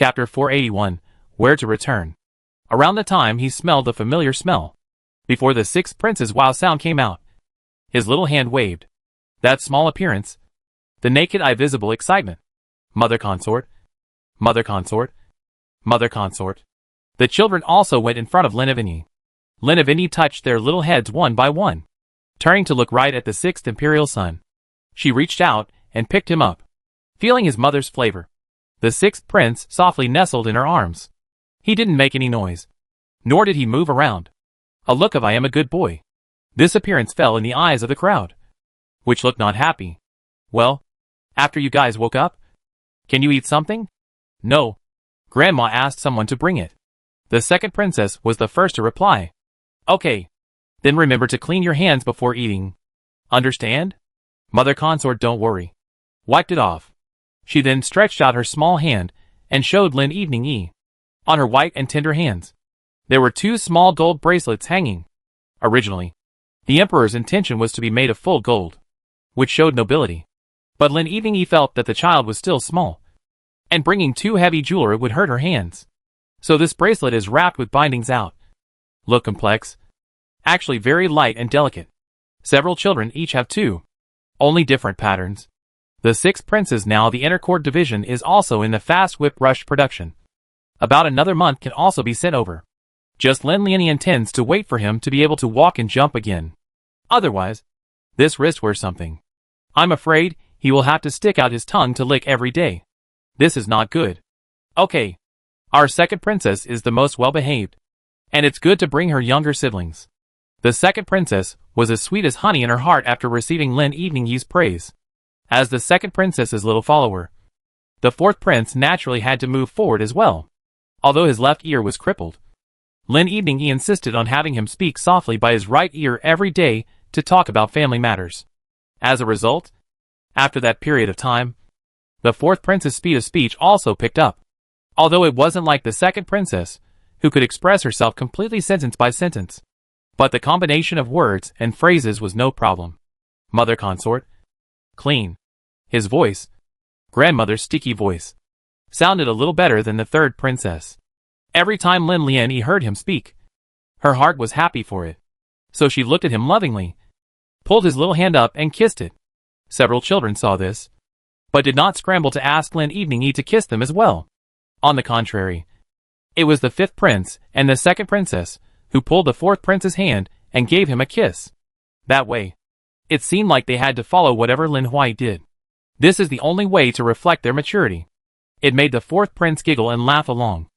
Chapter 481, Where to Return. Around the time he smelled a familiar smell. Before the sixth prince's wow sound came out. His little hand waved. That small appearance. The naked eye visible excitement. Mother consort. Mother consort. Mother consort. The children also went in front of Lenivini. Lenivini touched their little heads one by one. Turning to look right at the sixth Imperial son. She reached out and picked him up. Feeling his mother's flavor. The sixth prince softly nestled in her arms. He didn't make any noise. Nor did he move around. A look of I am a good boy. This appearance fell in the eyes of the crowd. Which looked not happy. Well, after you guys woke up? Can you eat something? No. Grandma asked someone to bring it. The second princess was the first to reply. Okay. Then remember to clean your hands before eating. Understand? Mother consort, don't worry. Wiped it off. She then stretched out her small hand and showed Lin Evening E. On her white and tender hands. There were two small gold bracelets hanging. Originally, the emperor's intention was to be made of full gold, which showed nobility. But Lin Evening E felt that the child was still small, and bringing too heavy jewelry would hurt her hands. So this bracelet is wrapped with bindings out. Look complex. Actually very light and delicate. Several children each have two. Only different patterns. The sixth princes now the inner court division is also in the fast whip rush production. About another month can also be sent over. Just Lin Lianyi intends to wait for him to be able to walk and jump again. Otherwise, this risks were something. I'm afraid he will have to stick out his tongue to lick every day. This is not good. Okay. Our second princess is the most well-behaved. And it's good to bring her younger siblings. The second princess was as sweet as honey in her heart after receiving Lin Evening Yi's praise. As the second princess's little follower. The fourth prince naturally had to move forward as well. Although his left ear was crippled. Lin Evening Yi insisted on having him speak softly by his right ear every day to talk about family matters. As a result, after that period of time, the fourth prince's speed of speech also picked up. Although it wasn't like the second princess, who could express herself completely sentence by sentence. But the combination of words and phrases was no problem. Mother consort. Clean. His voice, grandmother's sticky voice, sounded a little better than the third princess. Every time Lin Lianyi heard him speak, her heart was happy for it. So she looked at him lovingly, pulled his little hand up and kissed it. Several children saw this, but did not scramble to ask Lin Evening Yi to kiss them as well. On the contrary, it was the fifth prince and the second princess who pulled the fourth prince's hand and gave him a kiss. That way, it seemed like they had to follow whatever Lin Huai did. This is the only way to reflect their maturity. It made the fourth prince giggle and laugh along.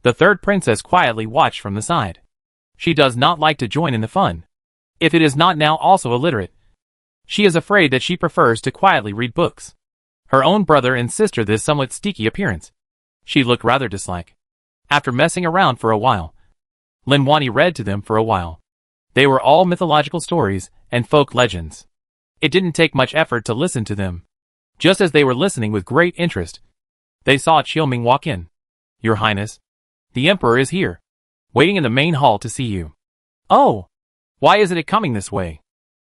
The third princess quietly watched from the side. She does not like to join in the fun. If it is not now also illiterate. She is afraid that she prefers to quietly read books. Her own brother and sister this somewhat sticky appearance. She looked rather dislike. After messing around for a while, Lin Huai read to them for a while. They were all mythological stories and folk legends. It didn't take much effort to listen to them. Just as they were listening with great interest, they saw Qiuming walk in. Your Highness, the Emperor is here, waiting in the main hall to see you. Oh, why isn't it coming this way?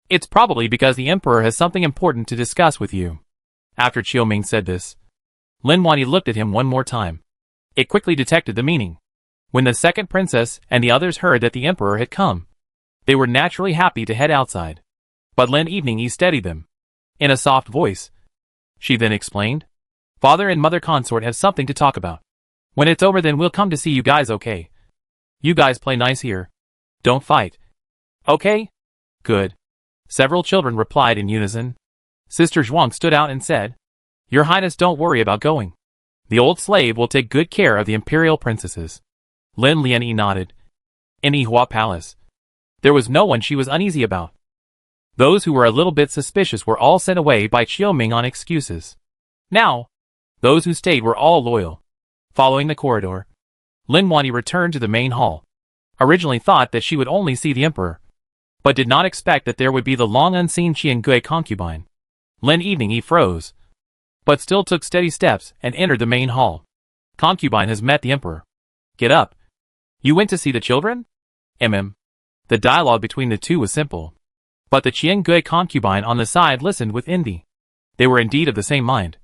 It's probably because the Emperor has something important to discuss with you. After Qiuming said this, Lin Huai looked at him one more time. It quickly detected the meaning. When the second princess and the others heard that the Emperor had come, they were naturally happy to head outside. But Lin Evening Yi steadied them. In a soft voice, she then explained, Father and Mother consort have something to talk about. When it's over then we'll come to see you guys, okay? You guys play nice here. Don't fight. Okay? Good. Several children replied in unison. Sister Zhuang stood out and said, Your Highness, don't worry about going. The old slave will take good care of the Imperial princesses. Lin Lianyi nodded. In Yihua Palace, there was no one she was uneasy about. Those who were a little bit suspicious were all sent away by Qiuming on excuses. Now, those who stayed were all loyal. Following the corridor, Lin Huai returned to the main hall. Originally thought that she would only see the Emperor, but did not expect that there would be the long unseen Qiangui concubine. Lin Evening Yi froze, but still took steady steps and entered the main hall. Concubine has met the Emperor. Get up. You went to see the children? The dialogue between the two was simple. But the Qiangui concubine on the side listened with envy. They were indeed of the same mind.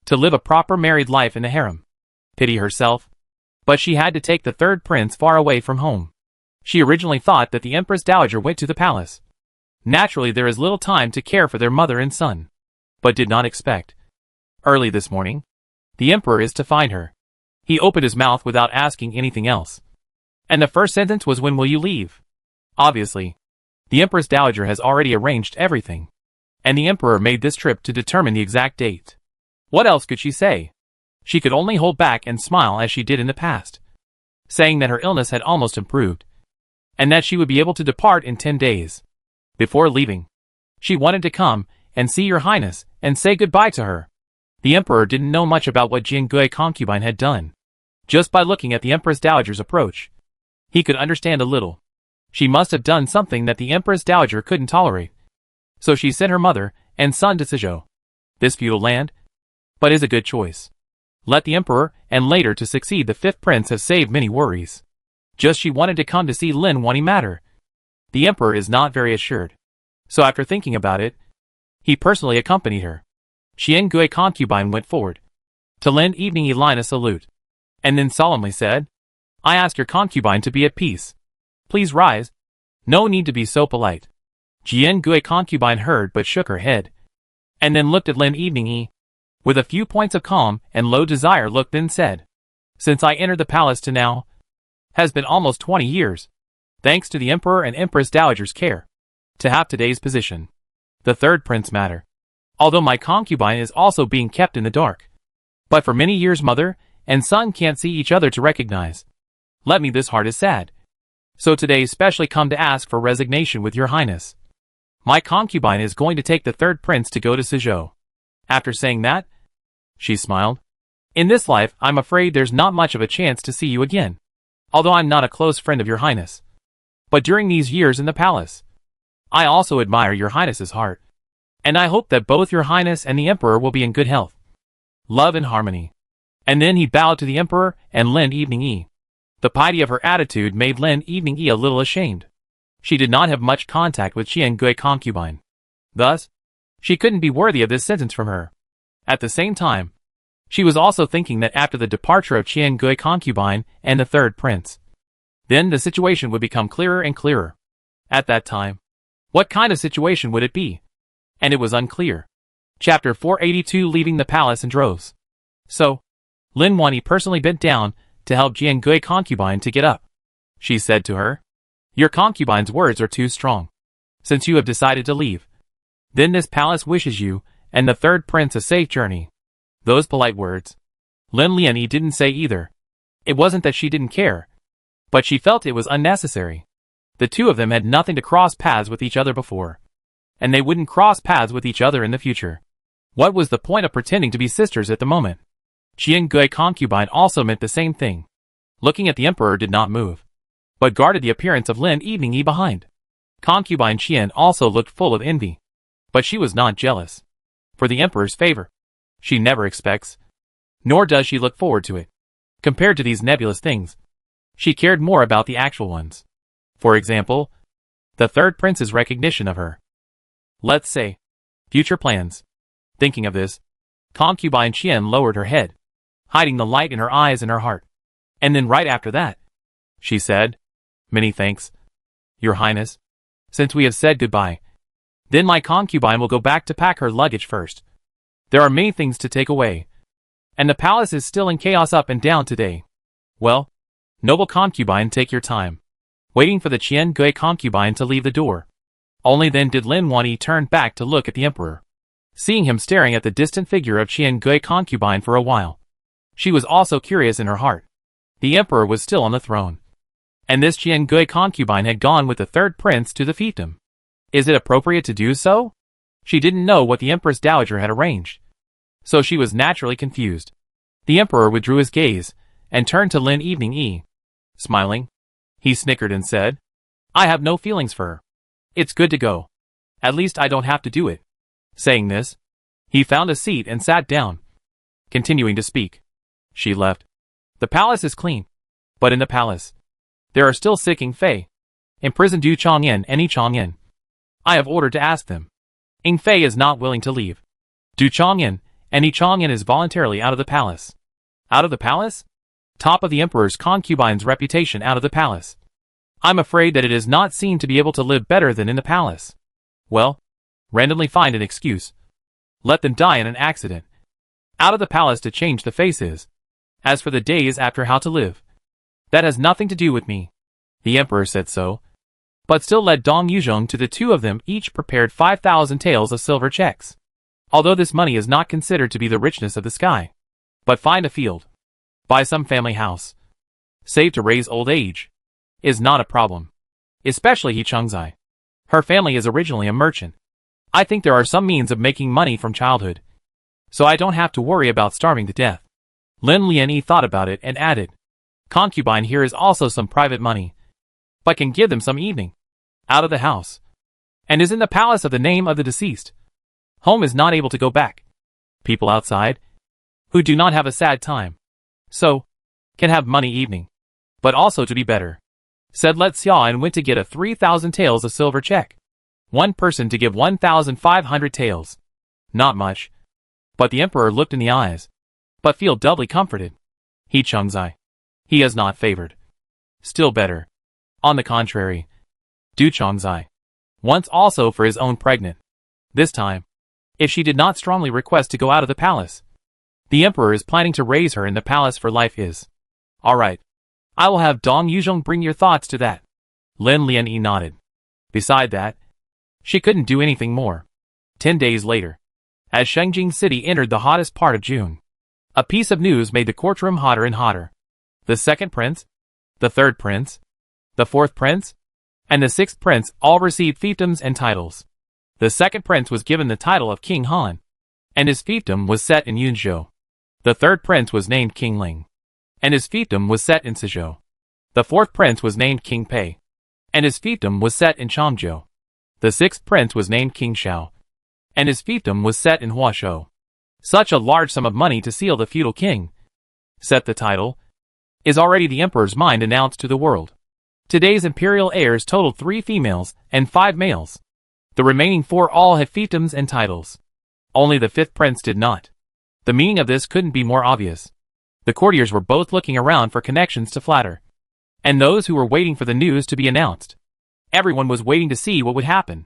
To live a proper married life in the harem. pity herself. But she had to take the third prince far away from home. She originally thought that the Empress Dowager went to the palace. Naturally, there is little time to care for their mother and son. But did not expect. Early this morning, the Emperor is to find her. He opened his mouth without asking anything else. And the first sentence was, "When will you leave?" Obviously, the Empress Dowager has already arranged everything. And the Emperor made this trip to determine the exact date. What else could she say? She could only hold back and smile as she did in the past, saying that her illness had almost improved, and that she would be able to depart in 10 days. Before leaving, she wanted to come and see your highness and say goodbye to her. The Emperor didn't know much about what Jiangui concubine had done. Just by looking at the Empress Dowager's approach, he could understand a little. She must have done something that the Empress Dowager couldn't tolerate. So she sent her mother and son to Suzhou. This feudal land, but is a good choice. Let the Emperor and later to succeed the fifth prince have saved many worries. Just she wanted to come to see Lin Wani matter. The Emperor is not very assured. So after thinking about it, he personally accompanied her. Jiangui concubine went forward to lend evening Elina a salute, and then solemnly said, "I ask your concubine to be at peace. Please rise. No need to be so polite." Jiangui concubine heard but shook her head, and then looked at Lin Evening with a few points of calm and low desire look, then said, "Since I entered the palace to now, has been almost 20 years, thanks to the Emperor and Empress Dowager's care, to have today's position. The third prince matter. Although my concubine is also being kept in the dark. But for many years mother and son can't see each other to recognize. Let me, this heart is sad. So today specially come to ask for resignation with your highness. My concubine is going to take the third prince to go to Suzhou." After saying that, she smiled. "In this life, I'm afraid there's not much of a chance to see you again. Although I'm not a close friend of your highness. But during these years in the palace, I also admire your highness's heart. And I hope that both your highness and the Emperor will be in good health, love and harmony." And then he bowed to the Emperor and Lin Evening. The piety of her attitude made Lin Evening a little ashamed. She did not have much contact with Jiangui concubine. Thus, she couldn't be worthy of this sentence from her. At the same time, she was also thinking that after the departure of Jiangui concubine and the third prince, then the situation would become clearer and clearer. At that time, what kind of situation would it be? And it was unclear. Chapter 482, leaving the palace in droves. So, Lin Wani personally bent down to help Jiangui concubine to get up. She said to her, "Your concubine's words are too strong. Since you have decided to leave, then this palace wishes you and the third prince a safe journey." Those polite words, Lin Lianyi didn't say either. It wasn't that she didn't care, but she felt it was unnecessary. The two of them had nothing to cross paths with each other before, and they wouldn't cross paths with each other in the future. What was the point of pretending to be sisters at the moment? Jiangui concubine also meant the same thing. Looking at the Emperor did not move, but guarded the appearance of Lin Evening behind. Concubine Qian also looked full of envy, but she was not jealous. For the Emperor's favor, she never expects, nor does she look forward to it. Compared to these nebulous things, she cared more about the actual ones. For example, the third prince's recognition of her. Let's say, future plans. Thinking of this, concubine Qian lowered her head, hiding the light in her eyes and her heart. And then right after that, she said, "Many thanks, your highness. Since we have said goodbye, then my concubine will go back to pack her luggage first. There are many things to take away, and the palace is still in chaos up and down today. Well, noble concubine, take your time." Waiting for the Jiangui concubine to leave the door. Only then did Lin Wani turn back to look at the Emperor. Seeing him staring at the distant figure of Jiangui concubine for a while, she was also curious in her heart. The Emperor was still on the throne, and this Jiangui concubine had gone with the third prince to the fiefdom. Is it appropriate to do so? She didn't know what the Empress Dowager had arranged, so she was naturally confused. The Emperor withdrew his gaze and turned to Lin Evening. Smiling, he snickered and said, "I have no feelings for her. It's good to go. At least I don't have to do it." Saying this, he found a seat and sat down. Continuing to speak, she left. "The palace is clean, but in the palace, there are still sick Ing Fei, imprisoned Du Changyan and Yi Changyan. I have ordered to ask them. Ing Fei is not willing to leave. Du Changyan and Yi Changyan is voluntarily out of the palace." "Out of the palace?" top of the emperor's concubine's reputation out of the palace. I'm afraid that it is not seen to be able to live better than in the palace. Well, randomly find an excuse. Let them die in an accident. Out of the palace to change the faces. As for the days after how to live, that has nothing to do with me. The emperor said so, but still led Dong Yuzhong to the two of them each prepared 5,000 taels of silver checks. Although this money is not considered to be the richness of the sky. But find a field. Buy some family house. Save to raise old age. Is not a problem. Especially He Chengzai. Her family is originally a merchant. I think there are some means of making money from childhood. So I don't have to worry about starving to death. Lin Lianyi thought about it and added, concubine here is also some private money. But can give them some evening. Out of the house. And is in the palace of the name of the deceased. Home is not able to go back. People outside, who do not have a sad time. So, can have money evening. But also to be better. Said Let Xia and went to get a 3,000 taels of silver check. One person to give 1,500 taels. Not much. But the emperor looked in the eyes. But feel doubly comforted. He Chengzai. He is not favored. Still better. On the contrary. Du Chengzai. Once also for his own pregnant. This time. If she did not strongly request to go out of the palace. The emperor is planning to raise her in the palace for life is. Alright. I will have Dong Yuzhong bring your thoughts to that. Lin Lianyi nodded. Beside that, she couldn't do anything more. 10 days later. As Shengjing City entered the hottest part of June. A piece of news made the courtroom hotter and hotter. The second prince, the third prince, the fourth prince, and the sixth prince all received fiefdoms and titles. The second prince was given the title of King Han, and his fiefdom was set in Yunzhou. The third prince was named King Ling, and his fiefdom was set in Sizhou. The fourth prince was named King Pei, and his fiefdom was set in Chongzhou. The sixth prince was named King Shao, and his fiefdom was set in Huashou. Such a large sum of money to seal the feudal king, set the title, is already the emperor's mind announced to the world. Today's imperial heirs totaled 3 females and 5 males. The remaining 4 all had fiefdoms and titles. Only the 5th prince did not. The meaning of this couldn't be more obvious. The courtiers were both looking around for connections to flatter. And those who were waiting for the news to be announced. Everyone was waiting to see what would happen.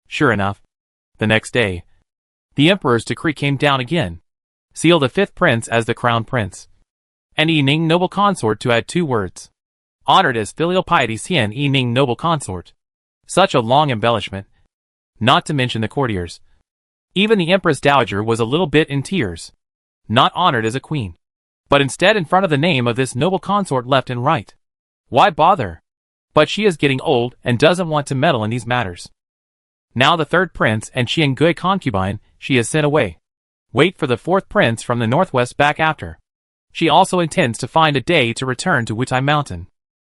Sure enough. The next day, the emperor's decree came down again. Seal the 5th prince as the crown prince. And Yi Ning noble consort to add 2 words. Honored as filial piety Xian Yi Ning noble consort. Such a long embellishment. Not to mention the courtiers. Even the Empress Dowager was a little bit in tears. Not honored as a queen. But instead in front of the name of this noble consort left and right. Why bother? But she is getting old and doesn't want to meddle in these matters. Now the 3rd prince and Qian Gui concubine she has sent away. Wait for the 4th prince from the northwest back after. She also intends to find a day to return to Wutai Mountain.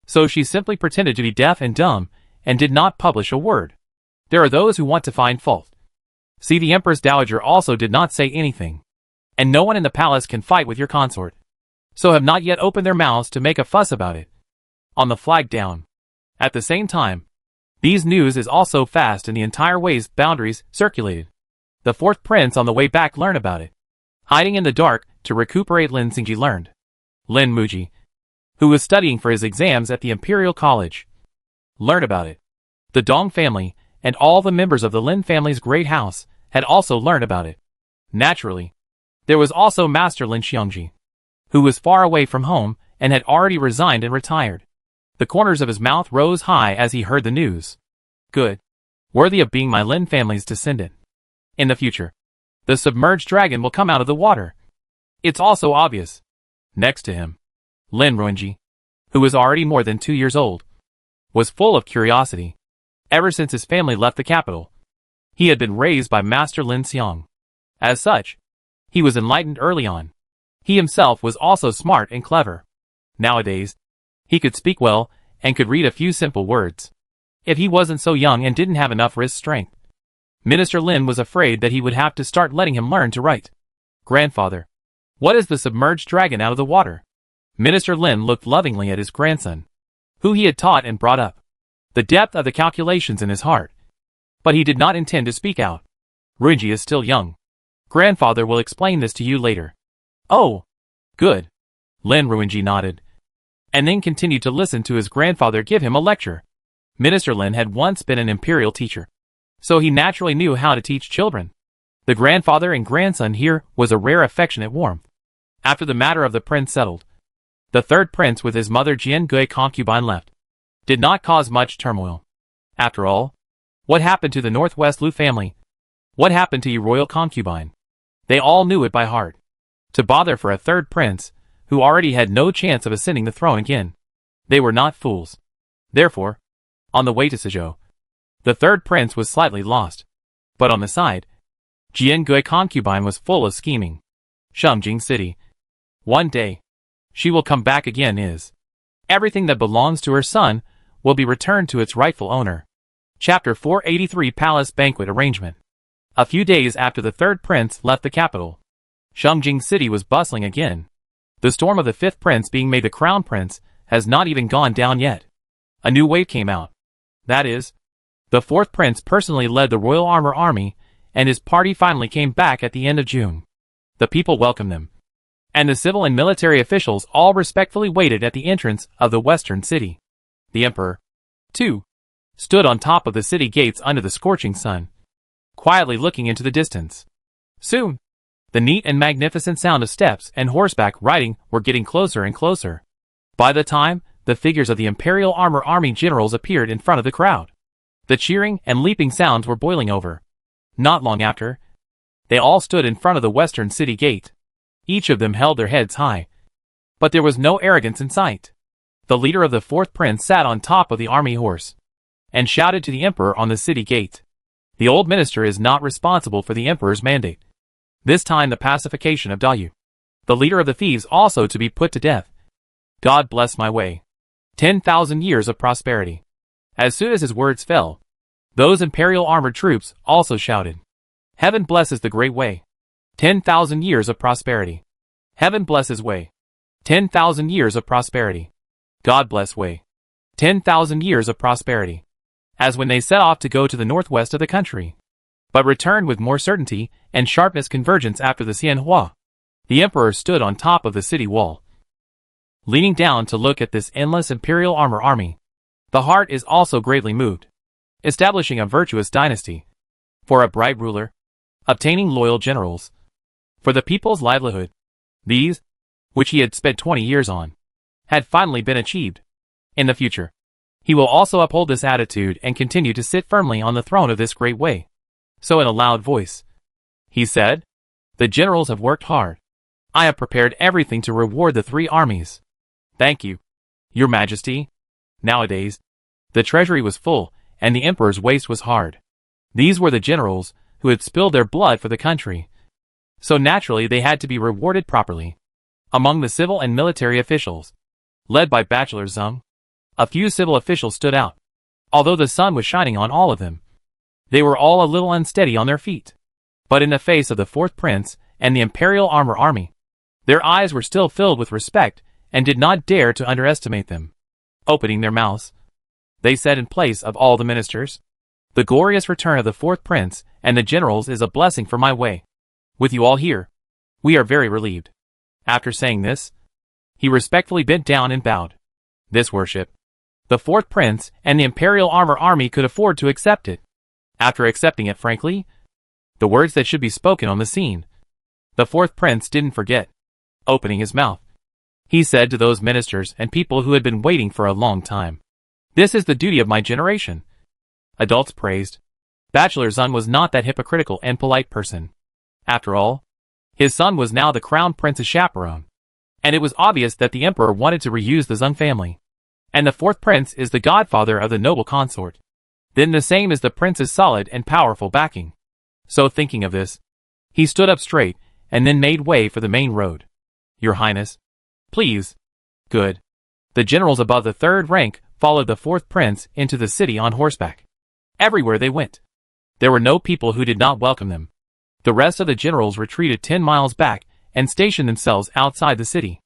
So she simply pretended to be deaf and dumb and did not publish a word. There are those who want to find fault. See, the Empress Dowager also did not say anything. And no one in the palace can fight with your consort. So have not yet opened their mouths to make a fuss about it. On the flag down. At the same time, these news is also fast in the entire ways boundaries circulated. The 4th prince on the way back learned about it. Hiding in the dark to recuperate, Lin Xingji learned. Lin Muji, who was studying for his exams at the Imperial College, learned about it. The Dong family and all the members of the Lin family's great house had also learned about it. Naturally, there was also Master Lin Xiongji, who was far away from home and had already resigned and retired. The corners of his mouth rose high as he heard the news. Good. Worthy of being my Lin family's descendant. In the future, the submerged dragon will come out of the water. It's also obvious. Next to him, Lin Ruinji, who was already more than 2 years old, was full of curiosity. Ever since his family left the capital, he had been raised by Master Lin Xiong. As such, he was enlightened early on. He himself was also smart and clever. Nowadays, he could speak well and could read a few simple words. If he wasn't so young and didn't have enough wrist strength, Minister Lin was afraid that he would have to start letting him learn to write. Grandfather, what is the submerged dragon out of the water? Minister Lin looked lovingly at his grandson, who he had taught and brought up. The depth of the calculations in his heart. But he did not intend to speak out. Ruinji is still young. Grandfather will explain this to you later. Oh, good. Lin Ruinji nodded, and then continued to listen to his grandfather give him a lecture. Minister Lin had once been an imperial teacher, so he naturally knew how to teach children. The grandfather and grandson here was a rare affectionate warmth. After the matter of the prince settled, the third prince with his mother Jian Gui concubine left. Did not cause much turmoil. After all, what happened to the Northwest Lu family? What happened to your royal concubine? They all knew it by heart. To bother for a third prince, who already had no chance of ascending the throne again. They were not fools. Therefore, on the way to Suzhou, the third prince was slightly lost. But on the side, Jian Gui concubine was full of scheming. Shumjing City. One day, she will come back again is. Everything that belongs to her son will be returned to its rightful owner. Chapter 483 Palace Banquet Arrangement. A few days after the third prince left the capital, Shumjing City was bustling again. The storm of the fifth prince being made the crown prince has not even gone down yet. A new wave came out. That is, the fourth prince personally led the Royal Armor Army, and his party finally came back at the end of June. The people welcomed them, and the civil and military officials all respectfully waited at the entrance of the western city. The emperor, too, stood on top of the city gates under the scorching sun, quietly looking into the distance. Soon, the neat and magnificent sound of steps and horseback riding were getting closer and closer. By the time the figures of the Imperial Armor Army generals appeared in front of the crowd, the cheering and leaping sounds were boiling over. Not long after, they all stood in front of the western city gate. Each of them held their heads high, but there was no arrogance in sight. The leader of the fourth prince sat on top of the army horse and shouted to the emperor on the city gate. The old minister is not responsible for the emperor's mandate. This time the pacification of Dowager, the leader of the thieves, also to be put to death. God bless my way. 10,000 years of prosperity. As soon as his words fell, those imperial armored troops also shouted, Heaven blesses the great way. 10,000 years of prosperity. Heaven blesses way. 10,000 years of prosperity. God bless way. 10,000 years of prosperity. As when they set off to go to the northwest of the country, but returned with more certainty and sharpness convergence after the Xianhua. The emperor stood on top of the city wall, leaning down to look at this endless imperial armor army. The heart is also greatly moved, establishing a virtuous dynasty, for a bright ruler, obtaining loyal generals, for the people's livelihood. These, which he had spent 20 years on, had finally been achieved. In the future, he will also uphold this attitude and continue to sit firmly on the throne of this great way. So in a loud voice, he said, The generals have worked hard. I have prepared everything to reward the three armies. Thank you, Your Majesty. Nowadays, the treasury was full, and the emperor's waist was hard. These were the generals who had spilled their blood for the country, so naturally they had to be rewarded properly. Among the civil and military officials, led by Bachelor Zeng, a few civil officials stood out. Although the sun was shining on all of them, they were all a little unsteady on their feet. But in the face of the fourth prince and the Imperial Armor Army, their eyes were still filled with respect and did not dare to underestimate them. Opening their mouths, they said in place of all the ministers, The glorious return of the fourth prince and the generals is a blessing for my way. With you all here, we are very relieved. After saying this, he respectfully bent down and bowed. This worship, the fourth prince and the Imperial Armor Army could afford to accept it. After accepting it frankly, the words that should be spoken on the scene, the fourth prince didn't forget. Opening his mouth, he said to those ministers and people who had been waiting for a long time, This is the duty of my generation. Adults praised. Bachelor Zeng was not that hypocritical and polite person. After all, his son was now the crown prince's chaperone, and it was obvious that the emperor wanted to reuse the Zeng family. And the fourth prince is the godfather of the noble consort. Then the same is the prince's solid and powerful backing. So thinking of this, he stood up straight and then made way for the main road. Your Highness, please. Good. The generals above the third rank followed the fourth prince into the city on horseback. Everywhere they went, there were no people who did not welcome them. The rest of the generals retreated 10 miles back and stationed themselves outside the city.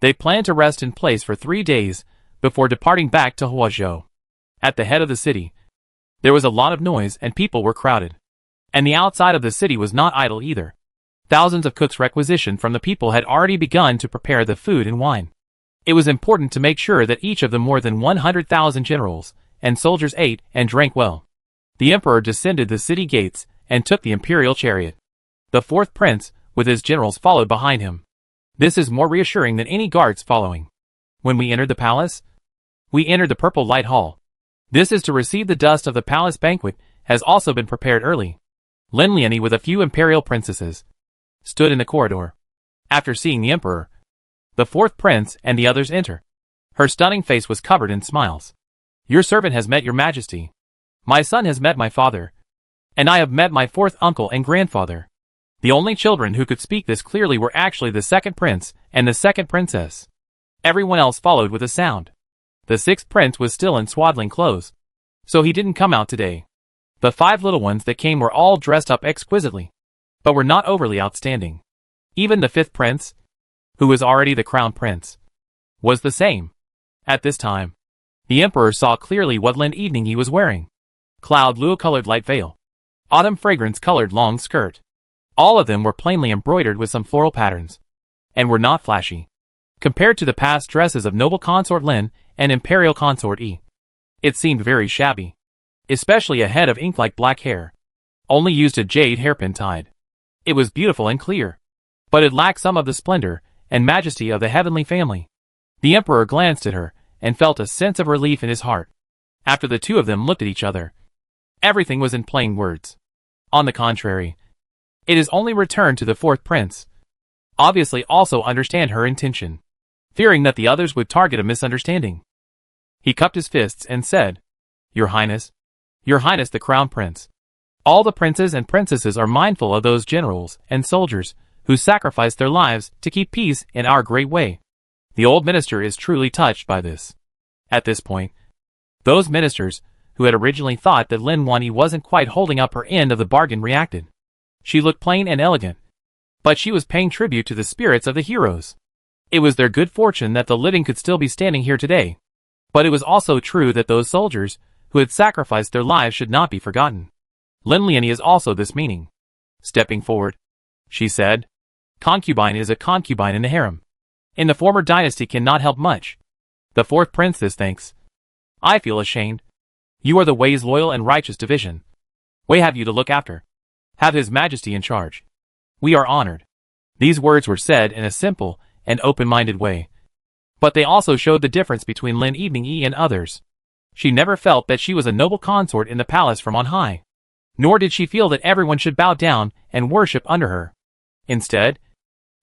They planned to rest in place for 3 days before departing back to Huazhou. At the head of the city, there was a lot of noise and people were crowded. And the outside of the city was not idle either. Thousands of cooks requisitioned from the people had already begun to prepare the food and wine. It was important to make sure that each of the more than 100,000 generals and soldiers ate and drank well. The emperor descended the city gates and took the imperial chariot. The fourth prince, with his generals, followed behind him. This is more reassuring than any guards following. When we entered the palace, we entered the purple light hall. This is to receive the dust of the palace banquet, has also been prepared early. Lin Lianyi, with a few imperial princesses, stood in the corridor. After seeing the emperor, the fourth prince and the others enter. Her stunning face was covered in smiles. Your servant has met your majesty. My son has met my father. And I have met my fourth uncle and grandfather. The only children who could speak this clearly were actually the second prince and the second princess. Everyone else followed with a sound. The sixth prince was still in swaddling clothes, so he didn't come out today. The 5 little ones that came were all dressed up exquisitely, but were not overly outstanding. Even the 5th prince, who was already the crown prince, was the same. At this time, the emperor saw clearly what Lin Lianyi was wearing. Cloud blue-colored light veil. Autumn fragrance-colored long skirt. All of them were plainly embroidered with some floral patterns, and were not flashy. Compared to the past dresses of noble consort Lin and imperial consort Yi, it seemed very shabby. Especially a head of ink-like black hair, only used a jade hairpin tied. It was beautiful and clear, but it lacked some of the splendor and majesty of the heavenly family. The emperor glanced at her and felt a sense of relief in his heart. After the two of them looked at each other, everything was in plain words. On the contrary, it is only returned to the fourth prince, obviously also understand her intention, fearing that the others would target a misunderstanding. He cupped his fists and said, Your Highness the Crown Prince. All the princes and princesses are mindful of those generals and soldiers who sacrificed their lives to keep peace in our great way. The old minister is truly touched by this. At this point, those ministers, who had originally thought that Lin Lianyi wasn't quite holding up her end of the bargain, reacted. She looked plain and elegant, but she was paying tribute to the spirits of the heroes. It was their good fortune that the living could still be standing here today, but it was also true that those soldiers who had sacrificed their lives should not be forgotten. Lin Lianyi is also this meaning. Stepping forward, she said, Concubine is a concubine in the harem. In the former dynasty cannot help much. The fourth prince this thanks. I feel ashamed. You are the Wei's loyal and righteous division. Wei have you to look after. Have his majesty in charge. We are honored. These words were said in a simple and open-minded way, but they also showed the difference between Lin Lianyi and others. She never felt that she was a noble consort in the palace from on high, nor did she feel that everyone should bow down and worship under her. Instead,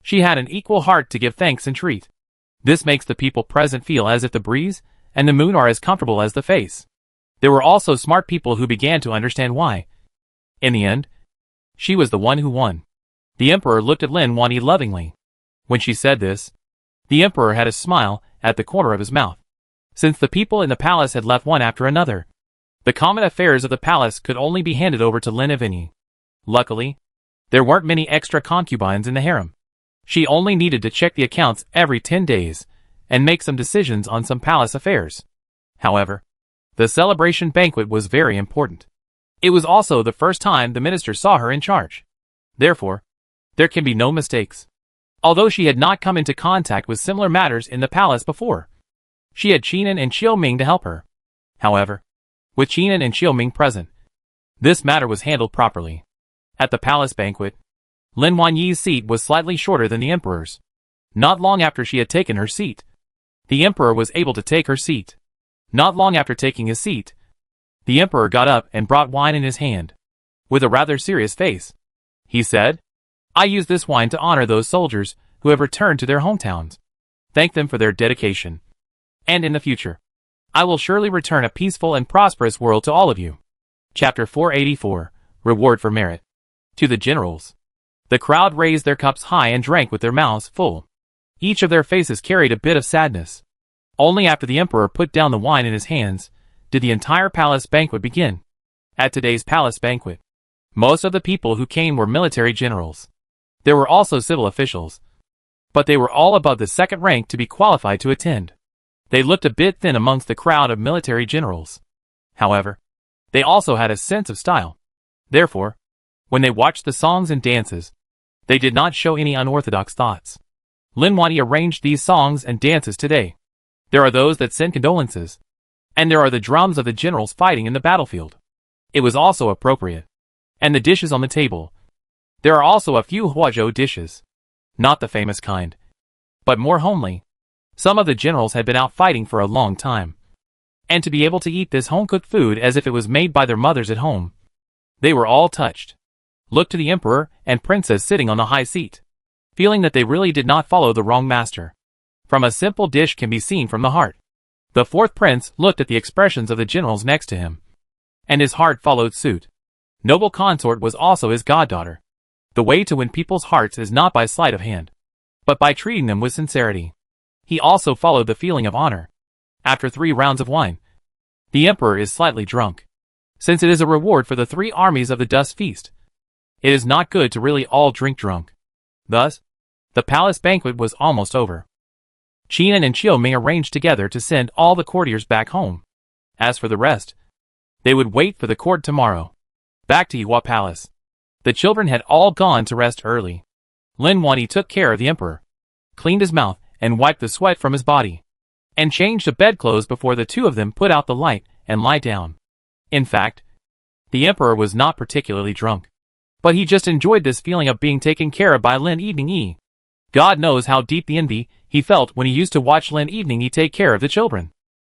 she had an equal heart to give thanks and treat. This makes the people present feel as if the breeze and the moon are as comfortable as the face. There were also smart people who began to understand why. In the end, she was the one who won. The emperor looked at Lin Lianyi lovingly. When she said this, the emperor had a smile at the corner of his mouth. Since the people in the palace had left one after another, the common affairs of the palace could only be handed over to Lin Lianyi. Luckily, there weren't many extra concubines in the harem. She only needed to check the accounts every 10 days and make some decisions on some palace affairs. However, the celebration banquet was very important. It was also the first time the minister saw her in charge. Therefore, there can be no mistakes. Although she had not come into contact with similar matters in the palace before, she had Qinan and Qiuming to help her. However, with Qinan and Qiuming present, this matter was handled properly. At the palace banquet, Lin Lianyi's seat was slightly shorter than the emperor's. Not long after she had taken her seat, the emperor was able to take her seat. Not long after taking his seat, the emperor got up and brought wine in his hand. With a rather serious face, he said, I use this wine to honor those soldiers who have returned to their hometowns. Thank them for their dedication. And in the future, I will surely return a peaceful and prosperous world to all of you. Chapter 484, Reward for Merit. To the generals. The crowd raised their cups high and drank with their mouths full. Each of their faces carried a bit of sadness. Only after the emperor put down the wine in his hands did the entire palace banquet begin. At today's palace banquet, most of the people who came were military generals. There were also civil officials, but they were all above the second rank to be qualified to attend. They looked a bit thin amongst the crowd of military generals. However, they also had a sense of style. Therefore, when they watched the songs and dances, They did not show any unorthodox thoughts. Lin Wadi arranged these songs and dances today. There are those that send condolences. And there are the drums of the generals fighting in the battlefield. It was also appropriate. And the dishes on the table. There are also a few huazhou dishes. Not the famous kind, but more homely. Some of the generals had been out fighting for a long time. And to be able to eat this home-cooked food as if it was made by their mothers at home. They were all touched. Looked to the emperor and princess sitting on the high seat, feeling that they really did not follow the wrong master. From a simple dish can be seen from the heart. The fourth prince looked at the expressions of the generals next to him. And his heart followed suit. Noble consort was also his goddaughter. The way to win people's hearts is not by sleight of hand, but by treating them with sincerity. He also followed the feeling of honor. After 3 rounds of wine, the emperor is slightly drunk. Since it is a reward for the 3 armies of the Dust Feast, it is not good to really all drink drunk. Thus, the palace banquet was almost over. Qian and Chiu Ming arranged together to send all the courtiers back home. As for the rest, they would wait for the court tomorrow. Back to Yihua Palace. The children had all gone to rest early. Lin Wadi took care of the emperor, cleaned his mouth, and wiped the sweat from his body, and changed the bedclothes before the 2 of them put out the light and lie down. In fact, the emperor was not particularly drunk, but he just enjoyed this feeling of being taken care of by Lin Evening Yi. God knows how deep the envy he felt when he used to watch Lin Evening Yi take care of the children.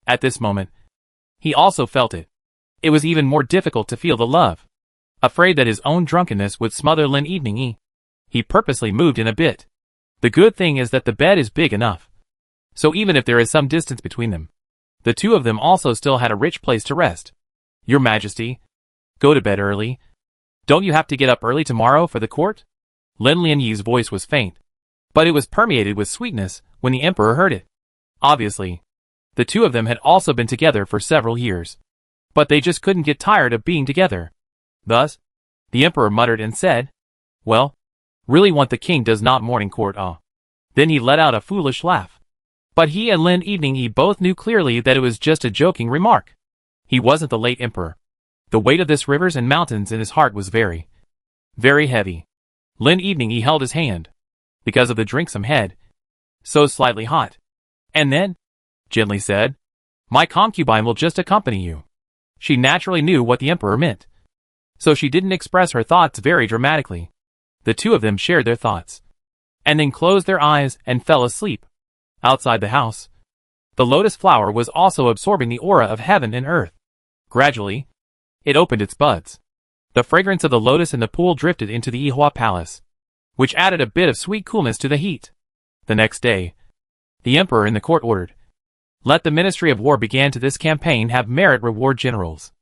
At this moment, he also felt it. It was even more difficult to feel the love. Afraid that his own drunkenness would smother Lin Evening Yi, he purposely moved in a bit. The good thing is that the bed is big enough, so even if there is some distance between them, the 2 of them also still had a rich place to rest. Your Majesty, go to bed early. Don't you have to get up early tomorrow for the court? Lin Lianyi's voice was faint, but it was permeated with sweetness when the emperor heard it. Obviously, the 2 of them had also been together for several years, but they just couldn't get tired of being together. Thus, the emperor muttered and said, "Well, really want the king does not morning court, ah." Then he let out a foolish laugh. But he and Lin Evening Yi both knew clearly that it was just a joking remark. He wasn't the late emperor. The weight of this rivers and mountains in his heart was very, very heavy. Lin Evening Yi held his hand, because of the drinksome head, so slightly hot. And then, gently said, "My concubine will just accompany you." She naturally knew what the emperor meant, so she didn't express her thoughts very dramatically. The 2 of them shared their thoughts, and then closed their eyes and fell asleep. Outside the house, the lotus flower was also absorbing the aura of heaven and earth. Gradually, it opened its buds. The fragrance of the lotus in the pool drifted into the Yihua Palace, which added a bit of sweet coolness to the heat. The next day, the emperor in the court ordered, "Let the Ministry of War begin to this campaign have merit reward generals."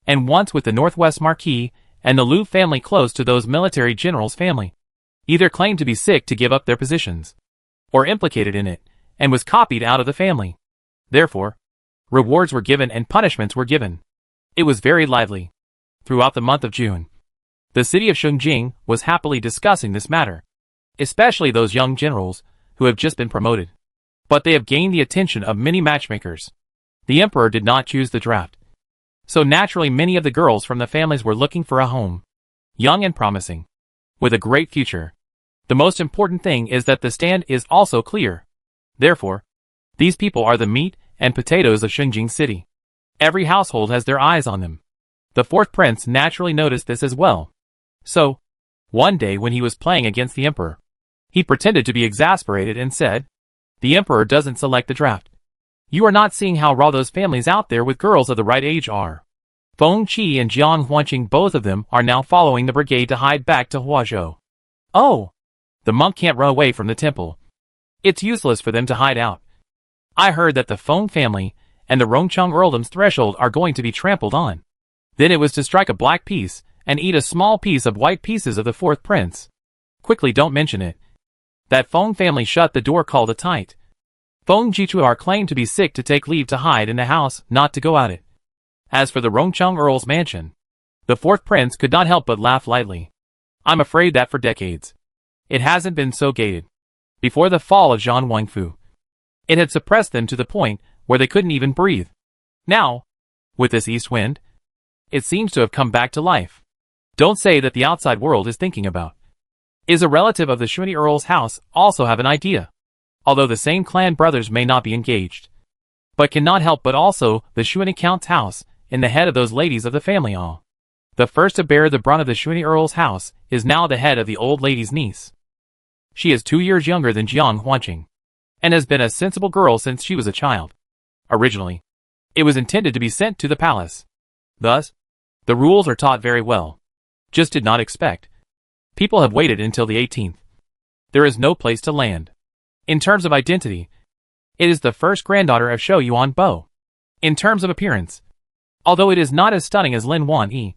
And once with the Northwest Marquis and the Liu family close to those military generals' family, either claimed to be sick to give up their positions, or implicated in it, and was copied out of the family. Therefore, rewards were given and punishments were given. It was very lively. Throughout the month of June, the city of Shengjing was happily discussing this matter, especially those young generals who have just been promoted. But they have gained the attention of many matchmakers. The emperor did not choose the draft, so naturally many of the girls from the families were looking for a home, young and promising, with a great future. The most important thing is that the stand is also clear. Therefore, these people are the meat and potatoes of Shengjing City. Every household has their eyes on them. The 4th prince naturally noticed this as well. So, one day when he was playing against the emperor, he pretended to be exasperated and said, "The emperor doesn't select the draft. You are not seeing how raw those families out there with girls of the right age are." Feng Qi and Jiang Huanqing, both of them, are now following the brigade to hide back to Huazhou. Oh! The monk can't run away from the temple. It's useless for them to hide out. I heard that the Feng family and the Rongcheng earldom's threshold are going to be trampled on. Then it was to strike a black piece and eat a small piece of white pieces of the 4th prince. Quickly, don't mention it. That Feng family shut the door called it tight. Feng Jichuar claimed to be sick to take leave to hide in the house, not to go out it. As for the Rongcheng Earl's mansion, the 4th prince could not help but laugh lightly. I'm afraid that for decades, it hasn't been so gated. Before the fall of Zhang Wangfu, it had suppressed them to the point where they couldn't even breathe. Now, with this east wind, it seems to have come back to life. Don't say that the outside world is thinking about is a relative of the Shuani Earl's house, also have an idea. Although the same clan brothers may not be engaged, but cannot help but also the Shuani Count's house, in the head of those ladies of the family all. The first to bear the brunt of the Shuani Earl's house is now the head of the old lady's niece. She is 2 years younger than Jiang Huanqing, and has been a sensible girl since she was a child. Originally, it was intended to be sent to the palace. Thus, the rules are taught very well. Just did not expect. People have waited until the 18th. There is no place to land. In terms of identity, it is the first granddaughter of Shou Yuan Bo. In terms of appearance, although it is not as stunning as Lin Wan Yi,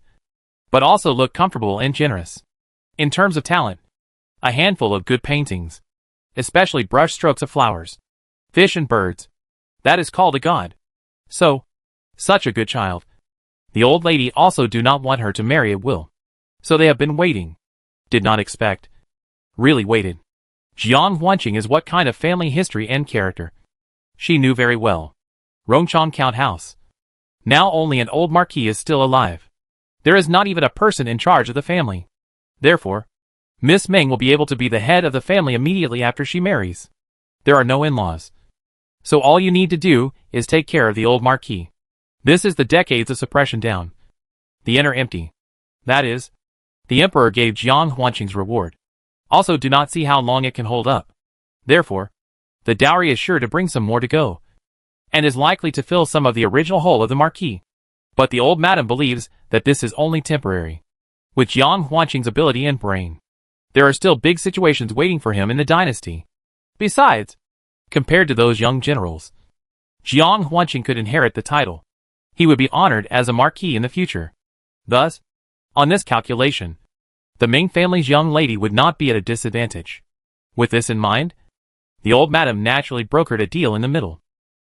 but also look comfortable and generous. In terms of talent, a handful of good paintings, especially brush strokes of flowers, fish and birds. That is called a god. So, such a good child. The old lady also do not want her to marry at will. So they have been waiting. Did not expect. Really waited. Jiang Huanqing is what kind of family history and character. She knew very well. Rongchong Count House. Now only an old marquis is still alive. There is not even a person in charge of the family. Therefore, Miss Ming will be able to be the head of the family immediately after she marries. There are no in-laws. So all you need to do is take care of the old marquis. This is the decades of suppression down. The inner empty. That is, the emperor gave Jiang Huanqing's reward. Also do not see how long it can hold up. Therefore, the dowry is sure to bring some more to go, and is likely to fill some of the original hole of the marquis. But the old madam believes that this is only temporary. With Jiang Huanqing's ability and brain, there are still big situations waiting for him in the dynasty. Besides, compared to those young generals, Jiang Huanqing could inherit the title. He would be honored as a marquis in the future. Thus, on this calculation, the Ming family's young lady would not be at a disadvantage. With this in mind, the old madam naturally brokered a deal in the middle.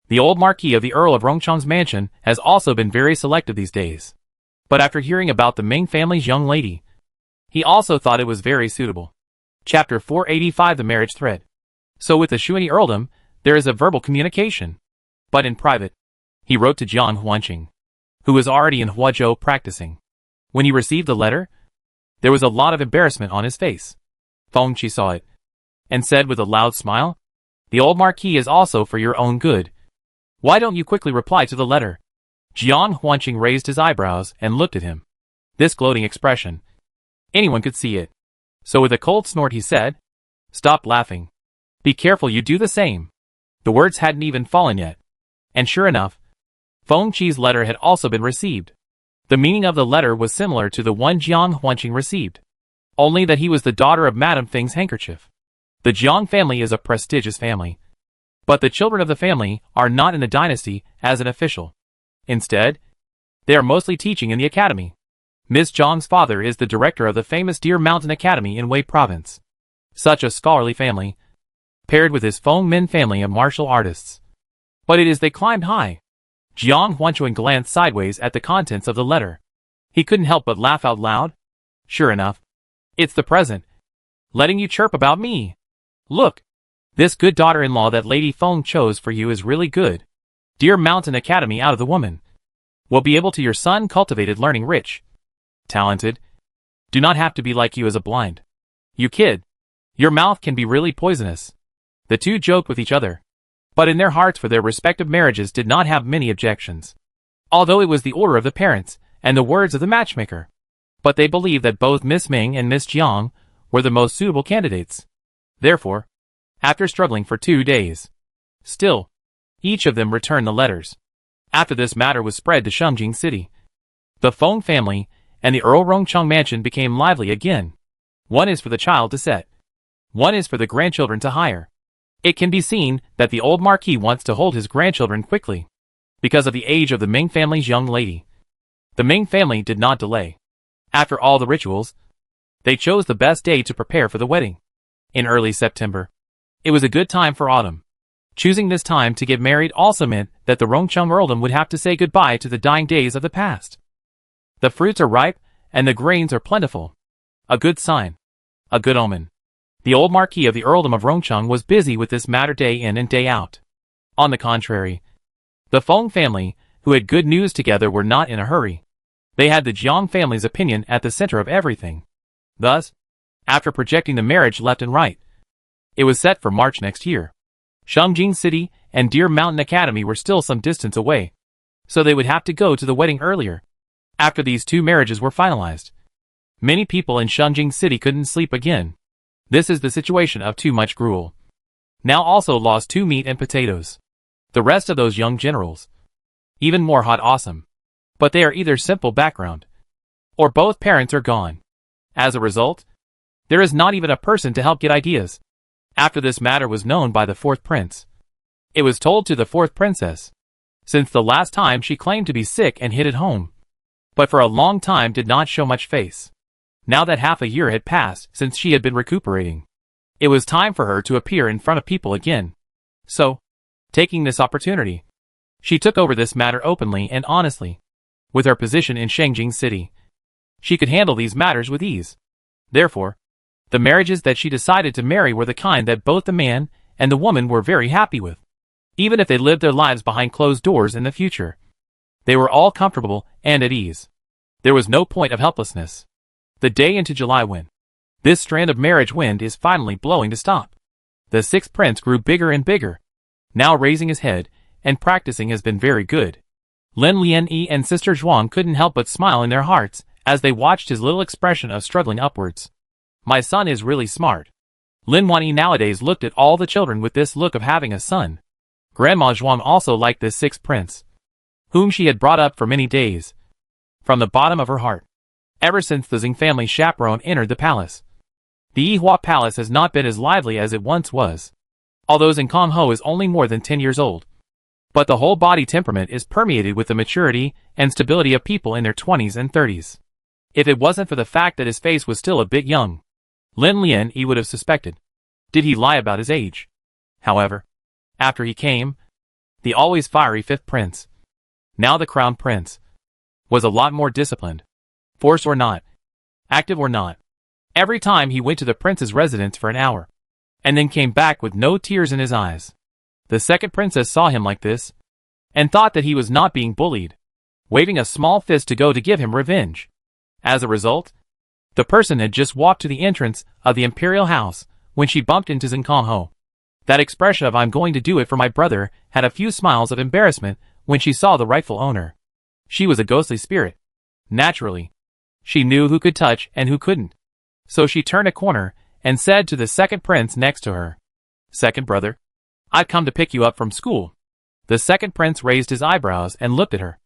The old marquis of the Earl of Rongchong's mansion has also been very selective these days. But after hearing about the Ming family's young lady, he also thought it was very suitable. Chapter 485 The Marriage Thread. So with the Shuani earldom, there is a verbal communication. But in private, he wrote to Jiang Huanqing, who was already in Huazhou practicing. When he received the letter, there was a lot of embarrassment on his face. Feng Qi saw it, and said with a loud smile, "The old marquis is also for your own good. Why don't you quickly reply to the letter?" Jiang Huanqing raised his eyebrows and looked at him. This gloating expression. Anyone could see it. So with a cold snort he said, "Stop laughing. Be careful you do the same." The words hadn't even fallen yet. And sure enough, Feng Qi's letter had also been received. The meaning of the letter was similar to the one Jiang Huanqing received. Only that he was the daughter of Madame Feng's handkerchief. The Jiang family is a prestigious family. But the children of the family are not in the dynasty as an official. Instead, they are mostly teaching in the academy. Miss Zhang's father is the director of the famous Deer Mountain Academy in Wei Province. Such a scholarly family, paired with his Feng Min family of martial artists. But it is they climbed high. Jiang Huanqing glanced sideways at the contents of the letter. He couldn't help but laugh out loud. Sure enough, it's the present. Letting you chirp about me. Look, this good daughter-in-law that Lady Feng chose for you is really good. Deer Mountain Academy out of the woman. Will be able to your son cultivated learning rich. Talented. Do not have to be like you as a blind. You kid. Your mouth can be really poisonous. The two joked with each other. But in their hearts for their respective marriages did not have many objections. Although it was the order of the parents, and the words of the matchmaker. But they believed that both Miss Ming and Miss Jiang were the most suitable candidates. Therefore, after struggling for 2 days, still, each of them returned the letters. After this matter was spread to Shengjing City, the Feng family and the Earl Rongchong mansion became lively again. One is for the child to set. One is for the grandchildren to hire. It can be seen that the old marquis wants to hold his grandchildren quickly, because of the age of the Ming family's young lady. The Ming family did not delay. After all the rituals, they chose the best day to prepare for the wedding. In early September. It was a good time for autumn. Choosing this time to get married also meant that the Rongchong earldom would have to say goodbye to the dying days of the past. The fruits are ripe, and the grains are plentiful. A good sign. A good omen. The old marquis of the earldom of Rongchong was busy with this matter day in and day out. On the contrary, the Feng family, who had good news together, were not in a hurry. They had the Jiang family's opinion at the center of everything. Thus, after projecting the marriage left and right. It was set for March next year. Shengjing City and Deer Mountain Academy were still some distance away, so they would have to go to the wedding earlier. After these two marriages were finalized, many people in Shengjing City couldn't sleep again. This is the situation of too much gruel. Now also lost 2 meat and potatoes. The rest of those young generals, even more hot awesome. But they are either simple background, or both parents are gone. As a result, there is not even a person to help get ideas. After this matter was known by the 4th prince, it was told to the 4th princess, since the last time she claimed to be sick and hid at home, but for a long time did not show much face. Now that half a year had passed since she had been recuperating, it was time for her to appear in front of people again. So, taking this opportunity, she took over this matter openly and honestly. With her position in Shengjing City, she could handle these matters with ease. Therefore, the marriages that she decided to marry were the kind that both the man and the woman were very happy with. Even if they lived their lives behind closed doors in the future, they were all comfortable and at ease. There was no point of helplessness. The day into July when this strand of marriage wind is finally blowing to stop. The 6th prince grew bigger and bigger. Now raising his head and practicing has been very good. Lin Lianyi and Sister Zhuang couldn't help but smile in their hearts as they watched his little expression of struggling upwards. My son is really smart. Lin Lianyi nowadays looked at all the children with this look of having a son. Grandma Zhuang also liked this 6th prince, whom she had brought up for many days, from the bottom of her heart. Ever since the Xing family chaperone entered the palace, the Yihua Palace has not been as lively as it once was. Although Xing Ho is only more than 10 years old, but the whole body temperament is permeated with the maturity and stability of people in their 20s and 30s. If it wasn't for the fact that his face was still a bit young, Lin Lianyi would have suspected. Did he lie about his age? However, after he came, the always fiery 5th prince, now the crown prince, was a lot more disciplined. Forced or not, active or not, every time he went to the prince's residence for an hour, and then came back with no tears in his eyes. The 2nd princess saw him like this, and thought that he was not being bullied, waving a small fist to go to give him revenge. As a result, the person had just walked to the entrance of the Imperial house when she bumped into Xing Ho. That expression of "I'm going to do it for my brother" had a few smiles of embarrassment when she saw the rightful owner. She was a ghostly spirit. Naturally, she knew who could touch and who couldn't. So she turned a corner and said to the 2nd prince next to her, "Second brother, I've come to pick you up from school." The 2nd prince raised his eyebrows and looked at her,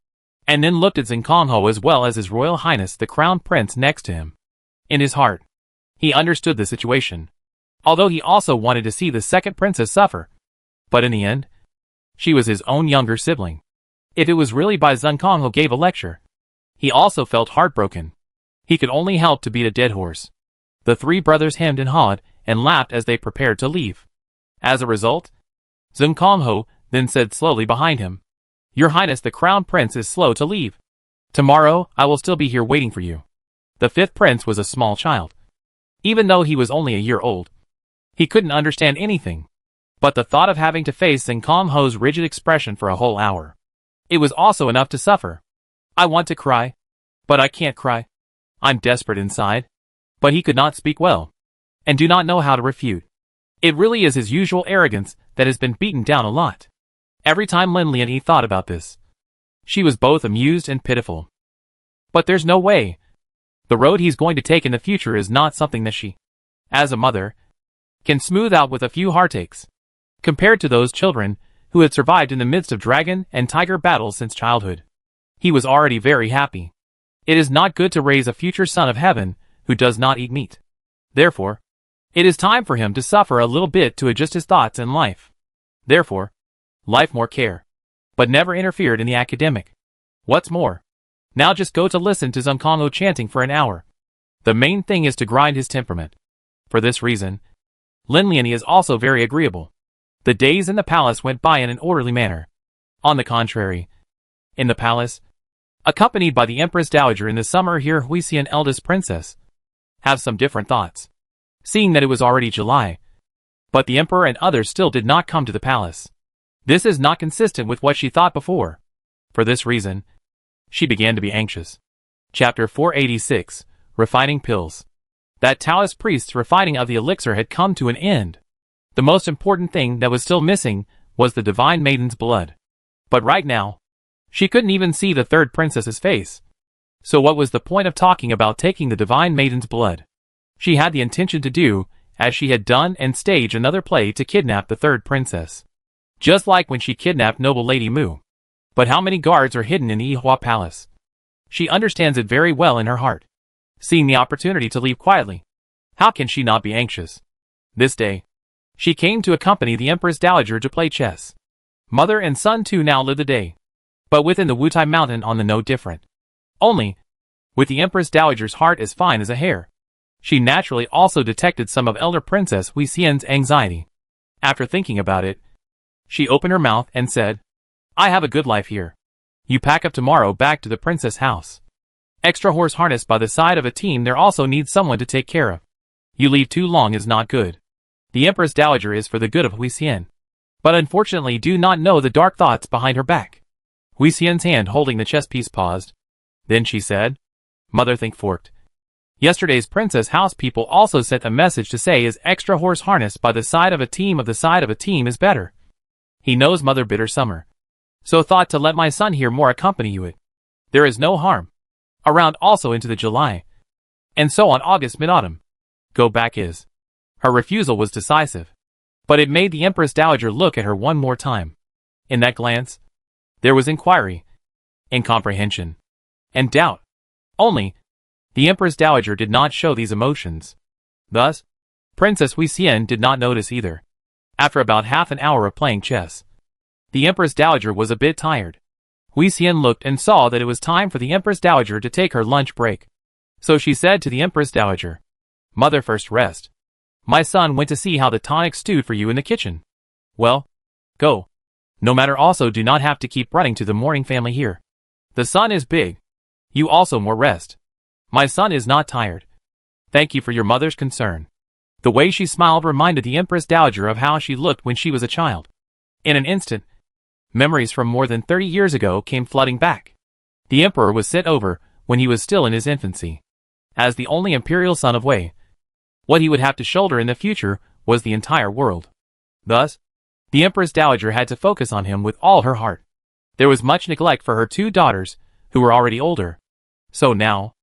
and then looked at Xing Ho as well as His Royal Highness the Crown Prince next to him. In his heart, he understood the situation, although he also wanted to see the 2nd princess suffer. But in the end, she was his own younger sibling. If it was really by Xing Ho gave a lecture, he also felt heartbroken. He could only help to beat a dead horse. The 3 brothers hemmed and hawed and laughed as they prepared to leave. As a result, Xing Ho then said slowly behind him, "Your Highness the Crown Prince is slow to leave. Tomorrow I will still be here waiting for you." The 5th prince was a small child. Even though he was only a year old, he couldn't understand anything. But the thought of having to face Xing Ho's rigid expression for a whole hour, it was also enough to suffer. "I want to cry, but I can't cry. I'm desperate inside." But he could not speak well, and do not know how to refute. It really is his usual arrogance that has been beaten down a lot. Every time Lin Lianyi thought about this, she was both amused and pitiful. But there's no way. The road he's going to take in the future is not something that she, as a mother, can smooth out with a few heartaches. Compared to those children who had survived in the midst of dragon and tiger battles since childhood, he was already very happy. It is not good to raise a future son of heaven who does not eat meat. Therefore, it is time for him to suffer a little bit to adjust his thoughts in life. Therefore, life more care, but never interfered in the academic. What's more, now just go to listen to Xing Ho chanting for an hour. The main thing is to grind his temperament. For this reason, Lin Lianyi is also very agreeable. The days in the palace went by in an orderly manner. On the contrary, in the palace, accompanied by the Empress Dowager in the summer, here we see an eldest princess have some different thoughts, seeing that it was already July, but the emperor and others still did not come to the palace. This is not consistent with what she thought before. For this reason, she began to be anxious. Chapter 486, Refining Pills. That Taoist priest's refining of the elixir had come to an end. The most important thing that was still missing was the divine maiden's blood. But right now, she couldn't even see the third princess's face. So what was the point of talking about taking the divine maiden's blood? She had the intention to do, as she had done, and stage another play to kidnap the third princess. Just like when she kidnapped noble Lady Mu. But how many guards are hidden in the Ihua Palace? She understands it very well in her heart. Seeing the opportunity to leave quietly, how can she not be anxious? This day, she came to accompany the Empress Dowager to play chess. Mother and son too now live the day. But within the Wutai Mountain on the no different. Only, with the Empress Dowager's heart as fine as a hair, she naturally also detected some of Elder Princess Hui Xian's anxiety. After thinking about it, she opened her mouth and said, I have a good life here. You pack up tomorrow back to the princess house. Extra horse harness by the side of a team there also needs someone to take care of. You leave too long is not good. The Empress Dowager is for the good of Hui Xian. But unfortunately do not know the dark thoughts behind her back. Hui Xian's hand holding the chess piece paused. Then she said, Mother think forked. Yesterday's princess house people also sent a message to say is extra horse harness by the side of a team is better. He knows mother bitter summer. So thought to let my son here more accompany you it. There is no harm. Around also into the July. And so on August mid-autumn. Go back is. Her refusal was decisive. But it made the Empress Dowager look at her one more time. In that glance, there was inquiry, incomprehension, and doubt. Only, the Empress Dowager did not show these emotions. Thus, Princess Hui Xian did not notice either. After about half an hour of playing chess, the Empress Dowager was a bit tired. Hui Xian looked and saw that it was time for the Empress Dowager to take her lunch break. So she said to the Empress Dowager, Mother first rest. My son went to see how the tonic stewed for you in the kitchen. Well, go. No matter also do not have to keep running to the mourning family here. The sun is big. You also more rest. My son is not tired. Thank you for your mother's concern. The way she smiled reminded the Empress Dowager of how she looked when she was a child. In an instant, memories from more than 30 years ago came flooding back. The emperor was set over when he was still in his infancy. As the only imperial son of Wei, what he would have to shoulder in the future was the entire world. Thus, the Empress Dowager had to focus on him with all her heart. There was much neglect for her two daughters, who were already older. So now,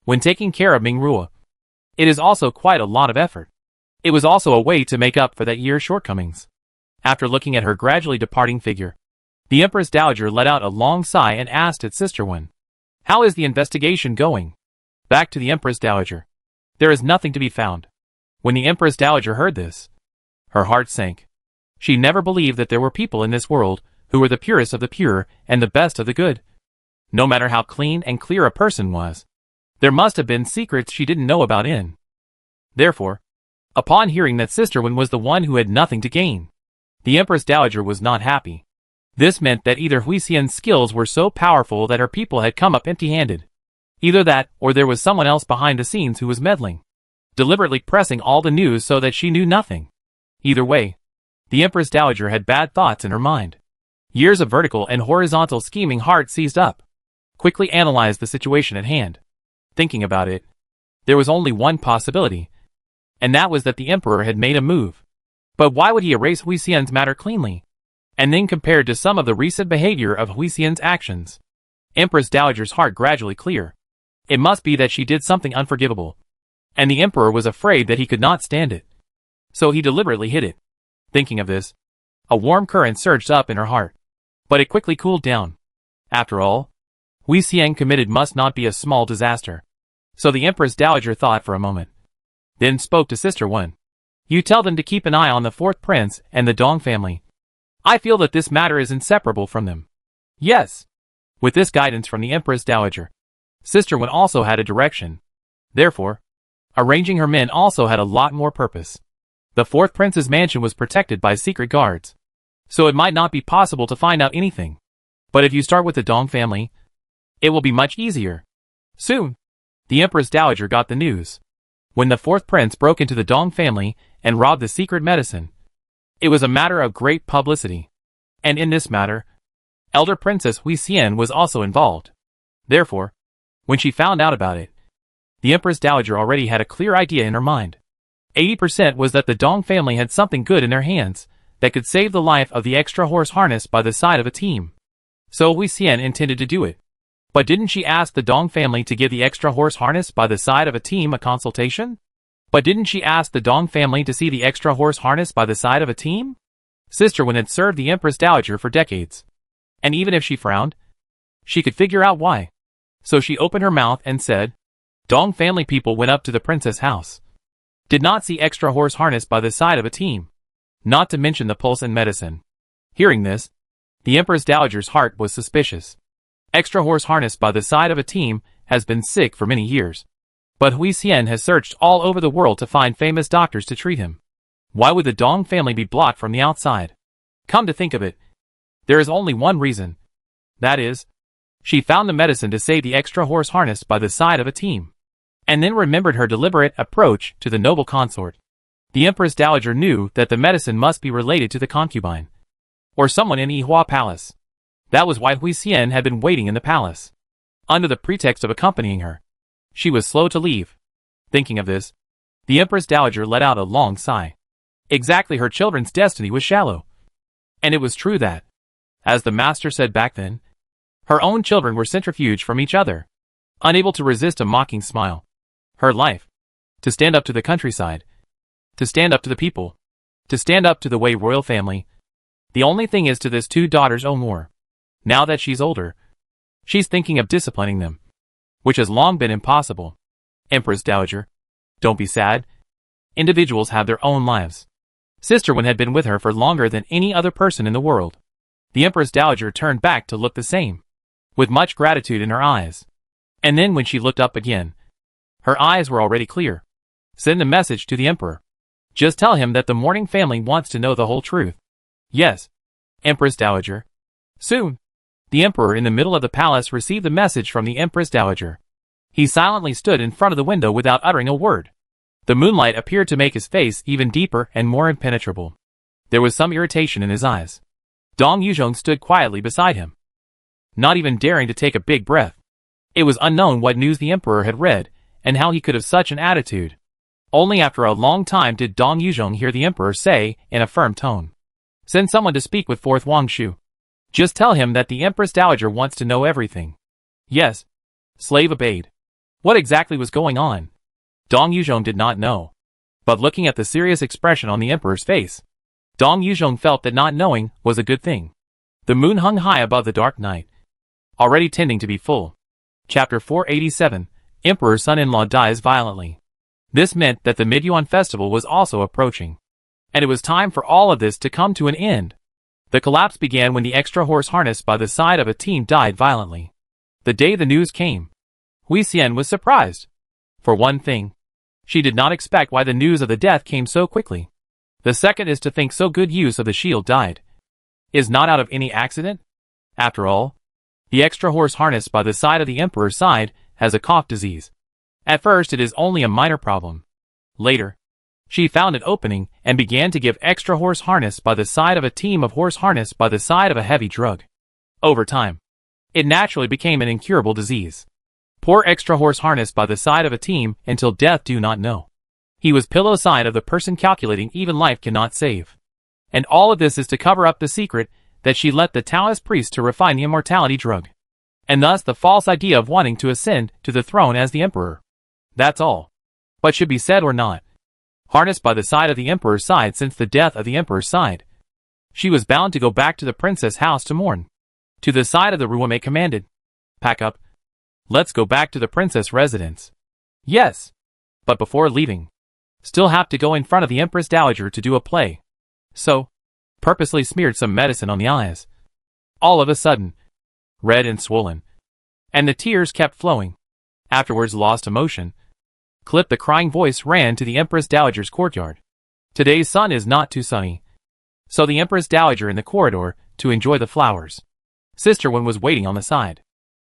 when taking care of Mingrua, it is also quite a lot of effort. It was also a way to make up for that year's shortcomings. After looking at her gradually departing figure, the Empress Dowager let out a long sigh and asked its sister Wen, How is the investigation going? Back to the Empress Dowager. There is nothing to be found. When the Empress Dowager heard this, her heart sank. She never believed that there were people in this world who were the purest of the pure and the best of the good. No matter how clean and clear a person was, there must have been secrets she didn't know about in. Therefore, upon hearing that Sister Wen was the one who had nothing to gain, the Empress Dowager was not happy. This meant that either Hui Xian's skills were so powerful that her people had come up empty-handed. Either that, or there was someone else behind the scenes who was meddling, deliberately pressing all the news so that she knew nothing. Either way, the Empress Dowager had bad thoughts in her mind. Years of vertical and horizontal scheming heart seized up. Quickly analyzed the situation at hand. Thinking about it, there was only one possibility, and that was that the Emperor had made a move. But why would he erase Hui Xian's matter cleanly? And then compared to some of the recent behavior of Hui Xian's actions, Empress Dowager's heart gradually clear. It must be that she did something unforgivable, and the Emperor was afraid that he could not stand it. So he deliberately hid it. Thinking of this, a warm current surged up in her heart, but it quickly cooled down. After all, Hui Xian committed must not be a small disaster. So the Empress Dowager thought for a moment, then spoke to Sister Wen. You tell them to keep an eye on the fourth prince and the Dong family. I feel that this matter is inseparable from them. Yes. With this guidance from the Empress Dowager, Sister Wen also had a direction. Therefore, arranging her men also had a lot more purpose. The fourth prince's mansion was protected by secret guards, so it might not be possible to find out anything. But if you start with the Dong family, it will be much easier. Soon, the Empress Dowager got the news. When the fourth prince broke into the Dong family and robbed the secret medicine, it was a matter of great publicity. And in this matter, Elder Princess Hui Xian was also involved. Therefore, when she found out about it, The Empress Dowager already had a clear idea in her mind. 80% was that the Dong family had something good in their hands that could save the life of the extra horse harness by the side of a team. So Hui Xian intended to do it. But didn't she ask the Dong family to give the extra horse harness by the side of a team a consultation? But didn't she ask the Dong family to see the extra horse harness by the side of a team? Sister Wen had served the Empress Dowager for decades. And even if she frowned, she could figure out why. So she opened her mouth and said, Dong family people went up to the princess house. Did not see extra horse harness by the side of a team. Not to mention the pulse and medicine. Hearing this, the Empress Dowager's heart was suspicious. Extra horse harness by the side of a team has been sick for many years. But Hui Xian has searched all over the world to find famous doctors to treat him. Why would the Dong family be blocked from the outside? Come to think of it, there is only one reason. That is, she found the medicine to save the extra horse harness by the side of a team. And then remembered her deliberate approach to the noble consort. The Empress Dowager knew that the medicine must be related to the concubine. Or someone in Yihua Palace. That was why Hui Xian had been waiting in the palace. Under the pretext of accompanying her, she was slow to leave. Thinking of this, the Empress Dowager let out a long sigh. Exactly, her children's destiny was shallow. And it was true that, as the master said back then, her own children were centrifuge from each other. Unable to resist a mocking smile. Her life. To stand up to the countryside. To stand up to the people. To stand up to the Wei royal family. The only thing is to this two daughters owe more. Now that she's older, she's thinking of disciplining them. Which has long been impossible. Empress Dowager, don't be sad. Individuals have their own lives. Sister Wen had been with her for longer than any other person in the world. The Empress Dowager turned back to look the same. With much gratitude in her eyes. And then when she looked up again, her eyes were already clear. Send a message to the Emperor. Just tell him that the mourning family wants to know the whole truth. Yes, Empress Dowager. Soon, the Emperor in the middle of the palace received the message from the Empress Dowager. He silently stood in front of the window without uttering a word. The moonlight appeared to make his face even deeper and more impenetrable. There was some irritation in his eyes. Dong Yuzhong stood quietly beside him, not even daring to take a big breath. It was unknown what news the Emperor had read, and how he could have such an attitude. Only after a long time did Dong Yuzhong hear the Emperor say, in a firm tone, Send someone to speak with Fourth Wangshu. Just tell him that the Empress Dowager wants to know everything. Yes. Slave obeyed. What exactly was going on? Dong Yuzhong did not know. But looking at the serious expression on the Emperor's face, Dong Yuzhong felt that not knowing was a good thing. The moon hung high above the dark night, already tending to be full. Chapter 487, Emperor's son-in-law dies violently. This meant that the Midyuan festival was also approaching. And it was time for all of this to come to an end. The collapse began when the extra horse harness by the side of a team died violently. The day the news came, Hui Xian was surprised. For one thing, she did not expect why the news of the death came so quickly. The second is to think so good use of the shield died. Is not out of any accident? After all, the extra horse harness by the side of the Emperor's side has a cough disease. At first it is only a minor problem. Later, she found an opening and began to give extra horse harness by the side of a team of horse harness by the side of a heavy drug. Over time, it naturally became an incurable disease. Poor extra horse harness by the side of a team until death do not know. He was pillow side of the person calculating even life cannot save. And all of this is to cover up the secret that she let the Taoist priest to refine the immortality drug. And thus the false idea of wanting to ascend to the throne as the Emperor. That's all. But should be said or not. Harnessed by the side of the Emperor's side since the death of the Emperor's side, she was bound to go back to the princess' house to mourn. To the side of the Ruame commanded, Pack up. Let's go back to the princess' residence. Yes. But before leaving, still have to go in front of the Empress Dowager to do a play. So, purposely smeared some medicine on the eyes. All of a sudden, red and swollen. And the tears kept flowing. Afterwards lost emotion. Clip the crying voice ran to the Empress Dowager's courtyard. Today's sun is not too sunny. So the Empress Dowager in the corridor to enjoy the flowers. Sister Wen was waiting on the side.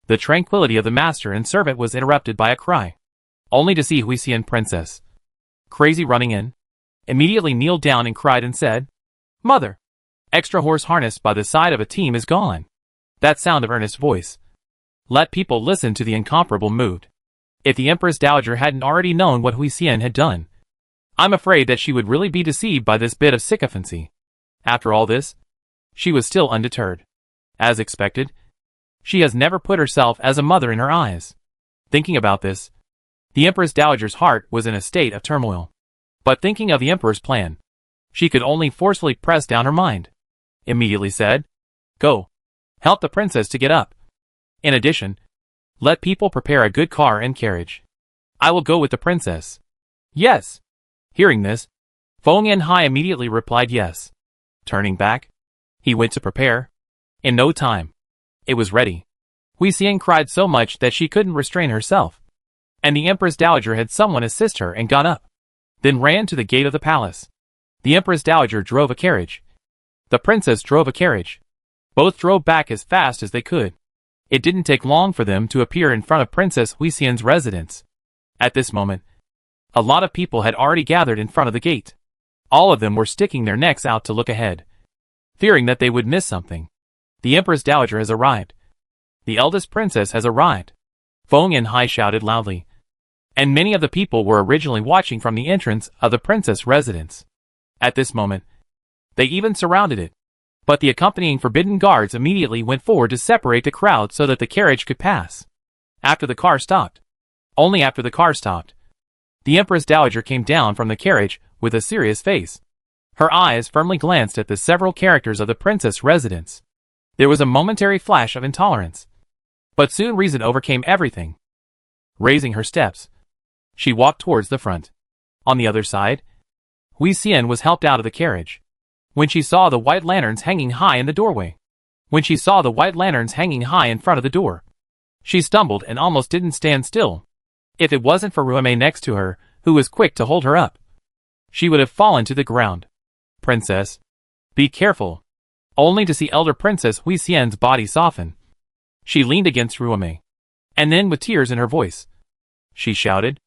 The tranquility of the master and servant was interrupted by a cry. Only to see Hui Xian Princess, crazy, running in. Immediately kneeled down and cried and said, Mother! Extra horse harness by the side of a team is gone. That sound of earnest voice. Let people listen to the incomparable mood. If the Empress Dowager hadn't already known what Hui Xian had done, I'm afraid that she would really be deceived by this bit of sycophancy. After all this, she was still undeterred. As expected, she has never put herself as a mother in her eyes. Thinking about this, the Empress Dowager's heart was in a state of turmoil. But thinking of the Emperor's plan, she could only forcefully press down her mind. Immediately said, "Go. Help the princess to get up. In addition, let people prepare a good car and carriage. I will go with the princess." "Yes." Hearing this, Feng Yanhai immediately replied yes. Turning back, he went to prepare. In no time, it was ready. Hui Xian cried so much that she couldn't restrain herself, and the Empress Dowager had someone assist her and got up, then ran to the gate of the palace. The Empress Dowager drove a carriage. The princess drove a carriage. Both drove back as fast as they could. It didn't take long for them to appear in front of Princess Hui Xian's residence. At this moment, a lot of people had already gathered in front of the gate. All of them were sticking their necks out to look ahead, fearing that they would miss something. The Empress Dowager has arrived. The eldest princess has arrived. Feng Yanhai shouted loudly. And many of the people were originally watching from the entrance of the princess' residence. At this moment, they even surrounded it. But the accompanying forbidden guards immediately went forward to separate the crowd so that the carriage could pass. After the car stopped, only after the car stopped, the Empress Dowager came down from the carriage with a serious face. Her eyes firmly glanced at the several characters of the princess' residence. There was a momentary flash of intolerance, but soon reason overcame everything. Raising her steps, she walked towards the front. On the other side, Hui Xian was helped out of the carriage. When she saw the white lanterns hanging high in the doorway, when she saw the white lanterns hanging high in front of the door, she stumbled and almost didn't stand still. If it wasn't for Ruomei next to her, who was quick to hold her up, she would have fallen to the ground. "Princess, be careful," only to see elder Princess Hui Xian's body soften. She leaned against Ruomei, and then with tears in her voice, she shouted,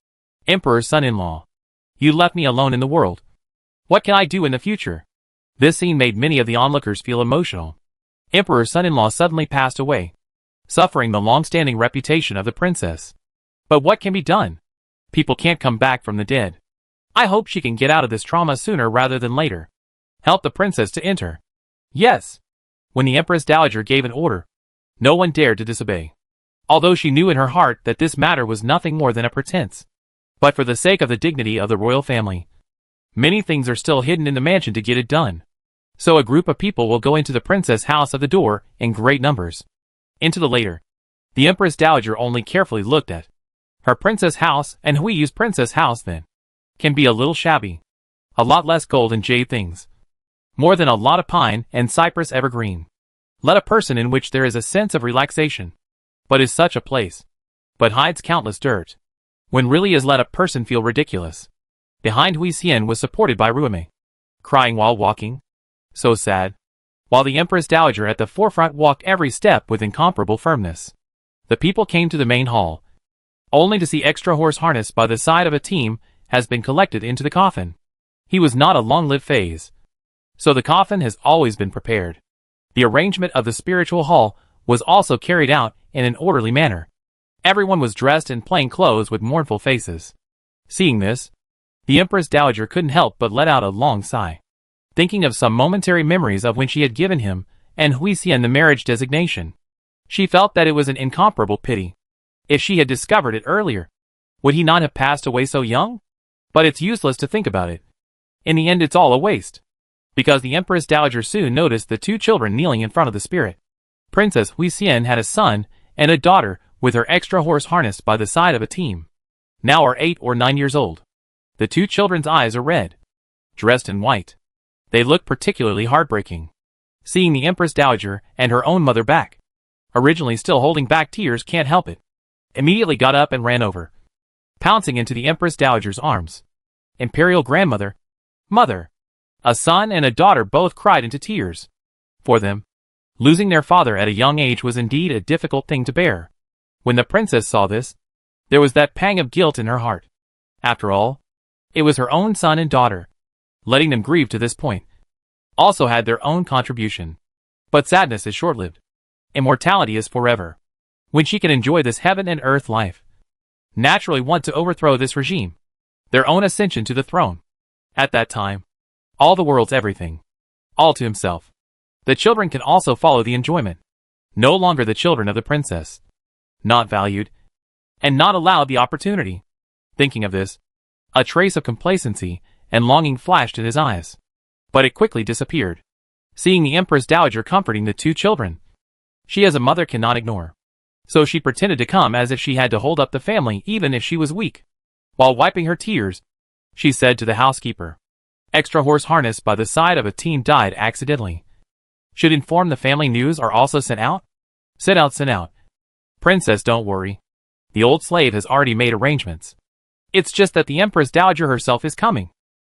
"Emperor's son-in-law, you left me alone in the world. What can I do in the future?" This scene made many of the onlookers feel emotional. Emperor's son-in-law suddenly passed away, suffering the long-standing reputation of the princess. But what can be done? People can't come back from the dead. I hope she can get out of this trauma sooner rather than later. Help the princess to enter. Yes. When the Empress Dowager gave an order, no one dared to disobey. Although she knew in her heart that this matter was nothing more than a pretense. But for the sake of the dignity of the royal family, many things are still hidden in the mansion to get it done. So a group of people will go into the princess' house of the door in great numbers. Into the later, the Empress Dowager only carefully looked at her princess house, and Hui's princess house then can be a little shabby. A lot less gold and jade things. More than a lot of pine and cypress evergreen. Let a person in which there is a sense of relaxation. But is such a place. But hides countless dirt. When really is let a person feel ridiculous. Behind Hui Xian was supported by Ruomei, crying while walking. So sad. While the Empress Dowager at the forefront walked every step with incomparable firmness. The people came to the main hall, only to see extra horse harness by the side of a team has been collected into the coffin. He was not a long-lived phase. So the coffin has always been prepared. The arrangement of the spiritual hall was also carried out in an orderly manner. Everyone was dressed in plain clothes with mournful faces. Seeing this, the Empress Dowager couldn't help but let out a long sigh, thinking of some momentary memories of when she had given him and Hui Xian the marriage designation. She felt that it was an incomparable pity. If she had discovered it earlier, would he not have passed away so young? But it's useless to think about it. In the end, it's all a waste. Because the Empress Dowager soon noticed the two children kneeling in front of the spirit. Princess Hui Xian had a son and a daughter with her extra horse harnessed by the side of a team. Now are 8 or 9 years old. The two children's eyes are red, dressed in white. They look particularly heartbreaking. Seeing the Empress Dowager and her own mother back, originally still holding back tears, can't help it. Immediately got up and ran over, pouncing into the Empress Dowager's arms. Imperial grandmother, mother, a son and a daughter both cried into tears. For them, losing their father at a young age was indeed a difficult thing to bear. When the princess saw this, there was that pang of guilt in her heart. After all, it was her own son and daughter. Letting them grieve to this point also had their own contribution. But sadness is short-lived. Immortality is forever. When she can enjoy this heaven and earth life, naturally want to overthrow this regime, their own ascension to the throne. At that time, all the world's everything, all to himself. The children can also follow the enjoyment. No longer the children of the princess. Not valued, and not allowed the opportunity. Thinking of this, a trace of complacency and longing flashed in his eyes. But it quickly disappeared. Seeing the Empress Dowager comforting the two children, she as a mother cannot ignore. So she pretended to come as if she had to hold up the family even if she was weak. While wiping her tears, she said to the housekeeper, "Extra horse harness by the side of a team died accidentally. Should inform the family news are also sent out?" Sent out. "Princess, don't worry. The old slave has already made arrangements. It's just that the Empress Dowager herself is coming.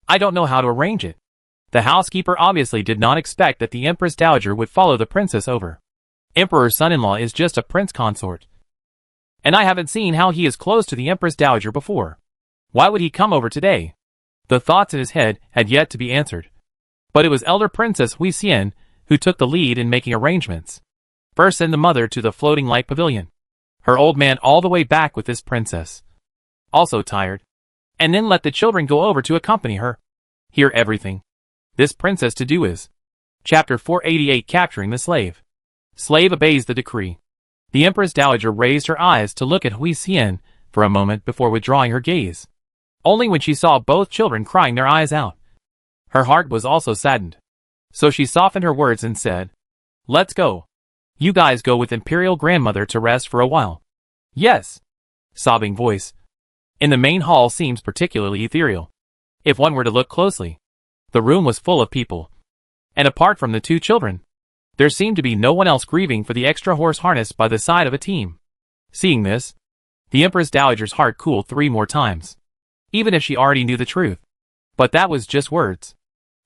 I don't know how to arrange it." The housekeeper obviously did not expect that the Empress Dowager would follow the princess over. Emperor's son-in-law is just a prince consort. And I haven't seen how he is close to the Empress Dowager before. Why would he come over today? The thoughts in his head had yet to be answered. But it was elder Princess Hui Xian who took the lead in making arrangements. First send the mother to the floating light pavilion. Her old man all the way back with this princess. Also tired. And then let the children go over to accompany her. Hear everything this princess to do is. Chapter 488 Capturing the Slave. Slave obeys the decree. The Empress Dowager raised her eyes to look at Hui Xian for a moment before withdrawing her gaze. Only when she saw both children crying their eyes out. Her heart was also saddened. So she softened her words and said, "Let's go. You guys go with Imperial grandmother to rest for a while." "Yes." Sobbing voice. In the main hall seems particularly ethereal. If one were to look closely, the room was full of people. And apart from the two children, there seemed to be no one else grieving for the extra horse harness by the side of a team. Seeing this, the Empress Dowager's heart cooled 3 more times. Even if she already knew the truth. But that was just words.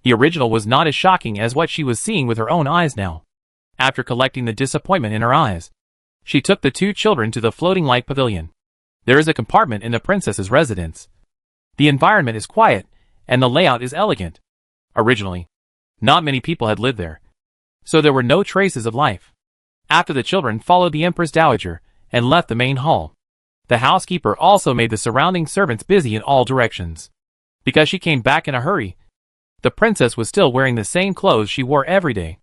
The original was not as shocking as what she was seeing with her own eyes now. After collecting the disappointment in her eyes, she took the two children to the floating light pavilion. There is a compartment in the princess's residence. The environment is quiet, and the layout is elegant. Originally, not many people had lived there, so there were no traces of life. After the children followed the Empress Dowager and left the main hall, the housekeeper also made the surrounding servants busy in all directions. Because she came back in a hurry, the princess was still wearing the same clothes she wore every day.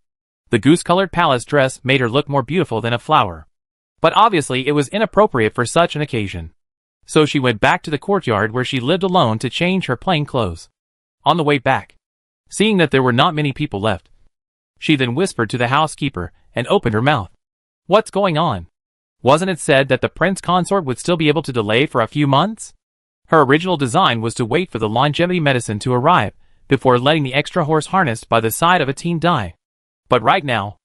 The goose-colored palace dress made her look more beautiful than a flower. But obviously it was inappropriate for such an occasion. So she went back to the courtyard where she lived alone to change her plain clothes. On the way back, seeing that there were not many people left, she then whispered to the housekeeper and opened her mouth. "What's going on? Wasn't it said that the prince consort would still be able to delay for a few months?" Her original design was to wait for the longevity medicine to arrive before letting the extra horse harnessed by the side of a team die. But right now,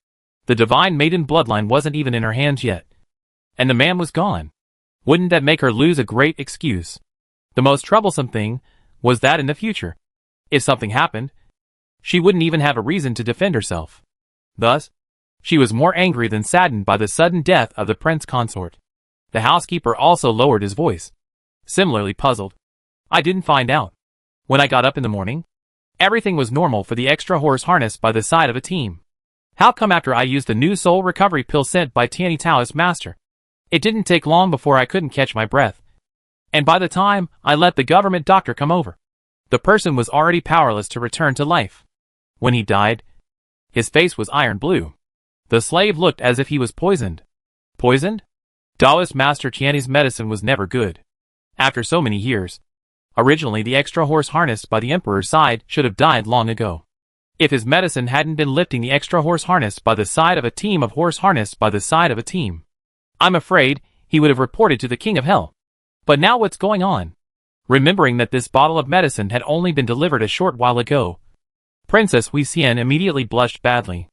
the divine maiden bloodline wasn't even in her hands yet. And the man was gone. Wouldn't that make her lose a great excuse? The most troublesome thing was that in the future, if something happened, she wouldn't even have a reason to defend herself. Thus, she was more angry than saddened by the sudden death of the prince consort. The housekeeper also lowered his voice. Similarly puzzled. "I didn't find out. When I got up in the morning, everything was normal for the extra horse harness by the side of a team. How come after I used the new soul recovery pill sent by Tianyi Taoist master, it didn't take long before I couldn't catch my breath? And by the time I let the government doctor come over, the person was already powerless to return to life. When he died, his face was iron blue. The slave looked as if he was poisoned." Poisoned? Taoist master Tianyi's medicine was never good. After so many years, originally the extra horse harnessed by the emperor's side should have died long ago. If his medicine hadn't been lifting the extra horse harnessed by the side of a team of horse harnessed by the side of a team, I'm afraid he would have reported to the king of hell. But now what's going on? Remembering that this bottle of medicine had only been delivered a short while ago, Princess Hui Xian immediately blushed badly.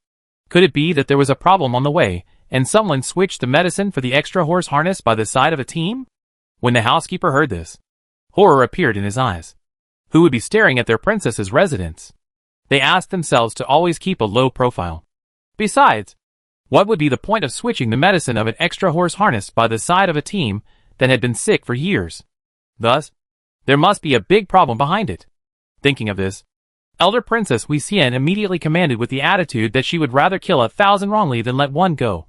Could it be that there was a problem on the way, and someone switched the medicine for the extra horse harness by the side of a team? When the housekeeper heard this, horror appeared in his eyes. Who would be staring at their princess's residence? They asked themselves to always keep a low profile. Besides, what would be the point of switching the medicine of an extra horse harness by the side of a team that had been sick for years? Thus, there must be a big problem behind it. Thinking of this, elder Princess Hui Xian immediately commanded with the attitude that she would rather kill 1,000 wrongly than let one go.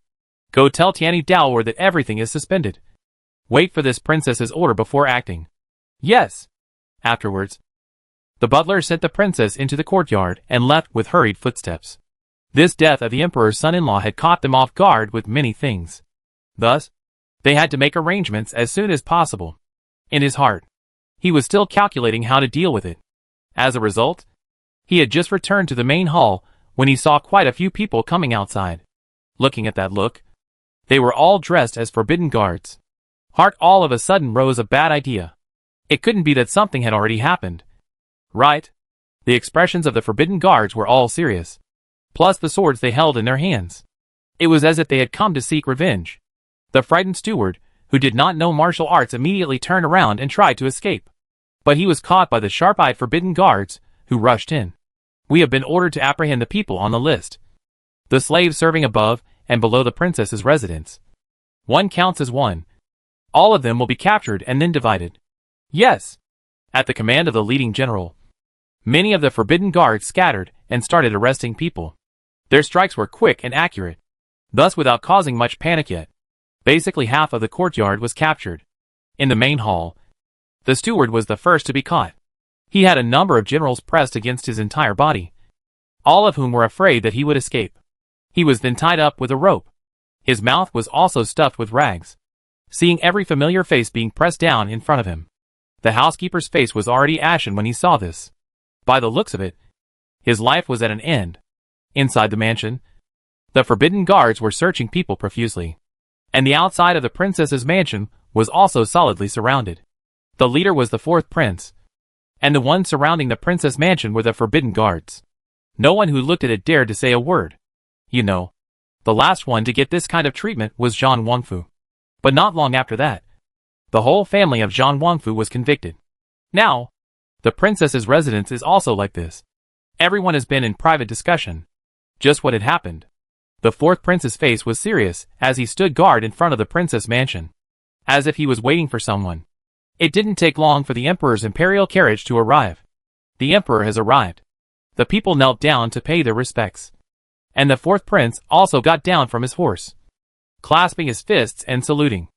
"Go tell Tianyi Daoer that everything is suspended. Wait for this princess's order before acting. Yes. Afterwards, the butler sent the princess into the courtyard and left with hurried footsteps. This death of the emperor's son-in-law had caught them off guard with many things. Thus, they had to make arrangements as soon as possible. In his heart, he was still calculating how to deal with it. As a result, he had just returned to the main hall when he saw quite a few people coming outside. Looking at that look, they were all dressed as forbidden guards. Heart all of a sudden rose a bad idea. It couldn't be that something had already happened. Right? The expressions of the forbidden guards were all serious. Plus the swords they held in their hands. It was as if they had come to seek revenge. The frightened steward, who did not know martial arts, immediately turned around and tried to escape. But he was caught by the sharp-eyed forbidden guards, who rushed in. We have been ordered to apprehend the people on the list. The slaves serving above and below the princess's residence. One counts as one. All of them will be captured and then divided. Yes. At the command of the leading general, many of the forbidden guards scattered and started arresting people. Their strikes were quick and accurate, thus without causing much panic yet. Basically half of the courtyard was captured. In the main hall, the steward was the first to be caught. He had a number of generals pressed against his entire body, all of whom were afraid that he would escape. He was then tied up with a rope. His mouth was also stuffed with rags. Seeing every familiar face being pressed down in front of him, the housekeeper's face was already ashen when he saw this. By the looks of it, his life was at an end. Inside the mansion, the forbidden guards were searching people profusely, and the outside of the princess's mansion was also solidly surrounded. The leader was the fourth prince, and the ones surrounding the princess mansion were the forbidden guards. No one who looked at it dared to say a word. You know, the last one to get this kind of treatment was Zhang Wangfu. But not long after that, the whole family of Zhang Wangfu was convicted. Now, the princess's residence is also like this. Everyone has been in private discussion. Just what had happened. The fourth prince's face was serious as he stood guard in front of the princess mansion, as if he was waiting for someone. It didn't take long for the emperor's imperial carriage to arrive. The emperor has arrived. The people knelt down to pay their respects. And the fourth prince also got down from his horse, clasping his fists and saluting.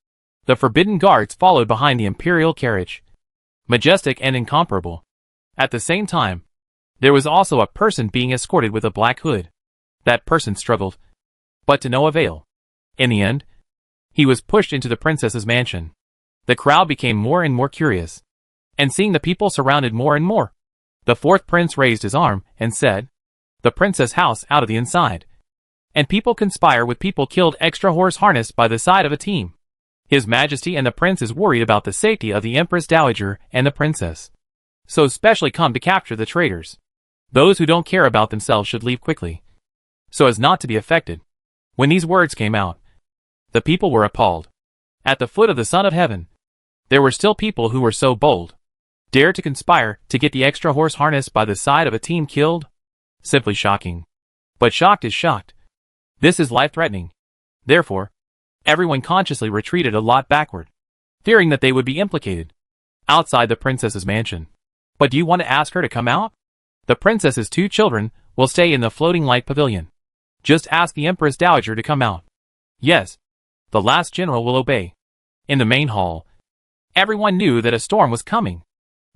The forbidden guards followed behind the imperial carriage, majestic and incomparable. At the same time, there was also a person being escorted with a black hood. That person struggled, but to no avail. In the end, he was pushed into the princess's mansion. The crowd became more and more curious, and seeing the people surrounded more and more, the fourth prince raised his arm and said, "The princess house out of the inside." And people conspire with people killed extra horse harnessed by the side of a team. His Majesty and the prince is worried about the safety of the Empress Dowager and the princess, so specially come to capture the traitors. Those who don't care about themselves should leave quickly, so as not to be affected. When these words came out, the people were appalled. At the foot of the Son of Heaven, there were still people who were so bold, dare to conspire to get the extra horse harnessed by the side of a team killed? Simply shocking. But shocked is shocked. This is life-threatening. Therefore, everyone consciously retreated a lot backward, fearing that they would be implicated outside the princess's mansion. But do you want to ask her to come out? The princess's two children will stay in the floating light pavilion. Just ask the Empress Dowager to come out. Yes, the last general will obey. In the main hall, everyone knew that a storm was coming.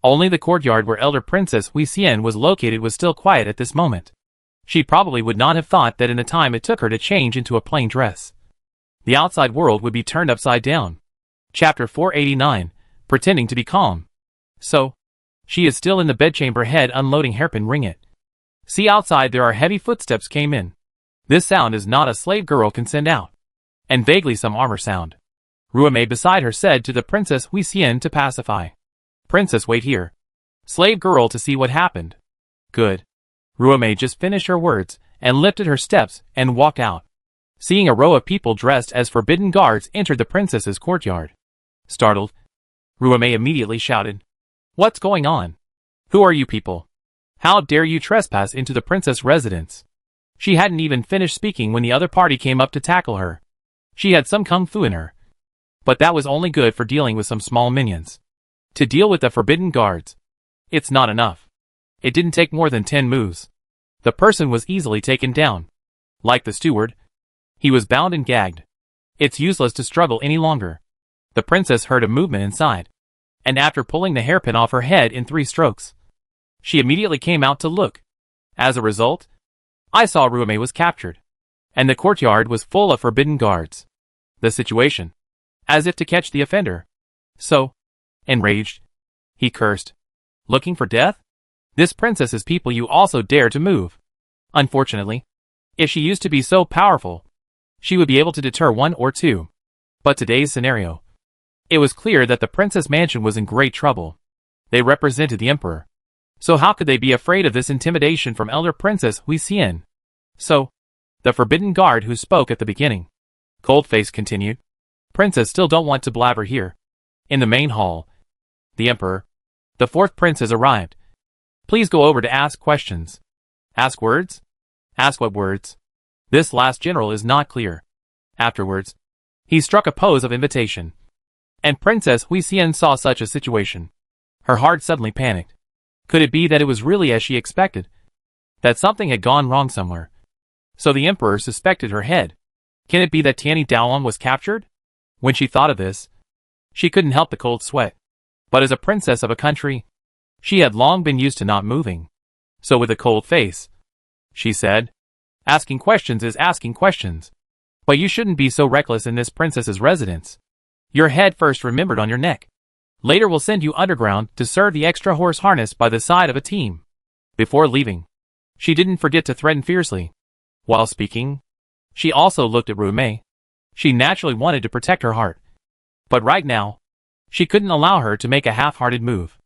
Only the courtyard where elder Princess Huixien was located was still quiet at this moment. She probably would not have thought that in the time it took her to change into a plain dress, the outside world would be turned upside down. Chapter 489, Pretending to be calm. So, she is still in the bedchamber head unloading hairpin ringgit. See outside there are heavy footsteps came in. This sound is not a slave girl can send out. And vaguely some armor sound. Ruame beside her said to the Princess Huixien to pacify. Princess, wait here. Slave girl to see what happened. Good. Ruame just finished her words and lifted her steps and walked out. Seeing a row of people dressed as forbidden guards entered the princess's courtyard. Startled, Ruame immediately shouted, "What's going on? Who are you people? How dare you trespass into the princess' residence?" She hadn't even finished speaking when the other party came up to tackle her. She had some kung fu in her, but that was only good for dealing with some small minions. To deal with the forbidden guards, it's not enough. It didn't take more than 10 moves. The person was easily taken down. Like the steward, he was bound and gagged. It's useless to struggle any longer. The princess heard a movement inside, and after pulling the hairpin off her head in 3 strokes, she immediately came out to look. As a result, I saw Ruome was captured, and the courtyard was full of forbidden guards. The situation, as if to catch the offender. So, enraged, he cursed. Looking for death? This princess's people you also dare to move. Unfortunately, if she used to be so powerful, she would be able to deter 1 or 2. But today's scenario, it was clear that the princess mansion was in great trouble. They represented the emperor. So how could they be afraid of this intimidation from elder princess Hui Xian? So, the forbidden guard who spoke at the beginning, Coldface continued, Princess still don't want to blabber here. In the main hall, the emperor, the 4th prince has arrived. Please go over to ask questions. Ask words? Ask what words? This last general is not clear. Afterwards, he struck a pose of invitation. And Princess Hui Xian saw such a situation. Her heart suddenly panicked. Could it be that it was really as she expected? That something had gone wrong somewhere? So the emperor suspected her head. Can it be that Tianyi Daolan was captured? When she thought of this, she couldn't help the cold sweat. But as a princess of a country, she had long been used to not moving. So with a cold face, she said, asking questions is asking questions. But you shouldn't be so reckless in this princess's residence. Your head first remembered on your neck. Later we'll send you underground to serve the extra horse harness by the side of a team. Before leaving, she didn't forget to threaten fiercely. While speaking, she also looked at Ruime. She naturally wanted to protect her heart. But right now, she couldn't allow her to make a half-hearted move.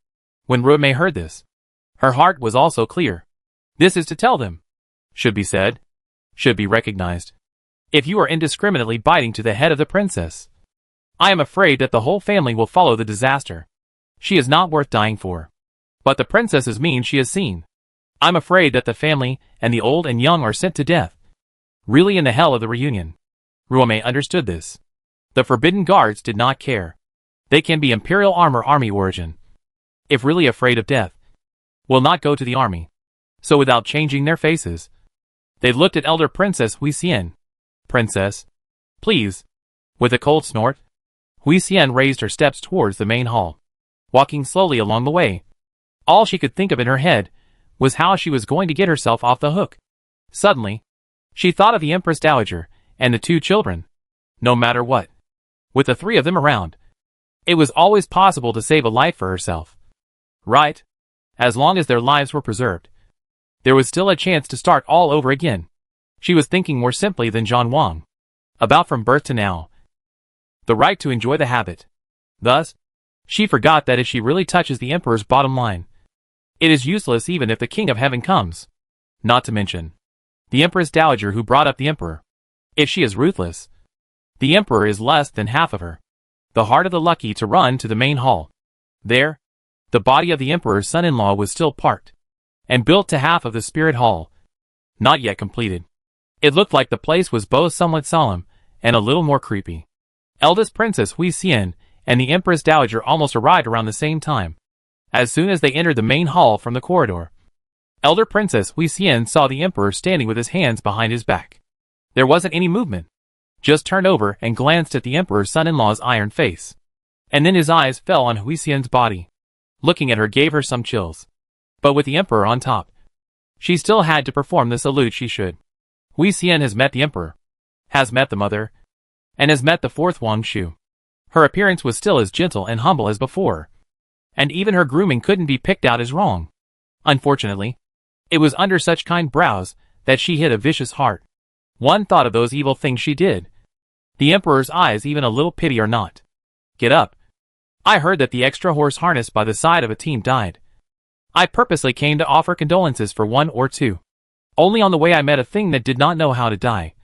When Ruime heard this, her heart was also clear. This is to tell them. Should be said. Should be recognized. If you are indiscriminately biting to the head of the princess, I am afraid that the whole family will follow the disaster. She is not worth dying for. But the princess's mean she has seen. I'm afraid that the family and the old and young are sent to death. Really in the hell of the reunion. Ruome understood this. The forbidden guards did not care. They can be Imperial armor army origin. If really afraid of death, will not go to the army. So without changing their faces, they looked at elder Princess Hui Xian. Princess, please. With a cold snort, Hui Xian raised her steps towards the main hall. Walking slowly along the way, all she could think of in her head was how she was going to get herself off the hook. Suddenly, she thought of the Empress Dowager and the 2 children. No matter what, with the 3 of them around, it was always possible to save a life for herself. Right? As long as their lives were preserved, there was still a chance to start all over again. She was thinking more simply than John Wang. About from birth to now. The right to enjoy the habit. Thus, she forgot that if she really touches the emperor's bottom line, it is useless even if the king of heaven comes. Not to mention the Empress Dowager who brought up the emperor. If she is ruthless, the emperor is less than half of her. The heart of the lucky to run to the main hall. There, the body of the emperor's son-in-law was still parked, and built to half of the spirit hall. Not yet completed. It looked like the place was both somewhat solemn, and a little more creepy. Eldest Princess Hui Xian and the Empress Dowager almost arrived around the same time. As soon as they entered the main hall from the corridor, Elder Princess Hui Xian saw the emperor standing with his hands behind his back. There wasn't any movement. Just turned over and glanced at the emperor's son-in-law's iron face. And then his eyes fell on Hui Xian's body. Looking at her gave her some chills. But with the emperor on top, she still had to perform the salute she should. Hui Xian has met the emperor, has met the mother, and has met the 4th Wang Shu. Her appearance was still as gentle and humble as before. And even her grooming couldn't be picked out as wrong. Unfortunately, it was under such kind brows that she hid a vicious heart. One thought of those evil things she did. The emperor's eyes even a little pity or not. Get up. I heard that the extra horse harness by the side of a team died. I purposely came to offer condolences for 1 or 2. Only on the way I met a thing that did not know how to die.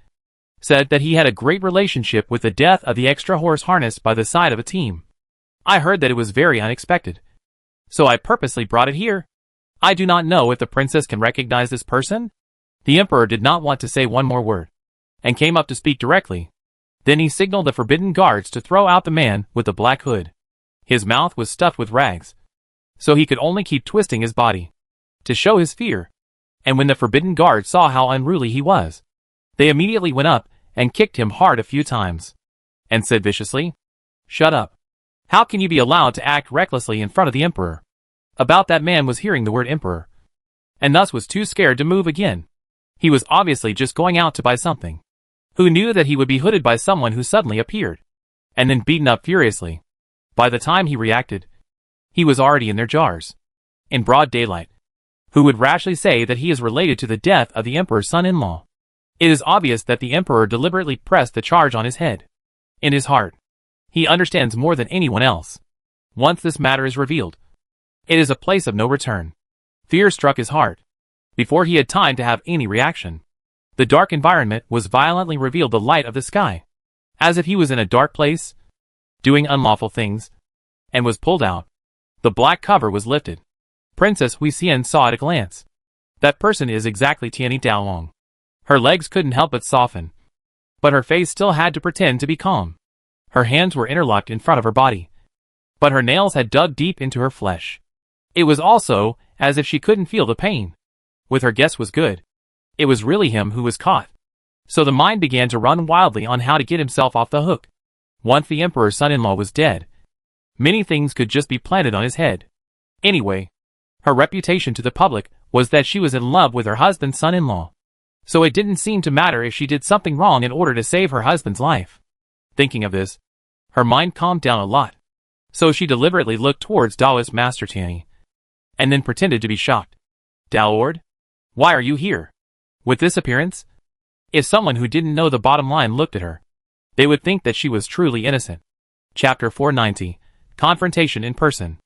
Said that he had a great relationship with the death of the extra horse harness by the side of a team. I heard that it was very unexpected. So I purposely brought it here. I do not know if the princess can recognize this person. The emperor did not want to say one more word, and came up to speak directly. Then he signaled the forbidden guards to throw out the man with the black hood. His mouth was stuffed with rags, so he could only keep twisting his body to show his fear. And when the forbidden guards saw how unruly he was, they immediately went up and kicked him hard a few times, and said viciously, Shut up. How can you be allowed to act recklessly in front of the emperor? About that man was hearing the word emperor, and thus was too scared to move again. He was obviously just going out to buy something. Who knew that he would be hooded by someone who suddenly appeared, and then beaten up furiously? By the time he reacted, he was already in their jars, in broad daylight. Who would rashly say that he is related to the death of the emperor's son-in-law? It is obvious that the emperor deliberately pressed the charge on his head. In his heart, he understands more than anyone else. Once this matter is revealed, it is a place of no return. Fear struck his heart. Before he had time to have any reaction, the dark environment was violently revealed the light of the sky, as if he was in a dark place, doing unlawful things, and was pulled out. The black cover was lifted. Princess Huixian saw at a glance. That person is exactly Tianyi Daolong. Her legs couldn't help but soften, but her face still had to pretend to be calm. Her hands were interlocked in front of her body, but her nails had dug deep into her flesh. It was also as if she couldn't feel the pain. With her guess was good. It was really him who was caught. So the mind began to run wildly on how to get himself off the hook. Once the emperor's son-in-law was dead, many things could just be planted on his head. Anyway, her reputation to the public was that she was in love with her husband's son-in-law. So it didn't seem to matter if she did something wrong in order to save her husband's life. Thinking of this, her mind calmed down a lot. So she deliberately looked towards Daoist Master Tianyi, and then pretended to be shocked. Daolord? Why are you here? With this appearance? If someone who didn't know the bottom line looked at her, they would think that she was truly innocent. Chapter 490. Confrontation in person.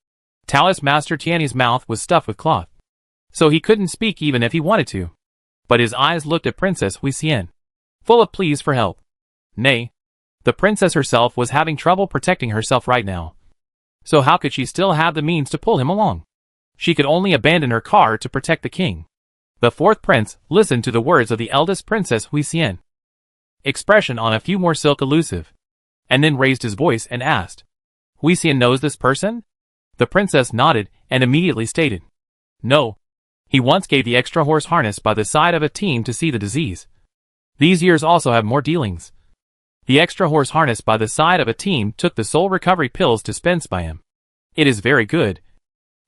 Taoist Master Tianyi's mouth was stuffed with cloth, so he couldn't speak even if he wanted to. But his eyes looked at Princess Huixian, full of pleas for help. Nay, the princess herself was having trouble protecting herself right now. So how could she still have the means to pull him along? She could only abandon her car to protect the king. The fourth prince listened to the words of the eldest Princess Huixian. Expression on a few more silk elusive, and then raised his voice and asked, Huixian knows this person? The princess nodded and immediately stated, no. He once gave the extra horse harness by the side of a team to see the disease. These years also have more dealings. The extra horse harness by the side of a team took the soul recovery pills dispensed by him. It is very good,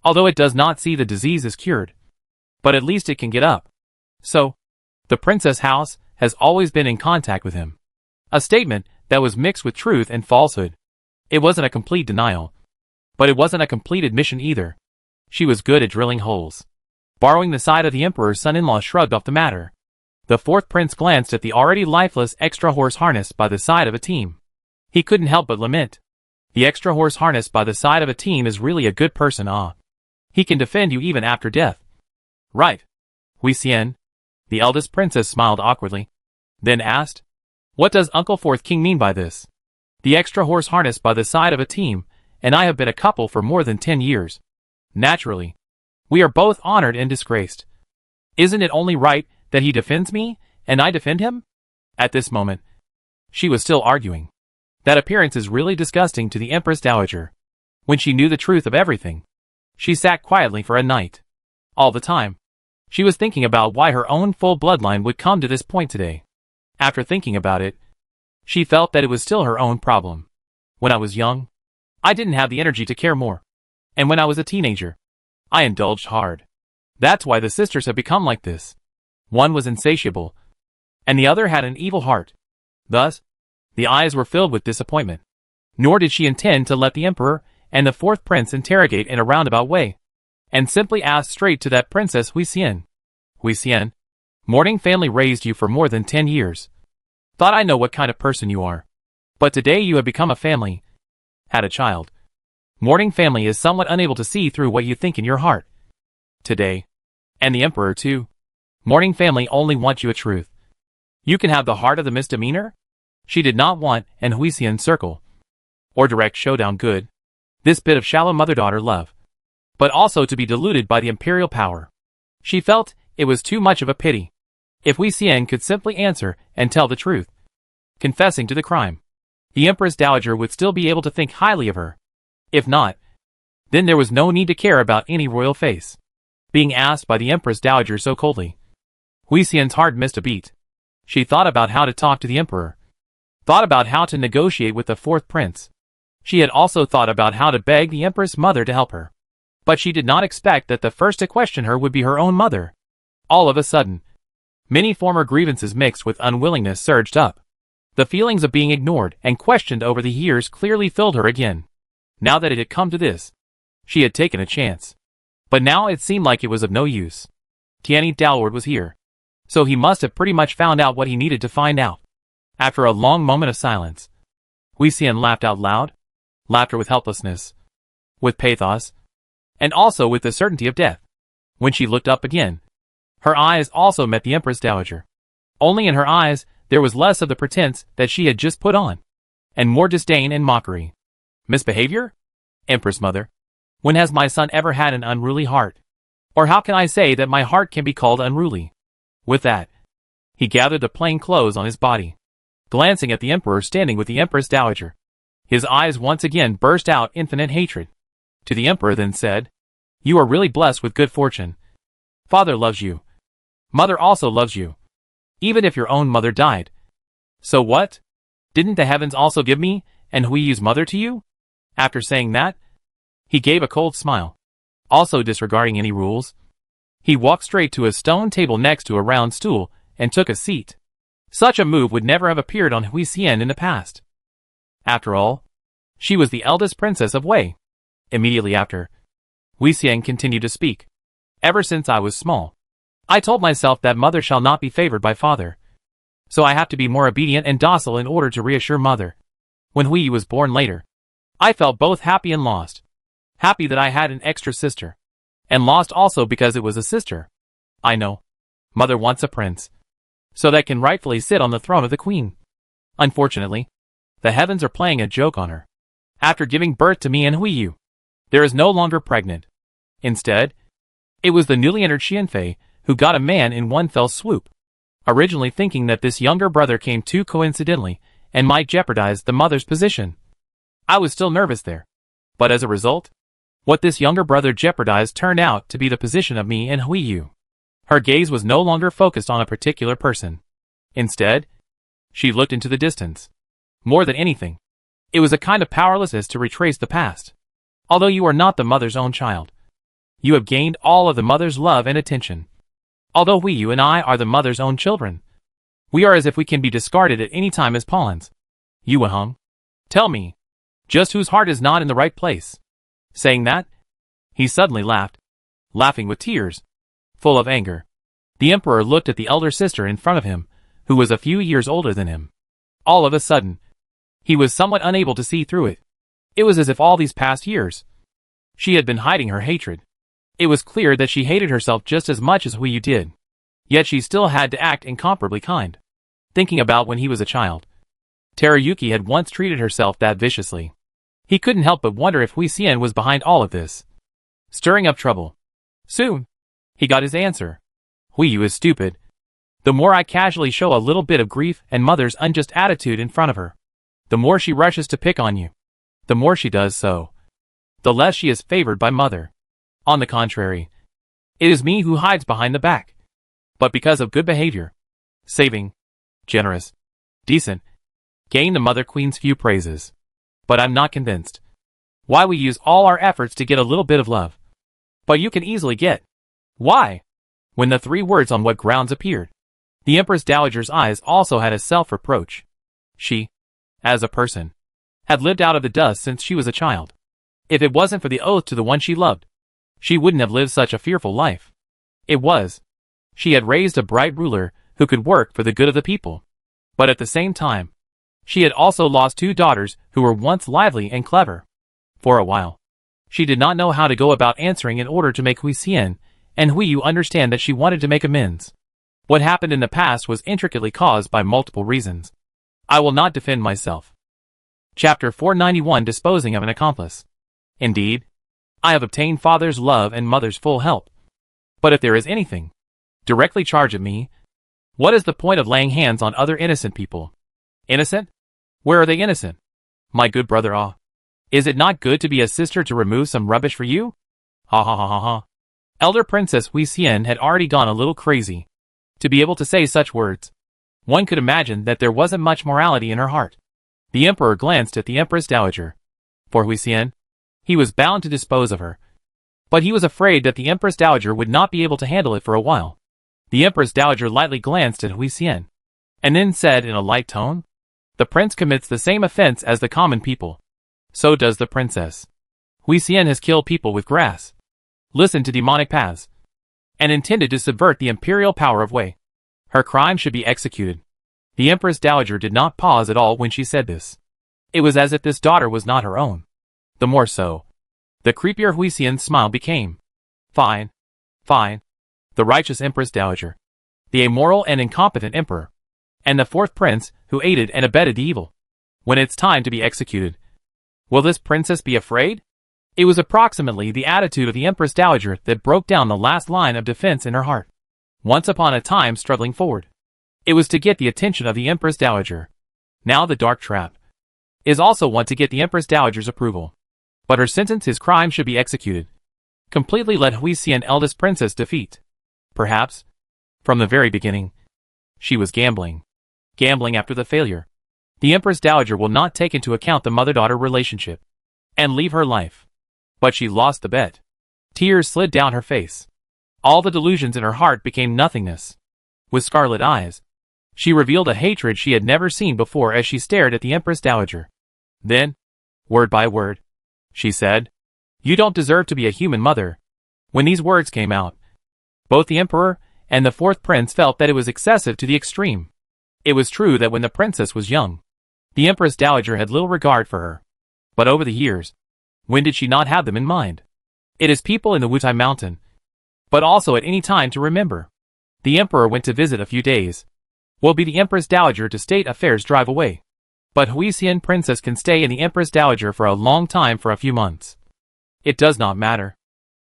although it does not see the disease is cured. But at least it can get up. So, the princess house has always been in contact with him. A statement that was mixed with truth and falsehood. It wasn't a complete denial, but it wasn't a complete admission either. She was good at drilling holes. Borrowing the side of the emperor's son-in-law shrugged off the matter. The fourth prince glanced at the already lifeless extra horse harness by the side of a team. He couldn't help but lament. The extra horse harness by the side of a team is really a good person, ah. He can defend you even after death. Right. Huixian. The eldest princess smiled awkwardly, then asked, what does Uncle Fourth King mean by this? The extra horse harness by the side of a team, and I have been a couple for more than 10 years. Naturally, we are both honored and disgraced. Isn't it only right that he defends me, and I defend him? At this moment, she was still arguing. That appearance is really disgusting to the Empress Dowager. When she knew the truth of everything, she sat quietly for a night. All the time, she was thinking about why her own full bloodline would come to this point today. After thinking about it, she felt that it was still her own problem. When I was young, I didn't have the energy to care more. And when I was a teenager, I indulged hard. That's why the sisters have become like this. One was insatiable, and the other had an evil heart. Thus, the eyes were filled with disappointment. Nor did she intend to let the emperor and the fourth prince interrogate in a roundabout way, and simply asked straight to that Princess Huixian. Huixian, mourning family raised you for more than 10 years. Thought I know what kind of person you are. But today you have become a family. Had a child. Mourning family is somewhat unable to see through what you think in your heart. Today. And the emperor too. Mourning family only want you a truth. You can have the heart of the misdemeanor? She did not want an Huixian circle, or direct showdown good, this bit of shallow mother-daughter love, but also to be deluded by the imperial power. She felt it was too much of a pity. If Huixian could simply answer and tell the truth, confessing to the crime, the Empress Dowager would still be able to think highly of her. If not, then there was no need to care about any royal face. Being asked by the Empress Dowager so coldly, Huixian's heart missed a beat. She thought about how to talk to the emperor, thought about how to negotiate with the fourth prince. She had also thought about how to beg the Empress mother to help her. But she did not expect that the first to question her would be her own mother. All of a sudden, many former grievances mixed with unwillingness surged up. The feelings of being ignored and questioned over the years clearly filled her again. Now that it had come to this, she had taken a chance. But now it seemed like it was of no use. Tianyi Dalward was here, so he must have pretty much found out what he needed to find out. After a long moment of silence, Hui Xian laughed out loud, laughter with helplessness, with pathos, and also with the certainty of death. When she looked up again, her eyes also met the Empress Dowager. Only in her eyes there was less of the pretense that she had just put on, and more disdain and mockery. Misbehavior? Empress Mother, when has my son ever had an unruly heart? Or how can I say that my heart can be called unruly? With that, he gathered the plain clothes on his body, glancing at the Emperor standing with the Empress Dowager. His eyes once again burst out infinite hatred. To the Emperor then said, "You are really blessed with good fortune. Father loves you. Mother also loves you. Even if your own mother died. So what? Didn't the heavens also give me and Huiyu's mother to you?" After saying that, he gave a cold smile. Also disregarding any rules, he walked straight to a stone table next to a round stool and took a seat. Such a move would never have appeared on Hui Xian in the past. After all, she was the eldest princess of Wei. Immediately after, Hui Xian continued to speak. Ever since I was small, I told myself that mother shall not be favored by father. So I have to be more obedient and docile in order to reassure mother. When Huiyu was born later, I felt both happy and lost. Happy that I had an extra sister, and lost also because it was a sister. I know. Mother wants a prince, so that can rightfully sit on the throne of the queen. Unfortunately, the heavens are playing a joke on her. After giving birth to me and Huiyu, there is no longer pregnant. Instead, it was the newly entered Xianfei who got a man in one fell swoop, originally thinking that this younger brother came too coincidentally and might jeopardize the mother's position. I was still nervous there, but as a result, what this younger brother jeopardized turned out to be the position of me and Huiyu. Her gaze was no longer focused on a particular person. Instead, she looked into the distance. More than anything, it was a kind of powerlessness to retrace the past. Although you are not the mother's own child, you have gained all of the mother's love and attention. Although Huiyu and I are the mother's own children, we are as if we can be discarded at any time as pawns. Yueheng, tell me, just whose heart is not in the right place? Saying that, he suddenly laughed, laughing with tears, full of anger. The Emperor looked at the elder sister in front of him, who was a few years older than him. All of a sudden, he was somewhat unable to see through it. It was as if all these past years, she had been hiding her hatred. It was clear that she hated herself just as much as Huiyu did. Yet she still had to act incomparably kind. Thinking about when he was a child, Teruyuki had once treated herself that viciously. He couldn't help but wonder if Hui Xian was behind all of this, stirring up trouble. Soon, he got his answer. Huiyu is stupid. The more I casually show a little bit of grief and mother's unjust attitude in front of her, the more she rushes to pick on you. The more she does so, the less she is favored by mother. On the contrary, it is me who hides behind the back. But because of good behavior, saving, generous, decent, gain the mother queen's few praises. But I'm not convinced. Why we use all our efforts to get a little bit of love. But you can easily get. Why? When the three words on what grounds appeared, the Empress Dowager's eyes also had a self-reproach. She, as a person, had lived out of the dust since she was a child. If it wasn't for the oath to the one she loved, she wouldn't have lived such a fearful life. It was. She had raised a bright ruler who could work for the good of the people. But at the same time, she had also lost two daughters who were once lively and clever. For a while, she did not know how to go about answering in order to make Hui Xian and Huiyu understand that she wanted to make amends. What happened in the past was intricately caused by multiple reasons. I will not defend myself. Chapter 491, Disposing of an Accomplice. Indeed, I have obtained father's love and mother's full help. But if there is anything directly charged at me, what is the point of laying hands on other innocent people? Innocent? Where are they innocent? My good brother Ah. Is it not good to be a sister to remove some rubbish for you? Ha ha ha ha ha. Elder Princess Hui Xian had already gone a little crazy. To be able to say such words, one could imagine that there wasn't much morality in her heart. The Emperor glanced at the Empress Dowager. For Huisien, he was bound to dispose of her. But he was afraid that the Empress Dowager would not be able to handle it for a while. The Empress Dowager lightly glanced at Huisien, and then said in a light tone, "The prince commits the same offense as the common people. So does the princess. Huisien has killed people with grass, listened to demonic paths, and intended to subvert the imperial power of Wei. Her crime should be executed." The Empress Dowager did not pause at all when she said this. It was as if this daughter was not her own. The more so, the creepier Huisien's smile became. Fine. Fine. The righteous Empress Dowager, the amoral and incompetent emperor, and the fourth prince who aided and abetted the evil. When it's time to be executed, will this princess be afraid? It was approximately the attitude of the Empress Dowager that broke down the last line of defense in her heart. Once upon a time struggling forward, it was to get the attention of the Empress Dowager. Now the dark trap is also one to get the Empress Dowager's approval. But her sentence, his crime should be executed. Completely let Huisien eldest princess defeat. Perhaps, from the very beginning, she was gambling. Gambling after the failure. The Empress Dowager will not take into account the mother-daughter relationship and leave her life. But she lost the bet. Tears slid down her face. All the delusions in her heart became nothingness. With scarlet eyes, she revealed a hatred she had never seen before as she stared at the Empress Dowager. Then, word by word, she said, "You don't deserve to be a human mother." When these words came out, both the emperor and the fourth prince felt that it was excessive to the extreme. It was true that when the princess was young, the Empress Dowager had little regard for her. But over the years, when did she not have them in mind? It is people in the Wutai Mountain, but also at any time to remember. The emperor went to visit a few days. Will be the Empress Dowager to state affairs drive away. But Huisien princess can stay in the Empress Dowager for a long time, for a few months. It does not matter.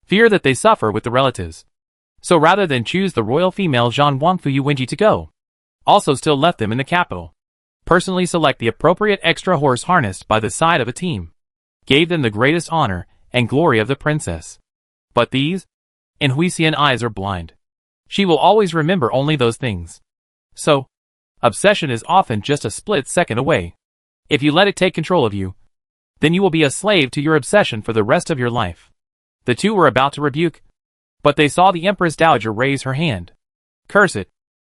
Fear that they suffer with the relatives. So rather than choose the royal female Zhan Wangfu Wenji to go, also still left them in the capital. Personally select the appropriate extra horse harnessed by the side of a team. Gave them the greatest honor and glory of the princess. But these, in Huisien eyes, are blind. She will always remember only those things. So, obsession is often just a split second away. If you let it take control of you, then you will be a slave to your obsession for the rest of your life. The two were about to rebuke, but they saw the Empress Dowager raise her hand. Curse it.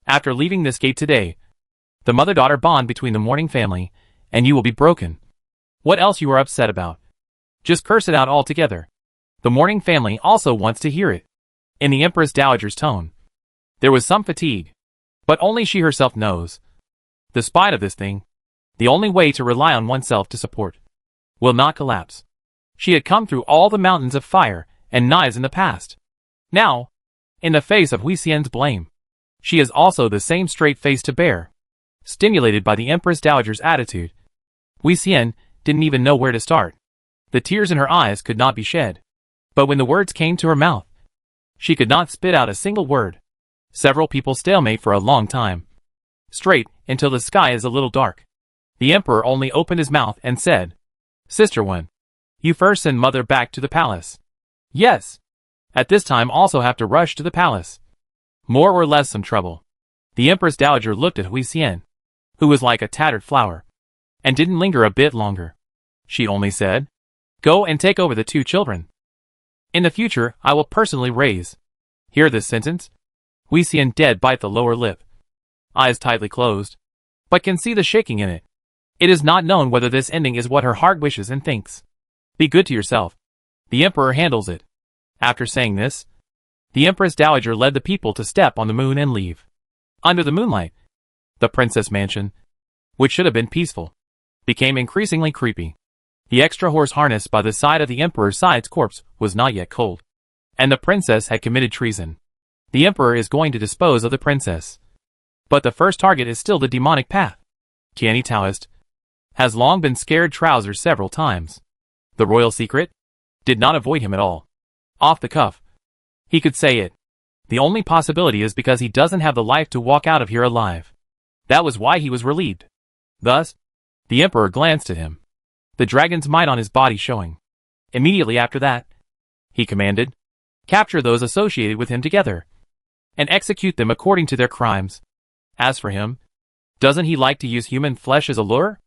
After leaving this gate today, the mother-daughter bond between the mourning family and you will be broken. What else you are upset about? Just curse it out altogether. The mourning family also wants to hear it. In the Empress Dowager's tone, there was some fatigue, but only she herself knows. Despite of this thing, the only way to rely on oneself to support will not collapse. She had come through all the mountains of fire and knives in the past. Now, in the face of Huisien's blame, she has also the same straight face to bear. Stimulated by the Empress Dowager's attitude, Huisien didn't even know where to start. The tears in her eyes could not be shed. But when the words came to her mouth, she could not spit out a single word. Several people stalemate for a long time. Straight until the sky is a little dark. The emperor only opened his mouth and said, "Sister Wen, you first send mother back to the palace." "Yes. At this time also have to rush to the palace. More or less some trouble." The Empress Dowager looked at Huisien, who was like a tattered flower, and didn't linger a bit longer. She only said, "Go and take over the two children. In the future, I will personally raise." Hear this sentence? Huisien dead bite the lower lip. Eyes tightly closed, but can see the shaking in it. It is not known whether this ending is what her heart wishes and thinks. Be good to yourself. The emperor handles it. After saying this, the Empress Dowager led the people to step on the moon and leave. Under the moonlight, the princess mansion, which should have been peaceful, became increasingly creepy. The extra horse harness by the side of the emperor's side's corpse was not yet cold, and the princess had committed treason. The emperor is going to dispose of the princess. But the first target is still the demonic path. Tianyi Taoist has long been scared trousers several times. The royal secret did not avoid him at all. Off the cuff, he could say it. The only possibility is because he doesn't have the life to walk out of here alive. That was why he was relieved. Thus, the emperor glanced at him, the dragon's might on his body showing. Immediately after that, he commanded, "Capture those associated with him together, and execute them according to their crimes." As for him, doesn't he like to use human flesh as a lure?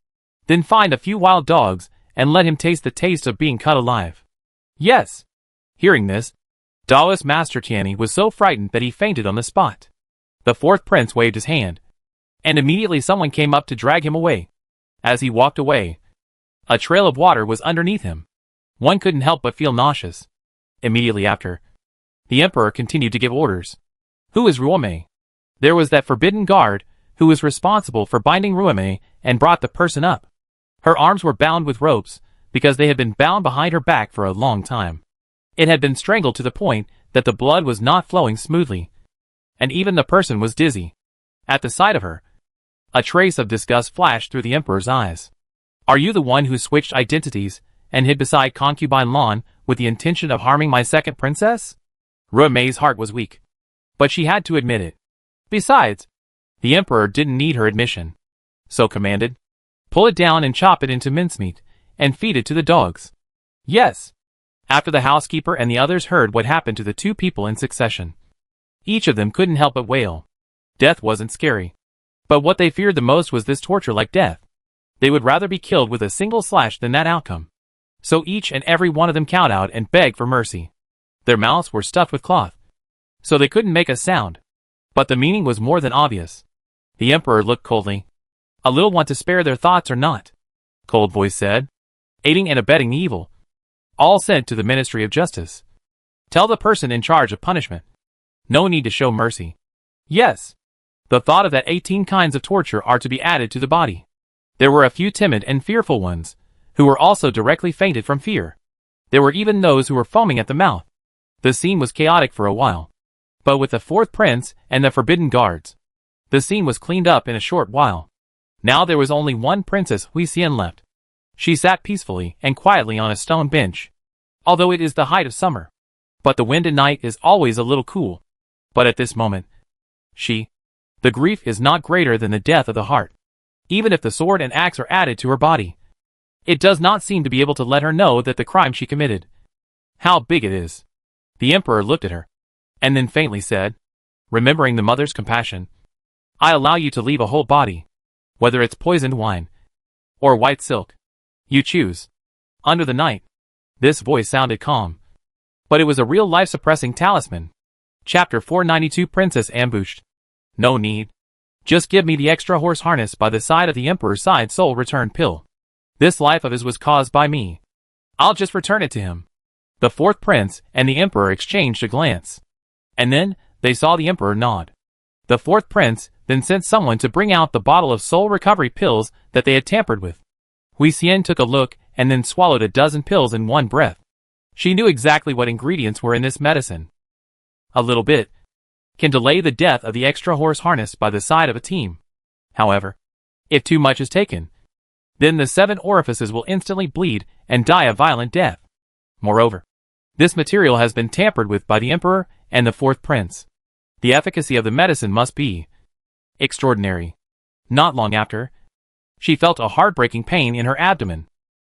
Then find a few wild dogs and let him taste the taste of being cut alive. Yes. Hearing this, Daoist Master Tianyi was so frightened that he fainted on the spot. The fourth prince waved his hand, and immediately someone came up to drag him away. As he walked away, a trail of water was underneath him. One couldn't help but feel nauseous. Immediately after, the emperor continued to give orders. Who is Ruomei? There was that forbidden guard who was responsible for binding Ruomei and brought the person up. Her arms were bound with ropes because they had been bound behind her back for a long time. It had been strangled to the point that the blood was not flowing smoothly, and even the person was dizzy. At the sight of her, a trace of disgust flashed through the emperor's eyes. Are you the one who switched identities and hid beside concubine Lan with the intention of harming my second princess? Ruomei's heart was weak, but she had to admit it. Besides, the emperor didn't need her admission, so commanded, pull it down and chop it into mincemeat, and feed it to the dogs. Yes. After the housekeeper and the others heard what happened to the two people in succession, each of them couldn't help but wail. Death wasn't scary, but what they feared the most was this torture like death. They would rather be killed with a single slash than that outcome. So each and every one of them cowed out and begged for mercy. Their mouths were stuffed with cloth, so they couldn't make a sound. But the meaning was more than obvious. The emperor looked coldly. A little want to spare their thoughts or not? Cold voice said. Aiding and abetting the evil. All sent to the Ministry of Justice. Tell the person in charge of punishment. No need to show mercy. Yes. The thought of that 18 kinds of torture are to be added to the body. There were a few timid and fearful ones, who were also directly fainted from fear. There were even those who were foaming at the mouth. The scene was chaotic for a while. But with the fourth prince and the forbidden guards, the scene was cleaned up in a short while. Now there was only one Princess Huixian left. She sat peacefully and quietly on a stone bench. Although it is the height of summer, but the wind at night is always a little cool. But at this moment, the grief is not greater than the death of the heart. Even if the sword and axe are added to her body, it does not seem to be able to let her know that the crime she committed, how big it is. The emperor looked at her, and then faintly said, remembering the mother's compassion, I allow you to leave a whole body, whether it's poisoned wine or white silk. You choose. Under the night. This voice sounded calm, but it was a real life-suppressing talisman. Chapter 492 Princess Ambushed. No need. Just give me the extra horse harness by the side of the emperor's side soul return pill. This life of his was caused by me. I'll just return it to him. The fourth prince and the emperor exchanged a glance, and then they saw the emperor nod. The fourth prince then sent someone to bring out the bottle of soul recovery pills that they had tampered with. Huixian took a look and then swallowed a dozen pills in one breath. She knew exactly what ingredients were in this medicine. A little bit can delay the death of the extra horse harness by the side of a team. However, if too much is taken, then the 7 orifices will instantly bleed and die a violent death. Moreover, this material has been tampered with by the emperor and the fourth prince. The efficacy of the medicine must be extraordinary. Not long after, she felt a heartbreaking pain in her abdomen,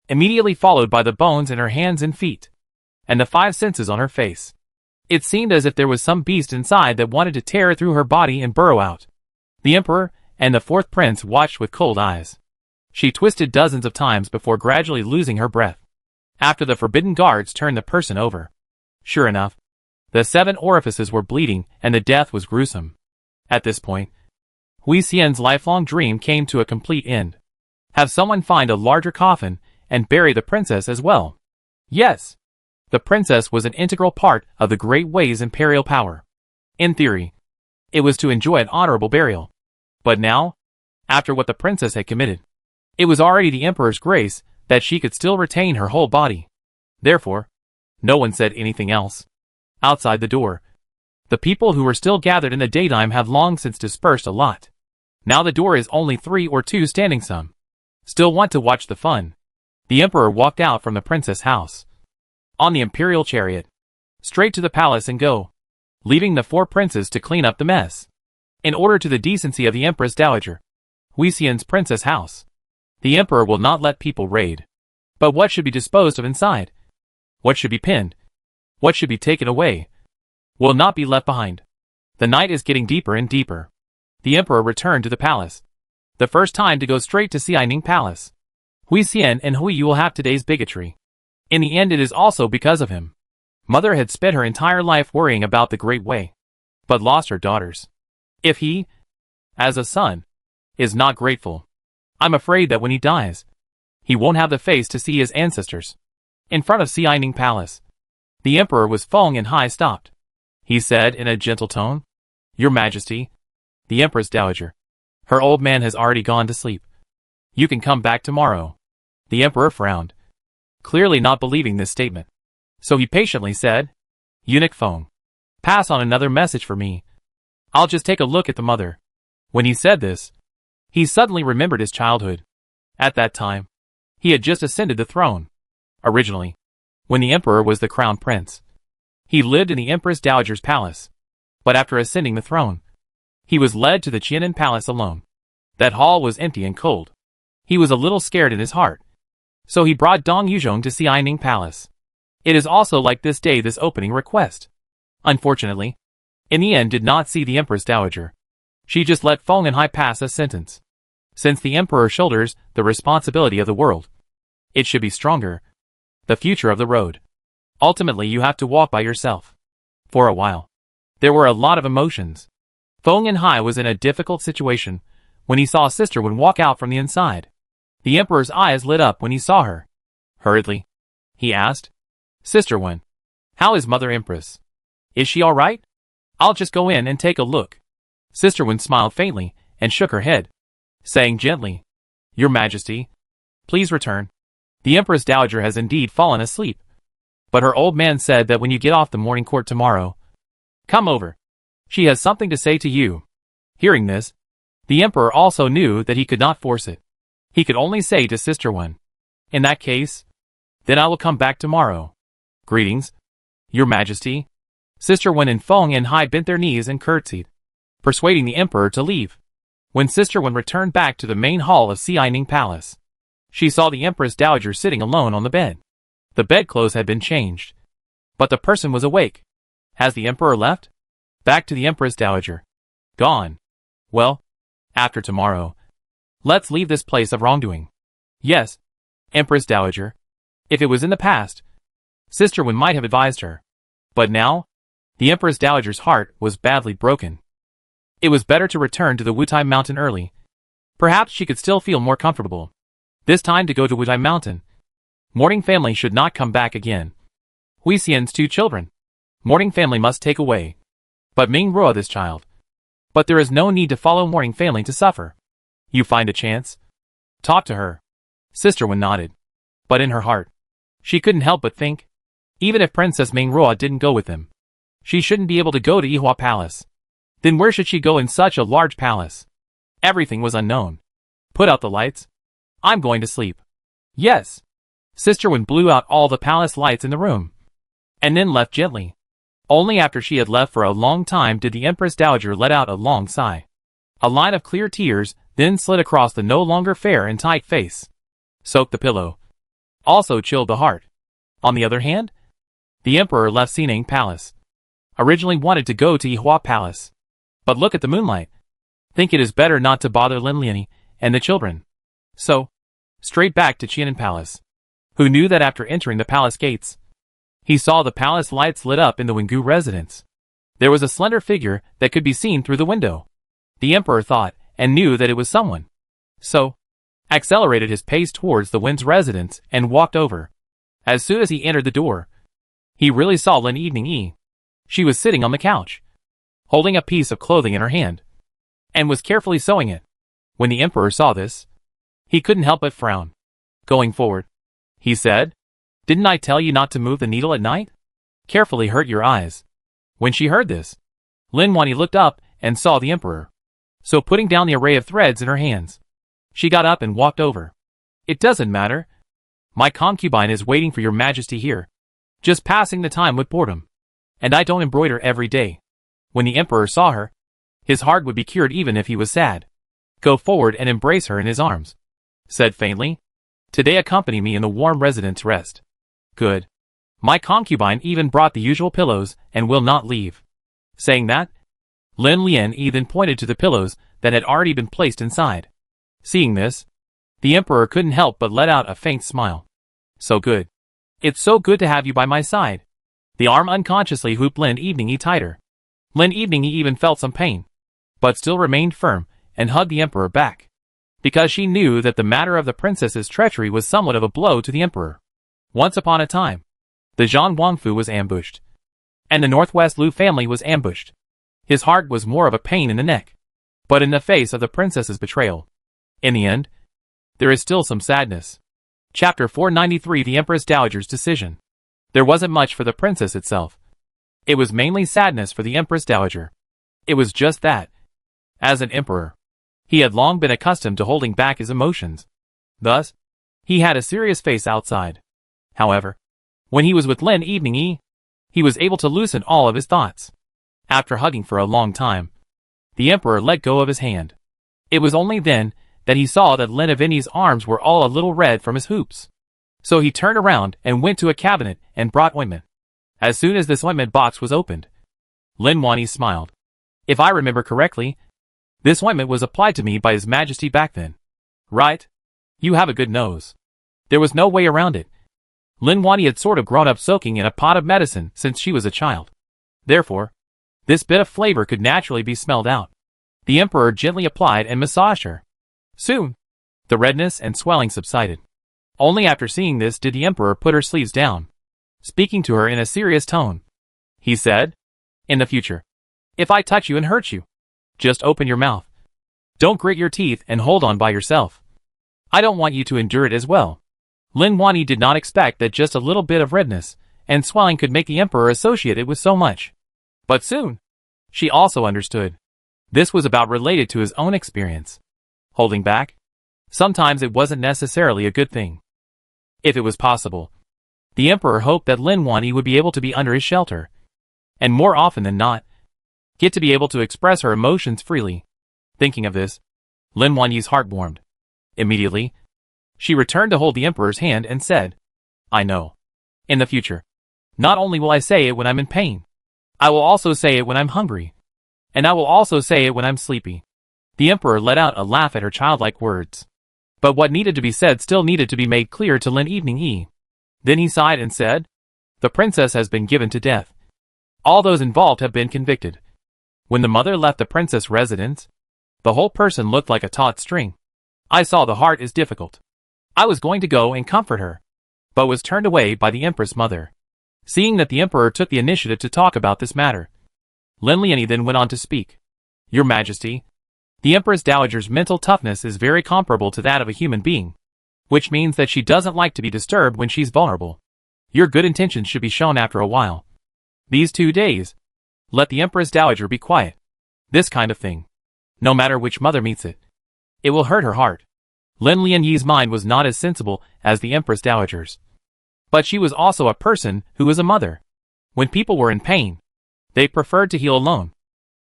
immediately followed by the bones in her hands and feet, and the 5 senses on her face. It seemed as if there was some beast inside that wanted to tear through her body and burrow out. The emperor and the fourth prince watched with cold eyes. She twisted dozens of times before gradually losing her breath. After the forbidden guards turned the person over, sure enough, the 7 orifices were bleeding and the death was gruesome. At this point, Huixian's lifelong dream came to a complete end. Have someone find a larger coffin and bury the princess as well. Yes, the princess was an integral part of the Great Way's imperial power. In theory, it was to enjoy an honorable burial. But now, after what the princess had committed, it was already the emperor's grace that she could still retain her whole body. Therefore, no one said anything else. Outside the door, the people who were still gathered in the daytime have long since dispersed a lot. Now the door is only 3 or 2 standing some. Still want to watch the fun. The emperor walked out from the princess' house on the imperial chariot, straight to the palace and go, leaving the 4 princes to clean up the mess. In order to the decency of the Empress Dowager, Huixian's princess house, the emperor will not let people raid. But what should be disposed of inside? What should be pinned? What should be taken away? Will not be left behind. The night is getting deeper and deeper. The emperor returned to the palace. The first time to go straight to Xianing Palace. Hui Xian and Hui, you will have today's bigotry. In the end, it is also because of him. Mother had spent her entire life worrying about the Great Way, but lost her daughters. If he, as a son, is not grateful, I'm afraid that when he dies, he won't have the face to see his ancestors. In front of Xianing Palace, the Emperor was Feng and Hai stopped. He said in a gentle tone, Your Majesty, the Empress Dowager. Her old man has already gone to sleep. You can come back tomorrow. The Emperor frowned, clearly not believing this statement. So he patiently said, Eunuch Feng, pass on another message for me. I'll just take a look at the mother. When he said this, he suddenly remembered his childhood. At that time, he had just ascended the throne. Originally, when the Emperor was the crown prince, he lived in the Empress Dowager's palace. But after ascending the throne, he was led to the Qianan Palace alone. That hall was empty and cold. He was a little scared in his heart. So he brought Dong Yuzhong to Xianing Palace. It is also like this day this opening request. Unfortunately, in the end did not see the Empress Dowager. She just let Feng and Hai pass a sentence. Since the Emperor shoulders the responsibility of the world, it should be stronger. The future of the road. Ultimately you have to walk by yourself. For a while, there were a lot of emotions. Feng and Hai was in a difficult situation when he saw Sister Wen walk out from the inside. The Emperor's eyes lit up when he saw her. Hurriedly, he asked, Sister Wen, how is Mother Empress? Is she all right? I'll just go in and take a look. Sister Wen smiled faintly and shook her head, saying gently, Your Majesty, please return. The Empress Dowager has indeed fallen asleep. But her old man said that when you get off the morning court tomorrow, come over. She has something to say to you. Hearing this, the Emperor also knew that he could not force it. He could only say to Sister Wen, In that case, then I will come back tomorrow. Greetings, Your Majesty. Sister Wen and Feng and Hai bent their knees and curtsied, persuading the Emperor to leave. When Sister Wen returned back to the main hall of Xianing Palace, she saw the Empress Dowager sitting alone on the bed. The bedclothes had been changed, but the person was awake. Has the Emperor left? Back to the Empress Dowager. Gone. Well, after tomorrow, let's leave this place of wrongdoing. Yes, Empress Dowager. If it was in the past, Sister Wen might have advised her. But now, the Empress Dowager's heart was badly broken. It was better to return to the Wutai Mountain early. Perhaps she could still feel more comfortable. This time to go to Wutai Mountain. Mourning family should not come back again. Hui Xian's 2 children. Mourning family must take away. But Ming Ruo this child. But there is no need to follow mourning family to suffer. You find a chance? Talk to her. Sister Wen nodded. But in her heart, she couldn't help but think, even if Princess Ming Ruo didn't go with them, she shouldn't be able to go to Yihua Palace. Then where should she go in such a large palace? Everything was unknown. Put out the lights. I'm going to sleep. Yes. Sister Wen blew out all the palace lights in the room, and then left gently. Only after she had left for a long time did the Empress Dowager let out a long sigh. A line of clear tears then slid across the no longer fair and tight face. Soaked the pillow. Also chilled the heart. On the other hand, the Emperor left Xianing Palace. Originally wanted to go to Yihua Palace. But look at the moonlight. Think it is better not to bother Lin Liani and the children. So, straight back to Qianan Palace. Who knew that after entering the palace gates, he saw the palace lights lit up in the Wengu residence. There was a slender figure that could be seen through the window. The Emperor thought and knew that it was someone. So, accelerated his pace towards the Wen's residence and walked over. As soon as he entered the door, he really saw Lin Evening Yi. She was sitting on the couch, holding a piece of clothing in her hand, and was carefully sewing it. When the Emperor saw this, he couldn't help but frown. Going forward, he said, Didn't I tell you not to move the needle at night? Carefully hurt your eyes. When she heard this, Lin Wani looked up and saw the Emperor. So putting down the array of threads in her hands, she got up and walked over. It doesn't matter. My concubine is waiting for your Majesty here, just passing the time with boredom. And I don't embroider every day. When the Emperor saw her, his heart would be cured even if he was sad. Go forward and embrace her in his arms. Said faintly, Today accompany me in the warm residence rest. Good. My concubine even brought the usual pillows and will not leave. Saying that, Lin Lian then pointed to the pillows that had already been placed inside. Seeing this, The Emperor couldn't help but let out a faint smile. So good. It's so good to have you by my side. The arm unconsciously hooped Lin Evening tighter. Lin Evening even felt some pain, but still remained firm and hugged the Emperor back, because she knew that the matter of the princess's treachery was somewhat of a blow to the Emperor. Once upon a time, the Zhang Guangfu was ambushed, and the Northwest Lu family was ambushed. His heart was more of a pain in the neck, but in the face of the princess's betrayal. In the end, there is still some sadness. Chapter 493: The Empress Dowager's Decision. There wasn't much for the princess itself. It was mainly sadness for the Empress Dowager. It was just that, as an emperor, he had long been accustomed to holding back his emotions. Thus, he had a serious face outside. However, when he was with Lin Evening, he was able to loosen all of his thoughts. After hugging for a long time, the Emperor let go of his hand. It was only then that he saw that Lin Evening's arms were all a little red from his hoops. So he turned around and went to a cabinet and brought ointment. As soon as this ointment box was opened, Lin Wani smiled. If I remember correctly, this ointment was applied to me by His Majesty back then. Right? You have a good nose. There was no way around it. Lin Wani had sort of grown up soaking in a pot of medicine since she was a child. Therefore, this bit of flavor could naturally be smelled out. The Emperor gently applied and massaged her. Soon, the redness and swelling subsided. Only after seeing this did the Emperor put her sleeves down, speaking to her in a serious tone. He said, "In the future, if I touch you and hurt you, just open your mouth. Don't grit your teeth and hold on by yourself. I don't want you to endure it as well." Lin Wani did not expect that just a little bit of redness and swelling could make the Emperor associate it with so much. But soon, she also understood. This was about related to his own experience. Holding back? Sometimes it wasn't necessarily a good thing. If it was possible, the Emperor hoped that Lin Wani would be able to be under his shelter, and more often than not, get to be able to express her emotions freely. Thinking of this, Lin Wani's heart warmed. Immediately, she returned to hold the Emperor's hand and said, "I know. In the future, not only will I say it when I'm in pain, I will also say it when I'm hungry, and I will also say it when I'm sleepy." The Emperor let out a laugh at her childlike words. But what needed to be said still needed to be made clear to Lin Evening. Then he sighed and said, "The princess has been given to death. All those involved have been convicted." When the mother left the princess' residence, the whole person looked like a taut string. I saw the heart is difficult. I was going to go and comfort her, but was turned away by the Empress mother. Seeing that the Emperor took the initiative to talk about this matter, Lin Liani then went on to speak. "Your Majesty, the Empress Dowager's mental toughness is very comparable to that of a human being, which means that she doesn't like to be disturbed when she's vulnerable. Your good intentions should be shown after a while. These 2 days, let the Empress Dowager be quiet. This kind of thing, no matter which mother meets it, it will hurt her heart." Lin Lianyi's mind was not as sensible as the Empress Dowager's, but she was also a person who was a mother. When people were in pain, they preferred to heal alone.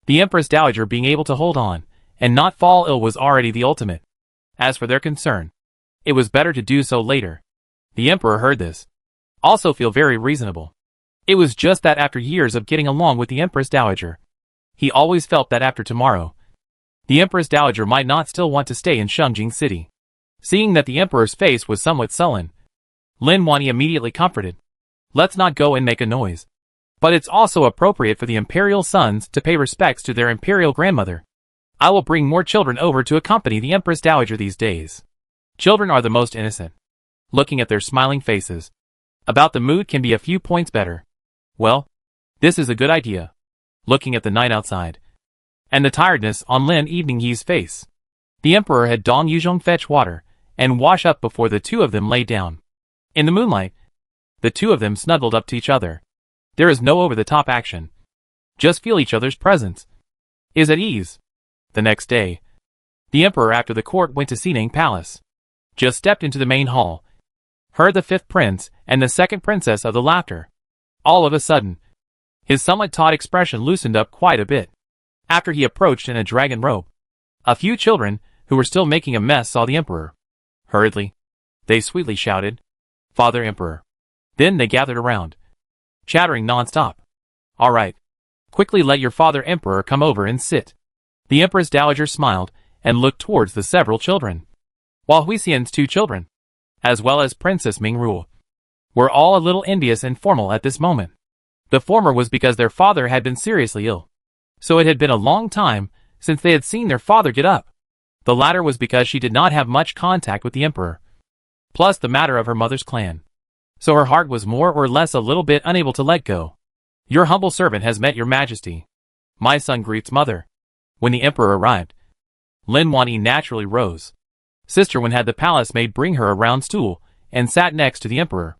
The Empress Dowager being able to hold on and not fall ill was already the ultimate. As for their concern, it was better to do so later. The Emperor heard this, also feel very reasonable. It was just that after years of getting along with the Empress Dowager, he always felt that after tomorrow, the Empress Dowager might not still want to stay in Shengjing City. Seeing that the Emperor's face was somewhat sullen, Lin Wani immediately comforted. "Let's not go and make a noise. But it's also appropriate for the Imperial sons to pay respects to their Imperial grandmother. I will bring more children over to accompany the Empress Dowager these days. Children are the most innocent. Looking at their smiling faces, about the mood can be a few points better. Well, this is a good idea." Looking at the night outside, and the tiredness on Lin Evening's face, the Emperor had Dong Yuzhong fetch water and wash up before the two of them lay down. In the moonlight, the two of them snuggled up to each other. There is no over-the-top action. Just feel each other's presence. Is at ease. The next day, the Emperor after the court went to Sinang Palace. Just stepped into the main hall. Heard the 5th prince and the 2nd princess of the laughter. All of a sudden, his somewhat taut expression loosened up quite a bit. After he approached in a dragon robe, a few children, who were still making a mess, saw the Emperor. Hurriedly, they sweetly shouted, "Father Emperor." Then they gathered around, chattering non-stop. "All right. Quickly let your father Emperor come over and sit." The Empress Dowager smiled and looked towards the several children. while Huixian's 2 children, as well as Princess Mingruo, were all a little envious and formal at this moment. The former was because their father had been seriously ill, so it had been a long time since they had seen their father get up. The latter was because she did not have much contact with the emperor, plus the matter of her mother's clan. So her heart was more or less a little bit unable to let go. Your humble servant has met your majesty. My son greets mother. When the emperor arrived, Lin Wanyi naturally rose. Sister Wen had the palace maid bring her a round stool and sat next to the emperor.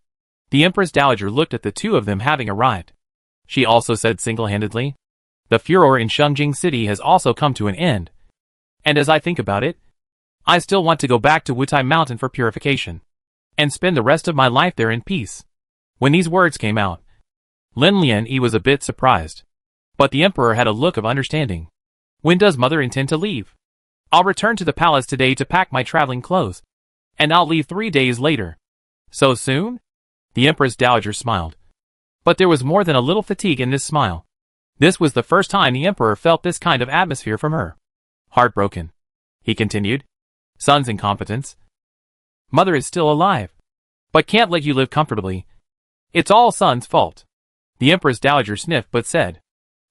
The Empress Dowager looked at the two of them having arrived. She also said single-handedly, "The furor in Shengjing City has also come to an end. And as I think about it, I still want to go back to Wutai Mountain for purification, and spend the rest of my life there in peace." When these words came out, Lin Lianyi was a bit surprised. But the emperor had a look of understanding. "When does mother intend to leave?" "I'll return to the palace today to pack my traveling clothes, and I'll leave 3 days later." "So soon?" The Empress Dowager smiled. But there was more than a little fatigue in this smile. This was the first time the emperor felt this kind of atmosphere from her. "Heartbroken," he continued. "Son's incompetence. Mother is still alive, but can't let you live comfortably. It's all son's fault." The Empress Dowager sniffed but said,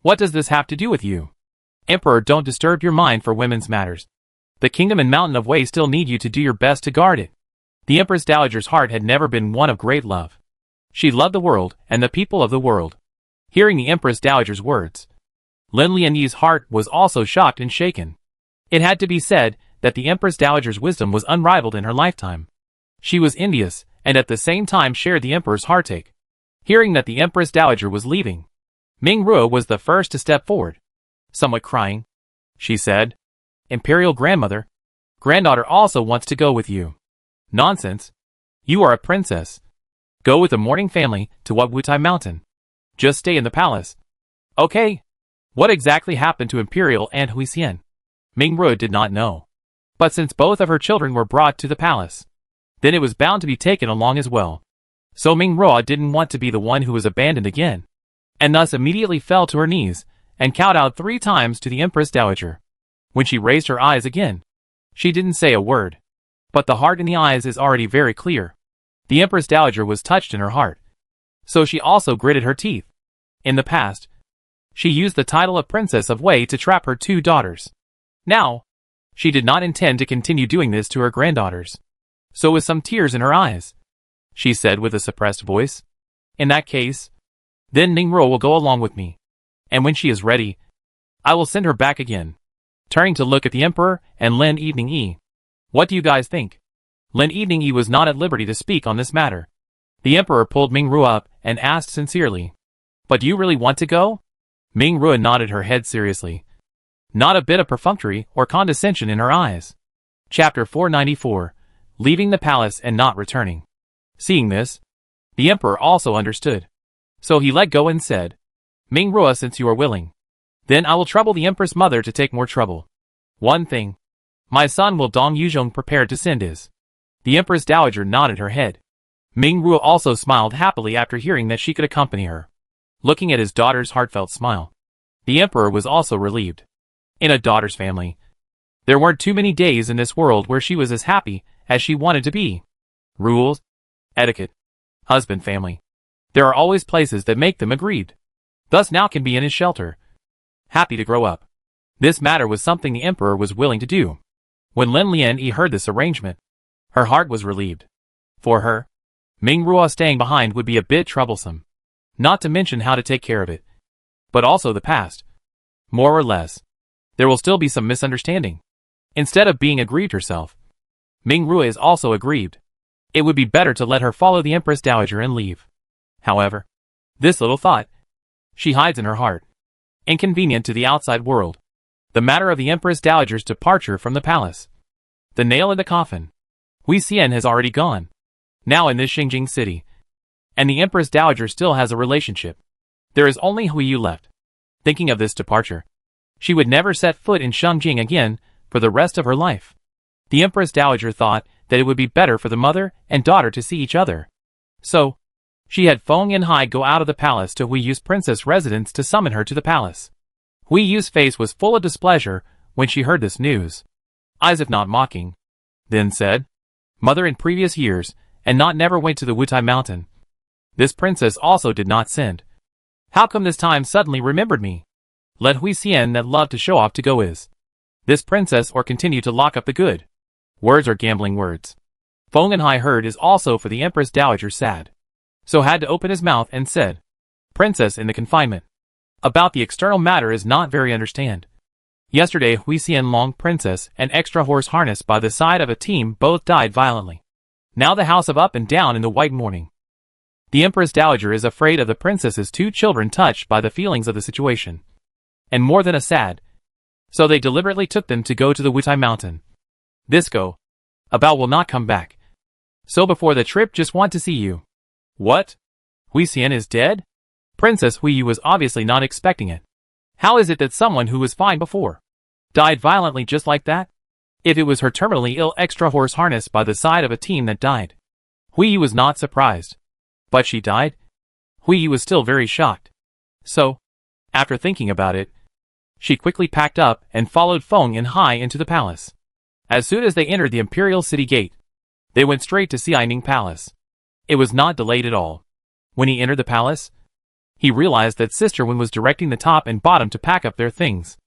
"What does this have to do with you? Emperor, don't disturb your mind for women's matters. The kingdom and mountain of Wei still need you to do your best to guard it." The Empress Dowager's heart had never been one of great love. She loved the world and the people of the world. Hearing the Empress Dowager's words, Lin Lianyi's heart was also shocked and shaken. It had to be said that the Empress Dowager's wisdom was unrivaled in her lifetime. She was envious and at the same time shared the emperor's heartache. Hearing that the Empress Dowager was leaving, Mingruo was the first to step forward. Somewhat crying, she said, "Imperial grandmother, granddaughter also wants to go with you." "Nonsense. You are a princess. Go with the mourning family to Wutai Mountain. Just stay in the palace." "Okay." What exactly happened to Imperial and Huixian, Mingruo did not know. But since both of her children were brought to the palace, then it was bound to be taken along as well. So Mingruo didn't want to be the one who was abandoned again, and thus immediately fell to her knees and kowtowed 3 times to the Empress Dowager. When she raised her eyes again, she didn't say a word. But the heart in the eyes is already very clear. The Empress Dowager was touched in her heart, so she also gritted her teeth. In the past, she used the title of Princess of Wei to trap her 2 daughters. Now, she did not intend to continue doing this to her granddaughters. So with some tears in her eyes, she said with a suppressed voice, "In that case, then Mingruo will go along with me. And when she is ready, I will send her back again." Turning to look at the emperor and Lin Evening-yi. "What do you guys think?" Lin Evening-yi was not at liberty to speak on this matter. The emperor pulled Mingruo up and asked sincerely, "But do you really want to go?" Mingruo nodded her head seriously. Not a bit of perfunctory or condescension in her eyes. Chapter 494, Leaving the Palace and Not Returning. Seeing this, the emperor also understood. So he let go and said, "Mingruo, since you are willing, then I will trouble the empress mother to take more trouble. One thing, my son will Dong Yuzhong prepared to send is." The Empress Dowager nodded her head. Mingruo also smiled happily after hearing that she could accompany her. Looking at his daughter's heartfelt smile, the emperor was also relieved. In a daughter's family, there weren't too many days in this world where she was as happy as she wanted to be. Rules, etiquette, husband, family. There are always places that make them agreed. Thus now can be in his shelter, happy to grow up. This matter was something the emperor was willing to do. When Lin Lianyi heard this arrangement, her heart was relieved. For her, Mingruo staying behind would be a bit troublesome. Not to mention how to take care of it. But also the past. More or less, there will still be some misunderstanding. Instead of being aggrieved herself, Mingruo is also aggrieved. It would be better to let her follow the Empress Dowager and leave. However, this little thought she hides in her heart. Inconvenient to the outside world. The matter of the Empress Dowager's departure from the palace. The nail in the coffin. Huixian has already gone. Now in this Shengjing city. And the Empress Dowager still has a relationship. There is only Huiyu left. Thinking of this departure, she would never set foot in Shengjing again for the rest of her life. The Empress Dowager thought that it would be better for the mother and daughter to see each other. So, she had Feng Yanhai go out of the palace to Huiyu's princess residence to summon her to the palace. Huiyu's face was full of displeasure when she heard this news. Eyes if not mocking, then said, mother in previous years, and not never went to the Wutai mountain. This princess also did not send. How come this time suddenly remembered me? Let Hui Xian that loved to show off to go is this princess or continue to lock up the good. Words are gambling words. Feng and Hai heard is also for the Empress Dowager sad. So had to open his mouth and said, Princess in the confinement. About the external matter is not very understand. Yesterday Hui Xian Long Princess and extra horse harness by the side of a team both died violently. Now the house of up and down in the white mourning. The Empress Dowager is afraid of the princess's two children touched by the feelings of the situation. And more than a sad. So they deliberately took them to go to the Wutai mountain. This go about will not come back. So before the trip just want to see you. What? Hui Xian is dead? Princess Hui Yu was obviously not expecting it. How is it that someone who was fine before died violently just like that? If it was her terminally ill extra horse harness by the side of a team that died. Hui Yu was not surprised. But she died? Hui Yu was still very shocked. So, after thinking about it, she quickly packed up and followed Feng and Hai into the palace. As soon as they entered the Imperial city gate, they went straight to Xianing Palace. It was not delayed at all. When he entered the palace, he realized that Sister Wen was directing the top and bottom to pack up their things.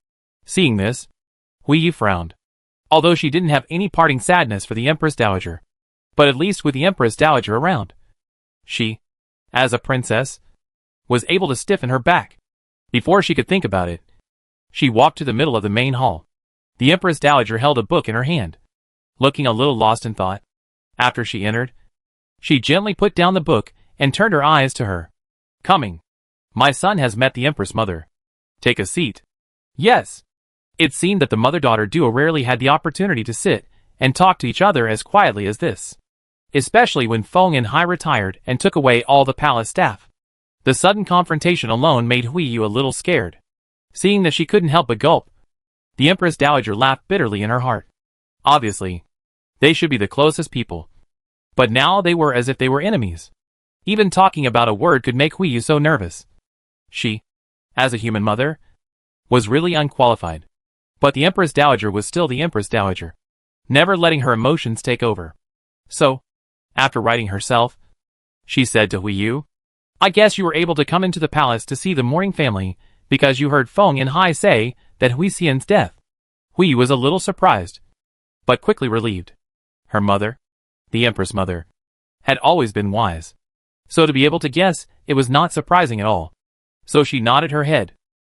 Seeing this, Hui Yu frowned. Although she didn't have any parting sadness for the Empress Dowager. But at least with the Empress Dowager around, she, as a princess, was able to stiffen her back. Before she could think about it, she walked to the middle of the main hall. The Empress Dowager held a book in her hand, looking a little lost in thought. After she entered, she gently put down the book and turned her eyes to her. Coming. My son has met the Empress Mother. Take a seat. Yes. It seemed that the mother-daughter duo rarely had the opportunity to sit and talk to each other as quietly as this. Especially when Feng and Hai retired and took away all the palace staff. The sudden confrontation alone made Hui Yu a little scared. Seeing that she couldn't help but gulp, the Empress Dowager laughed bitterly in her heart. Obviously, they should be the closest people. But now they were as if they were enemies. Even talking about a word could make Hui Yu so nervous. She, as a human mother, was really unqualified. But the Empress Dowager was still the Empress Dowager, never letting her emotions take over. So, after righting herself, she said to Hui Yu, I guess you were able to come into the palace to see the mourning family because you heard Feng and Hai say that Hui Xian's death. Hui Yu was a little surprised, but quickly relieved. Her mother, the Empress Mother, had always been wise. So to be able to guess, it was not surprising at all. So she nodded her head.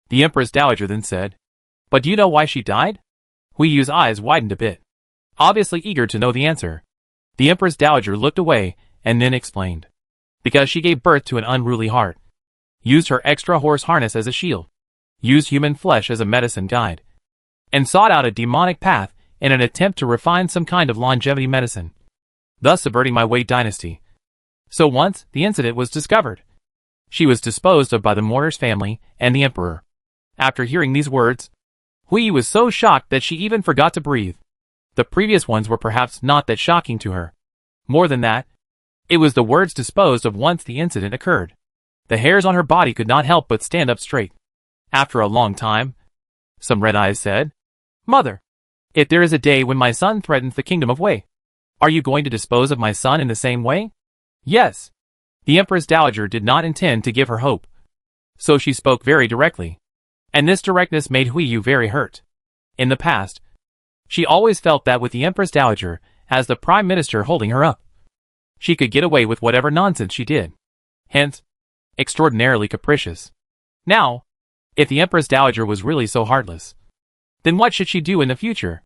The Empress Dowager then said, But do you know why she died? Hui Yu's eyes widened a bit, obviously eager to know the answer. The Empress Dowager looked away and then explained. Because she gave birth to an unruly heart. Used her extra horse harness as a shield. Used human flesh as a medicine guide. And sought out a demonic path in an attempt to refine some kind of longevity medicine. Thus subverting my Wei dynasty. So once the incident was discovered, she was disposed of by the mourner's family and the emperor. After hearing these words, Hui Yu was so shocked that she even forgot to breathe. The previous ones were perhaps not that shocking to her. More than that, it was the words disposed of once the incident occurred. The hairs on her body could not help but stand up straight. After a long time, some red eyes said, Mother, if there is a day when my son threatens the kingdom of Wei, are you going to dispose of my son in the same way? Yes. The Empress Dowager did not intend to give her hope. So she spoke very directly. And this directness made Hui Yu very hurt. In the past, she always felt that with the Empress Dowager as the Prime Minister holding her up, she could get away with whatever nonsense she did. Hence, extraordinarily capricious. Now, if the Empress Dowager was really so heartless, then what should she do in the future?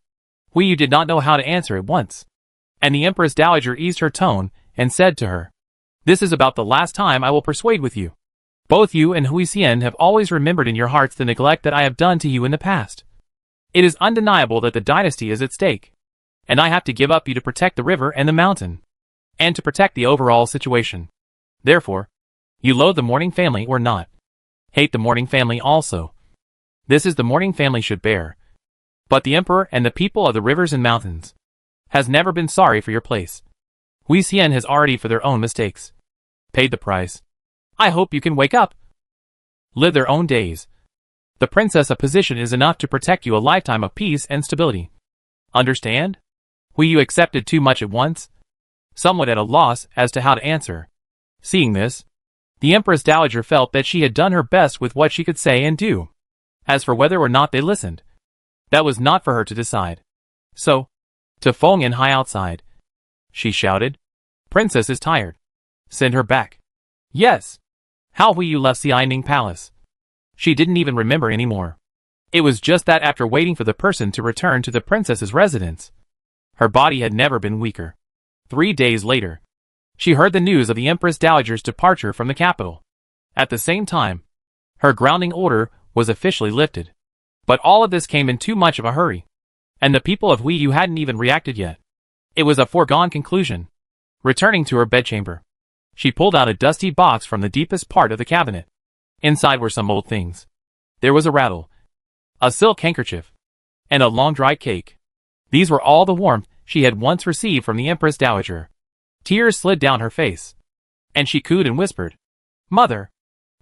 Hui Yu did not know how to answer at once. And the Empress Dowager eased her tone and said to her, This is about the last time I will persuade with you. Both you and Hui Xian have always remembered in your hearts the neglect that I have done to you in the past. It is undeniable that the dynasty is at stake, and I have to give up you to protect the river and the mountain, and to protect the overall situation. Therefore, you loathe the mourning family or not. Hate the mourning family also. This is the mourning family should bear. But the emperor and the people of the rivers and mountains has never been sorry for your place. Hui Xian has already for their own mistakes paid the price. I hope you can wake up. Live their own days. The princess of position is enough to protect you a lifetime of peace and stability. Understand? Hui Yu accepted too much at once, somewhat at a loss as to how to answer. Seeing this, the Empress Dowager felt that she had done her best with what she could say and do. As for whether or not they listened, that was not for her to decide. So, to Feng in high outside, she shouted, "Princess is tired. Send her back." Yes. How Hui Yu left Xianing Palace. She didn't even remember anymore. It was just that after waiting for the person to return to the princess's residence, her body had never been weaker. 3 days later, she heard the news of the Empress Dowager's departure from the capital. At the same time, her grounding order was officially lifted. But all of this came in too much of a hurry, and the people of Hui Yu hadn't even reacted yet. It was a foregone conclusion. Returning to her bedchamber, she pulled out a dusty box from the deepest part of the cabinet. Inside were some old things. There was a rattle, a silk handkerchief, and a long-dried cake. These were all the warmth she had once received from the Empress Dowager. Tears slid down her face, and she cooed and whispered, "Mother."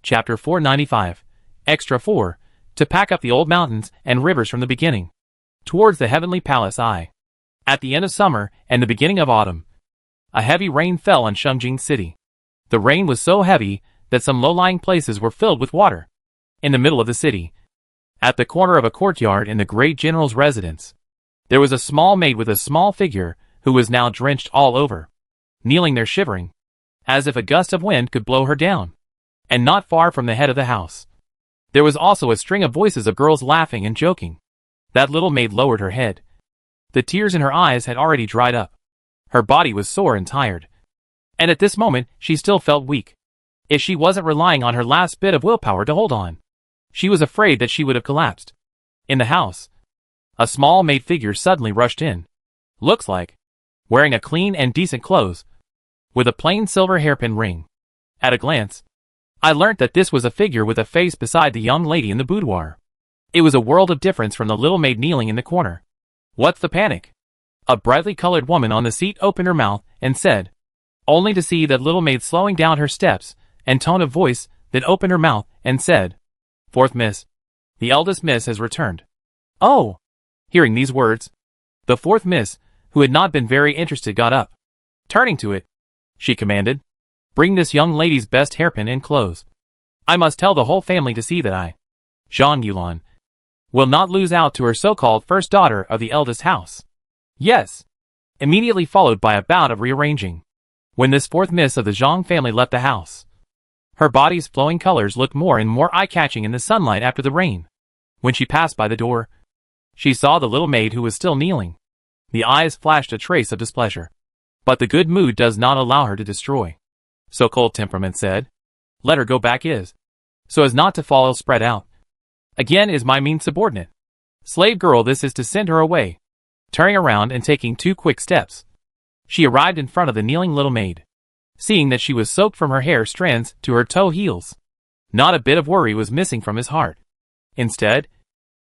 Chapter 495, Extra 4, to pack up the old mountains and rivers from the beginning. Towards the heavenly palace At the end of summer and the beginning of autumn, a heavy rain fell on Shengjing City. The rain was so heavy that some low-lying places were filled with water. In the middle of the city, at the corner of a courtyard in the great general's residence, there was a small maid with a small figure who was now drenched all over, kneeling there shivering, as if a gust of wind could blow her down. And not far from the head of the house, there was also a string of voices of girls laughing and joking. That little maid lowered her head. The tears in her eyes had already dried up. Her body was sore and tired. And at this moment, she still felt weak. If she wasn't relying on her last bit of willpower to hold on, she was afraid that she would have collapsed. In the house, a small maid figure suddenly rushed in. Looks like, wearing a clean and decent clothes, with a plain silver hairpin ring. At a glance, I learnt that this was a figure with a face beside the young lady in the boudoir. It was a world of difference from the little maid kneeling in the corner. What's the panic? A brightly colored woman on the seat opened her mouth and said, only to see that little maid slowing down her steps and tone of voice, then opened her mouth and said, "Fourth miss. The eldest miss has returned." Oh! Hearing these words, the fourth miss, who had not been very interested, got up. Turning to it, she commanded, "Bring this young lady's best hairpin and clothes. I must tell the whole family to see that I, Zhang Yulan, will not lose out to her so-called first daughter of the eldest house." Yes! Immediately followed by a bout of rearranging. When this fourth miss of the Zhang family left the house, her body's flowing colors looked more and more eye-catching in the sunlight after the rain. When she passed by the door, she saw the little maid who was still kneeling. The eyes flashed a trace of displeasure. But the good mood does not allow her to destroy. So cold temperament said, "Let her go back so as not to fall ill spread out. Again is my mean subordinate. Slave girl this is to send her away." Turning around and taking 2 quick steps, she arrived in front of the kneeling little maid. Seeing that she was soaked from her hair strands to her toe heels, not a bit of worry was missing from his heart. Instead,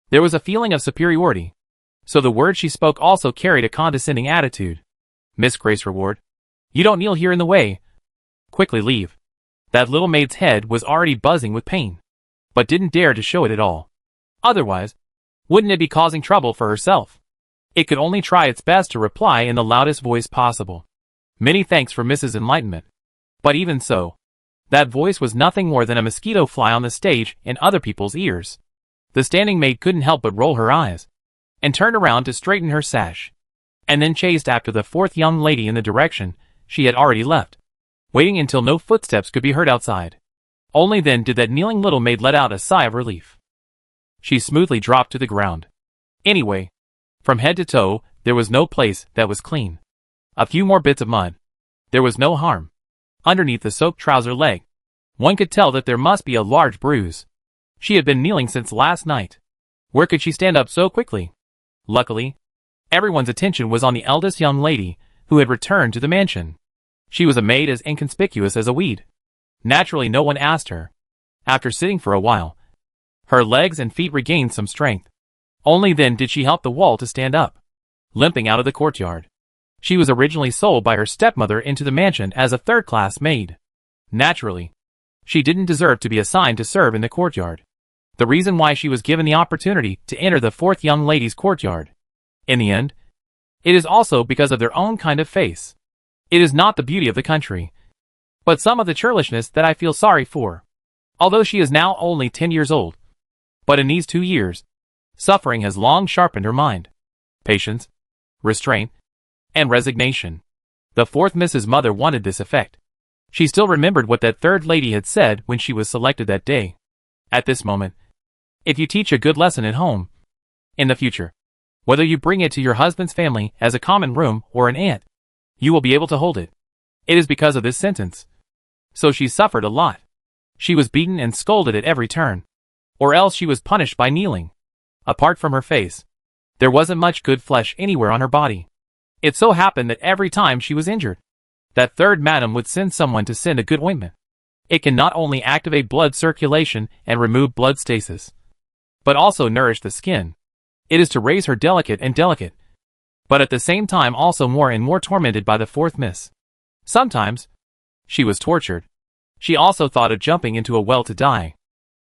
there was a feeling of superiority. So the words she spoke also carried a condescending attitude. "Miss Grace Reward, you don't kneel here in the way. Quickly leave." That little maid's head was already buzzing with pain, but didn't dare to show it at all. Otherwise, wouldn't it be causing trouble for herself? It could only try its best to reply in the loudest voice possible. "Many thanks for Mrs. Enlightenment." But even so, that voice was nothing more than a mosquito fly on the stage in other people's ears. The standing maid couldn't help but roll her eyes, and turned around to straighten her sash, and then chased after the fourth young lady in the direction she had already left, waiting until no footsteps could be heard outside. Only then did that kneeling little maid let out a sigh of relief. She smoothly dropped to the ground. Anyway, from head to toe, there was no place that was clean. A few more bits of mud. There was no harm. Underneath the soaked trouser leg, one could tell that there must be a large bruise. She had been kneeling since last night. Where could she stand up so quickly? Luckily, everyone's attention was on the eldest young lady, who had returned to the mansion. She was a maid as inconspicuous as a weed. Naturally, no one asked her. After sitting for a while, her legs and feet regained some strength. Only then did she help the wall to stand up, limping out of the courtyard. She was originally sold by her stepmother into the mansion as a third-class maid. Naturally, she didn't deserve to be assigned to serve in the courtyard. The reason why she was given the opportunity to enter the fourth young lady's courtyard, in the end, it is also because of their own kind of face. It is not the beauty of the country, but some of the churlishness that I feel sorry for. Although she is now only 10 years old. But in these 2 years, suffering has long sharpened her mind. Patience, restraint, and resignation. The fourth Mrs. Mother wanted this effect. She still remembered what that third lady had said when she was selected that day. At this moment, if you teach a good lesson at home, in the future, whether you bring it to your husband's family as a common room or an aunt, you will be able to hold it. It is because of this sentence. So she suffered a lot. She was beaten and scolded at every turn. Or else she was punished by kneeling. Apart from her face, there wasn't much good flesh anywhere on her body. It so happened that every time she was injured, that third madam would send someone to send a good ointment. It can not only activate blood circulation and remove blood stasis, but also nourish the skin. It is to raise her delicate, but at the same time also more and more tormented by the fourth miss. Sometimes, she was tortured. She also thought of jumping into a well to die.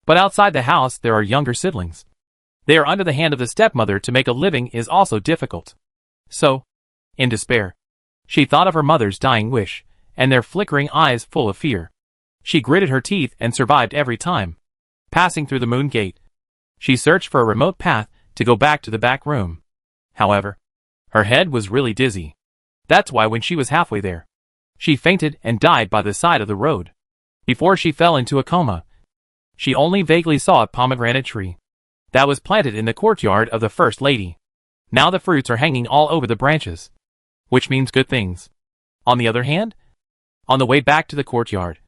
But outside the house there are younger siblings. They are under the hand of the stepmother. To make a living is also difficult. So, in despair, she thought of her mother's dying wish, and their flickering eyes full of fear. She gritted her teeth and survived every time. Passing through the moon gate, she searched for a remote path to go back to the back room. However, her head was really dizzy. That's why when she was halfway there, she fainted and died by the side of the road. Before she fell into a coma, she only vaguely saw a pomegranate tree that was planted in the courtyard of the First Lady. Now the fruits are hanging all over the branches, which means good things. On the other hand, on the way back to the courtyard,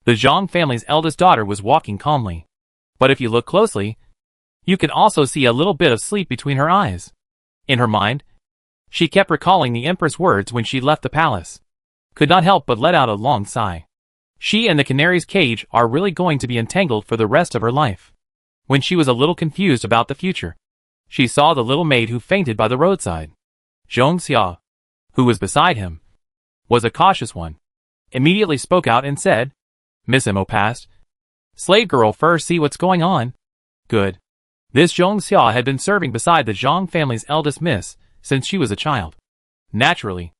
the Zhang family's eldest daughter was walking calmly. But if you look closely, you can also see a little bit of sleep between her eyes. In her mind, she kept recalling the Empress' words when she left the palace. Could not help but let out a long sigh. She and the canary's cage are really going to be entangled for the rest of her life. When she was a little confused about the future, she saw the little maid who fainted by the roadside. Zhong Xia, who was beside him, was a cautious one. Immediately spoke out and said, "Miss Mo passed. Slave girl first see what's going on." Good. This Zhong Xia had been serving beside the Zhang family's eldest miss since she was a child. Naturally,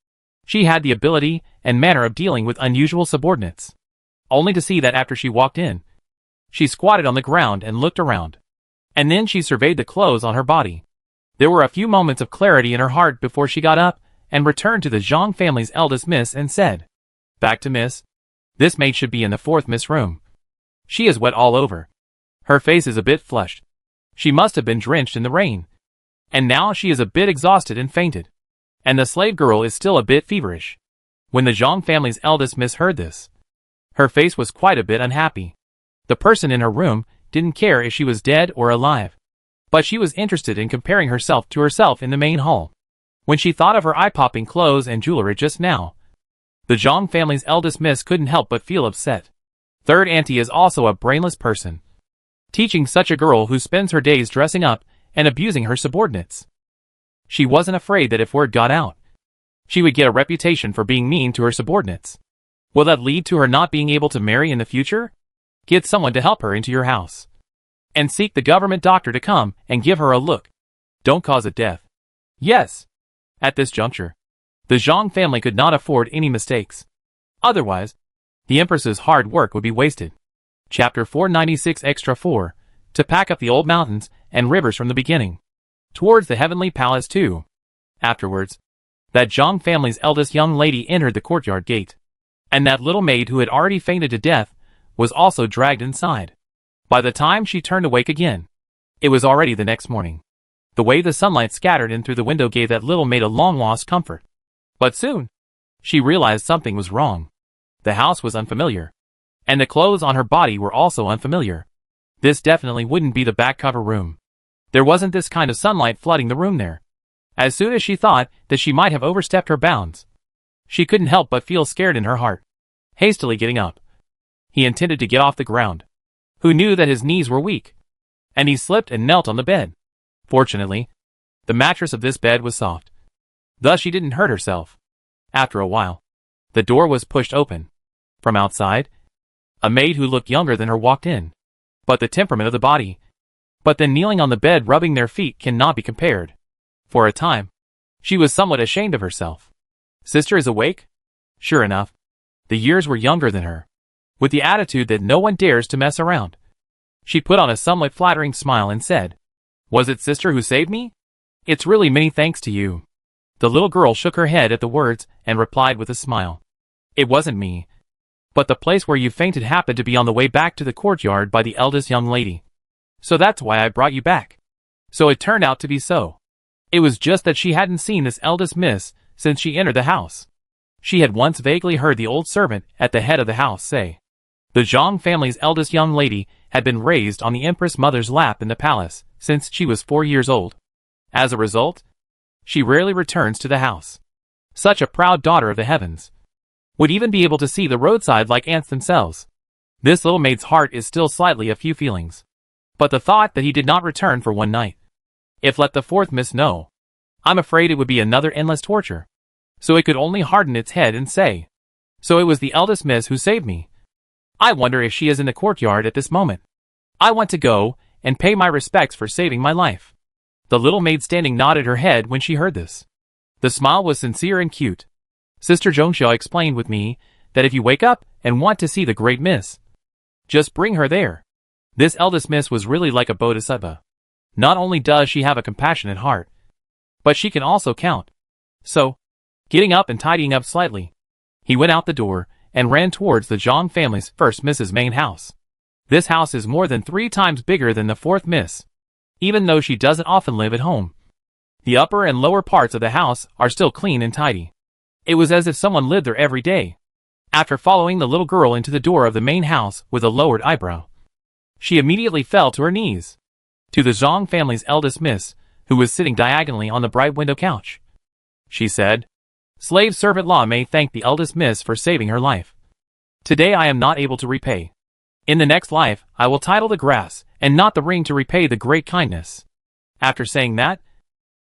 she had the ability and manner of dealing with unusual subordinates. Only to see that after she walked in, she squatted on the ground and looked around. And then she surveyed the clothes on her body. There were a few moments of clarity in her heart before she got up and returned to the Zhang family's eldest miss and said, "Back to Miss. This maid should be in the fourth Miss room. She is wet all over. Her face is a bit flushed. She must have been drenched in the rain. And now she is a bit exhausted and fainted. And the slave girl is still a bit feverish." When the Zhang family's eldest miss heard this, her face was quite a bit unhappy. The person in her room didn't care if she was dead or alive. But she was interested in comparing herself to herself in the main hall. When she thought of her eye-popping clothes and jewelry just now, the Zhang family's eldest miss couldn't help but feel upset. Third auntie is also a brainless person, teaching such a girl who spends her days dressing up and abusing her subordinates. She wasn't afraid that if word got out, she would get a reputation for being mean to her subordinates. Will that lead to her not being able to marry in the future? Get someone to help her into your house. And seek the government doctor to come and give her a look. Don't cause a death. Yes. At this juncture, the Zhang family could not afford any mistakes. Otherwise, the Empress's hard work would be wasted. Chapter 496 Extra 4. To pack up the old mountains and rivers from the beginning. Towards the heavenly palace too. Afterwards, that Zhang family's eldest young lady entered the courtyard gate. And that little maid who had already fainted to death was also dragged inside. By the time she turned awake again, it was already the next morning. The way the sunlight scattered in through the window gave that little maid a long-lost comfort. But soon, she realized something was wrong. The house was unfamiliar. And the clothes on her body were also unfamiliar. This definitely wouldn't be the back cover room. There wasn't this kind of sunlight flooding the room there. As soon as she thought that she might have overstepped her bounds, she couldn't help but feel scared in her heart. Hastily getting up, he intended to get off the ground. Who knew that his knees were weak? And he slipped and knelt on the bed. Fortunately, the mattress of this bed was soft. Thus she didn't hurt herself. After a while, the door was pushed open. From outside, a maid who looked younger than her walked in. But the temperament of the body. But then kneeling on the bed rubbing their feet cannot be compared. For a time, she was somewhat ashamed of herself. "Sister is awake?" Sure enough, the years were younger than her. With the attitude that no one dares to mess around, she put on a somewhat flattering smile and said, "Was it sister who saved me? It's really many thanks to you." The little girl shook her head at the words and replied with a smile, "It wasn't me. But the place where you fainted happened to be on the way back to the courtyard by the eldest young lady. So that's why I brought you back." So it turned out to be so. It was just that she hadn't seen this eldest miss since she entered the house. She had once vaguely heard the old servant at the head of the house say, the Zhang family's eldest young lady had been raised on the Empress mother's lap in the palace since she was 4 years old. As a result, she rarely returns to the house. Such a proud daughter of the heavens would even be able to see the roadside like ants themselves. This little maid's heart is still slightly a few feelings. But the thought that he did not return for one night, if let the fourth miss know, I'm afraid it would be another endless torture. So it could only harden its head and say, "So it was the eldest miss who saved me. I wonder if she is in the courtyard at this moment. I want to go and pay my respects for saving my life." The little maid standing nodded her head when she heard this. The smile was sincere and cute. Sister Zhongxiao explained with me that if you wake up and want to see the great miss, just bring her there. This eldest miss was really like a bodhisattva. Not only does she have a compassionate heart, but she can also count. So, getting up and tidying up slightly, he went out the door and ran towards the Zhang family's first miss's main house. This house is more than 3 times bigger than the fourth miss, even though she doesn't often live at home. The upper and lower parts of the house are still clean and tidy. It was as if someone lived there every day. After following the little girl into the door of the main house with a lowered eyebrow, she immediately fell to her knees. To the Zhang family's eldest miss, who was sitting diagonally on the bright window couch, she said, "Slave servant Law may thank the eldest miss for saving her life. Today I am not able to repay. In the next life, I will title the grass and not the ring to repay the great kindness." After saying that,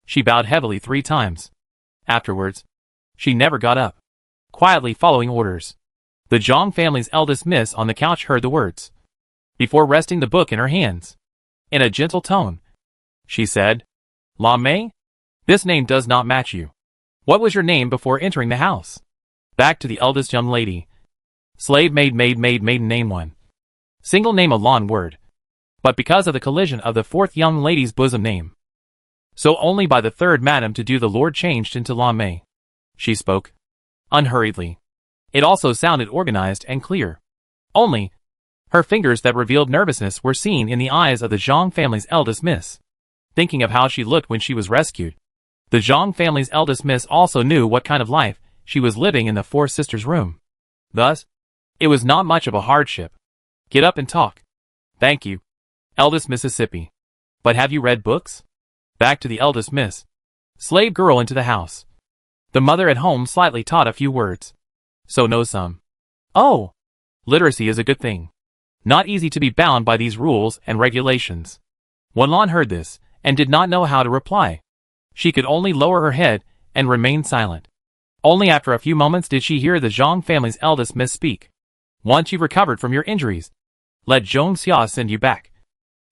she bowed heavily 3 times. Afterwards, she never got up, quietly following orders. The Zhang family's eldest miss on the couch heard the words, before resting the book in her hands. In a gentle tone, she said, "La Mei, this name does not match you. What was your name before entering the house?" Back to the eldest young lady. Slave maiden name 1. Single name a long word. But because of the collision of the fourth young lady's bosom name, so only by the third madam to do the Lord changed into La Mei. She spoke unhurriedly. It also sounded organized and clear. Only, her fingers that revealed nervousness were seen in the eyes of the Zhang family's eldest miss. Thinking of how she looked when she was rescued, the Zhang family's eldest miss also knew what kind of life she was living in the four sisters' room. Thus, it was not much of a hardship. "Get up and talk." "Thank you, eldest Mississippi. But have you read books?" Back to the eldest miss. Slave girl into the house. The mother at home slightly taught a few words. "So know some." "Oh, literacy is a good thing. Not easy to be bound by these rules and regulations." Wenlan heard this and did not know how to reply. She could only lower her head and remain silent. Only after a few moments did she hear the Zhang family's eldest miss speak. "Once you've recovered from your injuries, let Zhongxia send you back.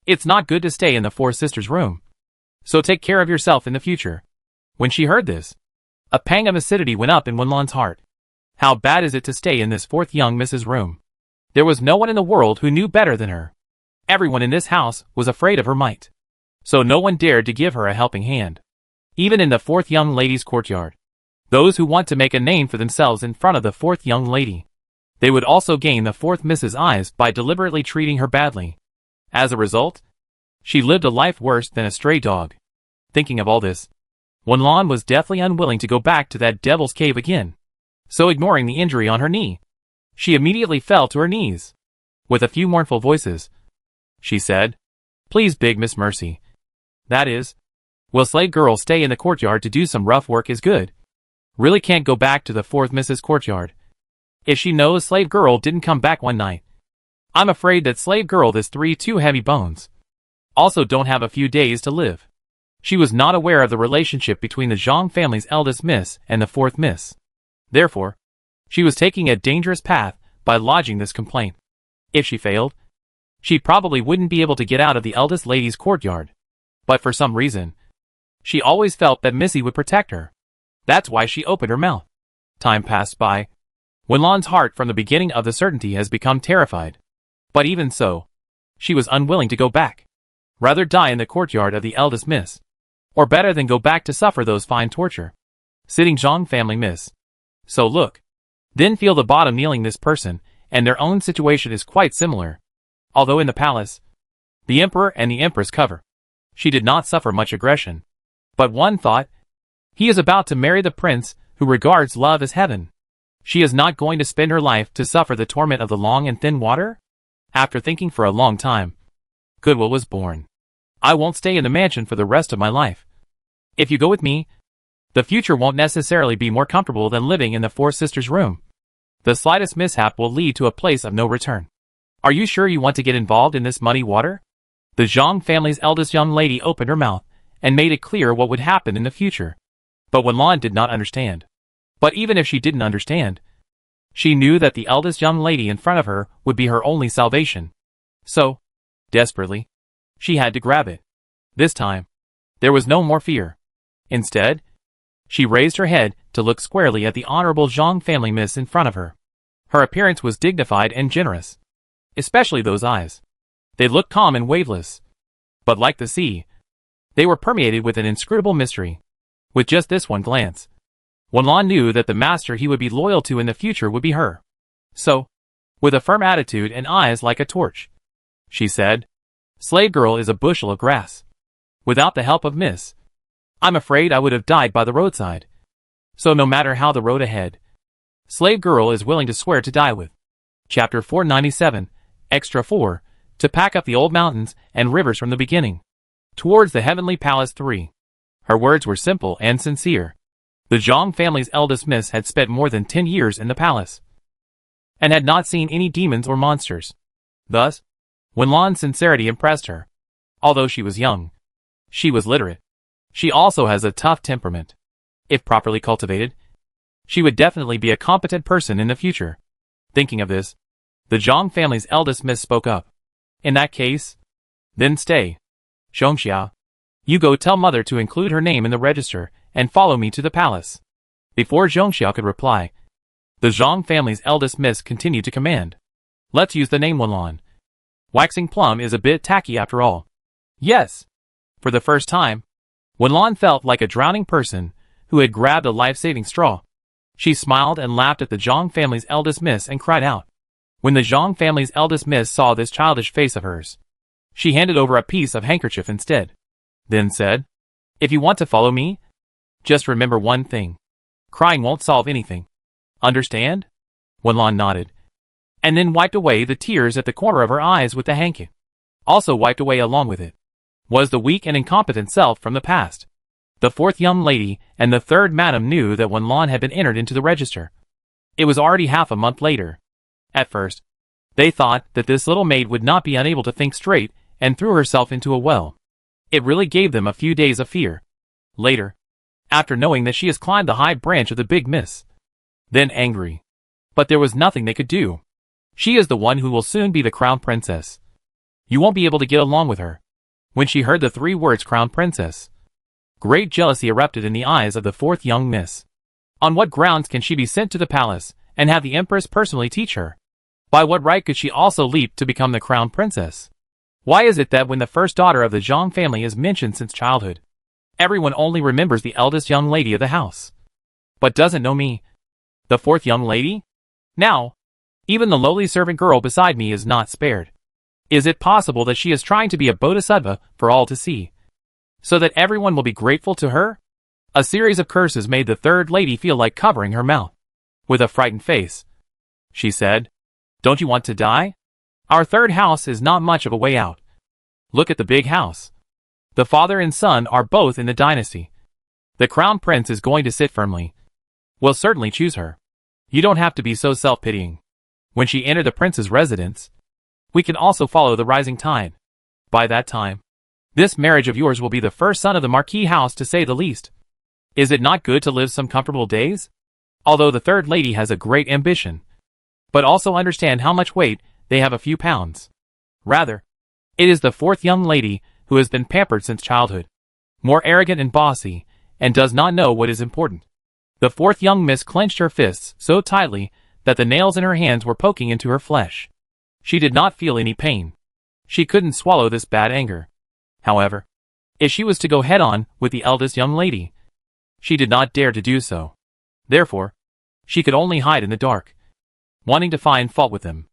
It's not good to stay in the four sisters' room. So take care of yourself in the future." When she heard this, a pang of acidity went up in Wenlan's heart. How bad is it to stay in this fourth young miss's room? There was no one in the world who knew better than her. Everyone in this house was afraid of her might. So no one dared to give her a helping hand. Even in the fourth young lady's courtyard, those who want to make a name for themselves in front of the fourth young lady, they would also gain the fourth miss's eyes by deliberately treating her badly. As a result, she lived a life worse than a stray dog. Thinking of all this, Wenlan was deathly unwilling to go back to that devil's cave again. So ignoring the injury on her knee, she immediately fell to her knees. With a few mournful voices, she said, "Please, big Miss Mercy. That is, will slave girl stay in the courtyard to do some rough work is good. Really can't go back to the fourth Mrs. courtyard. If she knows slave girl didn't come back one night, I'm afraid that slave girl this 3 too heavy bones. Also don't have a few days to live." She was not aware of the relationship between the Zhang family's eldest miss and the fourth miss. Therefore, she was taking a dangerous path by lodging this complaint. If she failed, she probably wouldn't be able to get out of the eldest lady's courtyard. But for some reason, she always felt that Missy would protect her. That's why she opened her mouth. Time passed by, Wenlan's heart from the beginning of the certainty has become terrified. But even so, she was unwilling to go back. Rather die in the courtyard of the eldest miss. Or better than go back to suffer those fine torture. Sitting Zhang family miss. So look. Then feel the bottom kneeling this person, and their own situation is quite similar. Although in the palace, the emperor and the empress cover. She did not suffer much aggression. But one thought, he is about to marry the prince who regards love as heaven. She is not going to spend her life to suffer the torment of the long and thin water? After thinking for a long time, goodwill was born. I won't stay in the mansion for the rest of my life. If you go with me, the future won't necessarily be more comfortable than living in the Four Sisters' room. The slightest mishap will lead to a place of no return. Are you sure you want to get involved in this muddy water? The Zhang family's eldest young lady opened her mouth and made it clear what would happen in the future. But Wenlan did not understand. But even if she didn't understand, she knew that the eldest young lady in front of her would be her only salvation. So, desperately, she had to grab it. This time, there was no more fear. Instead, she raised her head to look squarely at the honorable Zhang family miss in front of her. Her appearance was dignified and generous. Especially those eyes. They looked calm and waveless. But like the sea, they were permeated with an inscrutable mystery. With just this one glance, Wenlan knew that the master he would be loyal to in the future would be her. So, with a firm attitude and eyes like a torch, she said, "Slave girl is a bushel of grass. Without the help of Miss, I'm afraid I would have died by the roadside. So no matter how the road ahead, slave girl is willing to swear to die with." Chapter 497, Extra 4, to pack up the old mountains and rivers from the beginning. Towards the heavenly palace 3. Her words were simple and sincere. The Zhang family's eldest miss had spent more than 10 years in the palace, and had not seen any demons or monsters. Thus, Wenlan's sincerity impressed her. Although she was young, she was literate. She also has a tough temperament. If properly cultivated, she would definitely be a competent person in the future. Thinking of this, the Zhang family's eldest miss spoke up. "In that case, then stay. Zhongxia, you go tell mother to include her name in the register and follow me to the palace." Before Zhongxia could reply, the Zhang family's eldest miss continued to command. "Let's use the name Wenlan. Waxing plum is a bit tacky after all." Yes. For the first time, Wenlan felt like a drowning person who had grabbed a life-saving straw. She smiled and laughed at the Zhang family's eldest miss and cried out. When the Zhang family's eldest miss saw this childish face of hers, she handed over a piece of handkerchief instead. Then said, "If you want to follow me, just remember one thing. Crying won't solve anything. Understand?" Wenlan nodded, and then wiped away the tears at the corner of her eyes with the handkerchief. Also wiped away along with it was the weak and incompetent self from the past. The fourth young lady and the third madam knew that Wenlan had been entered into the register. It was already half a month later. At first, they thought that this little maid would not be unable to think straight and threw herself into a well. It really gave them a few days of fear. Later, after knowing that she has climbed the high branch of the big miss, then angry. But there was nothing they could do. She is the one who will soon be the crown princess. You won't be able to get along with her. When she heard the 3 words crown princess, great jealousy erupted in the eyes of the fourth young miss. On what grounds can she be sent to the palace and have the empress personally teach her? By what right could she also leap to become the crown princess? Why is it that when the first daughter of the Zhang family is mentioned since childhood, everyone only remembers the eldest young lady of the house, but doesn't know me, the fourth young lady? Now, even the lowly servant girl beside me is not spared. Is it possible that she is trying to be a bodhisattva for all to see, so that everyone will be grateful to her? A series of curses made the third lady feel like covering her mouth. With a frightened face, she said, "Don't you want to die? Our third house is not much of a way out. Look at the big house. The father and son are both in the dynasty. The crown prince is going to sit firmly. We'll certainly choose her. You don't have to be so self-pitying. When she entered the prince's residence, we can also follow the rising tide. By that time, this marriage of yours will be the first son of the marquis house, to say the least. Is it not good to live some comfortable days?" Although the third lady has a great ambition, but also understand how much weight they have a few pounds. Rather, it is the fourth young lady who has been pampered since childhood, more arrogant and bossy, and does not know what is important. The fourth young miss clenched her fists so tightly that the nails in her hands were poking into her flesh. She did not feel any pain. She couldn't swallow this bad anger. However, if she was to go head-on with the eldest young lady, she did not dare to do so. Therefore, she could only hide in the dark, wanting to find fault with them.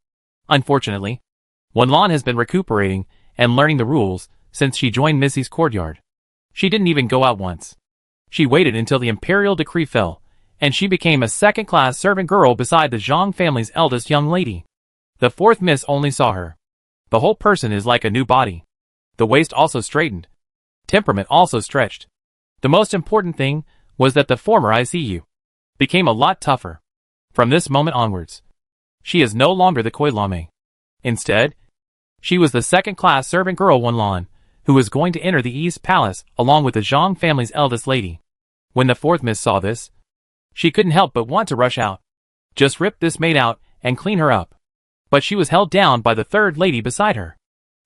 Unfortunately, Wenlan has been recuperating and learning the rules since she joined Missy's courtyard. She didn't even go out once. She waited until the Imperial decree fell, and she became a second-class servant girl beside the Zhang family's eldest young lady. The fourth miss only saw her. The whole person is like a new body. The waist also straightened. Temperament also stretched. The most important thing was that the former ICU became a lot tougher. From this moment onwards, she is no longer the Koi Lame. Instead, she was the second-class servant girl Wenlan, who was going to enter the East Palace along with the Zhang family's eldest lady. When the fourth miss saw this, she couldn't help but want to rush out. Just rip this maid out and clean her up. But she was held down by the third lady beside her,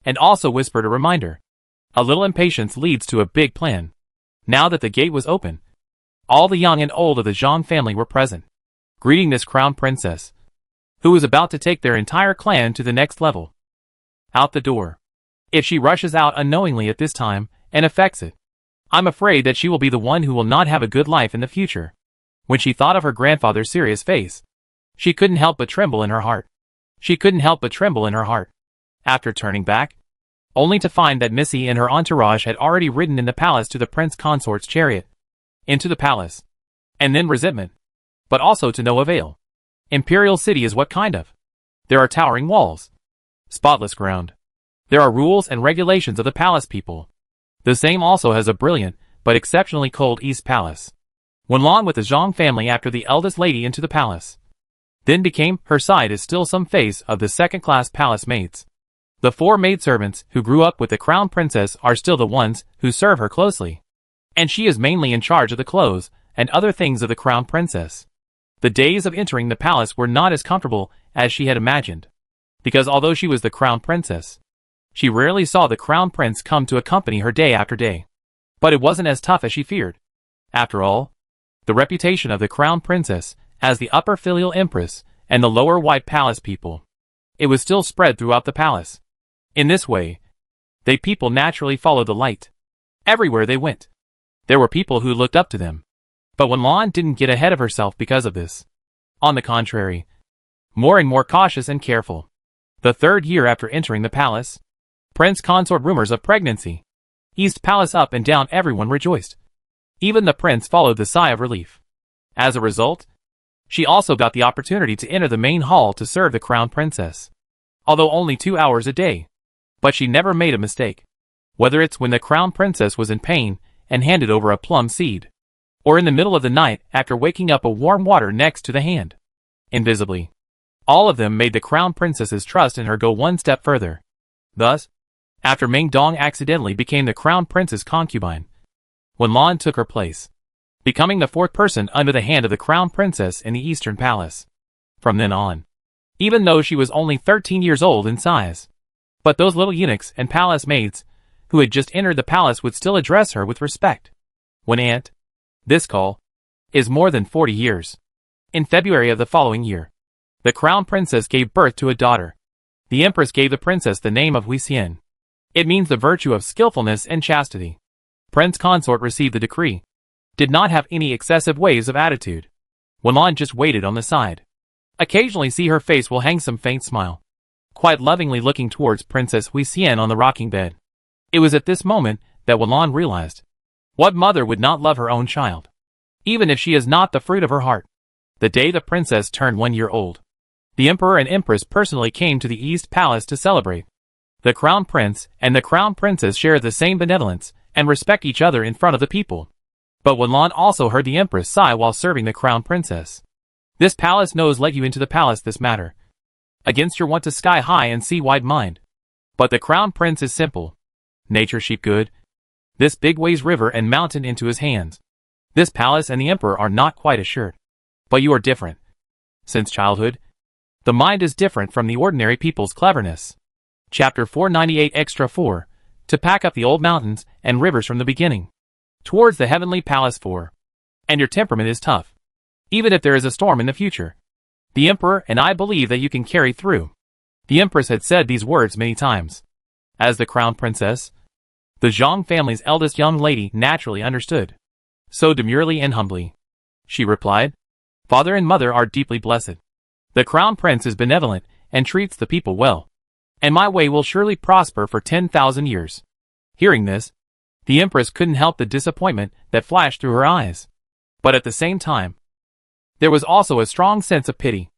and also whispered a reminder. A little impatience leads to a big plan. Now that the gate was open, all the young and old of the Zhang family were present, greeting this crown princess, who was about to take their entire clan to the next level. Out the door. If she rushes out unknowingly at this time and affects it, I'm afraid that she will be the one who will not have a good life in the future. When she thought of her grandfather's serious face, she couldn't help but tremble in her heart. After turning back, only to find that Missy and her entourage had already ridden in the palace to the prince consort's chariot. Into the palace. And then resentment. But also to no avail. Imperial City is what kind of? There are towering walls. Spotless ground. There are rules and regulations of the palace people. The same also has a brilliant, but exceptionally cold East Palace. Wenlan with the Zhang family after the eldest lady into the palace. Then became, her side is still some face of the second-class palace maids. The four maidservants who grew up with the crown princess are still the ones who serve her closely. And she is mainly in charge of the clothes and other things of the crown princess. The days of entering the palace were not as comfortable as she had imagined. Because although she was the crown princess, she rarely saw the crown prince come to accompany her day after day. But it wasn't as tough as she feared. After all, the reputation of the crown princess as the upper filial empress and the lower white palace people, it was still spread throughout the palace. In this way, they people naturally followed the light. Everywhere they went, there were people who looked up to them. But Wenlan didn't get ahead of herself because of this. On the contrary, more and more cautious and careful. The third year after entering the palace, prince consort rumors of pregnancy. East Palace up and down everyone rejoiced. Even the prince followed the sigh of relief. As a result, she also got the opportunity to enter the main hall to serve the crown princess. Although only 2 hours a day. But she never made a mistake. Whether it's when the crown princess was in pain and handed over a plum seed, or in the middle of the night after waking up a warm water next to the hand. Invisibly, all of them made the crown princess's trust in her go one step further. Thus, after Ming Dong accidentally became the crown prince's concubine, Wenlan took her place, becoming the fourth person under the hand of the crown princess in the Eastern Palace. From then on, even though she was only 13 years old in size, but those little eunuchs and palace maids who had just entered the palace would still address her with respect. When aunt, this call is more than 40 years. In February of the following year, the crown princess gave birth to a daughter. The empress gave the princess the name of Huixian. It means the virtue of skillfulness and chastity. Prince consort received the decree. Did not have any excessive waves of attitude. Wenlan just waited on the side. Occasionally see her face will hang some faint smile. Quite lovingly looking towards Princess Huixian on the rocking bed. It was at this moment that Wenlan realized. What mother would not love her own child? Even if she is not the fruit of her heart. The day the princess turned 1 year old, the emperor and empress personally came to the East Palace to celebrate. The crown prince and the crown princess share the same benevolence and respect each other in front of the people. But Wenlan also heard the empress sigh while serving the crown princess. This palace knows let you into the palace this matter. Against your want to sky high and sea wide mind. But the crown prince is simple. Nature sheep good. This big weighs river and mountain into his hands. This palace and the emperor are not quite assured. But you are different. Since childhood, the mind is different from the ordinary people's cleverness. Chapter 498 Extra 4. To pack up the old mountains and rivers from the beginning. Towards the heavenly palace 4. And your temperament is tough. Even if there is a storm in the future. The Emperor and I believe that you can carry through. The Empress had said these words many times. As the crown princess, the Zhang family's eldest young lady naturally understood. So demurely and humbly, she replied, "Father and mother are deeply blessed. The crown prince is benevolent and treats the people well, and my way will surely prosper for 10,000 years." Hearing this, the Empress couldn't help the disappointment that flashed through her eyes. But at the same time, there was also a strong sense of pity.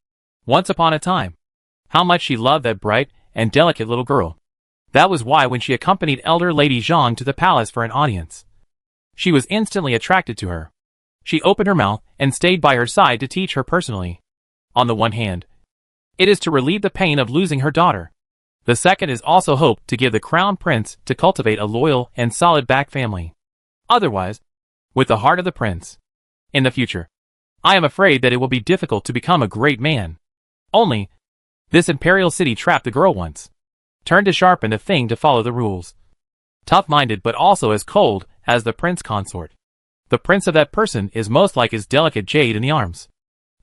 Once upon a time, how much she loved that bright and delicate little girl. That was why when she accompanied elder Lady Zhang to the palace for an audience, she was instantly attracted to her. She opened her mouth and stayed by her side to teach her personally. On the one hand, it is to relieve the pain of losing her daughter. The second is also hope to give the crown prince to cultivate a loyal and solid back family. Otherwise, with the heart of the prince, in the future, I am afraid that it will be difficult to become a great man. Only, this imperial city trapped the girl once, turned to sharpen a thing to follow the rules. Tough-minded but also as cold as the prince consort. The prince of that person is most like his delicate jade in the arms,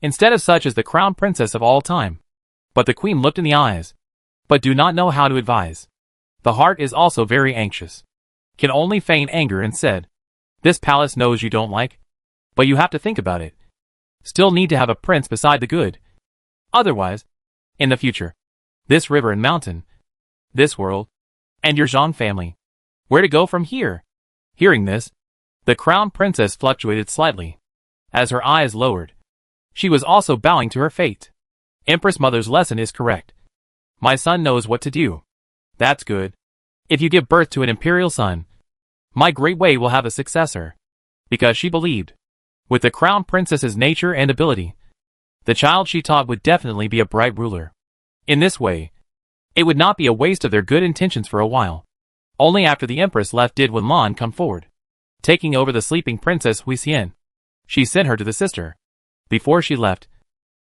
instead of such as the crown princess of all time. But the queen looked in the eyes, but do not know how to advise. The heart is also very anxious, can only feign anger and said, "This palace knows you don't like, but you have to think about it. Still need to have a prince beside the good. Otherwise, in the future, this river and mountain, this world, and your Zhang family, where to go from here?" Hearing this, the crown princess fluctuated slightly. As her eyes lowered, she was also bowing to her fate. Empress Mother's lesson is correct. My son knows what to do. That's good. If you give birth to an imperial son, my great way will have a successor. Because she believed, with the crown princess's nature and ability, the child she taught would definitely be a bright ruler. In this way, it would not be a waste of their good intentions for a while. Only after the Empress left did Wenlan come forward. Taking over the sleeping Princess Huixian, she sent her to the sister. Before she left,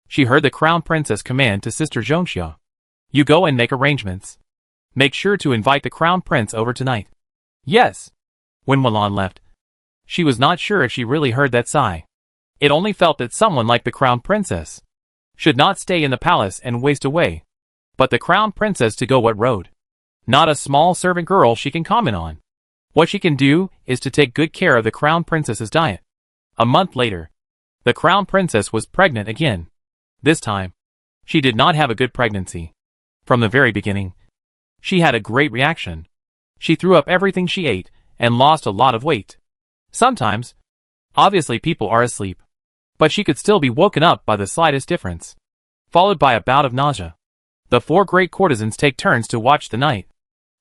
she heard the crown princess command to Sister Zhongxia, "You go and make arrangements. Make sure to invite the crown prince over tonight." Yes. When Wenlan left, she was not sure if she really heard that sigh. It only felt that someone like the crown princess should not stay in the palace and waste away, but the crown princess to go what road? Not a small servant girl she can comment on. What she can do is to take good care of the crown princess's diet. A month later, the crown princess was pregnant again. This time, she did not have a good pregnancy. From the very beginning, she had a great reaction. She threw up everything she ate and lost a lot of weight. Sometimes, obviously people are asleep, but she could still be woken up by the slightest difference, followed by a bout of nausea. The 4 great courtesans take turns to watch the night.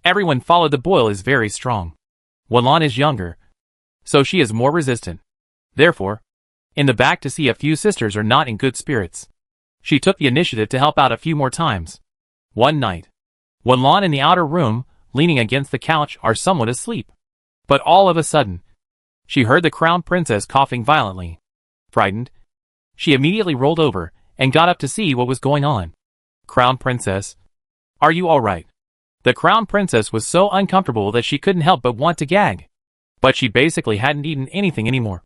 Everyone followed the boil is very strong. Wenlan is younger, so she is more resistant. Therefore, in the back to see a few sisters are not in good spirits. She took the initiative to help out a few more times. One night, Wenlan in the outer room, leaning against the couch, are somewhat asleep. But all of a sudden, she heard the crown princess coughing violently. Frightened, she immediately rolled over and got up to see what was going on. "Crown princess, are you all right?" The crown princess was so uncomfortable that she couldn't help but want to gag. But she basically hadn't eaten anything anymore,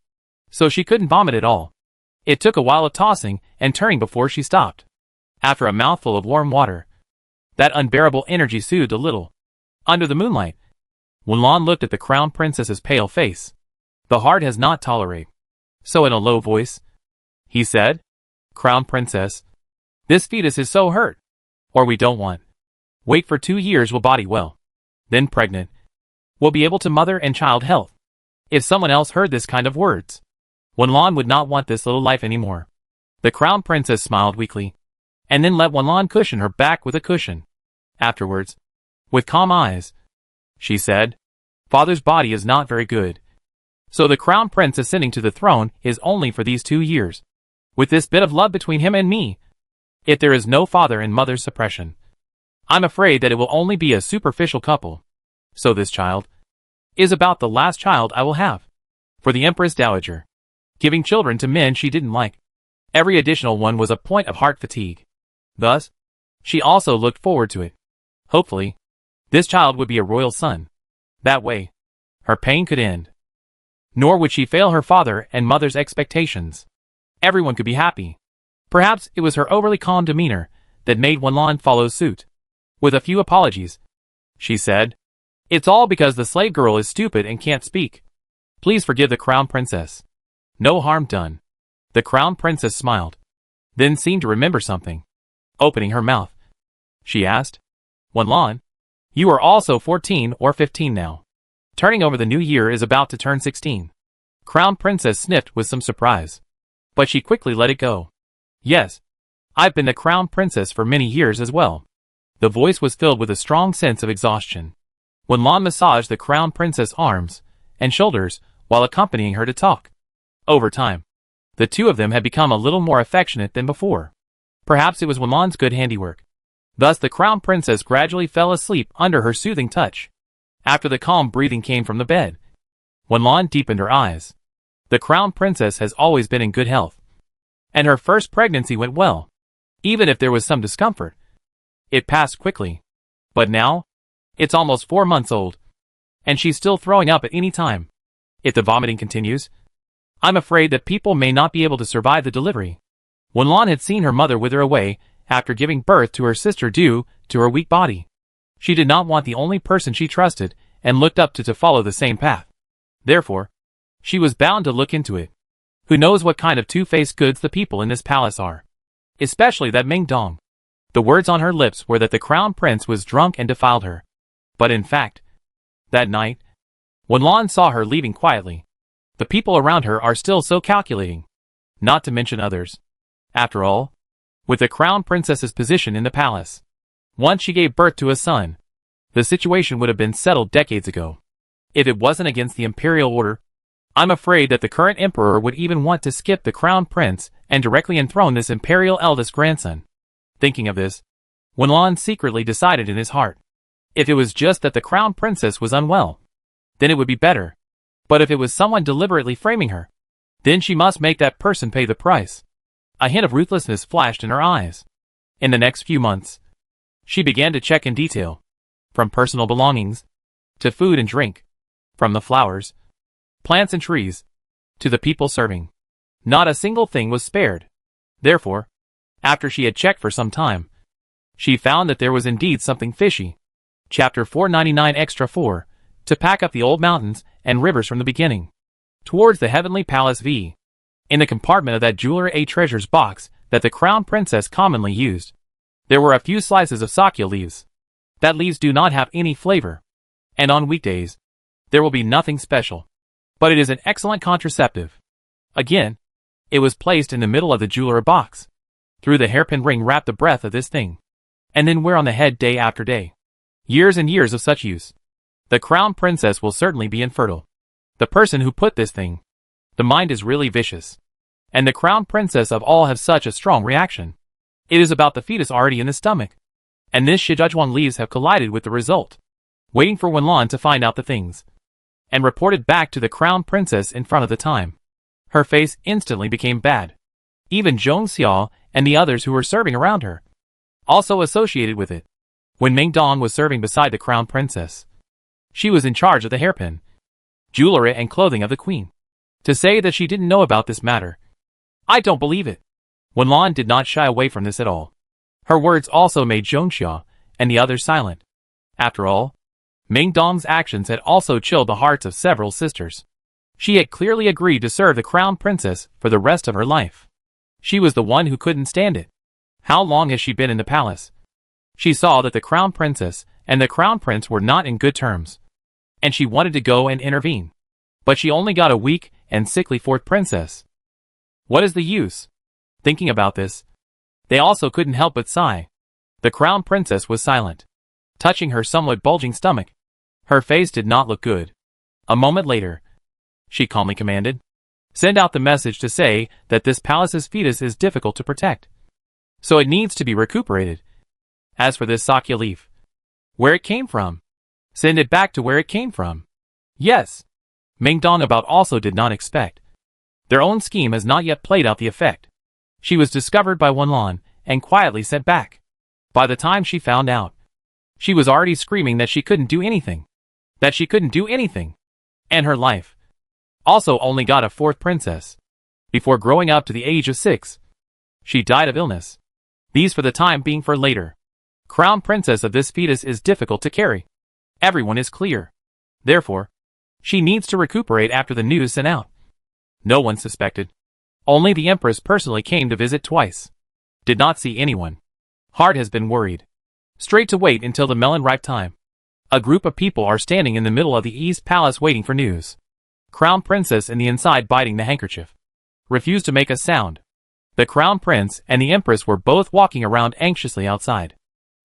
so she couldn't vomit at all. It took a while of tossing and turning before she stopped. After a mouthful of warm water, that unbearable energy soothed a little. Under the moonlight, Wenlan looked at the crown princess's pale face. The heart has not tolerate. So in a low voice, he said, "Crown princess, this fetus is so hurt. Or we don't want. Wait for 2 years will body well. Then pregnant. Will be able to mother and child health." If someone else heard this kind of words, Wenlan would not want this little life anymore. The crown princess smiled weakly, and then let Wenlan cushion her back with a cushion. Afterwards, with calm eyes, she said, "Father's body is not very good. So the crown prince ascending to the throne is only for these 2 years. With this bit of love between him and me, if there is no father and mother's suppression, I'm afraid that it will only be a superficial couple. So this child is about the last child I will have." For the Empress Dowager, giving children to men she didn't like, every additional one was a point of heart fatigue. Thus, she also looked forward to it. Hopefully, this child would be a royal son. That way, her pain could end. Nor would she fail her father and mother's expectations. Everyone could be happy. Perhaps it was her overly calm demeanor that made Wenlan follow suit. With a few apologies, she said, "It's all because the slave girl is stupid and can't speak. Please forgive the crown princess. No harm done." The crown princess smiled, then seemed to remember something. Opening her mouth, she asked, "Wenlan, you are also 14 or 15 now. Turning over the new year is about to turn 16. Crown princess sniffed with some surprise, but she quickly let it go. "Yes, I've been the crown princess for many years as well." The voice was filled with a strong sense of exhaustion. Wenlan massaged the crown princess' arms and shoulders while accompanying her to talk. Over time, the two of them had become a little more affectionate than before. Perhaps it was Wenlan's good handiwork. Thus the crown princess gradually fell asleep under her soothing touch. After the calm breathing came from the bed, Wenlan deepened her eyes. The crown princess has always been in good health, and her first pregnancy went well. Even if there was some discomfort, it passed quickly. But now, it's almost 4 months old, and she's still throwing up at any time. If the vomiting continues, I'm afraid that people may not be able to survive the delivery. Wenlan had seen her mother wither away after giving birth to her sister due to her weak body. She did not want the only person she trusted and looked up to follow the same path. Therefore, she was bound to look into it. Who knows what kind of two-faced goods the people in this palace are? Especially that Ming Dong. The words on her lips were that the crown prince was drunk and defiled her. But in fact, that night, Wenlan saw her leaving quietly. The people around her are still so calculating, not to mention others. After all, with the crown princess's position in the palace, once she gave birth to a son, the situation would have been settled decades ago. If it wasn't against the imperial order, I'm afraid that the current emperor would even want to skip the crown prince and directly enthrone this imperial eldest grandson. Thinking of this, Wenlan secretly decided in his heart, if it was just that the crown princess was unwell, then it would be better. But if it was someone deliberately framing her, then she must make that person pay the price. A hint of ruthlessness flashed in her eyes. In the next few months, she began to check in detail, from personal belongings, to food and drink, from the flowers, plants and trees, to the people serving. Not a single thing was spared. Therefore, after she had checked for some time, she found that there was indeed something fishy. Chapter 499 Extra 4, to pack up the old mountains and rivers from the beginning. Towards the heavenly palace V. In the compartment of that jeweler A treasures box that the crown princess commonly used, there were a few slices of sakya leaves. That leaves do not have any flavor, and on weekdays, there will be nothing special. But it is an excellent contraceptive. Again, it was placed in the middle of the jeweler box. Through the hairpin ring wrapped the breath of this thing, and then wear on the head day after day. Years and years of such use. The crown princess will certainly be infertile. The person who put this thing, the mind is really vicious. And the crown princess of all have such a strong reaction. It is about the fetus already in the stomach. And this Shijajwan leaves have collided with the result. Waiting for Wenlan to find out the things, and reported back to the crown princess in front of the time. Her face instantly became bad. Even Zhong Xiao and the others who were serving around her, also associated with it. When Ming Dong was serving beside the crown princess, she was in charge of the hairpin, jewelry and clothing of the queen. To say that she didn't know about this matter, I don't believe it. Wenlan did not shy away from this at all. Her words also made Zhong Xiao and the others silent. After all, Ming Dong's actions had also chilled the hearts of several sisters. She had clearly agreed to serve the crown princess for the rest of her life. She was the one who couldn't stand it. How long has she been in the palace? She saw that the crown princess and the crown prince were not in good terms, and she wanted to go and intervene. But she only got a weak and sickly fourth princess. What is the use? Thinking about this, they also couldn't help but sigh. The crown princess was silent, touching her somewhat bulging stomach. Her face did not look good. A moment later, she calmly commanded, "Send out the message to say that this palace's fetus is difficult to protect, so it needs to be recuperated. As for this sakya leaf, where it came from, send it back to where it came from." Yes, Ming Dong about also did not expect. Their own scheme has not yet played out the effect. She was discovered by Wenlan and quietly sent back. By the time she found out, she was already screaming that she couldn't do anything. That she couldn't do anything. And her life also only got a fourth princess. Before growing up to the age of 6, She died of illness. These for the time being for later. Crown princess of this fetus is difficult to carry. Everyone is clear. Therefore, she needs to recuperate after the news sent out. No one suspected. Only the Empress personally came to visit twice. Did not see anyone. Heart has been worried. Straight to wait until the melon-ripe time. A group of people are standing in the middle of the East Palace waiting for news. Crown Princess in the inside biting the handkerchief. Refused to make a sound. The Crown Prince and the Empress were both walking around anxiously outside.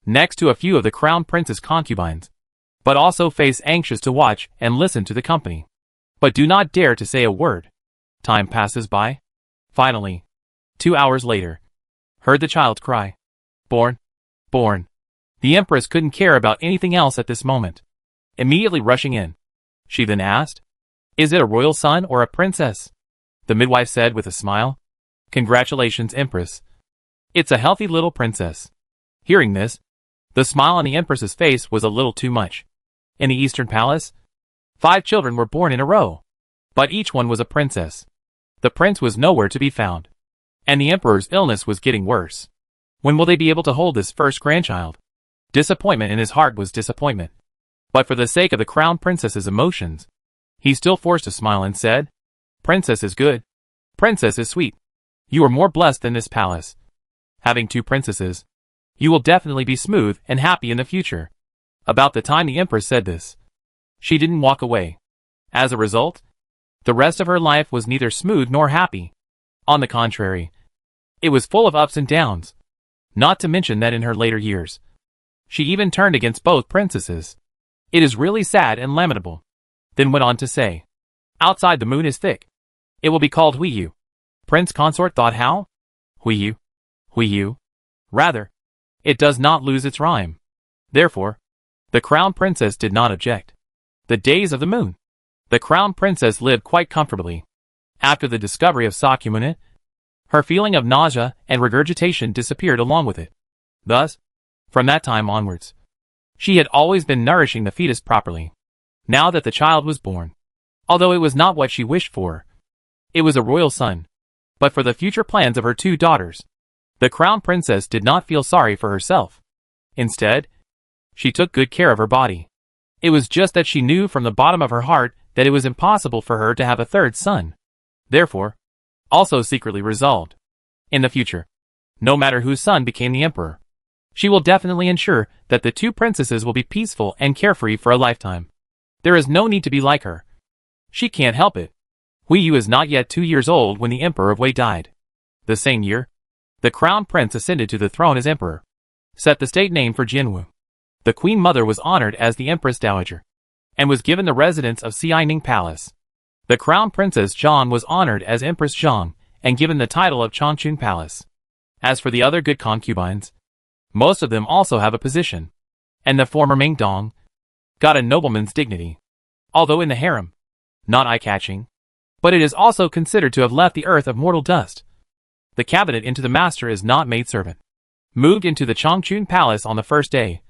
Next to a few of the Crown Prince's concubines. But also face anxious to watch and listen to the company. But do not dare to say a word. Time passes by. Finally, 2 hours later, heard the child cry. Born. Born. The Empress couldn't care about anything else at this moment. Immediately rushing in. She then asked, "Is it a royal son or a princess?" The midwife said with a smile, "Congratulations, Empress. It's a healthy little princess." Hearing this, the smile on the Empress's face was a little too much. In the Eastern Palace, 5 children were born in a row. But each one was a princess. The prince was nowhere to be found. And the Emperor's illness was getting worse. When will they be able to hold this first grandchild? Disappointment in his heart was disappointment. But for the sake of the Crown Princess's emotions, he still forced a smile and said, "Princess is good. Princess is sweet. You are more blessed than this palace. Having 2 princesses, you will definitely be smooth and happy in the future." About the time the Empress said this, she didn't walk away. As a result, the rest of her life was neither smooth nor happy. On the contrary, it was full of ups and downs. Not to mention that in her later years, she even turned against both princesses. It is really sad and lamentable. Then went on to say, "Outside the moon is thick. It will be called Huiyu." Prince Consort thought, how? Huiyu? Huiyu? Rather, it does not lose its rhyme. Therefore, the Crown Princess did not object. The days of the moon. The Crown Princess lived quite comfortably. After the discovery of Sakyamuni, her feeling of nausea and regurgitation disappeared along with it. Thus, from that time onwards, she had always been nourishing the fetus properly. Now that the child was born, although it was not what she wished for, it was a royal son. But for the future plans of her 2 daughters, the Crown Princess did not feel sorry for herself. Instead, she took good care of her body. It was just that she knew from the bottom of her heart that it was impossible for her to have a 3rd son. Therefore, also secretly resolved, in the future, no matter whose son became the emperor, she will definitely ensure that the 2 princesses will be peaceful and carefree for a lifetime. There is no need to be like her. She can't help it. Huiyu is not yet 2 years old when the Emperor of Wei died. The same year, the Crown Prince ascended to the throne as emperor. Set the state name for Jinwu. The Queen Mother was honored as the Empress Dowager, and was given the residence of Xianing Palace. The Crown Princess Zhang was honored as Empress Zhang, and given the title of Changchun Palace. As for the other good concubines, most of them also have a position. And the former Ming Dong got a nobleman's dignity. Although in the harem, not eye-catching, but it is also considered to have left the earth of mortal dust. The cabinet into the master is not maidservant. Moved into the Changchun Palace on the first day.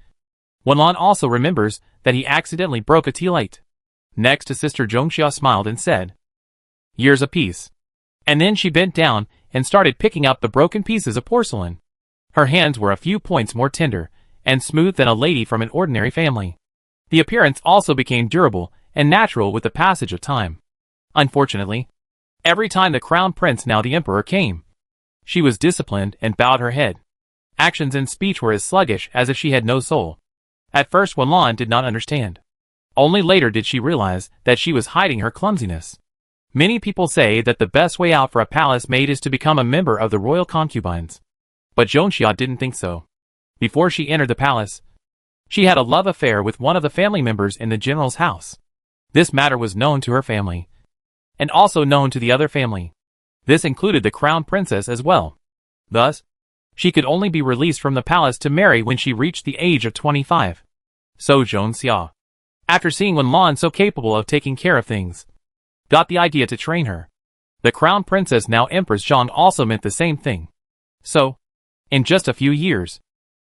Wenlan also remembers that he accidentally broke a tea light. Next to Sister Zhongxia smiled and said, "Years apiece." And then she bent down and started picking up the broken pieces of porcelain. Her hands were a few points more tender and smooth than a lady from an ordinary family. The appearance also became durable and natural with the passage of time. Unfortunately, every time the Crown Prince, now the Emperor, came, she was disciplined and bowed her head. Actions and speech were as sluggish as if she had no soul. At first Wenlan did not understand. Only later did she realize that she was hiding her clumsiness. Many people say that the best way out for a palace maid is to become a member of the royal concubines. But Zhongxia didn't think so. Before she entered the palace, she had a love affair with one of the family members in the general's house. This matter was known to her family, and also known to the other family. This included the Crown Princess as well. Thus, she could only be released from the palace to marry when she reached the age of 25. So Zhongxia, after seeing Wenlan so capable of taking care of things, got the idea to train her. The Crown Princess, now Empress Zhang, also meant the same thing. So, in just a few years,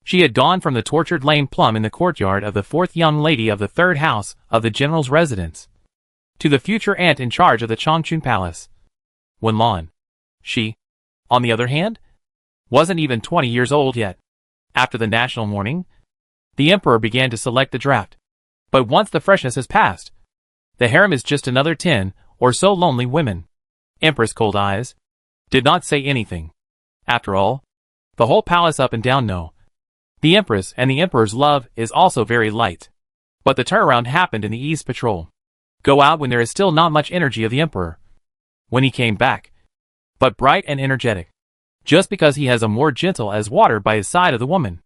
she had gone from the tortured lame plum in the courtyard of the 4th young lady of the 3rd house of the general's residence, to the future aunt in charge of the Changchun Palace. Wenlan. She, on the other hand, wasn't even 20 years old yet. After the national mourning, the emperor began to select the draft. But once the freshness has passed, the harem is just another 10 or so lonely women. Empress cold eyes did not say anything. After all, the whole palace up and down know the empress and the emperor's love is also very light. But the turnaround happened in the East Patrol. Go out when there is still not much energy of the emperor. When he came back, but bright and energetic, just because he has a more gentle as water by his side of the woman.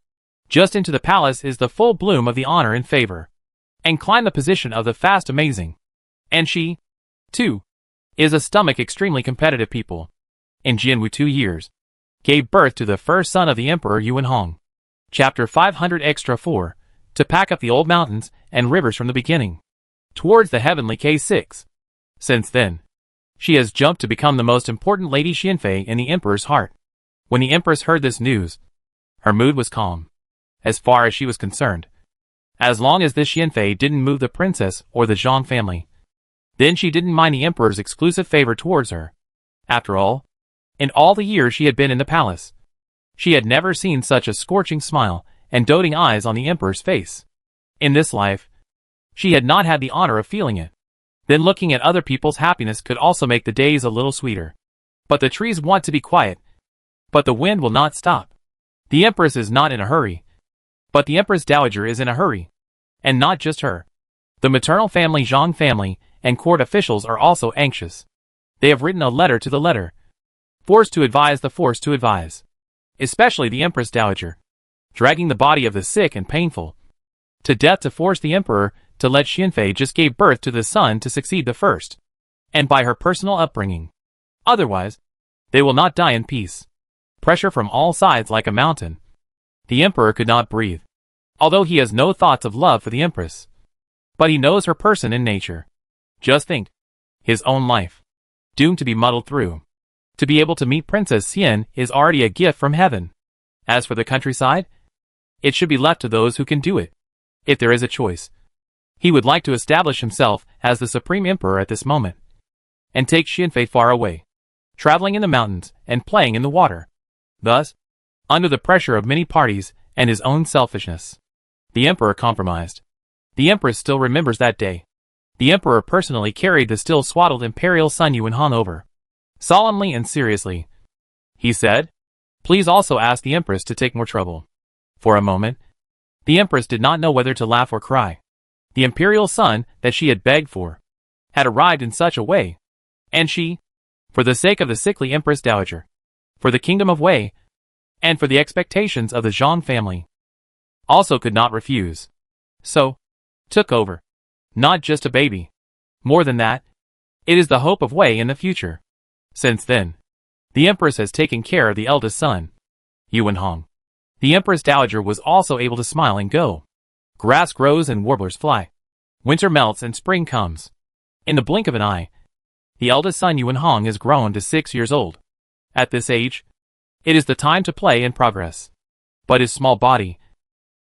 Just into the palace is the full bloom of the honor and favor, and climb the position of the fast amazing. And she, too, is a stomach extremely competitive people. In Jianwu 2 years, gave birth to the first son of the emperor Yuan Hong. Chapter 500 Extra 4, to pack up the old mountains and rivers from the beginning, towards the heavenly K6. Since then, she has jumped to become the most important Lady Xianfei in the emperor's heart. When the empress heard this news, her mood was calm, as far as she was concerned. As long as this Xianfei didn't move the princess or the Zhang family, then she didn't mind the emperor's exclusive favor towards her. After all, in all the years she had been in the palace, she had never seen such a scorching smile and doting eyes on the emperor's face. In this life, she had not had the honor of feeling it. Then looking at other people's happiness could also make the days a little sweeter. But the trees want to be quiet, but the wind will not stop. The empress is not in a hurry, but the Empress Dowager is in a hurry. And not just her. The maternal family Zhang family and court officials are also anxious. They have written a letter to the letter, forced to advise the forced to advise. Especially the Empress Dowager, dragging the body of the sick and painful to death to force the emperor to let Xianfei just gave birth to the son to succeed the first, and by her personal upbringing. Otherwise, they will not die in peace. Pressure from all sides like a mountain. The emperor could not breathe, although he has no thoughts of love for the empress. But he knows her person and nature. Just think, his own life, doomed to be muddled through. To be able to meet Princess Xian is already a gift from heaven. As for the countryside, it should be left to those who can do it. If there is a choice, he would like to establish himself as the supreme emperor at this moment, and take Xianfei far away, traveling in the mountains and playing in the water. Thus, under the pressure of many parties and his own selfishness, the emperor compromised. The empress still remembers that day. The emperor personally carried the still swaddled imperial son Yuan Hong over. Solemnly and seriously, he said, "Please also ask the empress to take more trouble." For a moment, the empress did not know whether to laugh or cry. The imperial son that she had begged for had arrived in such a way, and she, for the sake of the sickly Empress Dowager, for the kingdom of Wei, and for the expectations of the Zhang family, also could not refuse. So, took over. Not just a baby. More than that, it is the hope of Wei in the future. Since then, the empress has taken care of the eldest son, Yuan Hong. The Empress Dowager was also able to smile and go. Grass grows and warblers fly. Winter melts and spring comes. In the blink of an eye, the eldest son Yuan Hong has grown to 6 years old. At this age, it is the time to play and progress. But his small body,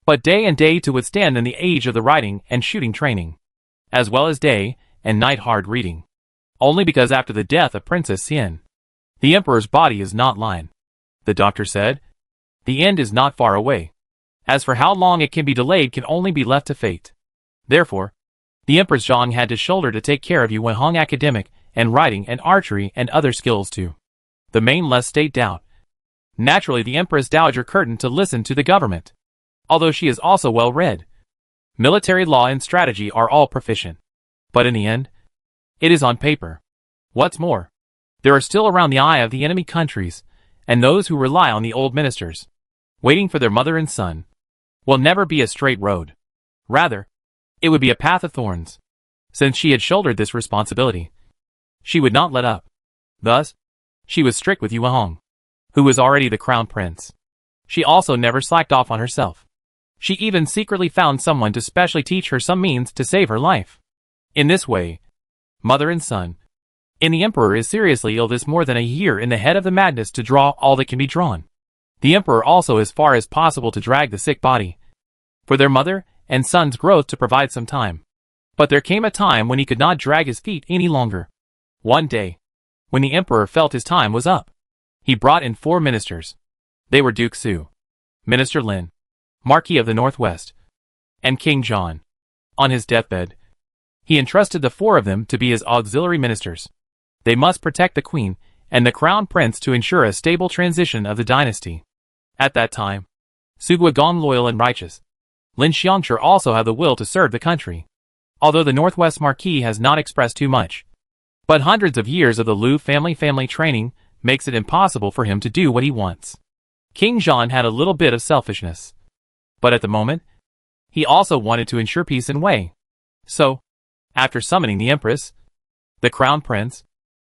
but day and day to withstand in the age of the riding and shooting training, as well as day and night hard reading. Only because after the death of Princess Xian, the emperor's body is not lying. The doctor said, the end is not far away. As for how long it can be delayed can only be left to fate. Therefore, the Empress Zhang had to shoulder to take care of Yuan Hong academic and writing and archery and other skills too. The main less state doubt. Naturally the Empress Dowager curtained to listen to the government. Although she is also well read. Military law and strategy are all proficient. But in the end, it is on paper. What's more, there are still around the eye of the enemy countries, and those who rely on the old ministers, waiting for their mother and son, will never be a straight road. Rather, it would be a path of thorns. Since she had shouldered this responsibility, she would not let up. Thus, she was strict with Yuan Hong, who was already the crown prince. She also never slacked off on herself. She even secretly found someone to specially teach her some means to save her life. In this way, mother and son, and the emperor is seriously ill this more than a year in the head of the madness to draw all that can be drawn. The emperor also as far as possible to drag the sick body, for their mother and son's growth to provide some time. But there came a time when he could not drag his feet any longer. One day, when the emperor felt his time was up, he brought in 4 ministers. They were Duke Su, Minister Lin, Marquis of the Northwest, and King John. On his deathbed, he entrusted the four of them to be his auxiliary ministers. They must protect the queen and the crown prince to ensure a stable transition of the dynasty. At that time, Su Guigong loyal and righteous. Lin Xiangshi also had the will to serve the country. Although the Northwest Marquis has not expressed too much, but hundreds of years of the Liu family training makes it impossible for him to do what he wants. King John had a little bit of selfishness, but at the moment, he also wanted to ensure peace and Wei. So, after summoning the Empress, the Crown Prince,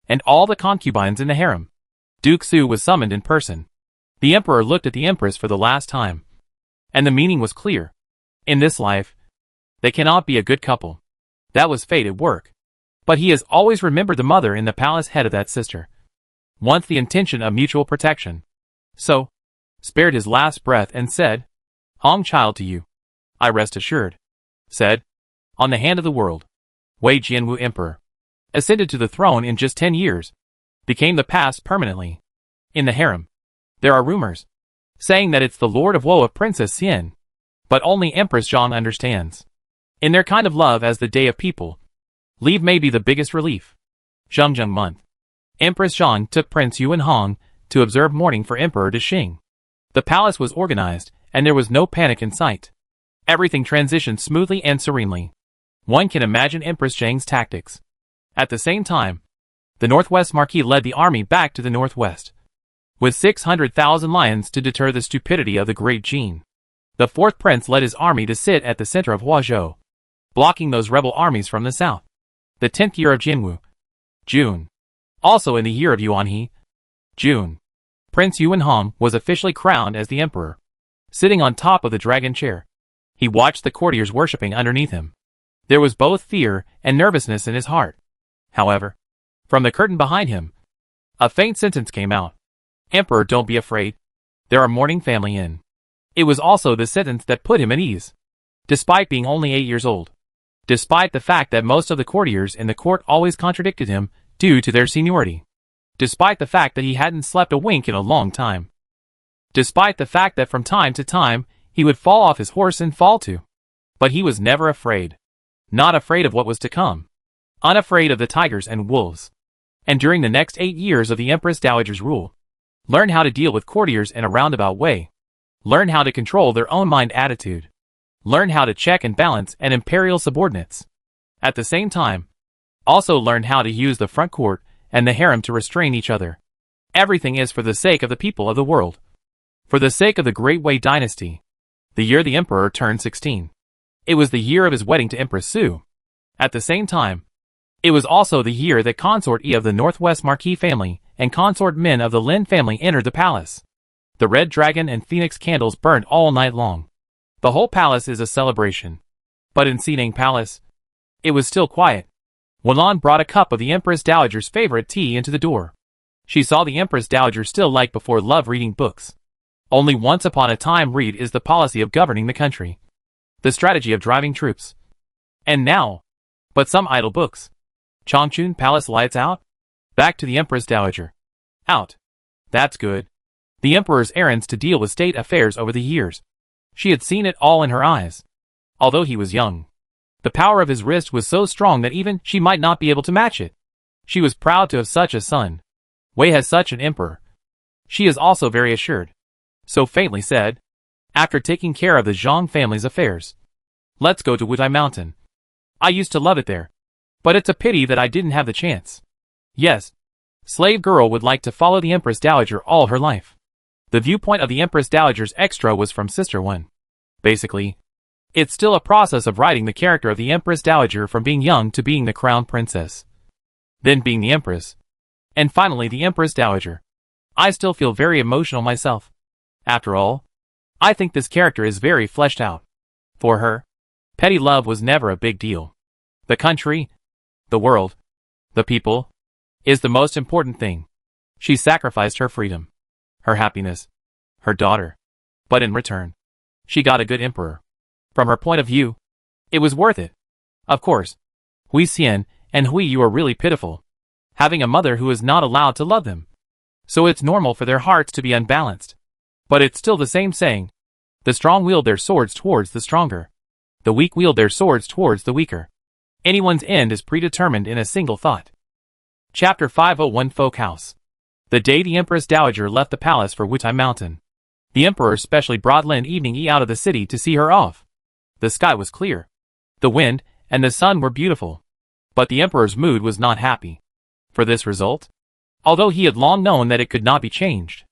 and all the concubines in the harem, Duke Su was summoned in person. The Emperor looked at the Empress for the last time, and the meaning was clear. In this life, they cannot be a good couple. That was fate at work. But he has always remembered the mother in the palace head of that sister. Once the intention of mutual protection. So, spared his last breath and said, Hong child to you. I rest assured. Said, on the hand of the world. Wei Jianwu Emperor. Ascended to the throne in just 10 years. Became the past permanently. In the harem, there are rumors saying that it's the Lord of Woe of Princess Xian. But only Empress Zhang understands. In their kind of love as the day of people, leave may be the biggest relief. Zhengzheng month. Empress Zhang took Prince Yuan Hong to observe mourning for Emperor Dixing. The palace was organized, and there was no panic in sight. Everything transitioned smoothly and serenely. One can imagine Empress Zhang's tactics. At the same time, the Northwest Marquis led the army back to the northwest, with 600,000 lions to deter the stupidity of the great Jin. The fourth prince led his army to sit at the center of Huazhou, blocking those rebel armies from the south. The 10th year of Jinwu, June. Also in the year of Yuanhe, June, Prince Yuan Hong was officially crowned as the emperor. Sitting on top of the dragon chair, he watched the courtiers worshipping underneath him. There was both fear and nervousness in his heart. However, from the curtain behind him, a faint sentence came out. Emperor, don't be afraid. There are mourning family in. It was also the sentence that put him at ease. Despite being only 8 years old. Despite the fact that most of the courtiers in the court always contradicted him due to their seniority. Despite the fact that he hadn't slept a wink in a long time. Despite the fact that from time to time, he would fall off his horse and fall too. But he was never afraid. Not afraid of what was to come. Unafraid of the tigers and wolves. And during the next 8 years of the Empress Dowager's rule, learn how to deal with courtiers in a roundabout way. Learn how to control their own mind attitude. Learn how to check and balance an imperial subordinates. At the same time, also learn how to use the front court and the harem to restrain each other. Everything is for the sake of the people of the world. For the sake of the Great Wei dynasty. The year the emperor turned 16. It was the year of his wedding to Empress Su. At the same time, it was also the year that Consort E of the Northwest Marquis family and Consort Min of the Lin family entered the palace. The red dragon and phoenix candles burned all night long. The whole palace is a celebration. But in Xinang Palace, it was still quiet. Wanlan brought a cup of the Empress Dowager's favorite tea into the door. She saw the Empress Dowager still like before love reading books. Only once upon a time read is the policy of governing the country. The strategy of driving troops. And now, but some idle books. Changchun Palace lights out? Back to the Empress Dowager. Out. That's good. The emperor's errands to deal with state affairs over the years. She had seen it all in her eyes. Although he was young, the power of his wrist was so strong that even she might not be able to match it. She was proud to have such a son. Wei has such an emperor. She is also very assured. So faintly said, after taking care of the Zhang family's affairs. Let's go to Wutai Mountain. I used to love it there. But it's a pity that I didn't have the chance. Yes. Slave girl would like to follow the Empress Dowager all her life. The viewpoint of the Empress Dowager's extra was from Sister One. Basically, it's still a process of writing the character of the Empress Dowager from being young to being the crown princess. Then being the Empress. And finally the Empress Dowager. I still feel very emotional myself. After all, I think this character is very fleshed out. For her, petty love was never a big deal. The country, the world, the people, is the most important thing. She sacrificed her freedom, her happiness, her daughter. But in return, she got a good emperor. From her point of view, it was worth it. Of course, Hui Xian and Hui Yu are really pitiful, having a mother who is not allowed to love them. So it's normal for their hearts to be unbalanced. But it's still the same saying. The strong wield their swords towards the stronger. The weak wield their swords towards the weaker. Anyone's end is predetermined in a single thought. Chapter 501 Folk House. The day the Empress Dowager left the palace for Wutai Mountain, the Emperor specially brought Lin Evening out of the city to see her off. The sky was clear. The wind and the sun were beautiful. But the Emperor's mood was not happy. For this result? Although he had long known that it could not be changed.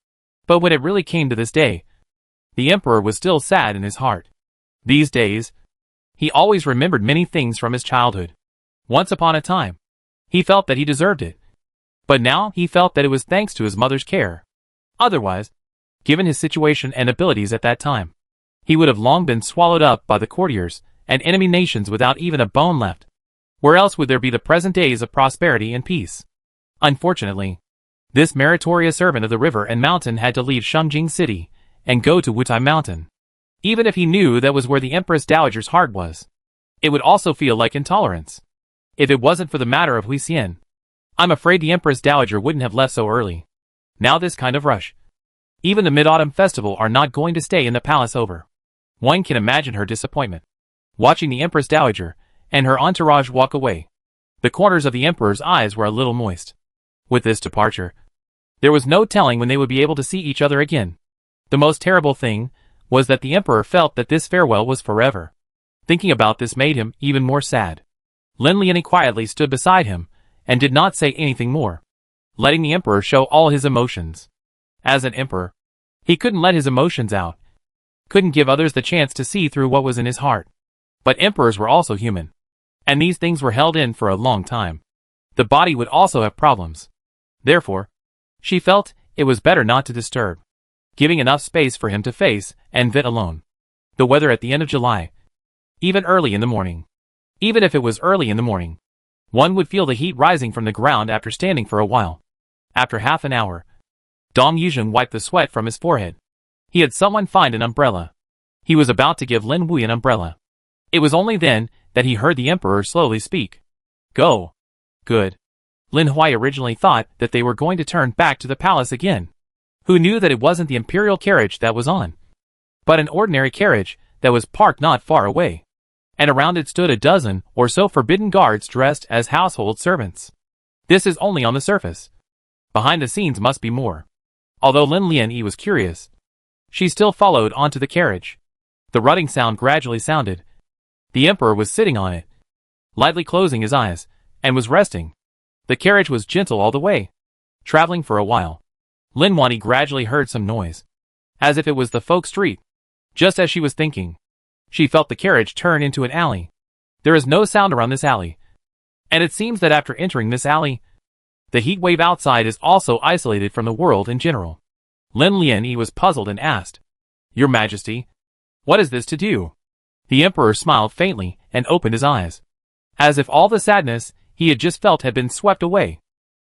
But when it really came to this day, the Emperor was still sad in his heart. These days, he always remembered many things from his childhood. Once upon a time, he felt that he deserved it. But now he felt that it was thanks to his mother's care. Otherwise, given his situation and abilities at that time, he would have long been swallowed up by the courtiers and enemy nations without even a bone left. Where else would there be the present days of prosperity and peace? Unfortunately, this meritorious servant of the river and mountain had to leave Shengjing City and go to Wutai Mountain. Even if he knew that was where the Empress Dowager's heart was, it would also feel like intolerance. If it wasn't for the matter of Huixien, I'm afraid the Empress Dowager wouldn't have left so early. Now this kind of rush. Even the Mid-Autumn Festival are not going to stay in the palace over. One can imagine her disappointment, watching the Empress Dowager and her entourage walk away. The corners of the Emperor's eyes were a little moist. With this departure, there was no telling when they would be able to see each other again. The most terrible thing was that the Emperor felt that this farewell was forever. Thinking about this made him even more sad. Lin Lian quietly stood beside him and did not say anything more, letting the Emperor show all his emotions. As an emperor, he couldn't let his emotions out, couldn't give others the chance to see through what was in his heart. But emperors were also human, and these things were held in for a long time. The body would also have problems. Therefore, she felt it was better not to disturb, giving enough space for him to face and vet alone. The weather at the end of July, even early in the morning. Even if it was early in the morning, one would feel the heat rising from the ground after standing for a while. After half an hour, Dong Yuzheng wiped the sweat from his forehead. He had someone find an umbrella. He was about to give Lin Wui an umbrella. It was only then that he heard the Emperor slowly speak. Go. Good. Lin Huai originally thought that they were going to turn back to the palace again. Who knew that it wasn't the Imperial carriage that was on, but an ordinary carriage that was parked not far away. And around it stood a dozen or so forbidden guards dressed as household servants. This is only on the surface. Behind the scenes must be more. Although Lin Lian was curious, she still followed onto the carriage. The rutting sound gradually sounded. The Emperor was sitting on it, lightly closing his eyes, and was resting. The carriage was gentle all the way. Traveling for a while, Lin Wani gradually heard some noise, as if it was the folk street. Just as she was thinking, she felt the carriage turn into an alley. There is no sound around this alley, and it seems that after entering this alley, the heat wave outside is also isolated from the world in general. Lin Lian was puzzled and asked, Your Majesty, what is this to do? The Emperor smiled faintly and opened his eyes, as if all the sadness he had just felt had been swept away.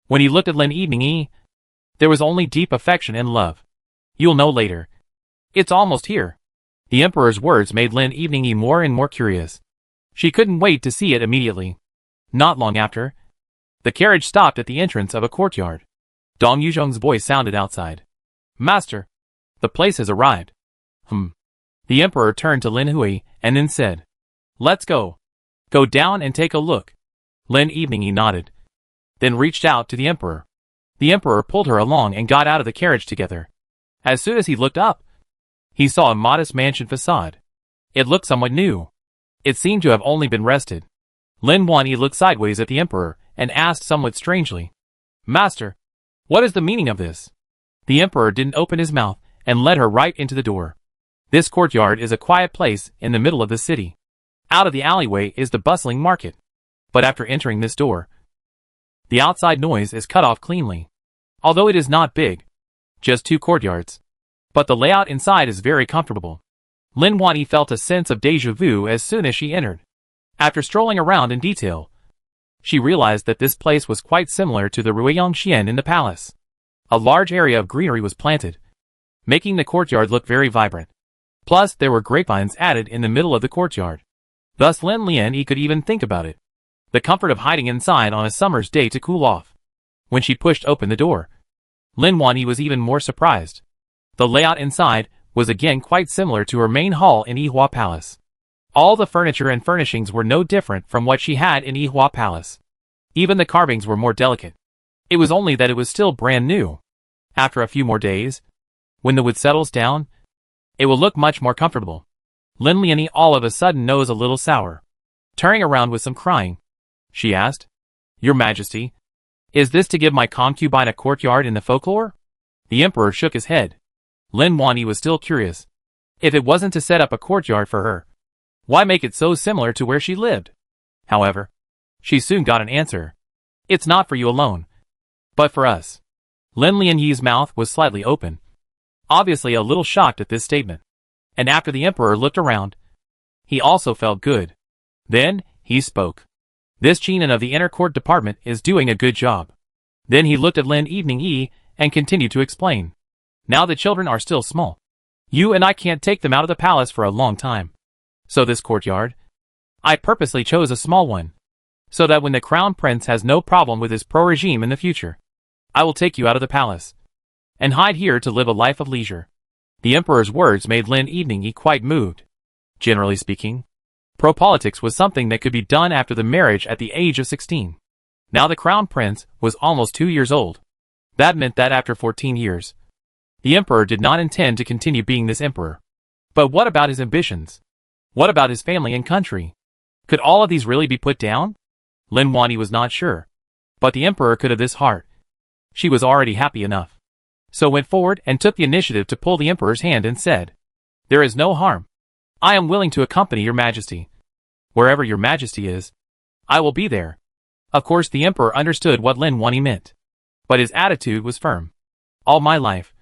When he looked at Lin Evening, there was only deep affection and love. You'll know later. It's almost here. The Emperor's words made Lin Evening more and more curious. She couldn't wait to see it immediately. Not long after, the carriage stopped at the entrance of a courtyard. Dong Yuzheng's voice sounded outside. Master, the place has arrived. The Emperor turned to Lin Hui and then said, Let's go. Go down and take a look. Lin Evening nodded, then reached out to the Emperor. The Emperor pulled her along and got out of the carriage together. As soon as he looked up, he saw a modest mansion facade. It looked somewhat new. It seemed to have only been rested. Lin Wani looked sideways at the Emperor and asked somewhat strangely, Master, what is the meaning of this? The Emperor didn't open his mouth and led her right into the door. This courtyard is a quiet place in the middle of the city. Out of the alleyway is the bustling market. But after entering this door, the outside noise is cut off cleanly. Although it is not big, just 2 courtyards, but the layout inside is very comfortable. Lin Wani felt a sense of déjà vu as soon as she entered. After strolling around in detail, she realized that this place was quite similar to the Ruiyang Xian in the palace. A large area of greenery was planted, making the courtyard look very vibrant. Plus, there were grapevines added in the middle of the courtyard. Thus Lin Lian could even think about it. The comfort of hiding inside on a summer's day to cool off. When she pushed open the door, Lin Wani was even more surprised. The layout inside was again quite similar to her main hall in Ihua Palace. All the furniture and furnishings were no different from what she had in Ihua Palace. Even the carvings were more delicate. It was only that it was still brand new. After a few more days, when the wood settles down, it will look much more comfortable. Lin Lianyi all of a sudden knows a little sour. Turning around with some crying, she asked, "Your Majesty, is this to give my concubine a courtyard in the folklore?" The emperor shook his head. Lin Lianyi was still curious. If it wasn't to set up a courtyard for her, why make it so similar to where she lived? However, she soon got an answer. "It's not for you alone, but for us." Lin Lianyi's mouth was slightly open, obviously a little shocked at this statement. And after the emperor looked around, he also felt good. Then, he spoke. "This Chinan of the inner court department is doing a good job." Then he looked at Lin Evening Yi and continued to explain. "Now the children are still small. You and I can't take them out of the palace for a long time. So this courtyard, I purposely chose a small one, so that when the crown prince has no problem with his pro-regime in the future, I will take you out of the palace and hide here to live a life of leisure." The emperor's words made Lin Evening Yi quite moved. Generally speaking, pro-politics was something that could be done after the marriage at the age of 16. Now the crown prince was almost 2 years old. That meant that after 14 years, the emperor did not intend to continue being this emperor. But what about his ambitions? What about his family and country? Could all of these really be put down? Lin Lianyi was not sure. But the emperor could have this heart. She was already happy enough. So went forward and took the initiative to pull the emperor's hand and said, "There is no harm. I am willing to accompany your majesty. Wherever your majesty is, I will be there." Of course the emperor understood what Lin Lianyi meant. But his attitude was firm. "All my life,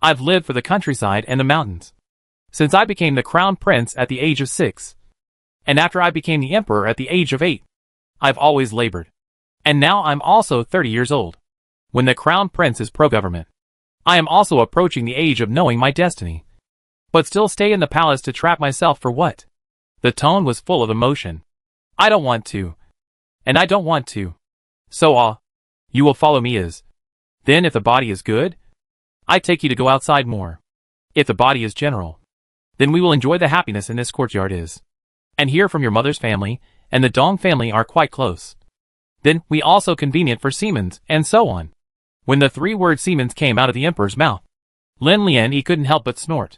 I've lived for the countryside and the mountains. Since I became the crown prince at the age of 6, and after I became the emperor at the age of 8, I've always labored. And now I'm also 30 years old. When the crown prince is pro-government, I am also approaching the age of knowing my destiny. But still stay in the palace to trap myself for what?" The tone was full of emotion. "I don't want to. And I don't want to. So you will follow me as. Then if the body is good, I take you to go outside more. If the body is general, then we will enjoy the happiness in this courtyard is. And hear from your mother's family, and the Dong family are quite close. Then we also convenient for Siemens, and so on." When the 3-word Siemens came out of the emperor's mouth, Lin Lianyi couldn't help but snort.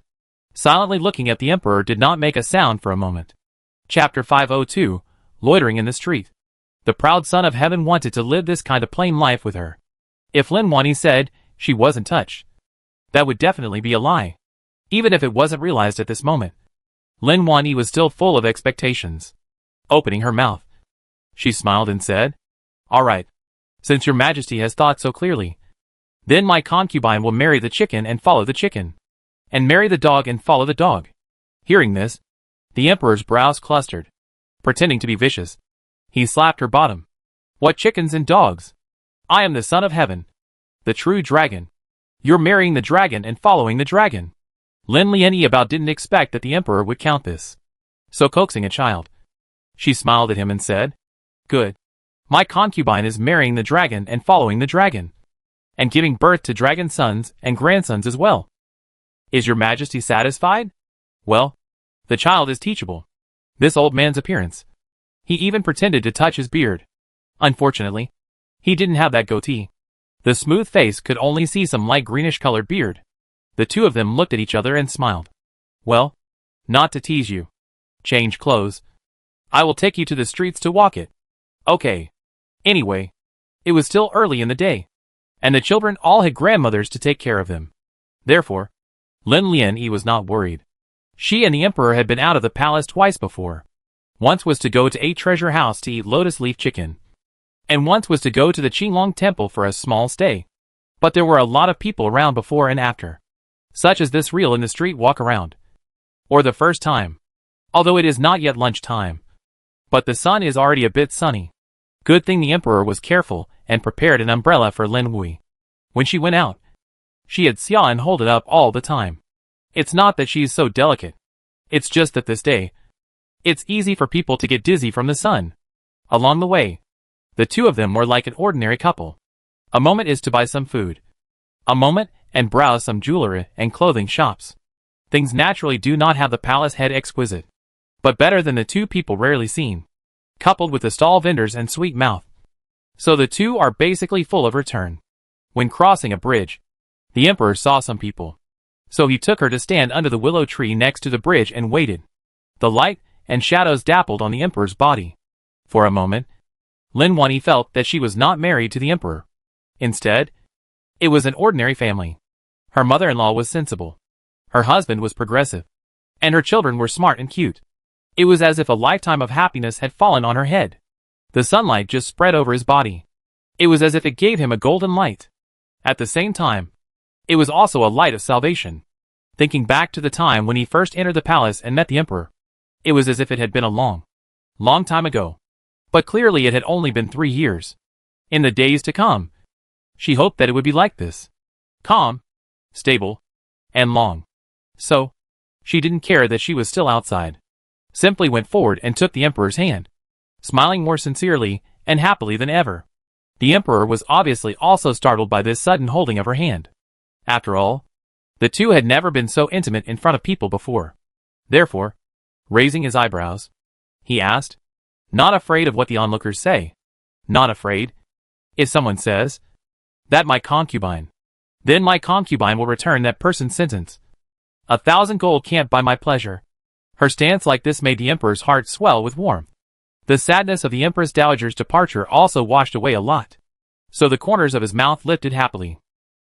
Silently looking at the emperor did not make a sound for a moment. Chapter 502, Loitering in the Street. The proud son of heaven wanted to live this kind of plain life with her. If Lin Lianyi said she wasn't touched, that would definitely be a lie. Even if it wasn't realized at this moment, Lin Lianyi was still full of expectations. Opening her mouth, she smiled and said, "All right. Since your majesty has thought so clearly, then my concubine will marry the chicken and follow the chicken, and marry the dog and follow the dog." Hearing this, the emperor's brows clustered. Pretending to be vicious, he slapped her bottom. "What chickens and dogs? I am the son of heaven, the true dragon. You're marrying the dragon and following the dragon." Lin Lianyi about didn't expect that the emperor would count this. So coaxing a child, she smiled at him and said, "Good. My concubine is marrying the dragon and following the dragon, and giving birth to dragon sons and grandsons as well. Is your majesty satisfied? Well, the child is teachable. This old man's appearance. He even pretended to touch his beard. Unfortunately, he didn't have that goatee. The smooth face could only see some light greenish-colored beard." The two of them looked at each other and smiled. "Well, not to tease you. Change clothes. I will take you to the streets to walk it." "Okay." Anyway, it was still early in the day, and the children all had grandmothers to take care of them. Therefore, Lin Lianyi was not worried. She and the emperor had been out of the palace twice before. Once was to go to a treasure house to eat lotus leaf chicken, and once was to go to the Qinglong temple for a small stay. But there were a lot of people around before and after, such as this reel in the street walk around, or the first time, although it is not yet lunch time. But the sun is already a bit sunny. Good thing the emperor was careful and prepared an umbrella for Lin Hui. When she went out, she had Xian hold it up all the time. It's not that she's so delicate. It's just that this day, it's easy for people to get dizzy from the sun. Along the way, the two of them were like an ordinary couple. A moment is to buy some food. a moment and browse some jewelry and clothing shops. Things naturally do not have the palace head exquisite, but better than the two people rarely seen, coupled with the stall vendors and sweet mouth. So the two are basically full of return. When crossing a bridge, the emperor saw some people. So he took her to stand under the willow tree next to the bridge and waited. The light and shadows dappled on the emperor's body. For a moment, Lin Wani felt that she was not married to the emperor. Instead, it was an ordinary family. Her mother-in-law was sensible. Her husband was progressive. And her children were smart and cute. It was as if a lifetime of happiness had fallen on her head. The sunlight just spread over his body. It was as if it gave him a golden light. At the same time, it was also a light of salvation. Thinking back to the time when he first entered the palace and met the emperor, it was as if it had been a long, long time ago. But clearly it had only been 3 years. In the days to come, she hoped that it would be like this. Calm, stable, and long. So, she didn't care that she was still outside. Simply went forward and took the emperor's hand, smiling more sincerely and happily than ever. The emperor was obviously also startled by this sudden holding of her hand. After all, the two had never been so intimate in front of people before. Therefore, raising his eyebrows, he asked, "Not afraid of what the onlookers say? Not afraid? If someone says that my concubine, then my concubine will return that person's sentence. 1,000 gold can't buy my pleasure." Her stance like this made the emperor's heart swell with warmth. The sadness of the Empress Dowager's departure also washed away a lot. So the corners of his mouth lifted happily.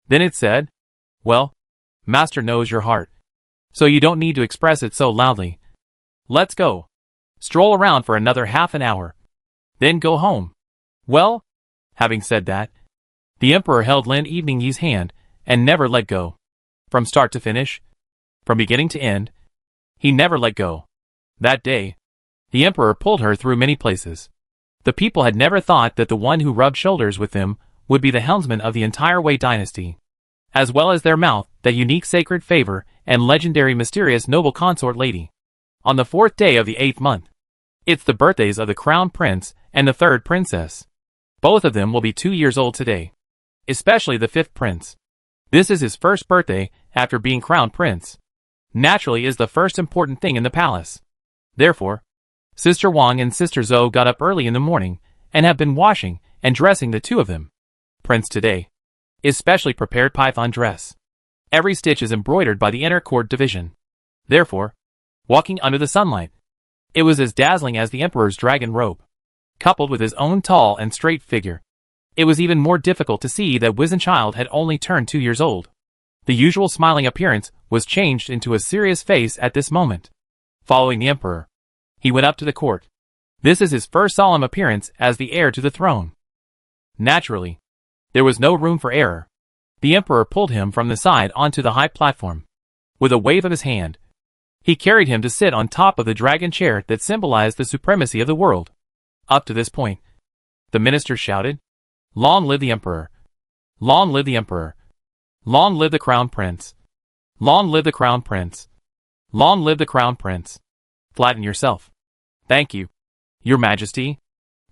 Then it said, "Well, Master knows your heart. So you don't need to express it so loudly. Let's go. Stroll around for another half an hour. Then go home." Well, having said that, the emperor held Lin Evening's hand and never let go. From start to finish, from beginning to end, he never let go. That day, the emperor pulled her through many places. The people had never thought that the one who rubbed shoulders with them would be the helmsman of the entire Wei dynasty. As well as their mouth, that unique sacred favor and legendary mysterious noble consort lady. On the 4th day of the 8th month, it's the birthdays of the crown prince and the 3rd princess. Both of them will be 2 years old today. Especially the 5th prince. This is his first birthday after being crowned prince. Naturally is the first important thing in the palace. Therefore, Sister Wang and Sister Zhou got up early in the morning and have been washing and dressing the two of them. Prince today is specially prepared python dress. Every stitch is embroidered by the inner cord division. Therefore, walking under the sunlight, it was as dazzling as the emperor's dragon robe. Coupled with his own tall and straight figure, it was even more difficult to see that Wizen Child had only turned 2 years old. The usual smiling appearance was changed into a serious face at this moment. Following the emperor, he went up to the court. This is his first solemn appearance as the heir to the throne. Naturally, there was no room for error. The emperor pulled him from the side onto the high platform. With a wave of his hand, he carried him to sit on top of the dragon chair that symbolized the supremacy of the world. Up to this point, the ministers shouted, "Long live the emperor! Long live the emperor! Long live the crown prince! Long live the crown prince! Long live the crown prince!" Flatten yourself. Thank you, Your Majesty.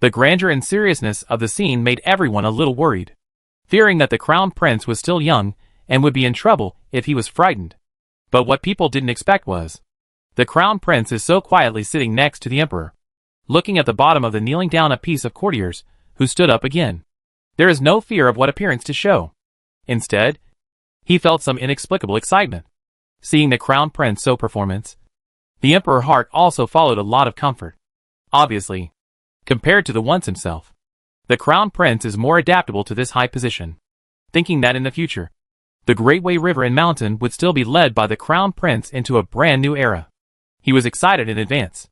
The grandeur and seriousness of the scene made everyone a little worried, fearing that the crown prince was still young and would be in trouble if he was frightened. But what people didn't expect was, the crown prince is so quietly sitting next to the emperor, looking at the bottom of the kneeling down a piece of courtiers, who stood up again. There is no fear of what appearance to show. Instead, he felt some inexplicable excitement. Seeing the crown prince so performance, the emperor's heart also followed a lot of comfort. Obviously, compared to the once himself, the crown prince is more adaptable to this high position. Thinking that in the future, the Great Wei River and Mountain would still be led by the crown prince into a brand new era. He was excited in advance.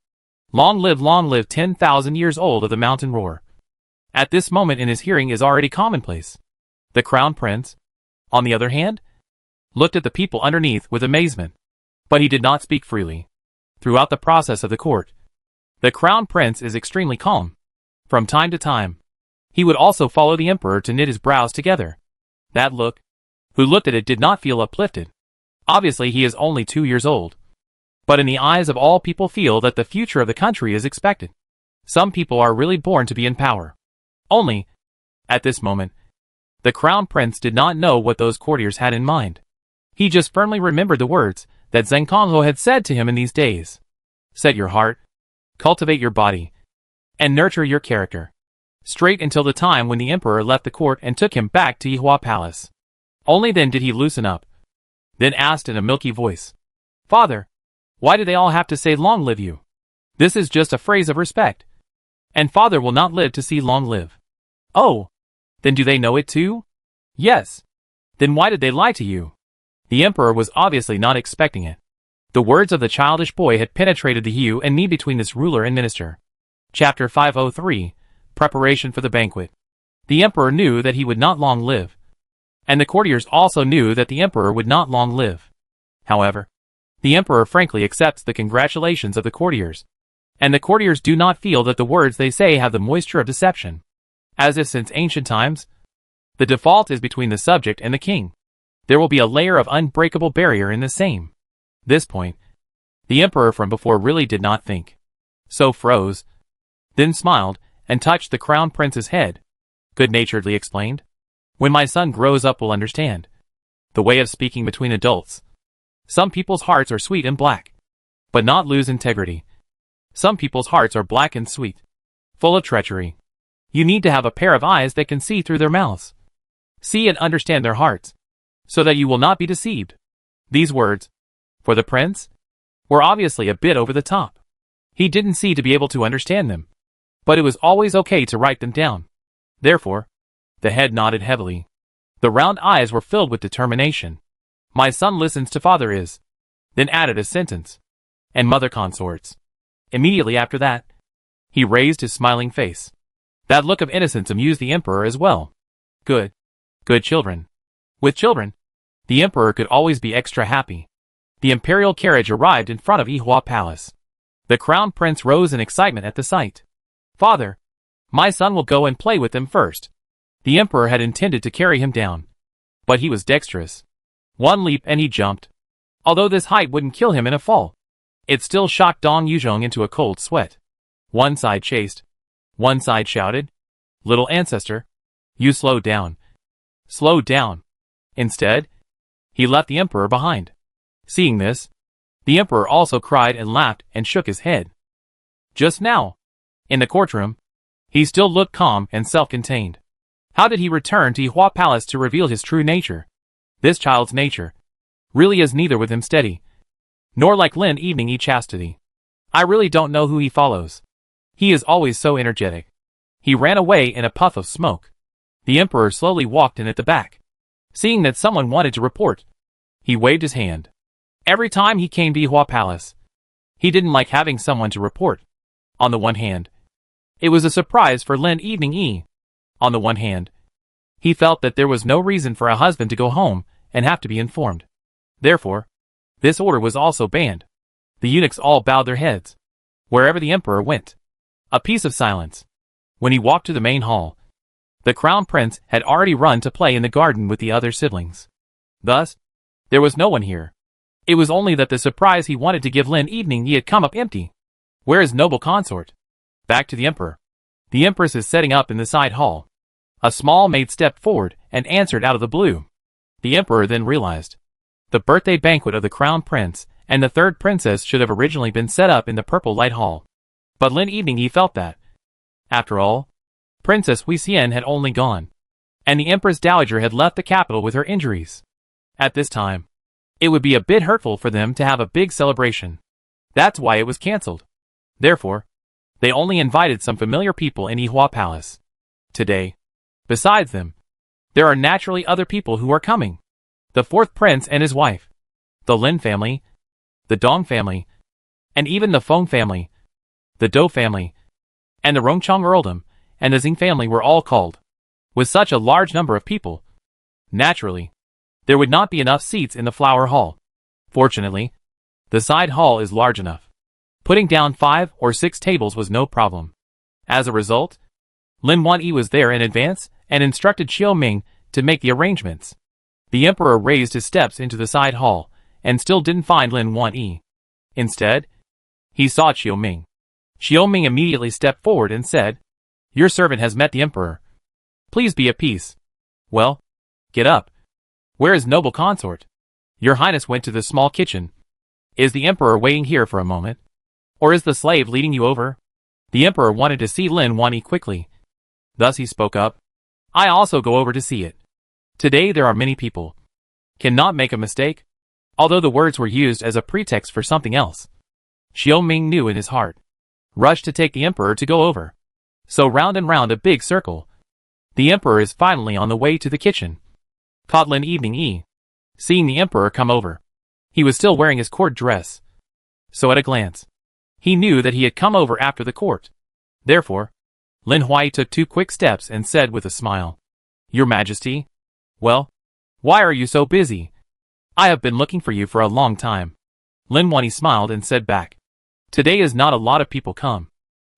Long live 10,000 years old of the mountain roar. At this moment in his hearing is already commonplace. The crown prince, on the other hand, looked at the people underneath with amazement. But he did not speak freely. Throughout the process of the court, the crown prince is extremely calm. From time to time, he would also follow the emperor to knit his brows together. That look, who looked at it did not feel uplifted. Obviously he is only 2 years old. But in the eyes of all people feel that the future of the country is expected. Some people are really born to be in power. Only, at this moment, The crown prince did not know what those courtiers had in mind. He just firmly remembered the words that Zheng Kongho had said to him in these days. Set your heart, cultivate your body, and nurture your character. Straight until the time when the emperor left the court and took him back to Yihua Palace. Only then did he loosen up. Then asked in a milky voice, Father, why do they all have to say long live you? This is just a phrase of respect. And father will not live to see long live. Oh, then do they know it too? Yes. Then why did they lie to you? The emperor was obviously not expecting it. The words of the childish boy had penetrated the hue and me between this ruler and minister. Chapter 503, Preparation for the Banquet. The emperor knew that he would not long live. And the courtiers also knew that the emperor would not long live. However, the emperor frankly accepts the congratulations of the courtiers. And the courtiers do not feel that the words they say have the moisture of deception. As if since ancient times, the default is between the subject and the king. There will be a layer of unbreakable barrier in the same. This point, the emperor from before really did not think. So froze, then smiled, and touched the crown prince's head. Good-naturedly explained. When my son grows up will understand. The way of speaking between adults. Some people's hearts are sweet and black, but not lose integrity. Some people's hearts are black and sweet, full of treachery. You need to have a pair of eyes that can see through their mouths. See and understand their hearts, so that you will not be deceived. These words, for the prince, were obviously a bit over the top. He didn't seem to be able to understand them, but it was always okay to write them down. Therefore, the head nodded heavily. The round eyes were filled with determination. My son listens to father is. Then added a sentence. And mother consorts. Immediately after that, he raised his smiling face. That look of innocence amused the emperor as well. Good. Good children. With children, the emperor could always be extra happy. The imperial carriage arrived in front of Yihua Palace. The crown prince rose in excitement at the sight. Father, my son will go and play with them first. The emperor had intended to carry him down. But he was dexterous. One leap and he jumped. Although this height wouldn't kill him in a fall, it still shocked Dong Yuzhong into a cold sweat. One side chased. One side shouted, Little ancestor, you slow down. Slow down. Instead, he left the emperor behind. Seeing this, the emperor also cried and laughed and shook his head. Just now, in the courtroom, he still looked calm and self-contained. How did he return to Yihua Palace to reveal his true nature? This child's nature really is neither with him steady, nor like Lin Evening E chastity. I really don't know who he follows. He is always so energetic. He ran away in a puff of smoke. The emperor slowly walked in at the back. Seeing that someone wanted to report, he waved his hand. Every time he came to Yihua Palace, he didn't like having someone to report. On the one hand, it was a surprise for Lin Evening E. On the one hand, he felt that there was no reason for a husband to go home and have to be informed. Therefore, this order was also banned. The eunuchs all bowed their heads. Wherever the emperor went, a piece of silence. When he walked to the main hall, the crown prince had already run to play in the garden with the other siblings. Thus, there was no one here. It was only that the surprise he wanted to give Lin Evening Yi had come up empty. Where is noble consort? Back to the emperor. The empress is setting up in the side hall. A small maid stepped forward and answered out of the blue. The emperor then realized. The birthday banquet of the crown prince and the third princess should have originally been set up in the purple light hall. But Lin Evening Yi felt that, after all, Princess Huixian had only gone, and the Empress Dowager had left the capital with her injuries. At this time, it would be a bit hurtful for them to have a big celebration. That's why it was cancelled. Therefore, they only invited some familiar people in Yihua Palace. Today, besides them, there are naturally other people who are coming. The fourth prince and his wife, the Lin family, the Dong family, and even the Feng family, the Dou family, and the Rongchong earldom, and the Xing family were all called. With such a large number of people, naturally, there would not be enough seats in the flower hall. Fortunately, the side hall is large enough. Putting down 5 or 6 tables was no problem. As a result, Lin Wanyi was there in advance and instructed Xiao Ming to make the arrangements. The emperor raised his steps into the side hall and still didn't find Lin Wanyi. Instead, he saw Xiao Ming. Xiao Ming immediately stepped forward and said, Your servant has met the emperor. Please be at peace. Well, get up. Where is noble consort? Your Highness went to the small kitchen. Is the Emperor waiting here for a moment? Or is the slave leading you over? The Emperor wanted to see Lin Wani quickly. Thus he spoke up. I also go over to see it. Today there are many people. Cannot make a mistake. Although the words were used as a pretext for something else. Xiao Ming knew in his heart. Rushed to take the Emperor to go over. So round and round a big circle. The Emperor is finally on the way to the kitchen. Caught Lin Evening E. Seeing the Emperor come over. He was still wearing his court dress. So at a glance, he knew that he had come over after the court. Therefore, Lin Huai took 2 quick steps and said with a smile, Your Majesty? Well, why are you so busy? I have been looking for you for a long time. Lin Wani smiled and said back, Today is not a lot of people come.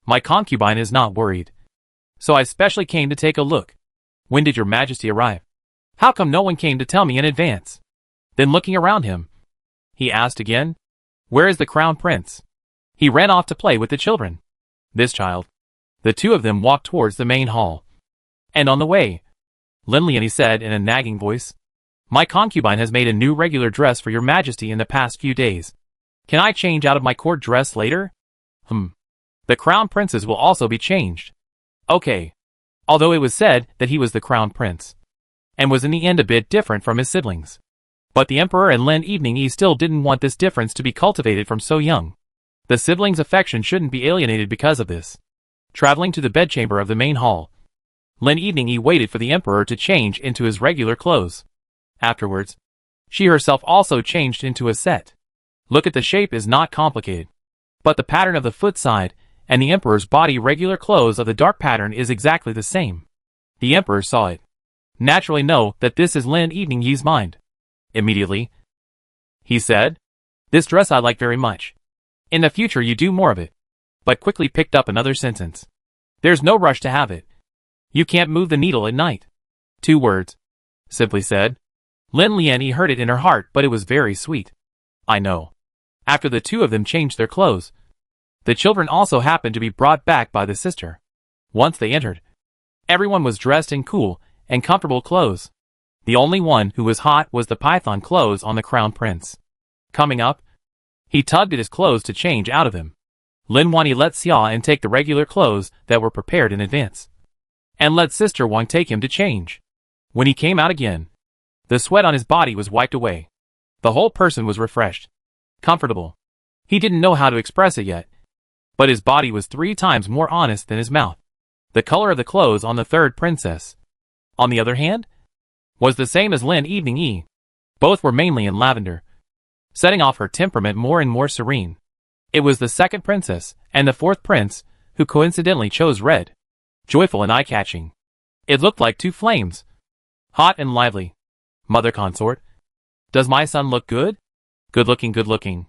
My concubine is not worried. So I specially came to take a look. When did your Majesty arrive? How come no one came to tell me in advance? Then looking around him, he asked again, Where is the Crown Prince? He ran off to play with the children. This child. The 2 of them walked towards the main hall. And on the way, Lin Liani said in a nagging voice, My concubine has made a new regular dress for your Majesty in the past few days. Can I change out of my court dress later? The Crown Prince's will also be changed. Okay. Although it was said that he was the Crown Prince. And was in the end a bit different from his siblings. But the Emperor and Lin Evening E still didn't want this difference to be cultivated from so young. The siblings' affection shouldn't be alienated because of this. Traveling to the bedchamber of the main hall, Lin Evening E waited for the Emperor to change into his regular clothes. Afterwards, she herself also changed into a set. Look at the shape is not complicated. But the pattern of the foot side and the Emperor's body regular clothes of the dark pattern is exactly the same. The Emperor saw it. Naturally know that this is Lin Evening Ye's mind. Immediately, he said, This dress I like very much. In the future you do more of it. But quickly picked up another sentence. There's no rush to have it. You can't move the needle at night. 2 words. Simply said. Lin Liani heard it in her heart, but it was very sweet. I know. After the 2 of them changed their clothes, the children also happened to be brought back by the sister. Once they entered, everyone was dressed in cool and comfortable clothes. The only one who was hot was the python clothes on the Crown Prince. Coming up, he tugged at his clothes to change out of them. Lin Wani let Xia and take the regular clothes that were prepared in advance. And let Sister Wang take him to change. When he came out again, the sweat on his body was wiped away. The whole person was refreshed. Comfortable. He didn't know how to express it yet. But his body was 3 times more honest than his mouth. The color of the clothes on the 3rd princess, on the other hand, was the same as Lin Evening E. Both were mainly in lavender, setting off her temperament more and more serene. It was the 2nd princess and the 4th prince who coincidentally chose red, joyful and eye-catching. It looked like 2 flames, hot and lively. Mother consort, does my son look good? Good looking, good looking.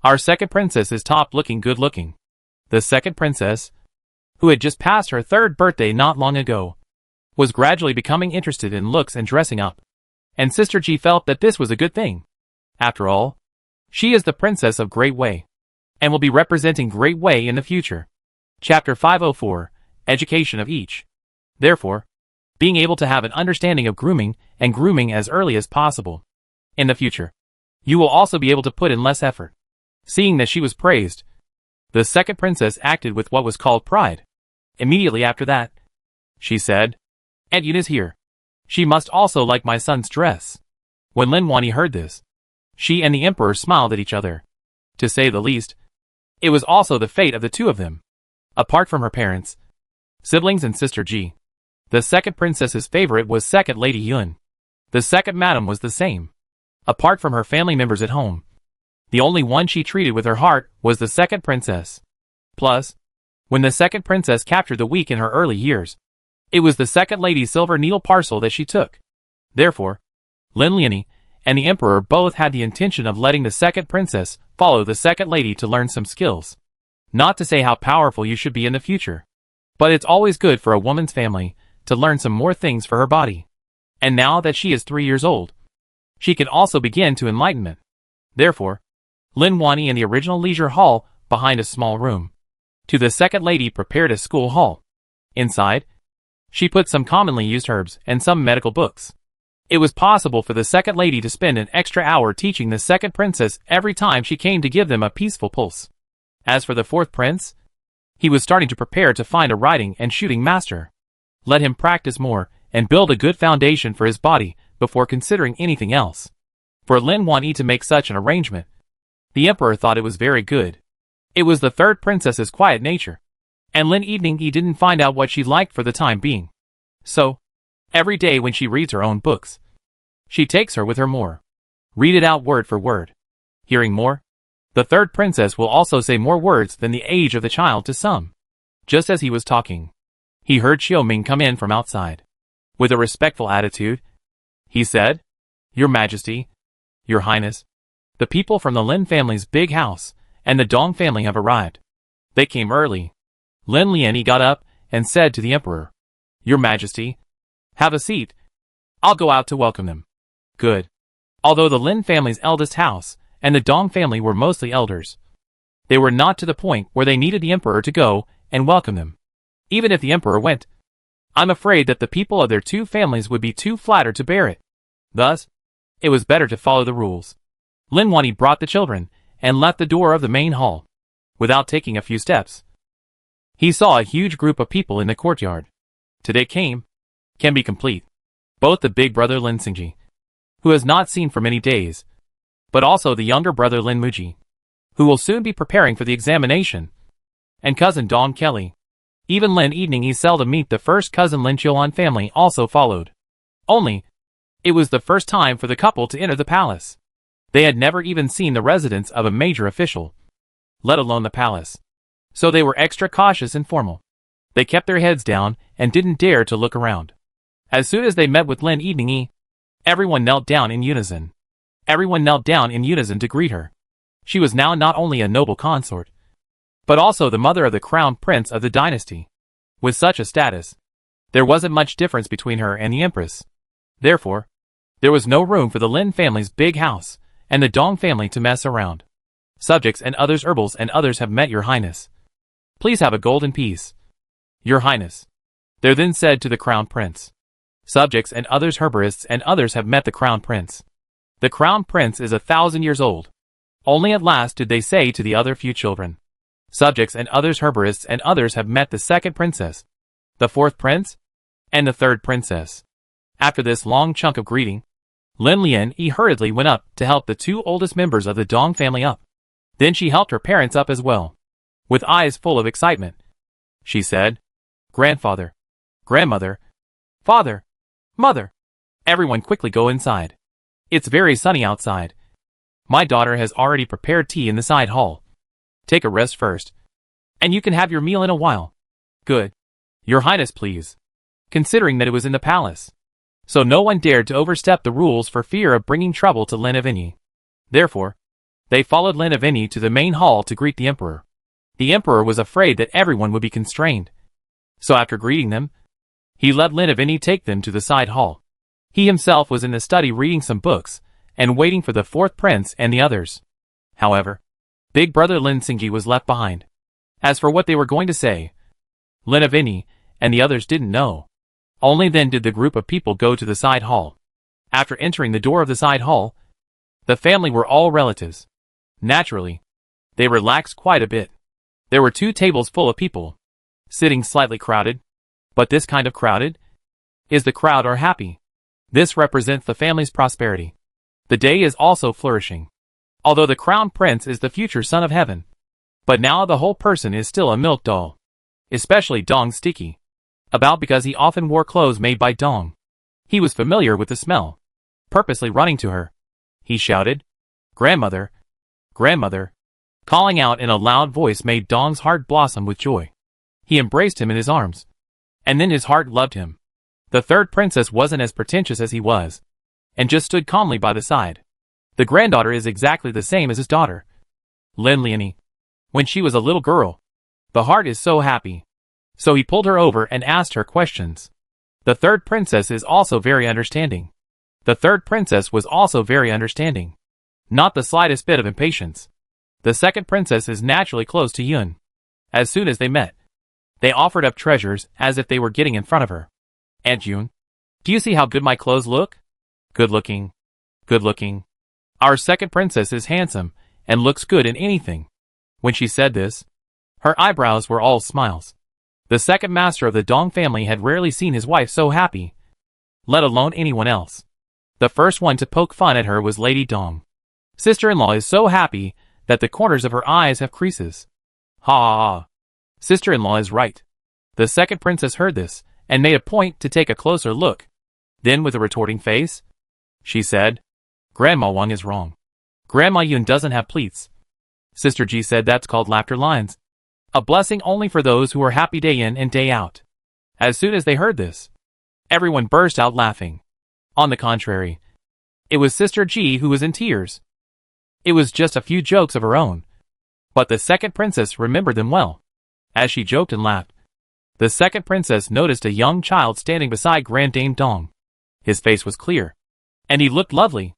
Our 2nd princess is top looking, good looking. The 2nd princess, who had just passed her 3rd birthday not long ago, was gradually becoming interested in looks and dressing up. And Sister Ji felt that this was a good thing. After all, she is the princess of Great Wei, and will be representing Great Wei in the future. Chapter 504, Education of Each. Therefore, being able to have an understanding of grooming and grooming as early as possible. In the future, you will also be able to put in less effort. Seeing that she was praised, the 2nd princess acted with what was called pride. Immediately after that, she said, Aunt Yun is here. She must also like my son's dress. When Lin Wani heard this, she and the Emperor smiled at each other. To say the least, it was also the fate of the 2 of them. Apart from her parents, siblings and Sister Ji, the 2nd princess's favorite was 2nd Lady Yun. The 2nd madam was the same. Apart from her family members at home, the only one she treated with her heart was the 2nd princess. Plus, when the 2nd princess captured the weak in her early years, it was the 2nd lady's silver needle parcel that she took. Therefore, Lin Liani and the Emperor both had the intention of letting the 2nd princess follow the 2nd lady to learn some skills. Not to say how powerful you should be in the future, but it's always good for a woman's family to learn some more things for her body. And now that she is 3 years old, she can also begin to enlightenment. Therefore, Lin Wani in the original leisure hall behind a small room. To the 2nd lady prepared a school hall. Inside, She put some commonly used herbs and some medical books. It was possible for the second lady to spend an extra hour teaching the second princess every time she came to give them a peaceful pulse. As for the fourth prince, he was starting to prepare to find a riding and shooting master. Let him practice more and build a good foundation for his body before considering anything else. For Lin Wanyi to make such an arrangement, the emperor thought it was very good. It was the third princess's quiet nature, and Lin Evening didn't find out what she liked for the time being. So, every day when she reads her own books, she takes her with her more. Read it out word for word. Hearing more, the third princess will also say more words than the age of the child to some. Just as he was talking, he heard Xiaoming come in from outside. With a respectful attitude, he said, "Your Majesty, Your Highness, the people from the Lin family's big house and the Dong family have arrived. They came early." Lin Lianyi got up and said to the emperor, "Your Majesty, have a seat. I'll go out to welcome them." Good. Although the Lin family's eldest house and the Dong family were mostly elders, they were not to the point where they needed the emperor to go and welcome them. Even if the emperor went, I'm afraid that the people of their two families would be too flattered to bear it. Thus, it was better to follow the rules. Lin Wanyi brought the children and left the door of the main hall. Without taking a few steps, he saw a huge group of people in the courtyard. Today can be complete. Both the big brother Lin Xingji, who has not seen for many days, but also the younger brother Lin Muji, who will soon be preparing for the examination, and cousin Dong Kelly. Even Lin Evening seldom meet the first cousin Lin Qiuan family also followed. Only, it was the first time for the couple to enter the palace. They had never even seen the residence of a major official, let alone the palace. So they were extra cautious and formal. They kept their heads down and didn't dare to look around. As soon as they met with Lin Evening, everyone knelt down in unison. Everyone knelt down in unison to greet her. She was now not only a noble consort, but also the mother of the crown prince of the dynasty. With such a status, there wasn't much difference between her and the Empress. Therefore, there was no room for the Lin family's big house and the Dong family to mess around. Subjects and others herbals and others have met your highness. Please have a golden piece. Your highness. There then said to the crown prince. Subjects and others herborists and others have met the crown prince. The crown prince is 1,000 years old. Only at last did they say to the other few children. Subjects and others herborists and others have met the second princess, the fourth prince, and the third princess. After this long chunk of greeting, Lin Lianyi hurriedly went up to help the two oldest members of the Dong family up. Then she helped her parents up as well. With eyes full of excitement, she said, "Grandfather, grandmother, father, mother, everyone quickly go inside. It's very sunny outside. My daughter has already prepared tea in the side hall. Take a rest first, and you can have your meal in a while." Good. Your Highness, please. Considering that it was in the palace, so no one dared to overstep the rules for fear of bringing trouble to Lin Avigny. Therefore, they followed Lin Avigny to the main hall to greet the emperor. The emperor was afraid that everyone would be constrained. So after greeting them, he let Lin Avigny take them to the side hall. He himself was in the study reading some books and waiting for the fourth prince and the others. However, big brother Lin Xingji was left behind. As for what they were going to say, Lin Avigny and the others didn't know. Only then did the group of people go to the side hall. After entering the door of the side hall, the family were all relatives. Naturally, they relaxed quite a bit. There were 2 tables full of people, sitting slightly crowded. But this kind of crowded? Is the crowd are happy. This represents the family's prosperity. The day is also flourishing. Although the crown prince is the future son of heaven. But now the whole person is still a milk doll. Especially Dong Sticky. About because he often wore clothes made by Dong. He was familiar with the smell. Purposely running to her, he shouted, "Grandmother, grandmother." Calling out in a loud voice made Dong's heart blossom with joy. He embraced him in his arms. And then his heart loved him. The third princess wasn't as pretentious as he was, and just stood calmly by the side. The granddaughter is exactly the same as his daughter, Lin Lianyi. When she was a little girl, the heart is so happy. So he pulled her over and asked her questions. The third princess is also very understanding. The third princess was also very understanding. Not the slightest bit of impatience. The second princess is naturally close to Yun. As soon as they met, they offered up treasures as if they were getting in front of her. Aunt June, do you see how good my clothes look? Good looking. Good looking. Our second princess is handsome, and looks good in anything. When she said this, her eyebrows were all smiles. The second master of the Dong family had rarely seen his wife so happy, let alone anyone else. The first one to poke fun at her was Lady Dong. Sister-in-law is so happy that the corners of her eyes have creases. Ha ha ha. Sister-in-law is right. The second princess heard this, and made a point to take a closer look. Then with a retorting face, she said, Grandma Wang is wrong. Grandma Yun doesn't have pleats. Sister Ji said that's called laughter lines. A blessing only for those who are happy day in and day out. As soon as they heard this, everyone burst out laughing. On the contrary, it was Sister Ji who was in tears. It was just a few jokes of her own, but the second princess remembered them well. As she joked and laughed, the second princess noticed a young child standing beside Grand Dame Dong. His face was clear, and he looked lovely,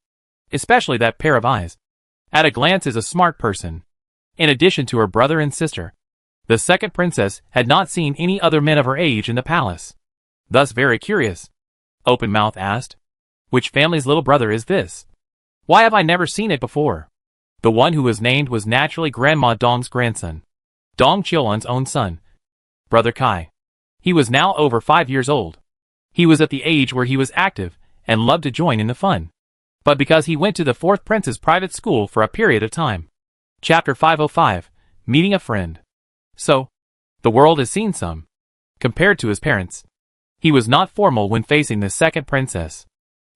especially that pair of eyes. At a glance is a smart person. In addition to her brother and sister, the second princess had not seen any other men of her age in the palace. Thus very curious, open mouth asked, which family's little brother is this? Why have I never seen it before? The one who was named was naturally Grandma Dong's grandson, Dong Qiulan's own son, Brother Kai. He was now over 5 years old. He was at the age where he was active and loved to join in the fun. But because he went to the fourth prince's private school for a period of time. Chapter 505, Meeting a Friend. So, the world has seen some. Compared to his parents, he was not formal when facing the second princess.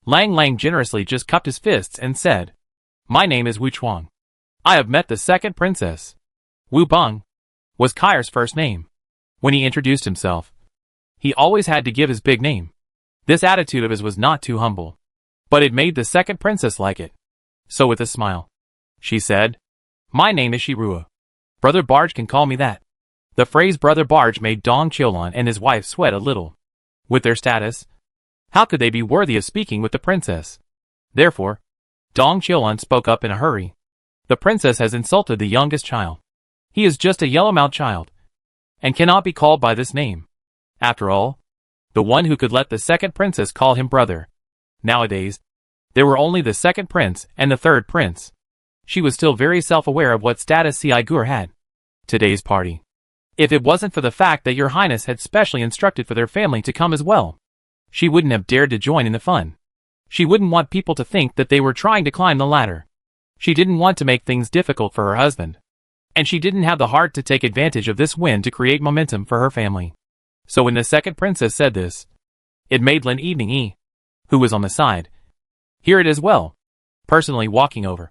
Lang Lang generously just cupped his fists and said, My name is Wu Chuang. I have met the second princess. Wu Bang was Kai's first name. When he introduced himself, he always had to give his big name. This attitude of his was not too humble, but it made the second princess like it. So with a smile, she said, My name is Shirua. Brother Barge can call me that. The phrase Brother Barge made Dong Qiulan and his wife sweat a little. With their status, how could they be worthy of speaking with the princess? Therefore, Dong Qiulan spoke up in a hurry. The princess has insulted the youngest child. He is just a yellow-mouthed child, and cannot be called by this name. After all, the one who could let the second princess call him brother. Nowadays, there were only the second prince and the third prince. She was still very self-aware of what status Gur had. Today's party. If it wasn't for the fact that your highness had specially instructed for their family to come as well, she wouldn't have dared to join in the fun. She wouldn't want people to think that they were trying to climb the ladder. She didn't want to make things difficult for her husband. And she didn't have the heart to take advantage of this win to create momentum for her family. So when the second princess said this, it made Lin Evening E, who was on the side, hear it as well, personally walking over.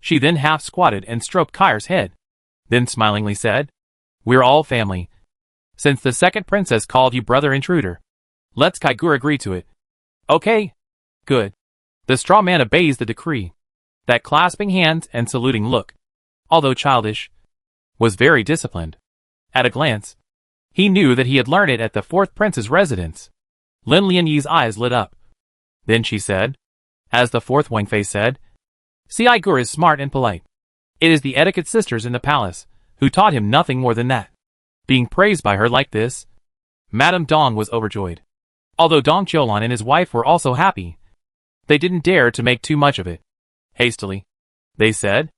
She then half squatted and stroked Kai's head, then smilingly said, We're all family. Since the second princess called you brother intruder, let's Gur agree to it. Okay. Good. The straw man obeys the decree. That clasping hands and saluting look, although childish, was very disciplined. At a glance, he knew that he had learned it at the fourth prince's residence. Lin Lianyi's eyes lit up. Then she said, as the fourth Wang Fei said, Gur is smart and polite. It is the etiquette sisters in the palace who taught him nothing more than that. Being praised by her like this, Madame Dong was overjoyed. Although Dong Qiulan and his wife were also happy, they didn't dare to make too much of it. Hastily, they said,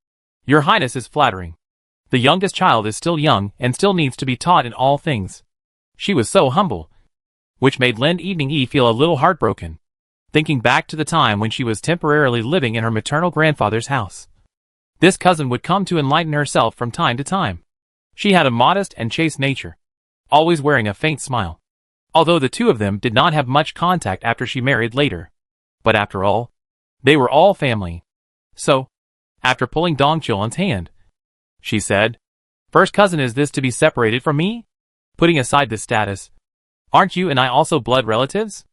Your Highness is flattering. The youngest child is still young and still needs to be taught in all things. She was so humble, which made Lin Evening E feel a little heartbroken, thinking back to the time when she was temporarily living in her maternal grandfather's house. This cousin would come to enlighten herself from time to time. She had a modest and chaste nature, always wearing a faint smile. Although the two of them did not have much contact after she married later. But after all, they were all family. So, after pulling Dong Qiulan's hand, she said, First cousin, is this to be separated from me? Putting aside this status, aren't you and I also blood relatives?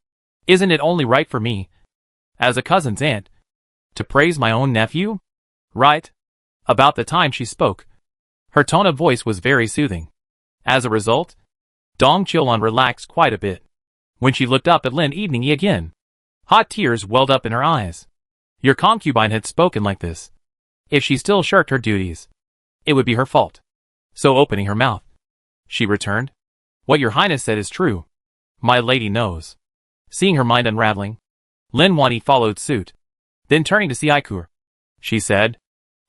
Isn't it only right for me, as a cousin's aunt, to praise my own nephew? Right? About the time she spoke, her tone of voice was very soothing. As a result, Dong Qiulan relaxed quite a bit. When she looked up at Lin Evening E again, hot tears welled up in her eyes. Your concubine had spoken like this. If she still shirked her duties, it would be her fault. So opening her mouth, she returned, What your highness said is true. My lady knows. Seeing her mind unraveling, Lin Wanyi followed suit. Then turning to Siaikur, she said,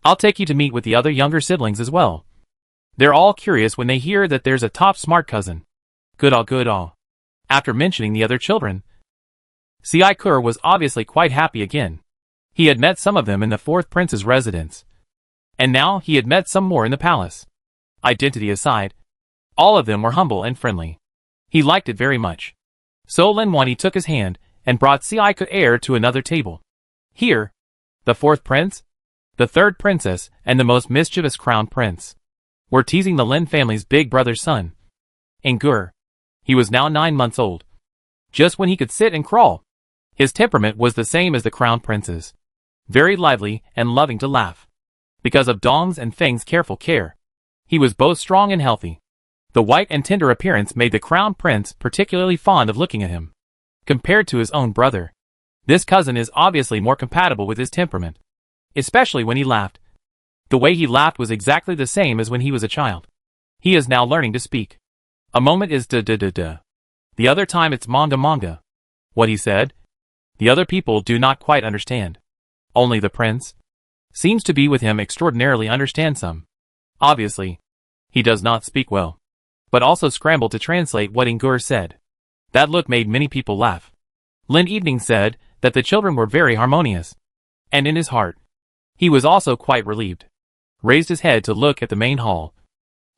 I'll take you to meet with the other younger siblings as well. They're all curious when they hear that there's a top smart cousin. Good all. After mentioning the other children, Siaikur was obviously quite happy again. He had met some of them in the fourth prince's residence. And now he had met some more in the palace. Identity aside, all of them were humble and friendly. He liked it very much. So Lin Wanyi took his hand and brought Siaikur to another table. Here, the fourth prince, the third princess, and the most mischievous crown prince were teasing the Lin family's big brother's son, Ngur. He was now 9 months old. Just when he could sit and crawl. His temperament was the same as the crown prince's. Very lively and loving to laugh. Because of Dong's and Feng's careful care, he was both strong and healthy. The white and tender appearance made the crown prince particularly fond of looking at him. Compared to his own brother, this cousin is obviously more compatible with his temperament. Especially when he laughed. The way he laughed was exactly the same as when he was a child. He is now learning to speak. A moment is da-da-da-da. The other time it's manga. What he said, the other people do not quite understand. Only the prince seems to be with him extraordinarily understand some. Obviously, he does not speak well, but also scrambled to translate what Ngur said. That look made many people laugh. Lin Evening said that the children were very harmonious. And in his heart, he was also quite relieved. Raised his head to look at the main hall.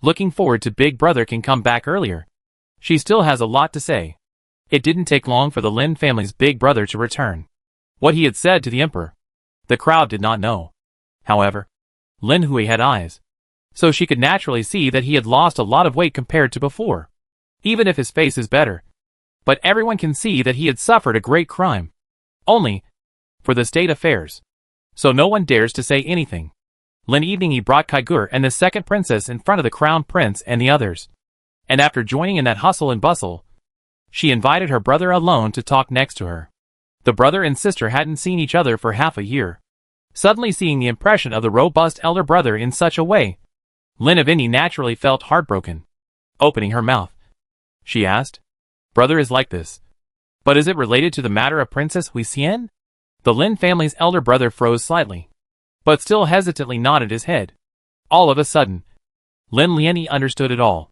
Looking forward to Big Brother can come back earlier. She still has a lot to say. It didn't take long for the Lin family's big brother to return. What he had said to the emperor, the crowd did not know. However, Lin Hui had eyes, so she could naturally see that he had lost a lot of weight compared to before. Even if his face is better. But everyone can see that he had suffered a great crime. Only for the state affairs. So no one dares to say anything. Lin Evening he brought Kaigur and the second princess in front of the crown prince and the others. And after joining in that hustle and bustle, she invited her brother alone to talk next to her. The brother and sister hadn't seen each other for half a year. Suddenly seeing the impression of the robust elder brother in such a way, Lin Avini naturally felt heartbroken. Opening her mouth, she asked, Brother is like this. But is it related to the matter of Princess Huixien? The Lin family's elder brother froze slightly, but still hesitantly nodded his head. All of a sudden, Lin Lianyi understood it all.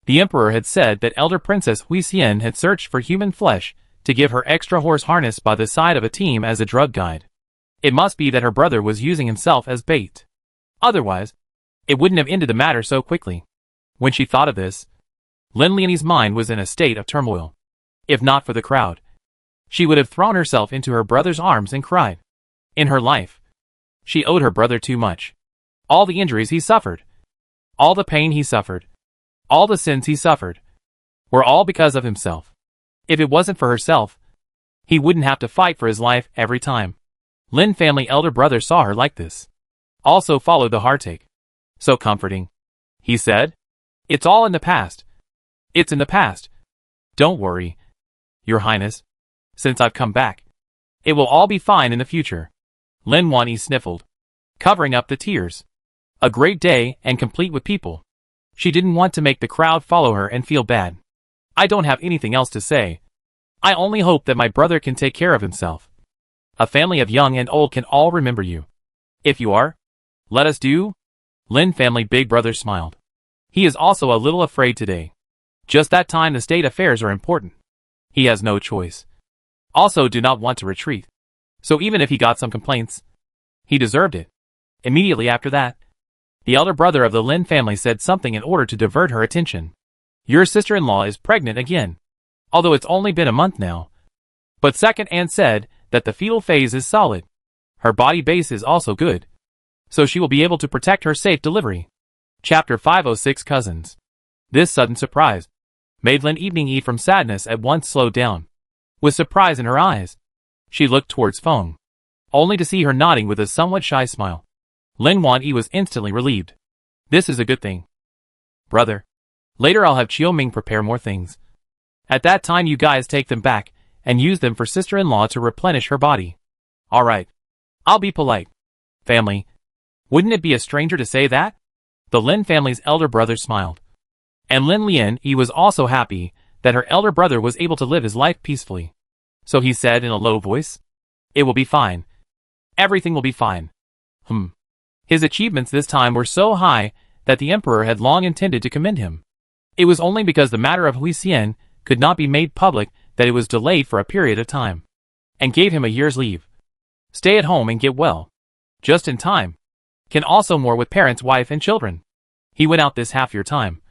The emperor had said that elder Princess Huixien had searched for human flesh to give her extra horse harness by the side of a team as a drug guide. It must be that her brother was using himself as bait. Otherwise, it wouldn't have ended the matter so quickly. When she thought of this, Lin Lianyi's mind was in a state of turmoil. If not for the crowd, she would have thrown herself into her brother's arms and cried. In her life, she owed her brother too much. All the injuries he suffered, all the pain he suffered, all the sins he suffered, were all because of himself. If it wasn't for herself, he wouldn't have to fight for his life every time. Lin family elder brother saw her like this. Also followed the heartache. So comforting. He said, It's all in the past. It's in the past. Don't worry, Your Highness. Since I've come back, it will all be fine in the future. Lin Wanyi sniffled, covering up the tears. A great day and complete with people. She didn't want to make the crowd follow her and feel bad. I don't have anything else to say. I only hope that my brother can take care of himself. A family of young and old can all remember you. If you are, let us do. Lin family big brother smiled. He is also a little afraid today. Just that time the state affairs are important. He has no choice. Also do not want to retreat. So even if he got some complaints, he deserved it. Immediately after that, the elder brother of the Lin family said something in order to divert her attention. Your sister-in-law is pregnant again. Although it's only been a month now. But second aunt said that the fetal phase is solid. Her body base is also good. So she will be able to protect her safe delivery. Chapter 506 Cousins. This sudden surprise made Lin Evening E from sadness at once slowed down. With surprise in her eyes, she looked towards Feng, only to see her nodding with a somewhat shy smile. Lin Wanyi was instantly relieved. This is a good thing. Brother, later I'll have Chiu Ming prepare more things. At that time you guys take them back and use them for sister-in-law to replenish her body. Alright. I'll be polite. Family. Wouldn't it be a stranger to say that? The Lin family's elder brother smiled. And Lin Lian Yi was also happy that her elder brother was able to live his life peacefully. So he said in a low voice, "It will be fine. Everything will be fine." His achievements this time were so high that the emperor had long intended to commend him. It was only because the matter of Huisien could not be made public that it was delayed for a period of time, and gave him a year's leave. Stay at home and get well. Just in time. Can also more with parents, wife and children. He went out this half year time.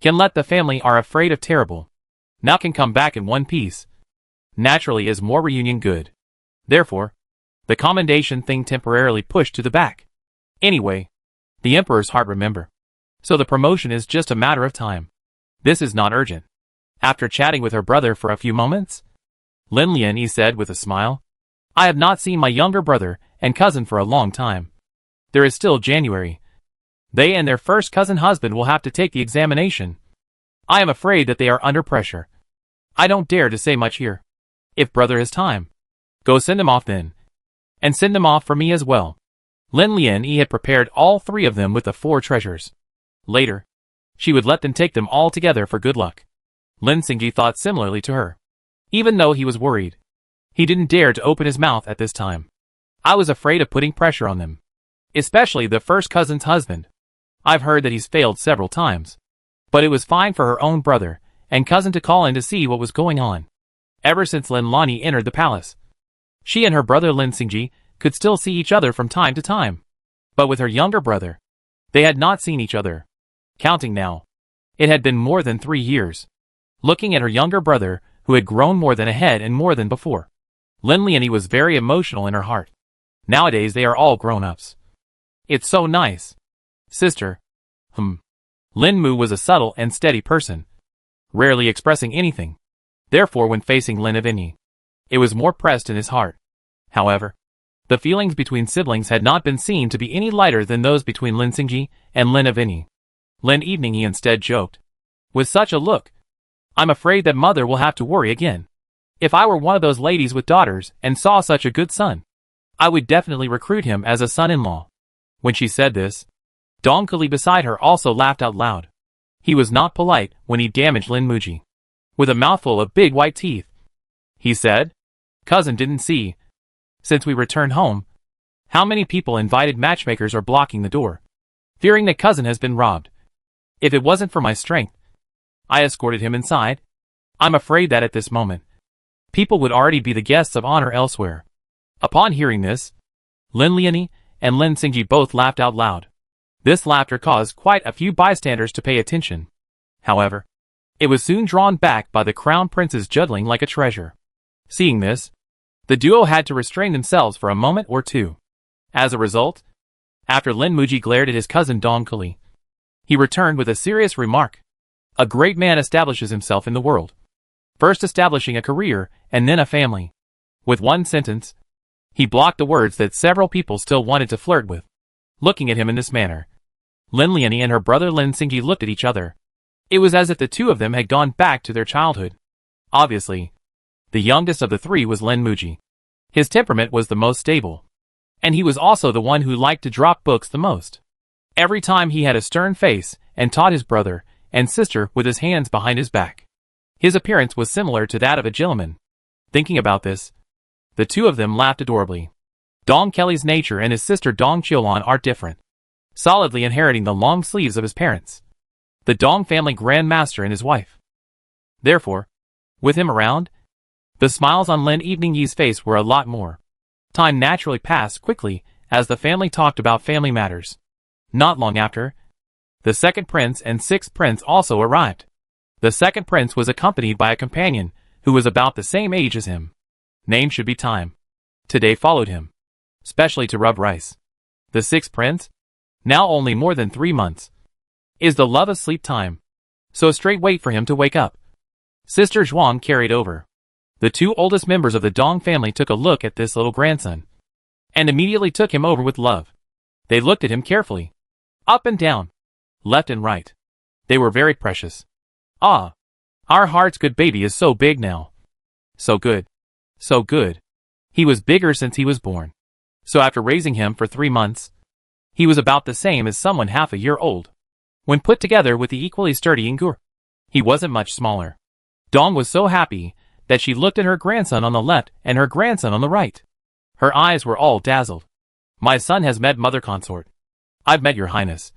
Can let the family are afraid of terrible. Now can come back in one piece. Naturally is more reunion good. Therefore, the commendation thing temporarily pushed to the back. Anyway, the emperor's heart remember. So the promotion is just a matter of time. This is not urgent. After chatting with her brother for a few moments, Lin Lian said with a smile, "I have not seen my younger brother and cousin for a long time. There is still January. They and their first cousin husband will have to take the examination. I am afraid that they are under pressure. I don't dare to say much here. If brother has time, go send them off then. And send them off for me as well." Lin Lian had prepared all three of them with the 4 treasures. Later, she would let them take them all together for good luck. Lin Xingji thought similarly to her. Even though he was worried, he didn't dare to open his mouth at this time. I was afraid of putting pressure on them. Especially the first cousin's husband. I've heard that he's failed several times. But it was fine for her own brother and cousin to call in to see what was going on. Ever since Lin Lani entered the palace, she and her brother Lin Xingji could still see each other from time to time. But with her younger brother, they had not seen each other. Counting now, it had been more than 3 years. Looking at her younger brother, who had grown more than ahead and more than before, Lin Lian was very emotional in her heart. Nowadays they are all grown-ups. It's so nice. Sister. Lin Mu was a subtle and steady person, rarely expressing anything. Therefore when facing Lin Avini, it was more pressed in his heart. However, the feelings between siblings had not been seen to be any lighter than those between Lin Xingji and Lin Avini. Lin Evening he instead joked, with such a look, "I'm afraid that mother will have to worry again. If I were one of those ladies with daughters and saw such a good son, I would definitely recruit him as a son-in-law." When she said this, Dong Kali beside her also laughed out loud. He was not polite when he damaged Lin Muji. With a mouthful of big white teeth, he said, "Cousin didn't see. Since we returned home, how many people invited matchmakers are blocking the door, fearing that cousin has been robbed. If it wasn't for my strength, I escorted him inside. I'm afraid that at this moment, people would already be the guests of honor elsewhere." Upon hearing this, Lin Liani and Lin Xingji both laughed out loud. This laughter caused quite a few bystanders to pay attention. However, it was soon drawn back by the crown prince's juggling like a treasure. Seeing this, the duo had to restrain themselves for a moment or two. As a result, after Lin Muji glared at his cousin Dong Kali, he returned with a serious remark. A great man establishes himself in the world, first establishing a career and then a family. With one sentence, he blocked the words that several people still wanted to flirt with. Looking at him in this manner, Lin Liani and her brother Lin Xingji looked at each other. It was as if the two of them had gone back to their childhood. Obviously, the youngest of the three was Lin Muji. His temperament was the most stable, and he was also the one who liked to drop books the most. Every time he had a stern face and taught his brother and sister with his hands behind his back. His appearance was similar to that of a gentleman. Thinking about this, the two of them laughed adorably. Dong Kelly's nature and his sister Dong Qiulan are different, solidly inheriting the long sleeves of his parents, the Dong family Grand Master and his wife. Therefore, with him around, the smiles on Lin Evening Yi's face were a lot more. Time naturally passed quickly as the family talked about family matters. Not long after, the second prince and sixth prince also arrived. The second prince was accompanied by a companion who was about the same age as him. Name should be Time. Today followed him, specially to rub rice. The sixth prince, now only more than 3 months, is the love of sleep Time. So straight wait for him to wake up. Sister Zhuang carried over. The two oldest members of the Dong family took a look at this little grandson, and immediately took him over with love. They looked at him carefully, up and down, left and right. They were very precious. Ah, our heart's good baby is so big now. So good. So good. He was bigger since he was born. So after raising him for 3 months, he was about the same as someone half a year old. When put together with the equally sturdy Ingur, he wasn't much smaller. Dong was so happy that she looked at her grandson on the left and her grandson on the right. Her eyes were all dazzled. My son has met Mother Consort. I've met your highness.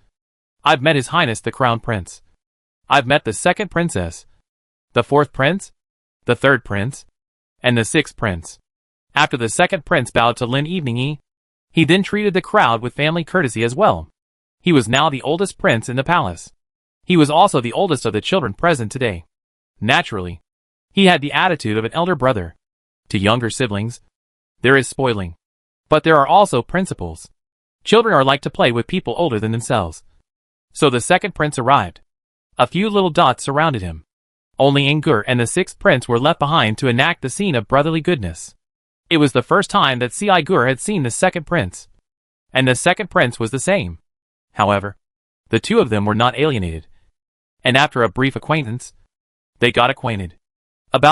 I've met his highness the crown prince. I've met the second princess, the fourth prince, the third prince, and the sixth prince. After the second prince bowed to Lin Evening, he then treated the crowd with family courtesy as well. He was now the oldest prince in the palace. He was also the oldest of the children present today. Naturally, he had the attitude of an elder brother. To younger siblings, there is spoiling. But there are also principles. Children are like to play with people older than themselves. So the second prince arrived. A few little dots surrounded him. Only Ngur and the sixth prince were left behind to enact the scene of brotherly goodness. It was the first time that Gur had seen the second prince. And the second prince was the same. However, the two of them were not alienated. And after a brief acquaintance, they got acquainted.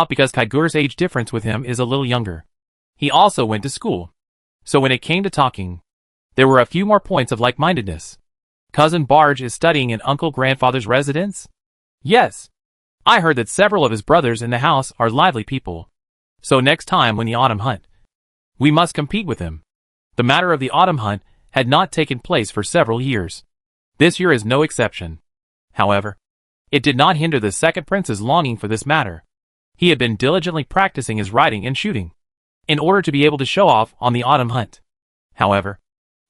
Because Kaigur's age difference with him is a little younger. He also went to school. So when it came to talking, there were a few more points of like-mindedness. Cousin Barge is studying in uncle-grandfather's residence? Yes. I heard that several of his brothers in the house are lively people. So next time when the autumn hunt, we must compete with him. The matter of the autumn hunt had not taken place for several years. This year is no exception. However, it did not hinder the second prince's longing for this matter. He had been diligently practicing his riding and shooting, in order to be able to show off on the autumn hunt. However,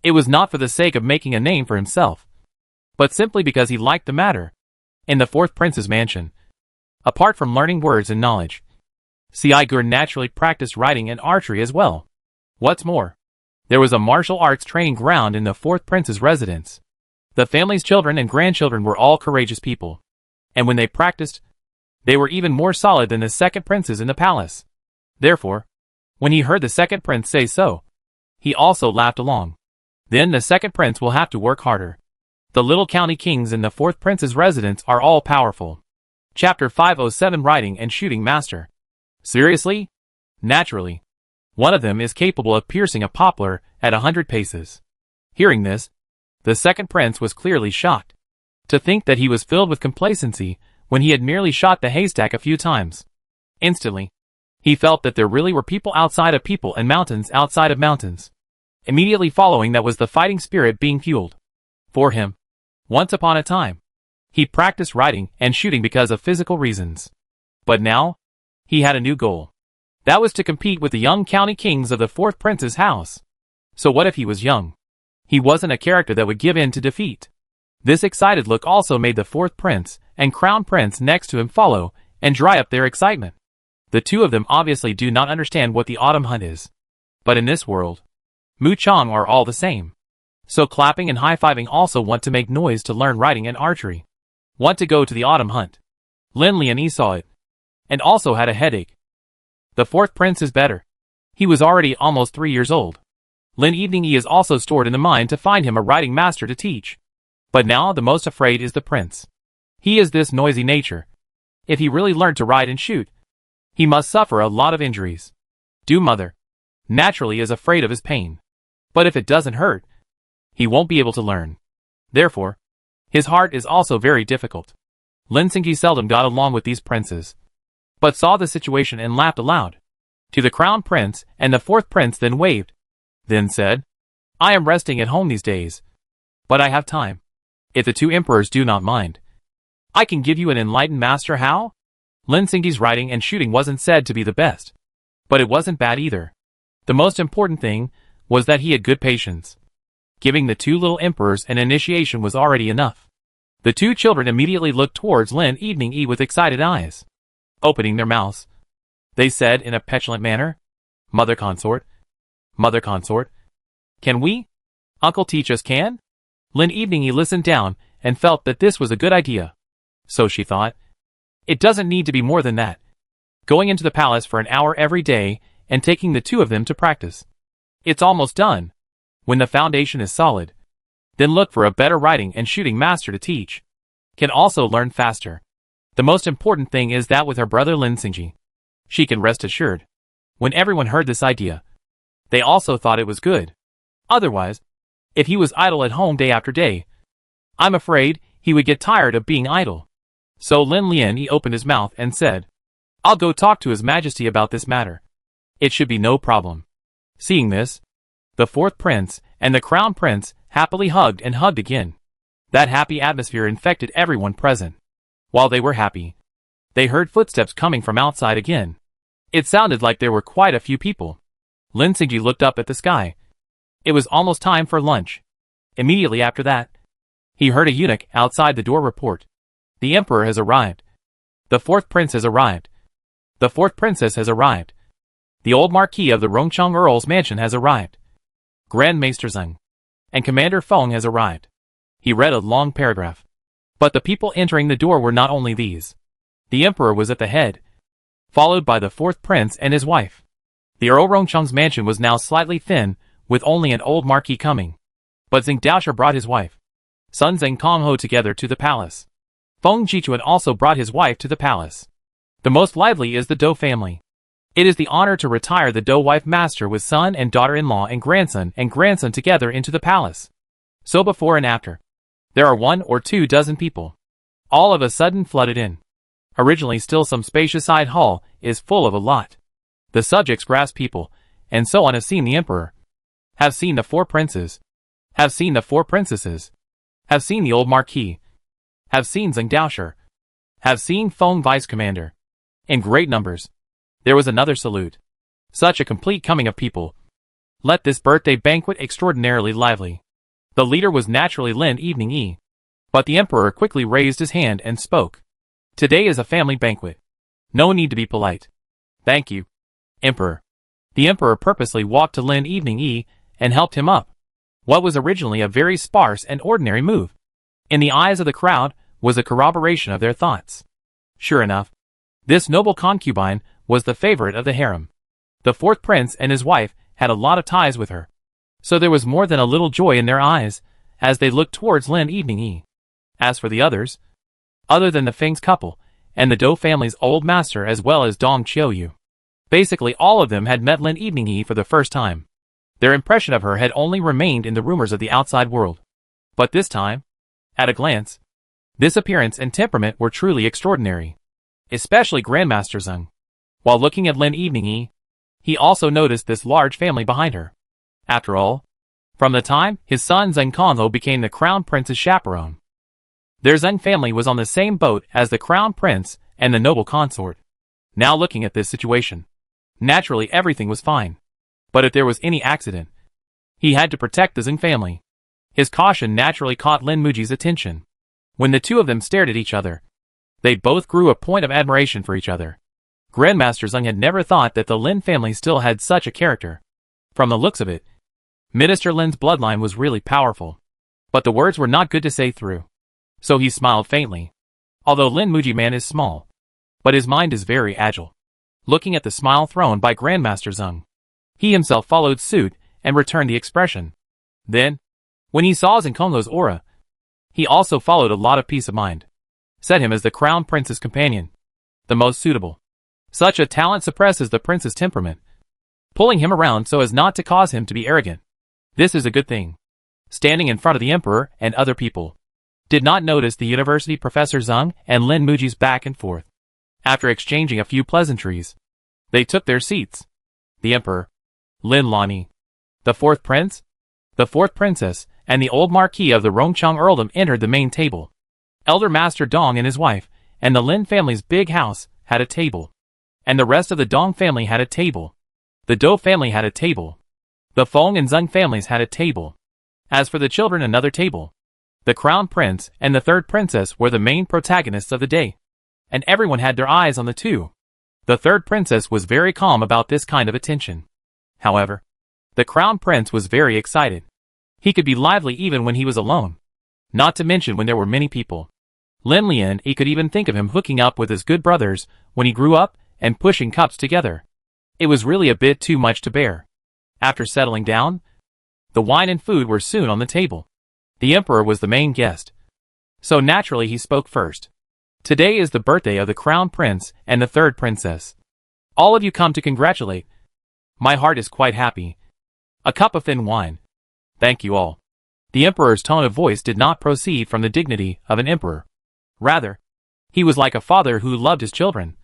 it was not for the sake of making a name for himself, but simply because he liked the matter. In the fourth prince's mansion, apart from learning words and knowledge, Gur naturally practiced riding and archery as well. What's more, there was a martial arts training ground in the fourth prince's residence. The family's children and grandchildren were all courageous people, and when they practiced, they were even more solid than the second princes in the palace. Therefore, when he heard the second prince say so, he also laughed along. Then the second prince will have to work harder. The little county kings in the fourth prince's residence are all powerful. Chapter 507 Riding and Shooting Master. Seriously? Naturally. One of them is capable of piercing a poplar at 100 paces. Hearing this, the second prince was clearly shocked. To think that he was filled with complacency when he had merely shot the haystack a few times. Instantly, he felt that there really were people outside of people and mountains outside of mountains. Immediately following that was the fighting spirit being fueled. For him, once upon a time, he practiced riding and shooting because of physical reasons. But now, he had a new goal. That was to compete with the young county kings of the fourth prince's house. So what if he was young? He wasn't a character that would give in to defeat. This excited look also made the fourth prince and crown prince next to him follow and dry up their excitement. The two of them obviously do not understand what the autumn hunt is. But in this world, Mu Chong are all the same. So clapping and high-fiving also want to make noise to learn riding and archery. Want to go to the autumn hunt. Lin Lian saw it, and also had a headache. The fourth prince is better. He was already almost 3 years old. Lin Evening is also stored in the mind to find him a riding master to teach. But now the most afraid is the prince. He is this noisy nature. If he really learned to ride and shoot, he must suffer a lot of injuries. Mother naturally is afraid of his pain. But if it doesn't hurt, he won't be able to learn. Therefore, his heart is also very difficult. Lin Xingji seldom got along with these princes, but saw the situation and laughed aloud. To the crown prince and the fourth prince then waved. Then said, I am resting at home these days, but I have time. If the two emperors do not mind, I can give you an enlightened master how? Lin Xingji's riding and shooting wasn't said to be the best, but it wasn't bad either. The most important thing was that he had good patience. Giving the two little emperors an initiation was already enough. The two children immediately looked towards Lin Evening with excited eyes. Opening their mouths, they said in a petulant manner, Mother Consort, can we? Uncle teach us can? Lin Evening listened down and felt that this was a good idea. So she thought, it doesn't need to be more than that. Going into the palace for an hour every day and taking the two of them to practice. It's almost done. When the foundation is solid, then look for a better riding and shooting master to teach. Can also learn faster. The most important thing is that with her brother Lin Xingji, she can rest assured. When everyone heard this idea, they also thought it was good. Otherwise, if he was idle at home day after day, I'm afraid he would get tired of being idle. So Lin Lian opened his mouth and said, I'll go talk to His Majesty about this matter. It should be no problem." Seeing this, the fourth prince and the crown prince happily hugged and hugged again. That happy atmosphere infected everyone present. While they were happy, they heard footsteps coming from outside again. It sounded like there were quite a few people. Lin Xingji looked up at the sky. It was almost time for lunch. Immediately after that, he heard a eunuch outside the door report, "The emperor has arrived. The fourth prince has arrived. The fourth princess has arrived. The old marquis of the Rongcheng Earl's mansion has arrived. Grand Maester Zeng and Commander Feng has arrived." He read a long paragraph. But the people entering the door were not only these. The emperor was at the head, followed by the fourth prince and his wife. The Earl Rongcheng's mansion was now slightly thin, with only an old marquis coming. But Zeng Daoshi brought his wife, Sun Zeng Kongho, together to the palace. Feng Jichuan also brought his wife to the palace. The most lively is the Dou family. It is the honor to retire the Dou wife master with son and daughter-in-law and grandson together into the palace. So before and after, there are 1 or 2 dozen people. All of a sudden flooded in. Originally still some spacious side hall is full of a lot. The subjects grasp people, and so on have seen the emperor, have seen the 4 princes, have seen the 4 princesses, have seen the old marquis, have seen Zeng Daoshi, have seen Feng vice commander. In great numbers. There was another salute. Such a complete coming of people. Let this birthday banquet extraordinarily lively. The leader was naturally Lin Evening E. But the emperor quickly raised his hand and spoke. "Today is a family banquet. No need to be polite. Thank you, Emperor." The emperor purposely walked to Lin Evening E and helped him up. What was originally a very sparse and ordinary move, in the eyes of the crowd, was a corroboration of their thoughts. Sure enough, this noble concubine was the favorite of the harem. The fourth prince and his wife had a lot of ties with her. So there was more than a little joy in their eyes as they looked towards Lin Evening E. As for the others, other than the Feng's couple and the Dou family's old master as well as Dong Qiuyu, basically all of them had met Lin Evening E for the first time. Their impression of her had only remained in the rumors of the outside world. But this time, at a glance, this appearance and temperament were truly extraordinary. Especially Grandmaster Zeng. While looking at Lin Evening E, he also noticed this large family behind her. After all, from the time his son Zeng Kongho became the crown prince's chaperone, their Zeng family was on the same boat as the crown prince and the noble consort. Now looking at this situation, naturally everything was fine. But if there was any accident, he had to protect the Zeng family. His caution naturally caught Lin Muji's attention. When the two of them stared at each other, they both grew a point of admiration for each other. Grandmaster Zeng had never thought that the Lin family still had such a character. From the looks of it, Minister Lin's bloodline was really powerful. But the words were not good to say through. So he smiled faintly. Although Lin Muji man is small, but his mind is very agile. Looking at the smile thrown by Grandmaster Zeng, he himself followed suit and returned the expression. Then, when he saw Zeng Kongho's aura, he also followed a lot of peace of mind. Set him as the crown prince's companion, the most suitable. Such a talent suppresses the prince's temperament, pulling him around so as not to cause him to be arrogant. This is a good thing. Standing in front of the emperor and other people, did not notice the university professor Zeng and Lin Muji's back and forth. After exchanging a few pleasantries, they took their seats. The emperor, Lin Lani, the fourth prince, the fourth princess, and the old marquis of the Rongcheng earldom entered the main table. Elder Master Dong and his wife, and the Lin family's big house, had a table. And the rest of the Dong family had a table. The Dou family had a table. The Feng and Zeng families had a table. As for the children, another table. The crown prince and the third princess were the main protagonists of the day. And everyone had their eyes on the two. The third princess was very calm about this kind of attention. However, the crown prince was very excited. He could be lively even when he was alone. Not to mention when there were many people. Lin Lian, he could even think of him hooking up with his good brothers when he grew up and pushing cups together. It was really a bit too much to bear. After settling down, the wine and food were soon on the table. The emperor was the main guest, so naturally he spoke first. Today is the birthday of the crown prince and the third princess. All of you come to congratulate. My heart is quite happy. A cup of thin wine. Thank you all. The emperor's tone of voice did not proceed from the dignity of an emperor. Rather, he was like a father who loved his children.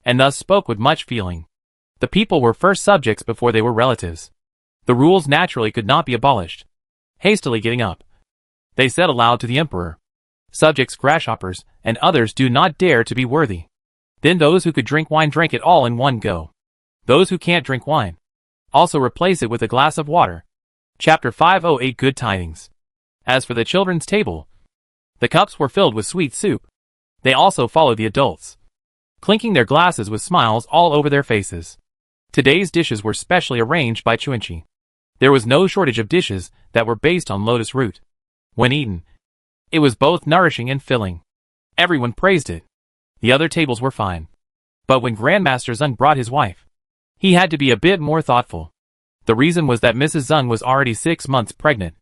and thus spoke with much feeling. The people were first subjects before they were relatives. The rules naturally could not be abolished. Hastily getting up, they said aloud to the emperor, "Subjects, grasshoppers, and others do not dare to be worthy." Then those who could drink wine drank it all in one go. Those who can't drink wine, also replace it with a glass of water. Chapter 508 Good Tidings. As for the children's table, the cups were filled with sweet soup. They also followed the adults, clinking their glasses with smiles all over their faces. Today's dishes were specially arranged by Chuanchi. There was no shortage of dishes that were based on lotus root. When eaten, it was both nourishing and filling. Everyone praised it. The other tables were fine. But when Grandmaster Zeng brought his wife, he had to be a bit more thoughtful. The reason was that Mrs. Zeng was already 6 months pregnant.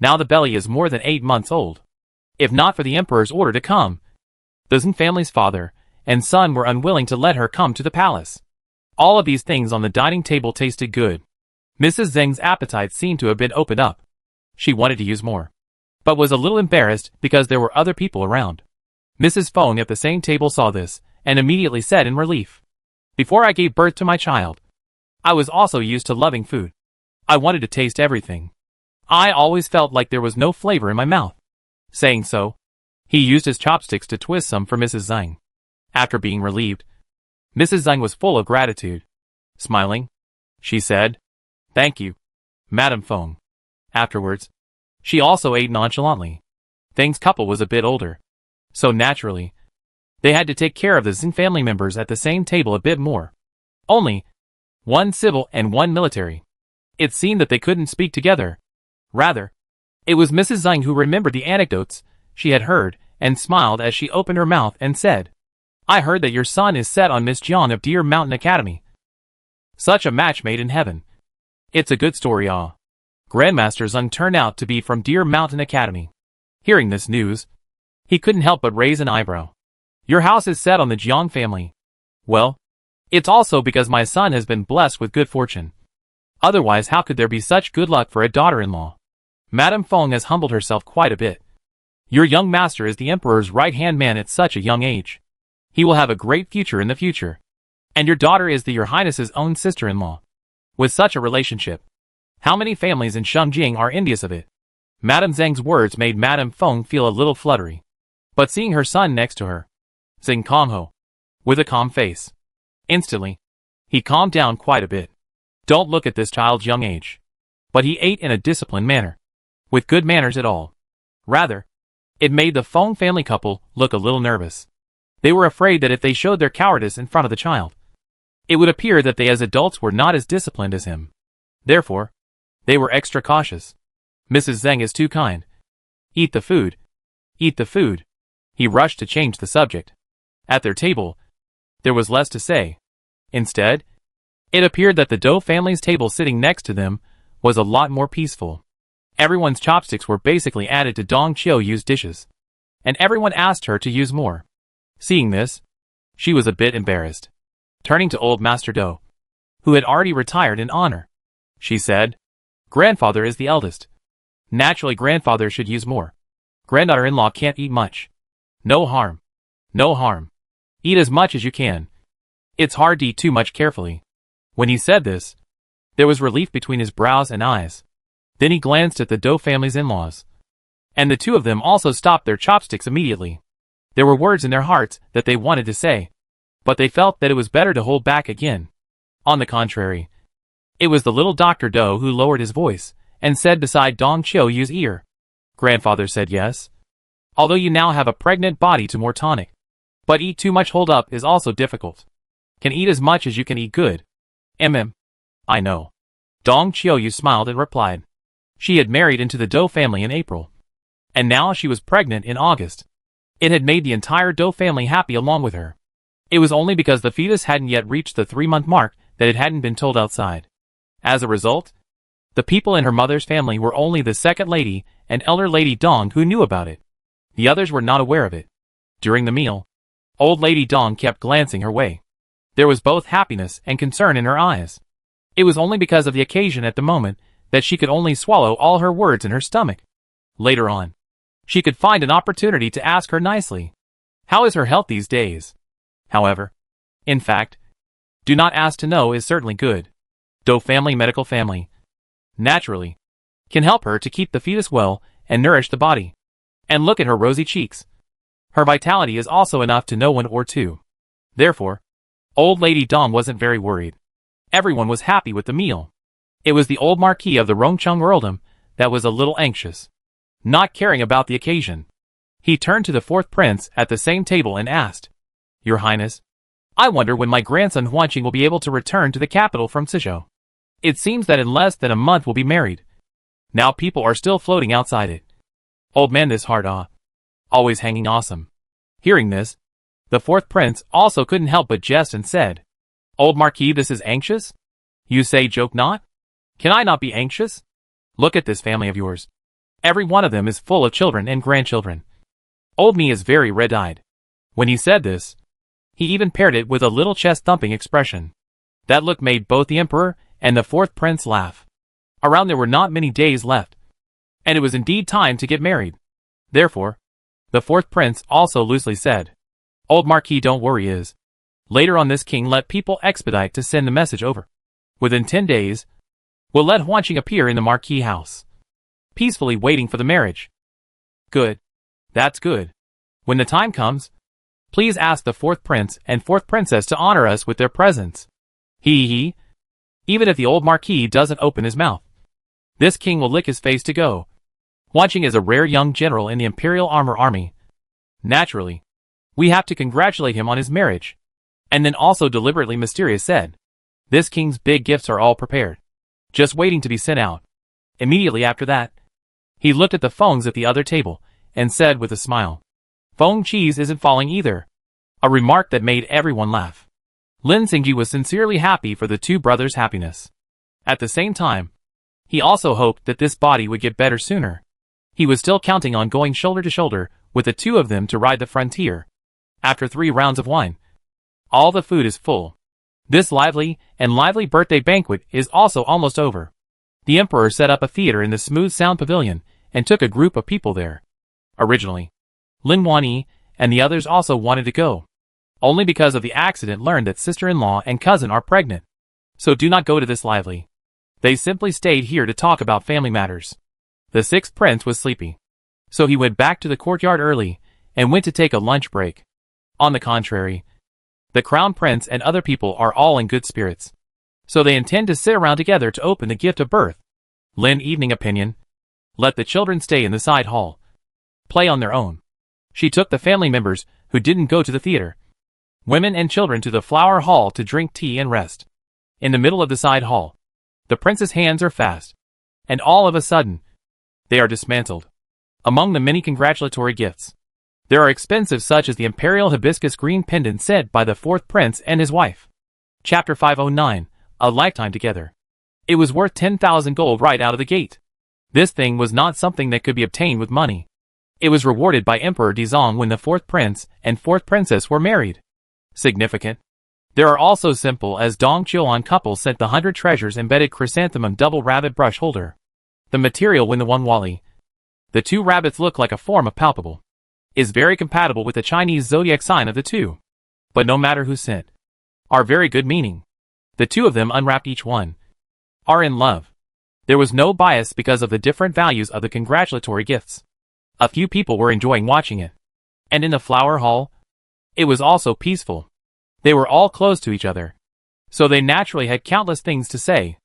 Now the belly is more than 8 months old. If not for the emperor's order to come, the Zeng family's father and son were unwilling to let her come to the palace. All of these things on the dining table tasted good. Mrs. Zeng's appetite seemed to have been opened up. She wanted to use more, but was a little embarrassed because there were other people around. Mrs. Feng at the same table saw this, and immediately said in relief, "Before I gave birth to my child, I was also used to loving food. I wanted to taste everything. I always felt like there was no flavor in my mouth." Saying so, he used his chopsticks to twist some for Mrs. Zeng. After being relieved, Mrs. Zeng was full of gratitude. Smiling, she said, "Thank you, Madame Feng." Afterwards, she also ate nonchalantly. Feng's couple was a bit older, so naturally, they had to take care of the Zeng family members at the same table a bit more. Only one civil and one military. It seemed that they couldn't speak together. Rather, it was Mrs. Zeng who remembered the anecdotes she had heard and smiled as she opened her mouth and said, "I heard that your son is set on Miss Jiang of Deer Mountain Academy. Such a match made in heaven. It's a good story, ah." Grandmaster Zeng turned out to be from Deer Mountain Academy. Hearing this news, he couldn't help but raise an eyebrow. "Your house is set on the Jiang family. Well, it's also because my son has been blessed with good fortune. Otherwise, how could there be such good luck for a daughter-in-law?" Madame Feng has humbled herself quite a bit. "Your young master is the emperor's right-hand man at such a young age. He will have a great future in the future. And your daughter is your highness's own sister-in-law. With such a relationship, how many families in Shengjing are envious of it?" Madame Zeng's words made Madame Feng feel a little fluttery. But seeing her son next to her, Zeng Kongho, with a calm face, instantly, he calmed down quite a bit. Don't look at this child's young age. But he ate in a disciplined manner, with good manners at all. Rather, it made the Feng family couple look a little nervous. They were afraid that if they showed their cowardice in front of the child, it would appear that they as adults were not as disciplined as him. Therefore, they were extra cautious. "Mrs. Zeng is too kind. Eat the food. Eat the food." He rushed to change the subject. At their table, there was less to say. Instead, it appeared that the Dou family's table sitting next to them was a lot more peaceful. Everyone's chopsticks were basically added to Dong Qiuyu's dishes, and everyone asked her to use more. Seeing this, she was a bit embarrassed. Turning to old Master Dou, who had already retired in honor, she said, "Grandfather is the eldest. Naturally, grandfather should use more. Granddaughter-in-law can't eat much. No harm. No harm. Eat as much as you can. It's hard to eat too much carefully." When he said this, there was relief between his brows and eyes. Then he glanced at the Dou family's in-laws, and the two of them also stopped their chopsticks immediately. There were words in their hearts that they wanted to say, but they felt that it was better to hold back again. On the contrary, it was the little Dr. Dou who lowered his voice and said beside Dong Qiuyu's ear, "Grandfather said yes. Although you now have a pregnant body to more tonic. But eat too much hold up is also difficult. Can eat as much as you can eat good. I know." Dong Qiuyu smiled and replied. She had married into the Dou family in April, and now she was pregnant in August. It had made the entire Dou family happy along with her. It was only because the fetus hadn't yet reached the 3-month mark that it hadn't been told outside. As a result, the people in her mother's family were only the second lady and elder lady Dong who knew about it. The others were not aware of it. During the meal, old lady Dong kept glancing her way. There was both happiness and concern in her eyes. It was only because of the occasion at the moment that she could only swallow all her words in her stomach. Later on, she could find an opportunity to ask her nicely, "How is her health these days?" However, In fact, do not ask to know is certainly good. Do family medical family. Naturally. Can help her to keep the fetus well and nourish the body. And look at her rosy cheeks. Her vitality is also enough to know 1 or 2. Therefore, old lady Dong wasn't very worried. Everyone was happy with the meal. It was the old Marquis of the Rongcheng earldom that was a little anxious, not caring about the occasion. He turned to the 4th prince at the same table and asked, Your Highness, I wonder when my grandson Huanqing will be able to return to the capital from Sizhou. It seems that in less than a month we'll be married. Now people are still floating outside it. Old man, this hard always hanging awesome. Hearing this, the 4th prince also couldn't help but jest and said, Old Marquis, this is anxious? You say joke not? Can I not be anxious? Look at this family of yours. Every one of them is full of children and grandchildren. Old me is very red-eyed. When he said this, he even paired it with a little chest-thumping expression. That look made both the emperor and the 4th prince laugh. Around there were not many days left, and it was indeed time to get married. Therefore, the 4th prince also loosely said, Old Marquis, don't worry is. Later on this king let people expedite to send the message over. Within 10 days, we'll let Huanqing appear in the Marquis house, peacefully waiting for the marriage. Good. That's good. When the time comes, please ask the 4th prince and 4th princess to honor us with their presence. He. Even if the old Marquis doesn't open his mouth, this king will lick his face to go. Huanqing is a rare young general in the Imperial army. Naturally, we have to congratulate him on his marriage. And then also deliberately mysterious said, This king's big gifts are all prepared, just waiting to be sent out. Immediately after that, he looked at the phones at the other table and said with a smile, Phone cheese isn't falling either. A remark that made everyone laugh. Lin Xingji was sincerely happy for the 2 brothers' happiness. At the same time, he also hoped that this body would get better sooner. He was still counting on going shoulder to shoulder with the 2 of them to ride the frontier. After 3 rounds of wine, all the food is full. This lively birthday banquet is also almost over. The emperor set up a theater in the Smooth Sound Pavilion and took a group of people there. Originally, Lin Wanyi and the others also wanted to go. Only because of the accident learned that sister-in-law and cousin are pregnant. So do not go to this lively. They simply stayed here to talk about family matters. The 6th prince was sleepy, so he went back to the courtyard early and went to take a lunch break. On the contrary, the crown prince and other people are all in good spirits, so they intend to sit around together to open the gift of birth. Lin evening opinion. Let the children stay in the side hall. Play on their own. She took the family members who didn't go to the theater, women and children, to the flower hall to drink tea and rest. In the middle of the side hall, the prince's hands are fast, and all of a sudden, they are dismantled. Among the many congratulatory gifts, there are expensive such as the Imperial hibiscus green pendant sent by the 4th prince and his wife. Chapter 509, A Lifetime Together. It was worth 10,000 gold right out of the gate. This thing was not something that could be obtained with money. It was rewarded by Emperor Dizong when the 4th prince and 4th princess were married. Significant. There are also simple as Dong Qiuan couple sent the 100 treasures embedded chrysanthemum double rabbit brush holder. The material when the one Wally, the 2 rabbits look like a form of palpable, is very compatible with the Chinese zodiac sign of the 2. But no matter who sent, are very good meaning. The 2 of them unwrapped each one. Are in love. There was no bias because of the different values of the congratulatory gifts. A few people were enjoying watching it. And in the flower hall, it was also peaceful. They were all close to each other, so they naturally had countless things to say.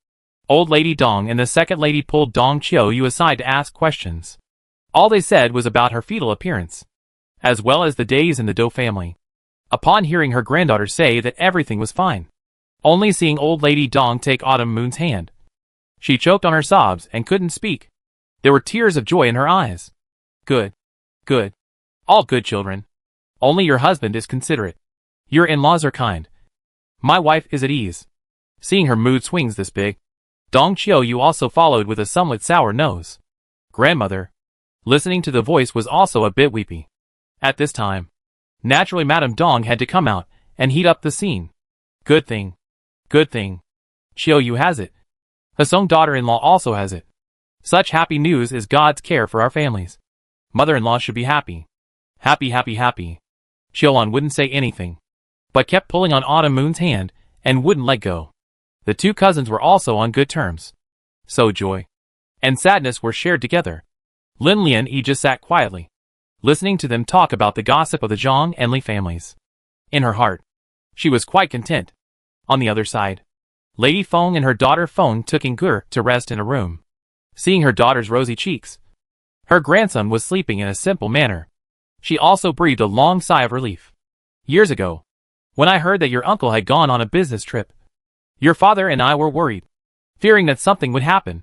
Old Lady Dong and the second lady pulled Dong Qiu aside to ask questions. All they said was about her fetal appearance, as well as the days in the Dou family. Upon hearing her granddaughter say that everything was fine, only seeing Old Lady Dong take Autumn Moon's hand, she choked on her sobs and couldn't speak. There were tears of joy in her eyes. Good. Good. All good children. Only your husband is considerate. Your in-laws are kind. My wife is at ease. Seeing her mood swings this big, Dong Qiu also followed with a somewhat sour nose. Grandmother, listening to the voice, was also a bit weepy. At this time, naturally Madame Dong had to come out and heat up the scene. Good thing. Good thing. Qiu has it. His daughter-in-law also has it. Such happy news is God's care for our families. Mother-in-law should be happy. Happy, happy, happy. Qiuan wouldn't say anything, but kept pulling on Autumn Moon's hand and wouldn't let go. The two cousins were also on good terms. So joy and sadness were shared together. Lin Lian just sat quietly, listening to them talk about the gossip of the Zhang and Li families. In her heart, she was quite content. On the other side, Lady Feng and her daughter Feng took Gur to rest in a room. Seeing her daughter's rosy cheeks, her grandson was sleeping in a simple manner, she also breathed a long sigh of relief. Years ago, when I heard that your uncle had gone on a business trip, your father and I were worried, fearing that something would happen,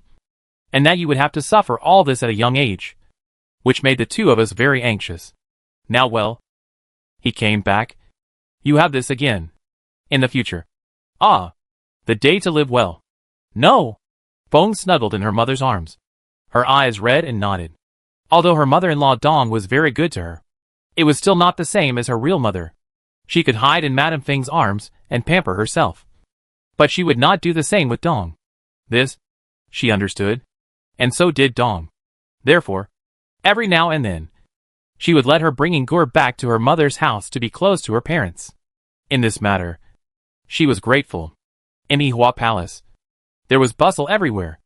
and that you would have to suffer all this at a young age, which made the two of us very anxious. Now well, he came back. You have this again. In the future. Ah, the day to live well. No. Feng snuggled in her mother's arms. Her eyes read and nodded. Although her mother-in-law Dong was very good to her, it was still not the same as her real mother. She could hide in Madame Feng's arms and pamper herself. But she would not do the same with Dong. This, she understood. And so did Dong. Therefore, every now and then, she would let her bring Gur back to her mother's house to be close to her parents. In this matter, she was grateful. In Yihua Palace, there was bustle everywhere.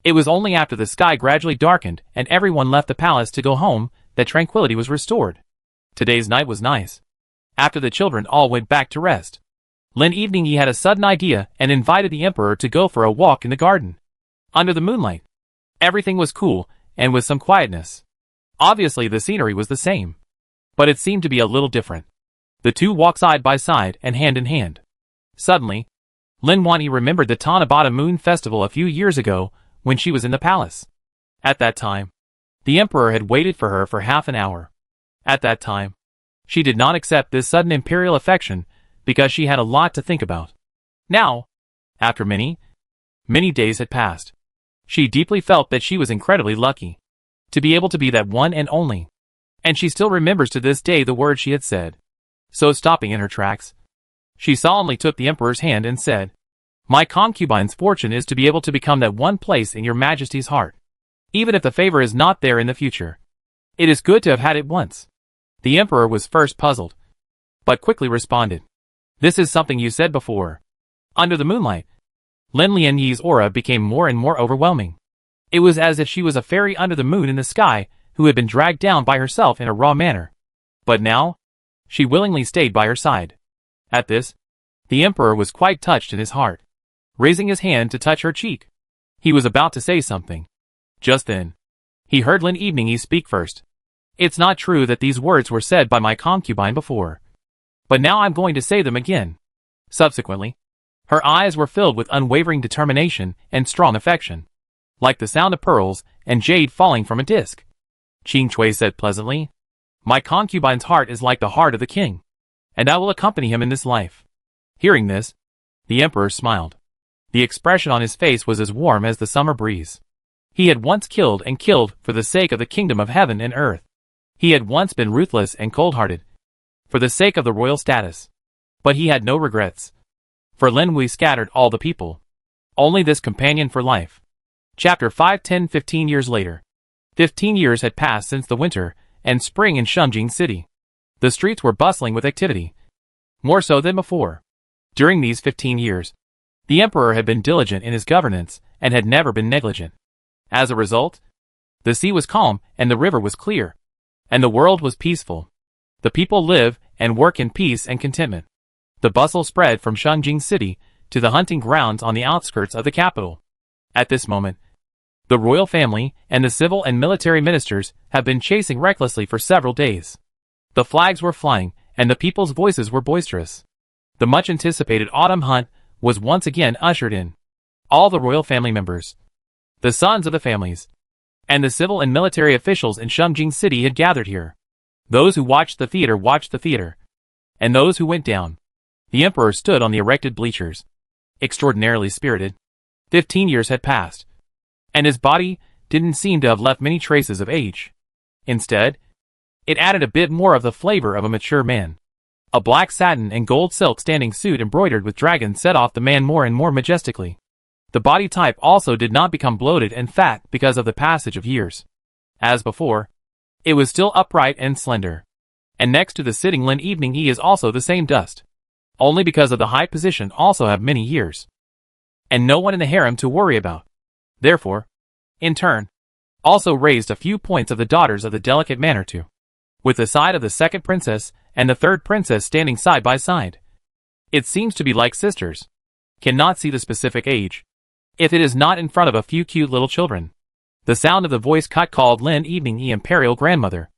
It was only after the sky gradually darkened and everyone left the palace to go home that tranquility was restored. Today's night was nice. After the children all went back to rest, Lin Evening he had a sudden idea and invited the emperor to go for a walk in the garden. Under the moonlight, everything was cool and with some quietness. Obviously the scenery was the same, but it seemed to be a little different. The two walked side by side and hand in hand. Suddenly, Lin Wanyi remembered the Tanabata Moon Festival a few years ago when she was in the palace. At that time, the emperor had waited for her for half an hour. At that time, she did not accept this sudden imperial affection because she had a lot to think about. Now, after many days had passed, she deeply felt that she was incredibly lucky to be able to be that one and only. And she still remembers to this day the words she had said. So stopping in her tracks, she solemnly took the emperor's hand and said, "My concubine's fortune is to be able to become that one place in your majesty's heart. Even if the favor is not there in the future, it is good to have had it once." The emperor was first puzzled, but quickly responded, "This is something you said before." Under the moonlight, Lin Lianyi's aura became more and more overwhelming. It was as if she was a fairy under the moon in the sky who had been dragged down by herself in a raw manner. But now, she willingly stayed by her side. At this, the emperor was quite touched in his heart. Raising his hand to touch her cheek, he was about to say something. Just then, he heard Lin Evening speak first. "It's not true that these words were said by my concubine before, but now I'm going to say them again." Subsequently, her eyes were filled with unwavering determination and strong affection, like the sound of pearls and jade falling from a disc. Qing Chui said pleasantly, "My concubine's heart is like the heart of the king, and I will accompany him in this life." Hearing this, the emperor smiled. The expression on his face was as warm as the summer breeze. He had once killed and killed for the sake of the kingdom of heaven and earth. He had once been ruthless and cold-hearted for the sake of the royal status. But he had no regrets. For Lin Wei scattered all the people. Only this companion for life. Chapter 5 15 years later. 15 years had passed since the winter and spring in Shengjing City. The streets were bustling with activity, more so than before. During these 15 years, the emperor had been diligent in his governance and had never been negligent. As a result, the sea was calm and the river was clear, and the world was peaceful. The people live and work in peace and contentment. The bustle spread from Shengjing City to the hunting grounds on the outskirts of the capital. At this moment, the royal family and the civil and military ministers have been chasing recklessly for several days. The flags were flying and the people's voices were boisterous. The much-anticipated autumn hunt was once again ushered in. All the royal family members, the sons of the families, and the civil and military officials in Shengjing City had gathered here. Those who watched the theater, and those who went down. The emperor stood on the erected bleachers, extraordinarily spirited. 15 years had passed, and his body didn't seem to have left many traces of age. Instead, it added a bit more of the flavor of a mature man. A black satin and gold silk standing suit embroidered with dragons set off the man more and more majestically. The body type also did not become bloated and fat because of the passage of years. As before, it was still upright and slender. And next to the sitting Lin Evening he is also the same dust. only because of the high position also have many years, and no one in the harem to worry about. Therefore, in turn, also raised a few points of the daughters of the delicate manner too, with the side of the second princess and the third princess standing side by side. It seems to be like sisters. Cannot see the specific age, if it is not in front of a few cute little children. The sound of the voice cut called Lin Evening the Imperial grandmother.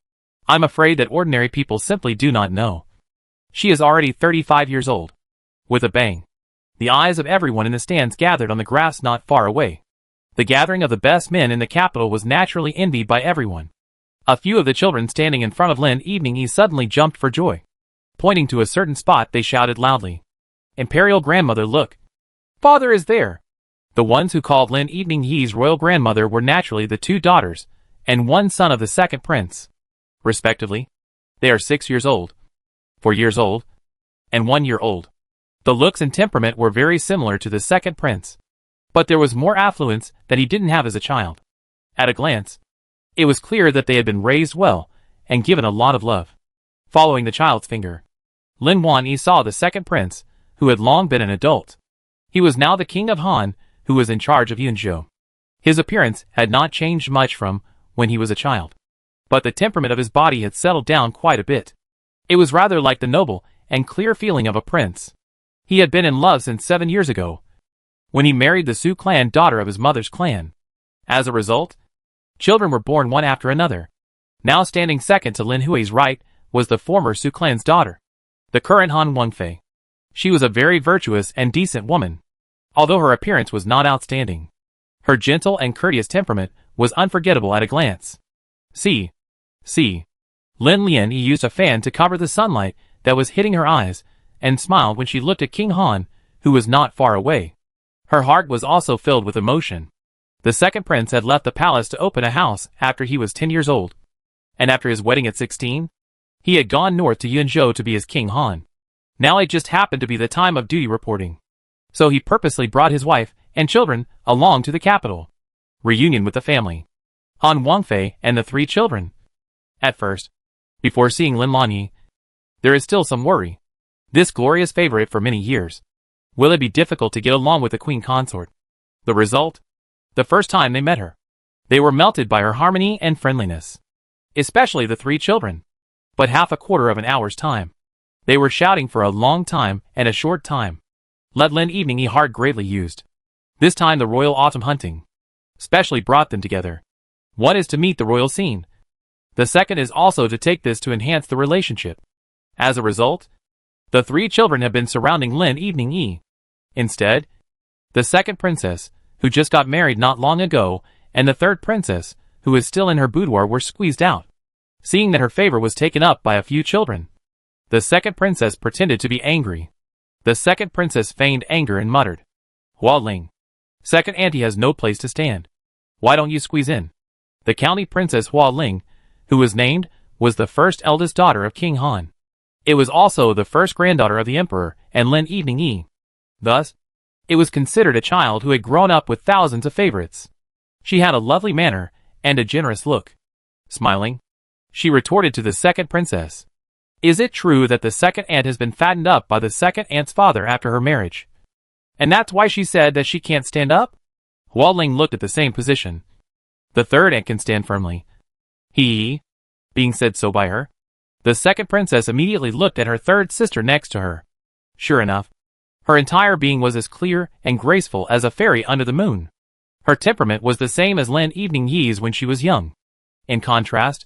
I'm afraid that ordinary people simply do not know. She is already 35 years old. With a bang, the eyes of everyone in the stands gathered on the grass not far away. The gathering of the best men in the capital was naturally envied by everyone. A few of the children standing in front of Lin Evening suddenly jumped for joy. Pointing to a certain spot, they shouted loudly, "Imperial grandmother, look! Father is there!" The ones who called Lin Evening Ye's royal grandmother were naturally the two daughters and one son of the second prince. Respectively, they are 6 years old, 4 years old, and 1 year old. The looks and temperament were very similar to the second prince, but there was more affluence that he didn't have as a child. At a glance, it was clear that they had been raised well and given a lot of love. Following the child's finger, Lin Wanyi saw the second prince, who had long been an adult. He was now the king of Han, who was in charge of Yunzhou. His appearance had not changed much from when he was a child, but the temperament of his body had settled down quite a bit. It was rather like the noble and clear feeling of a prince. He had been in love since 7 years ago, when he married the Su clan daughter of his mother's clan. As a result, children were born one after another. Now standing second to Lin Hui's right was the former Su clan's daughter, the current Han Wengfei. She was a very virtuous and decent woman. Although her appearance was not outstanding, her gentle and courteous temperament was unforgettable at a glance. See. Lin Lian used a fan to cover the sunlight that was hitting her eyes, and smiled when she looked at King Han, who was not far away. Her heart was also filled with emotion. The second prince had left the palace to open a house after he was 10 years old, and after his wedding at 16, he had gone north to Yunzhou to be as King Han. Now it just happened to be the time of duty reporting, so he purposely brought his wife and children along to the capital. Reunion with the family. Han Wengfei and the 3 children. At first, before seeing Lin Lanyi, there is still some worry. This glorious favorite for many years. Will it be difficult to get along with the queen consort? The result? The first time they met her, they were melted by her harmony and friendliness. Especially the 3 children. But half a quarter of an hour's time, they were shouting for a long time and a short time. Let Lin Evening heart greatly used. This time the royal autumn hunting specially brought them together. One is to meet the royal scene. The second is also to take this to enhance the relationship. As a result, the 3 children have been surrounding Lin Evening. Instead, the second princess, who just got married not long ago, and the third princess, who is still in her boudoir, were squeezed out. Seeing that her favor was taken up by a few children, the second princess pretended to be angry. The second princess feigned anger and muttered, "Hua Ling, second auntie has no place to stand. Why don't you squeeze in?" The county princess Hua Ling, who was named, was the first eldest daughter of King Han. It was also the first granddaughter of the emperor and Lin Evening. Thus, it was considered a child who had grown up with thousands of favorites. She had a lovely manner and a generous look. Smiling, she retorted to the second princess, "Is it true that the second aunt has been fattened up by the second aunt's father after her marriage? And that's why she said that she can't stand up?" Hua Ling looked at the same position. The third aunt can stand firmly. Being said so by her, the second princess immediately looked at her third sister next to her. Sure enough, her entire being was as clear and graceful as a fairy under the moon. Her temperament was the same as Lin Evening Ye's when she was young. In contrast,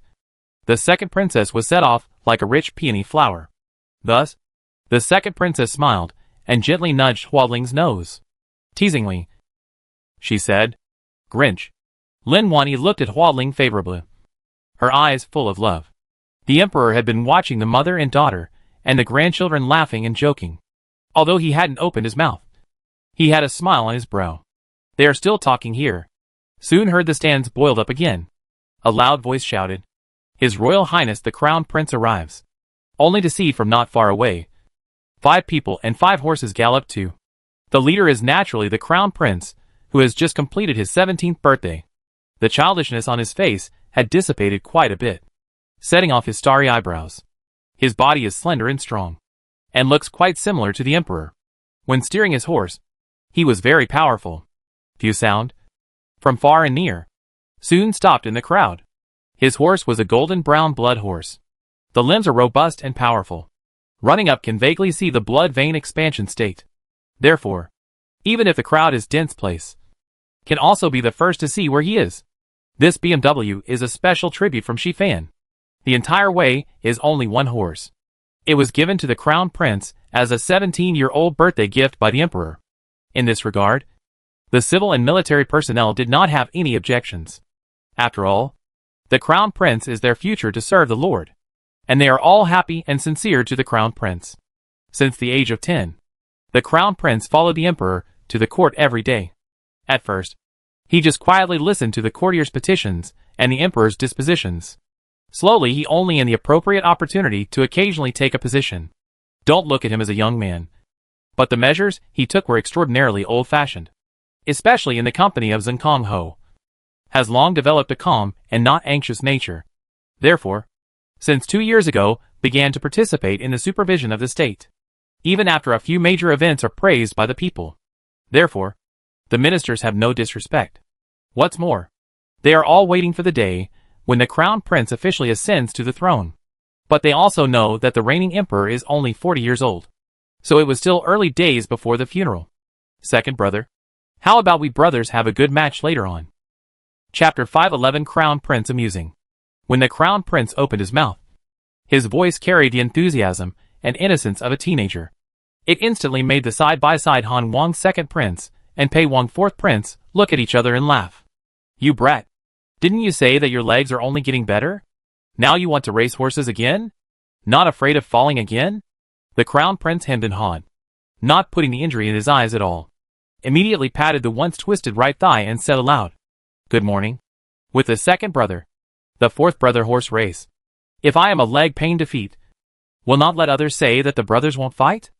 the second princess was set off like a rich peony flower. Thus, the second princess smiled and gently nudged Hua Ling's nose. Teasingly, she said, "Grinch." Lin Wanyi looked at Hua Ling favorably, her eyes full of love. The emperor had been watching the mother and daughter, and the grandchildren laughing and joking. Although he hadn't opened his mouth, he had a smile on his brow. "They are still talking here." Soon heard the stands boiled up again. A loud voice shouted, "His Royal Highness the Crown Prince arrives." Only to see from not far away, 5 people and 5 horses galloped too. The leader is naturally the Crown Prince, who has just completed his 17th birthday. The childishness on his face had dissipated quite a bit, setting off his starry eyebrows. His body is slender and strong. and looks quite similar to the emperor. When steering his horse, he was very powerful. Few sound, from far and near, soon stopped in the crowd. His horse was a golden brown blood horse. The limbs are robust and powerful. Running up can vaguely see the blood vein expansion state. Therefore, even if the crowd is dense place, can also be the first to see where he is. This BMW is a special tribute from Shifan. The entire way is only one horse. It was given to the crown prince as a 17-year-old birthday gift by the emperor. In this regard, the civil and military personnel did not have any objections. After all, the crown prince is their future to serve the Lord, and they are all happy and sincere to the crown prince. Since the age of 10, the crown prince followed the emperor to the court every day. At first, he just quietly listened to the courtiers' petitions and the emperor's dispositions. Slowly he only in the appropriate opportunity to occasionally take a position. Don't look at him as a young man. But the measures he took were extraordinarily old-fashioned. Especially in the company of Zhengkong Ho. Has long developed a calm and not anxious nature. Therefore, since 2 years ago, began to participate in the supervision of the state. Even after a few major events are praised by the people. Therefore, the ministers have no disrespect. What's more, they are all waiting for the day when the crown prince officially ascends to the throne. But they also know that the reigning emperor is only 40 years old. So it was still early days before the funeral. Second brother, how about we brothers have a good match later on? Chapter 511 Crown Prince Amusing. When the crown prince opened his mouth, his voice carried the enthusiasm and innocence of a teenager. It instantly made the side-by-side Han Wang second prince and Pei Wang fourth prince look at each other and laugh. You brat. Didn't you say that your legs are only getting better? Now you want to race horses again? Not afraid of falling again? The crown prince hemmed and hawed, not putting the injury in his eyes at all. Immediately patted the once twisted right thigh and said aloud, Good morning. With the second brother, the fourth brother horse race. If I am a leg pain defeat, will not let others say that the brothers won't fight?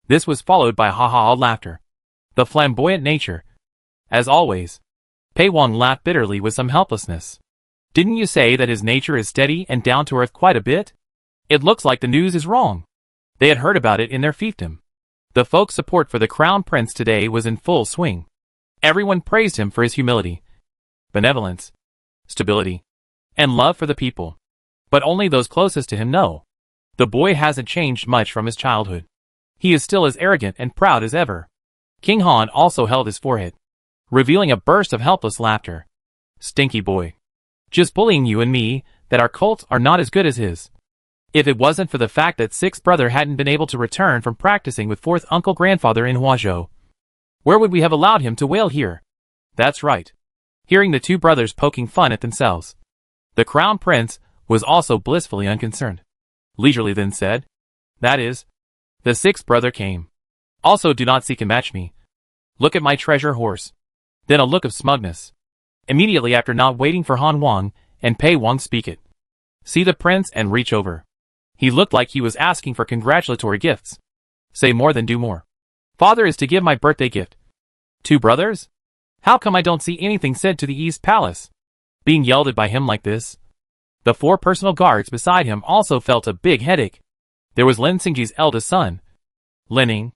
This was followed by ha-ha laughter. The flamboyant nature. As always, Pei Wang laughed bitterly with some helplessness. Didn't you say that his nature is steady and down to earth quite a bit? It looks like the news is wrong. They had heard about it in their fiefdom. The folk's support for the crown prince today was in full swing. Everyone praised him for his humility, benevolence, stability, and love for the people. But only those closest to him know. The boy hasn't changed much from his childhood. He is still as arrogant and proud as ever. King Han also held his forehead, revealing a burst of helpless laughter. Stinky boy. Just bullying you and me, that our colts are not as good as his. If it wasn't for the fact that sixth brother hadn't been able to return from practicing with fourth uncle grandfather in Huazhou, where would we have allowed him to wail here? That's right. Hearing the two brothers poking fun at themselves, the crown prince was also blissfully unconcerned. Leisurely then said, That is, the sixth brother came. Also do not seek to match me. Look at my treasure horse. Then a look of smugness. Immediately after not waiting for Han Wang and Pei Wang speak it. See the prince and reach over. He looked like he was asking for congratulatory gifts. Say more than do more. Father is to give my birthday gift. Two brothers? How come I don't see anything said to the East Palace? Being yelled at by him like this. The four personal guards beside him also felt a big headache. There was Lin Xingji's eldest son, Lin Ning,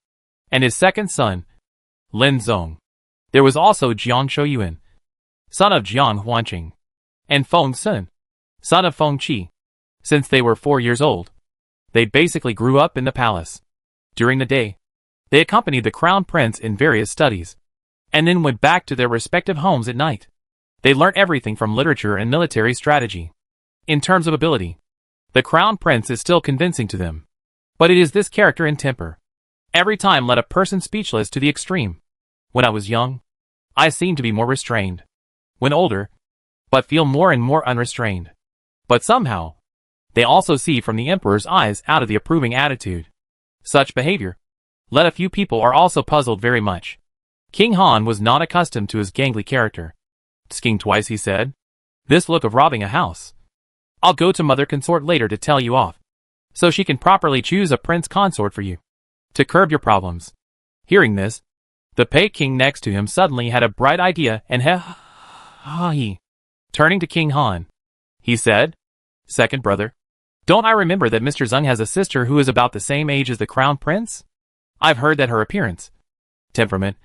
and his second son, Lin Zong. There was also Jiang Shouyuan, son of Jiang Huanqing, and Feng Sun, son of Feng Qi. Since they were 4 years old, they basically grew up in the palace. During the day, they accompanied the crown prince in various studies, and then went back to their respective homes at night. They learnt everything from literature and military strategy. In terms of ability, the crown prince is still convincing to them. But it is this character and temper. Every time led a person speechless to the extreme. When I was young, I seemed to be more restrained. When older, but feel more and more unrestrained. But somehow, they also see from the emperor's eyes out of the approving attitude. Such behavior led a few people are also puzzled very much. King Han was not accustomed to his gangly character. Skiing twice he said, This look of robbing a house. I'll go to mother consort later to tell you off, so she can properly choose a prince consort for you, to curb your problems. Hearing this, the Pei King next to him suddenly had a bright idea and he, turning to King Han, he said, Second brother, Don't I remember that Mr. Zeng has a sister who is about the same age as the crown prince? I've heard that her appearance, temperament,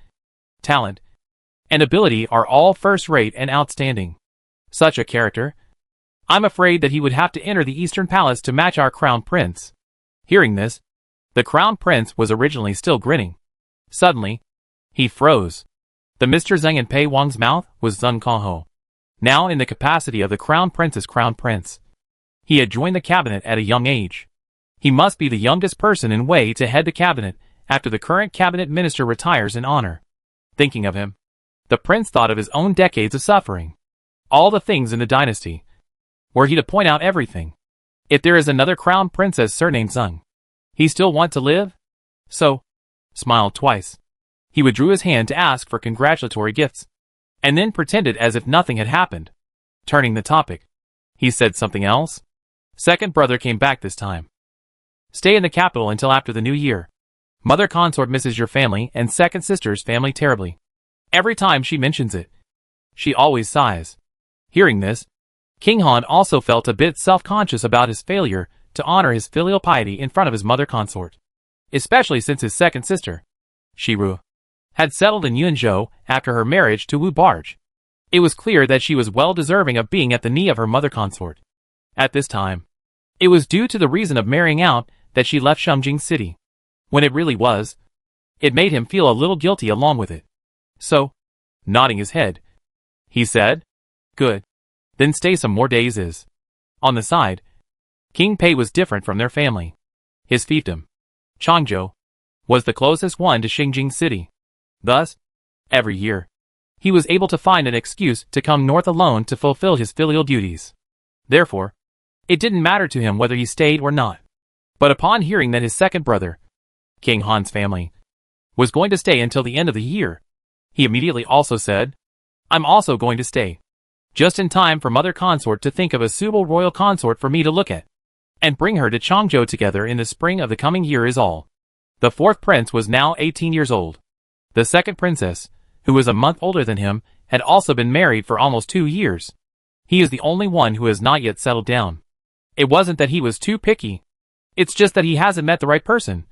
talent, and ability are all first-rate and outstanding. Such a character. I'm afraid that he would have to enter the Eastern Palace to match our crown prince. Hearing this, the crown prince was originally still grinning. Suddenly, he froze. The Mr. Zeng in Pei Wang's mouth was Zeng Kaho. Now in the capacity of the crown prince's crown prince. He had joined the cabinet at a young age. He must be the youngest person in Wei to head the cabinet after the current cabinet minister retires in honor. Thinking of him, the prince thought of his own decades of suffering. All the things in the dynasty. Were he to point out everything? If there is another crown princess surnamed Zeng, he still want to live? So, smiled twice. He withdrew his hand to ask for congratulatory gifts, and then pretended as if nothing had happened. Turning the topic, he said something else. Second brother came back this time. Stay in the capital until after the new year. Mother consort misses your family and second sister's family terribly. Every time she mentions it, she always sighs. Hearing this, King Han also felt a bit self-conscious about his failure to honor his filial piety in front of his mother consort, especially since his second sister, Shiru, had settled in Yunzhou after her marriage to Wu Barge. It was clear that she was well deserving of being at the knee of her mother consort. At this time, it was due to the reason of marrying out that she left Shengjing City. When it really was, it made him feel a little guilty along with it. So, nodding his head, he said, "Good. Then stay some more days." On the side, King Pei was different from their family. His fiefdom, Changzhou, was the closest one to Shengjing City. Thus, every year, he was able to find an excuse to come north alone to fulfill his filial duties. Therefore, it didn't matter to him whether he stayed or not. But upon hearing that his second brother, King Han's family, was going to stay until the end of the year, he immediately also said, "I'm also going to stay. Just in time for mother consort to think of a suitable royal consort for me to look at, and bring her to Changzhou together in the spring of the coming year is all." The fourth prince was now 18 years old. The second princess, who was a month older than him, had also been married for almost 2 years. He is the only one who has not yet settled down. It wasn't that he was too picky. It's just that he hasn't met the right person.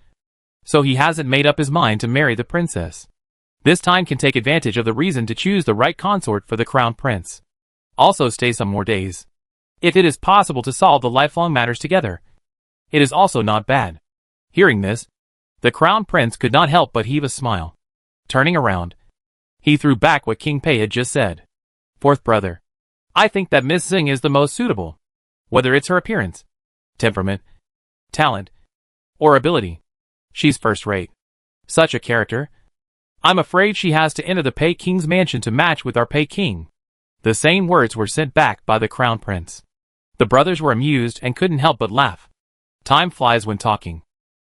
So he hasn't made up his mind to marry the princess. This time can take advantage of the reason to choose the right consort for the crown prince. Also stay some more days. If it is possible to solve the lifelong matters together, it is also not bad. Hearing this, the crown prince could not help but heave a smile. Turning around, he threw back what King Pei had just said. "Fourth brother, I think that Miss Zeng is the most suitable. Whether it's her appearance, temperament, talent, or ability, she's first-rate. Such a character. I'm afraid she has to enter the Pei King's mansion to match with our Pei King." The same words were sent back by the crown prince. The brothers were amused and couldn't help but laugh. Time flies when talking.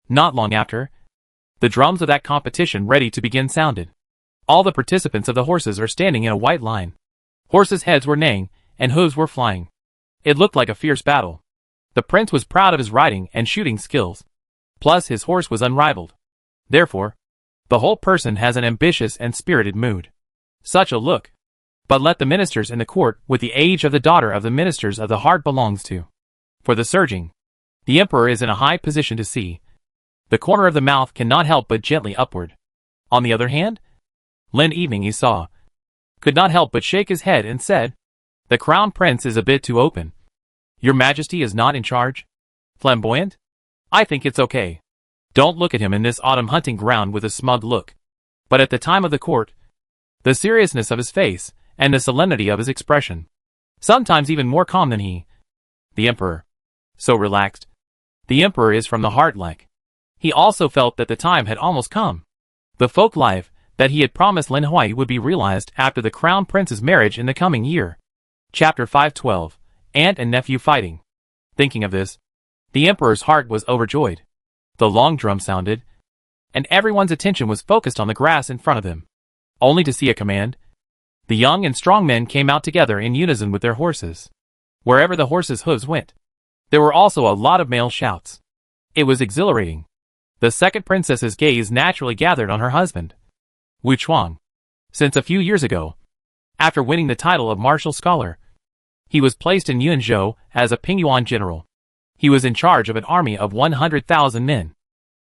Not long after, the drums of that competition ready to begin sounded. All the participants of the horses are standing in a white line. Horses' heads were neighing, and hooves were flying. It looked like a fierce battle. The prince was proud of his riding and shooting skills. Plus his horse was unrivaled. Therefore, the whole person has an ambitious and spirited mood. Such a look. But let the ministers in the court with the age of the daughter of the ministers of the heart belongs to. For the surging, the emperor is in a high position to see. The corner of the mouth cannot help but gently upward. On the other hand, Lin Evening he saw, could not help but shake his head and said, "The crown prince is a bit too open. Your majesty is not in charge? Flamboyant? I think it's okay. Don't look at him in this autumn hunting ground with a smug look." But at the time of the court, the seriousness of his face and the solemnity of his expression, sometimes even more calm than he, the emperor, so relaxed. The emperor is from the heart like. He also felt that the time had almost come. The folk life that he had promised Lin Hui would be realized after the crown prince's marriage in the coming year. Chapter 512, Aunt and Nephew Fighting. Thinking of this, the emperor's heart was overjoyed. The long drum sounded, and everyone's attention was focused on the grass in front of them. Only to see a command. The young and strong men came out together in unison with their horses. Wherever the horses' hooves went, there were also a lot of male shouts. It was exhilarating. The second princess's gaze naturally gathered on her husband, Wu Chuang. Since a few years ago, after winning the title of martial scholar, he was placed in Yunzhou as a Pingyuan general. He was in charge of an army of 100,000 men.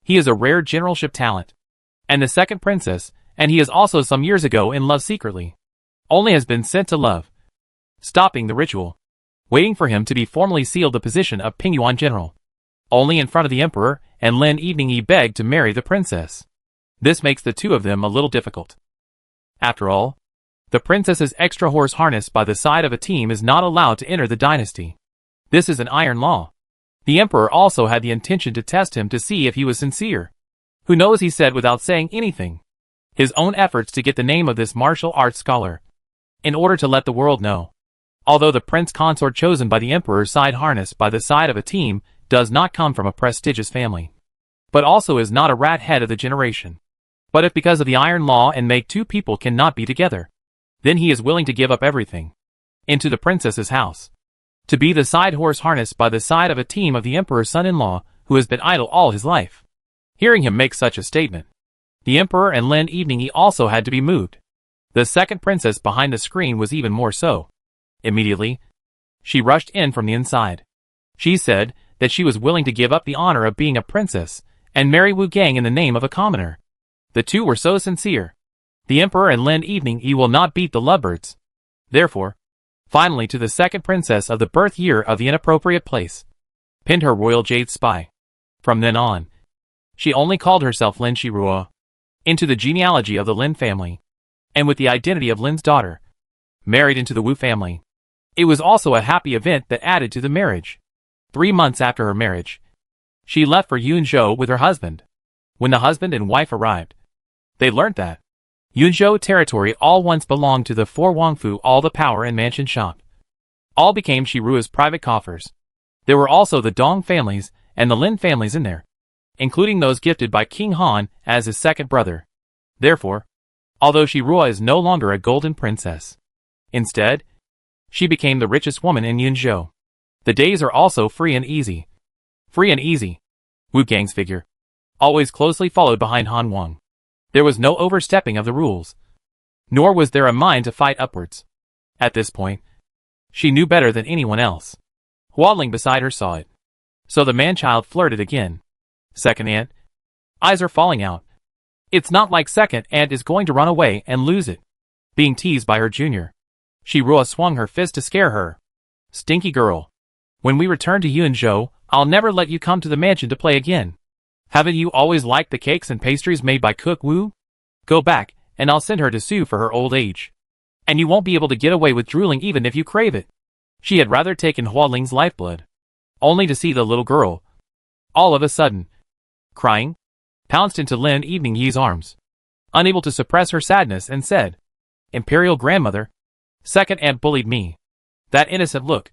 He is a rare generalship talent. And the second princess, and he is also some years ago in love secretly. Only has been sent to love. Stopping the ritual. Waiting for him to be formally sealed the position of Pingyuan general. Only in front of the emperor, and Lin Evening he begged to marry the princess. This makes the two of them a little difficult. After all, the princess's extra horse harness by the side of a team is not allowed to enter the dynasty. This is an iron law. The emperor also had the intention to test him to see if he was sincere. Who knows, he said without saying anything. His own efforts to get the name of this martial arts scholar. In order to let the world know. Although the prince consort chosen by the emperor's side harness by the side of a team does not come from a prestigious family. But also is not a rat head of the generation. But if because of the iron law and make two people cannot be together, then he is willing to give up everything. Into the princess's house. To be the side horse harness by the side of a team of the emperor's son-in-law who has been idle all his life. Hearing him make such a statement, the emperor and Lin Evening he also had to be moved. The second princess behind the screen was even more so. Immediately, she rushed in from the inside. She said that she was willing to give up the honor of being a princess and marry Wu Gang in the name of a commoner. The two were so sincere. The emperor and Lin Evening he will not beat the lovebirds. Therefore, finally to the second princess of the birth year of the inappropriate place, pinned her royal jade spy. From then on, she only called herself Lin Shirua, into the genealogy of the Lin family, and with the identity of Lin's daughter, married into the Wu family. It was also a happy event that added to the marriage. 3 months after her marriage, she left for Yunzhou with her husband. When the husband and wife arrived, they learnt that Yunzhou territory all once belonged to the four Wangfu, all the power and mansion shop. All became Shirua's private coffers. There were also the Dong families and the Lin families in there, including those gifted by King Han as his second brother. Therefore, although Shirua is no longer a golden princess, instead, she became the richest woman in Yunzhou. The days are also free and easy. Free and easy. Wu Gang's figure. Always closely followed behind Han Wang. There was no overstepping of the rules. Nor was there a mind to fight upwards. At this point, she knew better than anyone else. Hualing beside her saw it. So the man-child flirted again. Second aunt. Eyes are falling out. It's not like second aunt is going to run away and lose it. Being teased by her junior. Shirua swung her fist to scare her. Stinky girl. When we return to Yunzhou, I'll never let you come to the mansion to play again. Haven't you always liked the cakes and pastries made by Cook Wu? Go back, and I'll send her to sue for her old age. And you won't be able to get away with drooling even if you crave it. She had rather taken Hualing's lifeblood. Only to see the little girl, all of a sudden, crying, pounced into Lin Evening Yi's arms, unable to suppress her sadness, and said, Imperial grandmother, second aunt bullied me. That innocent look.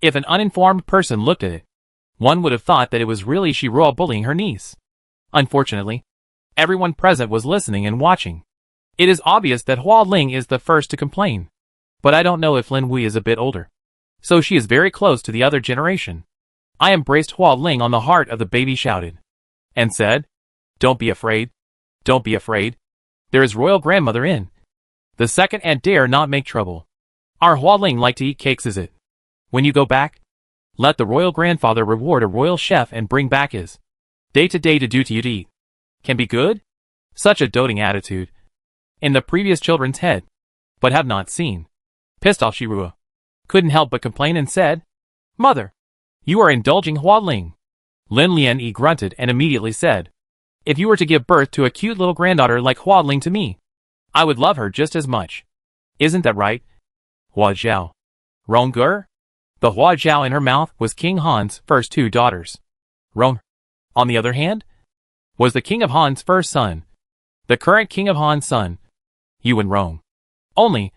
If an uninformed person looked at it, one would have thought that it was really Shirua bullying her niece. Unfortunately, everyone present was listening and watching. It is obvious that Hua Ling is the first to complain. But I don't know if Lin Wei is a bit older. So she is very close to the other generation. I embraced Hua Ling on the heart of the baby, shouted, and said, Don't be afraid. Don't be afraid. There is royal grandmother in. The second aunt dare not make trouble. Our Hua Ling like to eat cakes, is it? When you go back, let the royal grandfather reward a royal chef and bring back his day-to-day to do to you to eat. Can be good? Such a doting attitude. In the previous children's head. But have not seen. Pissed off Shirua couldn't help but complain and said, Mother, you are indulging Hua Ling. Lin Lian Yi grunted and immediately said, If you were to give birth to a cute little granddaughter like Hua Ling to me, I would love her just as much. Isn't that right? Hua Zhao. Rongger? The Hua Zhao in her mouth was King Han's first two daughters. Rong, on the other hand, was the king of Han's first son. The current king of Han's son, Yuan Rong. Only,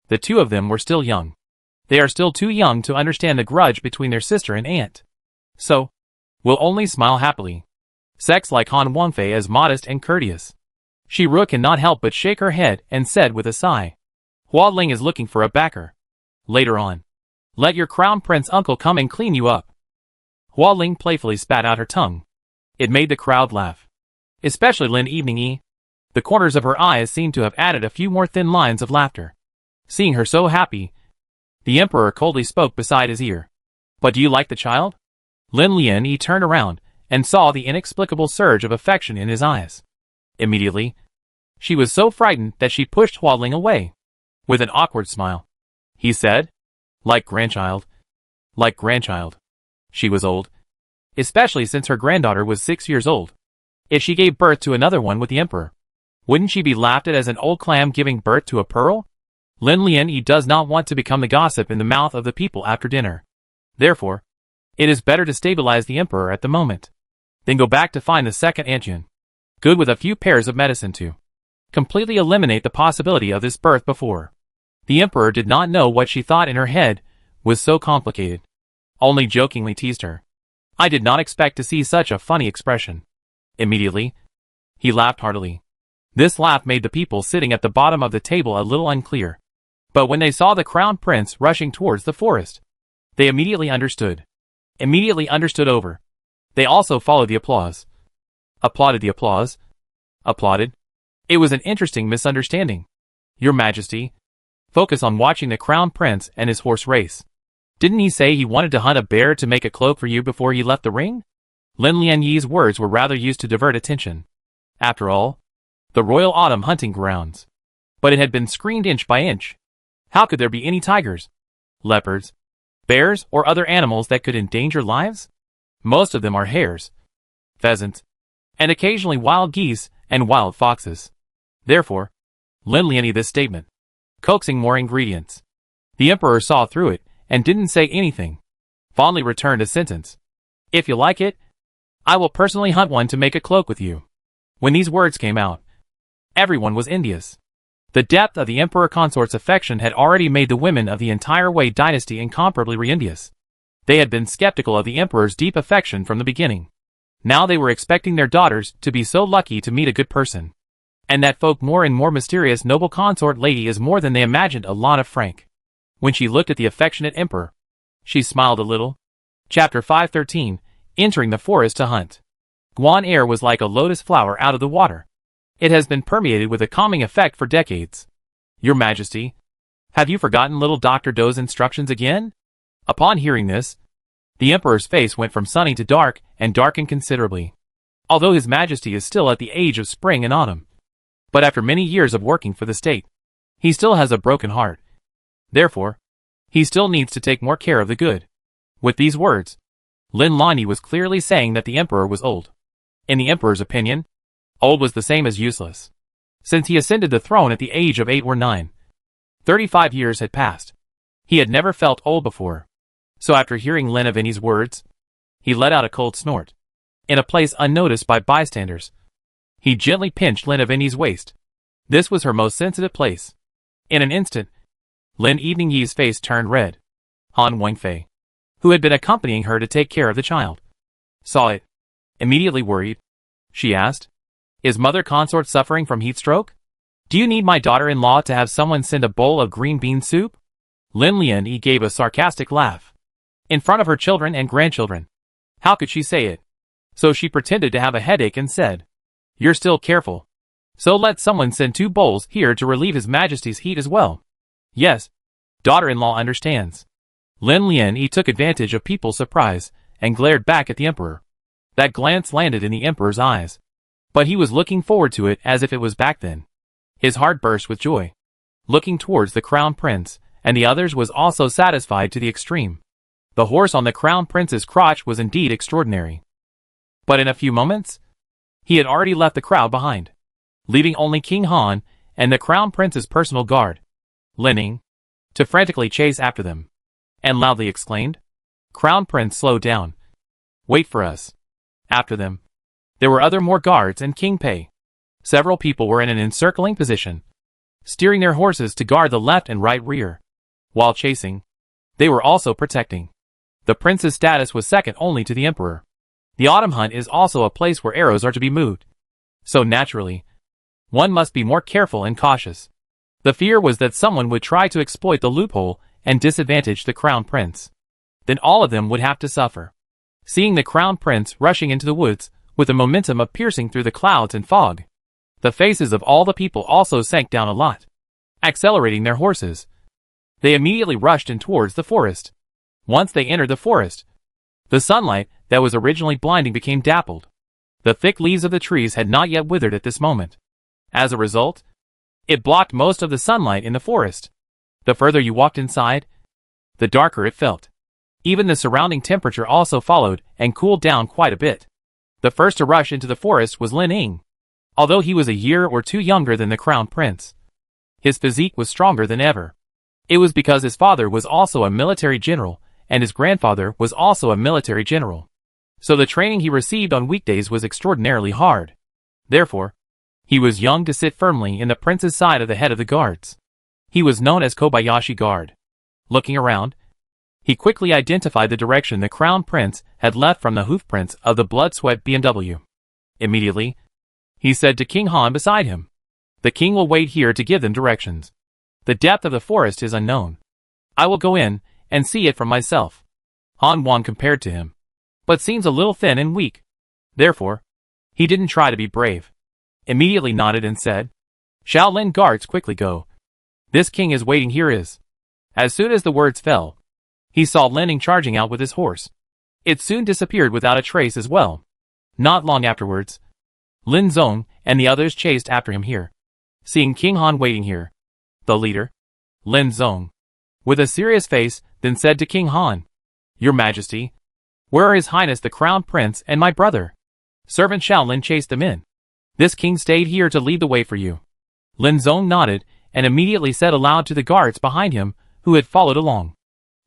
the two of them were still young. They are still too young to understand the grudge between their sister and aunt. So, will only smile happily. Sex like Han Wangfei as modest and courteous. Shirua cannot help but shake her head and said with a sigh, Hua Ling is looking for a backer. Later on, let your crown prince uncle come and clean you up. Hua Ling playfully spat out her tongue. It made the crowd laugh. Especially Lin Evening Yi. The corners of her eyes seemed to have added a few more thin lines of laughter. Seeing her so happy, the emperor coldly spoke beside his ear. But do you like the child? Lin Lian turned around and saw the inexplicable surge of affection in his eyes. Immediately, she was so frightened that she pushed Hualing away. With an awkward smile, he said, like grandchild. Like grandchild. She was old, especially since her granddaughter was 6 years old. If she gave birth to another one with the emperor, wouldn't she be laughed at as an old clam giving birth to a pearl? Lin Lian does not want to become the gossip in the mouth of the people after dinner. Therefore, it is better to stabilize the emperor at the moment. Then go back to find the second Antian. Good with a few pairs of medicine to completely eliminate the possibility of this birth before. The emperor did not know what she thought in her head was so complicated. Only jokingly teased her. I did not expect to see such a funny expression. Immediately, he laughed heartily. This laugh made the people sitting at the bottom of the table a little unclear. But when they saw the crown prince rushing towards the forest, they immediately understood. Over. They also followed the applause. Applauded the applause. Applauded. It was an interesting misunderstanding. Your Majesty, focus on watching the crown prince and his horse race. Didn't he say he wanted to hunt a bear to make a cloak for you before he left the ring? Lin Lianyi's words were rather used to divert attention. After all, the royal autumn hunting grounds. But it had been screened inch by inch. How could there be any tigers, leopards, bears, or other animals that could endanger lives? Most of them are hares, pheasants, and occasionally wild geese and wild foxes. Therefore, Lin Lian this statement, coaxing more ingredients. The emperor saw through it and didn't say anything. Fondly returned a sentence. If you like it, I will personally hunt one to make a cloak with you. When these words came out, everyone was envious. The depth of the emperor consort's affection had already made the women of the entire Wei dynasty incomparably envious. They had been skeptical of the emperor's deep affection from the beginning. Now they were expecting their daughters to be so lucky to meet a good person. And that folk more and more mysterious noble consort lady is more than they imagined a lot of frank. When she looked at the affectionate emperor, she smiled a little. Chapter 513, Entering the Forest to Hunt. Guan air was like a lotus flower out of the water. It has been permeated with a calming effect for decades. Your Majesty, have you forgotten little Dr. Do's instructions again? Upon hearing this, the emperor's face went from sunny to dark and darkened considerably. Although His Majesty is still at the age of spring and autumn. But after many years of working for the state, he still has a broken heart. Therefore, he still needs to take more care of the good. With these words, Lin Lian was clearly saying that the emperor was old. In the emperor's opinion, old was the same as useless. Since he ascended the throne at the age of 8 or 9, 35 years had passed. He had never felt old before. So after hearing Lin Lian's words, he let out a cold snort. In a place unnoticed by bystanders, he gently pinched Lin Lian's waist. This was her most sensitive place. In an instant, Lin Eveningyi's face turned red. Han Wangfei, who had been accompanying her to take care of the child, saw it. Immediately worried, she asked, is mother consort suffering from heat stroke? Do you need my daughter-in-law to have someone send a bowl of green bean soup? Lin Lian gave a sarcastic laugh. In front of her children and grandchildren. How could she say it? So she pretended to have a headache and said, you're still careful. So let someone send 2 bowls here to relieve His Majesty's heat as well. Yes, daughter-in-law understands. Lin Lian took advantage of people's surprise and glared back at the emperor. That glance landed in the emperor's eyes. But he was looking forward to it as if it was back then. His heart burst with joy. Looking towards the crown prince, and the others was also satisfied to the extreme. The horse on the crown prince's crotch was indeed extraordinary. But in a few moments, he had already left the crowd behind, leaving only King Han and the crown prince's personal guard, Lining, to frantically chase after them, and loudly exclaimed, Crown Prince, slow down. Wait for us. After them, there were more guards and King Pei. Several people were in an encircling position, steering their horses to guard the left and right rear. While chasing, they were also protecting. The prince's status was second only to the emperor. The autumn hunt is also a place where arrows are to be moved. So naturally, one must be more careful and cautious. The fear was that someone would try to exploit the loophole and disadvantage the crown prince. Then all of them would have to suffer. Seeing the crown prince rushing into the woods, with the momentum of piercing through the clouds and fog, the faces of all the people also sank down a lot. Accelerating their horses, they immediately rushed in towards the forest. Once they entered the forest, The sunlight that was originally blinding became dappled. The thick leaves of the trees had not yet withered at this moment. As a result, it blocked most of the sunlight in the forest. The further you walked inside, the darker it felt. Even the surrounding temperature also followed and cooled down quite a bit. The first to rush into the forest was Lin Ying. Although he was a year or two younger than the crown prince, his physique was stronger than ever. It was because his father was also a military general, and his grandfather was also a military general. So the training he received on weekdays was extraordinarily hard. Therefore, he was young to sit firmly in the prince's side of the head of the guards. He was known as Kobayashi Guard. Looking around, he quickly identified the direction the crown prince had left from the hoofprints of the blood-sweat BMW. Immediately, he said to King Han beside him, "The king will wait here to give them directions. The depth of the forest is unknown. I will go in and see it for myself." Han Wan compared to him, but seems a little thin and weak. Therefore, he didn't try to be brave. Immediately nodded and said, "Shaolin guards, quickly go. This king is waiting here is." As soon as the words fell, he saw Lin Ying charging out with his horse. It soon disappeared without a trace as well. Not long afterwards, Lin Zong and the others chased after him here. Seeing King Han waiting here, the leader, Lin Zong, with a serious face, then said to King Han, "Your Majesty, where are His Highness the Crown Prince and my brother?" Servant Shaolin chased them in. "This king stayed here to lead the way for you." Lin Zong nodded and immediately said aloud to the guards behind him who had followed along,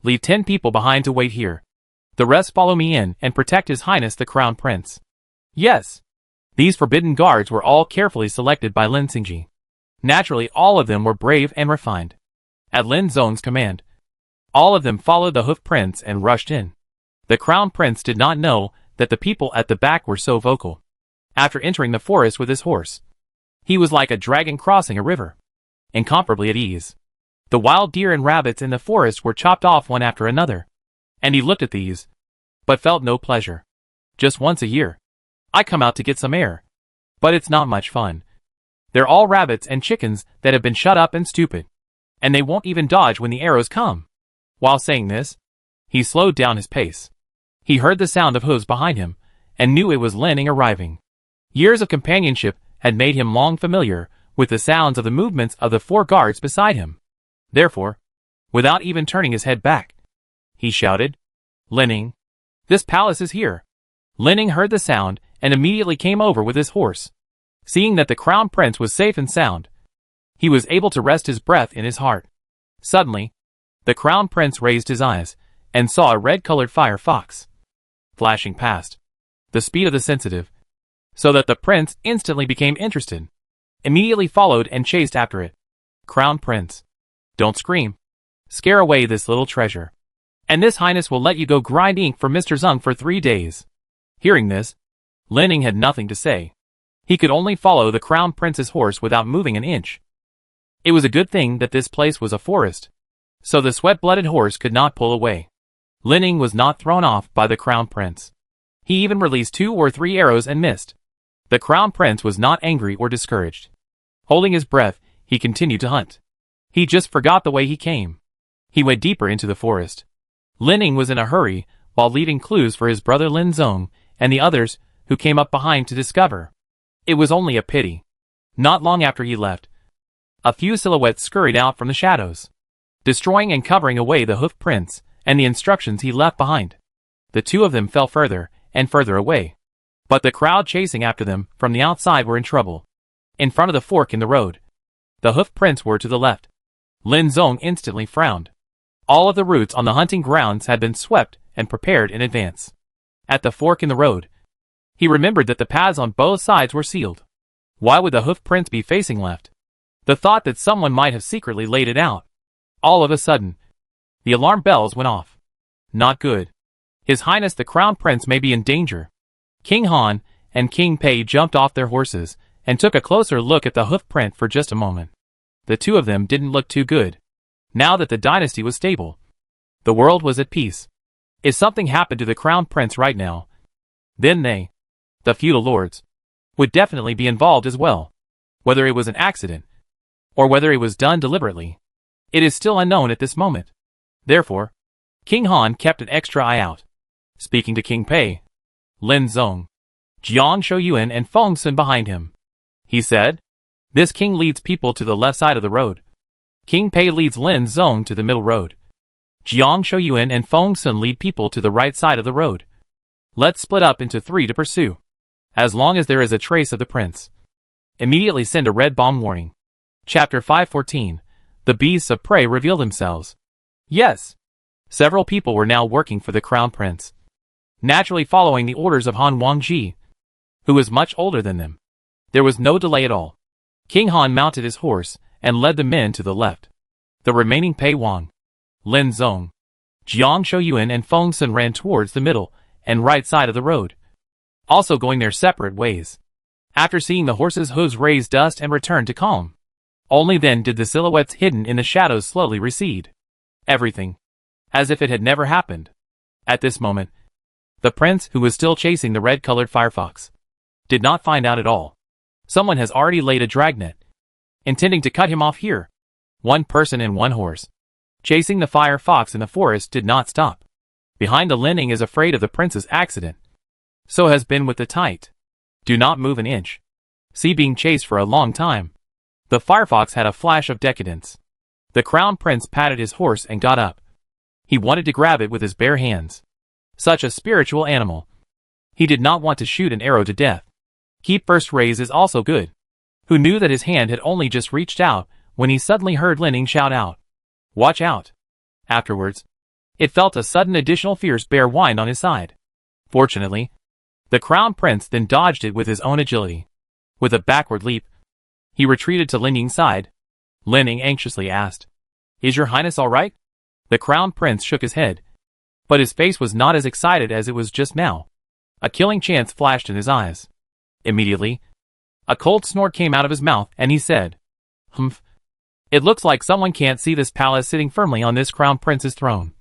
"Leave 10 people behind to wait here. The rest follow me in and protect His Highness the Crown Prince." Yes, these forbidden guards were all carefully selected by Lin Xingji. Naturally, all of them were brave and refined. At Lin Zong's command, all of them followed the hoof prince and rushed in. The Crown Prince did not know that the people at the back were so vocal. After entering the forest with his horse, he was like a dragon crossing a river, incomparably at ease. The wild deer and rabbits in the forest were chopped off one after another, and he looked at these, but felt no pleasure. Just once a year, I come out to get some air, but it's not much fun. They're all rabbits and chickens that have been shut up and stupid, and they won't even dodge when the arrows come. While saying this, he slowed down his pace. He heard the sound of hooves behind him, and knew it was Lin Ying arriving. Years of companionship had made him long familiar with the sounds of the movements of the 4 guards beside him. Therefore, without even turning his head back, he shouted, "Lin Ying, this palace is here." Lin Ying heard the sound and immediately came over with his horse. Seeing that the crown prince was safe and sound, he was able to rest his breath in his heart. Suddenly, the crown prince raised his eyes and saw a red-colored fire fox flashing past, the speed of the sensitive, so that the prince instantly became interested, immediately followed and chased after it. "Crown Prince, don't scream. Scare away this little treasure, and His Highness will let you go grind ink for Mr. Zung for 3 days. Hearing this, Lin Ying had nothing to say. He could only follow the crown prince's horse without moving an inch. It was a good thing that this place was a forest, so the sweat-blooded horse could not pull away. Lin Ying was not thrown off by the crown prince. He even released 2 or 3 arrows and missed. The crown prince was not angry or discouraged. Holding his breath, he continued to hunt. He just forgot the way he came. He went deeper into the forest. Lin Ying was in a hurry while leaving clues for his brother Lin Zong and the others who came up behind to discover. It was only a pity. Not long after he left, a few silhouettes scurried out from the shadows, destroying and covering away the hoof prints and the instructions he left behind. The 2 of them fell further and further away, but the crowd chasing after them from the outside were in trouble. In front of the fork in the road, the hoof prints were to the left. Lin Zong instantly frowned. All of the roots on the hunting grounds had been swept and prepared in advance. At the fork in the road, he remembered that the paths on both sides were sealed. Why would the hoof prints be facing left? The thought that someone might have secretly laid it out. All of a sudden, the alarm bells went off. Not good. His Highness the Crown Prince may be in danger. King Han and King Pei jumped off their horses and took a closer look at the hoof print for just a moment. The 2 of them didn't look too good. Now that the dynasty was stable, the world was at peace. If something happened to the Crown Prince right now, then they, the feudal lords, would definitely be involved as well. Whether it was an accident, or whether it was done deliberately, it is still unknown at this moment. Therefore, King Han kept an extra eye out. speaking to King Pei, Lin Zong, Jiang Shouyuan and Feng Sun behind him. He said, "This king leads people to the left side of the road. King Pei leads Lin Zong to the middle road. Jiang Shouyuan and Feng Sun lead people to the right side of the road. Let's split up into 3 to pursue. As long as there is a trace of the prince, immediately send a red bomb warning." Chapter 514. The beasts of prey reveal themselves. Yes. Several people were now working for the crown prince, naturally following the orders of Han Wangji, who was much older than them. There was no delay at all. King Han mounted his horse and led the men to the left. The remaining Pei Wang, Lin Zong, Jiang Shouyuan and Feng Sun ran towards the middle and right side of the road, also going their separate ways. After seeing the horses' hooves raise dust and return to calm, only then did the silhouettes hidden in the shadows slowly recede. Everything, as if it had never happened. At this moment, the prince, who was still chasing the red-colored firefox, did not find out at all. Someone has already laid a dragnet, intending to cut him off here. One person and one horse, chasing the firefox in the forest, did not stop. Behind the Lining is afraid of the prince's accident. So has been with the tight. Do not move an inch. See being chased for a long time. The firefox had a flash of decadence. The crown prince patted his horse and got up. He wanted to grab it with his bare hands. Such a spiritual animal. He did not want to shoot an arrow to death. Keep first raise is also good. Who knew that his hand had only just reached out when he suddenly heard Lining shout out, "Watch out." Afterwards, it felt a sudden additional fierce bear wind on his side. Fortunately, the crown prince then dodged it with his own agility. With a backward leap, he retreated to Lining's side. Lining anxiously asked, "Is your highness all right?" The crown prince shook his head, but his face was not as excited as it was just now. A killing chance flashed in his eyes. Immediately, a cold snort came out of his mouth and he said, "Humph. It looks like someone can't see this palace sitting firmly on this crown prince's throne,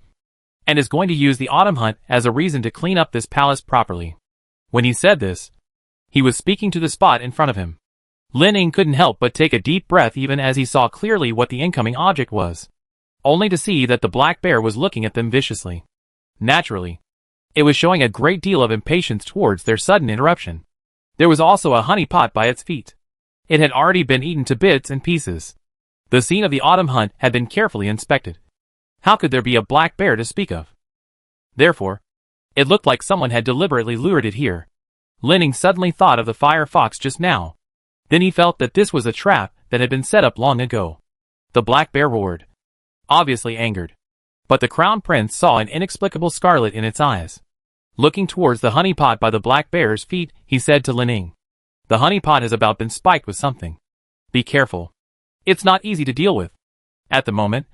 and is going to use the autumn hunt as a reason to clean up this palace properly." When he said this, he was speaking to the spot in front of him. Lining couldn't help but take a deep breath even as he saw clearly what the incoming object was, only to see that the black bear was looking at them viciously. Naturally, it was showing a great deal of impatience towards their sudden interruption. There was also a honey pot by its feet. It had already been eaten to bits and pieces. The scene of the autumn hunt had been carefully inspected. How could there be a black bear to speak of? Therefore, it looked like someone had deliberately lured it here. Lining suddenly thought of the firefox just now. Then he felt that this was a trap that had been set up long ago. The black bear roared, obviously angered. But the crown prince saw an inexplicable scarlet in its eyes. Looking towards the honey pot by the black bear's feet, he said to Lining, "The honey pot has about been spiked with something. Be careful. It's not easy to deal with." At the moment,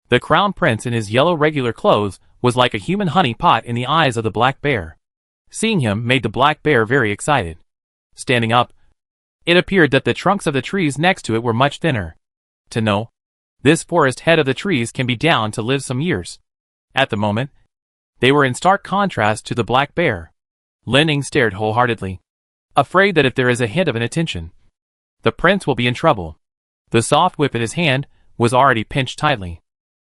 the crown prince in his yellow regular clothes was like a human honey pot in the eyes of the black bear. Seeing him made the black bear very excited. Standing up, it appeared that the trunks of the trees next to it were much thinner. To know, this forest head of the trees can be down to live some years. At the moment, they were in stark contrast to the black bear. Lining stared wholeheartedly, afraid that if there is a hint of an attention, the prince will be in trouble. The soft whip in his hand was already pinched tightly.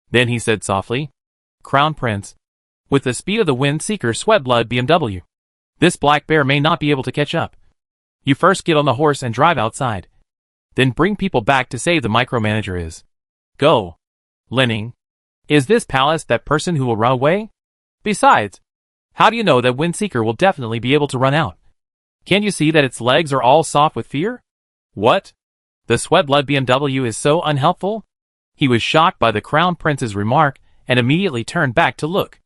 Then he said softly, "Crown Prince, with the speed of the wind seeker Sweatblood BMW, this black bear may not be able to catch up. You first get on the horse and drive outside. Then bring people back to say the micromanager is. Go." Lining, "Is this palace that person who will run away? Besides, how do you know that Windseeker will definitely be able to run out? Can't you see that its legs are all soft with fear?" "What? The Sweatblood BMW is so unhelpful?" He was shocked by the crown prince's remark and immediately turned back to look.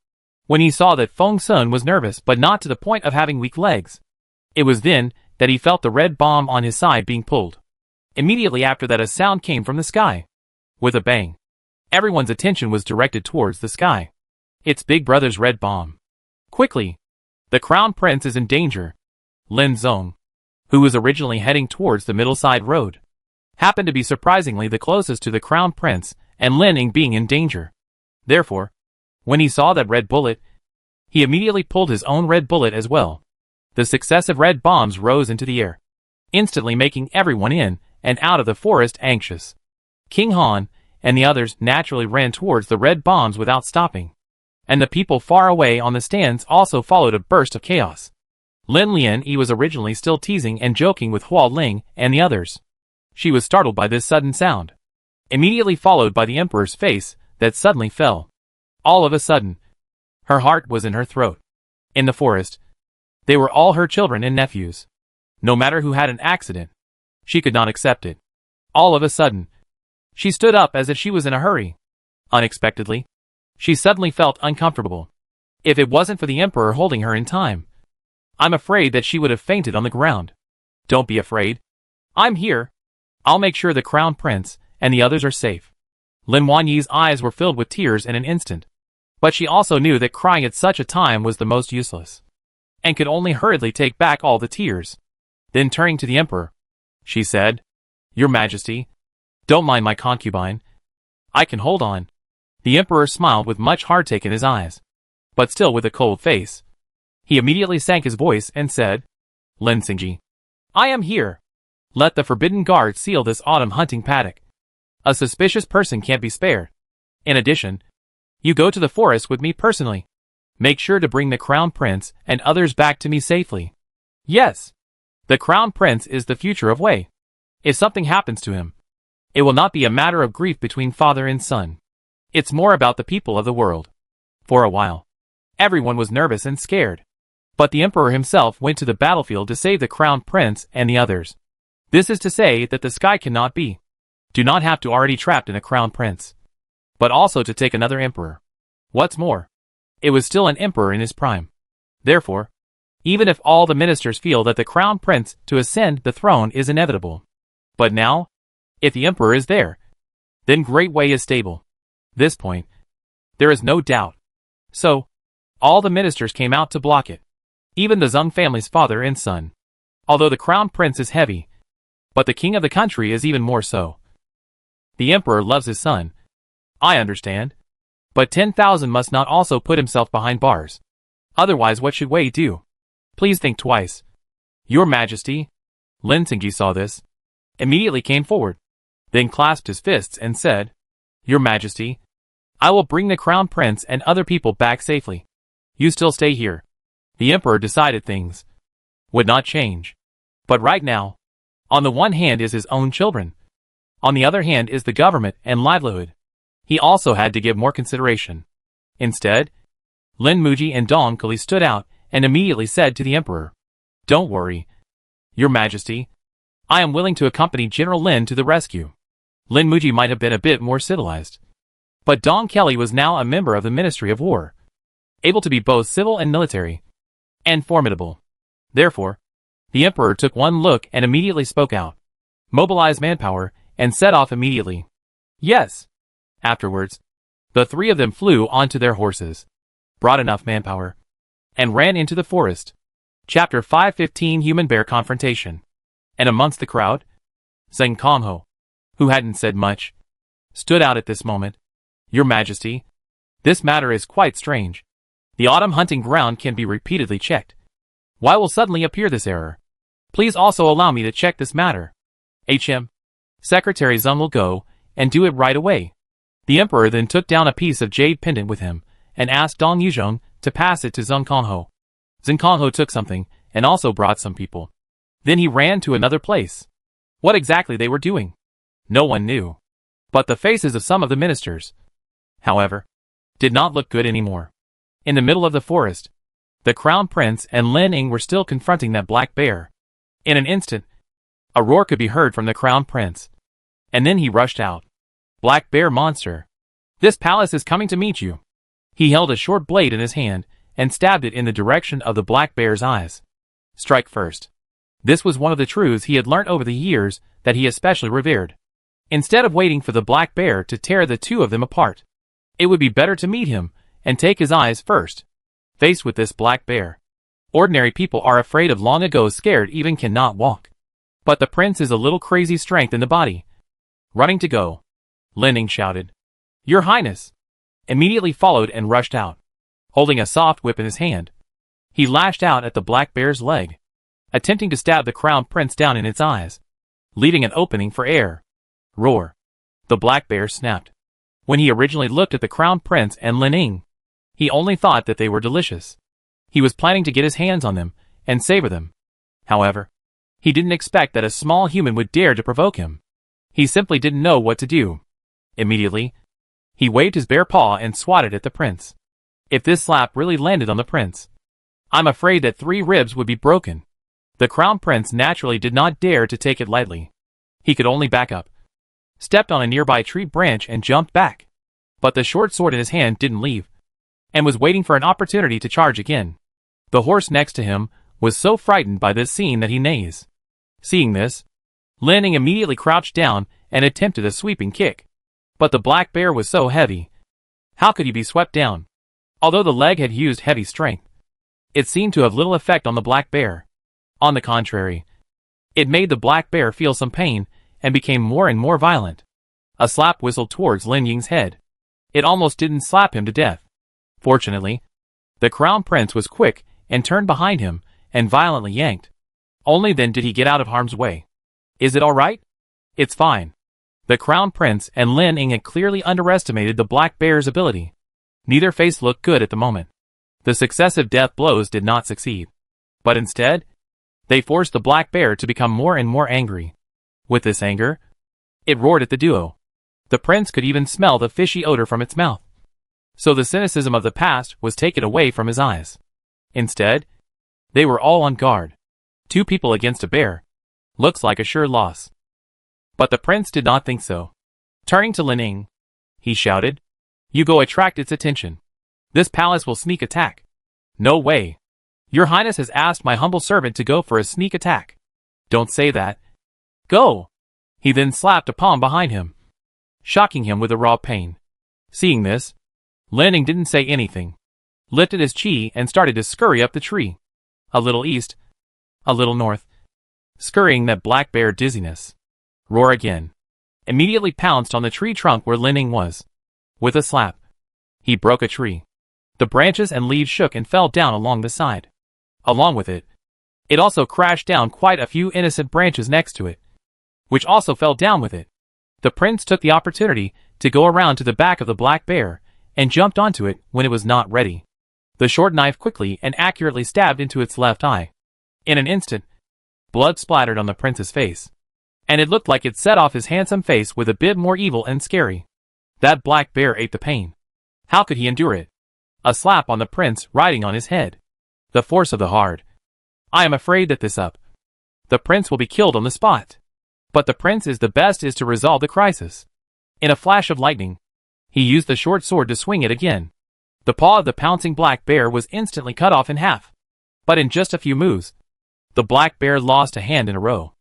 When he saw that Feng Sun was nervous but not to the point of having weak legs, it was then that he felt the red bomb on his side being pulled. Immediately after that a sound came from the sky. With a bang, everyone's attention was directed towards the sky. It's Big Brother's red bomb. Quickly! The crown prince is in danger. Lin Zong, who was originally heading towards the middle side road, happened to be surprisingly the closest to the crown prince and Lining being in danger. Therefore, when he saw that red bullet, he immediately pulled his own red bullet as well. The successive red bombs rose into the air, instantly making everyone in and out of the forest anxious. King Han and the others naturally ran towards the red bombs without stopping. and the people far away on the stands also followed a burst of chaos. Lin Lian was originally still teasing and joking with Hua Ling and the others. She was startled by this sudden sound, immediately followed by the emperor's face that suddenly fell. All of a sudden, her heart was in her throat. In the forest, they were all her children and nephews. No matter who had an accident, she could not accept it. All of a sudden, she stood up as if she was in a hurry. Unexpectedly, she suddenly felt uncomfortable. If it wasn't for the emperor holding her in time, I'm afraid that she would have fainted on the ground. Don't be afraid. I'm here. I'll make sure the crown prince and the others are safe. Lin Wanyi's eyes were filled with tears in an instant. But she also knew that crying at such a time was the most useless, and could only hurriedly take back all the tears. Then turning to the emperor, she said, "Your Majesty, don't mind my concubine. I can hold on." The emperor smiled with much heartache in his eyes, but still with a cold face. He immediately sank his voice and said, "Lin Xingji, I am here. Let the forbidden guard seal this autumn hunting paddock. A suspicious person can't be spared. In addition, you go to the forest with me personally. Make sure to bring the crown prince and others back to me safely. Yes, the crown prince is the future of Wei. If something happens to him, it will not be a matter of grief between father and son. It's more about the people of the world." For a while, everyone was nervous and scared. But the emperor himself went to the battlefield to save the crown prince and the others. This is to say that the sky cannot be. Do not have to already trapped in a crown prince, but also to take another emperor. What's more, it was still an emperor in his prime. Therefore, even if all the ministers feel that the crown prince to ascend the throne is inevitable. But now, if the emperor is there, then Great Wei is stable. This point, there is no doubt. So, all the ministers came out to block it. Even the Zheng family's father and son. Although the crown prince is heavy, but the king of the country is even more so. The emperor loves his son. I understand. But 10,000 must not also put himself behind bars. Otherwise what should Wei do? Please think twice. Your Majesty. Lin Xingji saw this, immediately came forward, then clasped his fists and said, "Your Majesty, I will bring the crown prince and other people back safely. You still stay here." The emperor decided things would not change. But right now, on the one hand is his own children. On the other hand is the government and livelihood. He also had to give more consideration. Instead, Lin Muji and Dong Kali stood out and immediately said to the emperor, "Don't worry, Your Majesty. I am willing to accompany General Lin to the rescue." Lin Muji might have been a bit more civilized. But Dong Kelly was now a member of the Ministry of War, able to be both civil and military, and formidable. Therefore, the emperor took one look and immediately spoke out, mobilized manpower, and set off immediately. Yes. Afterwards, the three of them flew onto their horses, brought enough manpower, and ran into the forest. Chapter 515 Human-Bear Confrontation. And amongst the crowd, Zheng Kongho, who hadn't said much, stood out at this moment. "Your Majesty, this matter is quite strange. The autumn hunting ground can be repeatedly checked. Why will suddenly appear this error? Please also allow me to check this matter. Secretary Zheng will go and do it right away." The emperor then took down a piece of jade pendant with him and asked Dong Yuzhong to pass it to Zheng Kongho. Zheng Kongho took something and also brought some people. Then he ran to another place. What exactly they were doing, no one knew. But the faces of some of the ministers, however, did not look good anymore. In the middle of the forest, the crown prince and Lin Ying were still confronting that black bear. In an instant, a roar could be heard from the crown prince. And then he rushed out. "Black bear monster, this palace is coming to meet you." He held a short blade in his hand and stabbed it in the direction of the black bear's eyes. Strike first. This was one of the truths he had learnt over the years that he especially revered. Instead of waiting for the black bear to tear the two of them apart, it would be better to meet him and take his eyes first. Faced with this black bear, ordinary people are afraid of, long ago scared, even cannot walk. But the prince is a little crazy strength in the body. Running to go, Lin Ying shouted, "Your Highness!" Immediately followed and rushed out. Holding a soft whip in his hand, he lashed out at the black bear's leg, attempting to stab the crown prince down in its eyes, leaving an opening for air. Roar! The black bear snapped. When he originally looked at the crown prince and Lin Ying, He only thought that they were delicious. He was planning to get his hands on them and savor them. However, he didn't expect that a small human would dare to provoke him. He simply didn't know what to do. Immediately, he waved his bare paw and swatted at the prince. If this slap really landed on the prince, I'm afraid that 3 ribs would be broken. The crown prince naturally did not dare to take it lightly. He could only back up, stepped on a nearby tree branch and jumped back. But the short sword in his hand didn't leave, and was waiting for an opportunity to charge again. The horse next to him was so frightened by this scene that he neighs. Seeing this, Linning immediately crouched down and attempted a sweeping kick. But the black bear was so heavy. How could he be swept down? Although the leg had used heavy strength, it seemed to have little effect on the black bear. On the contrary, it made the black bear feel some pain and became more and more violent. A slap whistled towards Lin Ying's head. It almost didn't slap him to death. Fortunately, the crown prince was quick and turned behind him and violently yanked. Only then did he get out of harm's way. Is it all right? It's fine. The crown prince and Lin Ying had clearly underestimated the black bear's ability. Neither face looked good at the moment. The successive death blows did not succeed. But instead, they forced the black bear to become more and more angry. With this anger, it roared at the duo. The prince could even smell the fishy odor from its mouth. So the cynicism of the past was taken away from his eyes. Instead, they were all on guard. 2 people against a bear. Looks like a sure loss. But the prince did not think so. Turning to Lin Ying, he shouted, "You go attract its attention. This palace will sneak attack." "No way. Your Highness has asked my humble servant to go for a sneak attack." "Don't say that. Go." He then slapped a palm behind him, shocking him with a raw pain. Seeing this, Lin Ying didn't say anything, lifted his chi and started to scurry up the tree. A little east, a little north, scurrying that black bear dizziness. Roar again. Immediately pounced on the tree trunk where Lin Ying was. With a slap, he broke a tree. The branches and leaves shook and fell down along the side. Along with it, it also crashed down quite a few innocent branches next to it, which also fell down with it. The prince took the opportunity to go around to the back of the black bear and jumped onto it when it was not ready. The short knife quickly and accurately stabbed into its left eye. In an instant, blood splattered on the prince's face, and it looked like it set off his handsome face with a bit more evil and scary. That black bear ate the pain. How could he endure it? A slap on the prince riding on his head. The force of the hard. I am afraid that the prince will be killed on the spot. But the prince is the best is to resolve the crisis. In a flash of lightning, he used the short sword to swing it again. The paw of the pouncing black bear was instantly cut off in half. But in just a few moves, the black bear lost a hand in a row.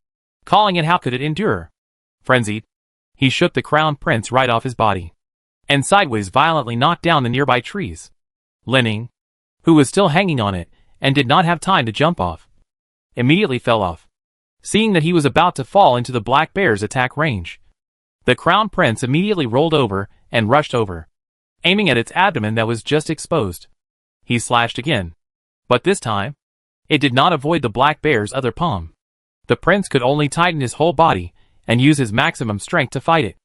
Calling it, how could it endure? Frenzied, he shook the crown prince right off his body, and sideways violently knocked down the nearby trees. Lin Ying, who was still hanging on it and did not have time to jump off, immediately fell off, seeing that he was about to fall into the black bear's attack range. The crown prince immediately rolled over and rushed over, aiming at its abdomen that was just exposed. He slashed again, but this time, it did not avoid the black bear's other palm. The prince could only tighten his whole body and use his maximum strength to fight it.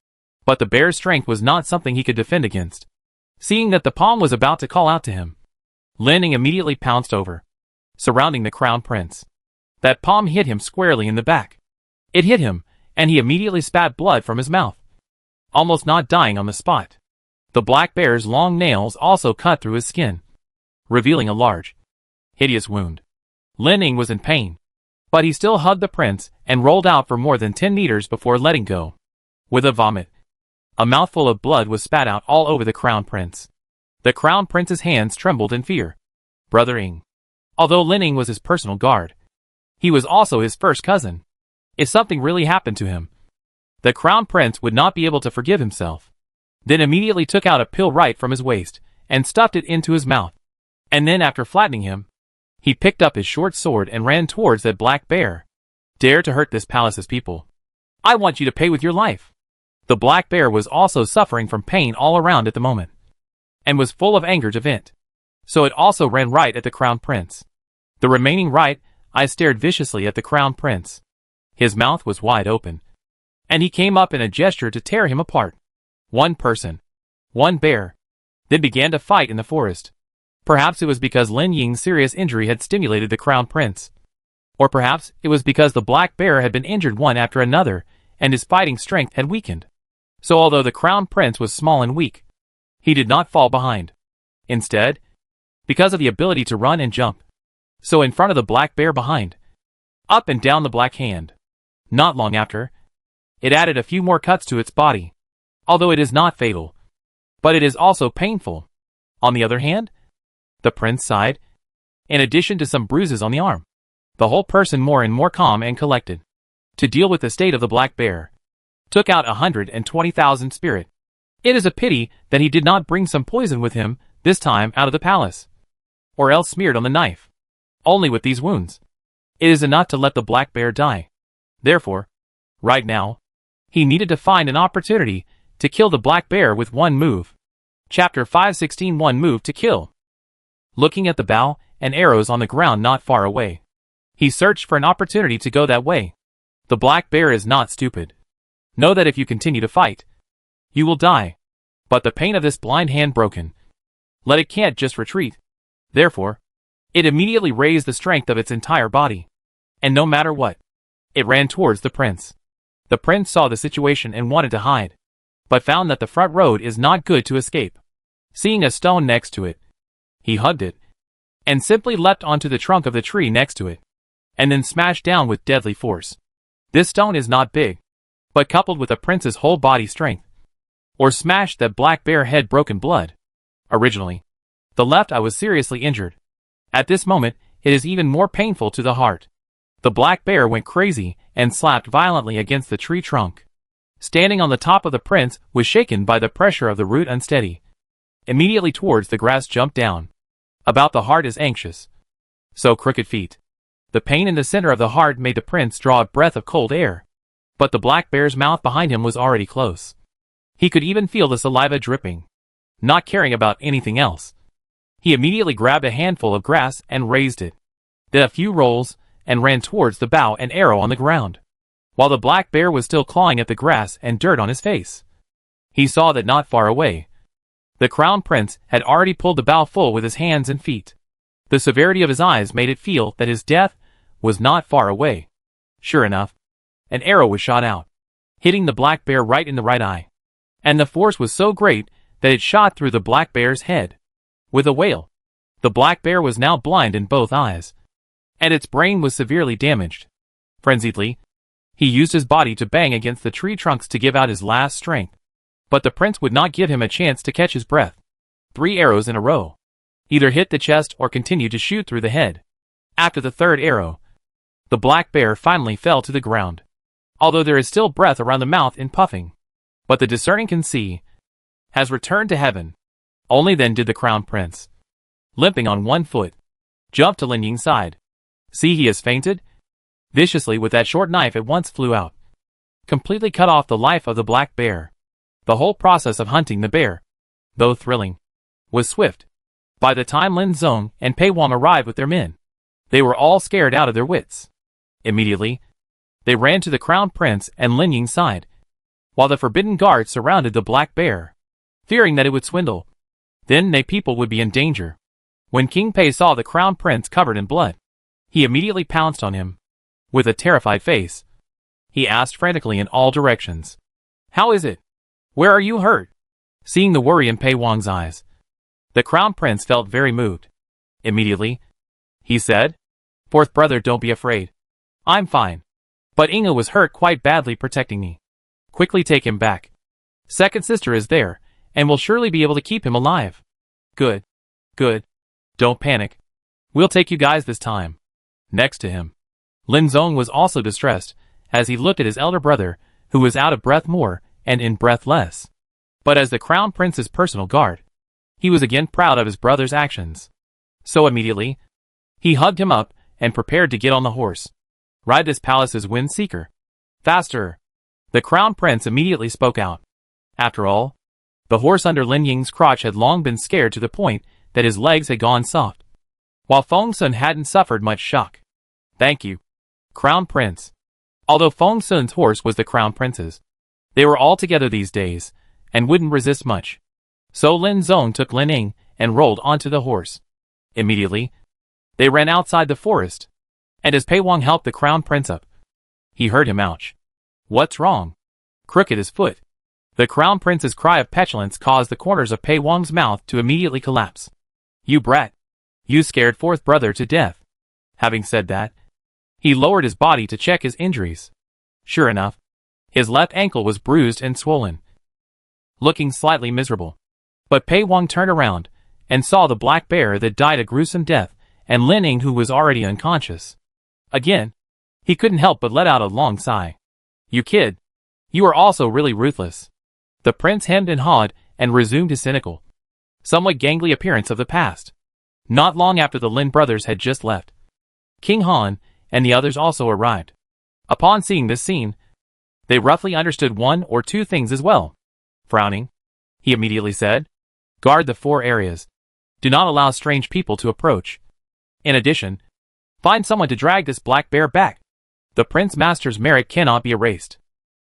But the bear's strength was not something he could defend against. Seeing that the palm was about to call out to him, Lin Ying immediately pounced over, surrounding the crown prince. That palm hit him squarely in the back. It hit him, and he immediately spat blood from his mouth, almost not dying on the spot. The black bear's long nails also cut through his skin, revealing a large, hideous wound. Lin Ying was in pain, but he still hugged the prince and rolled out for more than 10 meters before letting go. With a vomit, a mouthful of blood was spat out all over the crown prince. The crown prince's hands trembled in fear. Brother Ying. Although Lin Ying was his personal guard, he was also his first cousin. If something really happened to him, the crown prince would not be able to forgive himself. Then immediately took out a pill right from his waist and stuffed it into his mouth. And then after flattening him, he picked up his short sword and ran towards that black bear. Dare to hurt this palace's people. I want you to pay with your life. The black bear was also suffering from pain all around at the moment, and was full of anger to vent. So it also ran right at the crown prince. The remaining right eye stared viciously at the crown prince. His mouth was wide open, and he came up in a gesture to tear him apart. One person, one bear, then began to fight in the forest. Perhaps it was because Lin Ying's serious injury had stimulated the crown prince. Or perhaps it was because the black bear had been injured one after another, and his fighting strength had weakened. So although the crown prince was small and weak, he did not fall behind. Instead, because of the ability to run and jump. So in front of the black bear behind, up and down the black hand. Not long after, it added a few more cuts to its body. Although it is not fatal, but it is also painful. On the other hand, the prince sighed, in addition to some bruises on the arm. The whole person more and more calm and collected. To deal with the state of the black bear, took out 120,000 spirit. It is a pity that he did not bring some poison with him, this time out of the palace. Or else smeared on the knife. Only with these wounds, it is enough to let the black bear die. Therefore, right now, he needed to find an opportunity to kill the black bear with one move. Chapter 516 One Move to Kill. Looking at the bow and arrows on the ground not far away, he searched for an opportunity to go that way. The black bear is not stupid. Know that if you continue to fight, you will die. But the pain of this blind hand broken, let it can't just retreat. Therefore, it immediately raised the strength of its entire body. And no matter what, it ran towards the prince. The prince saw the situation and wanted to hide, but found that the front road is not good to escape. Seeing a stone next to it, he hugged it, and simply leapt onto the trunk of the tree next to it, and then smashed down with deadly force. This stone is not big, but coupled with the prince's whole body strength, or smashed that black bear head broken blood. Originally, the left eye was seriously injured. At this moment, it is even more painful to the heart. The black bear went crazy and slapped violently against the tree trunk. Standing on the top of the prince was shaken by the pressure of the root unsteady. Immediately towards the grass jumped down. About the heart is anxious. So crooked feet. The pain in the center of the heart made the prince draw a breath of cold air. But the black bear's mouth behind him was already close. He could even feel the saliva dripping. Not caring about anything else, he immediately grabbed a handful of grass and raised it. Then a few rolls, and ran towards the bow and arrow on the ground. While the black bear was still clawing at the grass and dirt on his face, he saw that not far away, the crown prince had already pulled the bow full with his hands and feet. The severity of his eyes made it feel that his death was not far away. Sure enough, an arrow was shot out, hitting the black bear right in the right eye. And the force was so great that it shot through the black bear's head. With a wail, the black bear was now blind in both eyes, and its brain was severely damaged. Frenziedly, he used his body to bang against the tree trunks to give out his last strength. But the prince would not give him a chance to catch his breath. 3 arrows in a row either hit the chest or continued to shoot through the head. After the 3rd arrow, the black bear finally fell to the ground, although there is still breath around the mouth in puffing. But the discerning can see, has returned to heaven. Only then did the crown prince, limping on one foot, jump to Lin Ying's side. See, he has fainted? Viciously with that short knife at once flew out, completely cut off the life of the black bear. The whole process of hunting the bear, though thrilling, was swift. By the time Lin Zong and Pei Wang arrived with their men, they were all scared out of their wits. Immediately, they ran to the crown prince and Lin Ying's side, while the forbidden guards surrounded the black bear, fearing that it would swindle. Then they people would be in danger. When King Pei saw the crown prince covered in blood, he immediately pounced on him. With a terrified face, he asked frantically in all directions, "How is it? Where are you hurt?" Seeing the worry in Pei Wang's eyes, the crown prince felt very moved. Immediately, he said, "Fourth brother, don't be afraid. I'm fine. But Inga was hurt quite badly protecting me. Quickly take him back. Second sister is there, and will surely be able to keep him alive." "Good. Good. Don't panic. We'll take you guys this time." Next to him, Lin Zong was also distressed, as he looked at his elder brother, who was out of breath more, and in breath less. But as the crown prince's personal guard, he was again proud of his brother's actions. So immediately, he hugged him up, and prepared to get on the horse. "Ride this palace's wind seeker. Faster!" The crown prince immediately spoke out. After all, the horse under Lin Ying's crotch had long been scared to the point that his legs had gone soft, while Feng Sun hadn't suffered much shock. "Thank you, Crown Prince." Although Feng Sun's horse was the crown prince's, they were all together these days, and wouldn't resist much. So Lin Zong took Lin Ying and rolled onto the horse. Immediately, they ran outside the forest, and as Pei Wang helped the crown prince up, he heard him ouch. What's wrong? Crooked his foot. The crown prince's cry of petulance caused the corners of Pei Wang's mouth to immediately collapse. You brat! You scared fourth brother to death. Having said that, he lowered his body to check his injuries. Sure enough, his left ankle was bruised and swollen, looking slightly miserable. But Pei Wang turned around and saw the black bear that died a gruesome death, and Lin Ying, who was already unconscious. Again, he couldn't help but let out a long sigh. You kid, you are also really ruthless. The prince hemmed and hawed and resumed his cynical, somewhat gangly appearance of the past. Not long after the Lin brothers had just left, King Han and the others also arrived. Upon seeing this scene, they roughly understood one or two things as well. Frowning, he immediately said, "Guard the 4 areas. Do not allow strange people to approach. In addition, find someone to drag this black bear back. The Prince Master's merit cannot be erased."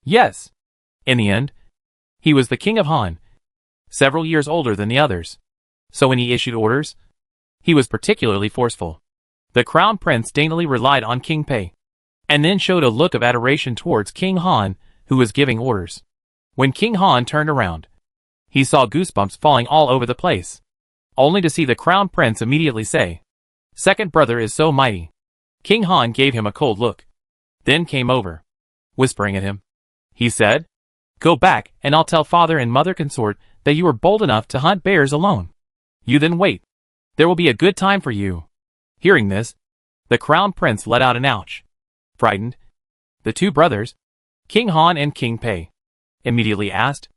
Yes. In the end, he was the King of Han, several years older than the others. So when he issued orders, he was particularly forceful. The Crown Prince daintily relied on King Pei, and then showed a look of adoration towards King Han, who was giving orders. When King Han turned around, he saw goosebumps falling all over the place, only to see the Crown Prince immediately say, "Second brother is so mighty." King Han gave him a cold look, then came over, whispering at him. He said, "Go back and I'll tell father and mother consort that you were bold enough to hunt bears alone. You then wait. There will be a good time for you." Hearing this, the Crown Prince let out an ouch. Frightened, the 2 brothers, King Han and King Pei, immediately asked,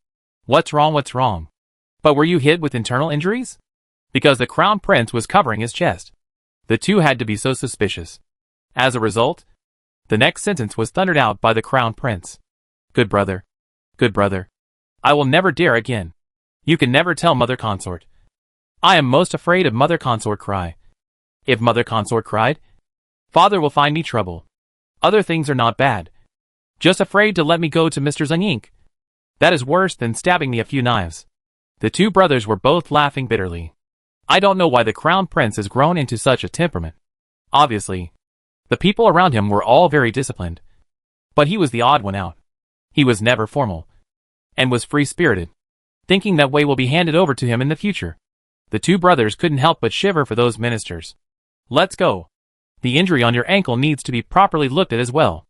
"What's wrong, what's wrong? But were you hit with internal injuries?" Because the Crown Prince was covering his chest, the 2 had to be so suspicious. As a result, the next sentence was thundered out by the Crown Prince. Good brother, I will never dare again. You can never tell Mother Consort. I am most afraid of Mother Consort cry. If Mother Consort cried, father will find me trouble. Other things are not bad. Just afraid to let me go to Mr. Zheng Yink. That is worse than stabbing me a few knives." The 2 brothers were both laughing bitterly. I don't know why the Crown Prince has grown into such a temperament. Obviously, the people around him were all very disciplined, but he was the odd one out. He was never formal, and was free-spirited, thinking that way will be handed over to him in the future. The 2 brothers couldn't help but shiver for those ministers. "Let's go. The injury on your ankle needs to be properly looked at as well,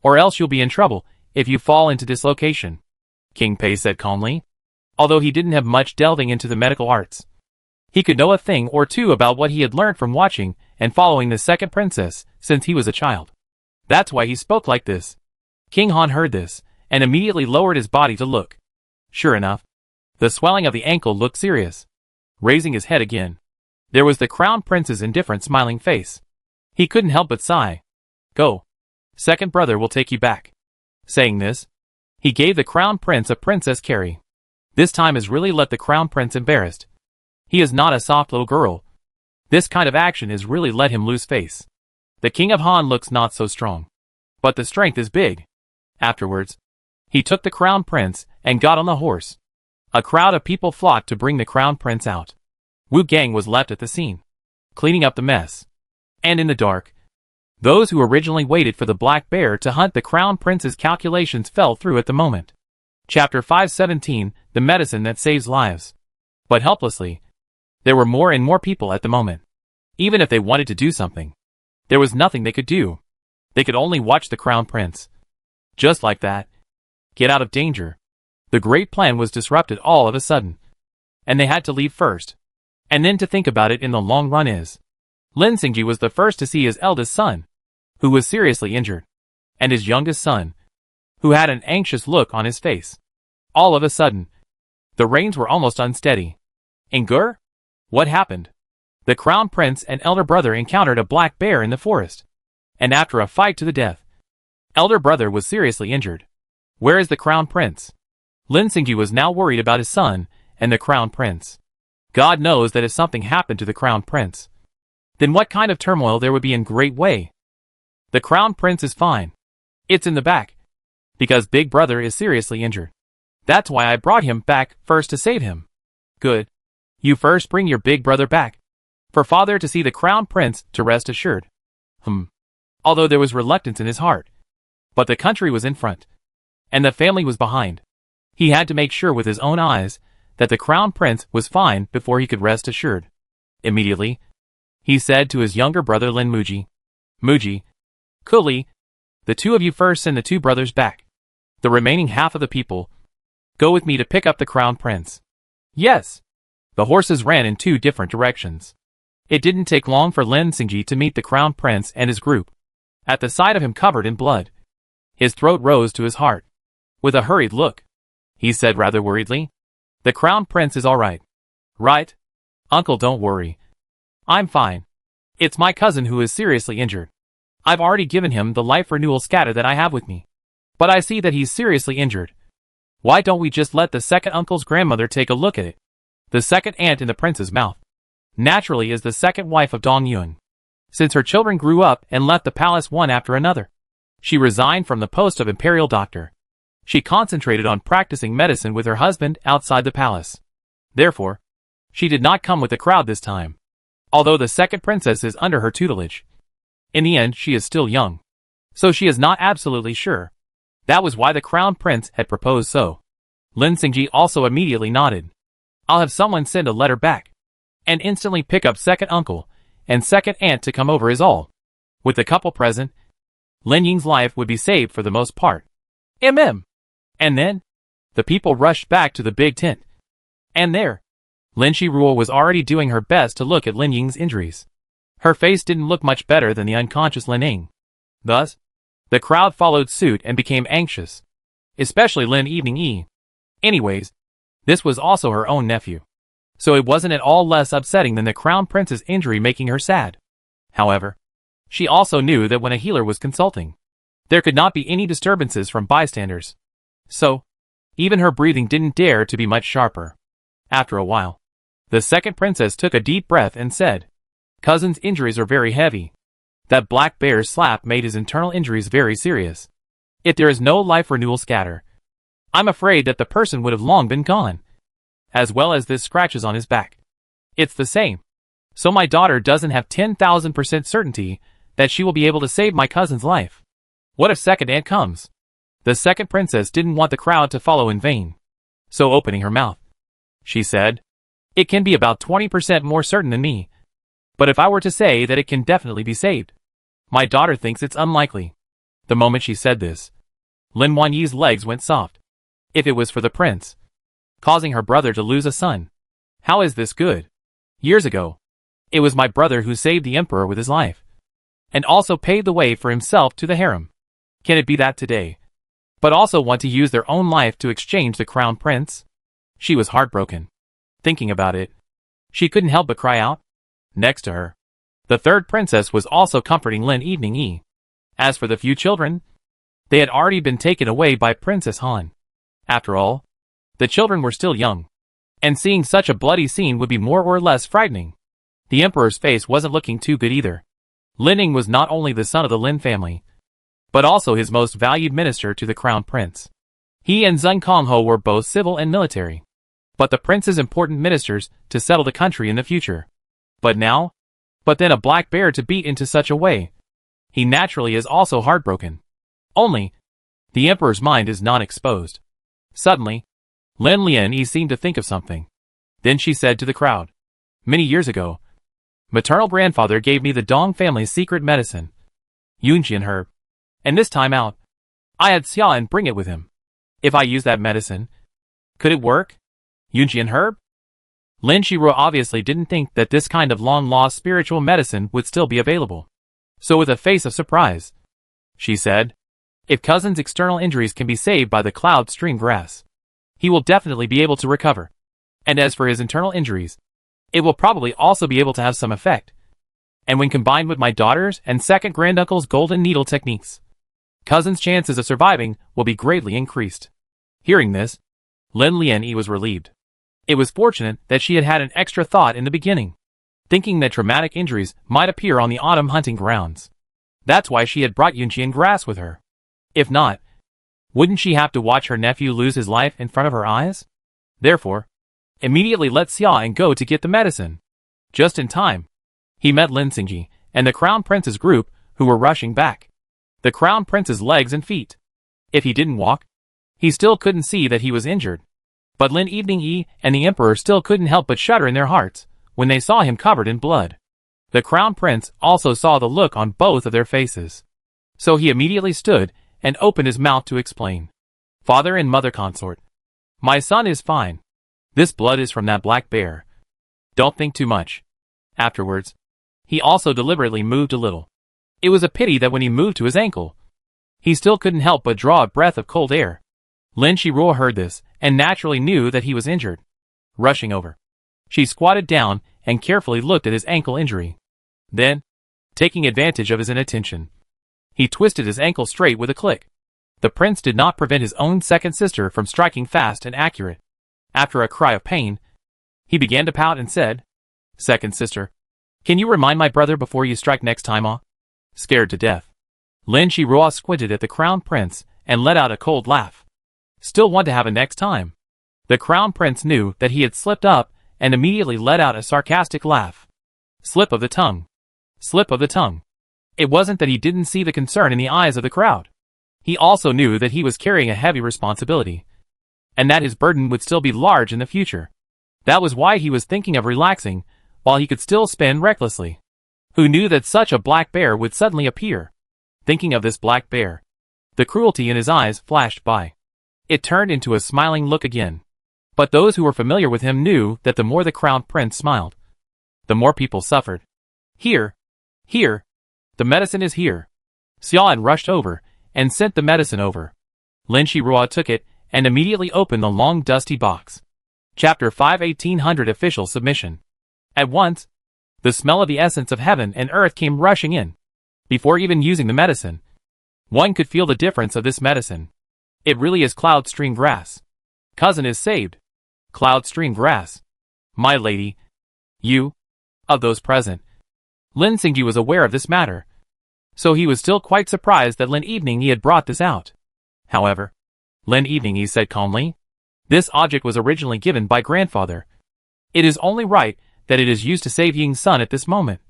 or else you'll be in trouble if you fall into dislocation," King Pei said calmly. Although he didn't have much delving into the medical arts, he could know a thing or two about what he had learned from watching and following the second princess since he was a child. That's why he spoke like this. King Han heard this, and immediately lowered his body to look. Sure enough, the swelling of the ankle looked serious. Raising his head again, there was the Crown Prince's indifferent smiling face. He couldn't help but sigh. "Go. Second brother will take you back." Saying this, he gave the Crown Prince a princess carry. This time has really left the Crown Prince embarrassed. He is not a soft little girl. This kind of action has really let him lose face. The King of Han looks not so strong, but the strength is big. Afterwards, he took the Crown Prince and got on the horse. A crowd of people flocked to bring the Crown Prince out. Wu Gang was left at the scene, cleaning up the mess. And in the dark, those who originally waited for the black bear to hunt the Crown Prince's calculations fell through at the moment. Chapter 517, The Medicine That Saves Lives. But helplessly, there were more and more people at the moment. Even if they wanted to do something, there was nothing they could do. They could only watch the Crown Prince. Just like that, get out of danger. The great plan was disrupted all of a sudden. And they had to leave first. And then to think about it in the long run is. Lin Xingji was the first to see his eldest son, who was seriously injured, and his youngest son, who had an anxious look on his face. All of a sudden, the reins were almost unsteady. Ingur? What happened? The Crown Prince and elder brother encountered a black bear in the forest, and after a fight to the death, elder brother was seriously injured. Where is the Crown Prince? Lin Xingji was now worried about his son and the Crown Prince. God knows that if something happened to the Crown Prince, then what kind of turmoil there would be in great way. The Crown Prince is fine. It's in the back, because Big Brother is seriously injured. That's why I brought him back first to save him. Good. You first bring your Big Brother back. for father to see the crown prince to rest assured. Although there was reluctance in his heart. But the country was in front. And the family was behind. He had to make sure with his own eyes that the crown prince was fine before he could rest assured. Immediately, he said to his younger brother Lin Muji, Muji, coolly, the two of you first send the two brothers back. The remaining half of the people, go with me to pick up the crown prince. Yes. The horses ran in two different directions. It didn't take long for Lin Xingji to meet the crown prince and his group. At the sight of him covered in blood, his throat rose to his heart. With a hurried look, he said rather worriedly, the crown prince is all right. Right? Uncle, don't worry. I'm fine. It's my cousin who is seriously injured. I've already given him the life renewal scatter that I have with me. But I see that he's seriously injured. Why don't we just let the second uncle's grandmother take a look at it? The second aunt in the prince's mouth, naturally, is the second wife of Dong Yuan. Since her children grew up and left the palace one after another, she resigned from the post of imperial doctor. She concentrated on practicing medicine with her husband outside the palace. Therefore, she did not come with the crowd this time. Although the second princess is under her tutelage, in the end she is still young. So she is not absolutely sure. That was why the crown prince had proposed so. Lin Xingji also immediately nodded. I'll have someone send a letter back. And instantly pick up second uncle and second aunt to come over is all. With the couple present, Lin Ying's life would be saved for the most part. And then, the people rushed back to the big tent. And there, Lin Shiruo was already doing her best to look at Lin Ying's injuries. Her face didn't look much better than the unconscious Lin Ying. Thus, the crowd followed suit and became anxious. Especially Lin Evening Yi. Anyways, this was also her own nephew. So it wasn't at all less upsetting than the crown prince's injury making her sad. However, she also knew that when a healer was consulting, there could not be any disturbances from bystanders. So, even her breathing didn't dare to be much sharper. After a while, the second princess took a deep breath and said, Cousin's injuries are very heavy. That black bear's slap made his internal injuries very serious. If there is no life renewal scatter, I'm afraid that the person would have long been gone. As well as this scratches on his back. It's the same. So my daughter doesn't have 10,000% certainty that she will be able to save my cousin's life. What if second aunt comes? The second princess didn't want the crowd to follow in vain. So opening her mouth, she said, it can be about 20% more certain than me. But if I were to say that it can definitely be saved, my daughter thinks it's unlikely. The moment she said this, Lin Wanyi's legs went soft. If it was for the prince, causing her brother to lose a son. How is this good? Years ago, it was my brother who saved the emperor with his life, and also paved the way for himself to the harem. Can it be that today, but also want to use their own life to exchange the crown prince? She was heartbroken. Thinking about it, she couldn't help but cry out. Next to her, the third princess was also comforting Lin Evening Yi. As for the few children, they had already been taken away by Princess Han. After all, the children were still young, and seeing such a bloody scene would be more or less frightening. The emperor's face wasn't looking too good either. Lin Ying was not only the son of the Lin family, but also his most valued minister to the crown prince. He and Zheng Kongho were both civil and military, but the prince's important ministers to settle the country in the future. But then a black bear to beat into such a way. He naturally is also heartbroken. Only, the emperor's mind is not exposed. Suddenly, Lin Lianyi seemed to think of something. Then she said to the crowd, many years ago, maternal grandfather gave me the Dong family's secret medicine, Yunjian herb. And this time out, I had Xiaoan bring it with him. If I use that medicine, could it work? Yunjian herb? Lin Shiruo obviously didn't think that this kind of long-lost spiritual medicine would still be available. So with a face of surprise, she said, if cousin's external injuries can be saved by the cloud stream grass, he will definitely be able to recover. And as for his internal injuries, it will probably also be able to have some effect. And when combined with my daughter's and second granduncle's golden needle techniques, cousin's chances of surviving will be greatly increased. Hearing this, Lin Lianyi was relieved. It was fortunate that she had had an extra thought in the beginning, thinking that traumatic injuries might appear on the autumn hunting grounds. That's why she had brought Yunjian grass with her. If not, wouldn't she have to watch her nephew lose his life in front of her eyes? Therefore, immediately let Xiaoan go to get the medicine. Just in time, He met Lin Xingji and the Crown Prince's group, who were rushing back. The Crown Prince's legs and feet. If he didn't walk, he still couldn't see that he was injured. But Lin Evening and the Emperor still couldn't help but shudder in their hearts when they saw him covered in blood. The Crown Prince also saw the look on both of their faces. So he immediately stood and opened his mouth to explain. Father and mother consort. My son is fine. This blood is from that black bear. Don't think too much. Afterwards, he also deliberately moved a little. It was a pity that when he moved to his ankle, he still couldn't help but draw a breath of cold air. Lin Shiruo heard this and naturally knew that he was injured. Rushing over, she squatted down and carefully looked at his ankle injury. Then, taking advantage of his inattention, he twisted his ankle straight with a click. The prince did not prevent his own second sister from striking fast and accurate. After a cry of pain, he began to pout and said, Second sister, can you remind my brother before you strike next time? Scared to death, Lin Shiruo squinted at the Crown Prince and let out a cold laugh. Still want to have a next time? The Crown Prince knew that he had slipped up and immediately let out a sarcastic laugh. Slip of the tongue. Slip of the tongue. It wasn't that he didn't see the concern in the eyes of the crowd. He also knew that he was carrying a heavy responsibility, and that his burden would still be large in the future. That was why he was thinking of relaxing, while he could still spin recklessly. Who knew that such a black bear would suddenly appear? Thinking of this black bear, the cruelty in his eyes flashed by. It turned into a smiling look again. But those who were familiar with him knew that the more the Crown Prince smiled, the more people suffered. Here. Here. The medicine is here. Xiao rushed over and sent the medicine over. Lin Shiruo took it and immediately opened the long dusty box. Chapter 5 1800 Official Submission. At once, the smell of the essence of heaven and earth came rushing in. Before even using the medicine, one could feel the difference of this medicine. It really is cloud stream grass. Cousin is saved. Cloud stream grass. My lady. You. Of those present, Lin Xingji was aware of this matter, so he was still quite surprised that Lin Evening had brought this out. However, Lin Evening said calmly, this object was originally given by grandfather. It is only right that it is used to save Ying's son at this moment.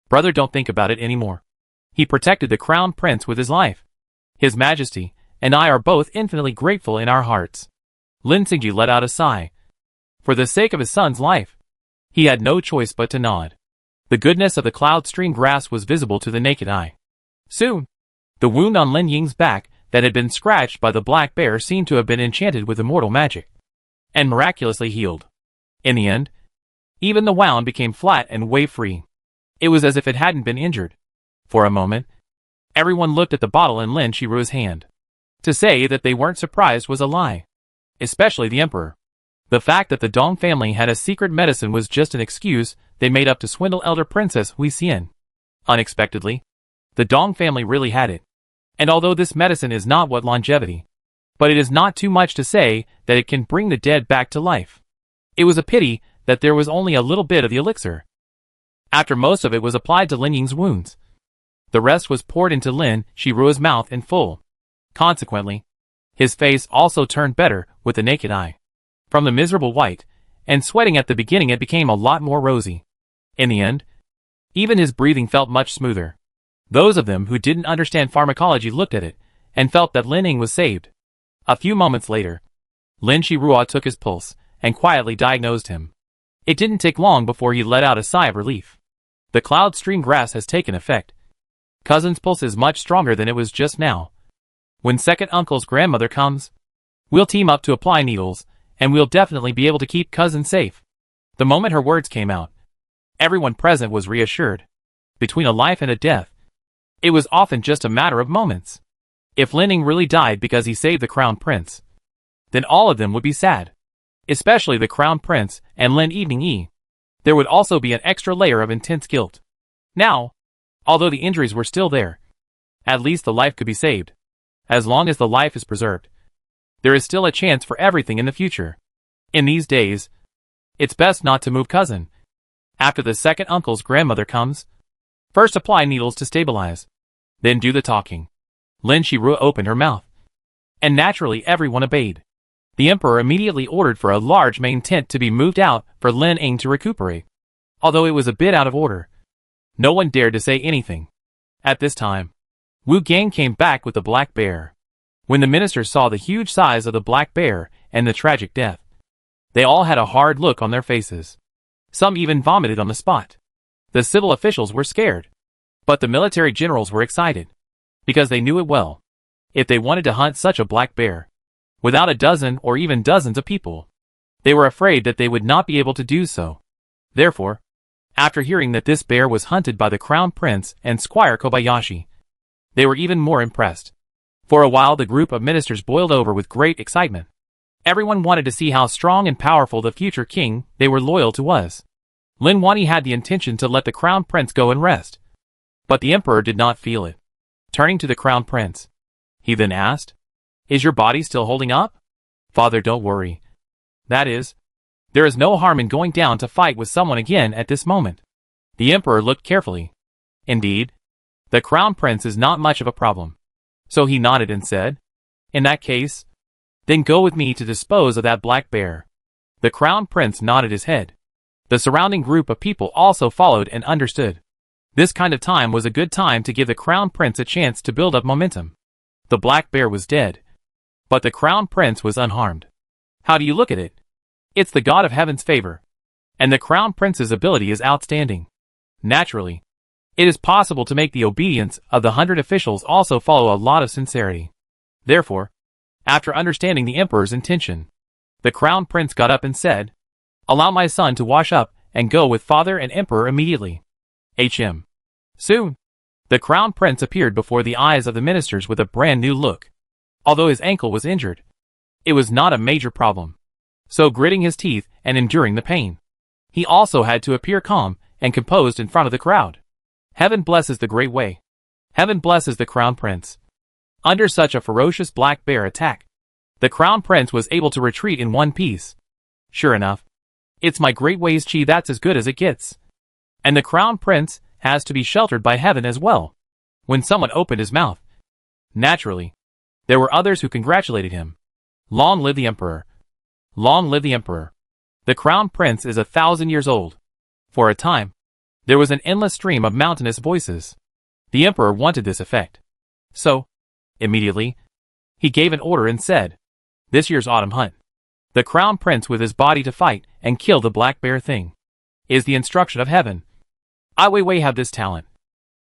Brother, don't think about it anymore. He protected the Crown Prince with his life. His Majesty and I are both infinitely grateful in our hearts. Lin Xingji let out a sigh. For the sake of his son's life, he had no choice but to nod. The goodness of the cloud stream grass was visible to the naked eye. Soon, the wound on Lin Ying's back that had been scratched by the black bear seemed to have been enchanted with immortal magic, and miraculously healed. In the end, even the wound became flat and wave-free. It was as if it hadn't been injured. For a moment, everyone looked at the bottle in Lin Shiruo's hand. To say that they weren't surprised was a lie. Especially the Emperor. The fact that the Dong family had a secret medicine was just an excuse they made up to swindle Elder Princess Hui Xian. Unexpectedly, the Dong family really had it. And although this medicine is not what longevity, but it is not too much to say that it can bring the dead back to life. It was a pity that there was only a little bit of the elixir. After most of it was applied to Lin Ying's wounds, the rest was poured into Lin Shiruo's mouth in full. Consequently, his face also turned better with the naked eye. From the miserable white and sweating at the beginning, it became a lot more rosy. In the end, even his breathing felt much smoother. Those of them who didn't understand pharmacology looked at it and felt that Lin Ying was saved. A few moments later, Lin Shiruo took his pulse and quietly diagnosed him. It didn't take long before he let out a sigh of relief. The cloud stream grass has taken effect. Cousin's pulse is much stronger than it was just now. When second uncle's grandmother comes, we'll team up to apply needles, and we'll definitely be able to keep cousin safe. The moment her words came out, everyone present was reassured. Between a life and a death, it was often just a matter of moments. If Lin Ying really died because he saved the Crown Prince, then all of them would be sad. Especially the Crown Prince and Lin Evening. There would also be an extra layer of intense guilt. Now, although the injuries were still there, at least the life could be saved. As long as the life is preserved, there is still a chance for everything in the future. In these days, it's best not to move cousin. After the second uncle's grandmother comes, first apply needles to stabilize, then do the talking. Lin Shiruo opened her mouth, and naturally everyone obeyed. The Emperor immediately ordered for a large main tent to be moved out for Lin Ying to recuperate. Although it was a bit out of order, No one dared to say anything. At this time, Wu Gang came back with the black bear. When the ministers saw the huge size of the black bear and the tragic death, they all had a hard look on their faces. Some even vomited on the spot. The civil officials were scared, but the military generals were excited, because they knew it well. If they wanted to hunt such a black bear, without a dozen or even dozens of people, they were afraid that they would not be able to do so. Therefore, after hearing that this bear was hunted by the Crown Prince and Squire Kobayashi, they were even more impressed. For a while the group of ministers boiled over with great excitement. Everyone wanted to see how strong and powerful the future king they were loyal to was. Lin Wani had the intention to let the Crown Prince go and rest, but the Emperor did not feel it. Turning to the Crown Prince, he then asked, "Is your body still holding up?" "Father, don't worry. That is, there is no harm in going down to fight with someone again at this moment." The Emperor looked carefully. Indeed, the Crown Prince is not much of a problem. So he nodded and said, "In that case, then go with me to dispose of that black bear." The Crown Prince nodded his head. The surrounding group of people also followed and understood. This kind of time was a good time to give the Crown Prince a chance to build up momentum. The black bear was dead, but the Crown Prince was unharmed. How do you look at it? It's the God of Heaven's favor, and the Crown Prince's ability is outstanding. Naturally, it is possible to make the obedience of the 100 officials also follow a lot of sincerity. Therefore, after understanding the Emperor's intention, the Crown Prince got up and said, "Allow my son to wash up and go with Father and Emperor immediately." Soon, the Crown Prince appeared before the eyes of the ministers with a brand new look. Although his ankle was injured, it was not a major problem. So gritting his teeth and enduring the pain, he also had to appear calm and composed in front of the crowd. Heaven blesses the great way. Heaven blesses the Crown Prince. Under such a ferocious black bear attack, the Crown Prince was able to retreat in one piece. Sure enough, it's my great way's chi that's as good as it gets. And the Crown Prince has to be sheltered by heaven as well. When someone opened his mouth, naturally, there were others who congratulated him. Long live the Emperor! Long live the Emperor! The Crown Prince is 1,000 years old. For a time, there was an endless stream of mountainous voices. The Emperor wanted this effect. So, immediately, he gave an order and said, "This year's autumn hunt, the Crown Prince with his body to fight and kill the black bear thing, is the instruction of heaven. I Weiwei have this talent.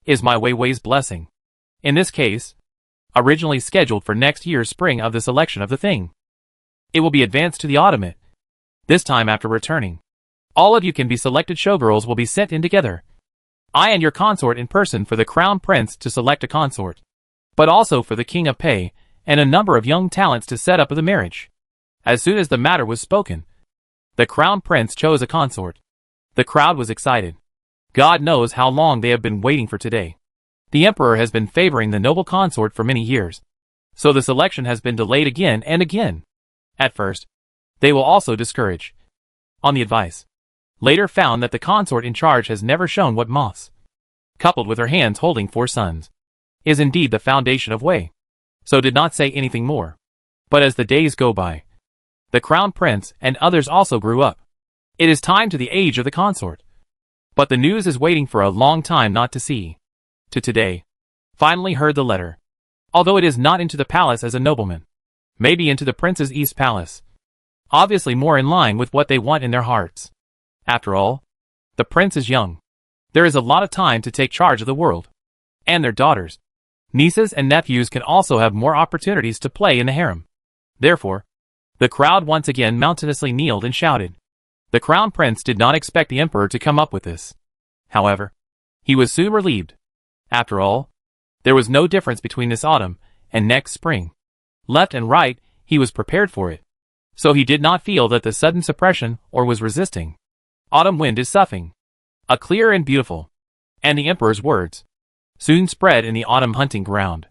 Is my Weiwei's blessing. In this case, originally scheduled for next year's spring of the selection of the thing. It will be advanced to the autumn. This time after returning, all of you can be selected showgirls will be sent in together. I and your consort in person for the Crown Prince to select a consort, but also for the King of Pei and a number of young talents to set up the marriage." As soon as the matter was spoken, the Crown Prince chose a consort. The crowd was excited. God knows how long they have been waiting for today. The Emperor has been favoring the noble consort for many years, so the selection has been delayed again and again. At first, they will also discourage. On the advice, later found that the consort in charge has never shown what moths, coupled with her hands holding 4 sons, is indeed the foundation of Wei, so did not say anything more. But as the days go by, the Crown Prince and others also grew up. It is time to the age of the consort. But the news is waiting for a long time not to see. To today, finally heard the letter. Although it is not into the palace as a nobleman. Maybe into the Prince's East Palace. Obviously more in line with what they want in their hearts. After all, the Prince is young. There is a lot of time to take charge of the world. And their daughters, nieces and nephews can also have more opportunities to play in the harem. Therefore, the crowd once again mountainously kneeled and shouted. The Crown Prince did not expect the Emperor to come up with this. However, he was soon relieved. After all, there was no difference between this autumn and next spring. Left and right, he was prepared for it. So he did not feel that the sudden suppression or was resisting. Autumn wind is soughing, a clear and beautiful. And the Emperor's words soon spread in the autumn hunting ground.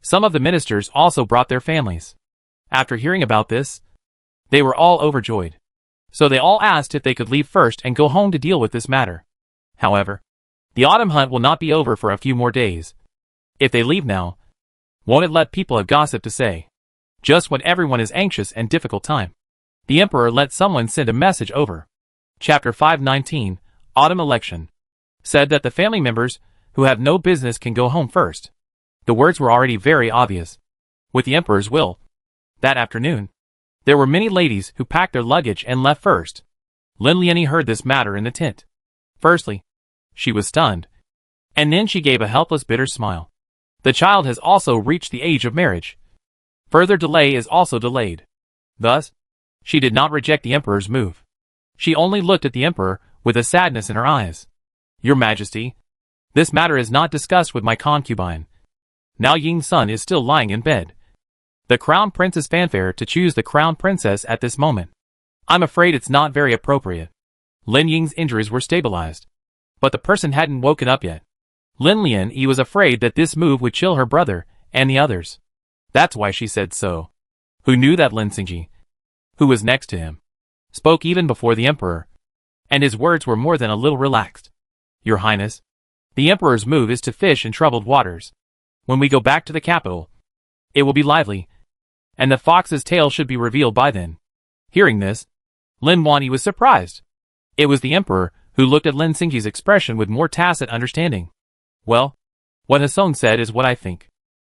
Some of the ministers also brought their families. After hearing about this, they were all overjoyed. So they all asked if they could leave first and go home to deal with this matter. However, the autumn hunt will not be over for a few more days. If they leave now, won't it let people have gossip to say? Just when everyone is anxious and difficult time, the Emperor let someone send a message over. Chapter 519, Autumn Election. said that the family members who have no business can go home first. The words were already very obvious. With the emperor's will. That afternoon, there were many ladies who packed their luggage and left first. Lin Lianyi heard this matter in the tent. Firstly, she was stunned. And then she gave a helpless bitter smile. The child has also reached the age of marriage. Further delay is also delayed. Thus, she did not reject the emperor's move. She only looked at the emperor with a sadness in her eyes. Your Majesty, this matter is not discussed with my concubine. Now Ying's son is still lying in bed. The crown prince's fanfare to choose the crown princess at this moment. I'm afraid it's not very appropriate. Lin Ying's injuries were stabilized. But the person hadn't woken up yet. Lin Lianyi was afraid that this move would chill her brother and the others. That's why she said so. Who knew that Lin Xingji, who was next to him, spoke even before the emperor, and his words were more than a little relaxed. Your Highness, the emperor's move is to fish in troubled waters. When we go back to the capital, it will be lively, and the fox's tail should be revealed by then. Hearing this, Lin Lianyi was surprised. It was the emperor who looked at Lin Xingji's expression with more tacit understanding. Well, what Hasong said is what I think.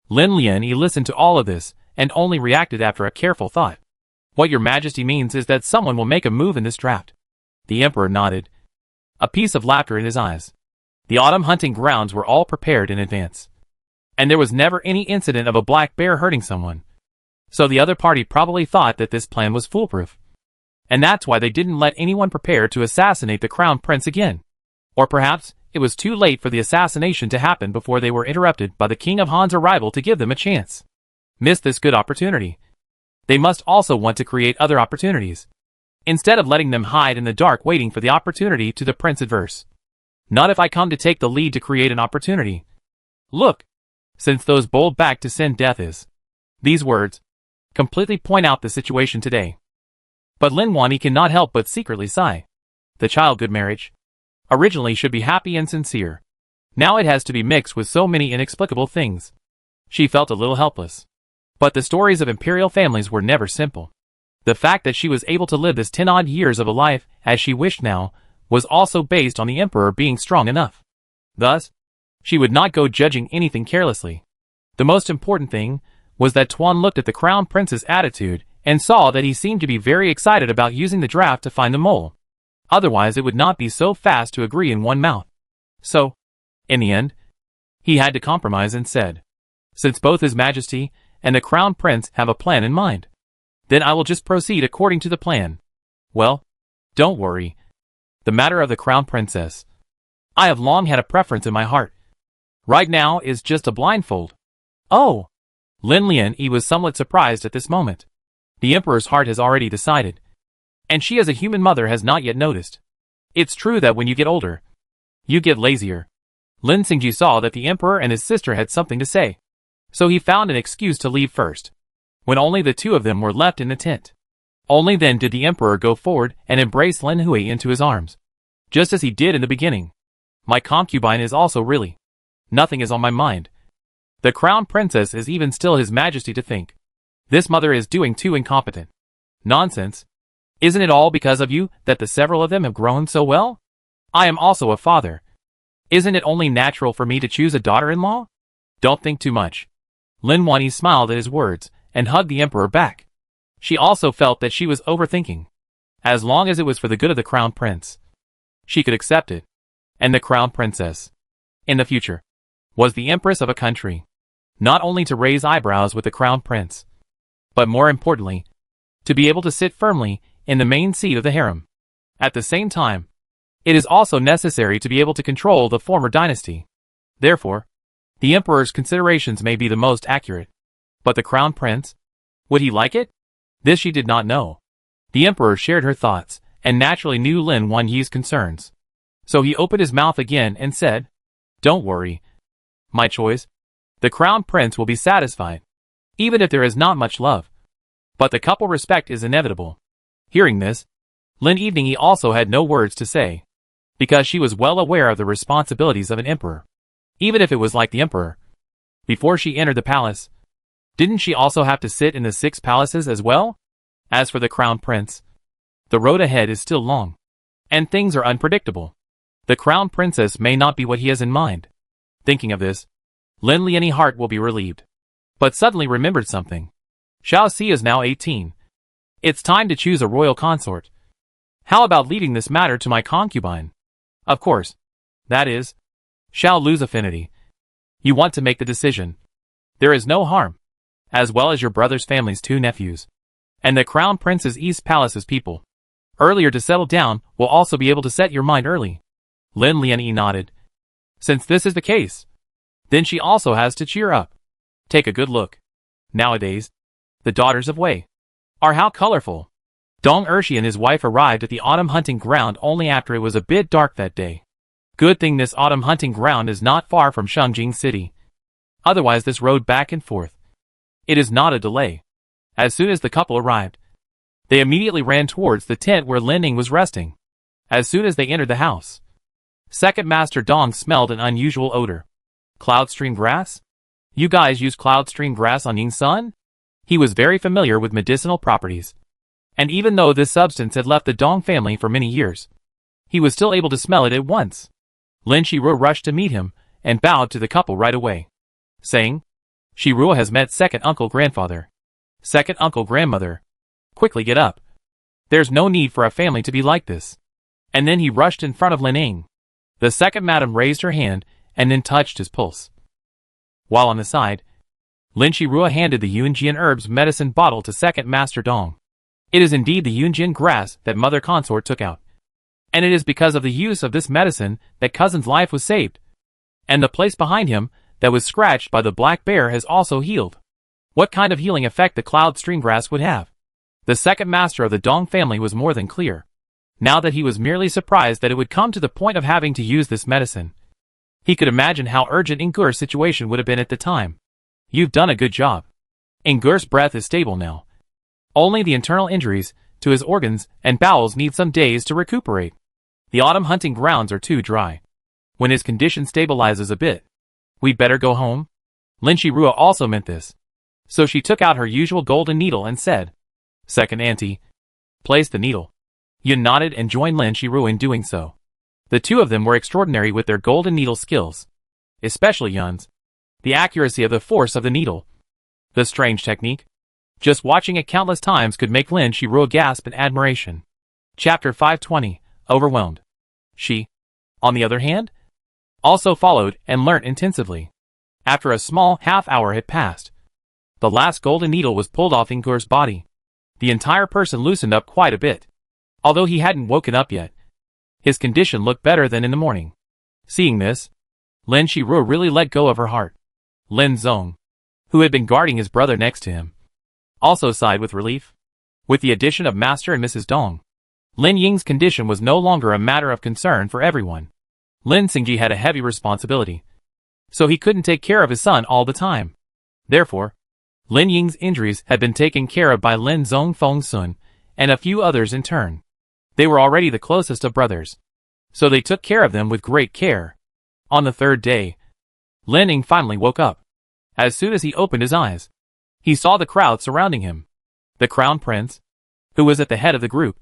Lin Lianyi listened to all of this, and only reacted after a careful thought. What your Majesty means is that someone will make a move in this draft. The emperor nodded, a piece of laughter in his eyes. The autumn hunting grounds were all prepared in advance. And there was never any incident of a black bear hurting someone. So the other party probably thought that this plan was foolproof. And that's why they didn't let anyone prepare to assassinate the crown prince again. Or perhaps it was too late for the assassination to happen before they were interrupted by the King of Han's arrival to give them a chance. Missed this good opportunity. They must also want to create other opportunities, instead of letting them hide in the dark waiting for the opportunity to the prince adverse. Not if I come to take the lead to create an opportunity. Look, since those bold back to send death is. These words completely point out the situation today. But Lin Lianyi cannot help but secretly sigh. The child good marriage originally should be happy and sincere. Now it has to be mixed with so many inexplicable things. She felt a little helpless. But the stories of imperial families were never simple. The fact that she was able to live this 10-odd years of a life as she wished now was also based on the emperor being strong enough. Thus, she would not go judging anything carelessly. The most important thing was that Tuan looked at the crown prince's attitude and saw that he seemed to be very excited about using the draft to find the mole. Otherwise it would not be so fast to agree in one mouth. So, in the end, he had to compromise and said, since both His Majesty and the crown prince have a plan in mind, then I will just proceed according to the plan. Well, don't worry. The matter of the crown princess, I have long had a preference in my heart. Right now is just a blindfold. Oh! Lin Lianyi was somewhat surprised at this moment. The emperor's heart has already decided. And she as a human mother has not yet noticed. It's true that when you get older, you get lazier. Lin Xingji saw that the emperor and his sister had something to say. So he found an excuse to leave first. When only the two of them were left in the tent. Only then did the emperor go forward and embrace Lin Hui into his arms. Just as he did in the beginning. My concubine is also really. Nothing is on my mind. The crown princess is even still His Majesty to think. This mother is doing too incompetent. Nonsense. Isn't it all because of you that the several of them have grown so well? I am also a father. Isn't it only natural for me to choose a daughter-in-law? Don't think too much. Lin Lianyi smiled at his words and hugged the emperor back. She also felt that she was overthinking. As long as it was for the good of the crown prince, she could accept it. And the crown princess, in the future, was the empress of a country. Not only to raise eyebrows with the crown prince, but more importantly, to be able to sit firmly in the main seat of the harem. At the same time, it is also necessary to be able to control the former dynasty. Therefore, the emperor's considerations may be the most accurate. But the crown prince? Would he like it? This she did not know. The emperor shared her thoughts, and naturally knew Lin Lianyi's concerns. So he opened his mouth again and said, don't worry. My choice. The crown prince will be satisfied. Even if there is not much love. But the couple respect is inevitable. Hearing this, Lin Lianyi also had no words to say. Because she was well aware of the responsibilities of an emperor. Even if it was like the emperor. Before she entered the palace, didn't she also have to sit in the 6 palaces as well? As for the crown prince, the road ahead is still long. And things are unpredictable. The crown princess may not be what he has in mind. Thinking of this, Lin Lian's heart will be relieved. But suddenly remembered something. Xiao Si is now 18. It's time to choose a royal consort. How about leaving this matter to my concubine? Of course. That is, Xiao Lu's affinity. You want to make the decision. There is no harm. As well as your brother's family's 2 nephews. And the crown prince's East Palace's people. Earlier to settle down will also be able to set your mind early. Lin Lian nodded. Since this is the case, then she also has to cheer up. Take a good look. Nowadays, the daughters of Wei are how colorful. Dong Ershi and his wife arrived at the autumn hunting ground only after it was a bit dark that day. Good thing this autumn hunting ground is not far from Shangjing City. Otherwise this road back and forth. It is not a delay. As soon as the couple arrived, they immediately ran towards the tent where Lin Ning was resting. As soon as they entered the house, Second Master Dong smelled an unusual odor. Cloudstream grass? You guys use cloudstream grass on Ying's son? He was very familiar with medicinal properties. And even though this substance had left the Dong family for many years, he was still able to smell it at once. Lin Shiruo rushed to meet him and bowed to the couple right away, saying, Shiruo has met second uncle grandfather. Second uncle grandmother. Quickly get up. There's no need for a family to be like this. And then he rushed in front of Lin Ning. The second madam raised her hand and then touched his pulse. While on the side, Lin Shiruo handed the Yunjian herbs medicine bottle to second master Dong. It is indeed the Yunjian grass that mother consort took out. And it is because of the use of this medicine that cousin's life was saved. And the place behind him that was scratched by the black bear has also healed. What kind of healing effect the cloud stream grass would have? The second master of the Dong family was more than clear. Now that he was merely surprised that it would come to the point of having to use this medicine. He could imagine how urgent Ingur's situation would have been at the time. You've done a good job. Ingur's breath is stable now. Only the internal injuries to his organs and bowels need some days to recuperate. The autumn hunting grounds are too dry. When his condition stabilizes a bit, we'd better go home. Lin Shiruo also meant this. So she took out her usual golden needle and said, Second auntie, place the needle. Yun nodded and joined Lin Shiruo in doing so. The two of them were extraordinary with their golden needle skills. Especially Yun's. The accuracy of the force of the needle. The strange technique. Just watching it countless times could make Lin Shiruo gasp in admiration. Chapter 520, Overwhelmed. She, on the other hand, also followed and learnt intensively. After a small half-hour had passed, the last golden needle was pulled off Ingur's body. The entire person loosened up quite a bit. Although he hadn't woken up yet, his condition looked better than in the morning. Seeing this, Lin Shiruo really let go of her heart. Lin Zong, who had been guarding his brother next to him, also sighed with relief. With the addition of Master and Mrs. Dong, Lin Ying's condition was no longer a matter of concern for everyone. Lin Xingji had a heavy responsibility, so he couldn't take care of his son all the time. Therefore, Lin Ying's injuries had been taken care of by Lin Zong Feng Sun and a few others in turn. They were already the closest of brothers, so they took care of them with great care. On the third day, Lin Ning finally woke up. As soon as he opened his eyes, he saw the crowd surrounding him. The crown prince, who was at the head of the group,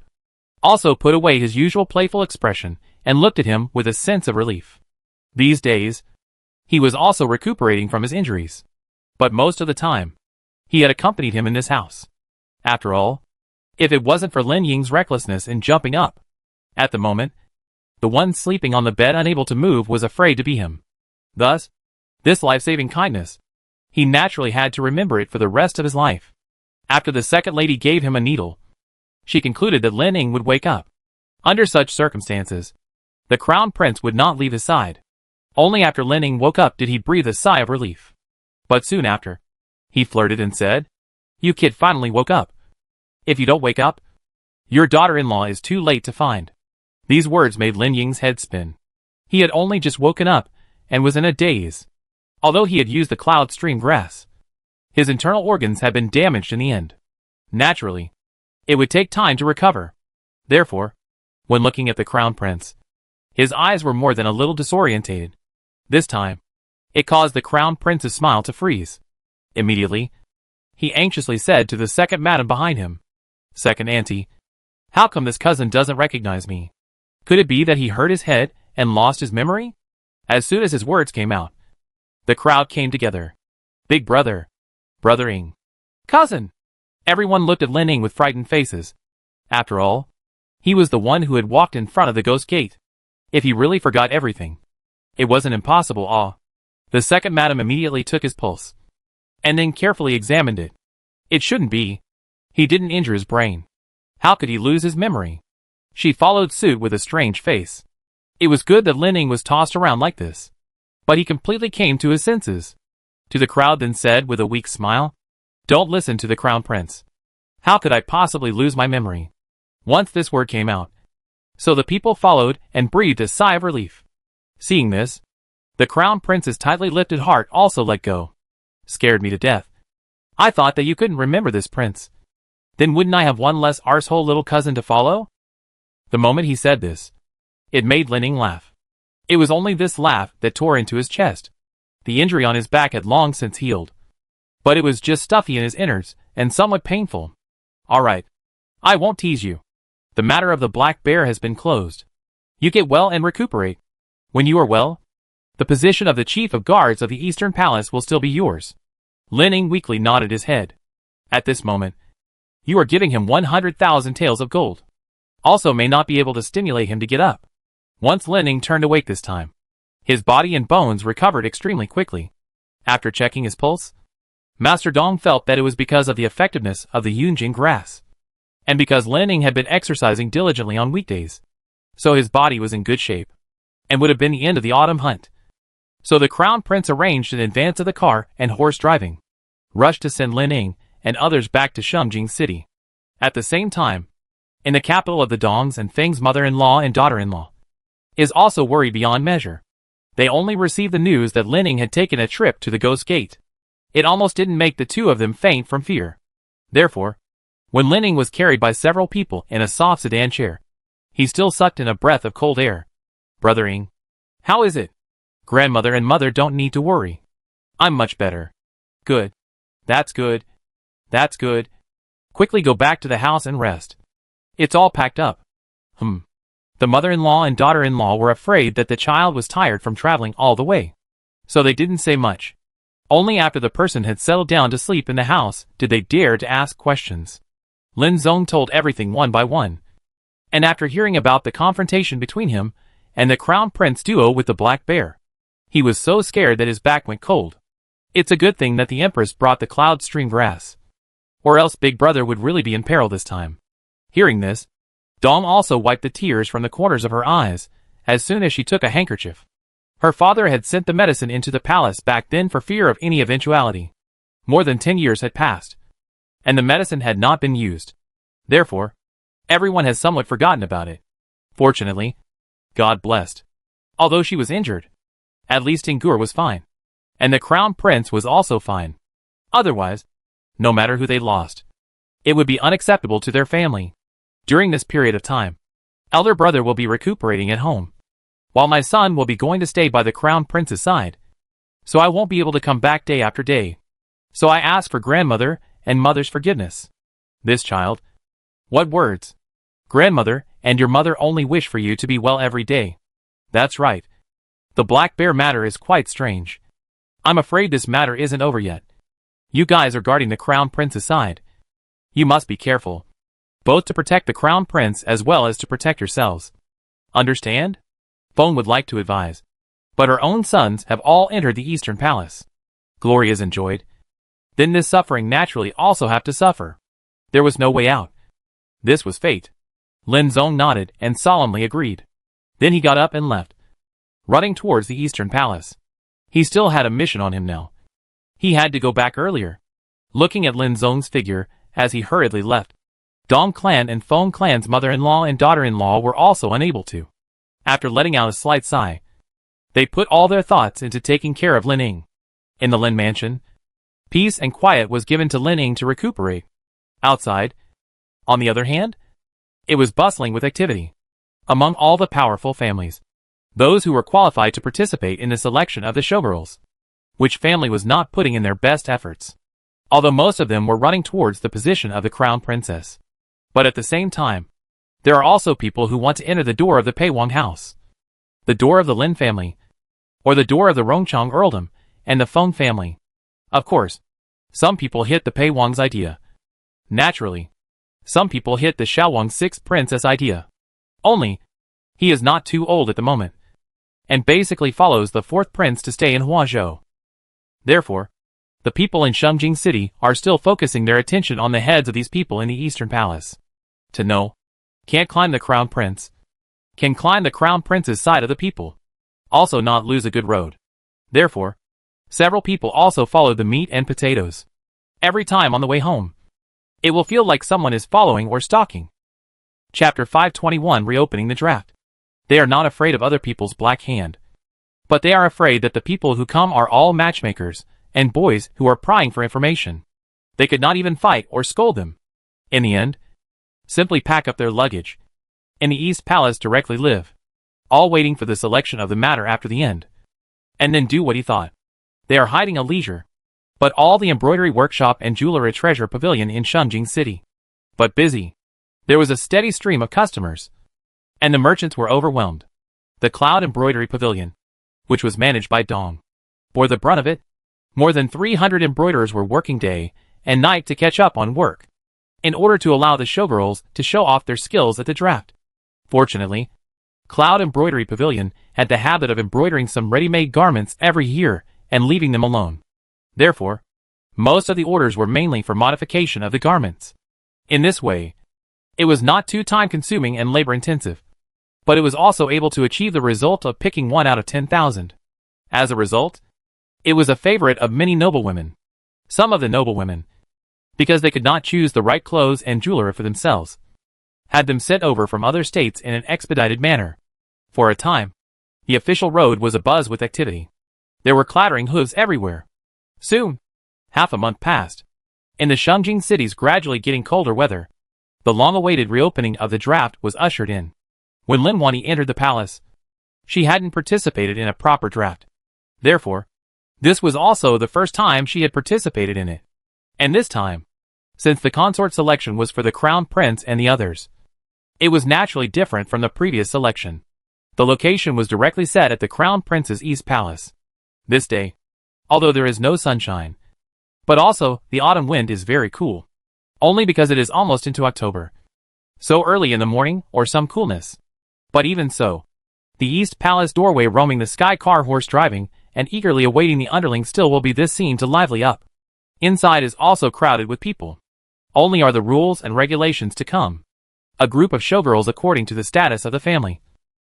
also put away his usual playful expression and looked at him with a sense of relief. These days, he was also recuperating from his injuries. But most of the time, he had accompanied him in this house. After all, if it wasn't for Lin Ying's recklessness in jumping up, at the moment, the one sleeping on the bed unable to move was afraid to be him. Thus, this life-saving kindness, he naturally had to remember it for the rest of his life. After the second lady gave him a needle, she concluded that Lin Ning would wake up. Under such circumstances, the crown prince would not leave his side. Only after Lin Ning woke up did he breathe a sigh of relief. But soon after, he flirted and said, You kid finally woke up. If you don't wake up, your daughter-in-law is too late to find. These words made Lin Ying's head spin. He had only just woken up and was in a daze. Although he had used the cloud stream grass, his internal organs had been damaged in the end. Naturally, it would take time to recover. Therefore, when looking at the crown prince, his eyes were more than a little disorientated. This time, it caused the crown prince's smile to freeze. Immediately, he anxiously said to the second madam behind him, Second auntie, how come this cousin doesn't recognize me? Could it be that he hurt his head and lost his memory? As soon as his words came out, the crowd came together. Big brother. Brothering. Cousin. Everyone looked at Lin Ying with frightened faces. After all, he was the one who had walked in front of the ghost gate. If he really forgot everything, it wasn't impossible. The second madam immediately took his pulse, and then carefully examined it. It shouldn't be. He didn't injure his brain. How could he lose his memory? She followed suit with a strange face. It was good that Lin Ying was tossed around like this. But he completely came to his senses. To the crowd then said with a weak smile, "Don't listen to the crown prince. How could I possibly lose my memory?" Once this word came out, so the people followed and breathed a sigh of relief. Seeing this, the crown prince's tightly lifted heart also let go. Scared me to death. I thought that you couldn't remember this, prince. Then wouldn't I have one less arsehole little cousin to follow? The moment he said this, it made Lin Ying laugh. It was only this laugh that tore into his chest. The injury on his back had long since healed. But it was just stuffy in his innards, and somewhat painful. All right. I won't tease you. The matter of the black bear has been closed. You get well and recuperate. When you are well, the position of the chief of guards of the Eastern Palace will still be yours. Lin Ying weakly nodded his head. At this moment, you are giving him 100,000 taels of gold. Also may not be able to stimulate him to get up. Once Lin Ying turned awake this time, his body and bones recovered extremely quickly. After checking his pulse, Master Dong felt that it was because of the effectiveness of the Yunjing grass, and because Lin Ying had been exercising diligently on weekdays. So his body was in good shape, and would have been the end of the autumn hunt. So the crown prince arranged in advance of the car and horse driving, rushed to send Lin Ying and others back to Shumjing City. At the same time, in the capital of the Dongs, and Feng's mother-in-law and daughter-in-law is also worried beyond measure. They only received the news that Lin Ying had taken a trip to the Ghost Gate. It almost didn't make the two of them faint from fear. Therefore, when Lin Ying was carried by several people in a soft sedan chair, he still sucked in a breath of cold air. Brother Ying, how is it? Grandmother and mother don't need to worry. I'm much better. Good. That's good. That's good. Quickly go back to the house and rest. It's all packed up. The mother-in-law and daughter-in-law were afraid that the child was tired from traveling all the way, so they didn't say much. Only after the person had settled down to sleep in the house did they dare to ask questions. Lin Zong told everything one by one, and after hearing about the confrontation between him and the crown prince duo with the black bear, he was so scared that his back went cold. It's a good thing that the Empress brought the cloud stream grass, or else Big Brother would really be in peril this time. Hearing this, Dong also wiped the tears from the corners of her eyes as soon as she took a handkerchief. Her father had sent the medicine into the palace back then for fear of any eventuality. More than 10 years had passed, and the medicine had not been used. Therefore, everyone has somewhat forgotten about it. Fortunately, God blessed. Although she was injured, at least Ingur was fine, and the crown prince was also fine. Otherwise, no matter who they lost, it would be unacceptable to their family. During this period of time, elder brother will be recuperating at home, while my son will be going to stay by the crown prince's side, so I won't be able to come back day after day. So I ask for grandmother and mother's forgiveness. This child. What words? Grandmother and your mother only wish for you to be well every day. That's right. The black bear matter is quite strange. I'm afraid this matter isn't over yet. You guys are guarding the crown prince's side. You must be careful, both to protect the crown prince as well as to protect yourselves. Understand? Feng would like to advise, but her own sons have all entered the Eastern Palace. Glory is enjoyed. Then this suffering naturally also have to suffer. There was no way out. This was fate. Lin Zong nodded and solemnly agreed. Then he got up and left, running towards the Eastern Palace. He still had a mission on him now. He had to go back earlier. Looking at Lin Zong's figure as he hurriedly left, Dong clan and Feng clan's mother-in-law and daughter-in-law were also unable to. After letting out a slight sigh, they put all their thoughts into taking care of Lin Ying. In the Lin mansion, peace and quiet was given to Lin Ying to recuperate. Outside, on the other hand, it was bustling with activity. Among all the powerful families, those who were qualified to participate in the selection of the showgirls, which family was not putting in their best efforts, although most of them were running towards the position of the crown princess. But at the same time, there are also people who want to enter the door of the Pei Wang house. the door of the Lin family, or the door of the Rongchong earldom, and the Feng family. Of course, some people hit the Pei Wang's idea. Naturally, some people hit the Xiaowang sixth princess idea. Only, he is not too old at the moment, and basically follows the fourth prince to stay in Huazhou. Therefore, the people in Shengjing City are still focusing their attention on the heads of these people in the Eastern Palace. To know, can't climb the Crown Prince, can climb the Crown Prince's side of the people, also not lose a good road. Therefore, several people also follow the meat and potatoes. Every time on the way home, it will feel like someone is following or stalking. Chapter 521 Reopening the Draft. They are not afraid of other people's black hand, but they are afraid that the people who come are all matchmakers, and boys who are prying for information. They could not even fight or scold them. In the end, simply pack up their luggage. In the East Palace directly live, all waiting for the selection of the matter after the end. And then do what he thought. They are hiding a leisure, but all the embroidery workshop and jewelry treasure pavilion in Shengjing City. But busy. There was a steady stream of customers, and the merchants were overwhelmed. The Cloud Embroidery Pavilion, which was managed by Dong, bore the brunt of it. More than 300 embroiderers were working day and night to catch up on work, in order to allow the showgirls to show off their skills at the draft. Fortunately, Cloud Embroidery Pavilion had the habit of embroidering some ready-made garments every year and leaving them alone. Therefore, most of the orders were mainly for modification of the garments. In this way, it was not too time-consuming and labor-intensive, but it was also able to achieve the result of picking 1 out of 10,000. As a result, it was a favorite of many noblewomen. Some of the noblewomen, because they could not choose the right clothes and jewelry for themselves, had them sent over from other states in an expedited manner. For a time, the official road was abuzz with activity. There were clattering hooves everywhere. Soon, half a month passed. In the Shengjing city's gradually getting colder weather, the long-awaited reopening of the draft was ushered in. When Lin Wani entered the palace, she hadn't participated in a proper draft. Therefore, this was also the first time she had participated in it. And this time, since the consort selection was for the Crown Prince and the others, it was naturally different from the previous selection. The location was directly set at the Crown Prince's East Palace. This day, although there is no sunshine, but also the autumn wind is very cool, only because it is almost into October. So early in the morning or some coolness. But even so, the East Palace doorway roaming the sky car horse driving and eagerly awaiting the underling still will be this scene to lively up. Inside is also crowded with people. Only are the rules and regulations to come. A group of showgirls according to the status of the family,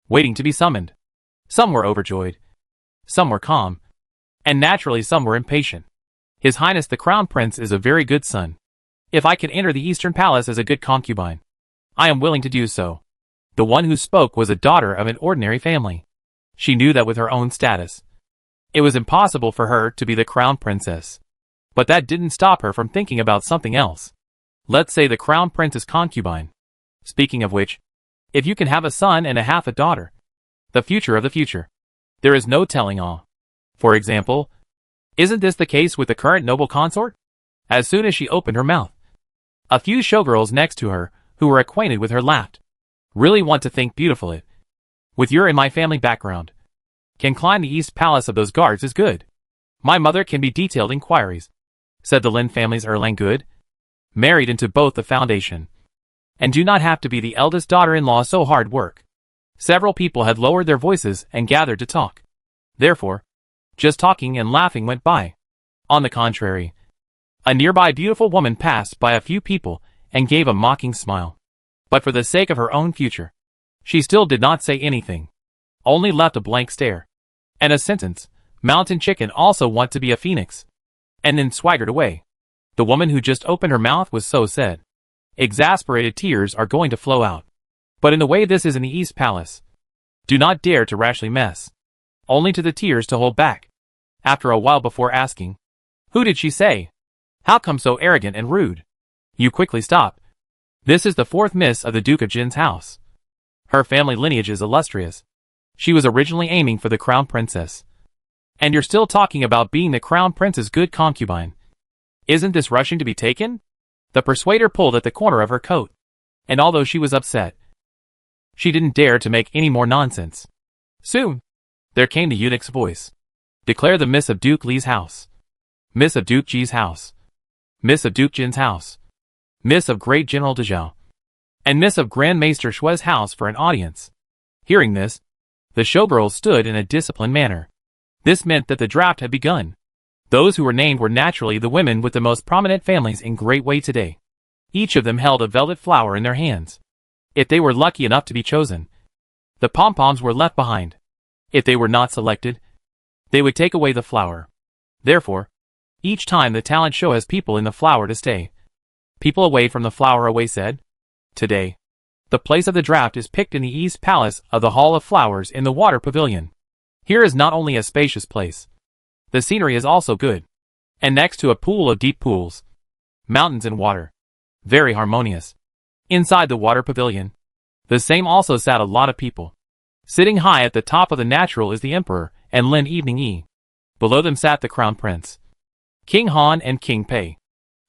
waiting to be summoned. Some were overjoyed, some were calm, and naturally some were impatient. His Highness the Crown Prince is a very good son. If I can enter the Eastern Palace as a good concubine, I am willing to do so. The one who spoke was a daughter of an ordinary family. She knew that with her own status, it was impossible for her to be the Crown Princess. But that didn't stop her from thinking about something else. Let's say the Crown Prince's concubine. Speaking of which, if you can have a son and a half a daughter, the future of the future, there is no telling all. For example, isn't this the case with the current noble consort? As soon as she opened her mouth, a few showgirls next to her, who were acquainted with her, laughed. Really want to think beautiful it. With your and my family background, can climb the East Palace of those guards is good. My mother can be detailed inquiries, said the Lin family's Erlang Good, married into both the foundation, and do not have to be the eldest daughter-in-law so hard work. Several people had lowered their voices and gathered to talk. Therefore, just talking and laughing went by. On the contrary, a nearby beautiful woman passed by a few people and gave a mocking smile. But for the sake of her own future, she still did not say anything, only left a blank stare. And a sentence, "Mountain chicken also want to be a phoenix," and then swaggered away. The woman who just opened her mouth was so said. Exasperated tears are going to flow out. But in the way this is in the East Palace, do not dare to rashly mess. Only to the tears to hold back. After a while before asking, "Who did she say? How come so arrogant and rude?" You quickly stop. This is the fourth miss of the Duke of Jin's house. Her family lineage is illustrious. She was originally aiming for the Crown Princess. And you're still talking about being the Crown Prince's good concubine. Isn't this rushing to be taken? The persuader pulled at the corner of her coat. And although she was upset, she didn't dare to make any more nonsense. Soon, there came the eunuch's voice. Declare the Miss of Duke Li's house. Miss of Duke Ji's house. Miss of Duke Jin's house. Miss of Great General Dezhou. And Miss of Grand Maester Shui's house for an audience. Hearing this, the showgirls stood in a disciplined manner. This meant that the draft had begun. Those who were named were naturally the women with the most prominent families in Great Wei today. Each of them held a velvet flower in their hands. If they were lucky enough to be chosen, the pom-poms were left behind. If they were not selected, they would take away the flower. Therefore, each time the talent show has people in the flower to stay. People away from the flower away said. Today, the place of the draft is picked in the East Palace of the Hall of Flowers in the Water Pavilion. Here is not only a spacious place. The scenery is also good. And next to a pool of deep pools. Mountains and water. Very harmonious. Inside the Water Pavilion, the same also sat a lot of people. Sitting high at the top of the natural is the Emperor and Lin Evening Yi. Below them sat the Crown Prince, King Han and King Pei.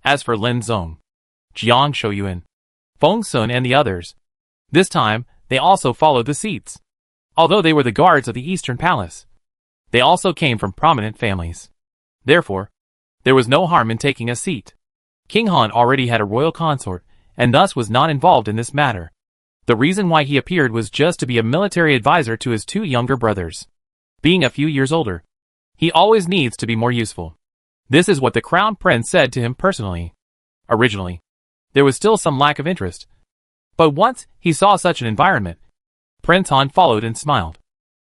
As for Lin Zong, Jiang Shouyuan, Feng Sun and the others, this time, they also followed the seats. Although they were the guards of the Eastern Palace, they also came from prominent families. Therefore, there was no harm in taking a seat. King Han already had a royal consort, and thus was not involved in this matter. The reason why he appeared was just to be a military advisor to his two younger brothers. Being a few years older, he always needs to be more useful. This is what the Crown Prince said to him personally. Originally, there was still some lack of interest. But once he saw such an environment, Prince Han followed and smiled.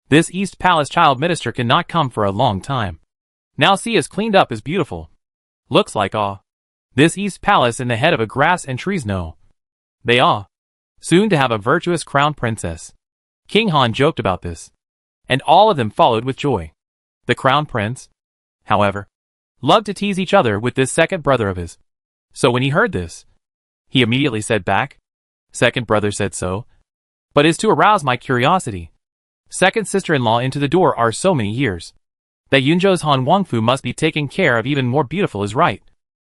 This East Palace child minister cannot come for a long time. Now see as cleaned up as beautiful. Looks like this East Palace in the head of a grass and trees know. They soon to have a virtuous crown princess. King Han joked about this. And all of them followed with joy. The Crown Prince, however, loved to tease each other with this second brother of his. So when he heard this, he immediately said back, Second brother said so, but is to arouse my curiosity. Second sister-in-law into the door are so many years. That Yunzhou's Han Wangfu must be taken care of even more beautiful is right.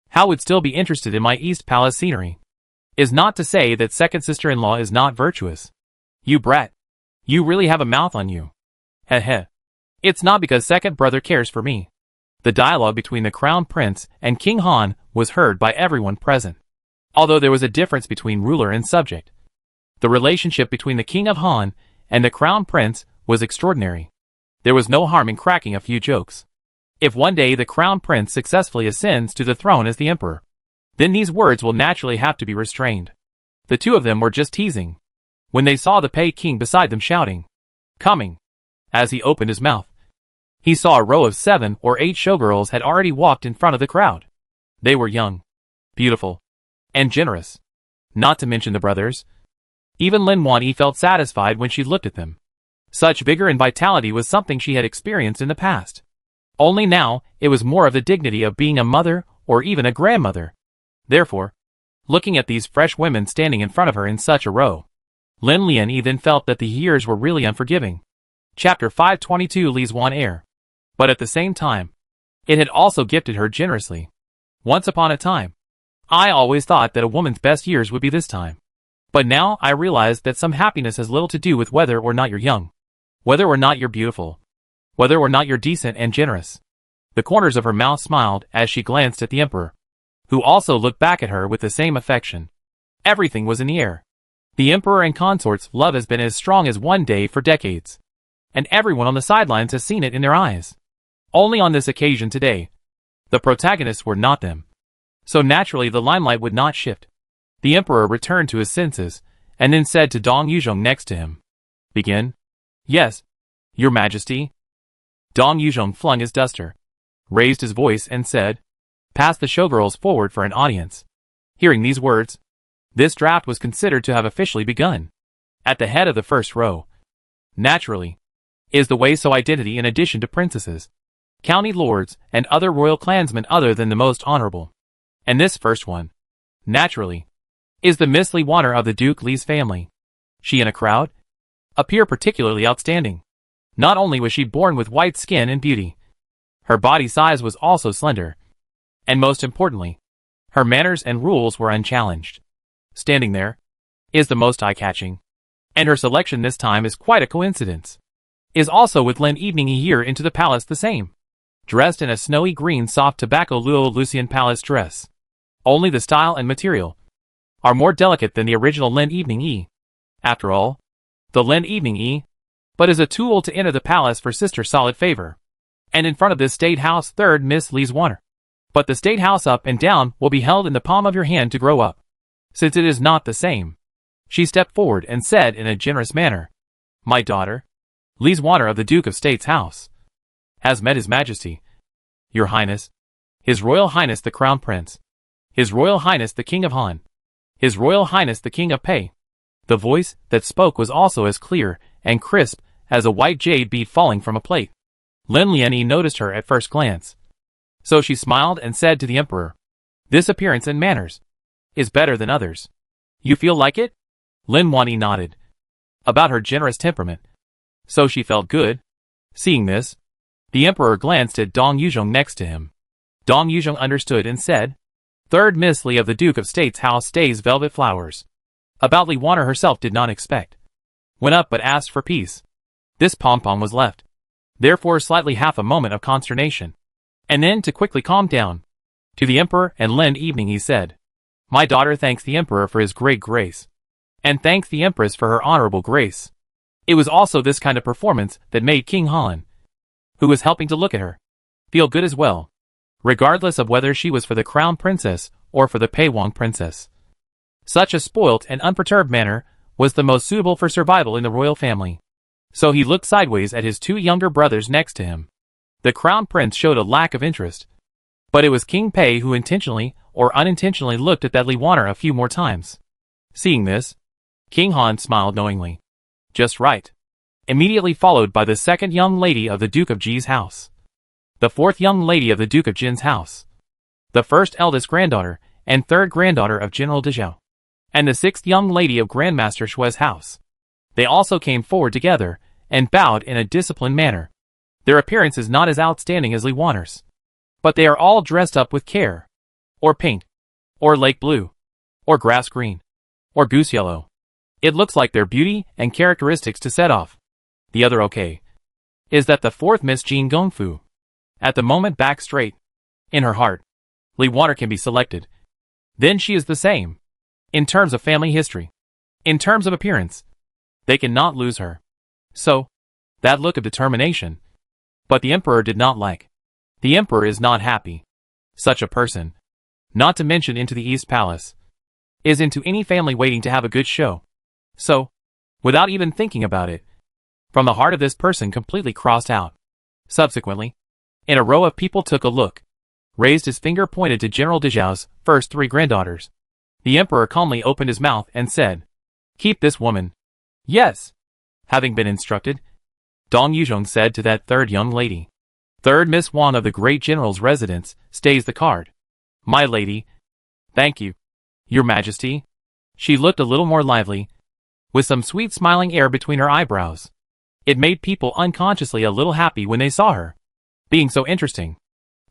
How would still be interested in my East Palace scenery? Is not to say that second sister-in-law is not virtuous. You brat. You really have a mouth on you. Heh heh. It's not because second brother cares for me. The dialogue between the Crown Prince and King Han was heard by everyone present. Although there was a difference between ruler and subject, the relationship between the King of Han and the Crown Prince was extraordinary. There was no harm in cracking a few jokes. If one day the Crown Prince successfully ascends to the throne as the Emperor, then these words will naturally have to be restrained. The two of them were just teasing, when they saw the Pei King beside them shouting, coming. As he opened his mouth, he saw a row of 7 or 8 showgirls had already walked in front of the crowd. They were young, beautiful, and generous. Not to mention the brothers. Even Lin Wanyi felt satisfied when she looked at them. Such vigor and vitality was something she had experienced in the past. Only now, it was more of the dignity of being a mother or even a grandmother. Therefore, looking at these fresh women standing in front of her in such a row, Lin Lianyi then felt that the years were really unforgiving. Chapter 522 Li's Wan Air. But at the same time, it had also gifted her generously. Once upon a time, I always thought that a woman's best years would be this time. But now I realize that some happiness has little to do with whether or not you're young, whether or not you're beautiful, whether or not you're decent and generous. The corners of her mouth smiled as she glanced at the Emperor, who also looked back at her with the same affection. Everything was in the air. The Emperor and consort's love has been as strong as one day for decades. And everyone on the sidelines has seen it in their eyes. Only on this occasion today, the protagonists were not them. So naturally the limelight would not shift. The Emperor returned to his senses, and then said to Dong Yuzhong next to him, Begin? Yes, Your Majesty. Dong Yuzhong flung his duster, raised his voice and said, Pass the showgirls forward for an audience. Hearing these words, this draft was considered to have officially begun. At the head of the first row, naturally, is the Wei So identity in addition to princesses, county lords, and other royal clansmen other than the most honorable. And this first one, naturally, is the Miss Li Wanner of the Duke Li's family. She in a crowd appear particularly outstanding. Not only was she born with white skin and beauty, her body size was also slender. And most importantly, her manners and rules were unchallenged. Standing there is the most eye-catching. And her selection this time is quite a coincidence. is also with Lin evening a year into the palace the same. Dressed in a snowy green soft tobacco Luo Lucian palace dress. Only the style and material are more delicate than the original Lin evening E. After all, the Lin evening E, but is a tool to enter the palace for sister solid favor. And in front of this state house third Miss Lee's Warner. But the state house up and down will be held in the palm of your hand to grow up. Since it is not the same. She stepped forward and said in a generous manner, "My daughter, Lee's Warner of the Duke of State's house, has met His Majesty, Your Highness, His Royal Highness the Crown Prince, His Royal Highness the King of Han, His Royal Highness the King of Pei." The voice that spoke was also as clear and crisp as a white jade bead falling from a plate. Lin Lianyi noticed her at first glance. So she smiled and said to the emperor, "This appearance and manners is better than others. You feel like it?" Lin Wanyi nodded. About her generous temperament. So she felt good. Seeing this, the emperor glanced at Dong Yuzhong next to him. Dong Yuzhong understood and said, "Third Miss Li of the Duke of State's house stays velvet flowers." About Li Warner herself did not expect. Went up but asked for peace. This pom-pom was left. Therefore slightly half a moment of consternation. And then to quickly calm down. To the emperor and Lin evening he said, "My daughter thanks the emperor for his great grace. And thanks the empress for her honorable grace." It was also this kind of performance that made King Han, who was helping to look at her, feel good as well, regardless of whether she was for the crown princess or for the Pei Wang princess. Such a spoilt and unperturbed manner was the most suitable for survival in the royal family. So he looked sideways at his two younger brothers next to him. The crown prince showed a lack of interest. But it was King Pei who intentionally or unintentionally looked at that Li Warner a few more times. Seeing this, King Han smiled knowingly. Just right. Immediately followed by the second young lady of the Duke of Ji's house. The fourth young lady of the Duke of Jin's house. The first eldest granddaughter and third granddaughter of General Dezhou. And the sixth young lady of Grandmaster Shui's house. They also came forward together and bowed in a disciplined manner. Their appearance is not as outstanding as Li Warner's. But they are all dressed up with care. Or pink. Or lake blue. Or grass green. Or goose yellow. It looks like their beauty and characteristics to set off. The other okay is that the fourth Miss Jean Gongfu, at the moment back straight. In her heart, Li Warner can be selected. Then she is the same. In terms of family history. In terms of appearance. They cannot lose her. So, that look of determination. But the emperor did not like. The emperor is not happy. Such a person, not to mention into the East Palace, is into any family waiting to have a good show. So, without even thinking about it, from the heart of this person completely crossed out. Subsequently, in a row of people took a look, raised his finger pointed to General Dezhou's first three granddaughters. The emperor calmly opened his mouth and said, "Keep this woman." "Yes." Having been instructed, Dong Yuzhong said to that third young lady, "Third Miss Wang of the great general's residence stays the card." "My lady." "Thank you, Your Majesty." She looked a little more lively, with some sweet smiling air between her eyebrows. It made people unconsciously a little happy when they saw her. Being so interesting.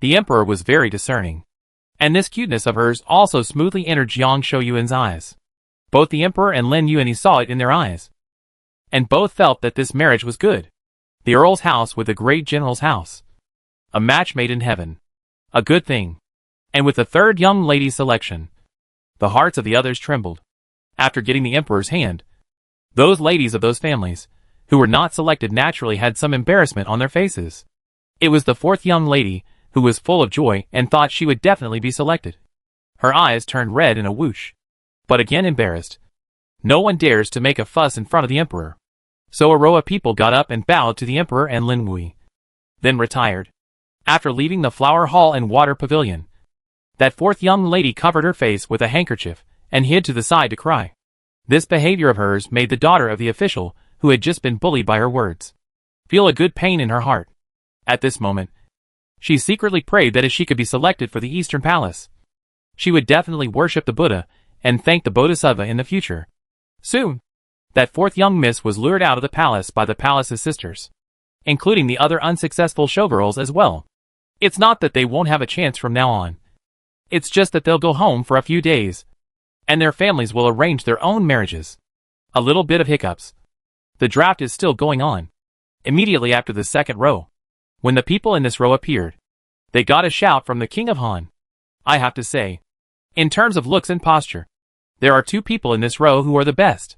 The emperor was very discerning. And this cuteness of hers also smoothly entered Jiang Shouyuan's eyes. Both the emperor and Lin Yuanyi saw it in their eyes. And both felt that this marriage was good. The earl's house with the great general's house. A match made in heaven. A good thing. And with the third young lady's selection, the hearts of the others trembled. After getting the emperor's hand, those ladies of those families, who were not selected naturally had some embarrassment on their faces. It was the fourth young lady, who was full of joy and thought she would definitely be selected. Her eyes turned red in a whoosh. But again embarrassed. No one dares to make a fuss in front of the emperor. So a row of people got up and bowed to the emperor and Lin Wui. Then retired. After leaving the flower hall and water pavilion, that fourth young lady covered her face with a handkerchief and hid to the side to cry. This behavior of hers made the daughter of the official, who had just been bullied by her words, feel a good pain in her heart. At this moment, she secretly prayed that if she could be selected for the Eastern Palace, she would definitely worship the Buddha and thank the Bodhisattva in the future. Soon, that fourth young miss was lured out of the palace by the palace's sisters, including the other unsuccessful showgirls as well. It's not that they won't have a chance from now on. It's just that they'll go home for a few days, and their families will arrange their own marriages. A little bit of hiccups. The draft is still going on. Immediately after the second row, when the people in this row appeared, they got a shout from the King of Han. I have to say, in terms of looks and posture, there are two people in this row who are the best.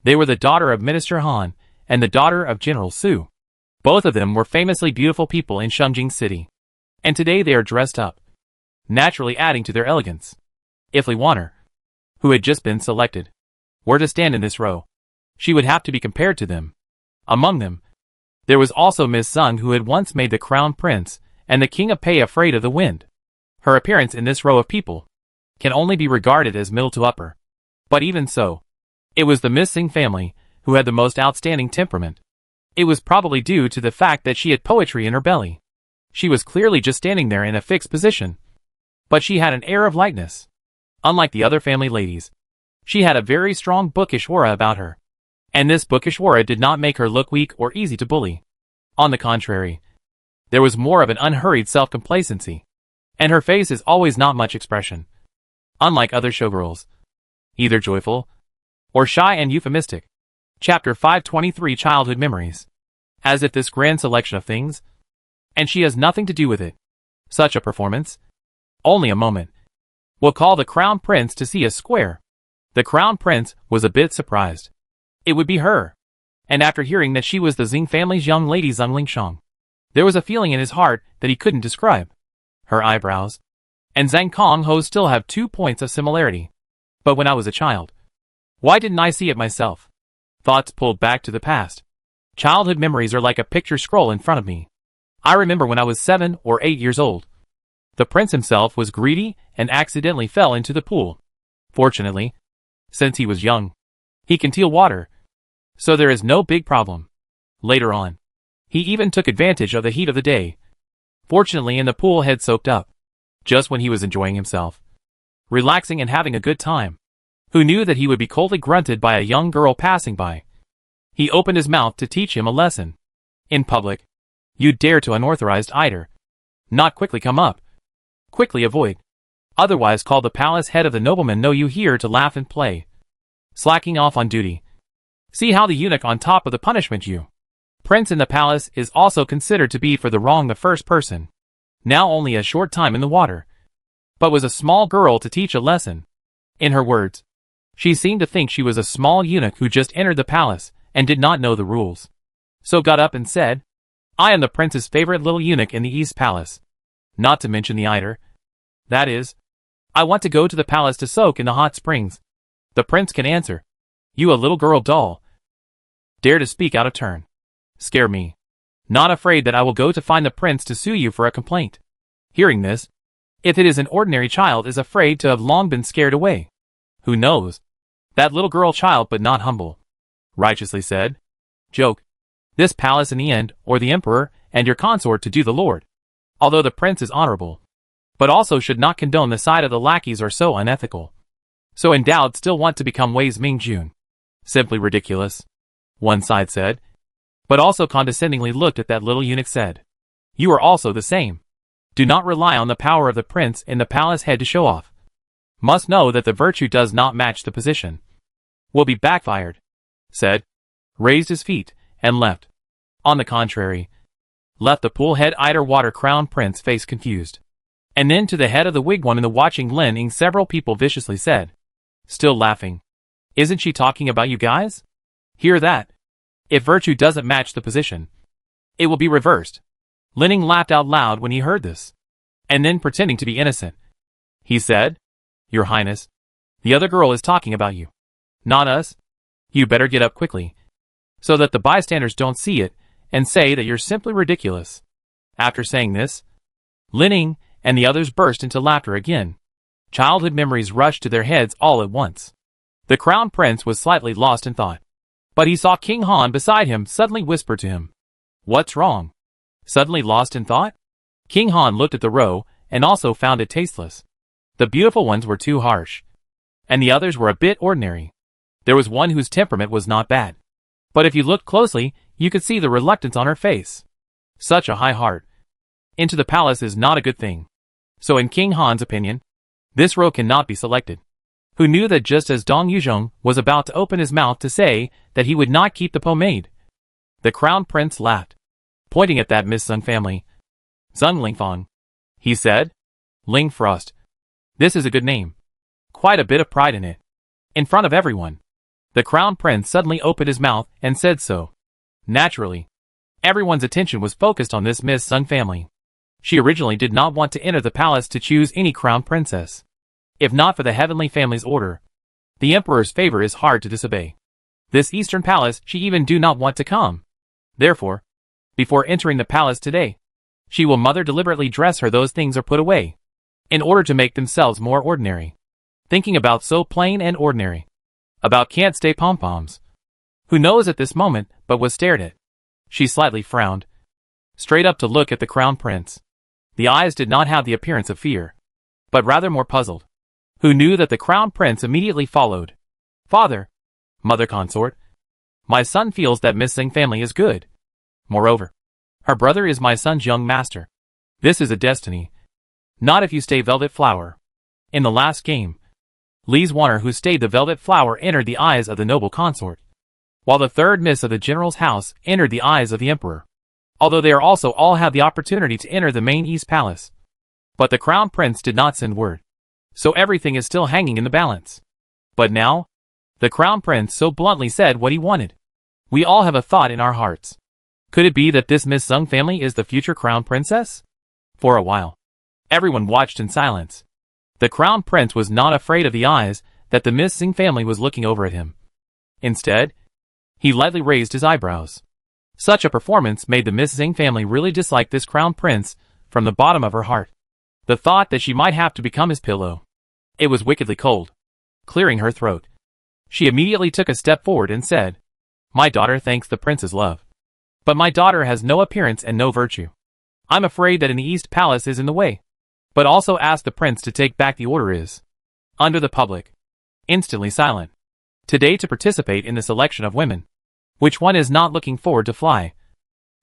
They were the daughter of Minister Han and the daughter of General Su. Both of them were famously beautiful people in Shengjing City. And today they are dressed up, naturally adding to their elegance. If Li Wanner, who had just been selected, were to stand in this row, she would have to be compared to them. Among them, there was also Miss Sung, who had once made the crown prince and the king of Pei afraid of the wind. Her appearance in this row of people can only be regarded as middle to upper. But even so, it was the Miss Sing family who had the most outstanding temperament. It was probably due to the fact that she had poetry in her belly. She was clearly just standing there in a fixed position. But she had an air of lightness. Unlike the other family ladies, she had a very strong bookish aura about her. And this bookish aura did not make her look weak or easy to bully. On the contrary, there was more of an unhurried self-complacency. And her face is always not much expression. Unlike other showgirls, either joyful or shy and euphemistic. Chapter 523 Childhood Memories. As if this grand selection of things, and she has nothing to do with it. Such a performance, only a moment, will call the Crown Prince to see a square. The Crown Prince was a bit surprised. It would be her. And after hearing that she was the Xing family's young lady Zhang Lingshang, there was a feeling in his heart that he couldn't describe. Her eyebrows and Zhang Kong Ho's still have 2 points of similarity. But when I was a child, why didn't I see it myself? Thoughts pulled back to the past. Childhood memories are like a picture scroll in front of me. I remember when I was 7 or 8 years old. The prince himself was greedy and accidentally fell into the pool. Fortunately, since he was young, he can feel water, so there is no big problem. Later on, he even took advantage of the heat of the day. Fortunately, in the pool had soaked up, just when he was enjoying himself, relaxing and having a good time. Who knew that he would be coldly grunted by a young girl passing by? He opened his mouth to teach him a lesson. In public, you dare to unauthorized iter. Not quickly come up. Quickly avoid. Otherwise call the palace head of the nobleman know you here to laugh and play. Slacking off on duty. See how the eunuch on top of the punishment you. Prince in the palace is also considered to be for the wrong the first person. Now only a short time in the water. But was a small girl to teach a lesson. In her words, she seemed to think she was a small eunuch who just entered the palace and did not know the rules. So got up and said, I am the prince's favorite little eunuch in the East Palace. Not to mention the iter. That is, I want to go to the palace to soak in the hot springs. The prince can answer, you a little girl doll. Dare to speak out of turn. Scare me. Not afraid that I will go to find the prince to sue you for a complaint. Hearing this, if it is an ordinary child is afraid to have long been scared away. Who knows? That little girl child but not humble. Righteously said. Joke. This palace in the end, or the emperor, and your consort to do the lord. Although the prince is honorable, but also should not condone the side of the lackeys are so unethical. So endowed still want to become Wei's Mingjun. Simply ridiculous. One side said. But also condescendingly looked at that little eunuch said. You are also the same. Do not rely on the power of the prince in the palace head to show off. Must know that the virtue does not match the position. Will be backfired. Said. Raised his feet, and left. On the contrary, left the pool head iter water crown prince face confused. And then to the head of the wigwam in the watching Lin Ying several people viciously said. Still laughing. Isn't she talking about you guys? Hear that? If virtue doesn't match the position, it will be reversed. Lin Ying laughed out loud when he heard this. And then pretending to be innocent, he said, Your Highness, the other girl is talking about you. Not us. You better get up quickly, so that the bystanders don't see it and say that you're simply ridiculous. After saying this, Lin Ying and the others burst into laughter again. Childhood memories rushed to their heads all at once. The crown prince was slightly lost in thought. But he saw King Han beside him suddenly whisper to him. What's wrong? Suddenly lost in thought? King Han looked at the row and also found it tasteless. The beautiful ones were too harsh, and the others were a bit ordinary. There was one whose temperament was not bad. But if you looked closely, you could see the reluctance on her face. Such a high heart into the palace is not a good thing. So in King Han's opinion, this row cannot be selected. Who knew that just as Dong Yuzhong was about to open his mouth to say that he would not keep the pomade, The Crown Prince laughed, pointing at that Miss Sun family. Zung Lingfang, he said. Ling Frost. This is a good name. Quite a bit of pride in it. In front of everyone. The Crown Prince suddenly opened his mouth and said so. Naturally, everyone's attention was focused on this Miss Sun family. She originally did not want to enter the palace to choose any crown princess. If not for the heavenly family's order, the emperor's favor is hard to disobey. This eastern palace she even do not want to come. Therefore, before entering the palace today, she will mother deliberately dress her those things are put away, in order to make themselves more ordinary. Thinking about so plain and ordinary. About can't stay pom-poms. Who knows at this moment but was stared at. She slightly frowned, straight up to look at the Crown Prince. The eyes did not have the appearance of fear, but rather more puzzled. Who knew that the Crown Prince immediately followed. Father, mother consort, my son feels that Miss Singh family is good. Moreover, her brother is my son's young master. This is a destiny. Not if you stay Velvet Flower. In the last game, Lee's Warner who stayed the Velvet Flower entered the eyes of the noble consort, while the third miss of the general's house entered the eyes of the emperor. Although they are also all had the opportunity to enter the main East Palace. But the Crown Prince did not send word. So everything is still hanging in the balance. But now, the Crown Prince so bluntly said what he wanted. We all have a thought in our hearts. Could it be that this Miss Sung family is the future Crown Princess? For a while, everyone watched in silence. The Crown Prince was not afraid of the eyes that the Miss Sing family was looking over at him. Instead, he lightly raised his eyebrows. Such a performance made the Miss Sing family really dislike this Crown Prince from the bottom of her heart. The thought that she might have to become his pillow. It was wickedly cold. Clearing her throat, she immediately took a step forward and said, My daughter thanks the prince's love. But my daughter has no appearance and no virtue. I'm afraid that in the East Palace is in the way. But also ask the prince to take back the order is. Under the public. Instantly silent. Today to participate in the selection of women. Which one is not looking forward to fly?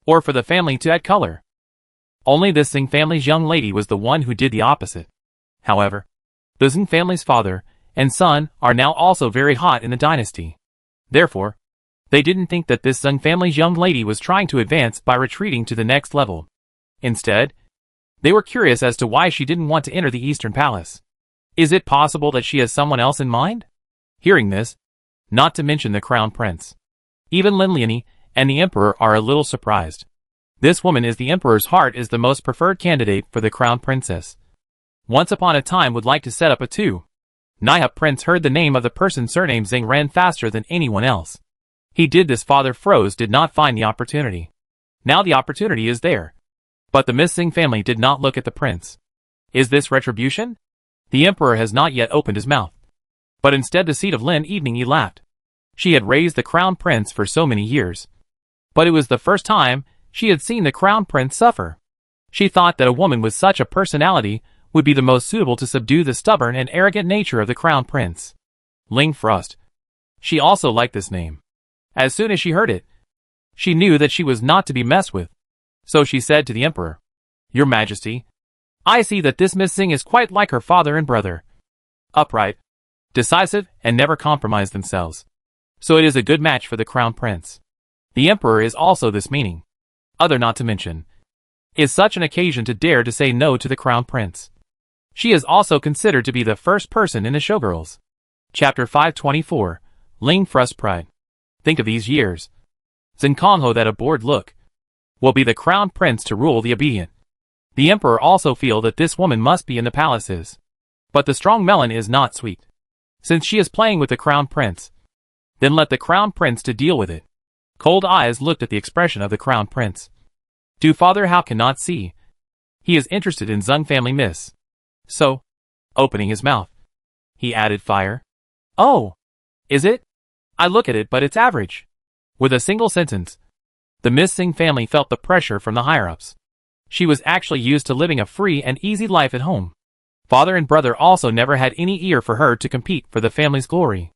Or for the family to add color? Only this Singh family's young lady was the one who did the opposite. However, the Singh family's father and son are now also very hot in the dynasty. Therefore, they didn't think that this Singh family's young lady was trying to advance by retreating to the next level. Instead, they were curious as to why she didn't want to enter the Eastern Palace. Is it possible that she has someone else in mind? Hearing this, not to mention the Crown Prince, even Lin Liani and the Emperor are a little surprised. This woman is the Emperor's heart is the most preferred candidate for the Crown Princess. Once upon a time would like to set up a two. Naiha Prince heard the name of the person surnamed Zing ran faster than anyone else. He did this father froze did not find the opportunity. Now the opportunity is there. But the Miss Sing family did not look at the prince. Is this retribution? The Emperor has not yet opened his mouth. But instead the seat of Lin Evening he laughed. She had raised the Crown Prince for so many years. But it was the first time she had seen the Crown Prince suffer. She thought that a woman with such a personality would be the most suitable to subdue the stubborn and arrogant nature of the Crown Prince. Ling Frost. She also liked this name. As soon as she heard it, she knew that she was not to be messed with. So she said to the Emperor, Your Majesty, I see that this Miss Sing is quite like her father and brother. Upright, decisive, and never compromise themselves. So it is a good match for the Crown Prince. The Emperor is also this meaning. Other not to mention, is such an occasion to dare to say no to the Crown Prince. She is also considered to be the first person in the Showgirls. Chapter 524, Ling Frost Pride. Think of these years. Zin Kongho that a bored look. Will be the Crown Prince to rule the obedient. The Emperor also feel that this woman must be in the palaces. But the strong melon is not sweet. Since she is playing with the Crown Prince, then let the Crown Prince to deal with it. Cold eyes looked at the expression of the Crown Prince. Do Father How cannot see. He is interested in Zung family miss. So, opening his mouth, he added fire. Oh, is it? I look at it but it's average. With a single sentence, the Miss Sing family felt the pressure from the higher-ups. She was actually used to living a free and easy life at home. Father and brother also never had any ear for her to compete for the family's glory.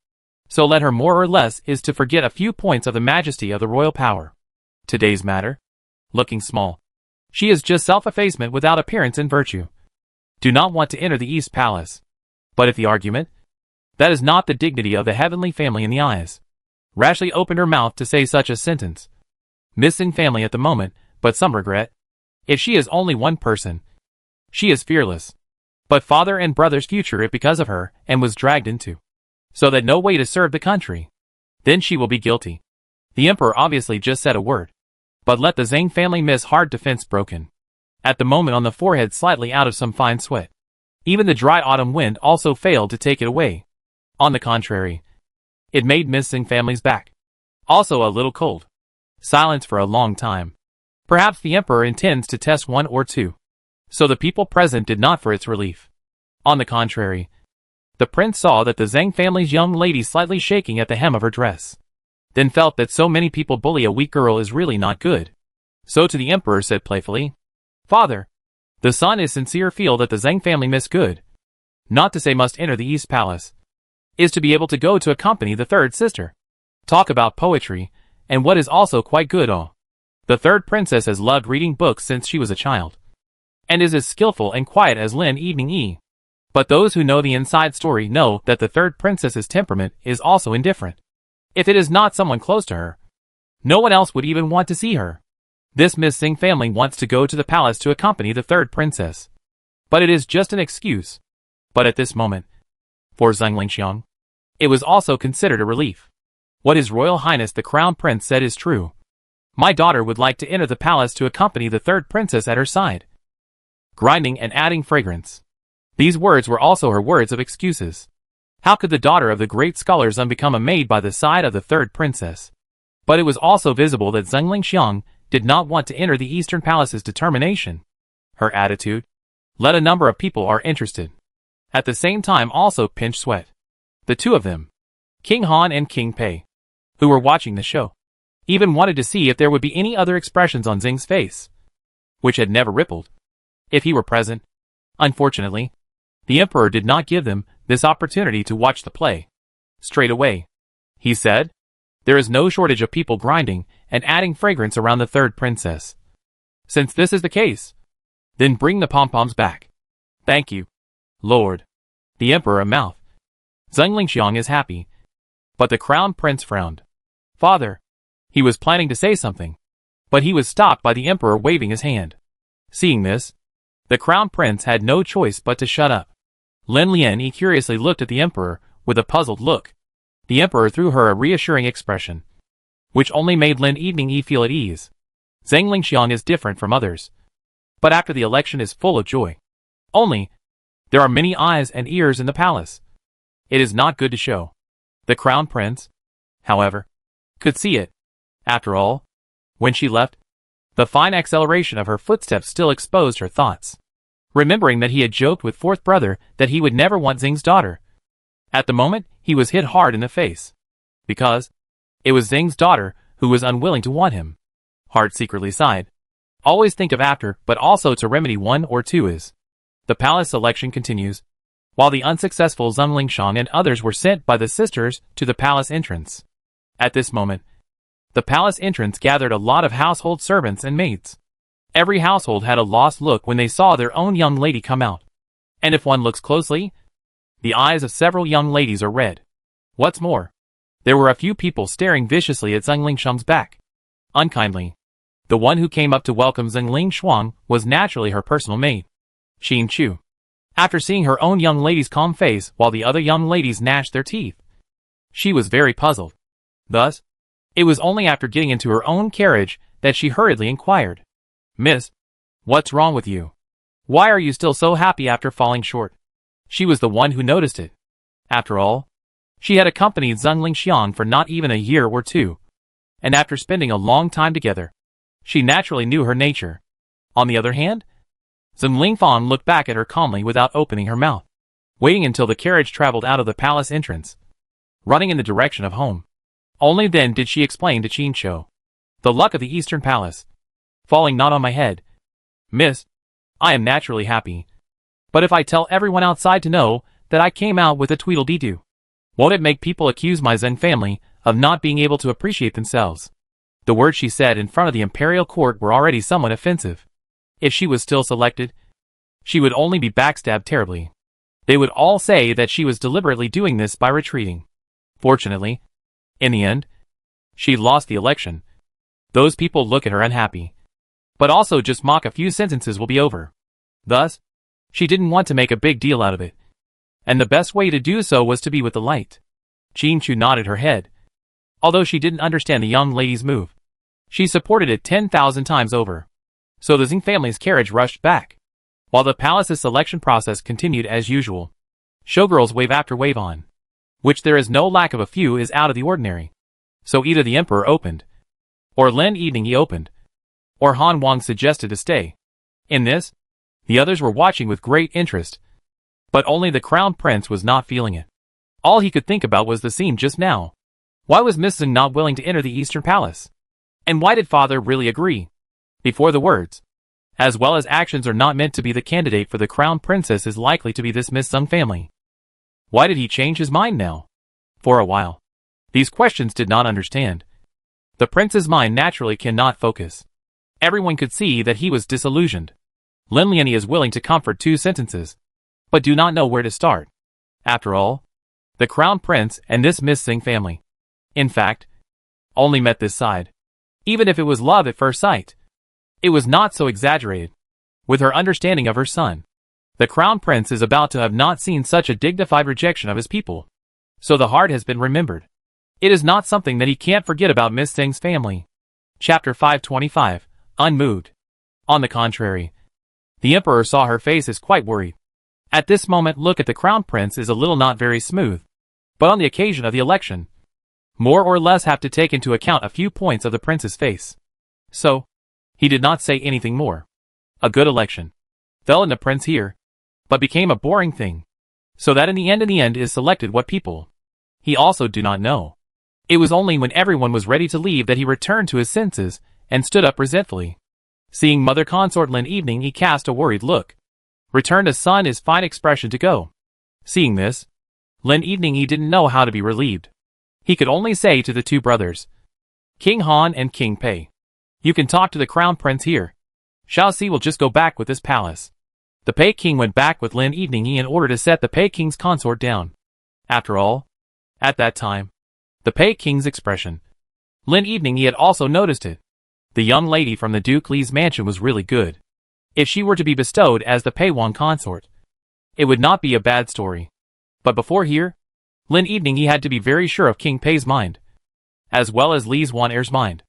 So let her more or less is to forget a few points of the majesty of the royal power. Today's matter, looking small. She is just self-effacement without appearance and virtue. Do not want to enter the East Palace. But if the argument, that is not the dignity of the heavenly family in the eyes. Rashly opened her mouth to say such a sentence. Missing family at the moment, but some regret. If she is only one person, she is fearless. But father and brother's future if because of her, and was dragged into. So that no way to serve the country. Then she will be guilty. The emperor obviously just said a word. But let the Zhang family miss hard defense broken. At the moment on the forehead slightly out of some fine sweat. Even the dry autumn wind also failed to take it away. On the contrary, it made Miss Zhang family's back also a little cold. Silence for a long time. Perhaps the emperor intends to test one or two. So the people present did not for its relief. On the contrary, the prince saw that the Zhang family's young lady slightly shaking at the hem of her dress. Then felt that so many people bully a weak girl is really not good. So to the emperor said playfully, "Father, the son is sincere feel that the Zhang family miss good. Not to say must enter the East Palace. Is to be able to go to accompany the third sister. Talk about poetry, and what is also quite good all. The third princess has loved reading books since she was a child. And is as skillful and quiet as Lin Evening E. But those who know the inside story know that the third princess's temperament is also indifferent. If it is not someone close to her, no one else would even want to see her. This Miss Zhang family wants to go to the palace to accompany the third princess. But it is just an excuse. But at this moment, for Zhang Lingxiang, it was also considered a relief. What His Royal Highness the Crown Prince said is true. My daughter would like to enter the palace to accompany the third princess at her side. Grinding and adding fragrance. These words were also her words of excuses. How could the daughter of the great scholars become a maid by the side of the third princess? But it was also visible that Zhang Lingxiang did not want to enter the Eastern Palace's determination. Her attitude let a number of people are interested. At the same time also pinch sweat. The two of them, King Han and King Pei, who were watching the show, even wanted to see if there would be any other expressions on Zhang's face, which had never rippled, if he were present. Unfortunately, the emperor did not give them this opportunity to watch the play. Straight away, he said, there is no shortage of people grinding and adding fragrance around the third princess. Since this is the case, then bring the pom-poms back. Thank you, Lord. The emperor mouthed. Zhang Lingxiang is happy. But the crown prince frowned. Father. He was planning to say something. But he was stopped by the emperor waving his hand. Seeing this, the crown prince had no choice but to shut up. Lin Lian curiously looked at the emperor with a puzzled look. The emperor threw her a reassuring expression, which only made Lin Evening feel at ease. Zhang Lingxiang is different from others. But after the election is full of joy. Only, there are many eyes and ears in the palace. It is not good to show. The crown prince, however, could see it. After all, when she left, the fine acceleration of her footsteps still exposed her thoughts. Remembering that he had joked with fourth brother that he would never want Zhang's daughter. At the moment, he was hit hard in the face. Because it was Zhang's daughter who was unwilling to want him. Heart secretly sighed. Always think of after, but also to remedy one or two is. The palace selection continues. While the unsuccessful Zhang Lingxiang and others were sent by the sisters to the palace entrance. At this moment, the palace entrance gathered a lot of household servants and maids. Every household had a lost look when they saw their own young lady come out. And if one looks closely, the eyes of several young ladies are red. What's more, there were a few people staring viciously at Zhang Lingxiang's back. Unkindly. The one who came up to welcome Zhang Lingxiang was naturally her personal maid, Xin Chu. After seeing her own young lady's calm face while the other young ladies gnashed their teeth, she was very puzzled. Thus, it was only after getting into her own carriage that she hurriedly inquired, Miss, what's wrong with you? Why are you still so happy after falling short? She was the one who noticed it. After all, she had accompanied Zhang Lingxiang for not even a year or two, and after spending a long time together, she naturally knew her nature. On the other hand, Zhang Lingfang looked back at her calmly without opening her mouth, waiting until the carriage traveled out of the palace entrance, running in the direction of home. Only then did she explain to Qin Shou, the luck of the Eastern Palace, falling not on my head. Miss, I am naturally happy. But if I tell everyone outside to know that I came out with a Tweedledee-doo, won't it make people accuse my Zhang family of not being able to appreciate themselves? The words she said in front of the Imperial court were already somewhat offensive. If she was still selected, she would only be backstabbed terribly. They would all say that she was deliberately doing this by retreating. Fortunately, in the end, she lost the election. Those people look at her unhappy. But also just mock a few sentences will be over. Thus, she didn't want to make a big deal out of it. And the best way to do so was to be with the light. Chinchu nodded her head. Although she didn't understand the young lady's move, she supported it 10,000 times over. So the Xing family's carriage rushed back, while the palace's selection process continued as usual. Showgirls wave after wave on, which there is no lack of. A few is out of the ordinary. So either the emperor opened, or Lin Evening he opened, or Han Wang suggested to stay. In this, the others were watching with great interest. But only the crown prince was not feeling it. All he could think about was the scene just now. Why was Miss Xing not willing to enter the Eastern Palace? And why did father really agree? Before the words, as well as actions, are not meant to be, the candidate for the crown princess is likely to be this Miss Xing family. Why did he change his mind now? For a while, these questions did not understand. The prince's mind naturally cannot focus. Everyone could see that he was disillusioned. Lin Lianyi is willing to comfort 2 sentences, but do not know where to start. After all, the crown prince and this Miss Xing family, in fact, only met this side. Even if it was love at first sight, it was not so exaggerated. With her understanding of her son, the crown prince is about to have not seen such a dignified rejection of his people. So the heart has been remembered. It is not something that he can't forget about Miss Xing's family. Chapter 525, Unmoved. On the contrary, the emperor saw her face is quite worried. At this moment, look at the crown prince is a little not very smooth. But on the occasion of the election, more or less have to take into account a few points of the prince's face. So, he did not say anything more. A good election fell in the prince here, but became a boring thing. So that in the end is selected what people. He also do not know. It was only when everyone was ready to leave that he returned to his senses, and stood up resentfully. Seeing mother consort Lin Evening, he cast a worried look. Returned a son is fine expression to go. Seeing this, Lin Evening he didn't know how to be relieved. He could only say to the 2 brothers, King Han and King Pei, you can talk to the crown prince here. Shao Si will just go back with this palace. The Pei King went back with Lin Evening in order to set the Pei King's consort down. After all, at that time, the Pei King's expression, Lin Evening he had also noticed it. The young lady from the Duke Li's mansion was really good. If she were to be bestowed as the Pei Wang consort, it would not be a bad story. But before here, Lin Evening he had to be very sure of King Pei's mind, as well as Li's Wan heir's mind.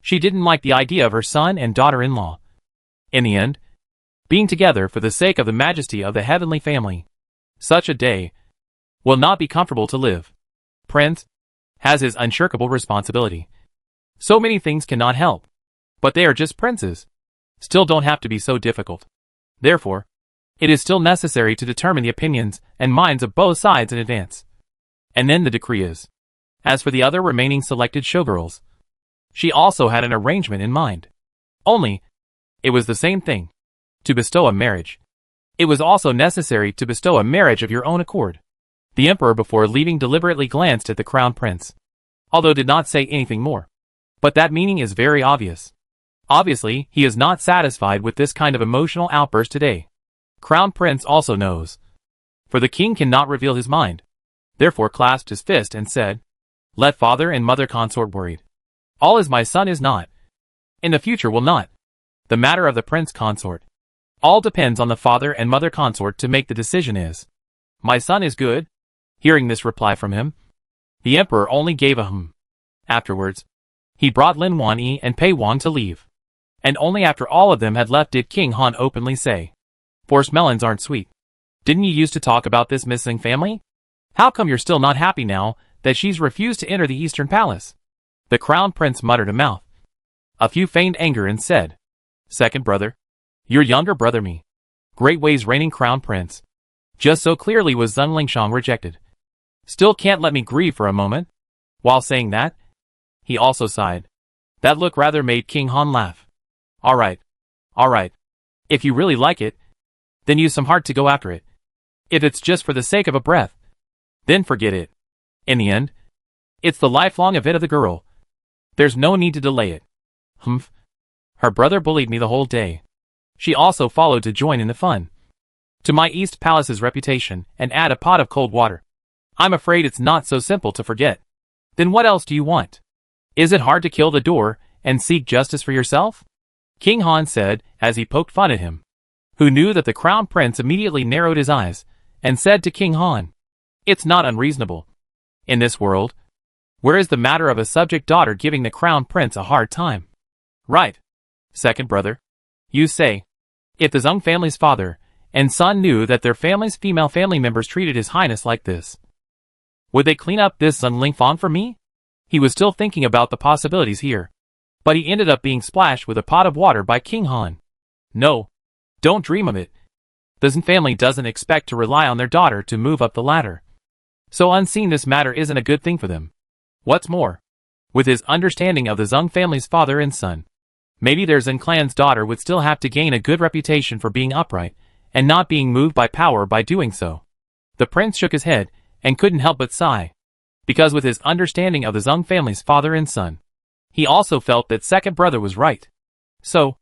She didn't like the idea of her son and daughter-in-law, in the end, being together for the sake of the majesty of the heavenly family. Such a day will not be comfortable to live. Prince has his unshirkable responsibility. So many things cannot help, but they are just princes. Still don't have to be so difficult. Therefore, it is still necessary to determine the opinions and minds of both sides in advance. And then the decree is. As for the other remaining selected showgirls, she also had an arrangement in mind. Only, it was the same thing. To bestow a marriage. It was also necessary to bestow a marriage of your own accord. The emperor before leaving deliberately glanced at the crown prince, although did not say anything more. But that meaning is very obvious. Obviously, he is not satisfied with this kind of emotional outburst today. Crown prince also knows. For the king cannot reveal his mind. Therefore clasped his fist and said, let father and mother consort worried. All is my son is not. In the future will not. The matter of the prince consort. All depends on the father and mother consort to make the decision is. My son is good. Hearing this reply from him, the emperor only gave a hum. Afterwards, he brought Lin Wanyi and Pei Wang to leave. And only after all of them had left did King Han openly say, forced melons aren't sweet. Didn't you used to talk about this Miss Xing family? How come you're still not happy now that she's refused to enter the Eastern Palace? The crown prince muttered a mouth. A few feigned anger and said, second brother, your younger brother me. Great ways reigning crown prince. Just so clearly was Zun Lingshang rejected. Still can't let me grieve for a moment. While saying that, he also sighed. That look rather made King Han laugh. Alright. If you really like it, then use some heart to go after it. If it's just for the sake of a breath, then forget it. In the end, it's the lifelong event of the girl. There's no need to delay it. Humph. Her brother bullied me the whole day. She also followed to join in the fun. To my East Palace's reputation and add a pot of cold water. I'm afraid it's not so simple to forget. Then what else do you want? Is it hard to kill the door and seek justice for yourself? King Han said as he poked fun at him, who knew that the Crown Prince immediately narrowed his eyes and said to King Han, "It's not unreasonable. In this world, where is the matter of a subject daughter giving the Crown Prince a hard time? Right, second brother. You say, if the Zheng family's father and son knew that their family's female family members treated His Highness like this, would they clean up this Zheng Lingfang for me?" He was still thinking about the possibilities here, but he ended up being splashed with a pot of water by King Han. No, don't dream of it. The Zheng family doesn't expect to rely on their daughter to move up the ladder. So unseen, this matter isn't a good thing for them. What's more, with his understanding of the Zheng family's father and son, maybe their Zheng clan's daughter would still have to gain a good reputation for being upright and not being moved by power by doing so. The prince shook his head and couldn't help but sigh, because with his understanding of the Zheng family's father and son, he also felt that second brother was right. So,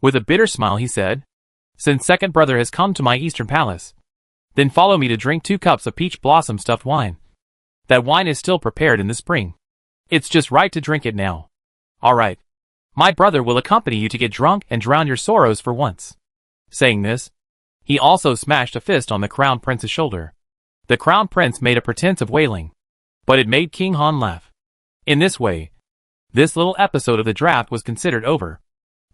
with a bitter smile he said, "Since second brother has come to my eastern palace, then follow me to drink 2 cups of peach blossom stuffed wine. That wine is still prepared in the spring. It's just right to drink it now. All right. My brother will accompany you to get drunk and drown your sorrows for once." Saying this, he also smashed a fist on the Crown Prince's shoulder. The Crown Prince made a pretense of wailing, but it made King Han laugh. In this way, this little episode of the draft was considered over.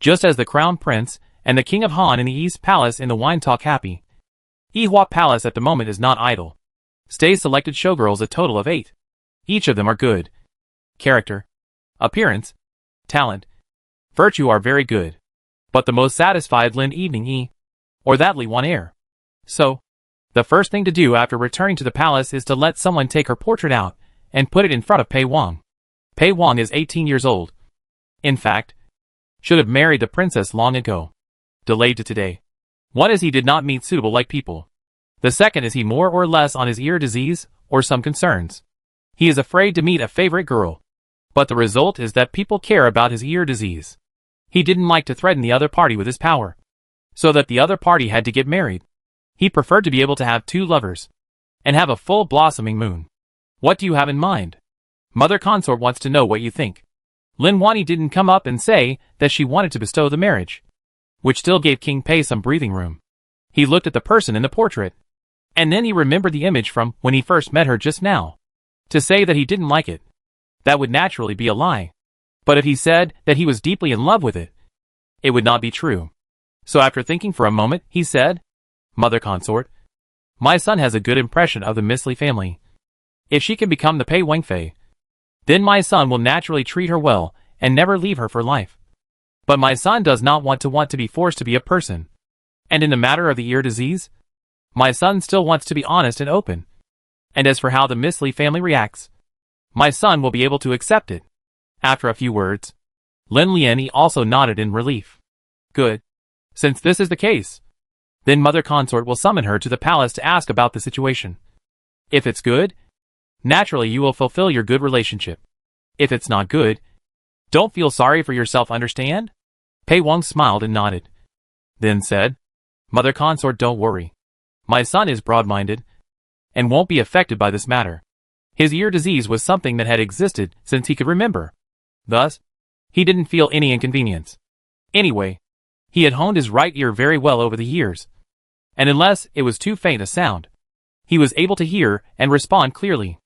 Just as the Crown Prince and the King of Han in the East Palace in the wine talk happy, Yihua Palace at the moment is not idle. Stay selected showgirls a total of 8. Each of them are good. Character, appearance, talent, virtue are very good. But the most satisfied Lin Evening E, or that Li Wan Air. So, the first thing to do after returning to the palace is to let someone take her portrait out and put it in front of Pei Wang. Pei Wang is 18 years old. In fact, should have married the princess long ago. Delayed to today. One is he did not meet suitable like people. The second is he more or less on his ear disease or some concerns. He is afraid to meet a favorite girl. But the result is that people care about his ear disease. He didn't like to threaten the other party with his power, so that the other party had to get married. He preferred to be able to have 2 lovers and have a full blossoming moon. What do you have in mind? Mother Consort wants to know what you think. Lin Wani didn't come up and say that she wanted to bestow the marriage, which still gave King Pei some breathing room. He looked at the person in the portrait, and then he remembered the image from when he first met her just now. To say that he didn't like it, that would naturally be a lie. But if he said that he was deeply in love with it, it would not be true. So after thinking for a moment, he said, "Mother Consort, my son has a good impression of the Miss Li family. If she can become the Pei Wangfei, then my son will naturally treat her well and never leave her for life. But my son does not want to be forced to be a person. And in the matter of the ear disease, my son still wants to be honest and open. And as for how the Miss Li family reacts, my son will be able to accept it." After a few words, Lin Lianyi also nodded in relief. "Good. Since this is the case, then Mother Consort will summon her to the palace to ask about the situation. If it's good, naturally you will fulfill your good relationship. If it's not good, don't feel sorry for yourself, understand?" Pei Wang smiled and nodded, then said, "Mother Consort, don't worry. My son is broad-minded and won't be affected by this matter. His ear disease was something that had existed since he could remember. Thus, he didn't feel any inconvenience. Anyway, he had honed his right ear very well over the years, and unless it was too faint a sound, he was able to hear and respond clearly.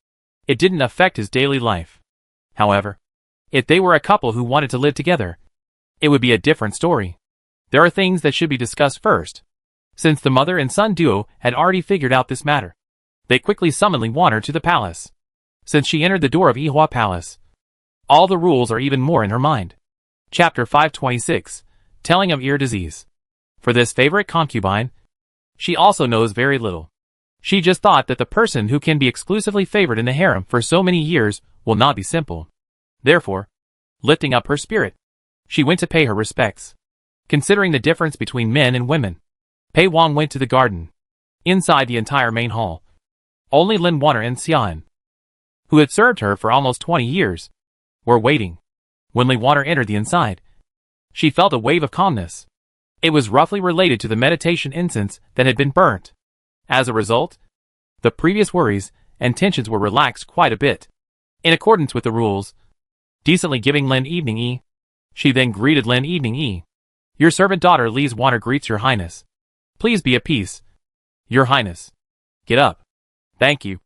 It didn't affect his daily life. However, if they were a couple who wanted to live together, it would be a different story. There are things that should be discussed first. Since the mother and son duo had already figured out this matter, they quickly summoned Li Wan to the palace. Since she entered the door of Yihua Palace, all the rules are even more in her mind. Chapter 526, Telling of Ear Disease. For this favorite concubine, she also knows very little. She just thought that the person who can be exclusively favored in the harem for so many years will not be simple. Therefore, lifting up her spirit, she went to pay her respects. Considering the difference between men and women, Pei Wang went to the garden. Inside the entire main hall, only Lin Wan and Xian, who had served her for almost 20 years, were waiting. When Li Wan entered the inside, she felt a wave of calmness. It was roughly related to the meditation incense that had been burnt. As a result, the previous worries and tensions were relaxed quite a bit. In accordance with the rules, decently giving Lin Evening E, She then greeted Lin Evening E. Your servant daughter Li's Water greets your highness. Please be at peace. Your highness. Get up. Thank you.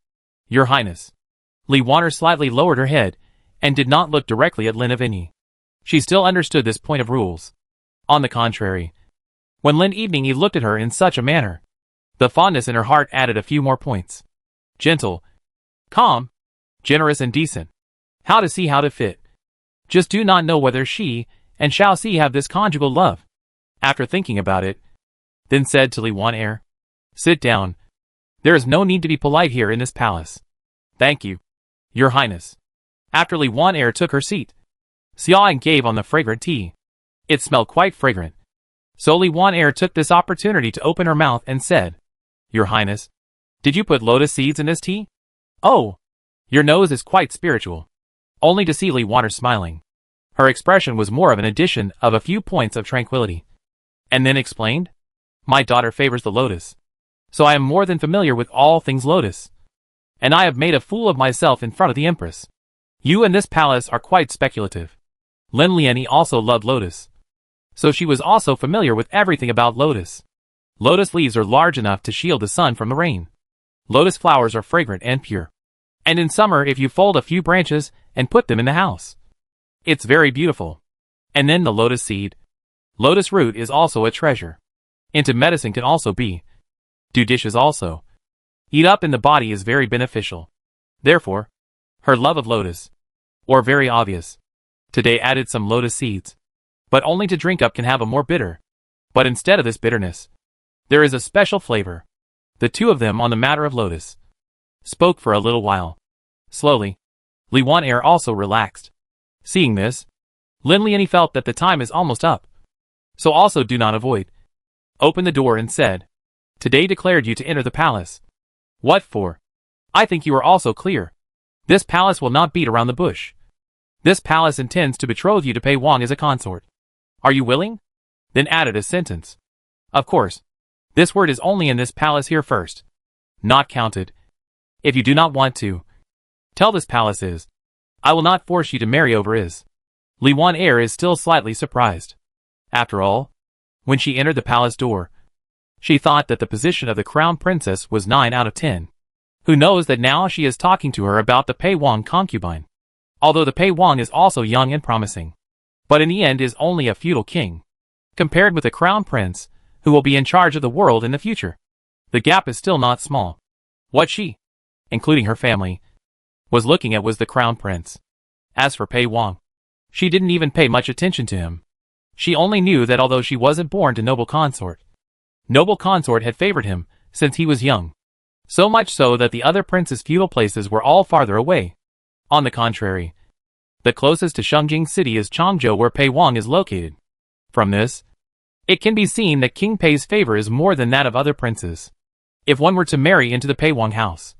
Your highness. Li Water slightly lowered her head, and did not look directly at Lin Evening. She still understood this point of rules. On the contrary, when Lin Evening E looked at her in such a manner, the fondness in her heart added a few more points. Gentle, calm, generous and decent. How to see how to fit. Just do not know whether she and Shao Si have this conjugal love. After thinking about it, then said to Li Wan, sit down. There is no need to be polite here in this palace. Thank you, your highness. After Li Wan took her seat, Xiao gave on the fragrant tea. It smelled quite fragrant. So Li Wan took this opportunity to open her mouth and said, Your highness, did you put lotus seeds in this tea? Oh, your nose is quite spiritual. Only to see Li Wan smiling. Her expression was more of an addition of a few points of tranquility. And then explained, my daughter favors the lotus. So I am more than familiar with all things lotus. And I have made a fool of myself in front of the Empress. You and this palace are quite speculative. Lin Lianyi also loved lotus. So she was also familiar with everything about lotus. Lotus leaves are large enough to shield the sun from the rain. Lotus flowers are fragrant and pure. And in summer if you fold a few branches and put them in the house, it's very beautiful. And then the lotus seed. Lotus root is also a treasure. Into medicine can also be. Do dishes also. Eat up in the body is very beneficial. Therefore, her love of lotus, or very obvious. Today added some lotus seeds. But only to drink up can have a more bitter. But instead of this bitterness, there is a special flavor. The two of them on the matter of lotus spoke for a little while. Slowly, Li Wan also relaxed. Seeing this, Lin Lianyi felt that the time is almost up. So also do not avoid. Opened the door and said, Today declared you to enter the palace. What for? I think you are also clear. This palace will not beat around the bush. This palace intends to betroth you to Pei Wang as a consort. Are you willing? Then added a sentence. Of course. This word is only in this palace here first. Not counted. If you do not want to, tell this palace is. I will not force you to marry over is. Li Wan is still slightly surprised. After all, when she entered the palace door, she thought that the position of the crown princess was 9 out of 10. Who knows that now she is talking to her about the Pei Wang concubine. Although the Pei Wang is also young and promising. But in the end is only a feudal king. Compared with the crown prince, who will be in charge of the world in the future. The gap is still not small. What she, including her family, was looking at was the crown prince. As for Pei Wang, she didn't even pay much attention to him. She only knew that although she wasn't born to noble consort had favored him since he was young. So much so that the other prince's feudal places were all farther away. On the contrary, the closest to Shengjing city is Changzhou where Pei Wang is located. From this, it can be seen that King Pei's favor is more than that of other princes. If one were to marry into the Pei Wang house,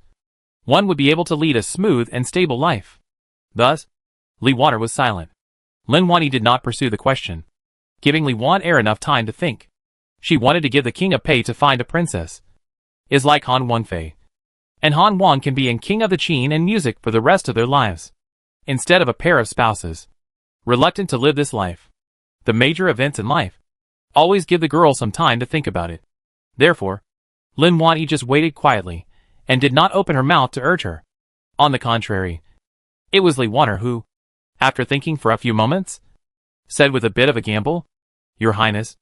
one would be able to lead a smooth and stable life. Thus, Li Wan was silent. Lin Wanyi did not pursue the question, giving Li Wan enough time to think. She wanted to give the king of Pei to find a princess. Is like Han Wangfei. And Han Wang can be in king of the Qin and music for the rest of their lives. Instead of a pair of spouses. Reluctant to live this life. The major events in life. Always give the girl some time to think about it. Therefore, Lin Wanyi just waited quietly, and did not open her mouth to urge her. On the contrary, it was Li Wan who, after thinking for a few moments, said with a bit of a gamble, Your Highness,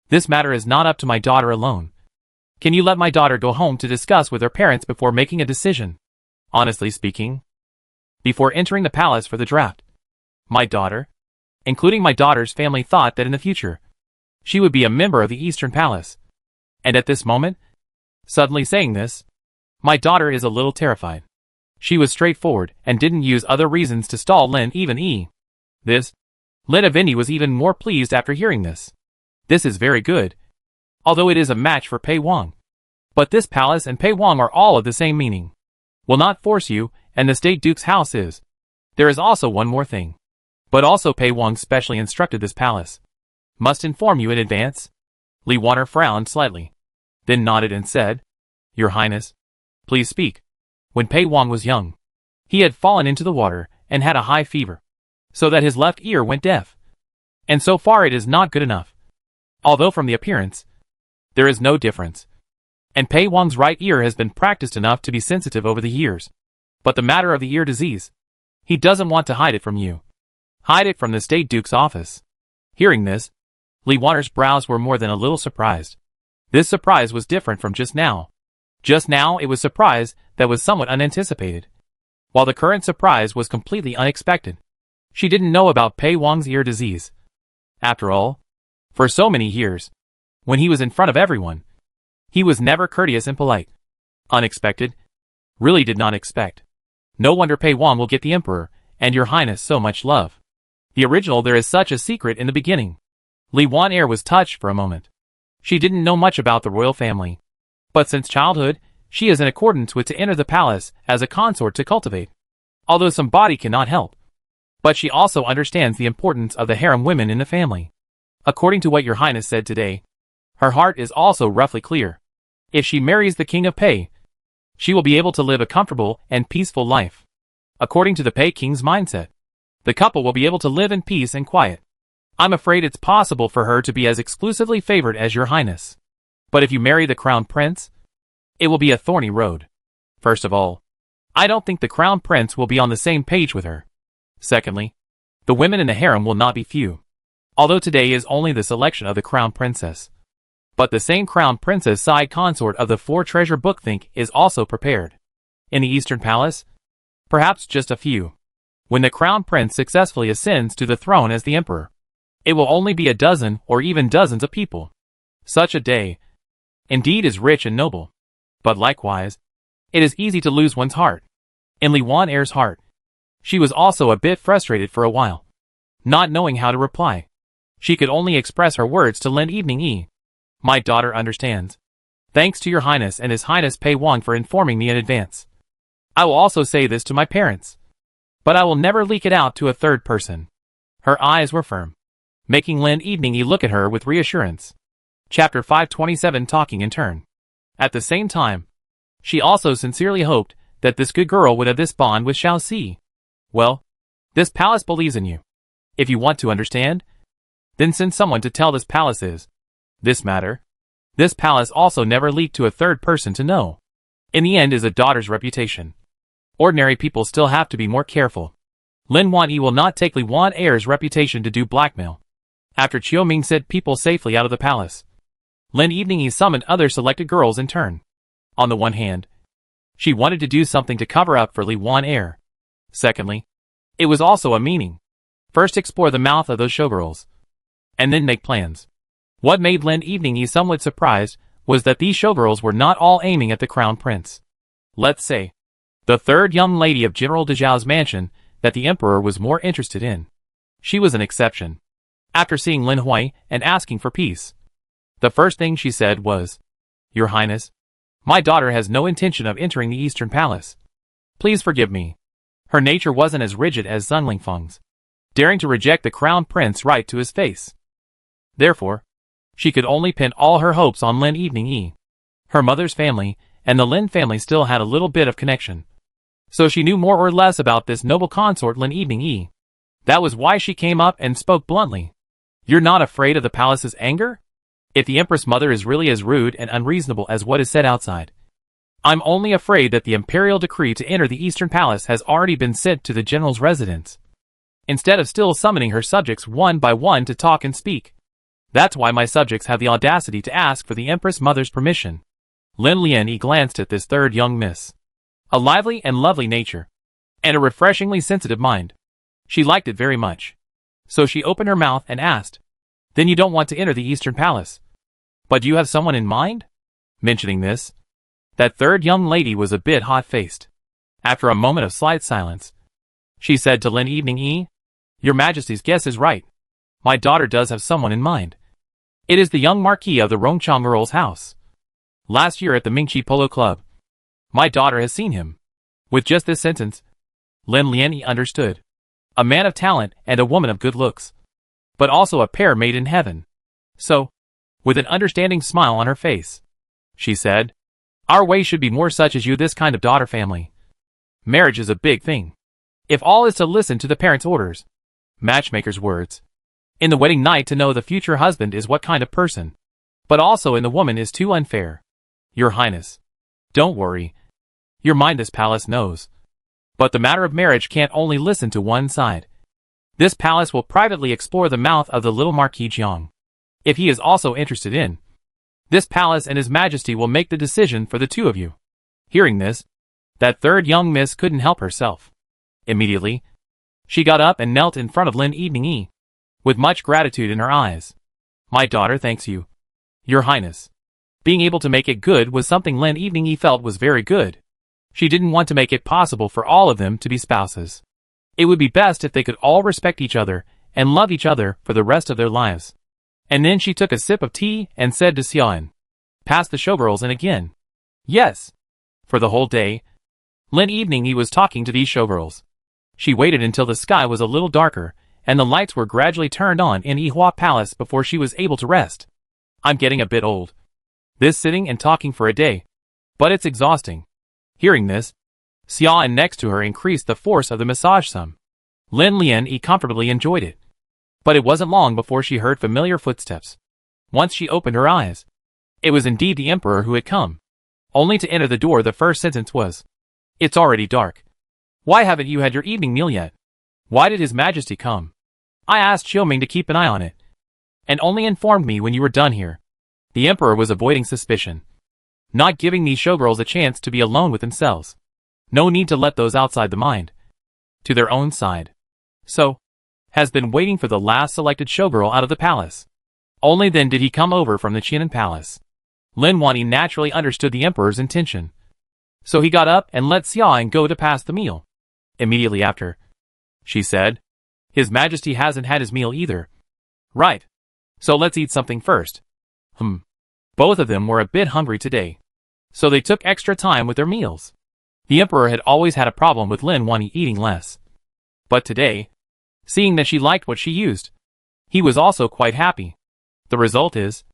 this matter is not up to my daughter alone. Can you let my daughter go home to discuss with her parents before making a decision? Honestly speaking, before entering the palace for the draft, my daughter, including my daughter's family, thought that in the future, she would be a member of the Eastern Palace. And at this moment, suddenly saying this, my daughter is a little terrified. She was straightforward and didn't use other reasons to stall Lin even E. This, Lin Avini was even more pleased after hearing this. This is very good. Although it is a match for Pei Wang. But this palace and Pei Wang are all of the same meaning. Will not force you, and the State Duke's house is. There is also one more thing. But also Pei Wang specially instructed this palace. Must inform you in advance. Li Wan frowned slightly. Then nodded and said, Your Highness, please speak. When Pei Wang was young, he had fallen into the water and had a high fever, so that his left ear went deaf. And so far it is not good enough. Although from the appearance, there is no difference. And Pei Wang's right ear has been practiced enough to be sensitive over the years. But the matter of the ear disease, he doesn't want to hide it from you. Hide it from the State Duke's office. Hearing this, Li Wan'er's brows were more than a little surprised. This surprise was different from just now. Just now it was surprise that was somewhat unanticipated. While the current surprise was completely unexpected. She didn't know about Pei Wang's ear disease. After all, for so many years, when he was in front of everyone, he was never courteous and polite. Unexpected? Really did not expect. No wonder Pei Wang will get the Emperor, and your Highness so much love. The original there is such a secret in the beginning. Li Wan'er was touched for a moment. She didn't know much about the royal family. But since childhood, she is in accordance with to enter the palace as a consort to cultivate. Although some body cannot help. But she also understands the importance of the harem women in the family. According to what your Highness said today, her heart is also roughly clear. If she marries the King of Pei, she will be able to live a comfortable and peaceful life. According to the Pei King's mindset, the couple will be able to live in peace and quiet. I'm afraid it's possible for her to be as exclusively favored as your Highness. But if you marry the Crown Prince, it will be a thorny road. First of all, I don't think the Crown Prince will be on the same page with her. Secondly, the women in the harem will not be few. Although today is only the selection of the Crown Princess. But the same Crown Princess side consort of the four treasure book think is also prepared. In the Eastern Palace, perhaps just a few. When the Crown Prince successfully ascends to the throne as the Emperor, it will only be a dozen or even dozens of people. Such a day, indeed, is rich and noble. But likewise, it is easy to lose one's heart. In Li Wan'er's heart, she was also a bit frustrated for a while. Not knowing how to reply, she could only express her words to Lin Evening Yi. My daughter understands. Thanks to your Highness and His Highness Pei Wang for informing me in advance. I will also say this to my parents. But I will never leak it out to a third person. Her eyes were firm, making Lin Evening Yi look at her with reassurance. Chapter 527 Talking in Turn. At the same time, she also sincerely hoped that this good girl would have this bond with Xiao Si. Well, this palace believes in you. If you want to understand, then send someone to tell this palace is. This matter. This palace also never leaked to a third person to know. In the end is a daughter's reputation. Ordinary people still have to be more careful. Lin Wan'er will not take Li Wan'er's reputation to do blackmail. After Chiu Ming said people safely out of the palace, Lin Evening Yi summoned other selected girls in turn. On the one hand, she wanted to do something to cover up for Li Wan'er. Secondly, it was also a meaning. First explore the mouth of those showgirls, and then make plans. What made Lin Evening Yi somewhat surprised was that these showgirls were not all aiming at the Crown Prince. Let's say, the third young lady of General Dezhao's mansion that the Emperor was more interested in. She was an exception. After seeing Lin Hui and asking for peace, the first thing she said was, Your Highness, my daughter has no intention of entering the Eastern Palace. Please forgive me. Her nature wasn't as rigid as Zhang Lingfeng's, daring to reject the Crown Prince right to his face. Therefore, she could only pin all her hopes on Lin Evening Yi. Her mother's family and the Lin family still had a little bit of connection. So she knew more or less about this noble consort Lin Evening Yi. That was why she came up and spoke bluntly. You're not afraid of the palace's anger? If the Empress Mother is really as rude and unreasonable as what is said outside, I'm only afraid that the Imperial decree to enter the Eastern Palace has already been sent to the General's residence, instead of still summoning her subjects one by one to talk and speak. That's why my subjects have the audacity to ask for the Empress Mother's permission. Lin Lianyi glanced at this third young miss. A lively and lovely nature, and a refreshingly sensitive mind. She liked it very much. So she opened her mouth and asked, Then you don't want to enter the Eastern Palace? But do you have someone in mind? Mentioning this, that third young lady was a bit hot-faced. After a moment of slight silence, she said to Lin Evening Yi, Your Majesty's guess is right. My daughter does have someone in mind. It is the young Marquis of the Rongchang Earl's house. Last year at the Mingqi Polo Club, my daughter has seen him. With just this sentence, Lin Lianyi understood. A man of talent and a woman of good looks. But also a pair made in heaven. So, with an understanding smile on her face, she said, Our way should be more such as you, this kind of daughter family. Marriage is a big thing. If all is to listen to the parents' orders, matchmaker's words, in the wedding night to know the future husband is what kind of person. But also in the woman is too unfair. Your Highness. Don't worry. Your mind this palace knows. But the matter of marriage can't only listen to one side. This palace will privately explore the mouth of the little Marquis Jiang. If he is also interested in this palace, and His Majesty will make the decision for the two of you. Hearing this, that third young miss couldn't help herself. Immediately, she got up and knelt in front of Lin Evening, with much gratitude in her eyes. My daughter thanks you, Your Highness. Being able to make it good was something Lin Evening felt was very good. She didn't want to make it possible for all of them to be spouses. It would be best if they could all respect each other and love each other for the rest of their lives. And then she took a sip of tea and said to Xian, pass the showgirls in again. Yes. For the whole day, Lin Evening was talking to these showgirls. She waited until the sky was a little darker and the lights were gradually turned on in Yihua Palace before she was able to rest. I'm getting a bit old. This sitting and talking for a day. But it's exhausting. Hearing this, Xian next to her increased the force of the massage some. Lin Lian comfortably enjoyed it. But it wasn't long before she heard familiar footsteps. Once she opened her eyes, it was indeed the Emperor who had come. Only to enter the door the first sentence was, it's already dark. Why haven't you had your evening meal yet? Why did His Majesty come? I asked Xiaoming to keep an eye on it, and only informed me when you were done here. The Emperor was avoiding suspicion, not giving these showgirls a chance to be alone with themselves. No need to let those outside the mind to their own side. So, has been waiting for the last selected showgirl out of the palace. Only then did he come over from the Qianan Palace. Lin Wani naturally understood the Emperor's intention. So he got up and let Xiaoying go to pass the meal. Immediately after, she said, His Majesty hasn't had his meal either. Right. So let's eat something first. Both of them were a bit hungry today. So they took extra time with their meals. The Emperor had always had a problem with Lin Wani eating less. But today, seeing that she liked what she used, he was also quite happy. The result is,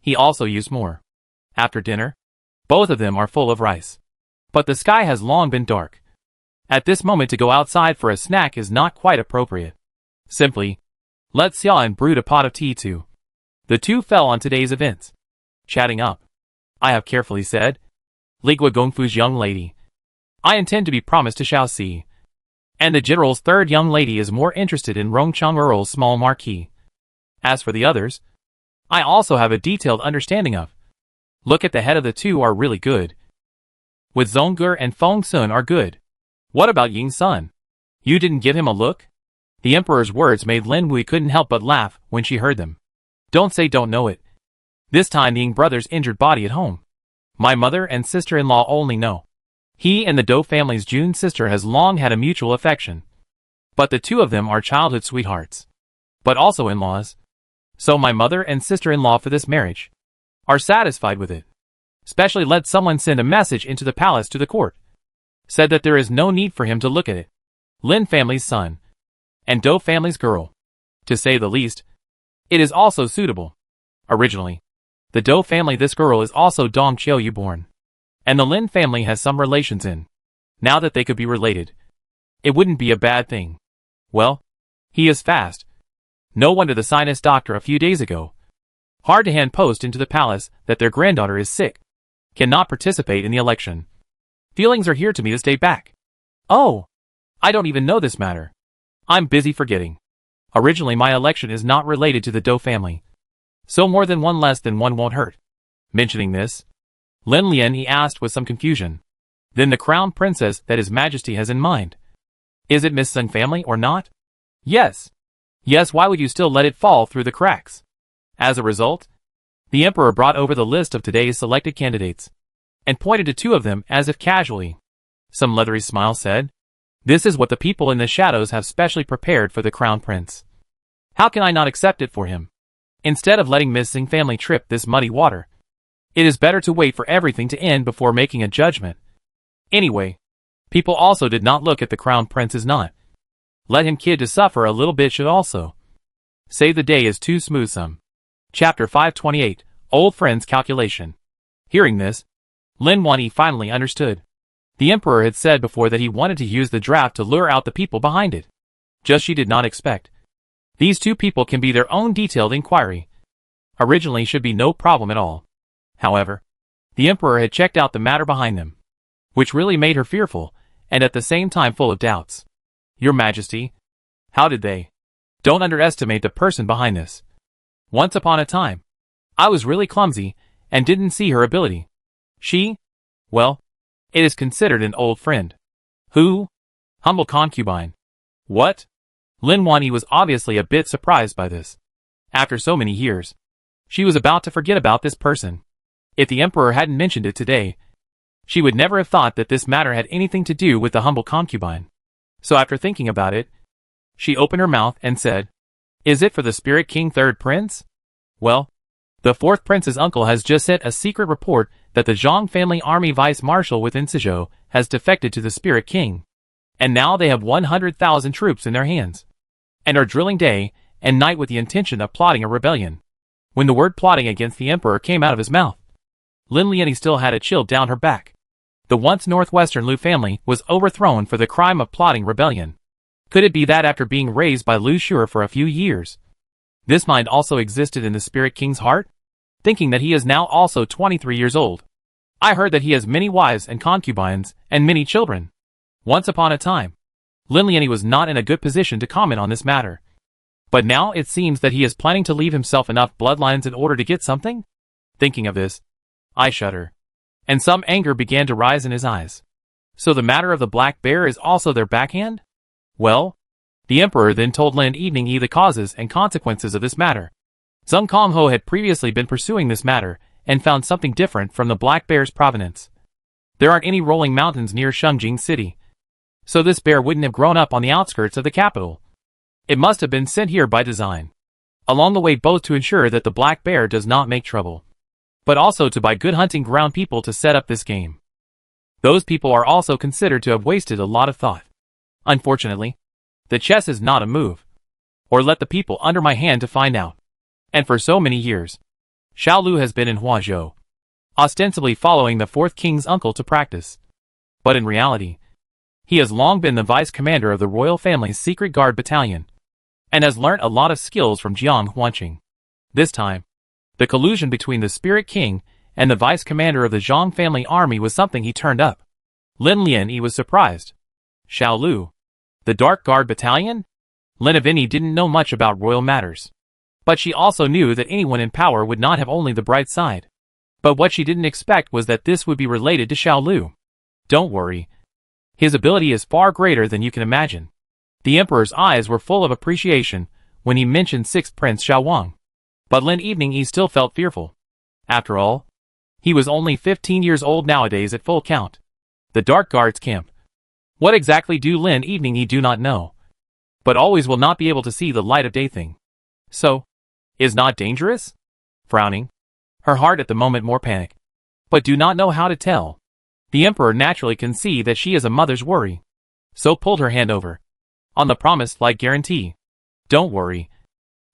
he also used more. After dinner, both of them are full of rice. But the sky has long been dark. At this moment to go outside for a snack is not quite appropriate. Simply, let Xiaoan brewed a pot of tea too. The two fell on today's events. Chatting up. I have carefully said, Ligua Gongfu's young lady. I intend to be promised to Shaoxi. And the general's third young lady is more interested in Rongchang Earl's small marquis. As for the others, I also have a detailed understanding of. Look at the head of the two are really good. With Zongger and Feng Sun are good. What about Ying's son? You didn't give him a look? The Emperor's words made Lin Wui couldn't help but laugh when she heard them. Don't say don't know it. This time the Ying brother's injured body at home. My mother and sister-in-law only know. He and the Dou family's June sister has long had a mutual affection. But the two of them are childhood sweethearts. But also in-laws. So my mother and sister-in-law for this marriage are satisfied with it. Especially let someone send a message into the palace to the court. Said that there is no need for him to look at it. Lin family's son. And Dou family's girl. To say the least, it is also suitable. Originally, the Dou family this girl is also Dong Qiuyu born. And the Lin family has some relations in. Now that they could be related, it wouldn't be a bad thing. Well, he is fast. No wonder the sinus doctor a few days ago hard to hand post into the palace that their granddaughter is sick. Cannot participate in the election. Feelings are here to me this day back. Oh, I don't even know this matter. I'm busy forgetting. Originally my election is not related to the Dou family. So more than one less than one won't hurt. Mentioning this, Lin Lian asked with some confusion. Then the crown princess that His Majesty has in mind. Is it Miss Sun family or not? Yes. Yes, why would you still let it fall through the cracks? As a result, the Emperor brought over the list of today's selected candidates, and pointed to two of them as if casually. Some leathery smile said, This is what the people in the shadows have specially prepared for the crown prince. How can I not accept it for him? Instead of letting Miss Sing family trip this muddy water, it is better to wait for everything to end before making a judgment. Anyway, people also did not look at the crown prince's not. Let him kid to suffer a little bit should also. Say the day is too smoothsome. Chapter 528, Old Friend's Calculation. Hearing this, Lin Wani finally understood. The Emperor had said before that he wanted to use the draft to lure out the people behind it. Just she did not expect These two people can be their own detailed inquiry. Originally should be no problem at all. However, the Emperor had checked out the matter behind them, which really made her fearful, and at the same time full of doubts. Your Majesty, how did they? Don't underestimate the person behind this. Once upon a time, I was really clumsy, and didn't see her ability. She? Well, it is considered an old friend. Who? Humble concubine. What? Lin Wanyi was obviously a bit surprised by this. After so many years, she was about to forget about this person. If the Emperor hadn't mentioned it today, she would never have thought that this matter had anything to do with the humble concubine. So after thinking about it, she opened her mouth and said, Is it for the Spirit King Third Prince? Well, the Fourth Prince's uncle has just sent a secret report that the Zhang family army vice-marshal within Suzhou has defected to the Spirit King. And now they have 100,000 troops in their hands, and are drilling day and night with the intention of plotting a rebellion. When the word plotting against the Emperor came out of his mouth, Lin Lianyi still had a chill down her back. The once northwestern Lu family was overthrown for the crime of plotting rebellion. Could it be that after being raised by Lu Shure for a few years, this mind also existed in the Spirit King's heart? Thinking that he is now also 23 years old. I heard that he has many wives and concubines, and many children. Once upon a time, Lin Lianyi was not in a good position to comment on this matter. But now it seems that he is planning to leave himself enough bloodlines in order to get something? Thinking of this, I shudder. And some anger began to rise in his eyes. So the matter of the Black Bear is also their backhand? Well, the Emperor then told Lin Eveningyi the causes and consequences of this matter. Zheng Kongho had previously been pursuing this matter, and found something different from the Black Bear's provenance. There aren't any rolling mountains near Shengjing City, so this bear wouldn't have grown up on the outskirts of the capital. It must have been sent here by design, along the way both to ensure that the Black Bear does not make trouble, but also to buy good hunting ground people to set up this game. Those people are also considered to have wasted a lot of thought. Unfortunately, the chess is not a move, or let the people under my hand to find out. And for so many years, Xiao Lu has been in Huazhou, ostensibly following the Fourth King's uncle to practice. But in reality, he has long been the vice commander of the royal family's secret guard battalion, and has learnt a lot of skills from Jiang Huanqing. This time, the collusion between the Spirit King and the vice commander of the Zhang family army was something he turned up. Lin Lianyi was surprised. Xiao Lu, the Dark Guard battalion? Lin Eveningyi didn't know much about royal matters, but she also knew that anyone in power would not have only the bright side. But what she didn't expect was that this would be related to Xiao Lu. Don't worry. His ability is far greater than you can imagine. The Emperor's eyes were full of appreciation when he mentioned Sixth Prince Xiao Wang. But Lin Eveningyi still felt fearful. After all, he was only 15 years old nowadays at full count. The Dark Guard's camp. What exactly do Lin Eveningyi do not know, but always will not be able to see the light of day thing. So, is not dangerous? Frowning, her heart at the moment more panic, but do not know how to tell. The Emperor naturally can see that she is a mother's worry, so pulled her hand over. On the promised like guarantee. Don't worry.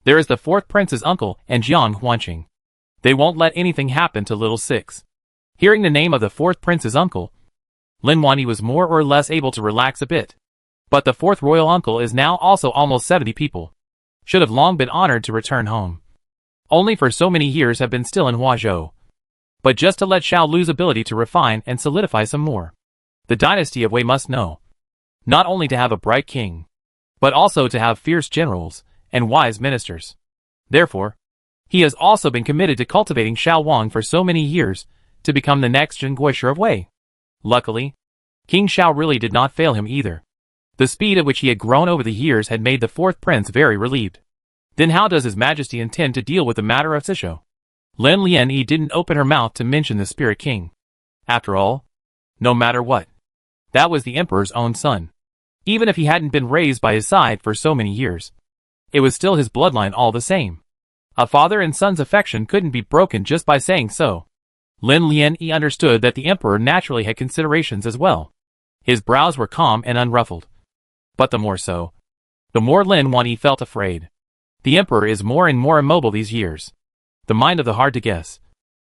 There is the Fourth Prince's uncle and Jiang Huanqing. They won't let anything happen to little Six. Hearing the name of the Fourth Prince's uncle, Lin Wanyi was more or less able to relax a bit. But the Fourth Royal Uncle is now also almost 70 people. Should have long been honored to return home. Only for so many years have been still in Huazhou. But just to let Xiao Lu's ability to refine and solidify some more. The dynasty of Wei must know. Not only to have a bright king, but also to have fierce generals and wise ministers. Therefore, he has also been committed to cultivating Xiao Wang for so many years to become the next Zhenguisher of Wei. Luckily, King Xiao really did not fail him either. The speed at which he had grown over the years had made the Fourth Prince very relieved. Then how does His Majesty intend to deal with the matter of Suzhou? Lin Lianyi didn't open her mouth to mention the Spirit King. After all, no matter what, that was the Emperor's own son. Even if he hadn't been raised by his side for so many years, it was still his bloodline all the same. A father and son's affection couldn't be broken just by saying so. Lin Lianyi understood that the Emperor naturally had considerations as well. His brows were calm and unruffled. But the more so, the more Lin Wanyi felt afraid. The Emperor is more and more immobile these years. The mind of the hard to guess.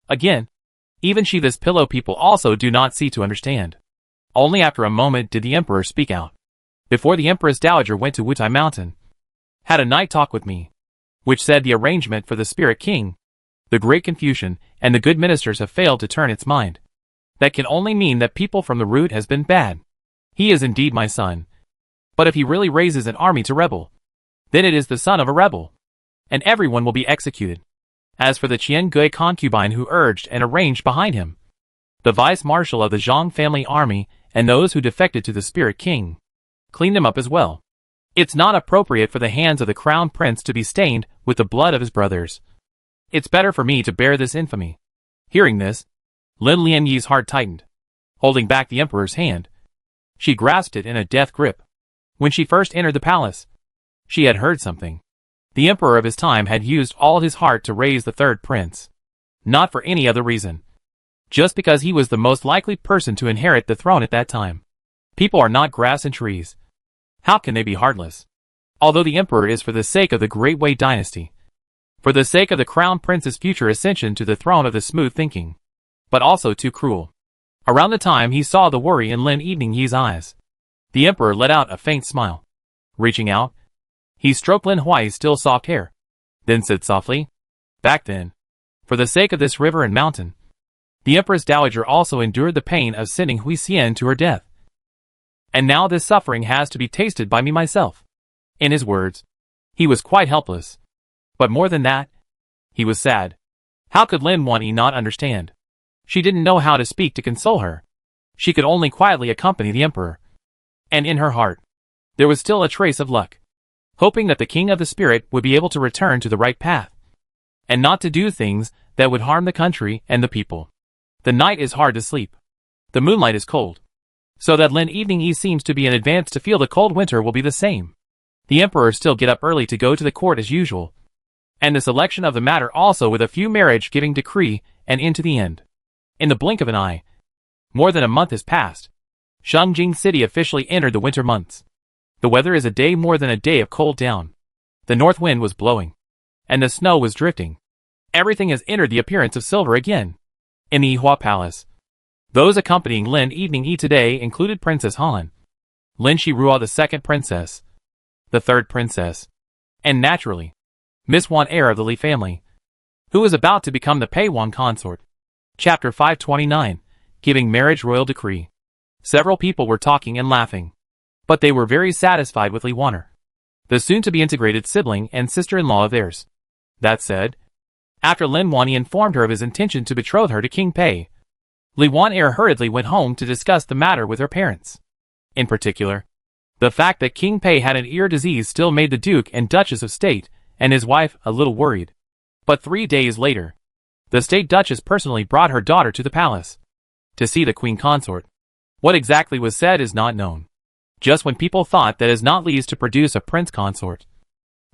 Again, even she this pillow people also do not see to understand. Only after a moment did the Emperor speak out. Before the Empress Dowager went to Wutai Mountain, had a night talk with me, which said the arrangement for the Spirit King, the Great Confusion, and the good ministers have failed to turn its mind. That can only mean that people from the root has been bad. He is indeed my son. But if he really raises an army to rebel, then it is the son of a rebel, and everyone will be executed. As for the Qian Gui concubine who urged and arranged behind him, the vice-marshal of the Zhang family army and those who defected to the Spirit King, clean them up as well. It's not appropriate for the hands of the crown prince to be stained with the blood of his brothers. It's better for me to bear this infamy. Hearing this, Lin Lianyi's heart tightened. Holding back the emperor's hand, she grasped it in a death grip. When she first entered the palace, she had heard something. The emperor of his time had used all his heart to raise the third prince. Not for any other reason. Just because he was the most likely person to inherit the throne at that time. People are not grass and trees. How can they be heartless? Although the emperor is for the sake of the Great Wei dynasty, for the sake of the crown prince's future ascension to the throne of the smooth thinking, but also too cruel. Around the time he saw the worry in Lin Yingy's eyes, the emperor let out a faint smile. Reaching out, he stroked Lin Huai's still soft hair, then said softly, "Back then, for the sake of this river and mountain, the Empress Dowager also endured the pain of sending Hui Xian to her death. And now this suffering has to be tasted by me myself." In his words, he was quite helpless. But more than that, he was sad. How could Lin Wanyi not understand? She didn't know how to speak to console her. She could only quietly accompany the emperor. And in her heart, there was still a trace of luck, hoping that the king of the spirit would be able to return to the right path, and not to do things that would harm the country and the people. The night is hard to sleep. The moonlight is cold, so that Lin Yingy seems to be in advance to feel the cold winter will be the same. The emperor still get up early to go to the court as usual, and the selection of the matter also with a few marriage-giving decree and into the end. In the blink of an eye, more than a month has passed. Shengjing City officially entered the winter months. The weather is a day more than a day of cold down. The north wind was blowing, and the snow was drifting. Everything has entered the appearance of silver again. In the Yihua Palace, those accompanying Lin Yingy today included Princess Han, Lin Shirua the second princess, the third princess, and naturally, Miss Wan heir of the Li family, who is about to become the Pei Wan consort. Chapter 529, Giving Marriage Royal Decree. Several people were talking and laughing, but they were very satisfied with Li Wan'er, the soon-to-be integrated sibling and sister-in-law of theirs. That said, after Lin Wanyi informed her of his intention to betroth her to King Pei, Li Wan'er hurriedly went home to discuss the matter with her parents. In particular, the fact that King Pei had an ear disease still made the Duke and Duchess of State and his wife a little worried. But 3 days later, the State Duchess personally brought her daughter to the palace to see the Queen Consort. What exactly was said is not known. Just when people thought that it is not least to produce a Prince Consort,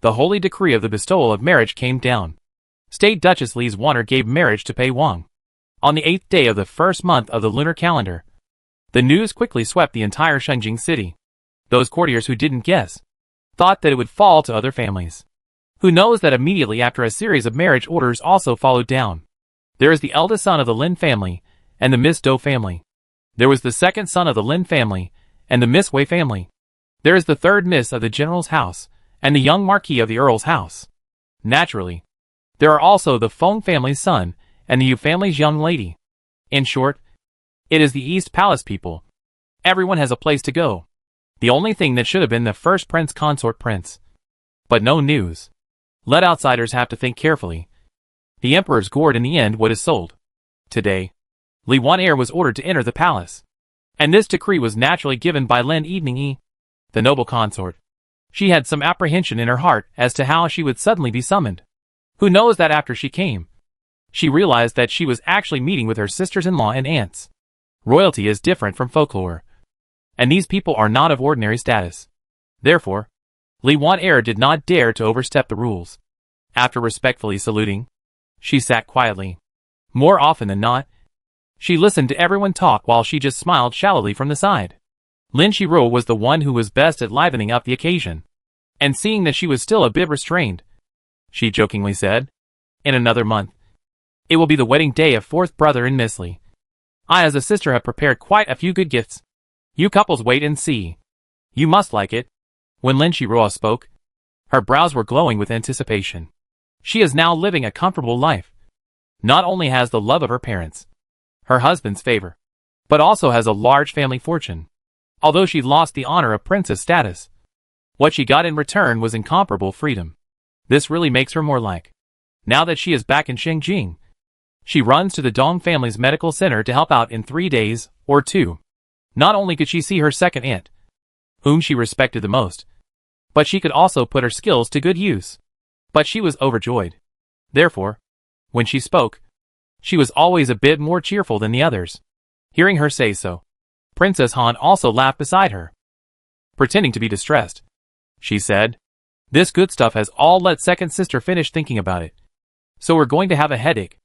the holy decree of the bestowal of marriage came down. State Duchess Li Wan'er gave marriage to Pei Wang. On the 8th day of the first month of the lunar calendar, the news quickly swept the entire Shengjing city. Those courtiers who didn't guess thought that it would fall to other families. Who knows that immediately after a series of marriage orders also followed down. There is the eldest son of the Lin family and the Miss Dou family. There was the second son of the Lin family and the Miss Wei family. There is the third miss of the general's house and the young marquis of the earl's house. Naturally, there are also the Feng family's son and the Yu family's young lady. In short, it is the East Palace people. Everyone has a place to go. The only thing that should have been the first prince consort prince. But no news. Let outsiders have to think carefully. The emperor's gourd in the end what is sold. Today, Li Wan'er was ordered to enter the palace. And this decree was naturally given by Lin Yingy, the noble consort. She had some apprehension in her heart as to how she would suddenly be summoned. Who knows that after she came, she realized that she was actually meeting with her sisters-in-law and aunts. Royalty is different from folklore, and these people are not of ordinary status. Therefore, Li Wan'er did not dare to overstep the rules. After respectfully saluting, she sat quietly. More often than not, she listened to everyone talk while she just smiled shallowly from the side. Lin Shirua was the one who was best at livening up the occasion. And seeing that she was still a bit restrained, she jokingly said, "In another month, it will be the wedding day of fourth brother and Miss Li. I as a sister have prepared quite a few good gifts. You couples wait and see. You must like it." When Lin Shirua spoke, Her brows were glowing with anticipation. She is now living a comfortable life. Not only has the love of her parents, her husband's favor, but also has a large family fortune. Although she lost the honor of princess status, what she got in return was incomparable freedom. This really makes her more like. Now that she is back in Xinjiang, she runs to the Dong family's medical center to help out in 3 days, or 2. Not only could she see her second aunt, whom she respected the most, but she could also put her skills to good use. But she was overjoyed. Therefore, when she spoke, she was always a bit more cheerful than the others. Hearing her say so, Princess Han also laughed beside her. Pretending to be distressed, she said, "This good stuff has all let second sister finish thinking about it. So we're going to have a headache."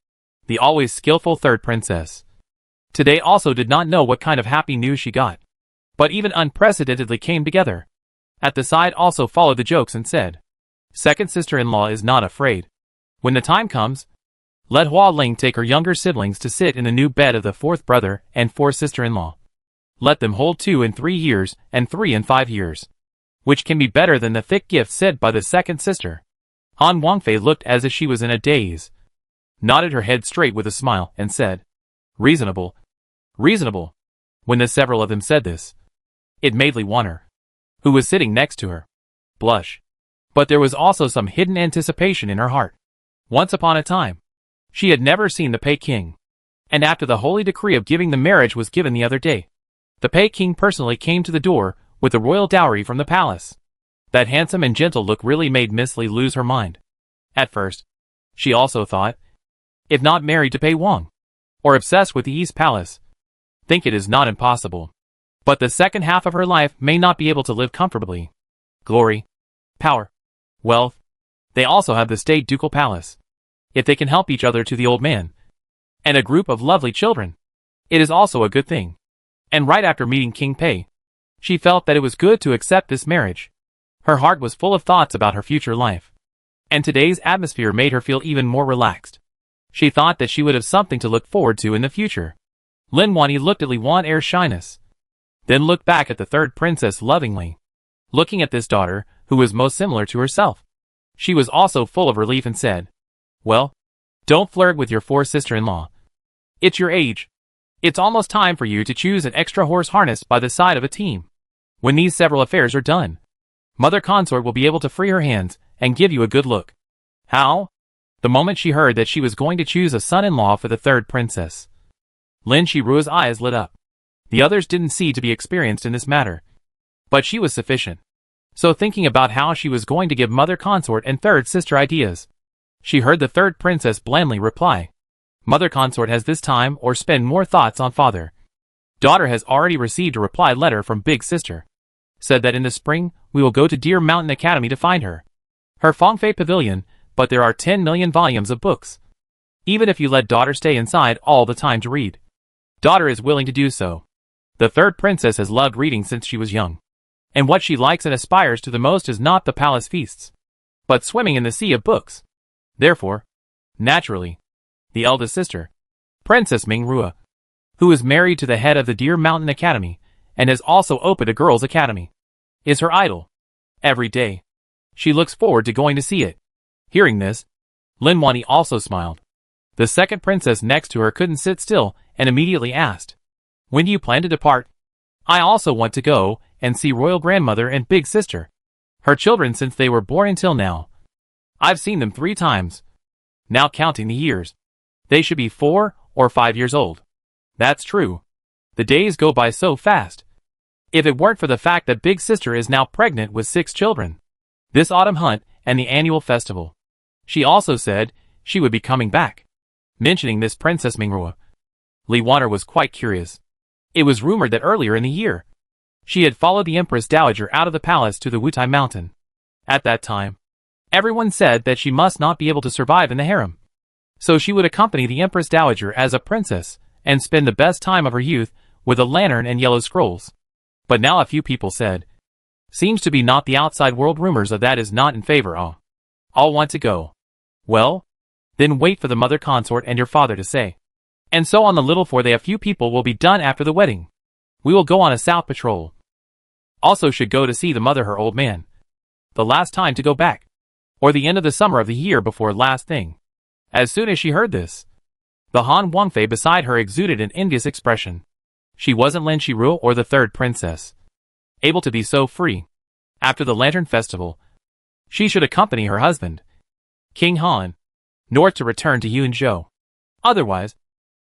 The always skillful third princess today also did not know what kind of happy news she got. But even unprecedentedly came together. At the side also followed the jokes and said, "Second sister-in-law is not afraid. When the time comes, let Hua Ling take her younger siblings to sit in the new bed of the fourth brother and fourth sister-in-law. Let them hold 2 in 3 years and 3 in 5 years. Which can be better than the thick gift said by the second sister." Han Wangfei looked as if she was in a daze, nodded her head straight with a smile, and said, "Reasonable. Reasonable." When the several of them said this, it made Li Wanner, who was sitting next to her, blush. But there was also some hidden anticipation in her heart. Once upon a time, she had never seen the Peking. And after the holy decree of giving the marriage was given the other day, the Peking personally came to the door with the royal dowry from the palace. That handsome and gentle look really made Miss Li lose her mind. At first, she also thought, if not married to Pei Wang, or obsessed with the East Palace, think it is not impossible. But the second half of her life may not be able to live comfortably. Glory, power, wealth, they also have the state ducal palace. If they can help each other to the old man, and a group of lovely children, it is also a good thing. And right after meeting King Pei, she felt that it was good to accept this marriage. Her heart was full of thoughts about her future life. And today's atmosphere made her feel even more relaxed. She thought that she would have something to look forward to in the future. Lin Wanyi looked at Li Wan'er's shyness, then looked back at the third princess lovingly. Looking at this daughter, who was most similar to herself, she was also full of relief and said, "Well, don't flirt with your fourth sister-in-law. It's your age. It's almost time for you to choose an extra horse harness by the side of a team. When these several affairs are done, Mother Consort will be able to free her hands and give you a good look." How? The moment she heard that she was going to choose a son-in-law for the third princess, Lin Shirua's eyes lit up. The others didn't seem to be experienced in this matter, but she was sufficient. So thinking about how she was going to give Mother Consort and third sister ideas, she heard the third princess blandly reply, "Mother Consort has this time or spend more thoughts on father. Daughter has already received a reply letter from big sister. Said that in the spring, we will go to Deer Mountain Academy to find her. Her Fangfei Pavilion, but there are 10 million volumes of books. Even if you let daughter stay inside all the time to read, daughter is willing to do so. The third princess has loved reading since she was young. And what she likes and aspires to the most is not the palace feasts, but swimming in the sea of books. Therefore, naturally, the eldest sister, Princess Mingrua, who is married to the head of the Deer Mountain Academy, and has also opened a girls' academy, is her idol. Every day, she looks forward to going to see it." Hearing this, Lin Wanyi also smiled. The second princess next to her couldn't sit still and immediately asked, "When do you plan to depart?" "I also want to go and see royal grandmother and big sister. Her children since they were born until now. I've seen them 3 times. Now counting the years, they should be 4 or 5 years old." That's true. The days go by so fast. If it weren't for the fact that big sister is now pregnant with 6 children, this autumn hunt and the annual festival. She also said she would be coming back. Mentioning this Princess Mingrua, Li Wanner was quite curious. It was rumored that earlier in the year, she had followed the Empress Dowager out of the palace to the Wutai Mountain. At that time, everyone said that she must not be able to survive in the harem. So she would accompany the Empress Dowager as a princess and spend the best time of her youth with a lantern and yellow scrolls. But now a few people said, seems to be not the outside world rumors of that is not in favor of. All want to go. Well, then wait for the mother consort and your father to say. And so on the little for they a few people will be done after the wedding. We will go on a south patrol. Also should go to see the mother her old man. the last time to go back, or the end of the summer of the year before last thing. As soon as she heard this, the Han Wangfei beside her exuded an envious expression. She wasn't Lin Shiruo or the third princess, able to be so free. After the Lantern Festival, she should accompany her husband, King Han, north to return to Yunzhou. Otherwise,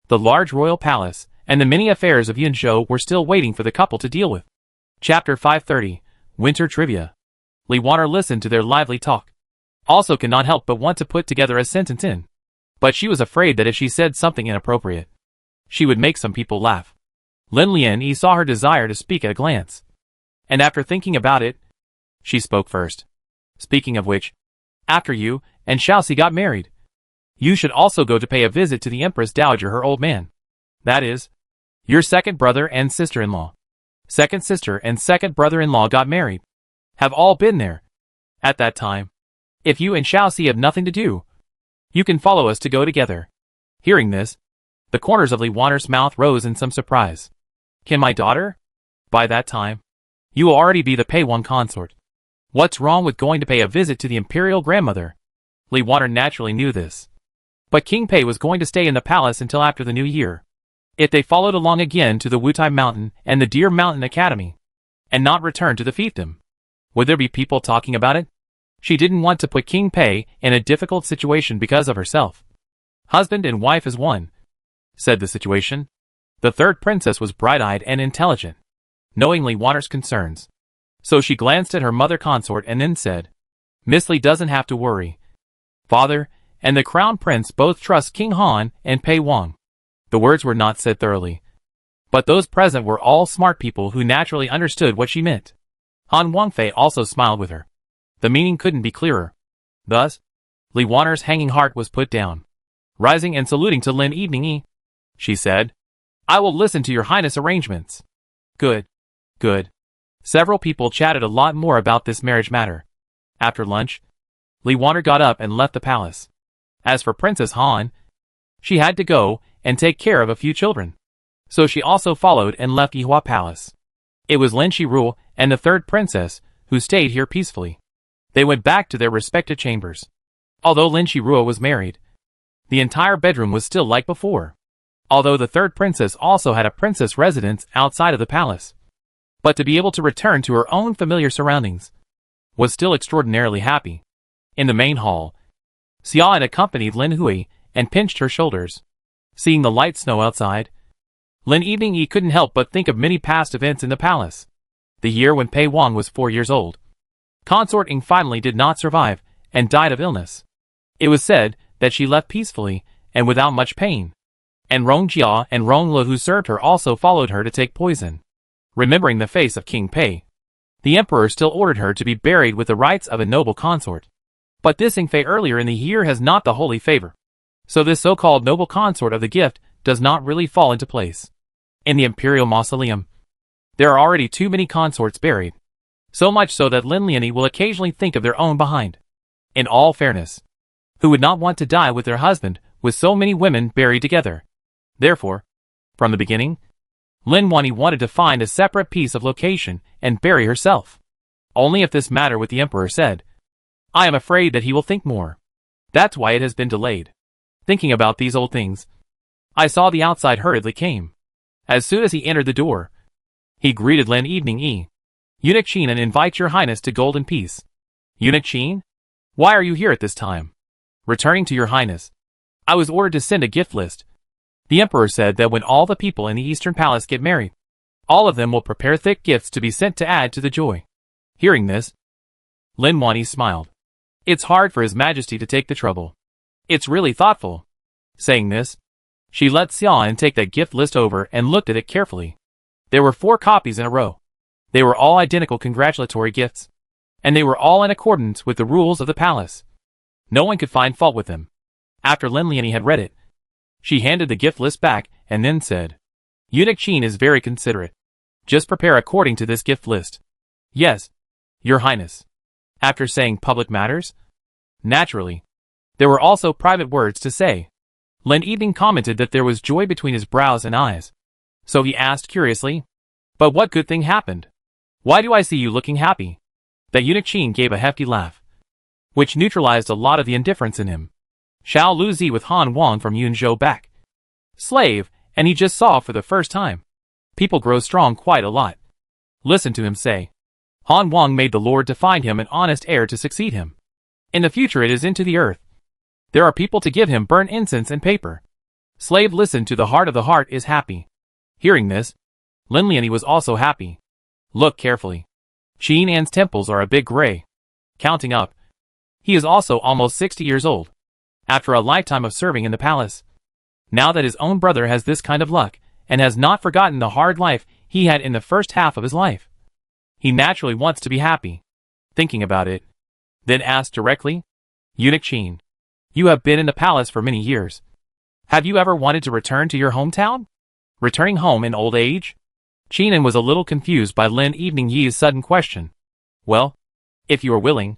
the large royal palace and the many affairs of Yunzhou were still waiting for the couple to deal with. Chapter 530, Winter Trivia. Li Waner listened to their lively talk. Also could not help but want to put together a sentence in. But she was afraid that if she said something inappropriate, she would make some people laugh. Lin Lianyi saw her desire to speak at a glance. And after thinking about it, she spoke first. Speaking of which, after you and Xiaoxi got married, you should also go to pay a visit to the Empress Dowager, her old man. That is, your second brother and sister-in-law. Second sister and second brother-in-law got married. Have all been there. At that time, if you and Xiaoxi have nothing to do, you can follow us to go together. Hearing this, the corners of Li Waner's mouth rose in some surprise. Can my daughter? By that time, you will already be the Pei-Wang consort. What's wrong with going to pay a visit to the Imperial grandmother? Li Waner naturally knew this. But King Pei was going to stay in the palace until after the new year. If they followed along again to the Wutai Mountain and the Deer Mountain Academy, and not return to the fiefdom, would there be people talking about it? She didn't want to put King Pei in a difficult situation because of herself. Husband and wife as one, said the situation. The third princess was bright-eyed and intelligent, knowing Li Waner's concerns. So she glanced at her mother consort and then said, Miss Li doesn't have to worry. Father and the crown prince both trust King Han and Pei Wang. The words were not said thoroughly, but those present were all smart people who naturally understood what she meant. Han Wangfei also smiled with her. The meaning couldn't be clearer. Thus, Li Waner's hanging heart was put down. Rising and saluting to Lin Evening, she said, I will listen to your highness' arrangements. Good. Good. Several people chatted a lot more about this marriage matter. After lunch, Li Waner got up and left the palace. As for Princess Han, she had to go and take care of a few children. So she also followed and left Yihua Palace. It was Lin Shiruo and the third princess who stayed here peacefully. They went back to their respective chambers. Although Lin Shiruo was married, the entire bedroom was still like before. Although the third princess also had a princess residence outside of the palace. But to be able to return to her own familiar surroundings was still extraordinarily happy. In the main hall, Xia accompanied Lin Hui and pinched her shoulders. Seeing the light snow outside, Lin Evening couldn't help but think of many past events in the palace. The year when Pei Wang was 4 years old. Consort Ying finally did not survive and died of illness. It was said that she left peacefully and without much pain. And Rong Jia and Rong Le who served her also followed her to take poison. Remembering the face of King Pei, the emperor still ordered her to be buried with the rights of a noble consort. But this Yingfei earlier in the year has not the holy favor. So this so-called noble consort of the gift does not really fall into place. In the Imperial Mausoleum, there are already too many consorts buried. So much so that Lin Lianyi will occasionally think of their own behind. In all fairness, who would not want to die with their husband with so many women buried together? Therefore, from the beginning, Lin Wanyi wanted to find a separate piece of location and bury herself. Only if this matter with the emperor said, I am afraid that he will think more. That's why it has been delayed. Thinking about these old things, I saw the outside hurriedly came. As soon as he entered the door, he greeted Lin Evening Eunuch Qin and invite your highness to Golden Peace. Eunuch Qin? Why are you here at this time? Returning to your highness, I was ordered to send a gift list. The emperor said that when all the people in the Eastern Palace get married, all of them will prepare thick gifts to be sent to add to the joy. Hearing this, Lin Wanyi smiled. It's hard for His Majesty to take the trouble. It's really thoughtful. Saying this, she let Xian take that gift list over and looked at it carefully. There were 4 copies in a row. They were all identical congratulatory gifts. And they were all in accordance with the rules of the palace. No one could find fault with them. After Lin Lianyi had read it, she handed the gift list back and then said, Eunuch Qin is very considerate. Just prepare according to this gift list. Yes, your highness. After saying public matters, naturally, there were also private words to say. Lin Evening commented that there was joy between his brows and eyes. So he asked curiously, but what good thing happened? Why do I see you looking happy? That eunuch Qin gave a hefty laugh, which neutralized a lot of the indifference in him. Xiao Luzi with Han Wang from Yunzhou back. Slave, and he just saw for the first time. People grow strong quite a lot. Listen to him say. Han Wang made the Lord to find him an honest heir to succeed him. In the future it is into the earth. There are people to give him burnt incense and paper. Slave listened to the heart of the heart is happy. Hearing this, Lin Lianyi was also happy. Look carefully. Qin An's temples are a big gray. Counting up, he is also almost 60 years old. After a lifetime of serving in the palace. Now that his own brother has this kind of luck, and has not forgotten the hard life he had in the first half of his life, he naturally wants to be happy. Thinking about it, then asked directly, Eunuch Qin, you have been in the palace for many years. Have you ever wanted to return to your hometown? Returning home in old age? Qin was a little confused by Lin Eveningyi's sudden question. Well, if you are willing,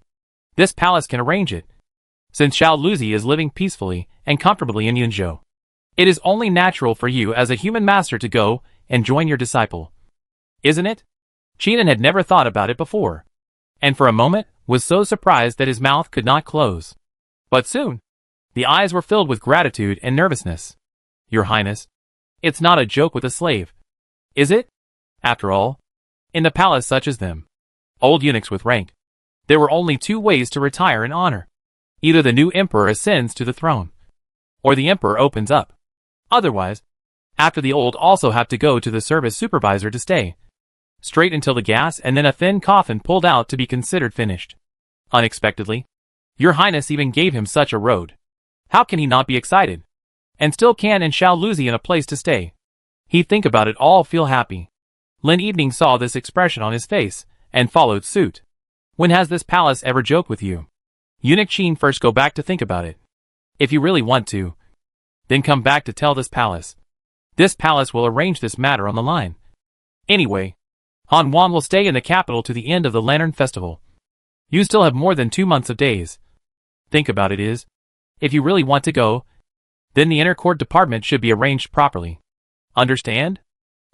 this palace can arrange it. Since Xiao Luzi is living peacefully and comfortably in Yunzhou, it is only natural for you as a human master to go and join your disciple. Isn't it? Qin had never thought about it before, and for a moment was so surprised that his mouth could not close. But soon, the eyes were filled with gratitude and nervousness. Your Highness, it's not a joke with a slave, is it? After all, in the palace such as them, old eunuchs with rank, there were only two ways to retire in honor. Either the new emperor ascends to the throne, or the emperor opens up. Otherwise, after the old also have to go to the service supervisor to stay straight until the gas and then a thin coffin pulled out to be considered finished. Unexpectedly, Your Highness even gave him such a road. How can he not be excited? And still Can and Xiao Luzi in a place to stay. He'd think about it all feel happy. Lin Evening saw this expression on his face, and followed suit. When has this palace ever joked with you? Eunuch Qin first go back to think about it. If you really want to, then come back to tell this palace. This palace will arrange this matter on the line. Anyway, Han Wang will stay in the capital to the end of the Lantern Festival. You still have more than 2 months of days. Think about it is. If you really want to go, then the inner court department should be arranged properly. Understand?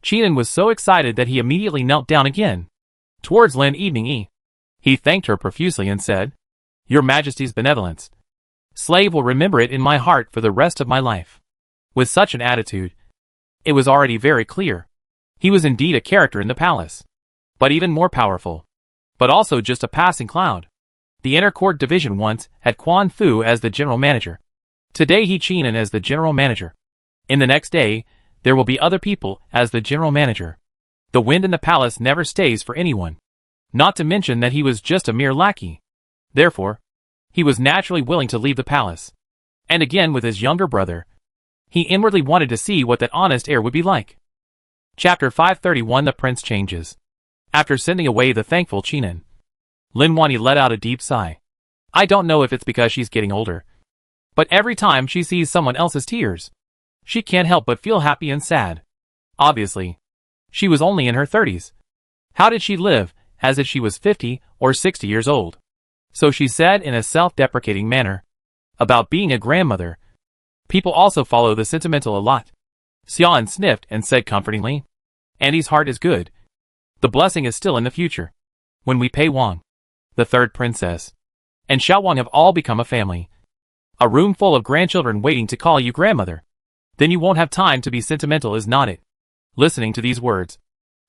Qin was so excited that he immediately knelt down again towards Lin Eveningyi. He thanked her profusely and said, Your Majesty's benevolence. Slave will remember it in my heart for the rest of my life. With such an attitude, it was already very clear. He was indeed a character in the palace, but even more powerful, but also just a passing cloud. The inner court division once had Quan Fu as the general manager. Today he Qin as the general manager. In the next day, there will be other people as the general manager. The wind in the palace never stays for anyone. Not to mention that he was just a mere lackey. Therefore, he was naturally willing to leave the palace. And again with his younger brother, he inwardly wanted to see what that honest heir would be like. Chapter 531 The Prince Changes. After sending away the thankful Qin, Lin Wanyi let out a deep sigh. I don't know if it's because she's getting older, but every time she sees someone else's tears, she can't help but feel happy and sad. Obviously, she was only in her 30s. How did she live as if she was 50 or 60 years old? So she said in a self-deprecating manner. About being a grandmother, people also follow the sentimental a lot. Xian sniffed and said comfortingly, Andy's heart is good. The blessing is still in the future. When we pay Wang, the third princess, and Xiao Wang have all become a family. A room full of grandchildren waiting to call you grandmother. Then you won't have time to be sentimental, is not it? Listening to these words,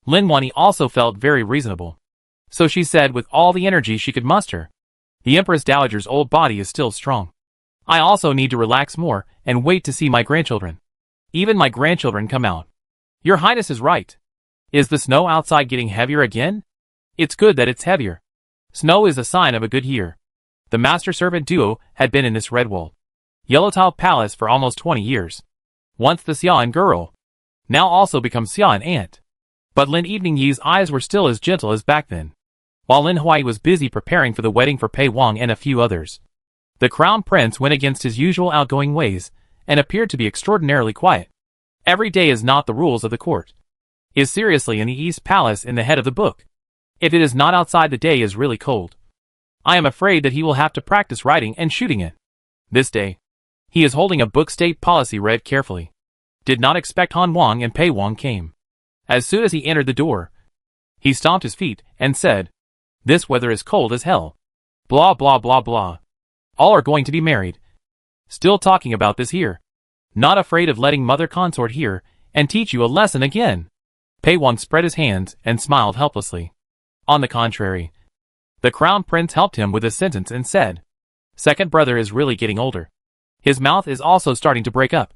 Lin Wanyi also felt very reasonable. So she said with all the energy she could muster, The Empress Dowager's old body is still strong. I also need to relax more and wait to see my grandchildren. Even my grandchildren come out. Your Highness is right. Is the snow outside getting heavier again? It's good that it's heavier. Snow is a sign of a good year. The master-servant duo had been in this red-walled, yellow-tiled palace for almost 20 years. Once the Xian girl, now also become Xian aunt. But Lin Eveningyi's eyes were still as gentle as back then. While Lin Huai was busy preparing for the wedding for Pei Wang and a few others, the crown prince went against his usual outgoing ways and appeared to be extraordinarily quiet. Every day is not the rules of the court. Is seriously in the East Palace in the head of the book. If it is not outside, the day is really cold. I am afraid that he will have to practice writing and shooting it. This day, he is holding a book. State policy read carefully. Did not expect Han Wang and Pei Wang came. As soon as he entered the door, he stomped his feet and said, This weather is cold as hell. Blah blah blah blah. All are going to be married. Still talking about this here. Not afraid of letting mother consort hear and teach you a lesson again. Pei Wang spread his hands and smiled helplessly. On the contrary, the crown prince helped him with a sentence and said, "Second brother is really getting older. His mouth is also starting to break up.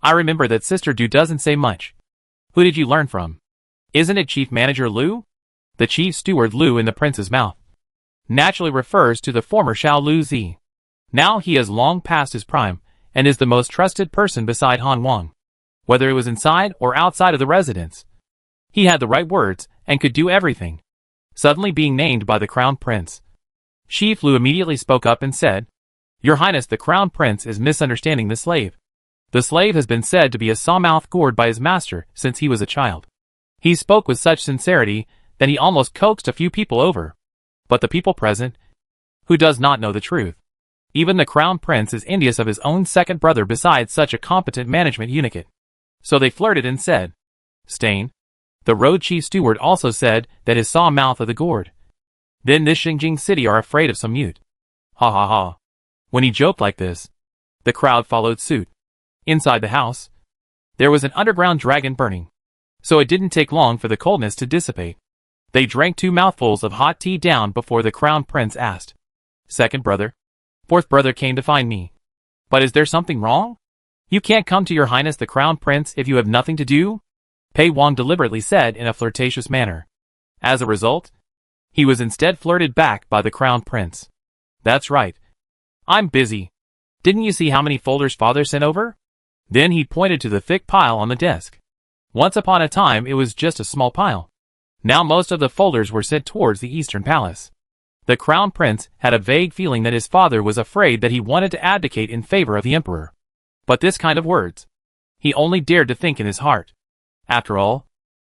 I remember that Sister Du doesn't say much. Who did you learn from? Isn't it Chief Manager Liu?" The chief steward Liu in the prince's mouth naturally refers to the former Xiao Lu Zi. Now he has long passed his prime and is the most trusted person beside Han Wang. Whether it was inside or outside of the residence, he had the right words and could do everything. Suddenly being named by the crown prince, Chief Liu immediately spoke up and said, "Your Highness, the crown prince is misunderstanding the slave. The slave has been said to be a sawmouth gourd by his master since he was a child." He spoke with such sincerity that he almost coaxed a few people over. But the people present, who does not know the truth? Even the crown prince is envious of his own second brother besides such a competent management unit. So they flirted and said, "Stain." The road chief steward also said that his saw mouth of the gourd. Then this Xingjing city are afraid of some mute. Ha ha ha. When he joked like this, the crowd followed suit. Inside the house, there was an underground dragon burning. So it didn't take long for the coldness to dissipate. They drank 2 mouthfuls of hot tea down before the crown prince asked, "Second brother? Fourth brother came to find me. But is there something wrong? You can't come to your highness the crown prince if you have nothing to do?" Pei Wang deliberately said in a flirtatious manner. As a result, he was instead flirted back by the crown prince. "That's right. I'm busy. Didn't you see how many folders father sent over?" Then he pointed to the thick pile on the desk. Once upon a time it was just a small pile. Now most of the folders were sent towards the Eastern Palace. The crown prince had a vague feeling that his father was afraid that he wanted to abdicate in favor of the emperor. But this kind of words, he only dared to think in his heart. After all,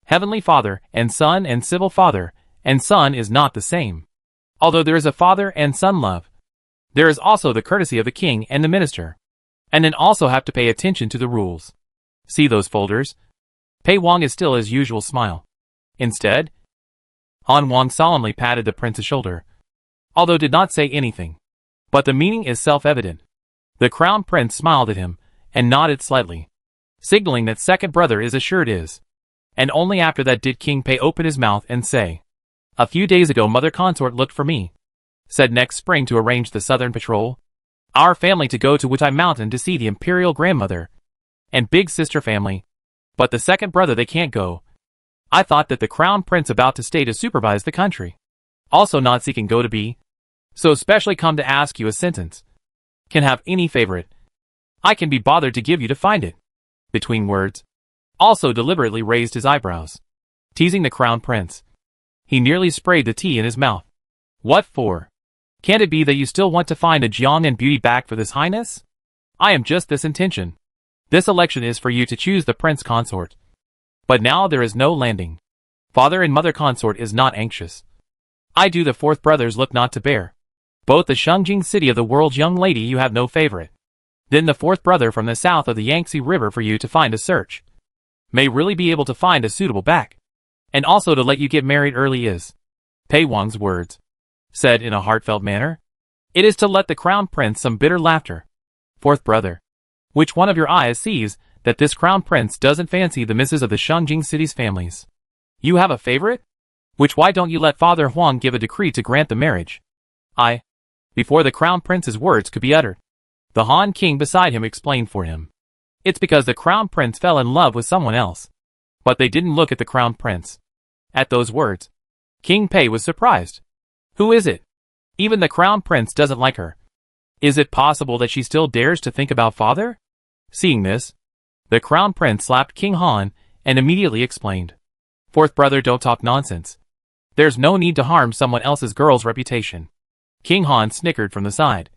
heavenly father and civil father and son is not the same. Although there is a father and son love, there is also the courtesy of the king and the minister. And then also have to pay attention to the rules. See those folders? Pei Wang is still his usual smile. Instead, Han Wang solemnly patted the prince's shoulder, although did not say anything. But the meaning is self-evident. The crown prince smiled at him and nodded slightly, signaling that second brother is assured is. And only after that did King Pei open his mouth and say, "A few days ago mother consort looked for me. Said next spring to arrange the southern patrol. Our family to go to Wutai Mountain to see the Imperial grandmother and big sister family. But the second brother they can't go. I thought that the crown prince about to stay to supervise the country. Also not seeking go to be. So specially come to ask you a sentence. Can have any favorite. I can be bothered to give you to find it." Between words, also deliberately raised his eyebrows, teasing the crown prince. He nearly sprayed the tea in his mouth. "What for? Can't it be that you still want to find a Jiang and beauty back for this highness? I am just this intention. This election is for you to choose the prince consort. But now there is no landing. Father and mother consort is not anxious. I do the fourth brothers look not to bear. Both the Xingjing city of the world's young lady you have no favorite. Then the fourth brother from the south of the Yangtze River for you to find a search. May really be able to find a suitable back. And also to let you get married early is." Pei Wang's words, said in a heartfelt manner. "It is to let the crown prince some bitter laughter. Fourth brother, which one of your eyes sees that this crown prince doesn't fancy the misses of the Xingjing city's families? You have a favorite? Which why don't you let Father Huang give a decree to grant the marriage?" Before the crown prince's words could be uttered, the Han king beside him explained for him. It's because the crown prince fell in love with someone else. But they didn't look at the crown prince. At those words, King Pei was surprised. Who is it? Even the crown prince doesn't like her. Is it possible that she still dares to think about father? Seeing this, the crown prince slapped King Han and immediately explained. "Fourth brother, don't talk nonsense. There's no need to harm someone else's girl's reputation." King Han snickered from the side,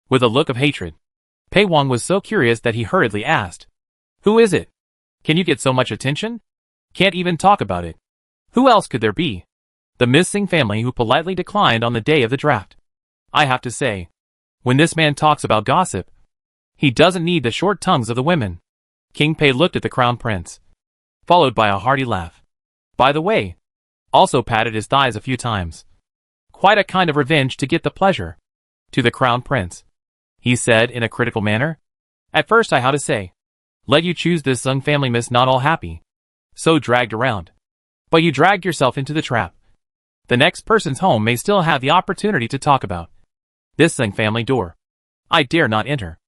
with a look of hatred. Pei Wang was so curious that he hurriedly asked, "Who is it? Can you get so much attention? Can't even talk about it. Who else could there be?" "The missing family who politely declined on the day of the draft. I have to say, when this man talks about gossip, he doesn't need the short tongues of the women." King Pei looked at the crown prince, followed by a hearty laugh. By the way, also patted his thighs a few times. quite a kind of revenge to get the pleasure. To the crown prince, he said in a critical manner. At first I how to say, let you choose this young family miss not all happy. So dragged around. But you dragged yourself into the trap. The next person's home may still have the opportunity to talk about. This young family door. I dare not enter.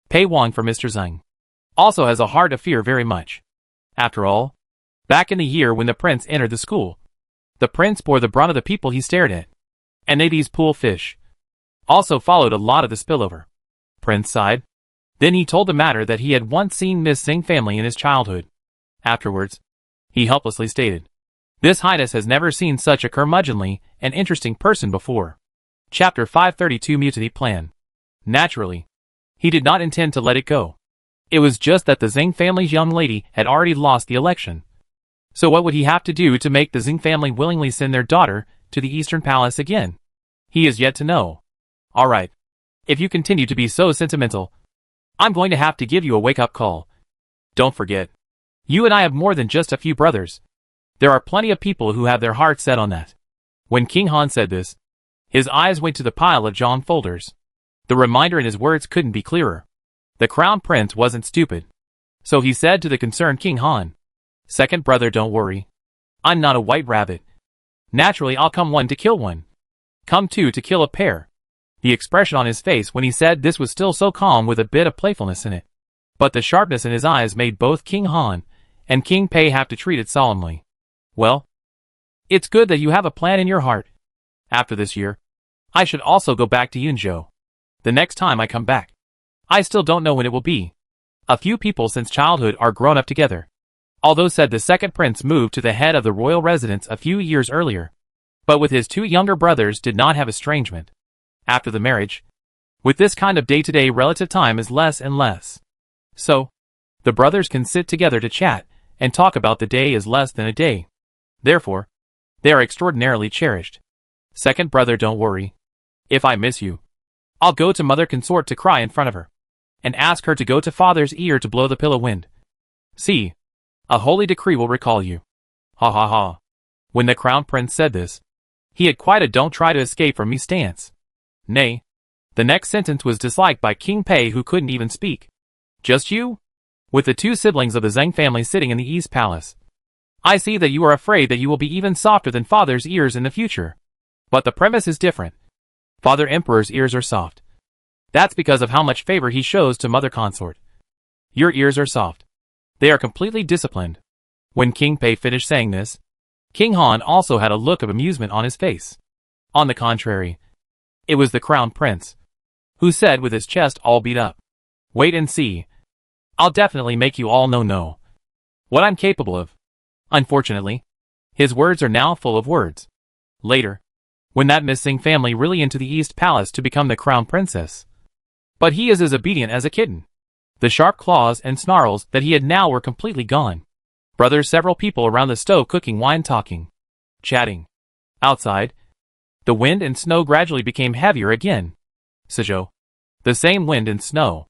Pei Wang for Mr. Zheng. Also has a heart of fear very much. After all, back in the year when the prince entered the school, the prince bore the brunt of the people he stared at. And they these pool fish. Also followed a lot of the spillover. Prince sighed. Then he told the matter that he had once seen Miss Zheng family in his childhood. Afterwards, he helplessly stated, This Highness has never seen such a curmudgeonly and interesting person before. Chapter 532 Mutiny Plan. Naturally, he did not intend to let it go. It was just that the Zheng family's young lady had already lost the election. So what would he have to do to make the Zheng family willingly send their daughter to the Eastern Palace again? He is yet to know. Alright. If you continue to be so sentimental, I'm going to have to give you a wake-up call. Don't forget. You and I have more than just a few brothers. There are plenty of people who have their hearts set on that. When King Han said this, his eyes went to the pile of John folders. The reminder in his words couldn't be clearer. The crown prince wasn't stupid. So he said to the concerned King Han, Second brother, don't worry. I'm not a white rabbit. Naturally I'll come one to kill one. Come two to kill a pair. The expression on his face when he said this was still so calm with a bit of playfulness in it. But the sharpness in his eyes made both King Han and King Pei have to treat it solemnly. Well, it's good that you have a plan in your heart. After this year, I should also go back to Yunzhou. The next time I come back. I still don't know when it will be. A few people since childhood are grown up together. Although said the second prince moved to the head of the royal residence a few years earlier. But with his two younger brothers did not have estrangement. After the marriage, with this kind of day-to-day relative time is less and less. So, the brothers can sit together to chat and talk about the day is less than a day. Therefore, they are extraordinarily cherished. Second brother, don't worry. If I miss you, I'll go to mother consort to cry in front of her, and ask her to go to father's ear to blow the pillow wind. See, a holy decree will recall you. Ha ha ha. When the crown prince said this, he had quite a don't try to escape from me stance. Nay, the next sentence was disliked by King Pei, who couldn't even speak. Just you? With the two siblings of the Zheng family sitting in the East Palace. I see that you are afraid that you will be even softer than father's ears in the future. But the premise is different. Father Emperor's ears are soft. That's because of how much favor he shows to mother consort. Your ears are soft. They are completely disciplined. When King Pei finished saying this, King Han also had a look of amusement on his face. On the contrary, it was the crown prince, who said with his chest all beat up, Wait and see. I'll definitely make you all know what I'm capable of. Unfortunately, his words are now full of words. Later, when that missing family really into the East Palace to become the crown princess. But he is as obedient as a kitten. The sharp claws and snarls that he had now were completely gone. Brothers, several people around the stove cooking wine, talking, chatting. Outside, the wind and snow gradually became heavier again. Suzhou. The same wind and snow.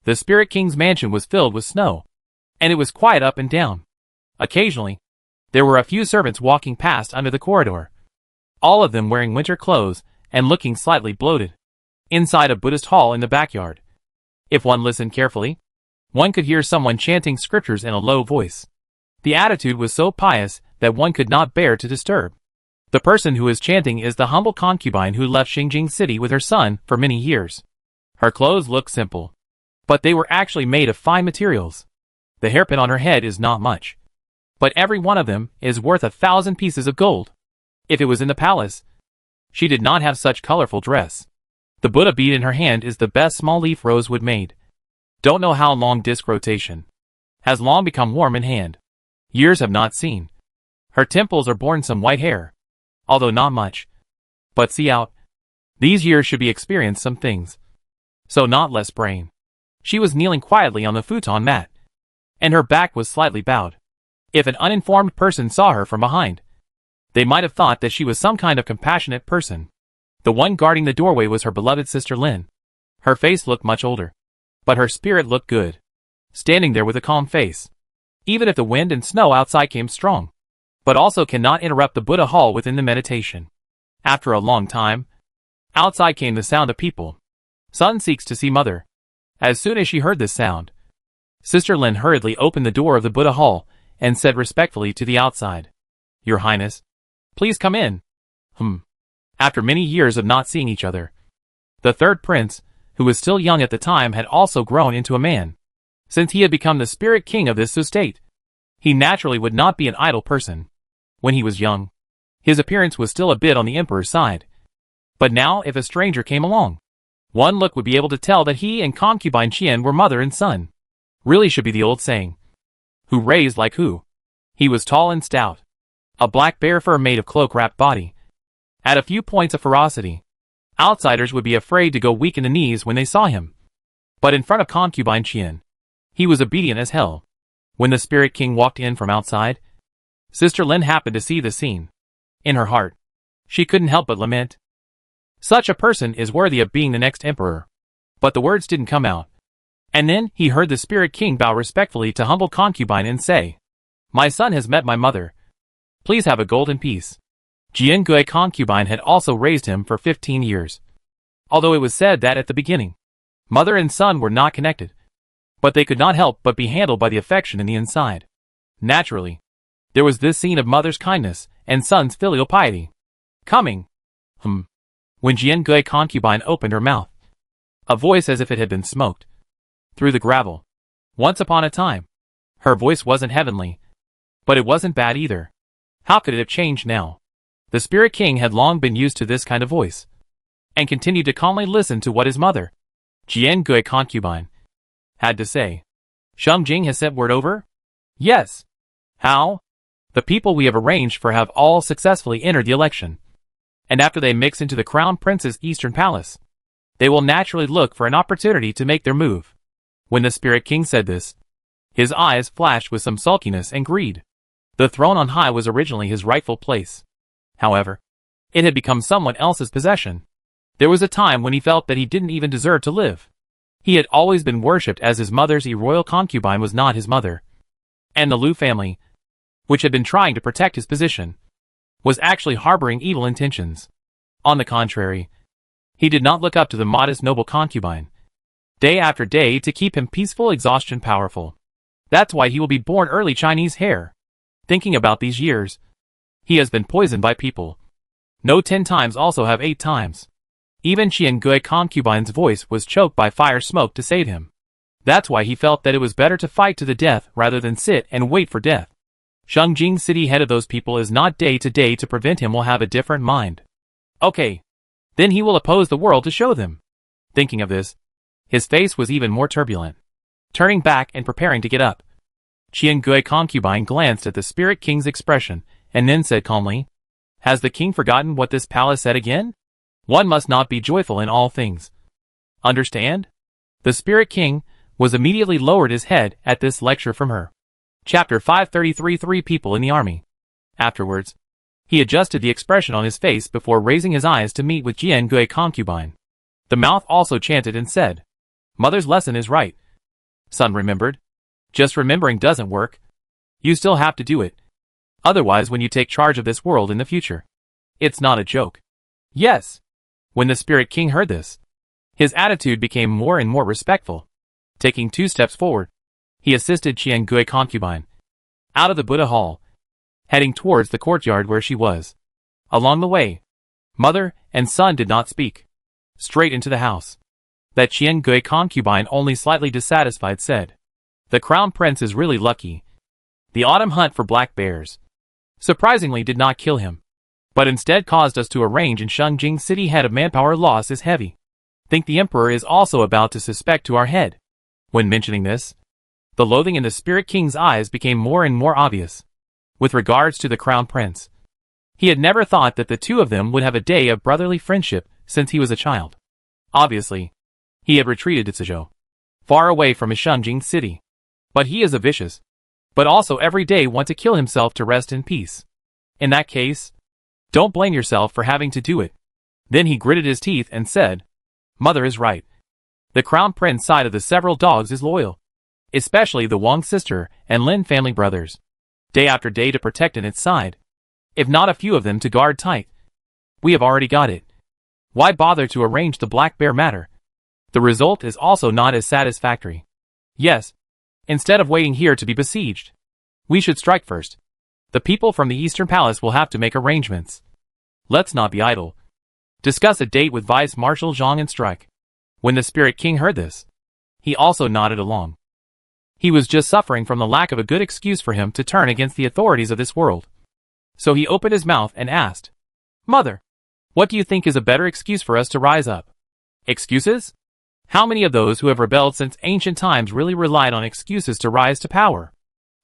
The Spirit King's mansion was filled with snow. And it was quiet up and down. Occasionally, there were a few servants walking past under the corridor. All of them wearing winter clothes and looking slightly bloated. Inside a Buddhist hall in the backyard. If one listened carefully, one could hear someone chanting scriptures in a low voice. The attitude was so pious that one could not bear to disturb. The person who is chanting is the humble concubine who left Xingjing City with her son for many years. Her clothes look simple, but they were actually made of fine materials. The hairpin on her head is not much, but every one of them is worth 1,000 pieces of gold. If it was in the palace, she did not have such colorful dress. The Buddha bead in her hand is the best small leaf rosewood made. Don't know how long disc rotation. Has long become warm in hand. Years have not seen. Her temples are born some white hair. Although not much. But see out. These years should be experienced some things. So not less brain. She was kneeling quietly on the futon mat. And her back was slightly bowed. If an uninformed person saw her from behind, they might have thought that she was some kind of compassionate person. The one guarding the doorway was her beloved sister Lin. Her face looked much older. But her spirit looked good. Standing there with a calm face. Even if the wind and snow outside came strong. But also cannot interrupt the Buddha hall within the meditation. After a long time, outside came the sound of people. Son seeks to see mother. As soon as she heard this sound, Sister Lin hurriedly opened the door of the Buddha hall and said respectfully to the outside, "Your Highness, please come in." After many years of not seeing each other, the third prince, who was still young at the time, had also grown into a man. Since he had become the spirit king of this estate, he naturally would not be an idle person. When he was young, his appearance was still a bit on the emperor's side. But now, if a stranger came along, one look would be able to tell that he and concubine Qian were mother and son. Really should be the old saying, who raised like who. He was tall and stout, a black bear fur made of cloak-wrapped body. At a few points of ferocity, outsiders would be afraid to go weak in the knees when they saw him. But in front of concubine Qian, he was obedient as hell. When the spirit king walked in from outside, Sister Lin happened to see the scene. In her heart, she couldn't help but lament. Such a person is worthy of being the next emperor. But the words didn't come out. And then he heard the spirit king bow respectfully to humble concubine and say, "My son has met my mother. Please have a golden piece." Jian Gui concubine had also raised him for 15 years. Although it was said that at the beginning, mother and son were not connected, but they could not help but be handled by the affection in the inside. Naturally, there was this scene of mother's kindness and son's filial piety. Coming. When Jian Gui concubine opened her mouth, a voice as if it had been smoked through the gravel. Once upon a time, her voice wasn't heavenly, but it wasn't bad either. How could it have changed now? The spirit king had long been used to this kind of voice, and continued to calmly listen to what his mother, Jian Gui concubine, had to say. "Sheng Jing has sent word over?" "Yes." "How?" "The people we have arranged for have all successfully entered the election, and after they mix into the crown prince's eastern palace, they will naturally look for an opportunity to make their move." When the spirit king said this, his eyes flashed with some sulkiness and greed. The throne on high was originally his rightful place. However, it had become someone else's possession. There was a time when he felt that he didn't even deserve to live. He had always been worshipped as his mother's royal concubine was not his mother. And the Lu family, which had been trying to protect his position, was actually harboring evil intentions. On the contrary, he did not look up to the modest noble concubine, day after day, to keep him peaceful, exhaustion powerful. That's why he will be born early Chinese hair. Thinking about these years, he has been poisoned by people. No 10 times also have 8 times. Even Qian Gui concubine's voice was choked by fire smoke to save him. That's why he felt that it was better to fight to the death rather than sit and wait for death. Shengjing City, head of those people, is not day to day to prevent him, will have a different mind. Okay. Then he will oppose the world to show them. Thinking of this, his face was even more turbulent. Turning back and preparing to get up, Qian Gui concubine glanced at the spirit king's expression and then said calmly, "Has the king forgotten what this palace said again? One must not be joyful in all things. Understand?" The spirit king was immediately lowered his head at this lecture from her. Chapter 533, 3 People in the Army. Afterwards, he adjusted the expression on his face before raising his eyes to meet with Jian Gui concubine. The mouth also chanted and said, "Mother's lesson is right. Son remembered. Just remembering doesn't work. You still have to do it. Otherwise, when you take charge of this world in the future, it's not a joke." "Yes." When the spirit king heard this, his attitude became more and more respectful. Taking 2 steps forward, he assisted Qian Gui concubine out of the Buddha hall, heading towards the courtyard where she was. Along the way, mother and son did not speak. Straight into the house. That Qian Gui concubine, only slightly dissatisfied, said, "The crown prince is really lucky. The autumn hunt for black bears surprisingly did not kill him, but instead caused us to arrange in Shengjing City. Head of manpower loss is heavy. Think the emperor is also about to suspect to our head." When mentioning this, the loathing in the spirit king's eyes became more and more obvious. With regards to the crown prince, he had never thought that the two of them would have a day of brotherly friendship since he was a child. Obviously, he had retreated to Suzhou, far away from his Shengjing City. But he is a vicious, but also every day want to kill himself to rest in peace. In that case, don't blame yourself for having to do it. Then he gritted his teeth and said, "Mother is right. The crown prince side of the several dogs is loyal, especially the Wang sister and Lin family brothers. Day after day to protect in its side, if not a few of them to guard tight. We have already got it. Why bother to arrange the Black Bear matter? The result is also not as satisfactory. Yes. Instead of waiting here to be besieged, we should strike first. The people from the Eastern Palace will have to make arrangements. Let's not be idle. Discuss a date with Vice Marshal Zhang and strike. When the Spirit King heard this, he also nodded along. He was just suffering from the lack of a good excuse for him to turn against the authorities of this world. So he opened his mouth and asked, Mother, what do you think is a better excuse for us to rise up? Excuses? How many of those who have rebelled since ancient times really relied on excuses to rise to power?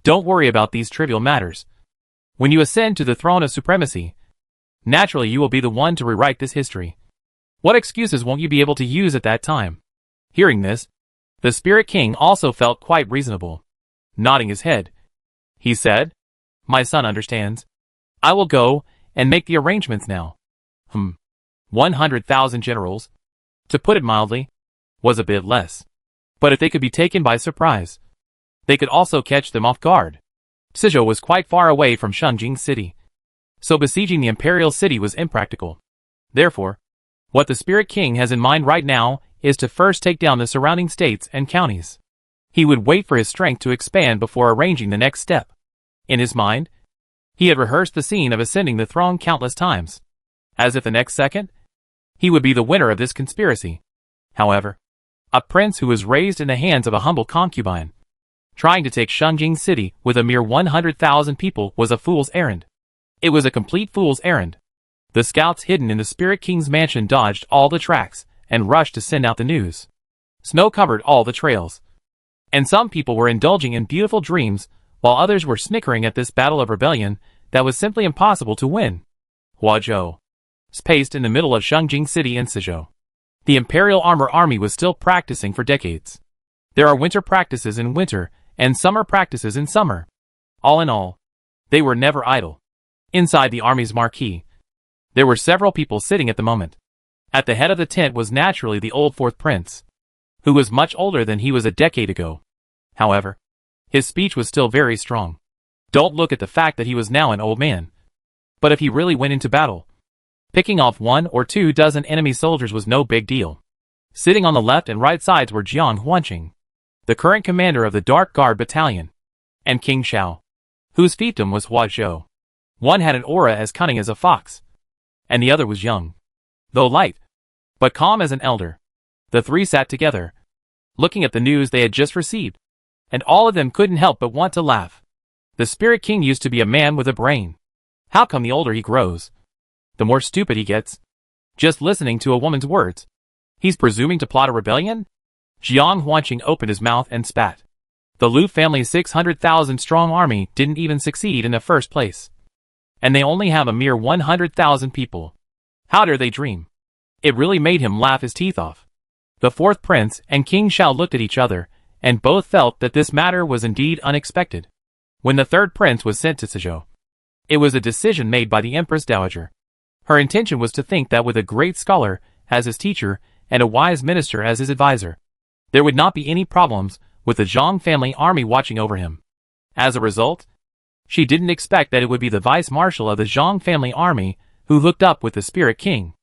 Don't worry about these trivial matters. When you ascend to the throne of supremacy, naturally you will be the one to rewrite this history. What excuses won't you be able to use at that time? Hearing this, the Spirit King also felt quite reasonable. Nodding his head, he said, My son understands. I will go and make the arrangements now. 100,000 generals, to put it mildly, was a bit less. But if they could be taken by surprise, they could also catch them off guard. Suzhou was quite far away from Shenjing City, so besieging the Imperial City was impractical. Therefore, what the Spirit King has in mind right now is to first take down the surrounding states and counties. He would wait for his strength to expand before arranging the next step. In his mind, he had rehearsed the scene of ascending the throne countless times, as if the next second, he would be the winner of this conspiracy. However, a prince who was raised in the hands of a humble concubine, trying to take Shenjing City with a mere 100,000 people was a fool's errand. It was a complete fool's errand. The scouts hidden in the Spirit King's mansion dodged all the tracks and rushed to send out the news. Snow covered all the trails, and some people were indulging in beautiful dreams while others were snickering at this battle of rebellion that was simply impossible to win. Huazhou, spaced in the middle of Shenjing City in Suzhou. The Imperial Army was still practicing for decades. There are winter practices in winter and summer practices in summer. All in all, they were never idle. Inside the army's marquee, there were several people sitting at the moment. At the head of the tent was naturally the old fourth prince, who was much older than he was a decade ago. However, his speech was still very strong. Don't look at the fact that he was now an old man. But if he really went into battle, picking off 1 or 2 dozen enemy soldiers was no big deal. Sitting on the left and right sides were Jiang Huanqing, the current commander of the Dark Guard Battalion, and King Xiao, whose fiefdom was Huazhou. One had an aura as cunning as a fox, and the other was young, though light, but calm as an elder. The three sat together, looking at the news they had just received, and all of them couldn't help but want to laugh. The Spirit King used to be a man with a brain. How come the older he grows, the more stupid he gets? Just listening to a woman's words, he's presuming to plot a rebellion? Jiang Huanqing opened his mouth and spat. The Lu family's 600,000 strong army didn't even succeed in the first place, and they only have a mere 100,000 people. How dare they dream? It really made him laugh his teeth off. The fourth prince and King Xiao looked at each other, and both felt that this matter was indeed unexpected. When the third prince was sent to Suzhou, it was a decision made by the Empress Dowager. Her intention was to think that with a great scholar as his teacher and a wise minister as his advisor, there would not be any problems with the Zhang family army watching over him. As a result, she didn't expect that it would be the vice marshal of the Zhang family army who hooked up with the Spirit King,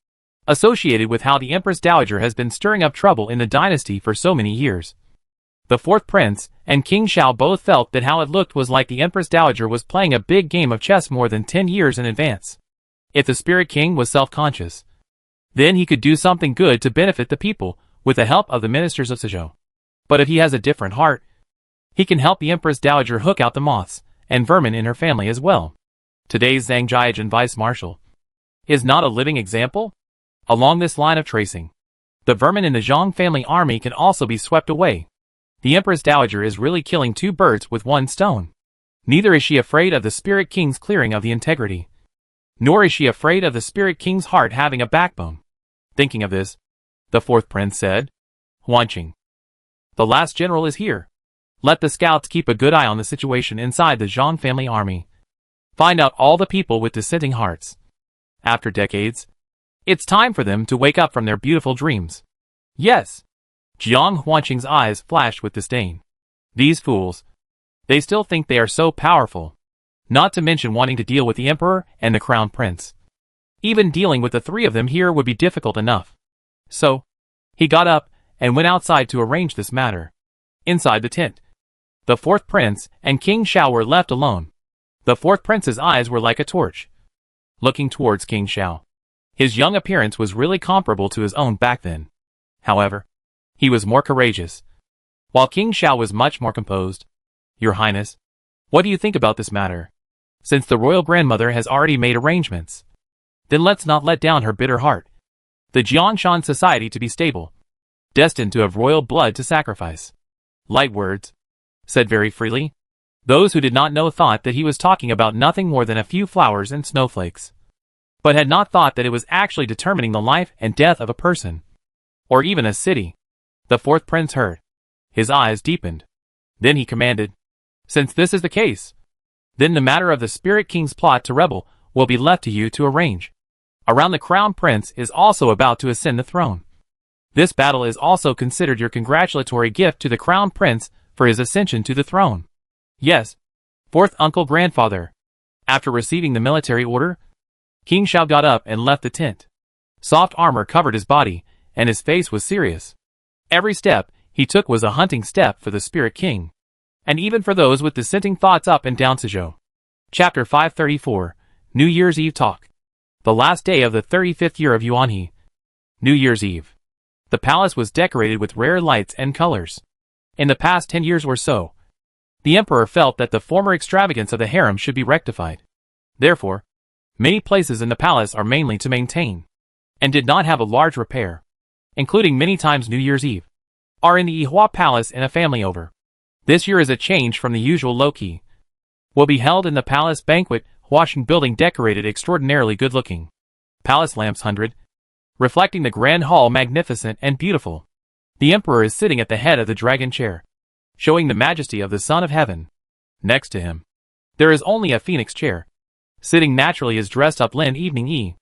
associated with how the Empress Dowager has been stirring up trouble in the dynasty for so many years. The fourth prince and King Xiao both felt that how it looked was like the Empress Dowager was playing a big game of chess more than 10 years in advance. If the Spirit King was self-conscious, then he could do something good to benefit the people with the help of the ministers of Suzhou. But if he has a different heart, he can help the Empress Dowager hook out the moths and vermin in her family as well. Today's Zhang Jiajun vice marshal is not a living example. Along this line of tracing, the vermin in the Zhang family army can also be swept away. The Empress Dowager is really killing 2 birds with 1 stone. Neither is she afraid of the Spirit King's clearing of the integrity, nor is she afraid of the Spirit King's heart having a backbone. Thinking of this, the fourth prince said, Huanqing, the last general is here. Let the scouts keep a good eye on the situation inside the Zhang family army. Find out all the people with dissenting hearts. After decades, it's time for them to wake up from their beautiful dreams. Yes. Jiang Huanqing's eyes flashed with disdain. These fools. They still think they are so powerful. Not to mention wanting to deal with the emperor and the crown prince. Even dealing with the three of them here would be difficult enough. So, he got up and went outside to arrange this matter. Inside the tent, the fourth prince and King Xiao were left alone. The fourth prince's eyes were like a torch, looking towards King Xiao. His young appearance was really comparable to his own back then. However, he was more courageous, while King Xiao was much more composed. Your Highness, what do you think about this matter? Since the royal grandmother has already made arrangements, then let's not let down her bitter heart. The Jiangshan society to be stable, destined to have royal blood to sacrifice. Light words, said very freely. Those who did not know thought that he was talking about nothing more than a few flowers and snowflakes, but had not thought that it was actually determining the life and death of a person, or even a city. The fourth prince heard. His eyes deepened. Then he commanded, since this is the case, then the matter of the Spirit King's plot to rebel will be left to you to arrange. Around the Crown Prince is also about to ascend the throne. This battle is also considered your congratulatory gift to the Crown Prince for his ascension to the throne. Yes, fourth uncle grandfather. After receiving the military order, King Xiao got up and left the tent. Soft armor covered his body, and his face was serious. Every step he took was a hunting step for the Spirit King, and even for those with dissenting thoughts up and down Suzhou. Chapter 534, New Year's Eve Talk. The last day of the 35th year of Yuanhe. New Year's Eve. The palace was decorated with rare lights and colors. In the past 10 years or so, the emperor felt that the former extravagance of the harem should be rectified. Therefore, many places in the palace are mainly to maintain, and did not have a large repair, including many times New Year's Eve, are in the Yihua Palace in a family over. This year is a change from the usual low-key. Will be held in the palace banquet washing building decorated extraordinarily good-looking. Palace lamps 100, reflecting the grand hall magnificent and beautiful. The emperor is sitting at the head of the dragon chair, showing the majesty of the Son of Heaven. Next to him, there is only a phoenix chair. Sitting naturally is dressed-up Lin Evening Yi,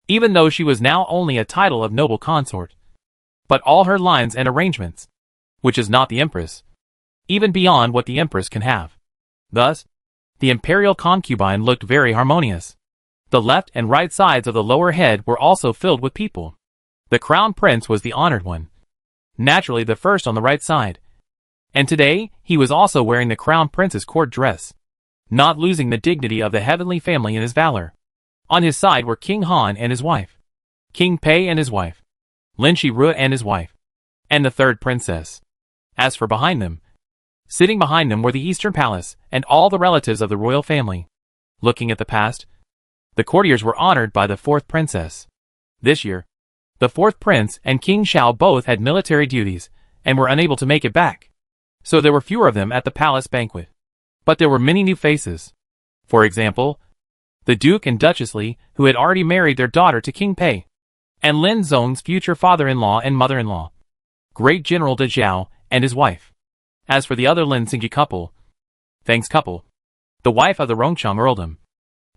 even though she was now only a title of noble consort. But all her lines and arrangements, which is not the Empress, even beyond what the Empress can have. Thus, the Imperial concubine looked very harmonious. The left and right sides of the lower head were also filled with people. The Crown Prince was the honored one, naturally the first on the right side. And today, he was also wearing the Crown Prince's court dress, not losing the dignity of the heavenly family in his valor. On his side were King Han and his wife, King Pei and his wife, Lin Shiru and his wife, and the third princess. As for behind them, sitting behind them were the Eastern Palace and all the relatives of the royal family. Looking at the past, the courtiers were honored by the fourth princess. This year, the fourth prince and King Xiao both had military duties and were unable to make it back, so there were fewer of them at the palace banquet. But there were many new faces. For example, the Duke and Duchess Li, who had already married their daughter to King Pei, and Lin Zong's future father-in-law and mother-in-law, Great General De Zhao and his wife. As for the other Lin Xingji couple, Feng's couple, the wife of the Rongcheng earldom,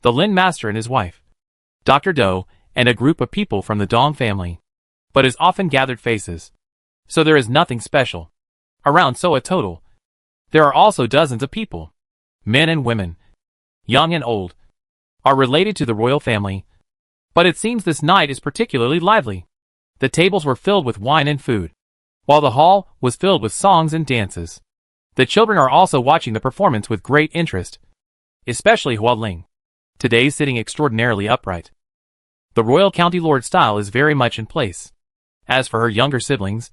the Lin Master and his wife, Dr. Do, and a group of people from the Dong family, but as often gathered faces. So there is nothing special. Around so a total, there are also dozens of people, men and women, young and old, are related to the royal family. But it seems this night is particularly lively. The tables were filled with wine and food, while the hall was filled with songs and dances. The children are also watching the performance with great interest, especially Hua Ling, today sitting extraordinarily upright. The royal county lord style is very much in place. As for her younger siblings,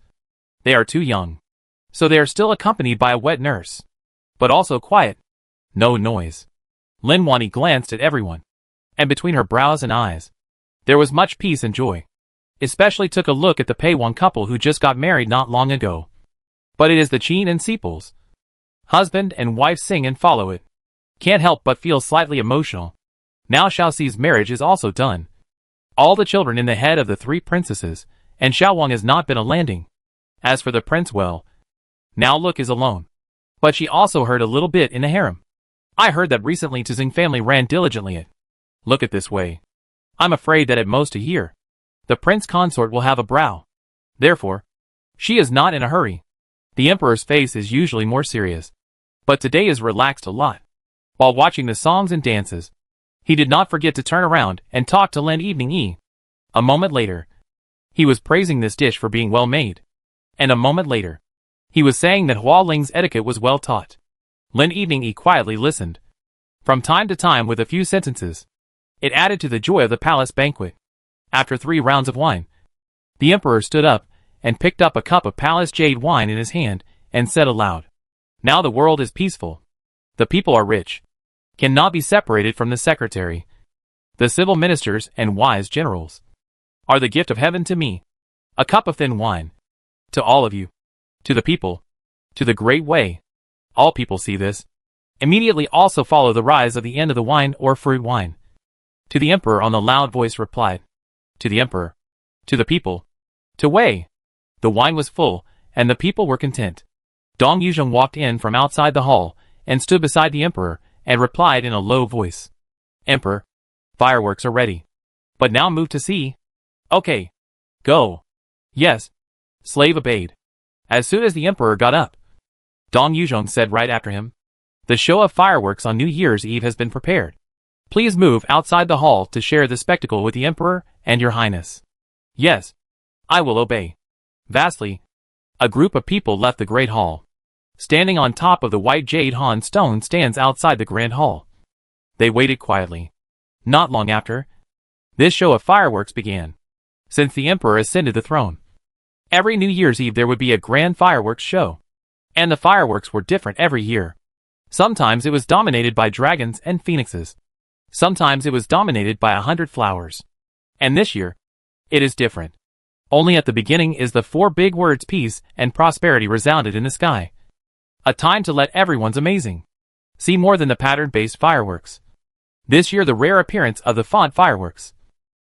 they are too young, so they are still accompanied by a wet nurse, but also quiet, no noise. Lin Wani glanced at everyone, and between her brows and eyes, there was much peace and joy. Especially took a look at the Pei Wang couple who just got married not long ago. But it is the Qin and Sepals. Husband and wife sing and follow it. Can't help but feel slightly emotional. Now Xiaoxi's marriage is also done. All the children in the head of the three princesses, and Xiao Wang has not been a landing. As for the prince, well, now look is alone. But she also heard a little bit in the harem. I heard that recently Tizing family ran diligently it. Look at this way. I'm afraid that at most a year, the prince consort will have a brow. Therefore, she is not in a hurry. The emperor's face is usually more serious, but today is relaxed a lot. While watching the songs and dances, He did not forget to turn around and talk to Lin Evening E. A moment later, he was praising this dish for being well made. And a moment later, he was saying that Hua Ling's etiquette was well taught. Lin Evening E quietly listened, from time to time with a few sentences. It added to the joy of the palace banquet. After 3 rounds of wine, the emperor stood up and picked up a cup of palace jade wine in his hand and said aloud, "Now the world is peaceful. The people are rich, cannot be separated from the secretary. The civil ministers and wise generals are the gift of heaven to me. A cup of thin wine. To all of you. To the people. To the great way." All people see this. Immediately also follow the rise of the end of the wine or fruit wine. To the emperor on the loud voice replied. To the emperor. To the people. To Wei. The wine was full, and the people were content. Dong Yuzhong walked in from outside the hall, and stood beside the emperor, and replied in a low voice. Emperor, fireworks are ready. But now move to see. Okay. Go. Yes. Slave obeyed. As soon as the emperor got up, Dong Yuzhong said right after him, "The show of fireworks on New Year's Eve has been prepared. Please move outside the hall to share the spectacle with the emperor and your highness." Yes. I will obey. Vastly, a group of people left the great hall. Standing on top of the white jade Han stone stands outside the grand hall. They waited quietly. Not long after, this show of fireworks began. Since the emperor ascended the throne, every New Year's Eve there would be a grand fireworks show. And the fireworks were different every year. Sometimes it was dominated by dragons and phoenixes. Sometimes it was dominated by 100 flowers. And this year, it is different. Only at the beginning is the 4 big words peace and prosperity resounded in the sky. A time to let everyone's amazing. See more than the pattern-based fireworks. This year the rare appearance of the font fireworks.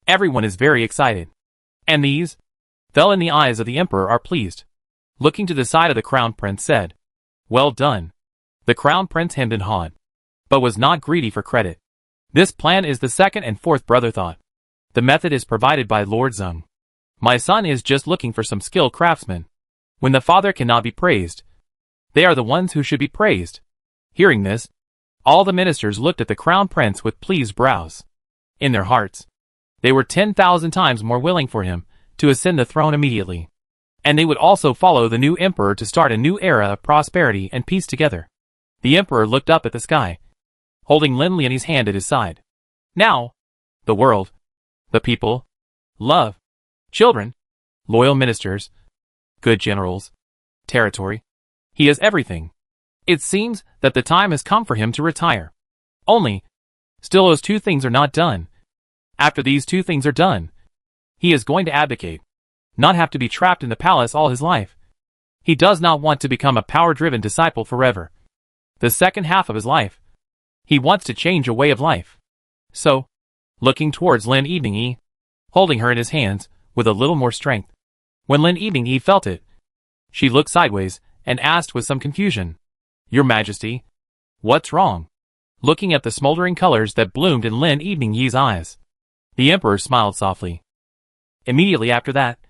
Everyone is very excited. And these fell in the eyes of the emperor are pleased. Looking to the side of the crown prince said, "Well done." The crown prince hemmed and hawed, but was not greedy for credit. This plan is the second and fourth brother thought. The method is provided by Lord Zeng. My son is just looking for some skilled craftsmen. When the father cannot be praised, they are the ones who should be praised. Hearing this, all the ministers looked at the crown prince with pleased brows. In their hearts, they were 10,000 times more willing for him to ascend the throne immediately. And they would also follow the new emperor to start a new era of prosperity and peace together. The emperor looked up at the sky, holding Lin Lian's hand at his side. Now, the world, the people, love, children, loyal ministers, good generals, territory. He has everything. It seems that the time has come for him to retire. Only, still those 2 things are not done. After these 2 things are done, he is going to abdicate. Not have to be trapped in the palace all his life. He does not want to become a power-driven disciple forever. The second half of his life, he wants to change a way of life. So, looking towards Lin Evening E, holding her in his hands with a little more strength. When Lin Evening E felt it, she looked sideways and asked with some confusion, "Your Majesty, what's wrong?" Looking at the smoldering colors that bloomed in Lin Evening Yi's eyes, the emperor smiled softly. Immediately after that,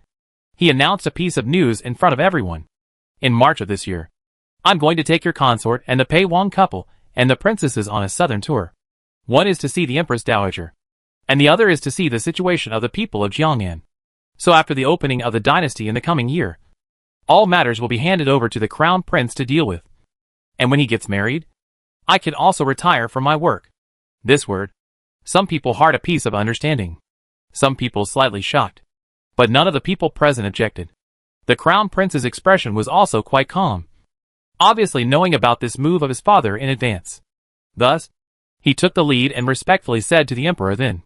he announced a piece of news in front of everyone. In March of this year, I'm going to take your consort and the Pei Wang couple and the princesses on a southern tour. One is to see the Empress Dowager, and the other is to see the situation of the people of Jiangnan. So after the opening of the dynasty in the coming year, all matters will be handed over to the crown prince to deal with. And when he gets married, I can also retire from my work. This word, some people hard a piece of understanding. Some people slightly shocked. But none of the people present objected. The crown prince's expression was also quite calm, obviously knowing about this move of his father in advance. Thus, he took the lead and respectfully said to the emperor then,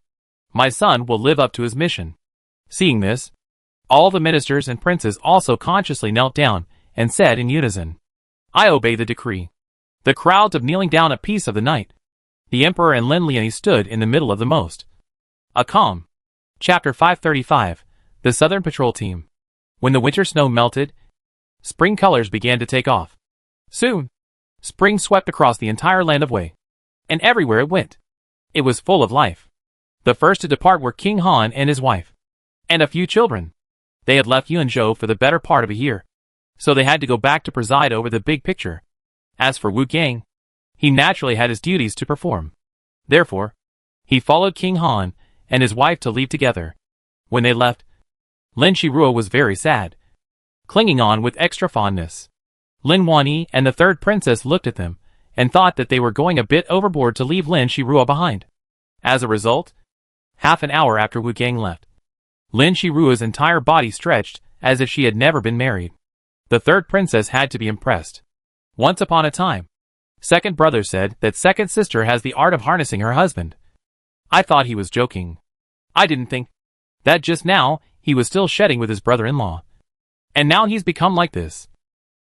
"My son will live up to his mission." Seeing this, all the ministers and princes also consciously knelt down and said in unison, "I obey the decree." The crowds of kneeling down a piece of the night. The emperor and Lin Lian stood in the middle of the most. A calm. Chapter 535. The Southern Patrol Team. When the winter snow melted, spring colors began to take off. Soon, spring swept across the entire land of Wei. And everywhere it went, it was full of life. The first to depart were King Han and his wife, and a few children. They had left Yunzhou for the better part of a year, so they had to go back to preside over the big picture. As for Wu Gang, he naturally had his duties to perform. Therefore, He followed King Han and his wife to leave together. When they left, Lin Shiruo was very sad, clinging on with extra fondness. Lin Wanyi and the third princess looked at them and thought that they were going a bit overboard to leave Lin Shiruo behind. As a result, half an hour after Wu Gang left, Lin Shiruo's entire body stretched as if she had never been married. The third princess had to be impressed. Once upon a time, second brother said that second sister has the art of harnessing her husband. I thought he was joking. I didn't think that just now he was still shedding with his brother-in-law. And now he's become like this.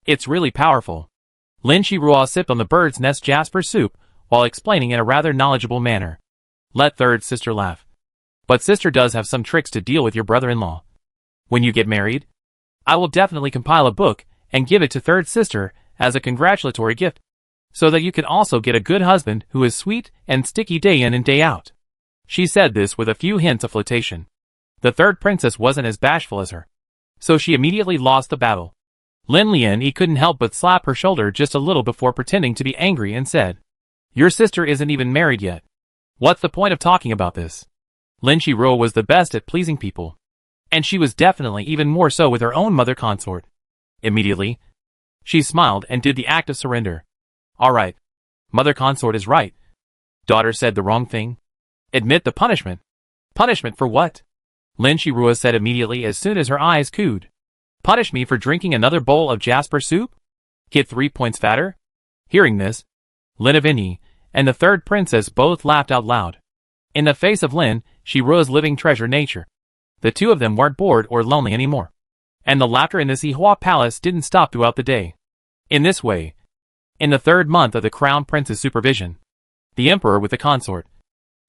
It's really powerful. Lin Shiruo sipped on the bird's nest jasper soup while explaining in a rather knowledgeable manner. Let third sister laugh. But sister does have some tricks to deal with your brother-in-law. When you get married, I will definitely compile a book and give it to third sister as a congratulatory gift, so that you can also get a good husband who is sweet and sticky day in and day out. She said this with a few hints of flirtation. The third princess wasn't as bashful as her, so she immediately lost the battle. Lin Lian couldn't help but slap her shoulder just a little before pretending to be angry and said, "Your sister isn't even married yet. What's the point of talking about this?" Lin Shiruo was the best at pleasing people, and she was definitely even more so with her own mother consort. Immediately, she smiled and did the act of surrender. "All right. Mother consort is right. Daughter said the wrong thing. Admit the punishment." "Punishment for what?" Lin Shiruo said immediately as soon as her eyes cooed. "Punish me for drinking another bowl of jasper soup? Get 3 points fatter?" Hearing this, Lin Avinyi and the third princess both laughed out loud. In the face of Lin Shiruo's living treasure nature, the two of them weren't bored or lonely anymore. And the laughter in the Sihua palace didn't stop throughout the day. In this way, in the third month of the crown prince's supervision, the emperor with the consort,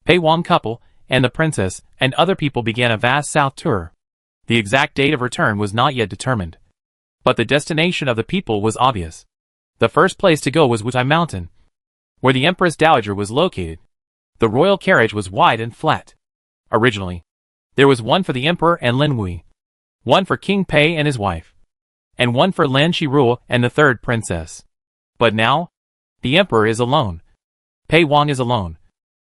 Pei Wang couple, and the princess and other people began a vast south tour. The exact date of return was not yet determined, but the destination of the people was obvious. The first place to go was Wutai Mountain, where the Empress Dowager was located. The royal carriage was wide and flat. Originally, there was one for the emperor and Lin Wei, one for King Pei and his wife, and one for Lin Shiruo and the third princess. But now, the emperor is alone, Pei Wang is alone,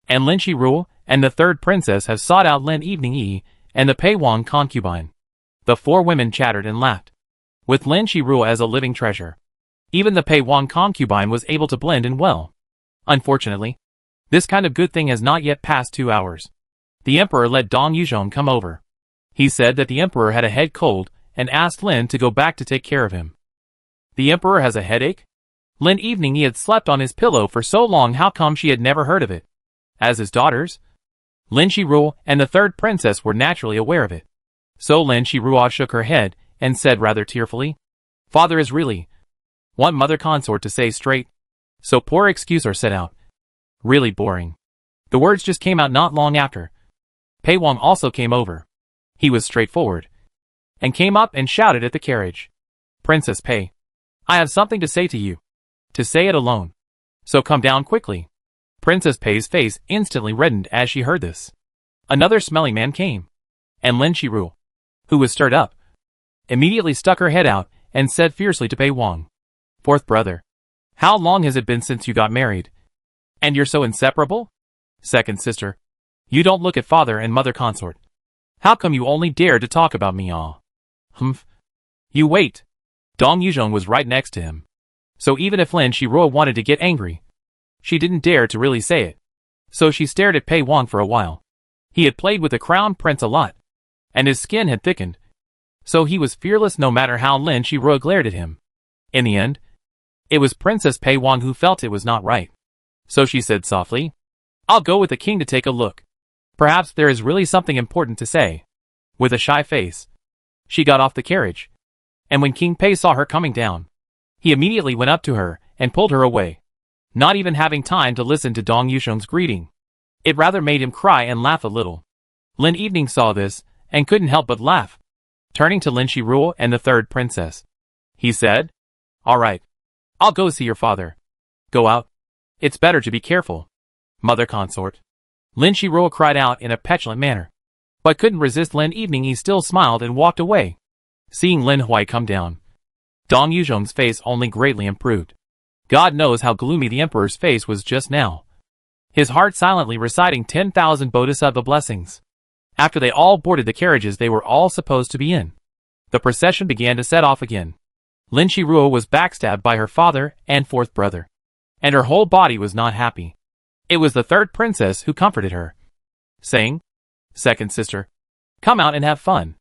and Lin Shiruo and the third princess have sought out Lin Evening Yi and the Pei Wang concubine. The four women chattered and laughed, with Lin Shiruo as a living treasure. Even the Pei Wang concubine was able to blend in well. Unfortunately, this kind of good thing has not yet passed 2 hours. The emperor let Dong Yuzhong come over. He said that the emperor had a head cold and asked Lin to go back to take care of him. The emperor has a headache? Lin Evening Yi had slept on his pillow for so long, how come she had never heard of it? As his daughters, Lin Shiruo and the third princess were naturally aware of it. So Lin Shiruo shook her head and said rather tearfully, "Father is really want mother consort to say straight, so poor excuse are set out. Really boring." The words just came out not long after. Pei Wang also came over. He was straightforward, and came up and shouted at the carriage, "Princess Pei, I have something to say to you. To say it alone. So come down quickly." Princess Pei's face instantly reddened as she heard this. Another smelly man came, and Lin Shiruo, who was stirred up, immediately stuck her head out and said fiercely to Pei Wang, "Fourth brother, how long has it been since you got married? And you're so inseparable? Second sister, you don't look at father and mother consort. How come you only dare to talk about me, ah? Humph. You wait." Dong Yuzhong was right next to him. So even if Lin Shiruo wanted to get angry, she didn't dare to really say it. So she stared at Pei Wang for a while. He had played with the crown prince a lot, and his skin had thickened. So he was fearless no matter how Lin Shiruo glared at him. In the end, it was Princess Pei Wang who felt it was not right. So she said softly, "I'll go with the king to take a look. Perhaps there is really something important to say." With a shy face, she got off the carriage. And when King Pei saw her coming down, he immediately went up to her and pulled her away, not even having time to listen to Dong Yuzhong's greeting. It rather made him cry and laugh a little. Lin Evening saw this and couldn't help but laugh. Turning to Lin Shiruo and the third princess, he said, "All right, I'll go see your father. Go out. It's better to be careful, mother consort." Lin Shiruo cried out in a petulant manner, but couldn't resist. Lin Evening He still smiled and walked away. Seeing Lin Huai come down, Dong Yuzhong's face only greatly improved. God knows how gloomy the emperor's face was just now. his heart silently reciting 10,000 bodhisattva blessings. After they all boarded the carriages they were all supposed to be in, the procession began to set off again. Lin Shiruo was backstabbed by her father and fourth brother, and her whole body was not happy. It was the third princess who comforted her, saying, "Second sister, come out and have fun.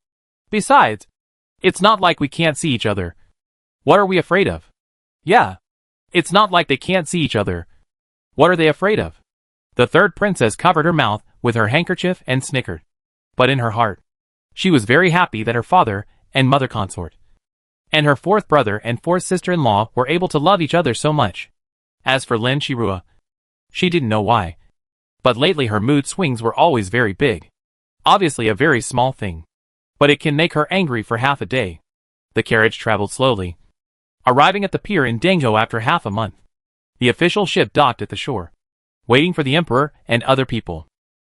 Besides, it's not like we can't see each other. What are we afraid of?" "Yeah, it's not like they can't see each other. What are they afraid of?" The third princess covered her mouth with her handkerchief and snickered. But in her heart, she was very happy that her father and mother consort, and her fourth brother and fourth sister-in-law were able to love each other so much. As for Lin Shiruo, she didn't know why, but lately her mood swings were always very big. Obviously a very small thing, but it can make her angry for half a day. The carriage traveled slowly, arriving at the pier in Dengzhou after half a month. The official ship docked at the shore, waiting for the emperor and other people.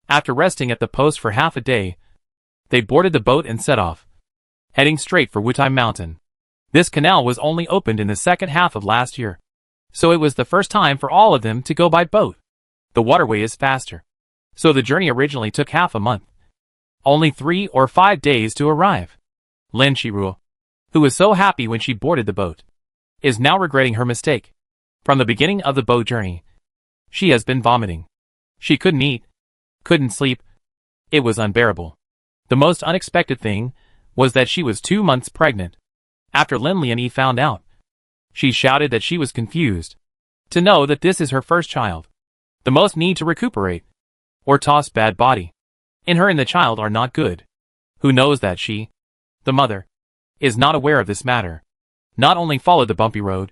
After resting at the post for half a day, they boarded the boat and set off, heading straight for Wutai Mountain. This canal was only opened in the second half of last year, so it was the first time for all of them to go by boat. The waterway is faster, so the journey originally took half a month. Only 3 or 5 days to arrive. Lin Shiruo, who was so happy when she boarded the boat, is now regretting her mistake. From the beginning of the boat journey, she has been vomiting. She couldn't eat, couldn't sleep. It was unbearable. The most unexpected thing was that she was 2 months pregnant. After Lin Lianyi found out, she shouted that she was confused to know that this is her first child. The most need to recuperate or toss bad body in her and the child are not good. Who knows that she, the mother, is not aware of this matter. Not only followed the bumpy road,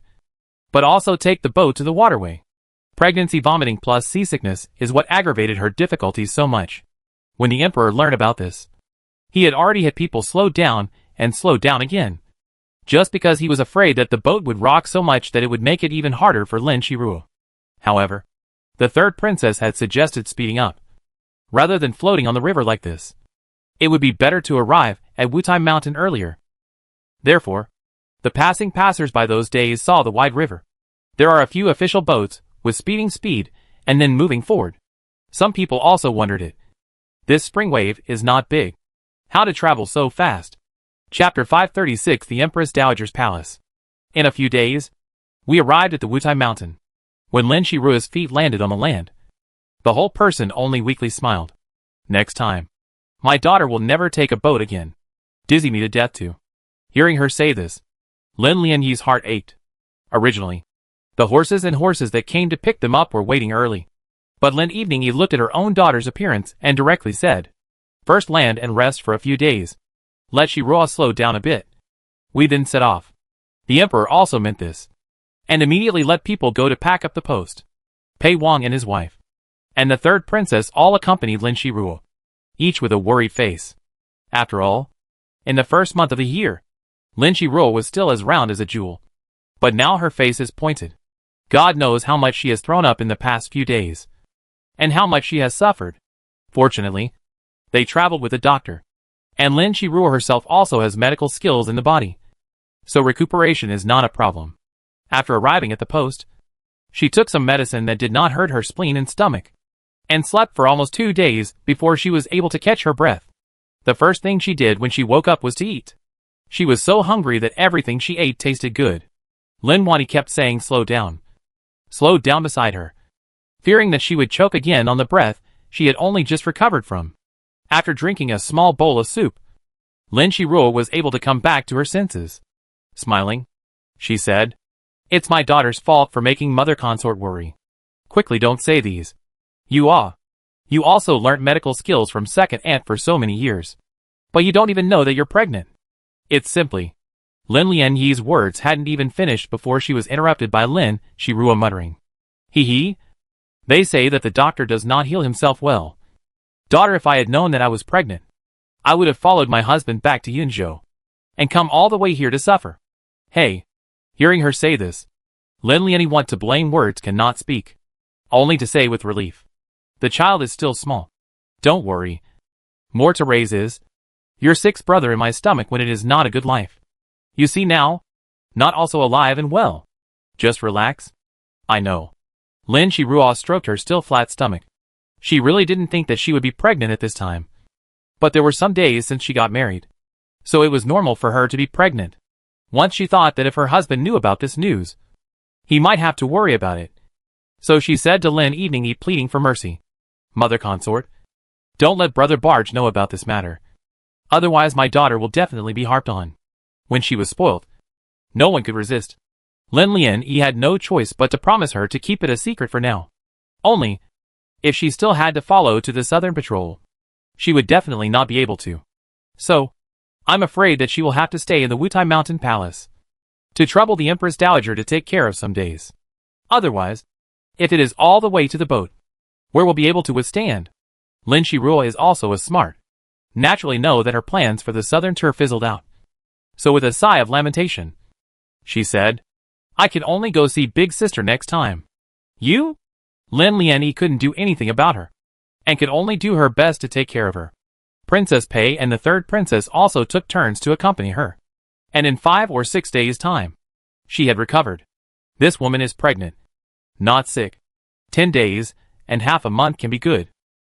but also take the boat to the waterway. Pregnancy vomiting plus seasickness is what aggravated her difficulties so much. When the emperor learned about this, he had already had people slow down and slow down again, just because he was afraid that the boat would rock so much that it would make it even harder for Lin Shiruo. However, the third princess had suggested speeding up, rather than floating on the river like this. It would be better to arrive at Wutai Mountain earlier. Therefore, the passing passers-by those days saw the wide river. There are a few official boats with speeding speed and then moving forward. Some people also wondered it. This spring wave is not big. How to travel so fast? Chapter 536 The Empress Dowager's Palace. In a few days, we arrived at the Wutai Mountain. When Lin Shiruo's feet landed on the land, the whole person only weakly smiled. Next time, my daughter will never take a boat again. Dizzy me to death too. Hearing her say this, Lin Lianyi's heart ached. Originally, the horses that came to pick them up were waiting early. But Lin Evening looked at her own daughter's appearance and directly said, "First land and rest for a few days. Let Shiruo slow down a bit." We then set off. The emperor also meant this, and immediately let people go to pack up the post. Pei Wang and his wife, and the third princess all accompanied Lin Shiruo, each with a worried face. After all, in the first month of the year, Lin Shiruo was still as round as a jewel, but now her face is pointed. God knows how much she has thrown up in the past few days, and how much she has suffered. Fortunately, they traveled with a doctor, and Lin Shiruo herself also has medical skills in the body, so recuperation is not a problem. After arriving at the post, she took some medicine that did not hurt her spleen and stomach, and slept for almost 2 days before she was able to catch her breath. The first thing she did when she woke up was to eat. She was so hungry that everything she ate tasted good. Lin Wani kept saying slow down beside her, fearing that she would choke again on the breath she had only just recovered from. After drinking a small bowl of soup, Lin Shiruo was able to come back to her senses. Smiling, she said, "It's my daughter's fault for making mother consort worry. Quickly, don't say these. You also learnt medical skills from second aunt for so many years, but you don't even know that you're pregnant." It's simply. Lin Lianyi's words hadn't even finished before she was interrupted by Lin Shiruo muttering, "Hee. They say that the doctor does not heal himself well. Daughter, if I had known that I was pregnant, I would have followed my husband back to Yunzhou, and come all the way here to suffer." Hey. Hearing her say this, Lin Lianyi want to blame words cannot speak, only to say with relief, "The child is still small. Don't worry. More to raise is your sixth brother in my stomach when it is not a good life. You see now? Not also alive and well. Just relax. I know. Lin Shiruo stroked her still flat stomach. She really didn't think that she would be pregnant at this time. But there were some days since she got married. So it was normal for her to be pregnant. Once she thought that if her husband knew about this news, he might have to worry about it. So she said to Lin Evening pleading for mercy. Mother consort, don't let Brother Barge know about this matter. Otherwise my daughter will definitely be harped on. When she was spoiled, no one could resist. Lin had no choice but to promise her to keep it a secret for now. Only, if she still had to follow to the Southern Patrol, she would definitely not be able to. So, I'm afraid that she will have to stay in the Wutai Mountain Palace to trouble the Empress Dowager to take care of some days. Otherwise, if it is all the way to the boat, where we'll be able to withstand? Lin Shiruo is also a smart. Naturally know that her plans for the southern tour fizzled out. So with a sigh of lamentation, she said, I can only go see Big Sister next time. You? Lin Lianyi couldn't do anything about her, and could only do her best to take care of her. Princess Pei and the third princess also took turns to accompany her. And in 5 or 6 days' time, she had recovered. This woman is pregnant. Not sick. 10 days, and half a month can be good.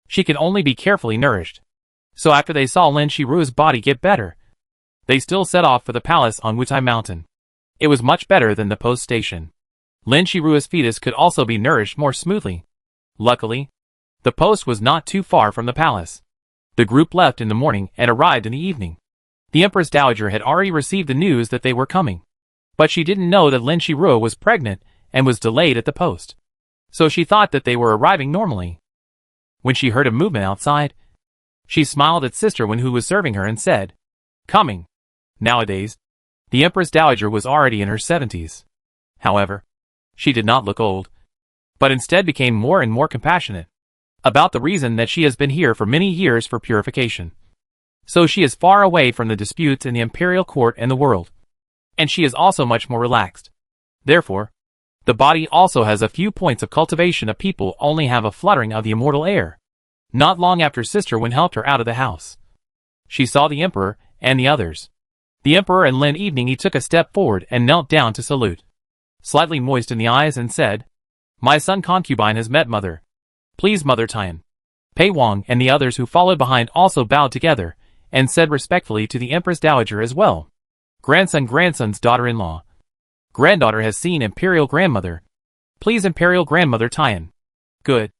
She can only be carefully nourished. So after they saw Lin Shiruo's body get better, they still set off for the palace on Wutai Mountain. It was much better than the post station. Lin Shiruo's fetus could also be nourished more smoothly. Luckily, the post was not too far from the palace. The group left in the morning and arrived in the evening. The Empress Dowager had already received the news that they were coming. But she didn't know that Lin Shiruo was pregnant and was delayed at the post. So she thought that they were arriving normally. When she heard a movement outside, she smiled at Sister Wen who was serving her and said, Coming. Nowadays, the Empress Dowager was already in her 70s. However, she did not look old, but instead became more and more compassionate about the reason that she has been here for many years for purification. So she is far away from the disputes in the Imperial court and the world. And she is also much more relaxed. Therefore, the body also has a few points of cultivation of people only have a fluttering of the immortal air. Not long after Sister Wen helped her out of the house, she saw the Emperor and the others. The Emperor and Lin Evening took a step forward and knelt down to salute. Slightly moist in the eyes and said, My son concubine has met Mother. Please Mother Tian. Pei Wang and the others who followed behind also bowed together, and said respectfully to the Empress Dowager as well. Grandson's daughter-in-law. Granddaughter has seen Imperial Grandmother. Please Imperial Grandmother Tian. Good.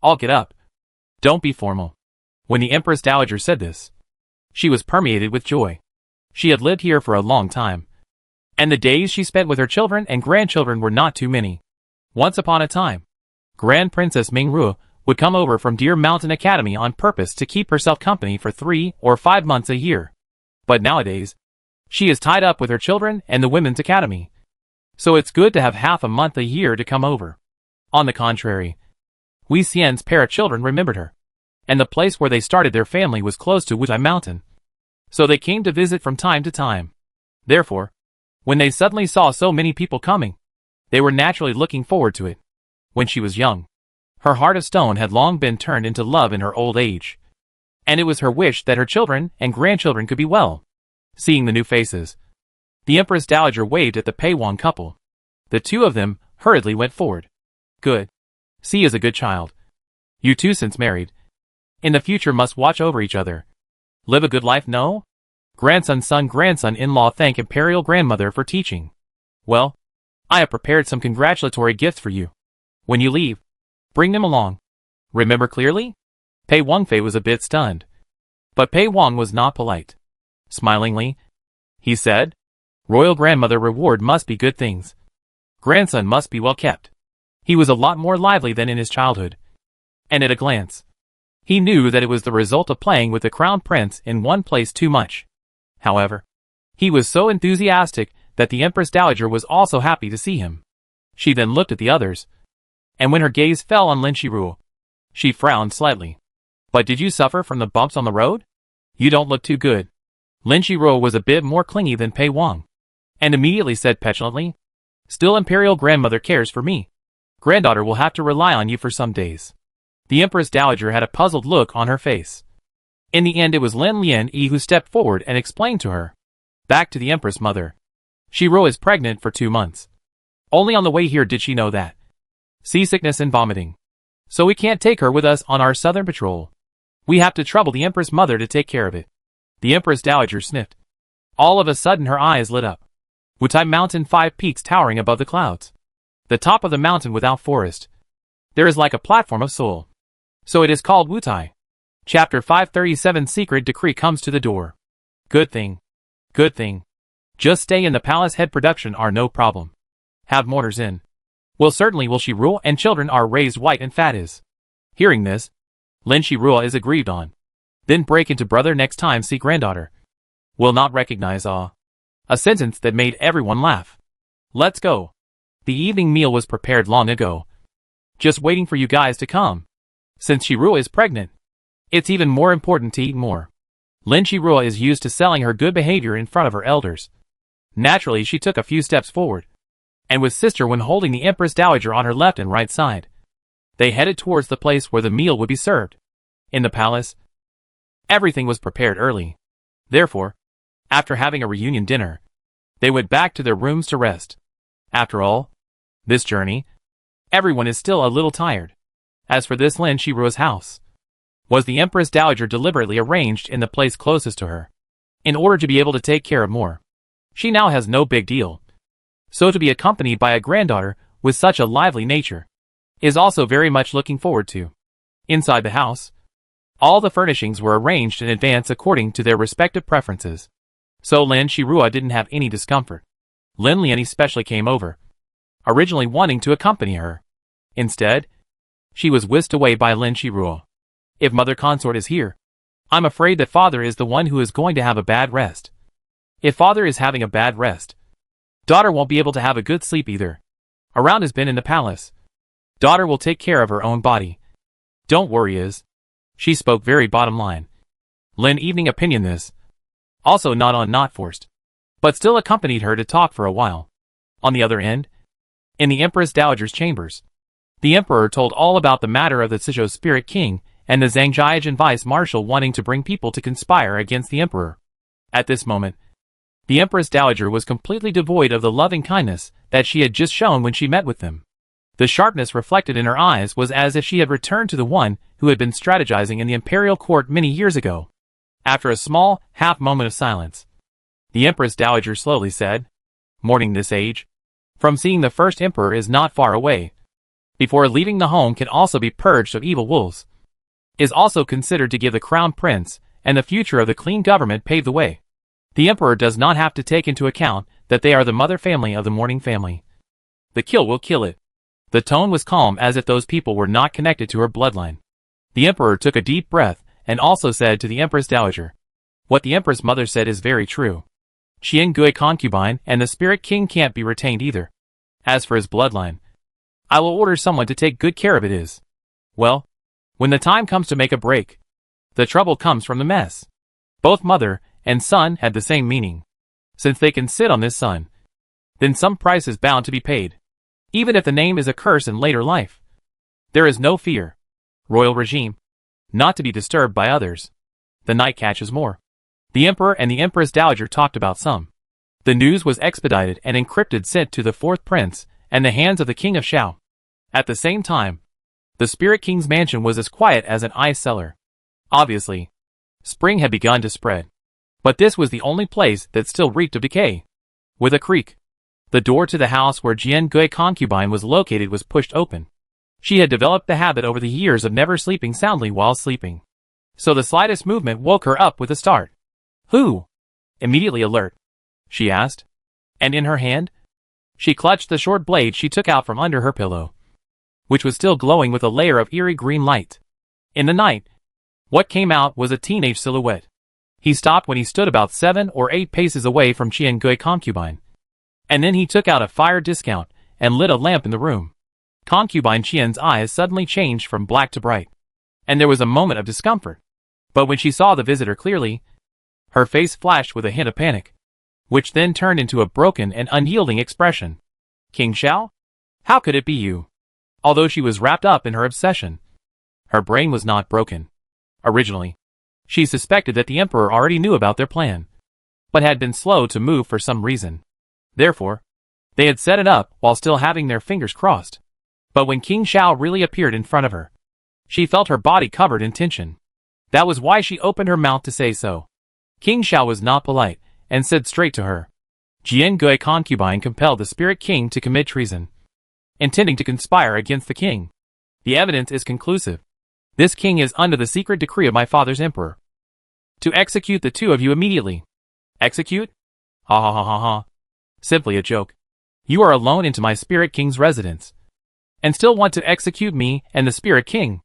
I'll get up. Don't be formal. When the Empress Dowager said this, she was permeated with joy. She had lived here for a long time, and the days she spent with her children and grandchildren were not too many. Once upon a time, Grand Princess Mingru would come over from Deer Mountain Academy on purpose to keep herself company for 3 or 5 months a year. But nowadays, she is tied up with her children and the Women's Academy. So it's good to have half a month a year to come over. On the contrary, Wei Xian's parrot children remembered her, and the place where they started their family was close to Wutai Mountain. So they came to visit from time to time. Therefore, when they suddenly saw so many people coming, they were naturally looking forward to it. When she was young, her heart of stone had long been turned into love in her old age. And it was her wish that her children and grandchildren could be well. Seeing the new faces, the Empress Dowager waved at the Pei Wang couple. The two of them hurriedly went forward. Good. C is a good child. You two since married, in the future must watch over each other. Live a good life, no? Grandson-in-law thank Imperial Grandmother for teaching. Well, I have prepared some congratulatory gifts for you. When you leave, bring them along. Remember clearly? Pei Wangfei was a bit stunned. But Pei Wang was not polite. Smilingly, he said, Royal Grandmother reward must be good things. Grandson must be well kept. He was a lot more lively than in his childhood. And at a glance, he knew that it was the result of playing with the Crown Prince in one place too much. However, he was so enthusiastic that the Empress Dowager was also happy to see him. She then looked at the others, and when her gaze fell on Lin Shiruo, she frowned slightly. But did you suffer from the bumps on the road? You don't look too good. Lin Shiruo was a bit more clingy than Pei Wang, and immediately said petulantly, Still Imperial Grandmother cares for me. Granddaughter will have to rely on you for some days. The Empress Dowager had a puzzled look on her face. In the end it was Lin Lianyi who stepped forward and explained to her. Back to the Empress Mother. Shiruo is pregnant for 2 months. Only on the way here did she know that. seasickness and vomiting. So we can't take her with us on our southern patrol. We have to trouble the Empress mother to take care of it. The Empress Dowager sniffed. All of a sudden her eyes lit up. Wutai Mountain, 5 peaks towering above the clouds. The top of the mountain without forest. There is like a platform of soul. So it is called Wutai. Chapter 537. Secret decree comes to the door. Good thing. Good thing. Just stay in the palace. Head production are no problem. Have mourners in. Well, certainly will she rule, and children are raised white and fat is. Hearing this, Lin Shirua is aggrieved on. Then break into brother next time see granddaughter. Will not recognize a sentence that made everyone laugh. Let's go. The evening meal was prepared long ago. Just waiting for you guys to come. Since Shirua is pregnant, it's even more important to eat more. Lin Shirua is used to selling her good behavior in front of her elders. Naturally, she took a few steps forward, and with sister when holding the Empress Dowager on her left and right side. They headed towards the place where the meal would be served. In the palace, everything was prepared early. Therefore, after having a reunion dinner, they went back to their rooms to rest. After all, this journey, everyone is still a little tired. As for this Lin Shirua's house, was the Empress Dowager deliberately arranged in the place closest to her, in order to be able to take care of more. She now has no big deal. So to be accompanied by a granddaughter with such a lively nature is also very much looking forward to. Inside the house, all the furnishings were arranged in advance according to their respective preferences. So Lin Shirua didn't have any discomfort. Lin Lian especially came over, originally wanting to accompany her. Instead, she was whisked away by Lin Shirua. If mother consort is here, I'm afraid that father is the one who is going to have a bad rest. If father is having a bad rest, daughter won't be able to have a good sleep either. Around has been in the palace. Daughter will take care of her own body. Don't worry is. She spoke very bottom line. Lin evening opinion this. Also not forced. But still accompanied her to talk for a while. On the other end, in the Empress Dowager's chambers, the Emperor told all about the matter of the Suzhou Spirit King and the Zhangjiajin Vice Marshal wanting to bring people to conspire against the Emperor. At this moment, the Empress Dowager was completely devoid of the loving kindness that she had just shown when she met with them. The sharpness reflected in her eyes was as if she had returned to the one who had been strategizing in the Imperial court many years ago. After a small, half moment of silence, the Empress Dowager slowly said, "Mourning this age, from seeing the first emperor is not far away. Before leaving the home can also be purged of evil wolves. Is also considered to give the crown prince and the future of the clean government pave the way. The emperor does not have to take into account that they are the mother family of the mourning family. The kill will kill it." The tone was calm as if those people were not connected to her bloodline. The emperor took a deep breath and also said to the Empress Dowager, "What the Empress mother said is very true. Qian Gui concubine and the Spirit King can't be retained either. As for his bloodline, I will order someone to take good care of it is. Well, when the time comes to make a break, the trouble comes from the mess." Both mother and son had the same meaning. Since they can sit on this son, then some price is bound to be paid. Even if the name is a curse in later life. There is no fear. Royal regime. Not to be disturbed by others. The night catches more. The Emperor and the Empress Dowager talked about some. The news was expedited and encrypted sent to the fourth prince and the hands of the King of Shao. At the same time, the Spirit King's mansion was as quiet as an ice cellar. Obviously, spring had begun to spread. But this was the only place that still reeked of decay. With a creak, the door to the house where Jian Gui concubine was located was pushed open. She had developed the habit over the years of never sleeping soundly while sleeping. So the slightest movement woke her up with a start. "Who?" Immediately alert, she asked. And in her hand, she clutched the short blade she took out from under her pillow, which was still glowing with a layer of eerie green light. In the night, what came out was a teenage silhouette. He stopped when he stood about 7 or 8 paces away from Qian Gui concubine. And then he took out a fire discount and lit a lamp in the room. Concubine Qian's eyes suddenly changed from black to bright, and there was a moment of discomfort. But when she saw the visitor clearly, her face flashed with a hint of panic, which then turned into a broken and unyielding expression. "King Shao? How could it be you?" Although she was wrapped up in her obsession, her brain was not broken. Originally, she suspected that the Emperor already knew about their plan, but had been slow to move for some reason. Therefore, they had set it up while still having their fingers crossed. But when King Xiao really appeared in front of her, she felt her body covered in tension. That was why she opened her mouth to say so. King Xiao was not polite, and said straight to her. Jian Gui concubine compelled the Spirit King to commit treason, intending to conspire against the king. The evidence is conclusive. This king is under the secret decree of my father's emperor to execute the two of you immediately. Execute? Ha ha ha ha ha. Simply a joke. You are alone into my Spirit King's residence, and still want to execute me and the Spirit King.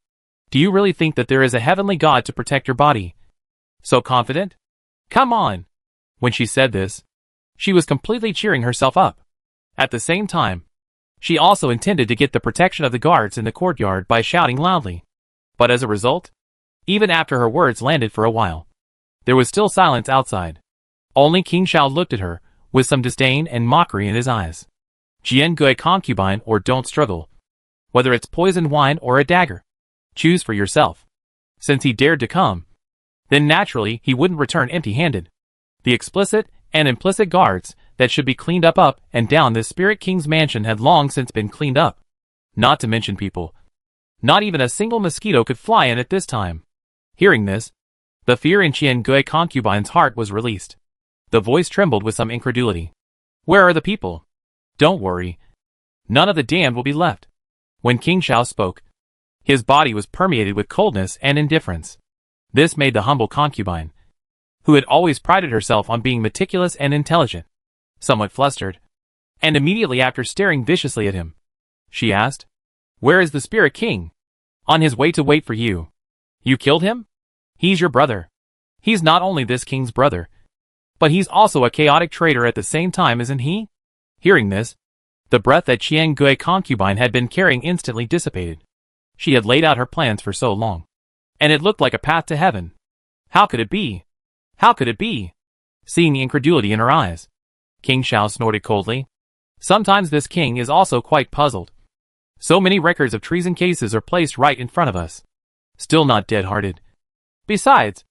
Do you really think that there is a heavenly God to protect your body? So confident? Come on. When she said this, she was completely cheering herself up. At the same time, she also intended to get the protection of the guards in the courtyard by shouting loudly. But as a result, even after her words landed for a while, there was still silence outside. Only King Xiao looked at her, with some disdain and mockery in his eyes. Jian Gui concubine or don't struggle. Whether it's poisoned wine or a dagger, choose for yourself. Since he dared to come, then naturally he wouldn't return empty-handed. The explicit and implicit guards that should be cleaned up and down this Spirit King's mansion had long since been cleaned up. Not to mention people. Not even a single mosquito could fly in at this time. Hearing this, the fear in Jian Gui concubine's heart was released. The voice trembled with some incredulity. Where are the people? Don't worry. None of the damned will be left. When King Xiao spoke, his body was permeated with coldness and indifference. This made the humble concubine, who had always prided herself on being meticulous and intelligent, somewhat flustered. And immediately after staring viciously at him, she asked, Where is the Spirit King? On his way to wait for you. You killed him? He's your brother. He's not only this king's brother, but he's also a chaotic traitor at the same time, isn't he? Hearing this, the breath that Jian Gui concubine had been carrying instantly dissipated. She had laid out her plans for so long, and it looked like a path to heaven. How could it be? How could it be? Seeing the incredulity in her eyes, King Xiao snorted coldly. Sometimes this king is also quite puzzled. So many records of treason cases are placed right in front of us. Still not dead-hearted. Besides,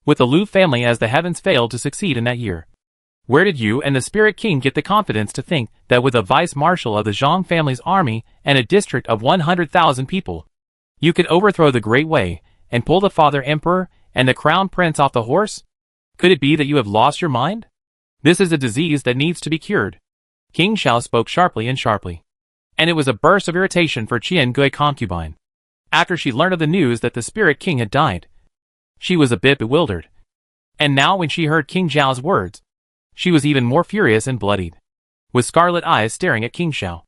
with the Lu family as the heavens failed to succeed in that year, where did you and the Spirit King get the confidence to think that with a vice-marshal of the Zhang family's army and a district of 100,000 people, you could overthrow the Great Wei and pull the father emperor and the crown prince off the horse? Could it be that you have lost your mind? This is a disease that needs to be cured. King Xiao spoke sharply, and it was a burst of irritation for Jian Gui concubine. After she learned of the news that the Spirit King had died, she was a bit bewildered. And now when she heard King Xiao's words, she was even more furious and bloodied. With scarlet eyes staring at King Xiao,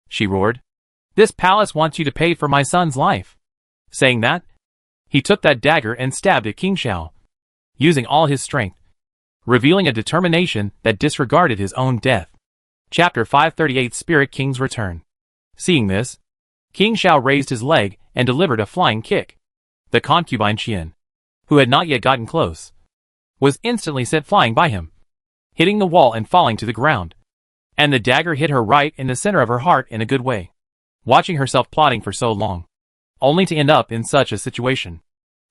she roared, This palace wants you to pay for my son's life. Saying that, he took that dagger and stabbed at King Xiao, using all his strength, revealing a determination that disregarded his own death. Chapter 538 Spirit King's Return. Seeing this, King Xiao raised his leg and delivered a flying kick. The concubine Qian, who had not yet gotten close, was instantly sent flying by him, hitting the wall and falling to the ground. And the dagger hit her right in the center of her heart in a good way. Watching herself plotting for so long, only to end up in such a situation,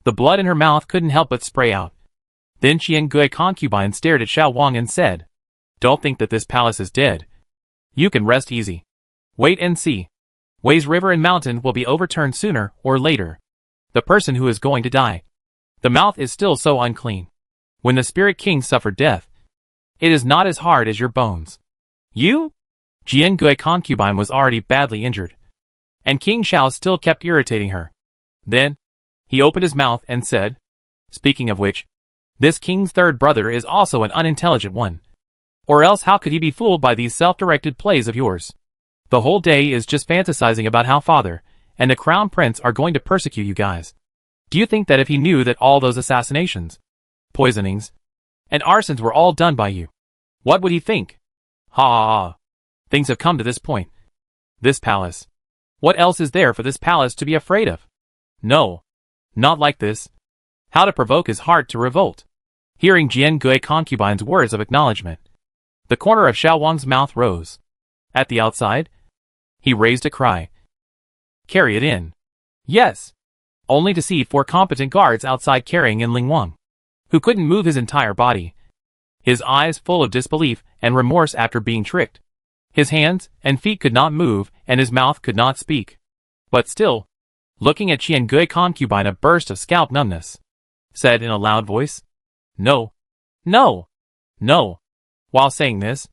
the blood in her mouth couldn't help but spray out. Then Jian Gui concubine stared at Xiao Wang and said, Don't think that this palace is dead. You can rest easy. Wait and see. Wei's river and mountain will be overturned sooner or later. The person who is going to die, the mouth is still so unclean. When the Spirit King suffered death, it is not as hard as your bones. You? Jian Gui concubine was already badly injured, and King Xiao still kept irritating her. Then, he opened his mouth and said, Speaking of which, this king's third brother is also an unintelligent one. Or else how could he be fooled by these self-directed plays of yours? The whole day is just fantasizing about how father and the crown prince are going to persecute you guys. Do you think that if he knew that all those assassinations, poisonings, and arsons were all done by you, what would he think? Ha ha ha. Things have come to this point. This palace. What else is there for this palace to be afraid of? No. Not like this. How to provoke his heart to revolt. Hearing Jian Gui concubine's words of acknowledgement, the corner of Xiao Wang's mouth rose. At the outside, he raised a cry. Carry it in. Yes. Only to see 4 competent guards outside carrying in Ling Wang, who couldn't move his entire body. His eyes full of disbelief and remorse after being tricked. His hands and feet could not move and his mouth could not speak. But still, looking at Qian Gui concubine, a burst of scalp numbness, said in a loud voice, "No, no, no." While saying this,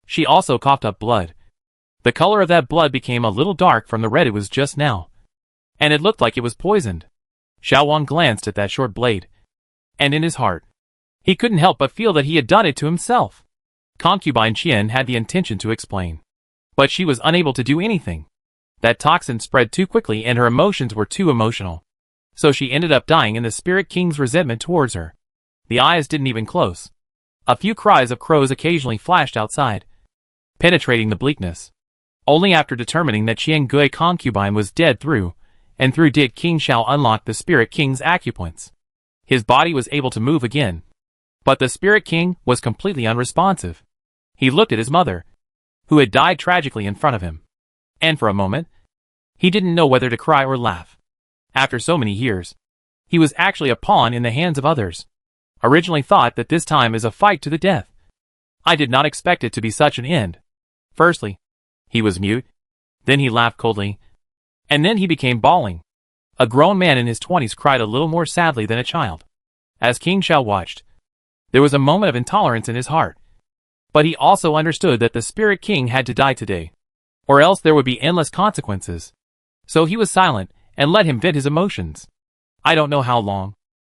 she also coughed up blood. The color of that blood became a little dark from the red it was just now, and it looked like it was poisoned. Xiao Wang glanced at that short blade, and in his heart, he couldn't help but feel that he had done it to himself. Concubine Qian had the intention to explain, but she was unable to do anything. That toxin spread too quickly and her emotions were too emotional. So she ended up dying in the Spirit King's resentment towards her. The eyes didn't even close. A few cries of crows occasionally flashed outside, penetrating the bleakness. Only after determining that Qian Gui concubine was dead through did King Xiao unlock the Spirit King's acupoints. His body was able to move again, but the Spirit King was completely unresponsive. He looked at his mother, who had died tragically in front of him, and for a moment, he didn't know whether to cry or laugh. After so many years, he was actually a pawn in the hands of others. Originally thought that this time is a fight to the death. I did not expect it to be such an end. Firstly, he was mute, then he laughed coldly, and then he became bawling. A grown man in his 20s cried a little more sadly than a child. As King Xiao watched, there was a moment of intolerance in his heart. But he also understood that the Spirit King had to die today, or else there would be endless consequences. So he was silent and let him vent his emotions. I don't know how long.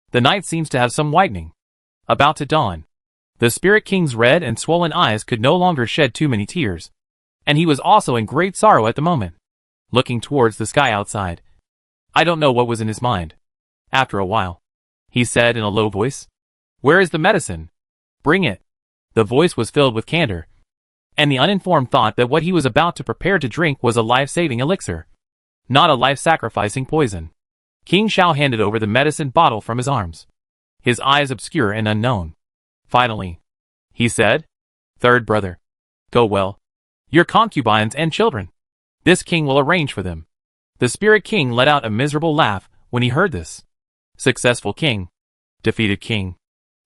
The night seems to have some whitening. About to dawn. The Spirit King's red and swollen eyes could no longer shed too many tears, and he was also in great sorrow at the moment, looking towards the sky outside. I don't know what was in his mind. After a while, he said in a low voice, "Where is the medicine? Bring it." The voice was filled with candor, and the uninformed thought that what he was about to prepare to drink was a life-saving elixir, not a life-sacrificing poison. King Xiao handed over the medicine bottle from his arms, his eyes obscure and unknown. Finally, he said, "Third brother, go well. Your concubines and children. This king will arrange for them." The Spirit King let out a miserable laugh when he heard this. Successful king, defeated king,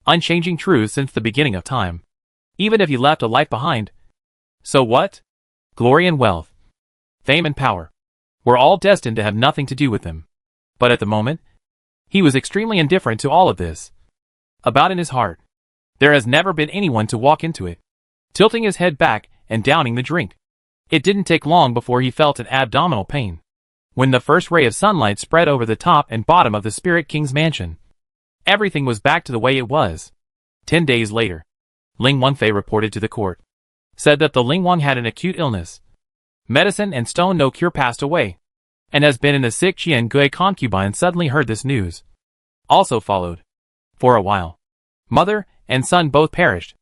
unchanging truth since the beginning of time. Even if he left a life behind, so what? Glory and wealth, fame and power, were all destined to have nothing to do with him. But at the moment, he was extremely indifferent to all of this. About in his heart, there has never been anyone to walk into it. Tilting his head back and downing the drink, it didn't take long before he felt an abdominal pain. When the first ray of sunlight spread over the top and bottom of the Spirit King's mansion, everything was back to the way it was. 10 days later, Ling Wenfei reported to the court, said that the Ling Wang had an acute illness. Medicine and stone no cure passed away, and has been in the sick. Qian Gui concubine suddenly heard this news. Also followed. For a while, mother and son both perished.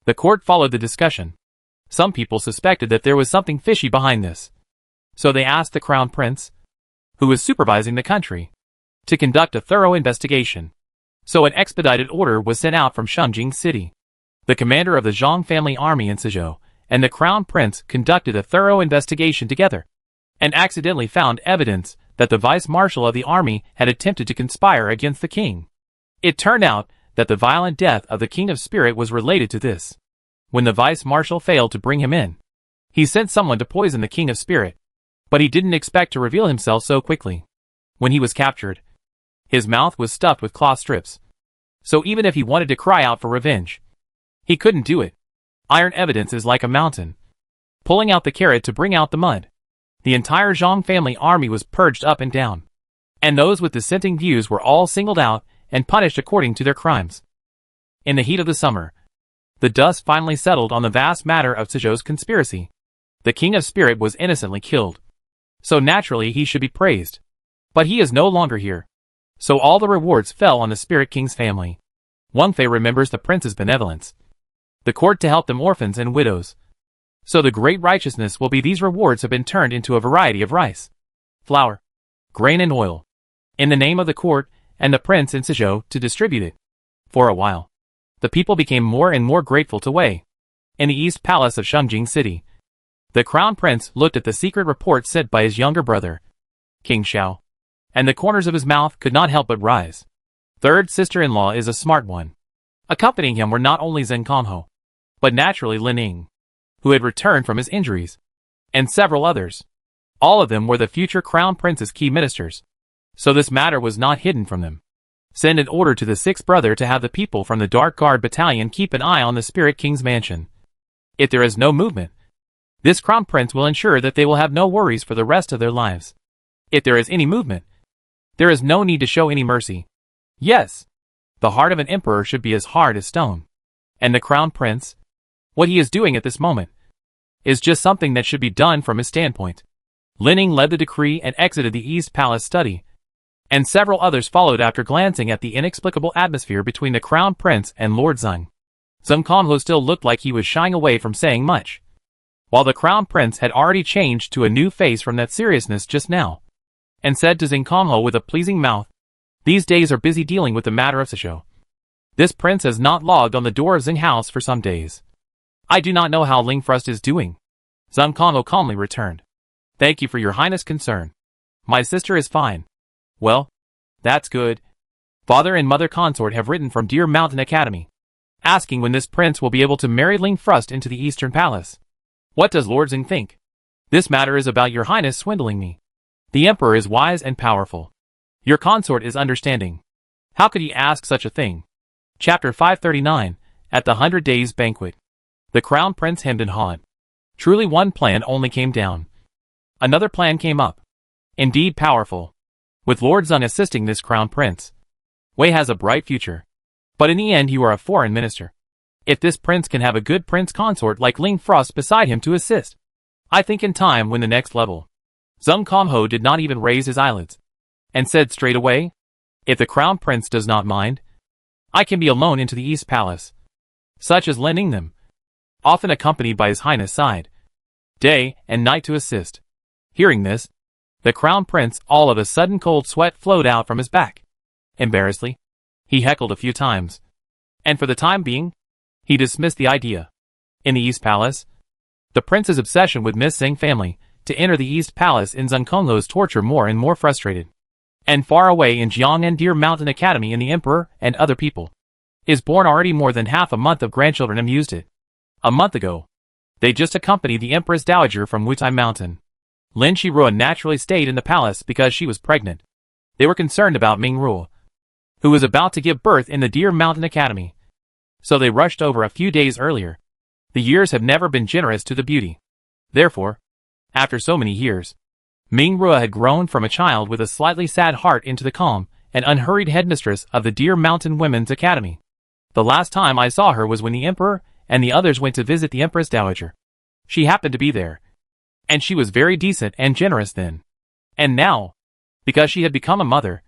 The court followed the discussion. Some people suspected that there was something fishy behind this. So they asked the crown prince, who was supervising the country, to conduct a thorough investigation. So an expedited order was sent out from Shangjing City. The commander of the Zhang family army in Suzhou and the crown prince conducted a thorough investigation together, and accidentally found evidence that the vice-marshal of the army had attempted to conspire against the king. It turned out that the violent death of the King of Spirit was related to this. When the vice-marshal failed to bring him in, he sent someone to poison the King of Spirit, but he didn't expect to reveal himself so quickly. When he was captured, his mouth was stuffed with cloth strips, so even if he wanted to cry out for revenge, he couldn't do it. Iron evidence is like a mountain, pulling out the carrot to bring out the mud. The entire Zhang family army was purged up and down, and those with dissenting views were all singled out and punished according to their crimes. In the heat of the summer, the dust finally settled on the vast matter of Suzhou's conspiracy. The King of Spirit was innocently killed, so naturally he should be praised. But he is no longer here, so all the rewards fell on the Spirit King's family. Wenfei remembers the prince's benevolence, the court to help them orphans and widows. So the great righteousness will be these rewards have been turned into a variety of rice, flour, grain and oil, in the name of the court and the prince in Suzhou to distribute it. For a while, the people became more and more grateful to Wei. In the East Palace of Shangjing City, the crown prince looked at the secret report sent by his younger brother, King Xiao, and the corners of his mouth could not help but rise. Third sister-in-law is a smart one. Accompanying him were not only Zheng Kongho, but naturally Lin Ying, who had returned from his injuries, and several others. All of them were the future crown prince's key ministers. So this matter was not hidden from them. Send an order to the sixth brother to have the people from the Dark Guard battalion keep an eye on the Spirit King's mansion. If there is no movement, this crown prince will ensure that they will have no worries for the rest of their lives. If there is any movement, there is no need to show any mercy. Yes, the heart of an emperor should be as hard as stone. And the crown prince, what he is doing at this moment, is just something that should be done from his standpoint. Lin Ying led the decree and exited the East Palace study, and several others followed after glancing at the inexplicable atmosphere between the crown prince and Lord Zheng. Zheng Kongho still looked like he was shying away from saying much, while the crown prince had already changed to a new face from that seriousness just now, and said to Zheng Kongho with a pleasing mouth, "These days are busy dealing with the matter of Sisho. This prince has not logged on the door of Zheng House for some days. I do not know how Ling Frust is doing." Zheng Kongho calmly returned. "Thank you for your highness' concern. My sister is fine." "Well, that's good. Father and mother consort have written from Deer Mountain Academy, asking when this prince will be able to marry Ling Frust into the Eastern Palace. What does Lord Zheng think? This matter is about your highness swindling me. The emperor is wise and powerful. Your consort is understanding. How could he ask such a thing?" Chapter 539, At the 100 Days Banquet. The crown prince hemmed and hawed. Truly one plan only came down. Another plan came up. Indeed powerful. With Lord Zheng assisting this crown prince, Wei has a bright future. But in the end you are a foreign minister. If this prince can have a good prince consort like Ling Frust beside him to assist, I think in time win the next level. Zheng Kongho did not even raise his eyelids, and said straight away, "If the crown prince does not mind, I can be alone into the East Palace." Such as lending them, often accompanied by his highness side, day and night to assist. Hearing this, the crown prince all of a sudden cold sweat flowed out from his back. Embarrassedly, he heckled a few times, and for the time being, he dismissed the idea. In the East Palace, the prince's obsession with Miss Zheng family to enter the East Palace in Zheng Kongho's torture more and more frustrated. And far away in Jiang and Deer Mountain Academy in the emperor and other people is born already more than half a month of grandchildren amused it. A month ago, they just accompanied the Empress Dowager from Wutai Mountain. Lin Shirua naturally stayed in the palace because she was pregnant. They were concerned about Ming Ruo, who was about to give birth in the Deer Mountain Academy. So they rushed over a few days earlier. The years have never been generous to the beauty. Therefore, after so many years, Ming Ruo had grown from a child with a slightly sad heart into the calm and unhurried headmistress of the Deer Mountain Women's Academy. The last time I saw her was when the emperor and the others went to visit the Empress Dowager. She happened to be there, and she was very decent and generous then. And now, because she had become a mother,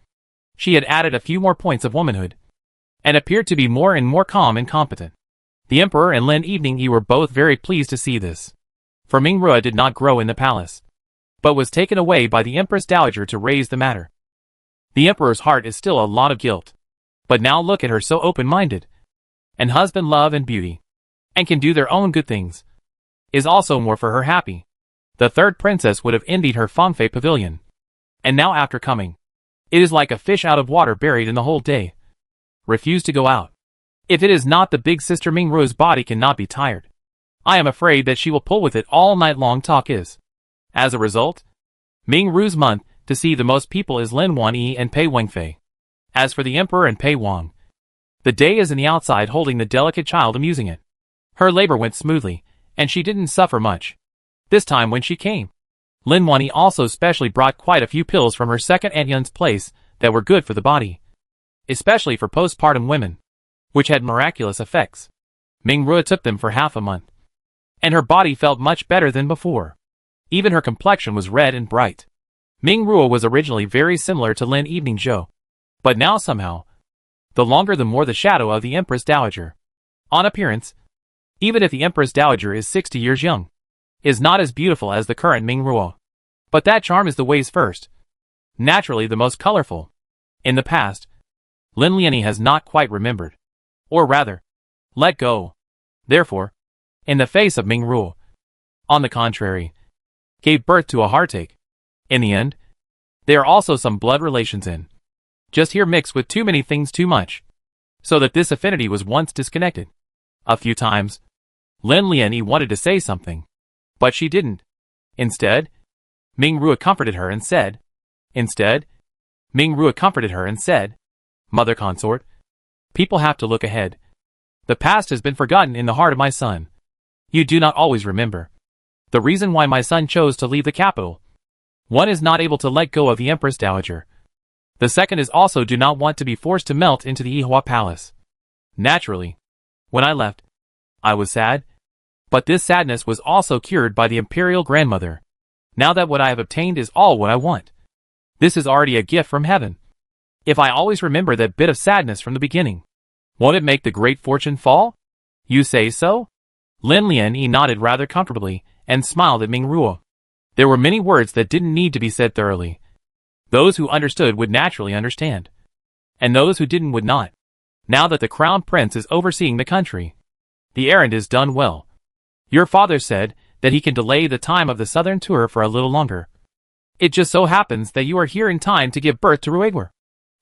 she had added a few more points of womanhood, and appeared to be more and more calm and competent. The emperor and Lin Evening were both very pleased to see this. For Ming Ruo did not grow in the palace, but was taken away by the Empress Dowager to raise the matter. The emperor's heart is still a lot of guilt, but now look at her so open-minded, and husband love and beauty, and can do their own good things, is also more for her happy. The third princess would have envied her Fangfei pavilion, and now after coming, it is like a fish out of water buried in the whole day. Refuse to go out. If it is not the big sister Ming Ruo's body cannot be tired. I am afraid that she will pull with it all night long talk is. As a result, Ming Ruo's month to see the most people is Lin Wanyi and Pei Wengfei. As for the emperor and Pei Wang, the day is in the outside holding the delicate child amusing it. Her labor went smoothly, and she didn't suffer much. This time when she came, Lin Wanyi also specially brought quite a few pills from her second Aunt Yun's place that were good for the body, especially for postpartum women, which had miraculous effects. Ming Ruo took them for half a month, and her body felt much better than before. Even her complexion was red and bright. Ming Ruo was originally very similar to Lin Evening Zhou, but now somehow, the longer the more the shadow of the Empress Dowager. On appearance, even if the Empress Dowager is 60 years young, is not as beautiful as the current Ming Ruo. But that charm is the Wei's first, naturally the most colorful. In the past, Lin Lianyi has not quite remembered, or rather, let go. Therefore, in the face of Ming Ruo, on the contrary, gave birth to a heartache. In the end, there are also some blood relations in. Just here mixed with too many things too much, so that this affinity was once disconnected. A few times, Lin Lianyi wanted to say something, but she didn't. Instead, Mingrua comforted her and said. Instead, Mingrua comforted her and said, Mother consort, people have to look ahead. The past has been forgotten in the heart of my son. You do not always remember the reason why my son chose to leave the capital. One is not able to let go of the Empress Dowager. The second is also do not want to be forced to melt into the Ihwa palace. Naturally, when I left, I was sad, but this sadness was also cured by the Imperial grandmother. Now that what I have obtained is all what I want. This is already a gift from heaven. If I always remember that bit of sadness from the beginning, won't it make the great fortune fall? You say so? Lin Lian nodded rather comfortably and smiled at Mingrua. There were many words that didn't need to be said thoroughly. Those who understood would naturally understand, and those who didn't would not. Now that the crown prince is overseeing the country, the errand is done well. Your father said that he can delay the time of the southern tour for a little longer. It just so happens that you are here in time to give birth to Dowager.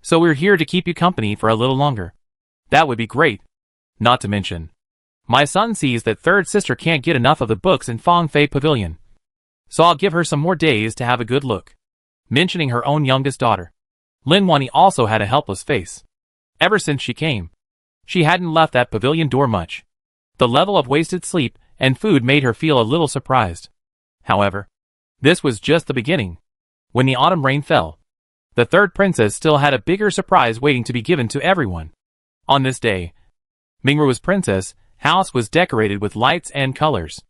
So we're here to keep you company for a little longer. That would be great. Not to mention, my son sees that third sister can't get enough of the books in Fangfei Pavilion. So I'll give her some more days to have a good look. Mentioning her own youngest daughter, Lin Wani also had a helpless face. Ever since she came, she hadn't left that pavilion door much. The level of wasted sleep and food made her feel a little surprised. However, this was just the beginning. When the autumn rain fell, the third princess still had a bigger surprise waiting to be given to everyone. On this day, Mingrua's princess house was decorated with lights and colors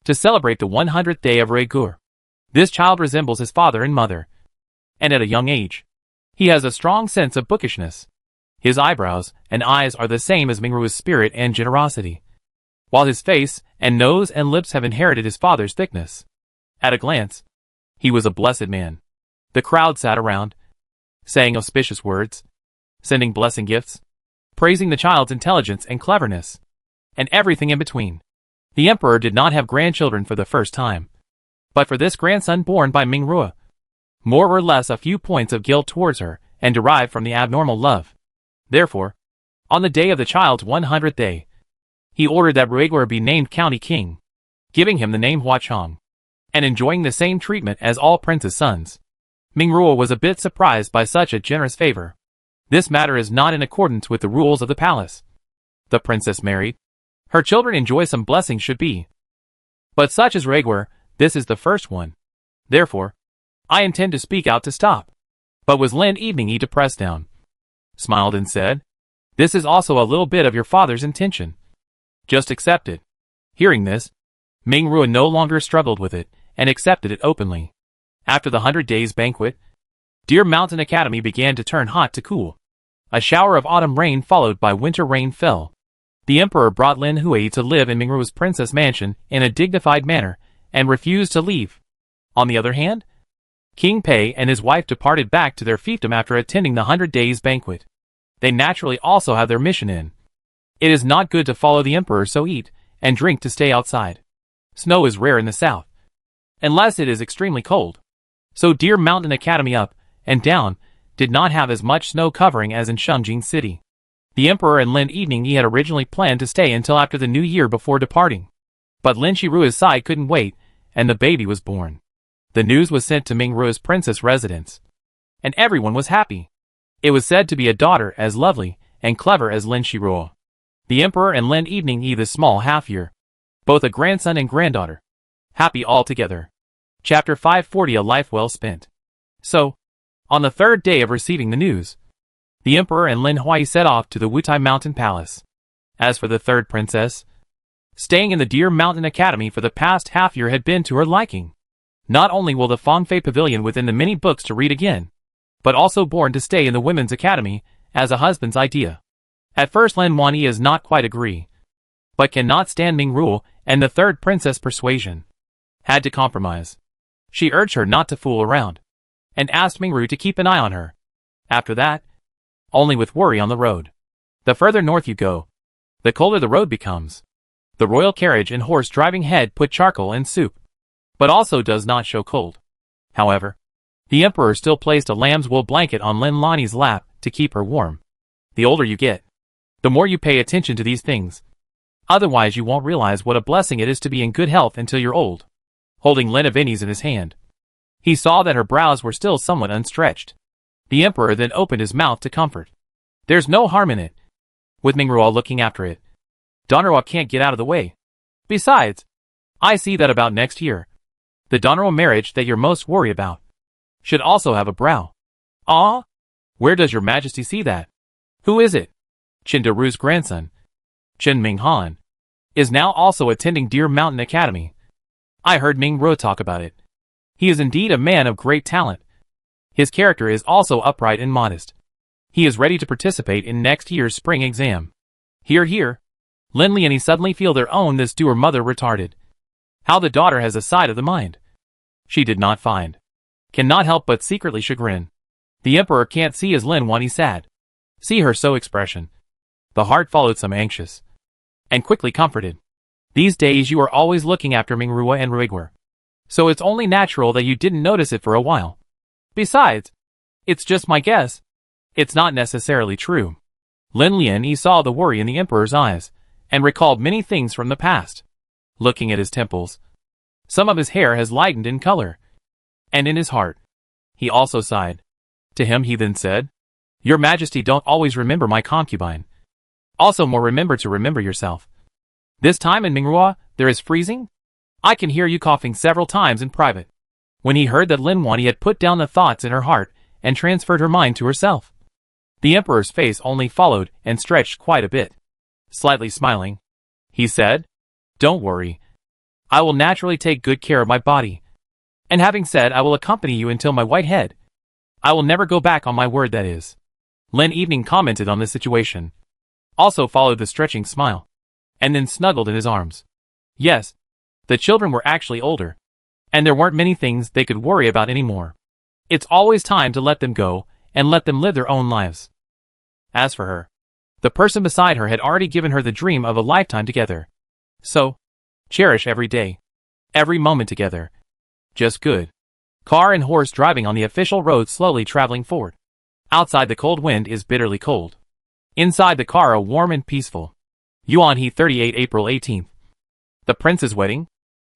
to celebrate the 100th day of Dowager. This child resembles his father and mother, and at a young age, he has a strong sense of bookishness. His eyebrows and eyes are the same as Mingrua's spirit and generosity, while his face and nose and lips have inherited his father's thickness. At a glance, he was a blessed man. The crowd sat around, saying auspicious words, sending blessing gifts, praising the child's intelligence and cleverness, and everything in between. The emperor did not have grandchildren for the first time, but for this grandson born by Mingrua, more or less a few points of guilt towards her, and derived from the abnormal love. Therefore, on the day of the child's 100th day, he ordered that Dowager be named county king, giving him the name Huachong, and enjoying the same treatment as all princes' sons. Mingrua was a bit surprised by such a generous favor. This matter is not in accordance with the rules of the palace. The princess married. Her children enjoy some blessings should be. But such as Dowager, this is the first one. Therefore, I intend to speak out to stop. But was Lin Evening depressed down? Smiled and said, this is also a little bit of your father's intention. Just accept it. Hearing this, Mingrua no longer struggled with it, and accepted it openly. After the 100 days banquet, Deer Mountain Academy began to turn hot to cool. A shower of autumn rain followed by winter rain fell. The emperor brought Lin Hui to live in Mingrua's princess mansion in a dignified manner, and refused to leave. On the other hand, King Pei and his wife departed back to their fiefdom after attending the 100 days banquet. They naturally also have their mission in. It is not good to follow the emperor, so eat and drink to stay outside. Snow is rare in the south, unless it is extremely cold. So Deer Mountain Academy up and down did not have as much snow covering as in Shengjing City. The emperor and Lin Evening had originally planned to stay until after the new year before departing. But Lin Shirua's side couldn't wait, and the baby was born. The news was sent to Mingrua's princess residence, and everyone was happy. It was said to be a daughter as lovely and clever as Lin Shirua. The emperor and Lin Evening the small half-year, both a grandson and granddaughter. Happy all together. Chapter 540, a life well spent. So, on the third day of receiving the news, the emperor and Lin Hui set off to the Wutai Mountain Palace. As for the third princess, staying in the Deer Mountain Academy for the past half-year had been to her liking. Not only will the Fangfei Pavilion within the many books to read again, but also born to stay in the Women's Academy as a husband's idea. At first Lin Wani is not quite agree, but cannot stand Mingrua and the third princess persuasion. Had to compromise. She urged her not to fool around, and asked Mingrua to keep an eye on her. After that, only with worry on the road. The further north you go, the colder the road becomes. The royal carriage and horse driving head put charcoal in soup, but also does not show cold. However, the emperor still placed a lamb's wool blanket on Lin Lani's lap to keep her warm. The older you get, the more you pay attention to these things. Otherwise you won't realize what a blessing it is to be in good health until you're old. Holding Lin Avini's in his hand, He saw that her brows were still somewhat unstretched. The emperor then opened his mouth to comfort. There's no harm in it. With Mingrua looking after it. Donnerwa can't get out of the way. Besides, I see that about next year. The Donnerwa marriage that you're most worried about should also have a brow. Ah? Where does your majesty see that? Who is it? Chindaru's grandson, Chen Minghan, is now also attending Deer Mountain Academy. I heard Mingrua talk about it. He is indeed a man of great talent. His character is also upright and modest. He is ready to participate in next year's spring exam. Hear, hear. Lin Lian suddenly feel their own this doer mother retarded. How the daughter has a side of the mind. She did not find. Cannot help but secretly chagrin. The emperor can't see as Lin Wani sad. See her so expression. The heart followed some anxious. And quickly comforted. These days you are always looking after Mingrua and Ruigwer. So it's only natural that you didn't notice it for a while. Besides, it's just my guess. It's not necessarily true. Lin Lian saw the worry in the emperor's eyes, and recalled many things from the past. Looking at his temples, some of his hair has lightened in color. And in his heart, he also sighed. To him he then said, Your Majesty, don't always remember my concubine. Also more remember to remember yourself. This time in Mingrua, there is freezing? I can hear you coughing several times in private. When he heard that Lin Wani had put down the thoughts in her heart and transferred her mind to herself. The emperor's face only followed and stretched quite a bit. Slightly smiling, he said, Don't worry. I will naturally take good care of my body. And having said I will accompany you until my white head. I will never go back on my word, that is. Lin Evening commented on the situation. Also followed the stretching smile. And then snuggled in his arms. Yes, the children were actually older. And there weren't many things they could worry about anymore. It's always time to let them go, and let them live their own lives. As for her, the person beside her had already given her the dream of a lifetime together. So, cherish every day, every moment together. Just good. Car and horse driving on the official road, slowly traveling forward. Outside the cold wind is bitterly cold. Inside the car are warm and peaceful. Yuan He 38 April 18th. The prince's wedding?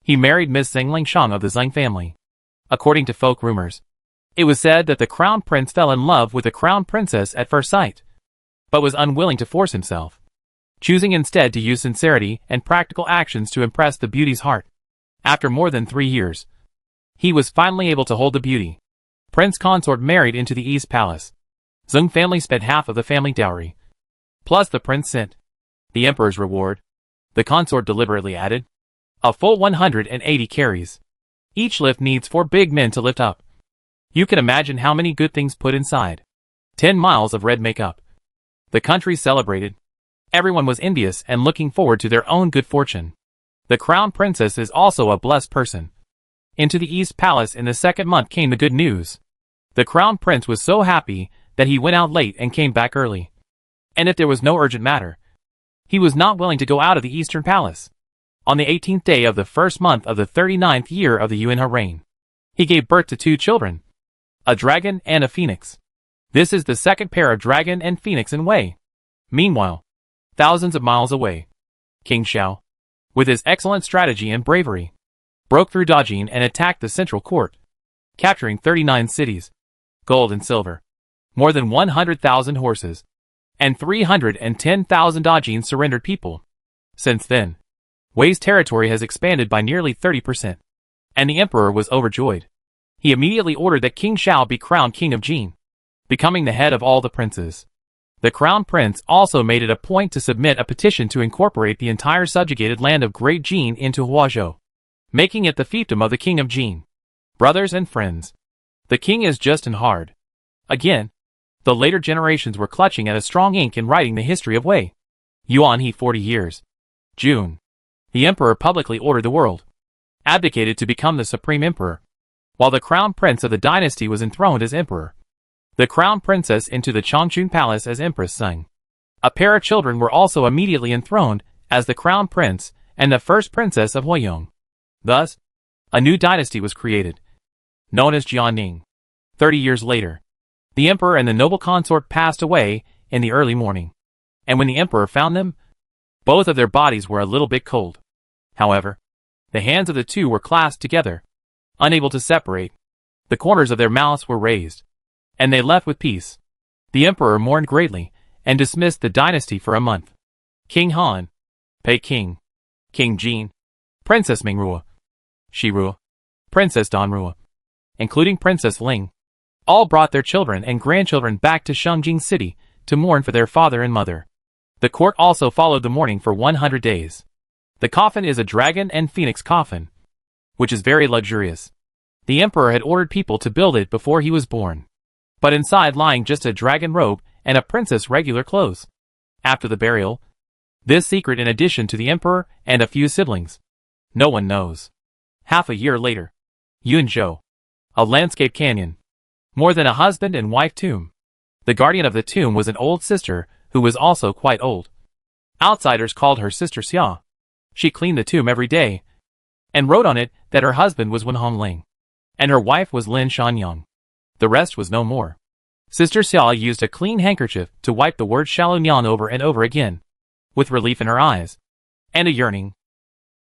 He married Miss Zheng Lingshang of the Zheng family. According to folk rumors, it was said that the crown prince fell in love with the crown princess at first sight, but was unwilling to force himself, choosing instead to use sincerity and practical actions to impress the beauty's heart. After more than 3 years, he was finally able to hold the beauty. Prince consort married into the East Palace. Zheng family spent half of the family dowry. Plus the prince sent the emperor's reward. The consort deliberately added a full 180 carries. Each lift needs 4 big men to lift up. You can imagine how many good things put inside. 10 miles of red makeup. The country celebrated. Everyone was envious and looking forward to their own good fortune. The crown princess is also a blessed person. Into the East Palace in the 2nd month came the good news. The crown prince was so happy that he went out late and came back early. And if there was no urgent matter, he was not willing to go out of the Eastern Palace. On the 18th day of the 1st month of the 39th year of the Yuan reign, he gave birth to 2 children, a dragon and a phoenix. This is the 2nd pair of dragon and phoenix in Wei. Meanwhile, thousands of miles away, King Xiao, with his excellent strategy and bravery, broke through Dajin and attacked the central court, capturing 39 cities, gold and silver, more than 100,000 horses, and 310,000 Dajin surrendered people. Since then, Wei's territory has expanded by nearly 30%, and the emperor was overjoyed. He immediately ordered that King Xiao be crowned king of Jin, becoming the head of all the princes. The crown prince also made it a point to submit a petition to incorporate the entire subjugated land of Great Jin into Huazhou, making it the fiefdom of the king of Jin. Brothers and friends, the king is just and hard. Again, the later generations were clutching at a strong ink in writing the history of Wei. Yuan He 40 years. June. The emperor publicly ordered the world abdicated to become the supreme emperor, while the crown prince of the dynasty was enthroned as emperor. The crown princess into the Changchun palace as Empress Zheng. A pair of children were also immediately enthroned as the crown prince and the first princess of Huayong. Thus, a new dynasty was created, known as Jianning. 30 years later, the emperor and the noble consort passed away in the early morning, and when the emperor found them, both of their bodies were a little bit cold. However, the hands of the two were clasped together, unable to separate. The corners of their mouths were raised, and they left with peace. The emperor mourned greatly, and dismissed the dynasty for a month. King Han, Peking, King Jin, Princess Mingrua, Shirua, Princess Donrua, including Princess Ling, all brought their children and grandchildren back to Shengjing City to mourn for their father and mother. The court also followed the mourning for 100 days. The coffin is a dragon and phoenix coffin, which is very luxurious. The emperor had ordered people to build it before he was born. But inside lying just a dragon robe and a princess regular clothes. After the burial, this secret in addition to the emperor and a few siblings, no one knows. Half a year later, Yunzhou, a landscape canyon, more than a husband and wife tomb. The guardian of the tomb was an old sister who was also quite old. Outsiders called her Sister Xia. She cleaned the tomb every day and wrote on it that her husband was Wen Hongling and her wife was Lin Shangyang. The rest was no more. Sister Xia used a clean handkerchief to wipe the word Shalunyan over and over again, with relief in her eyes and a yearning.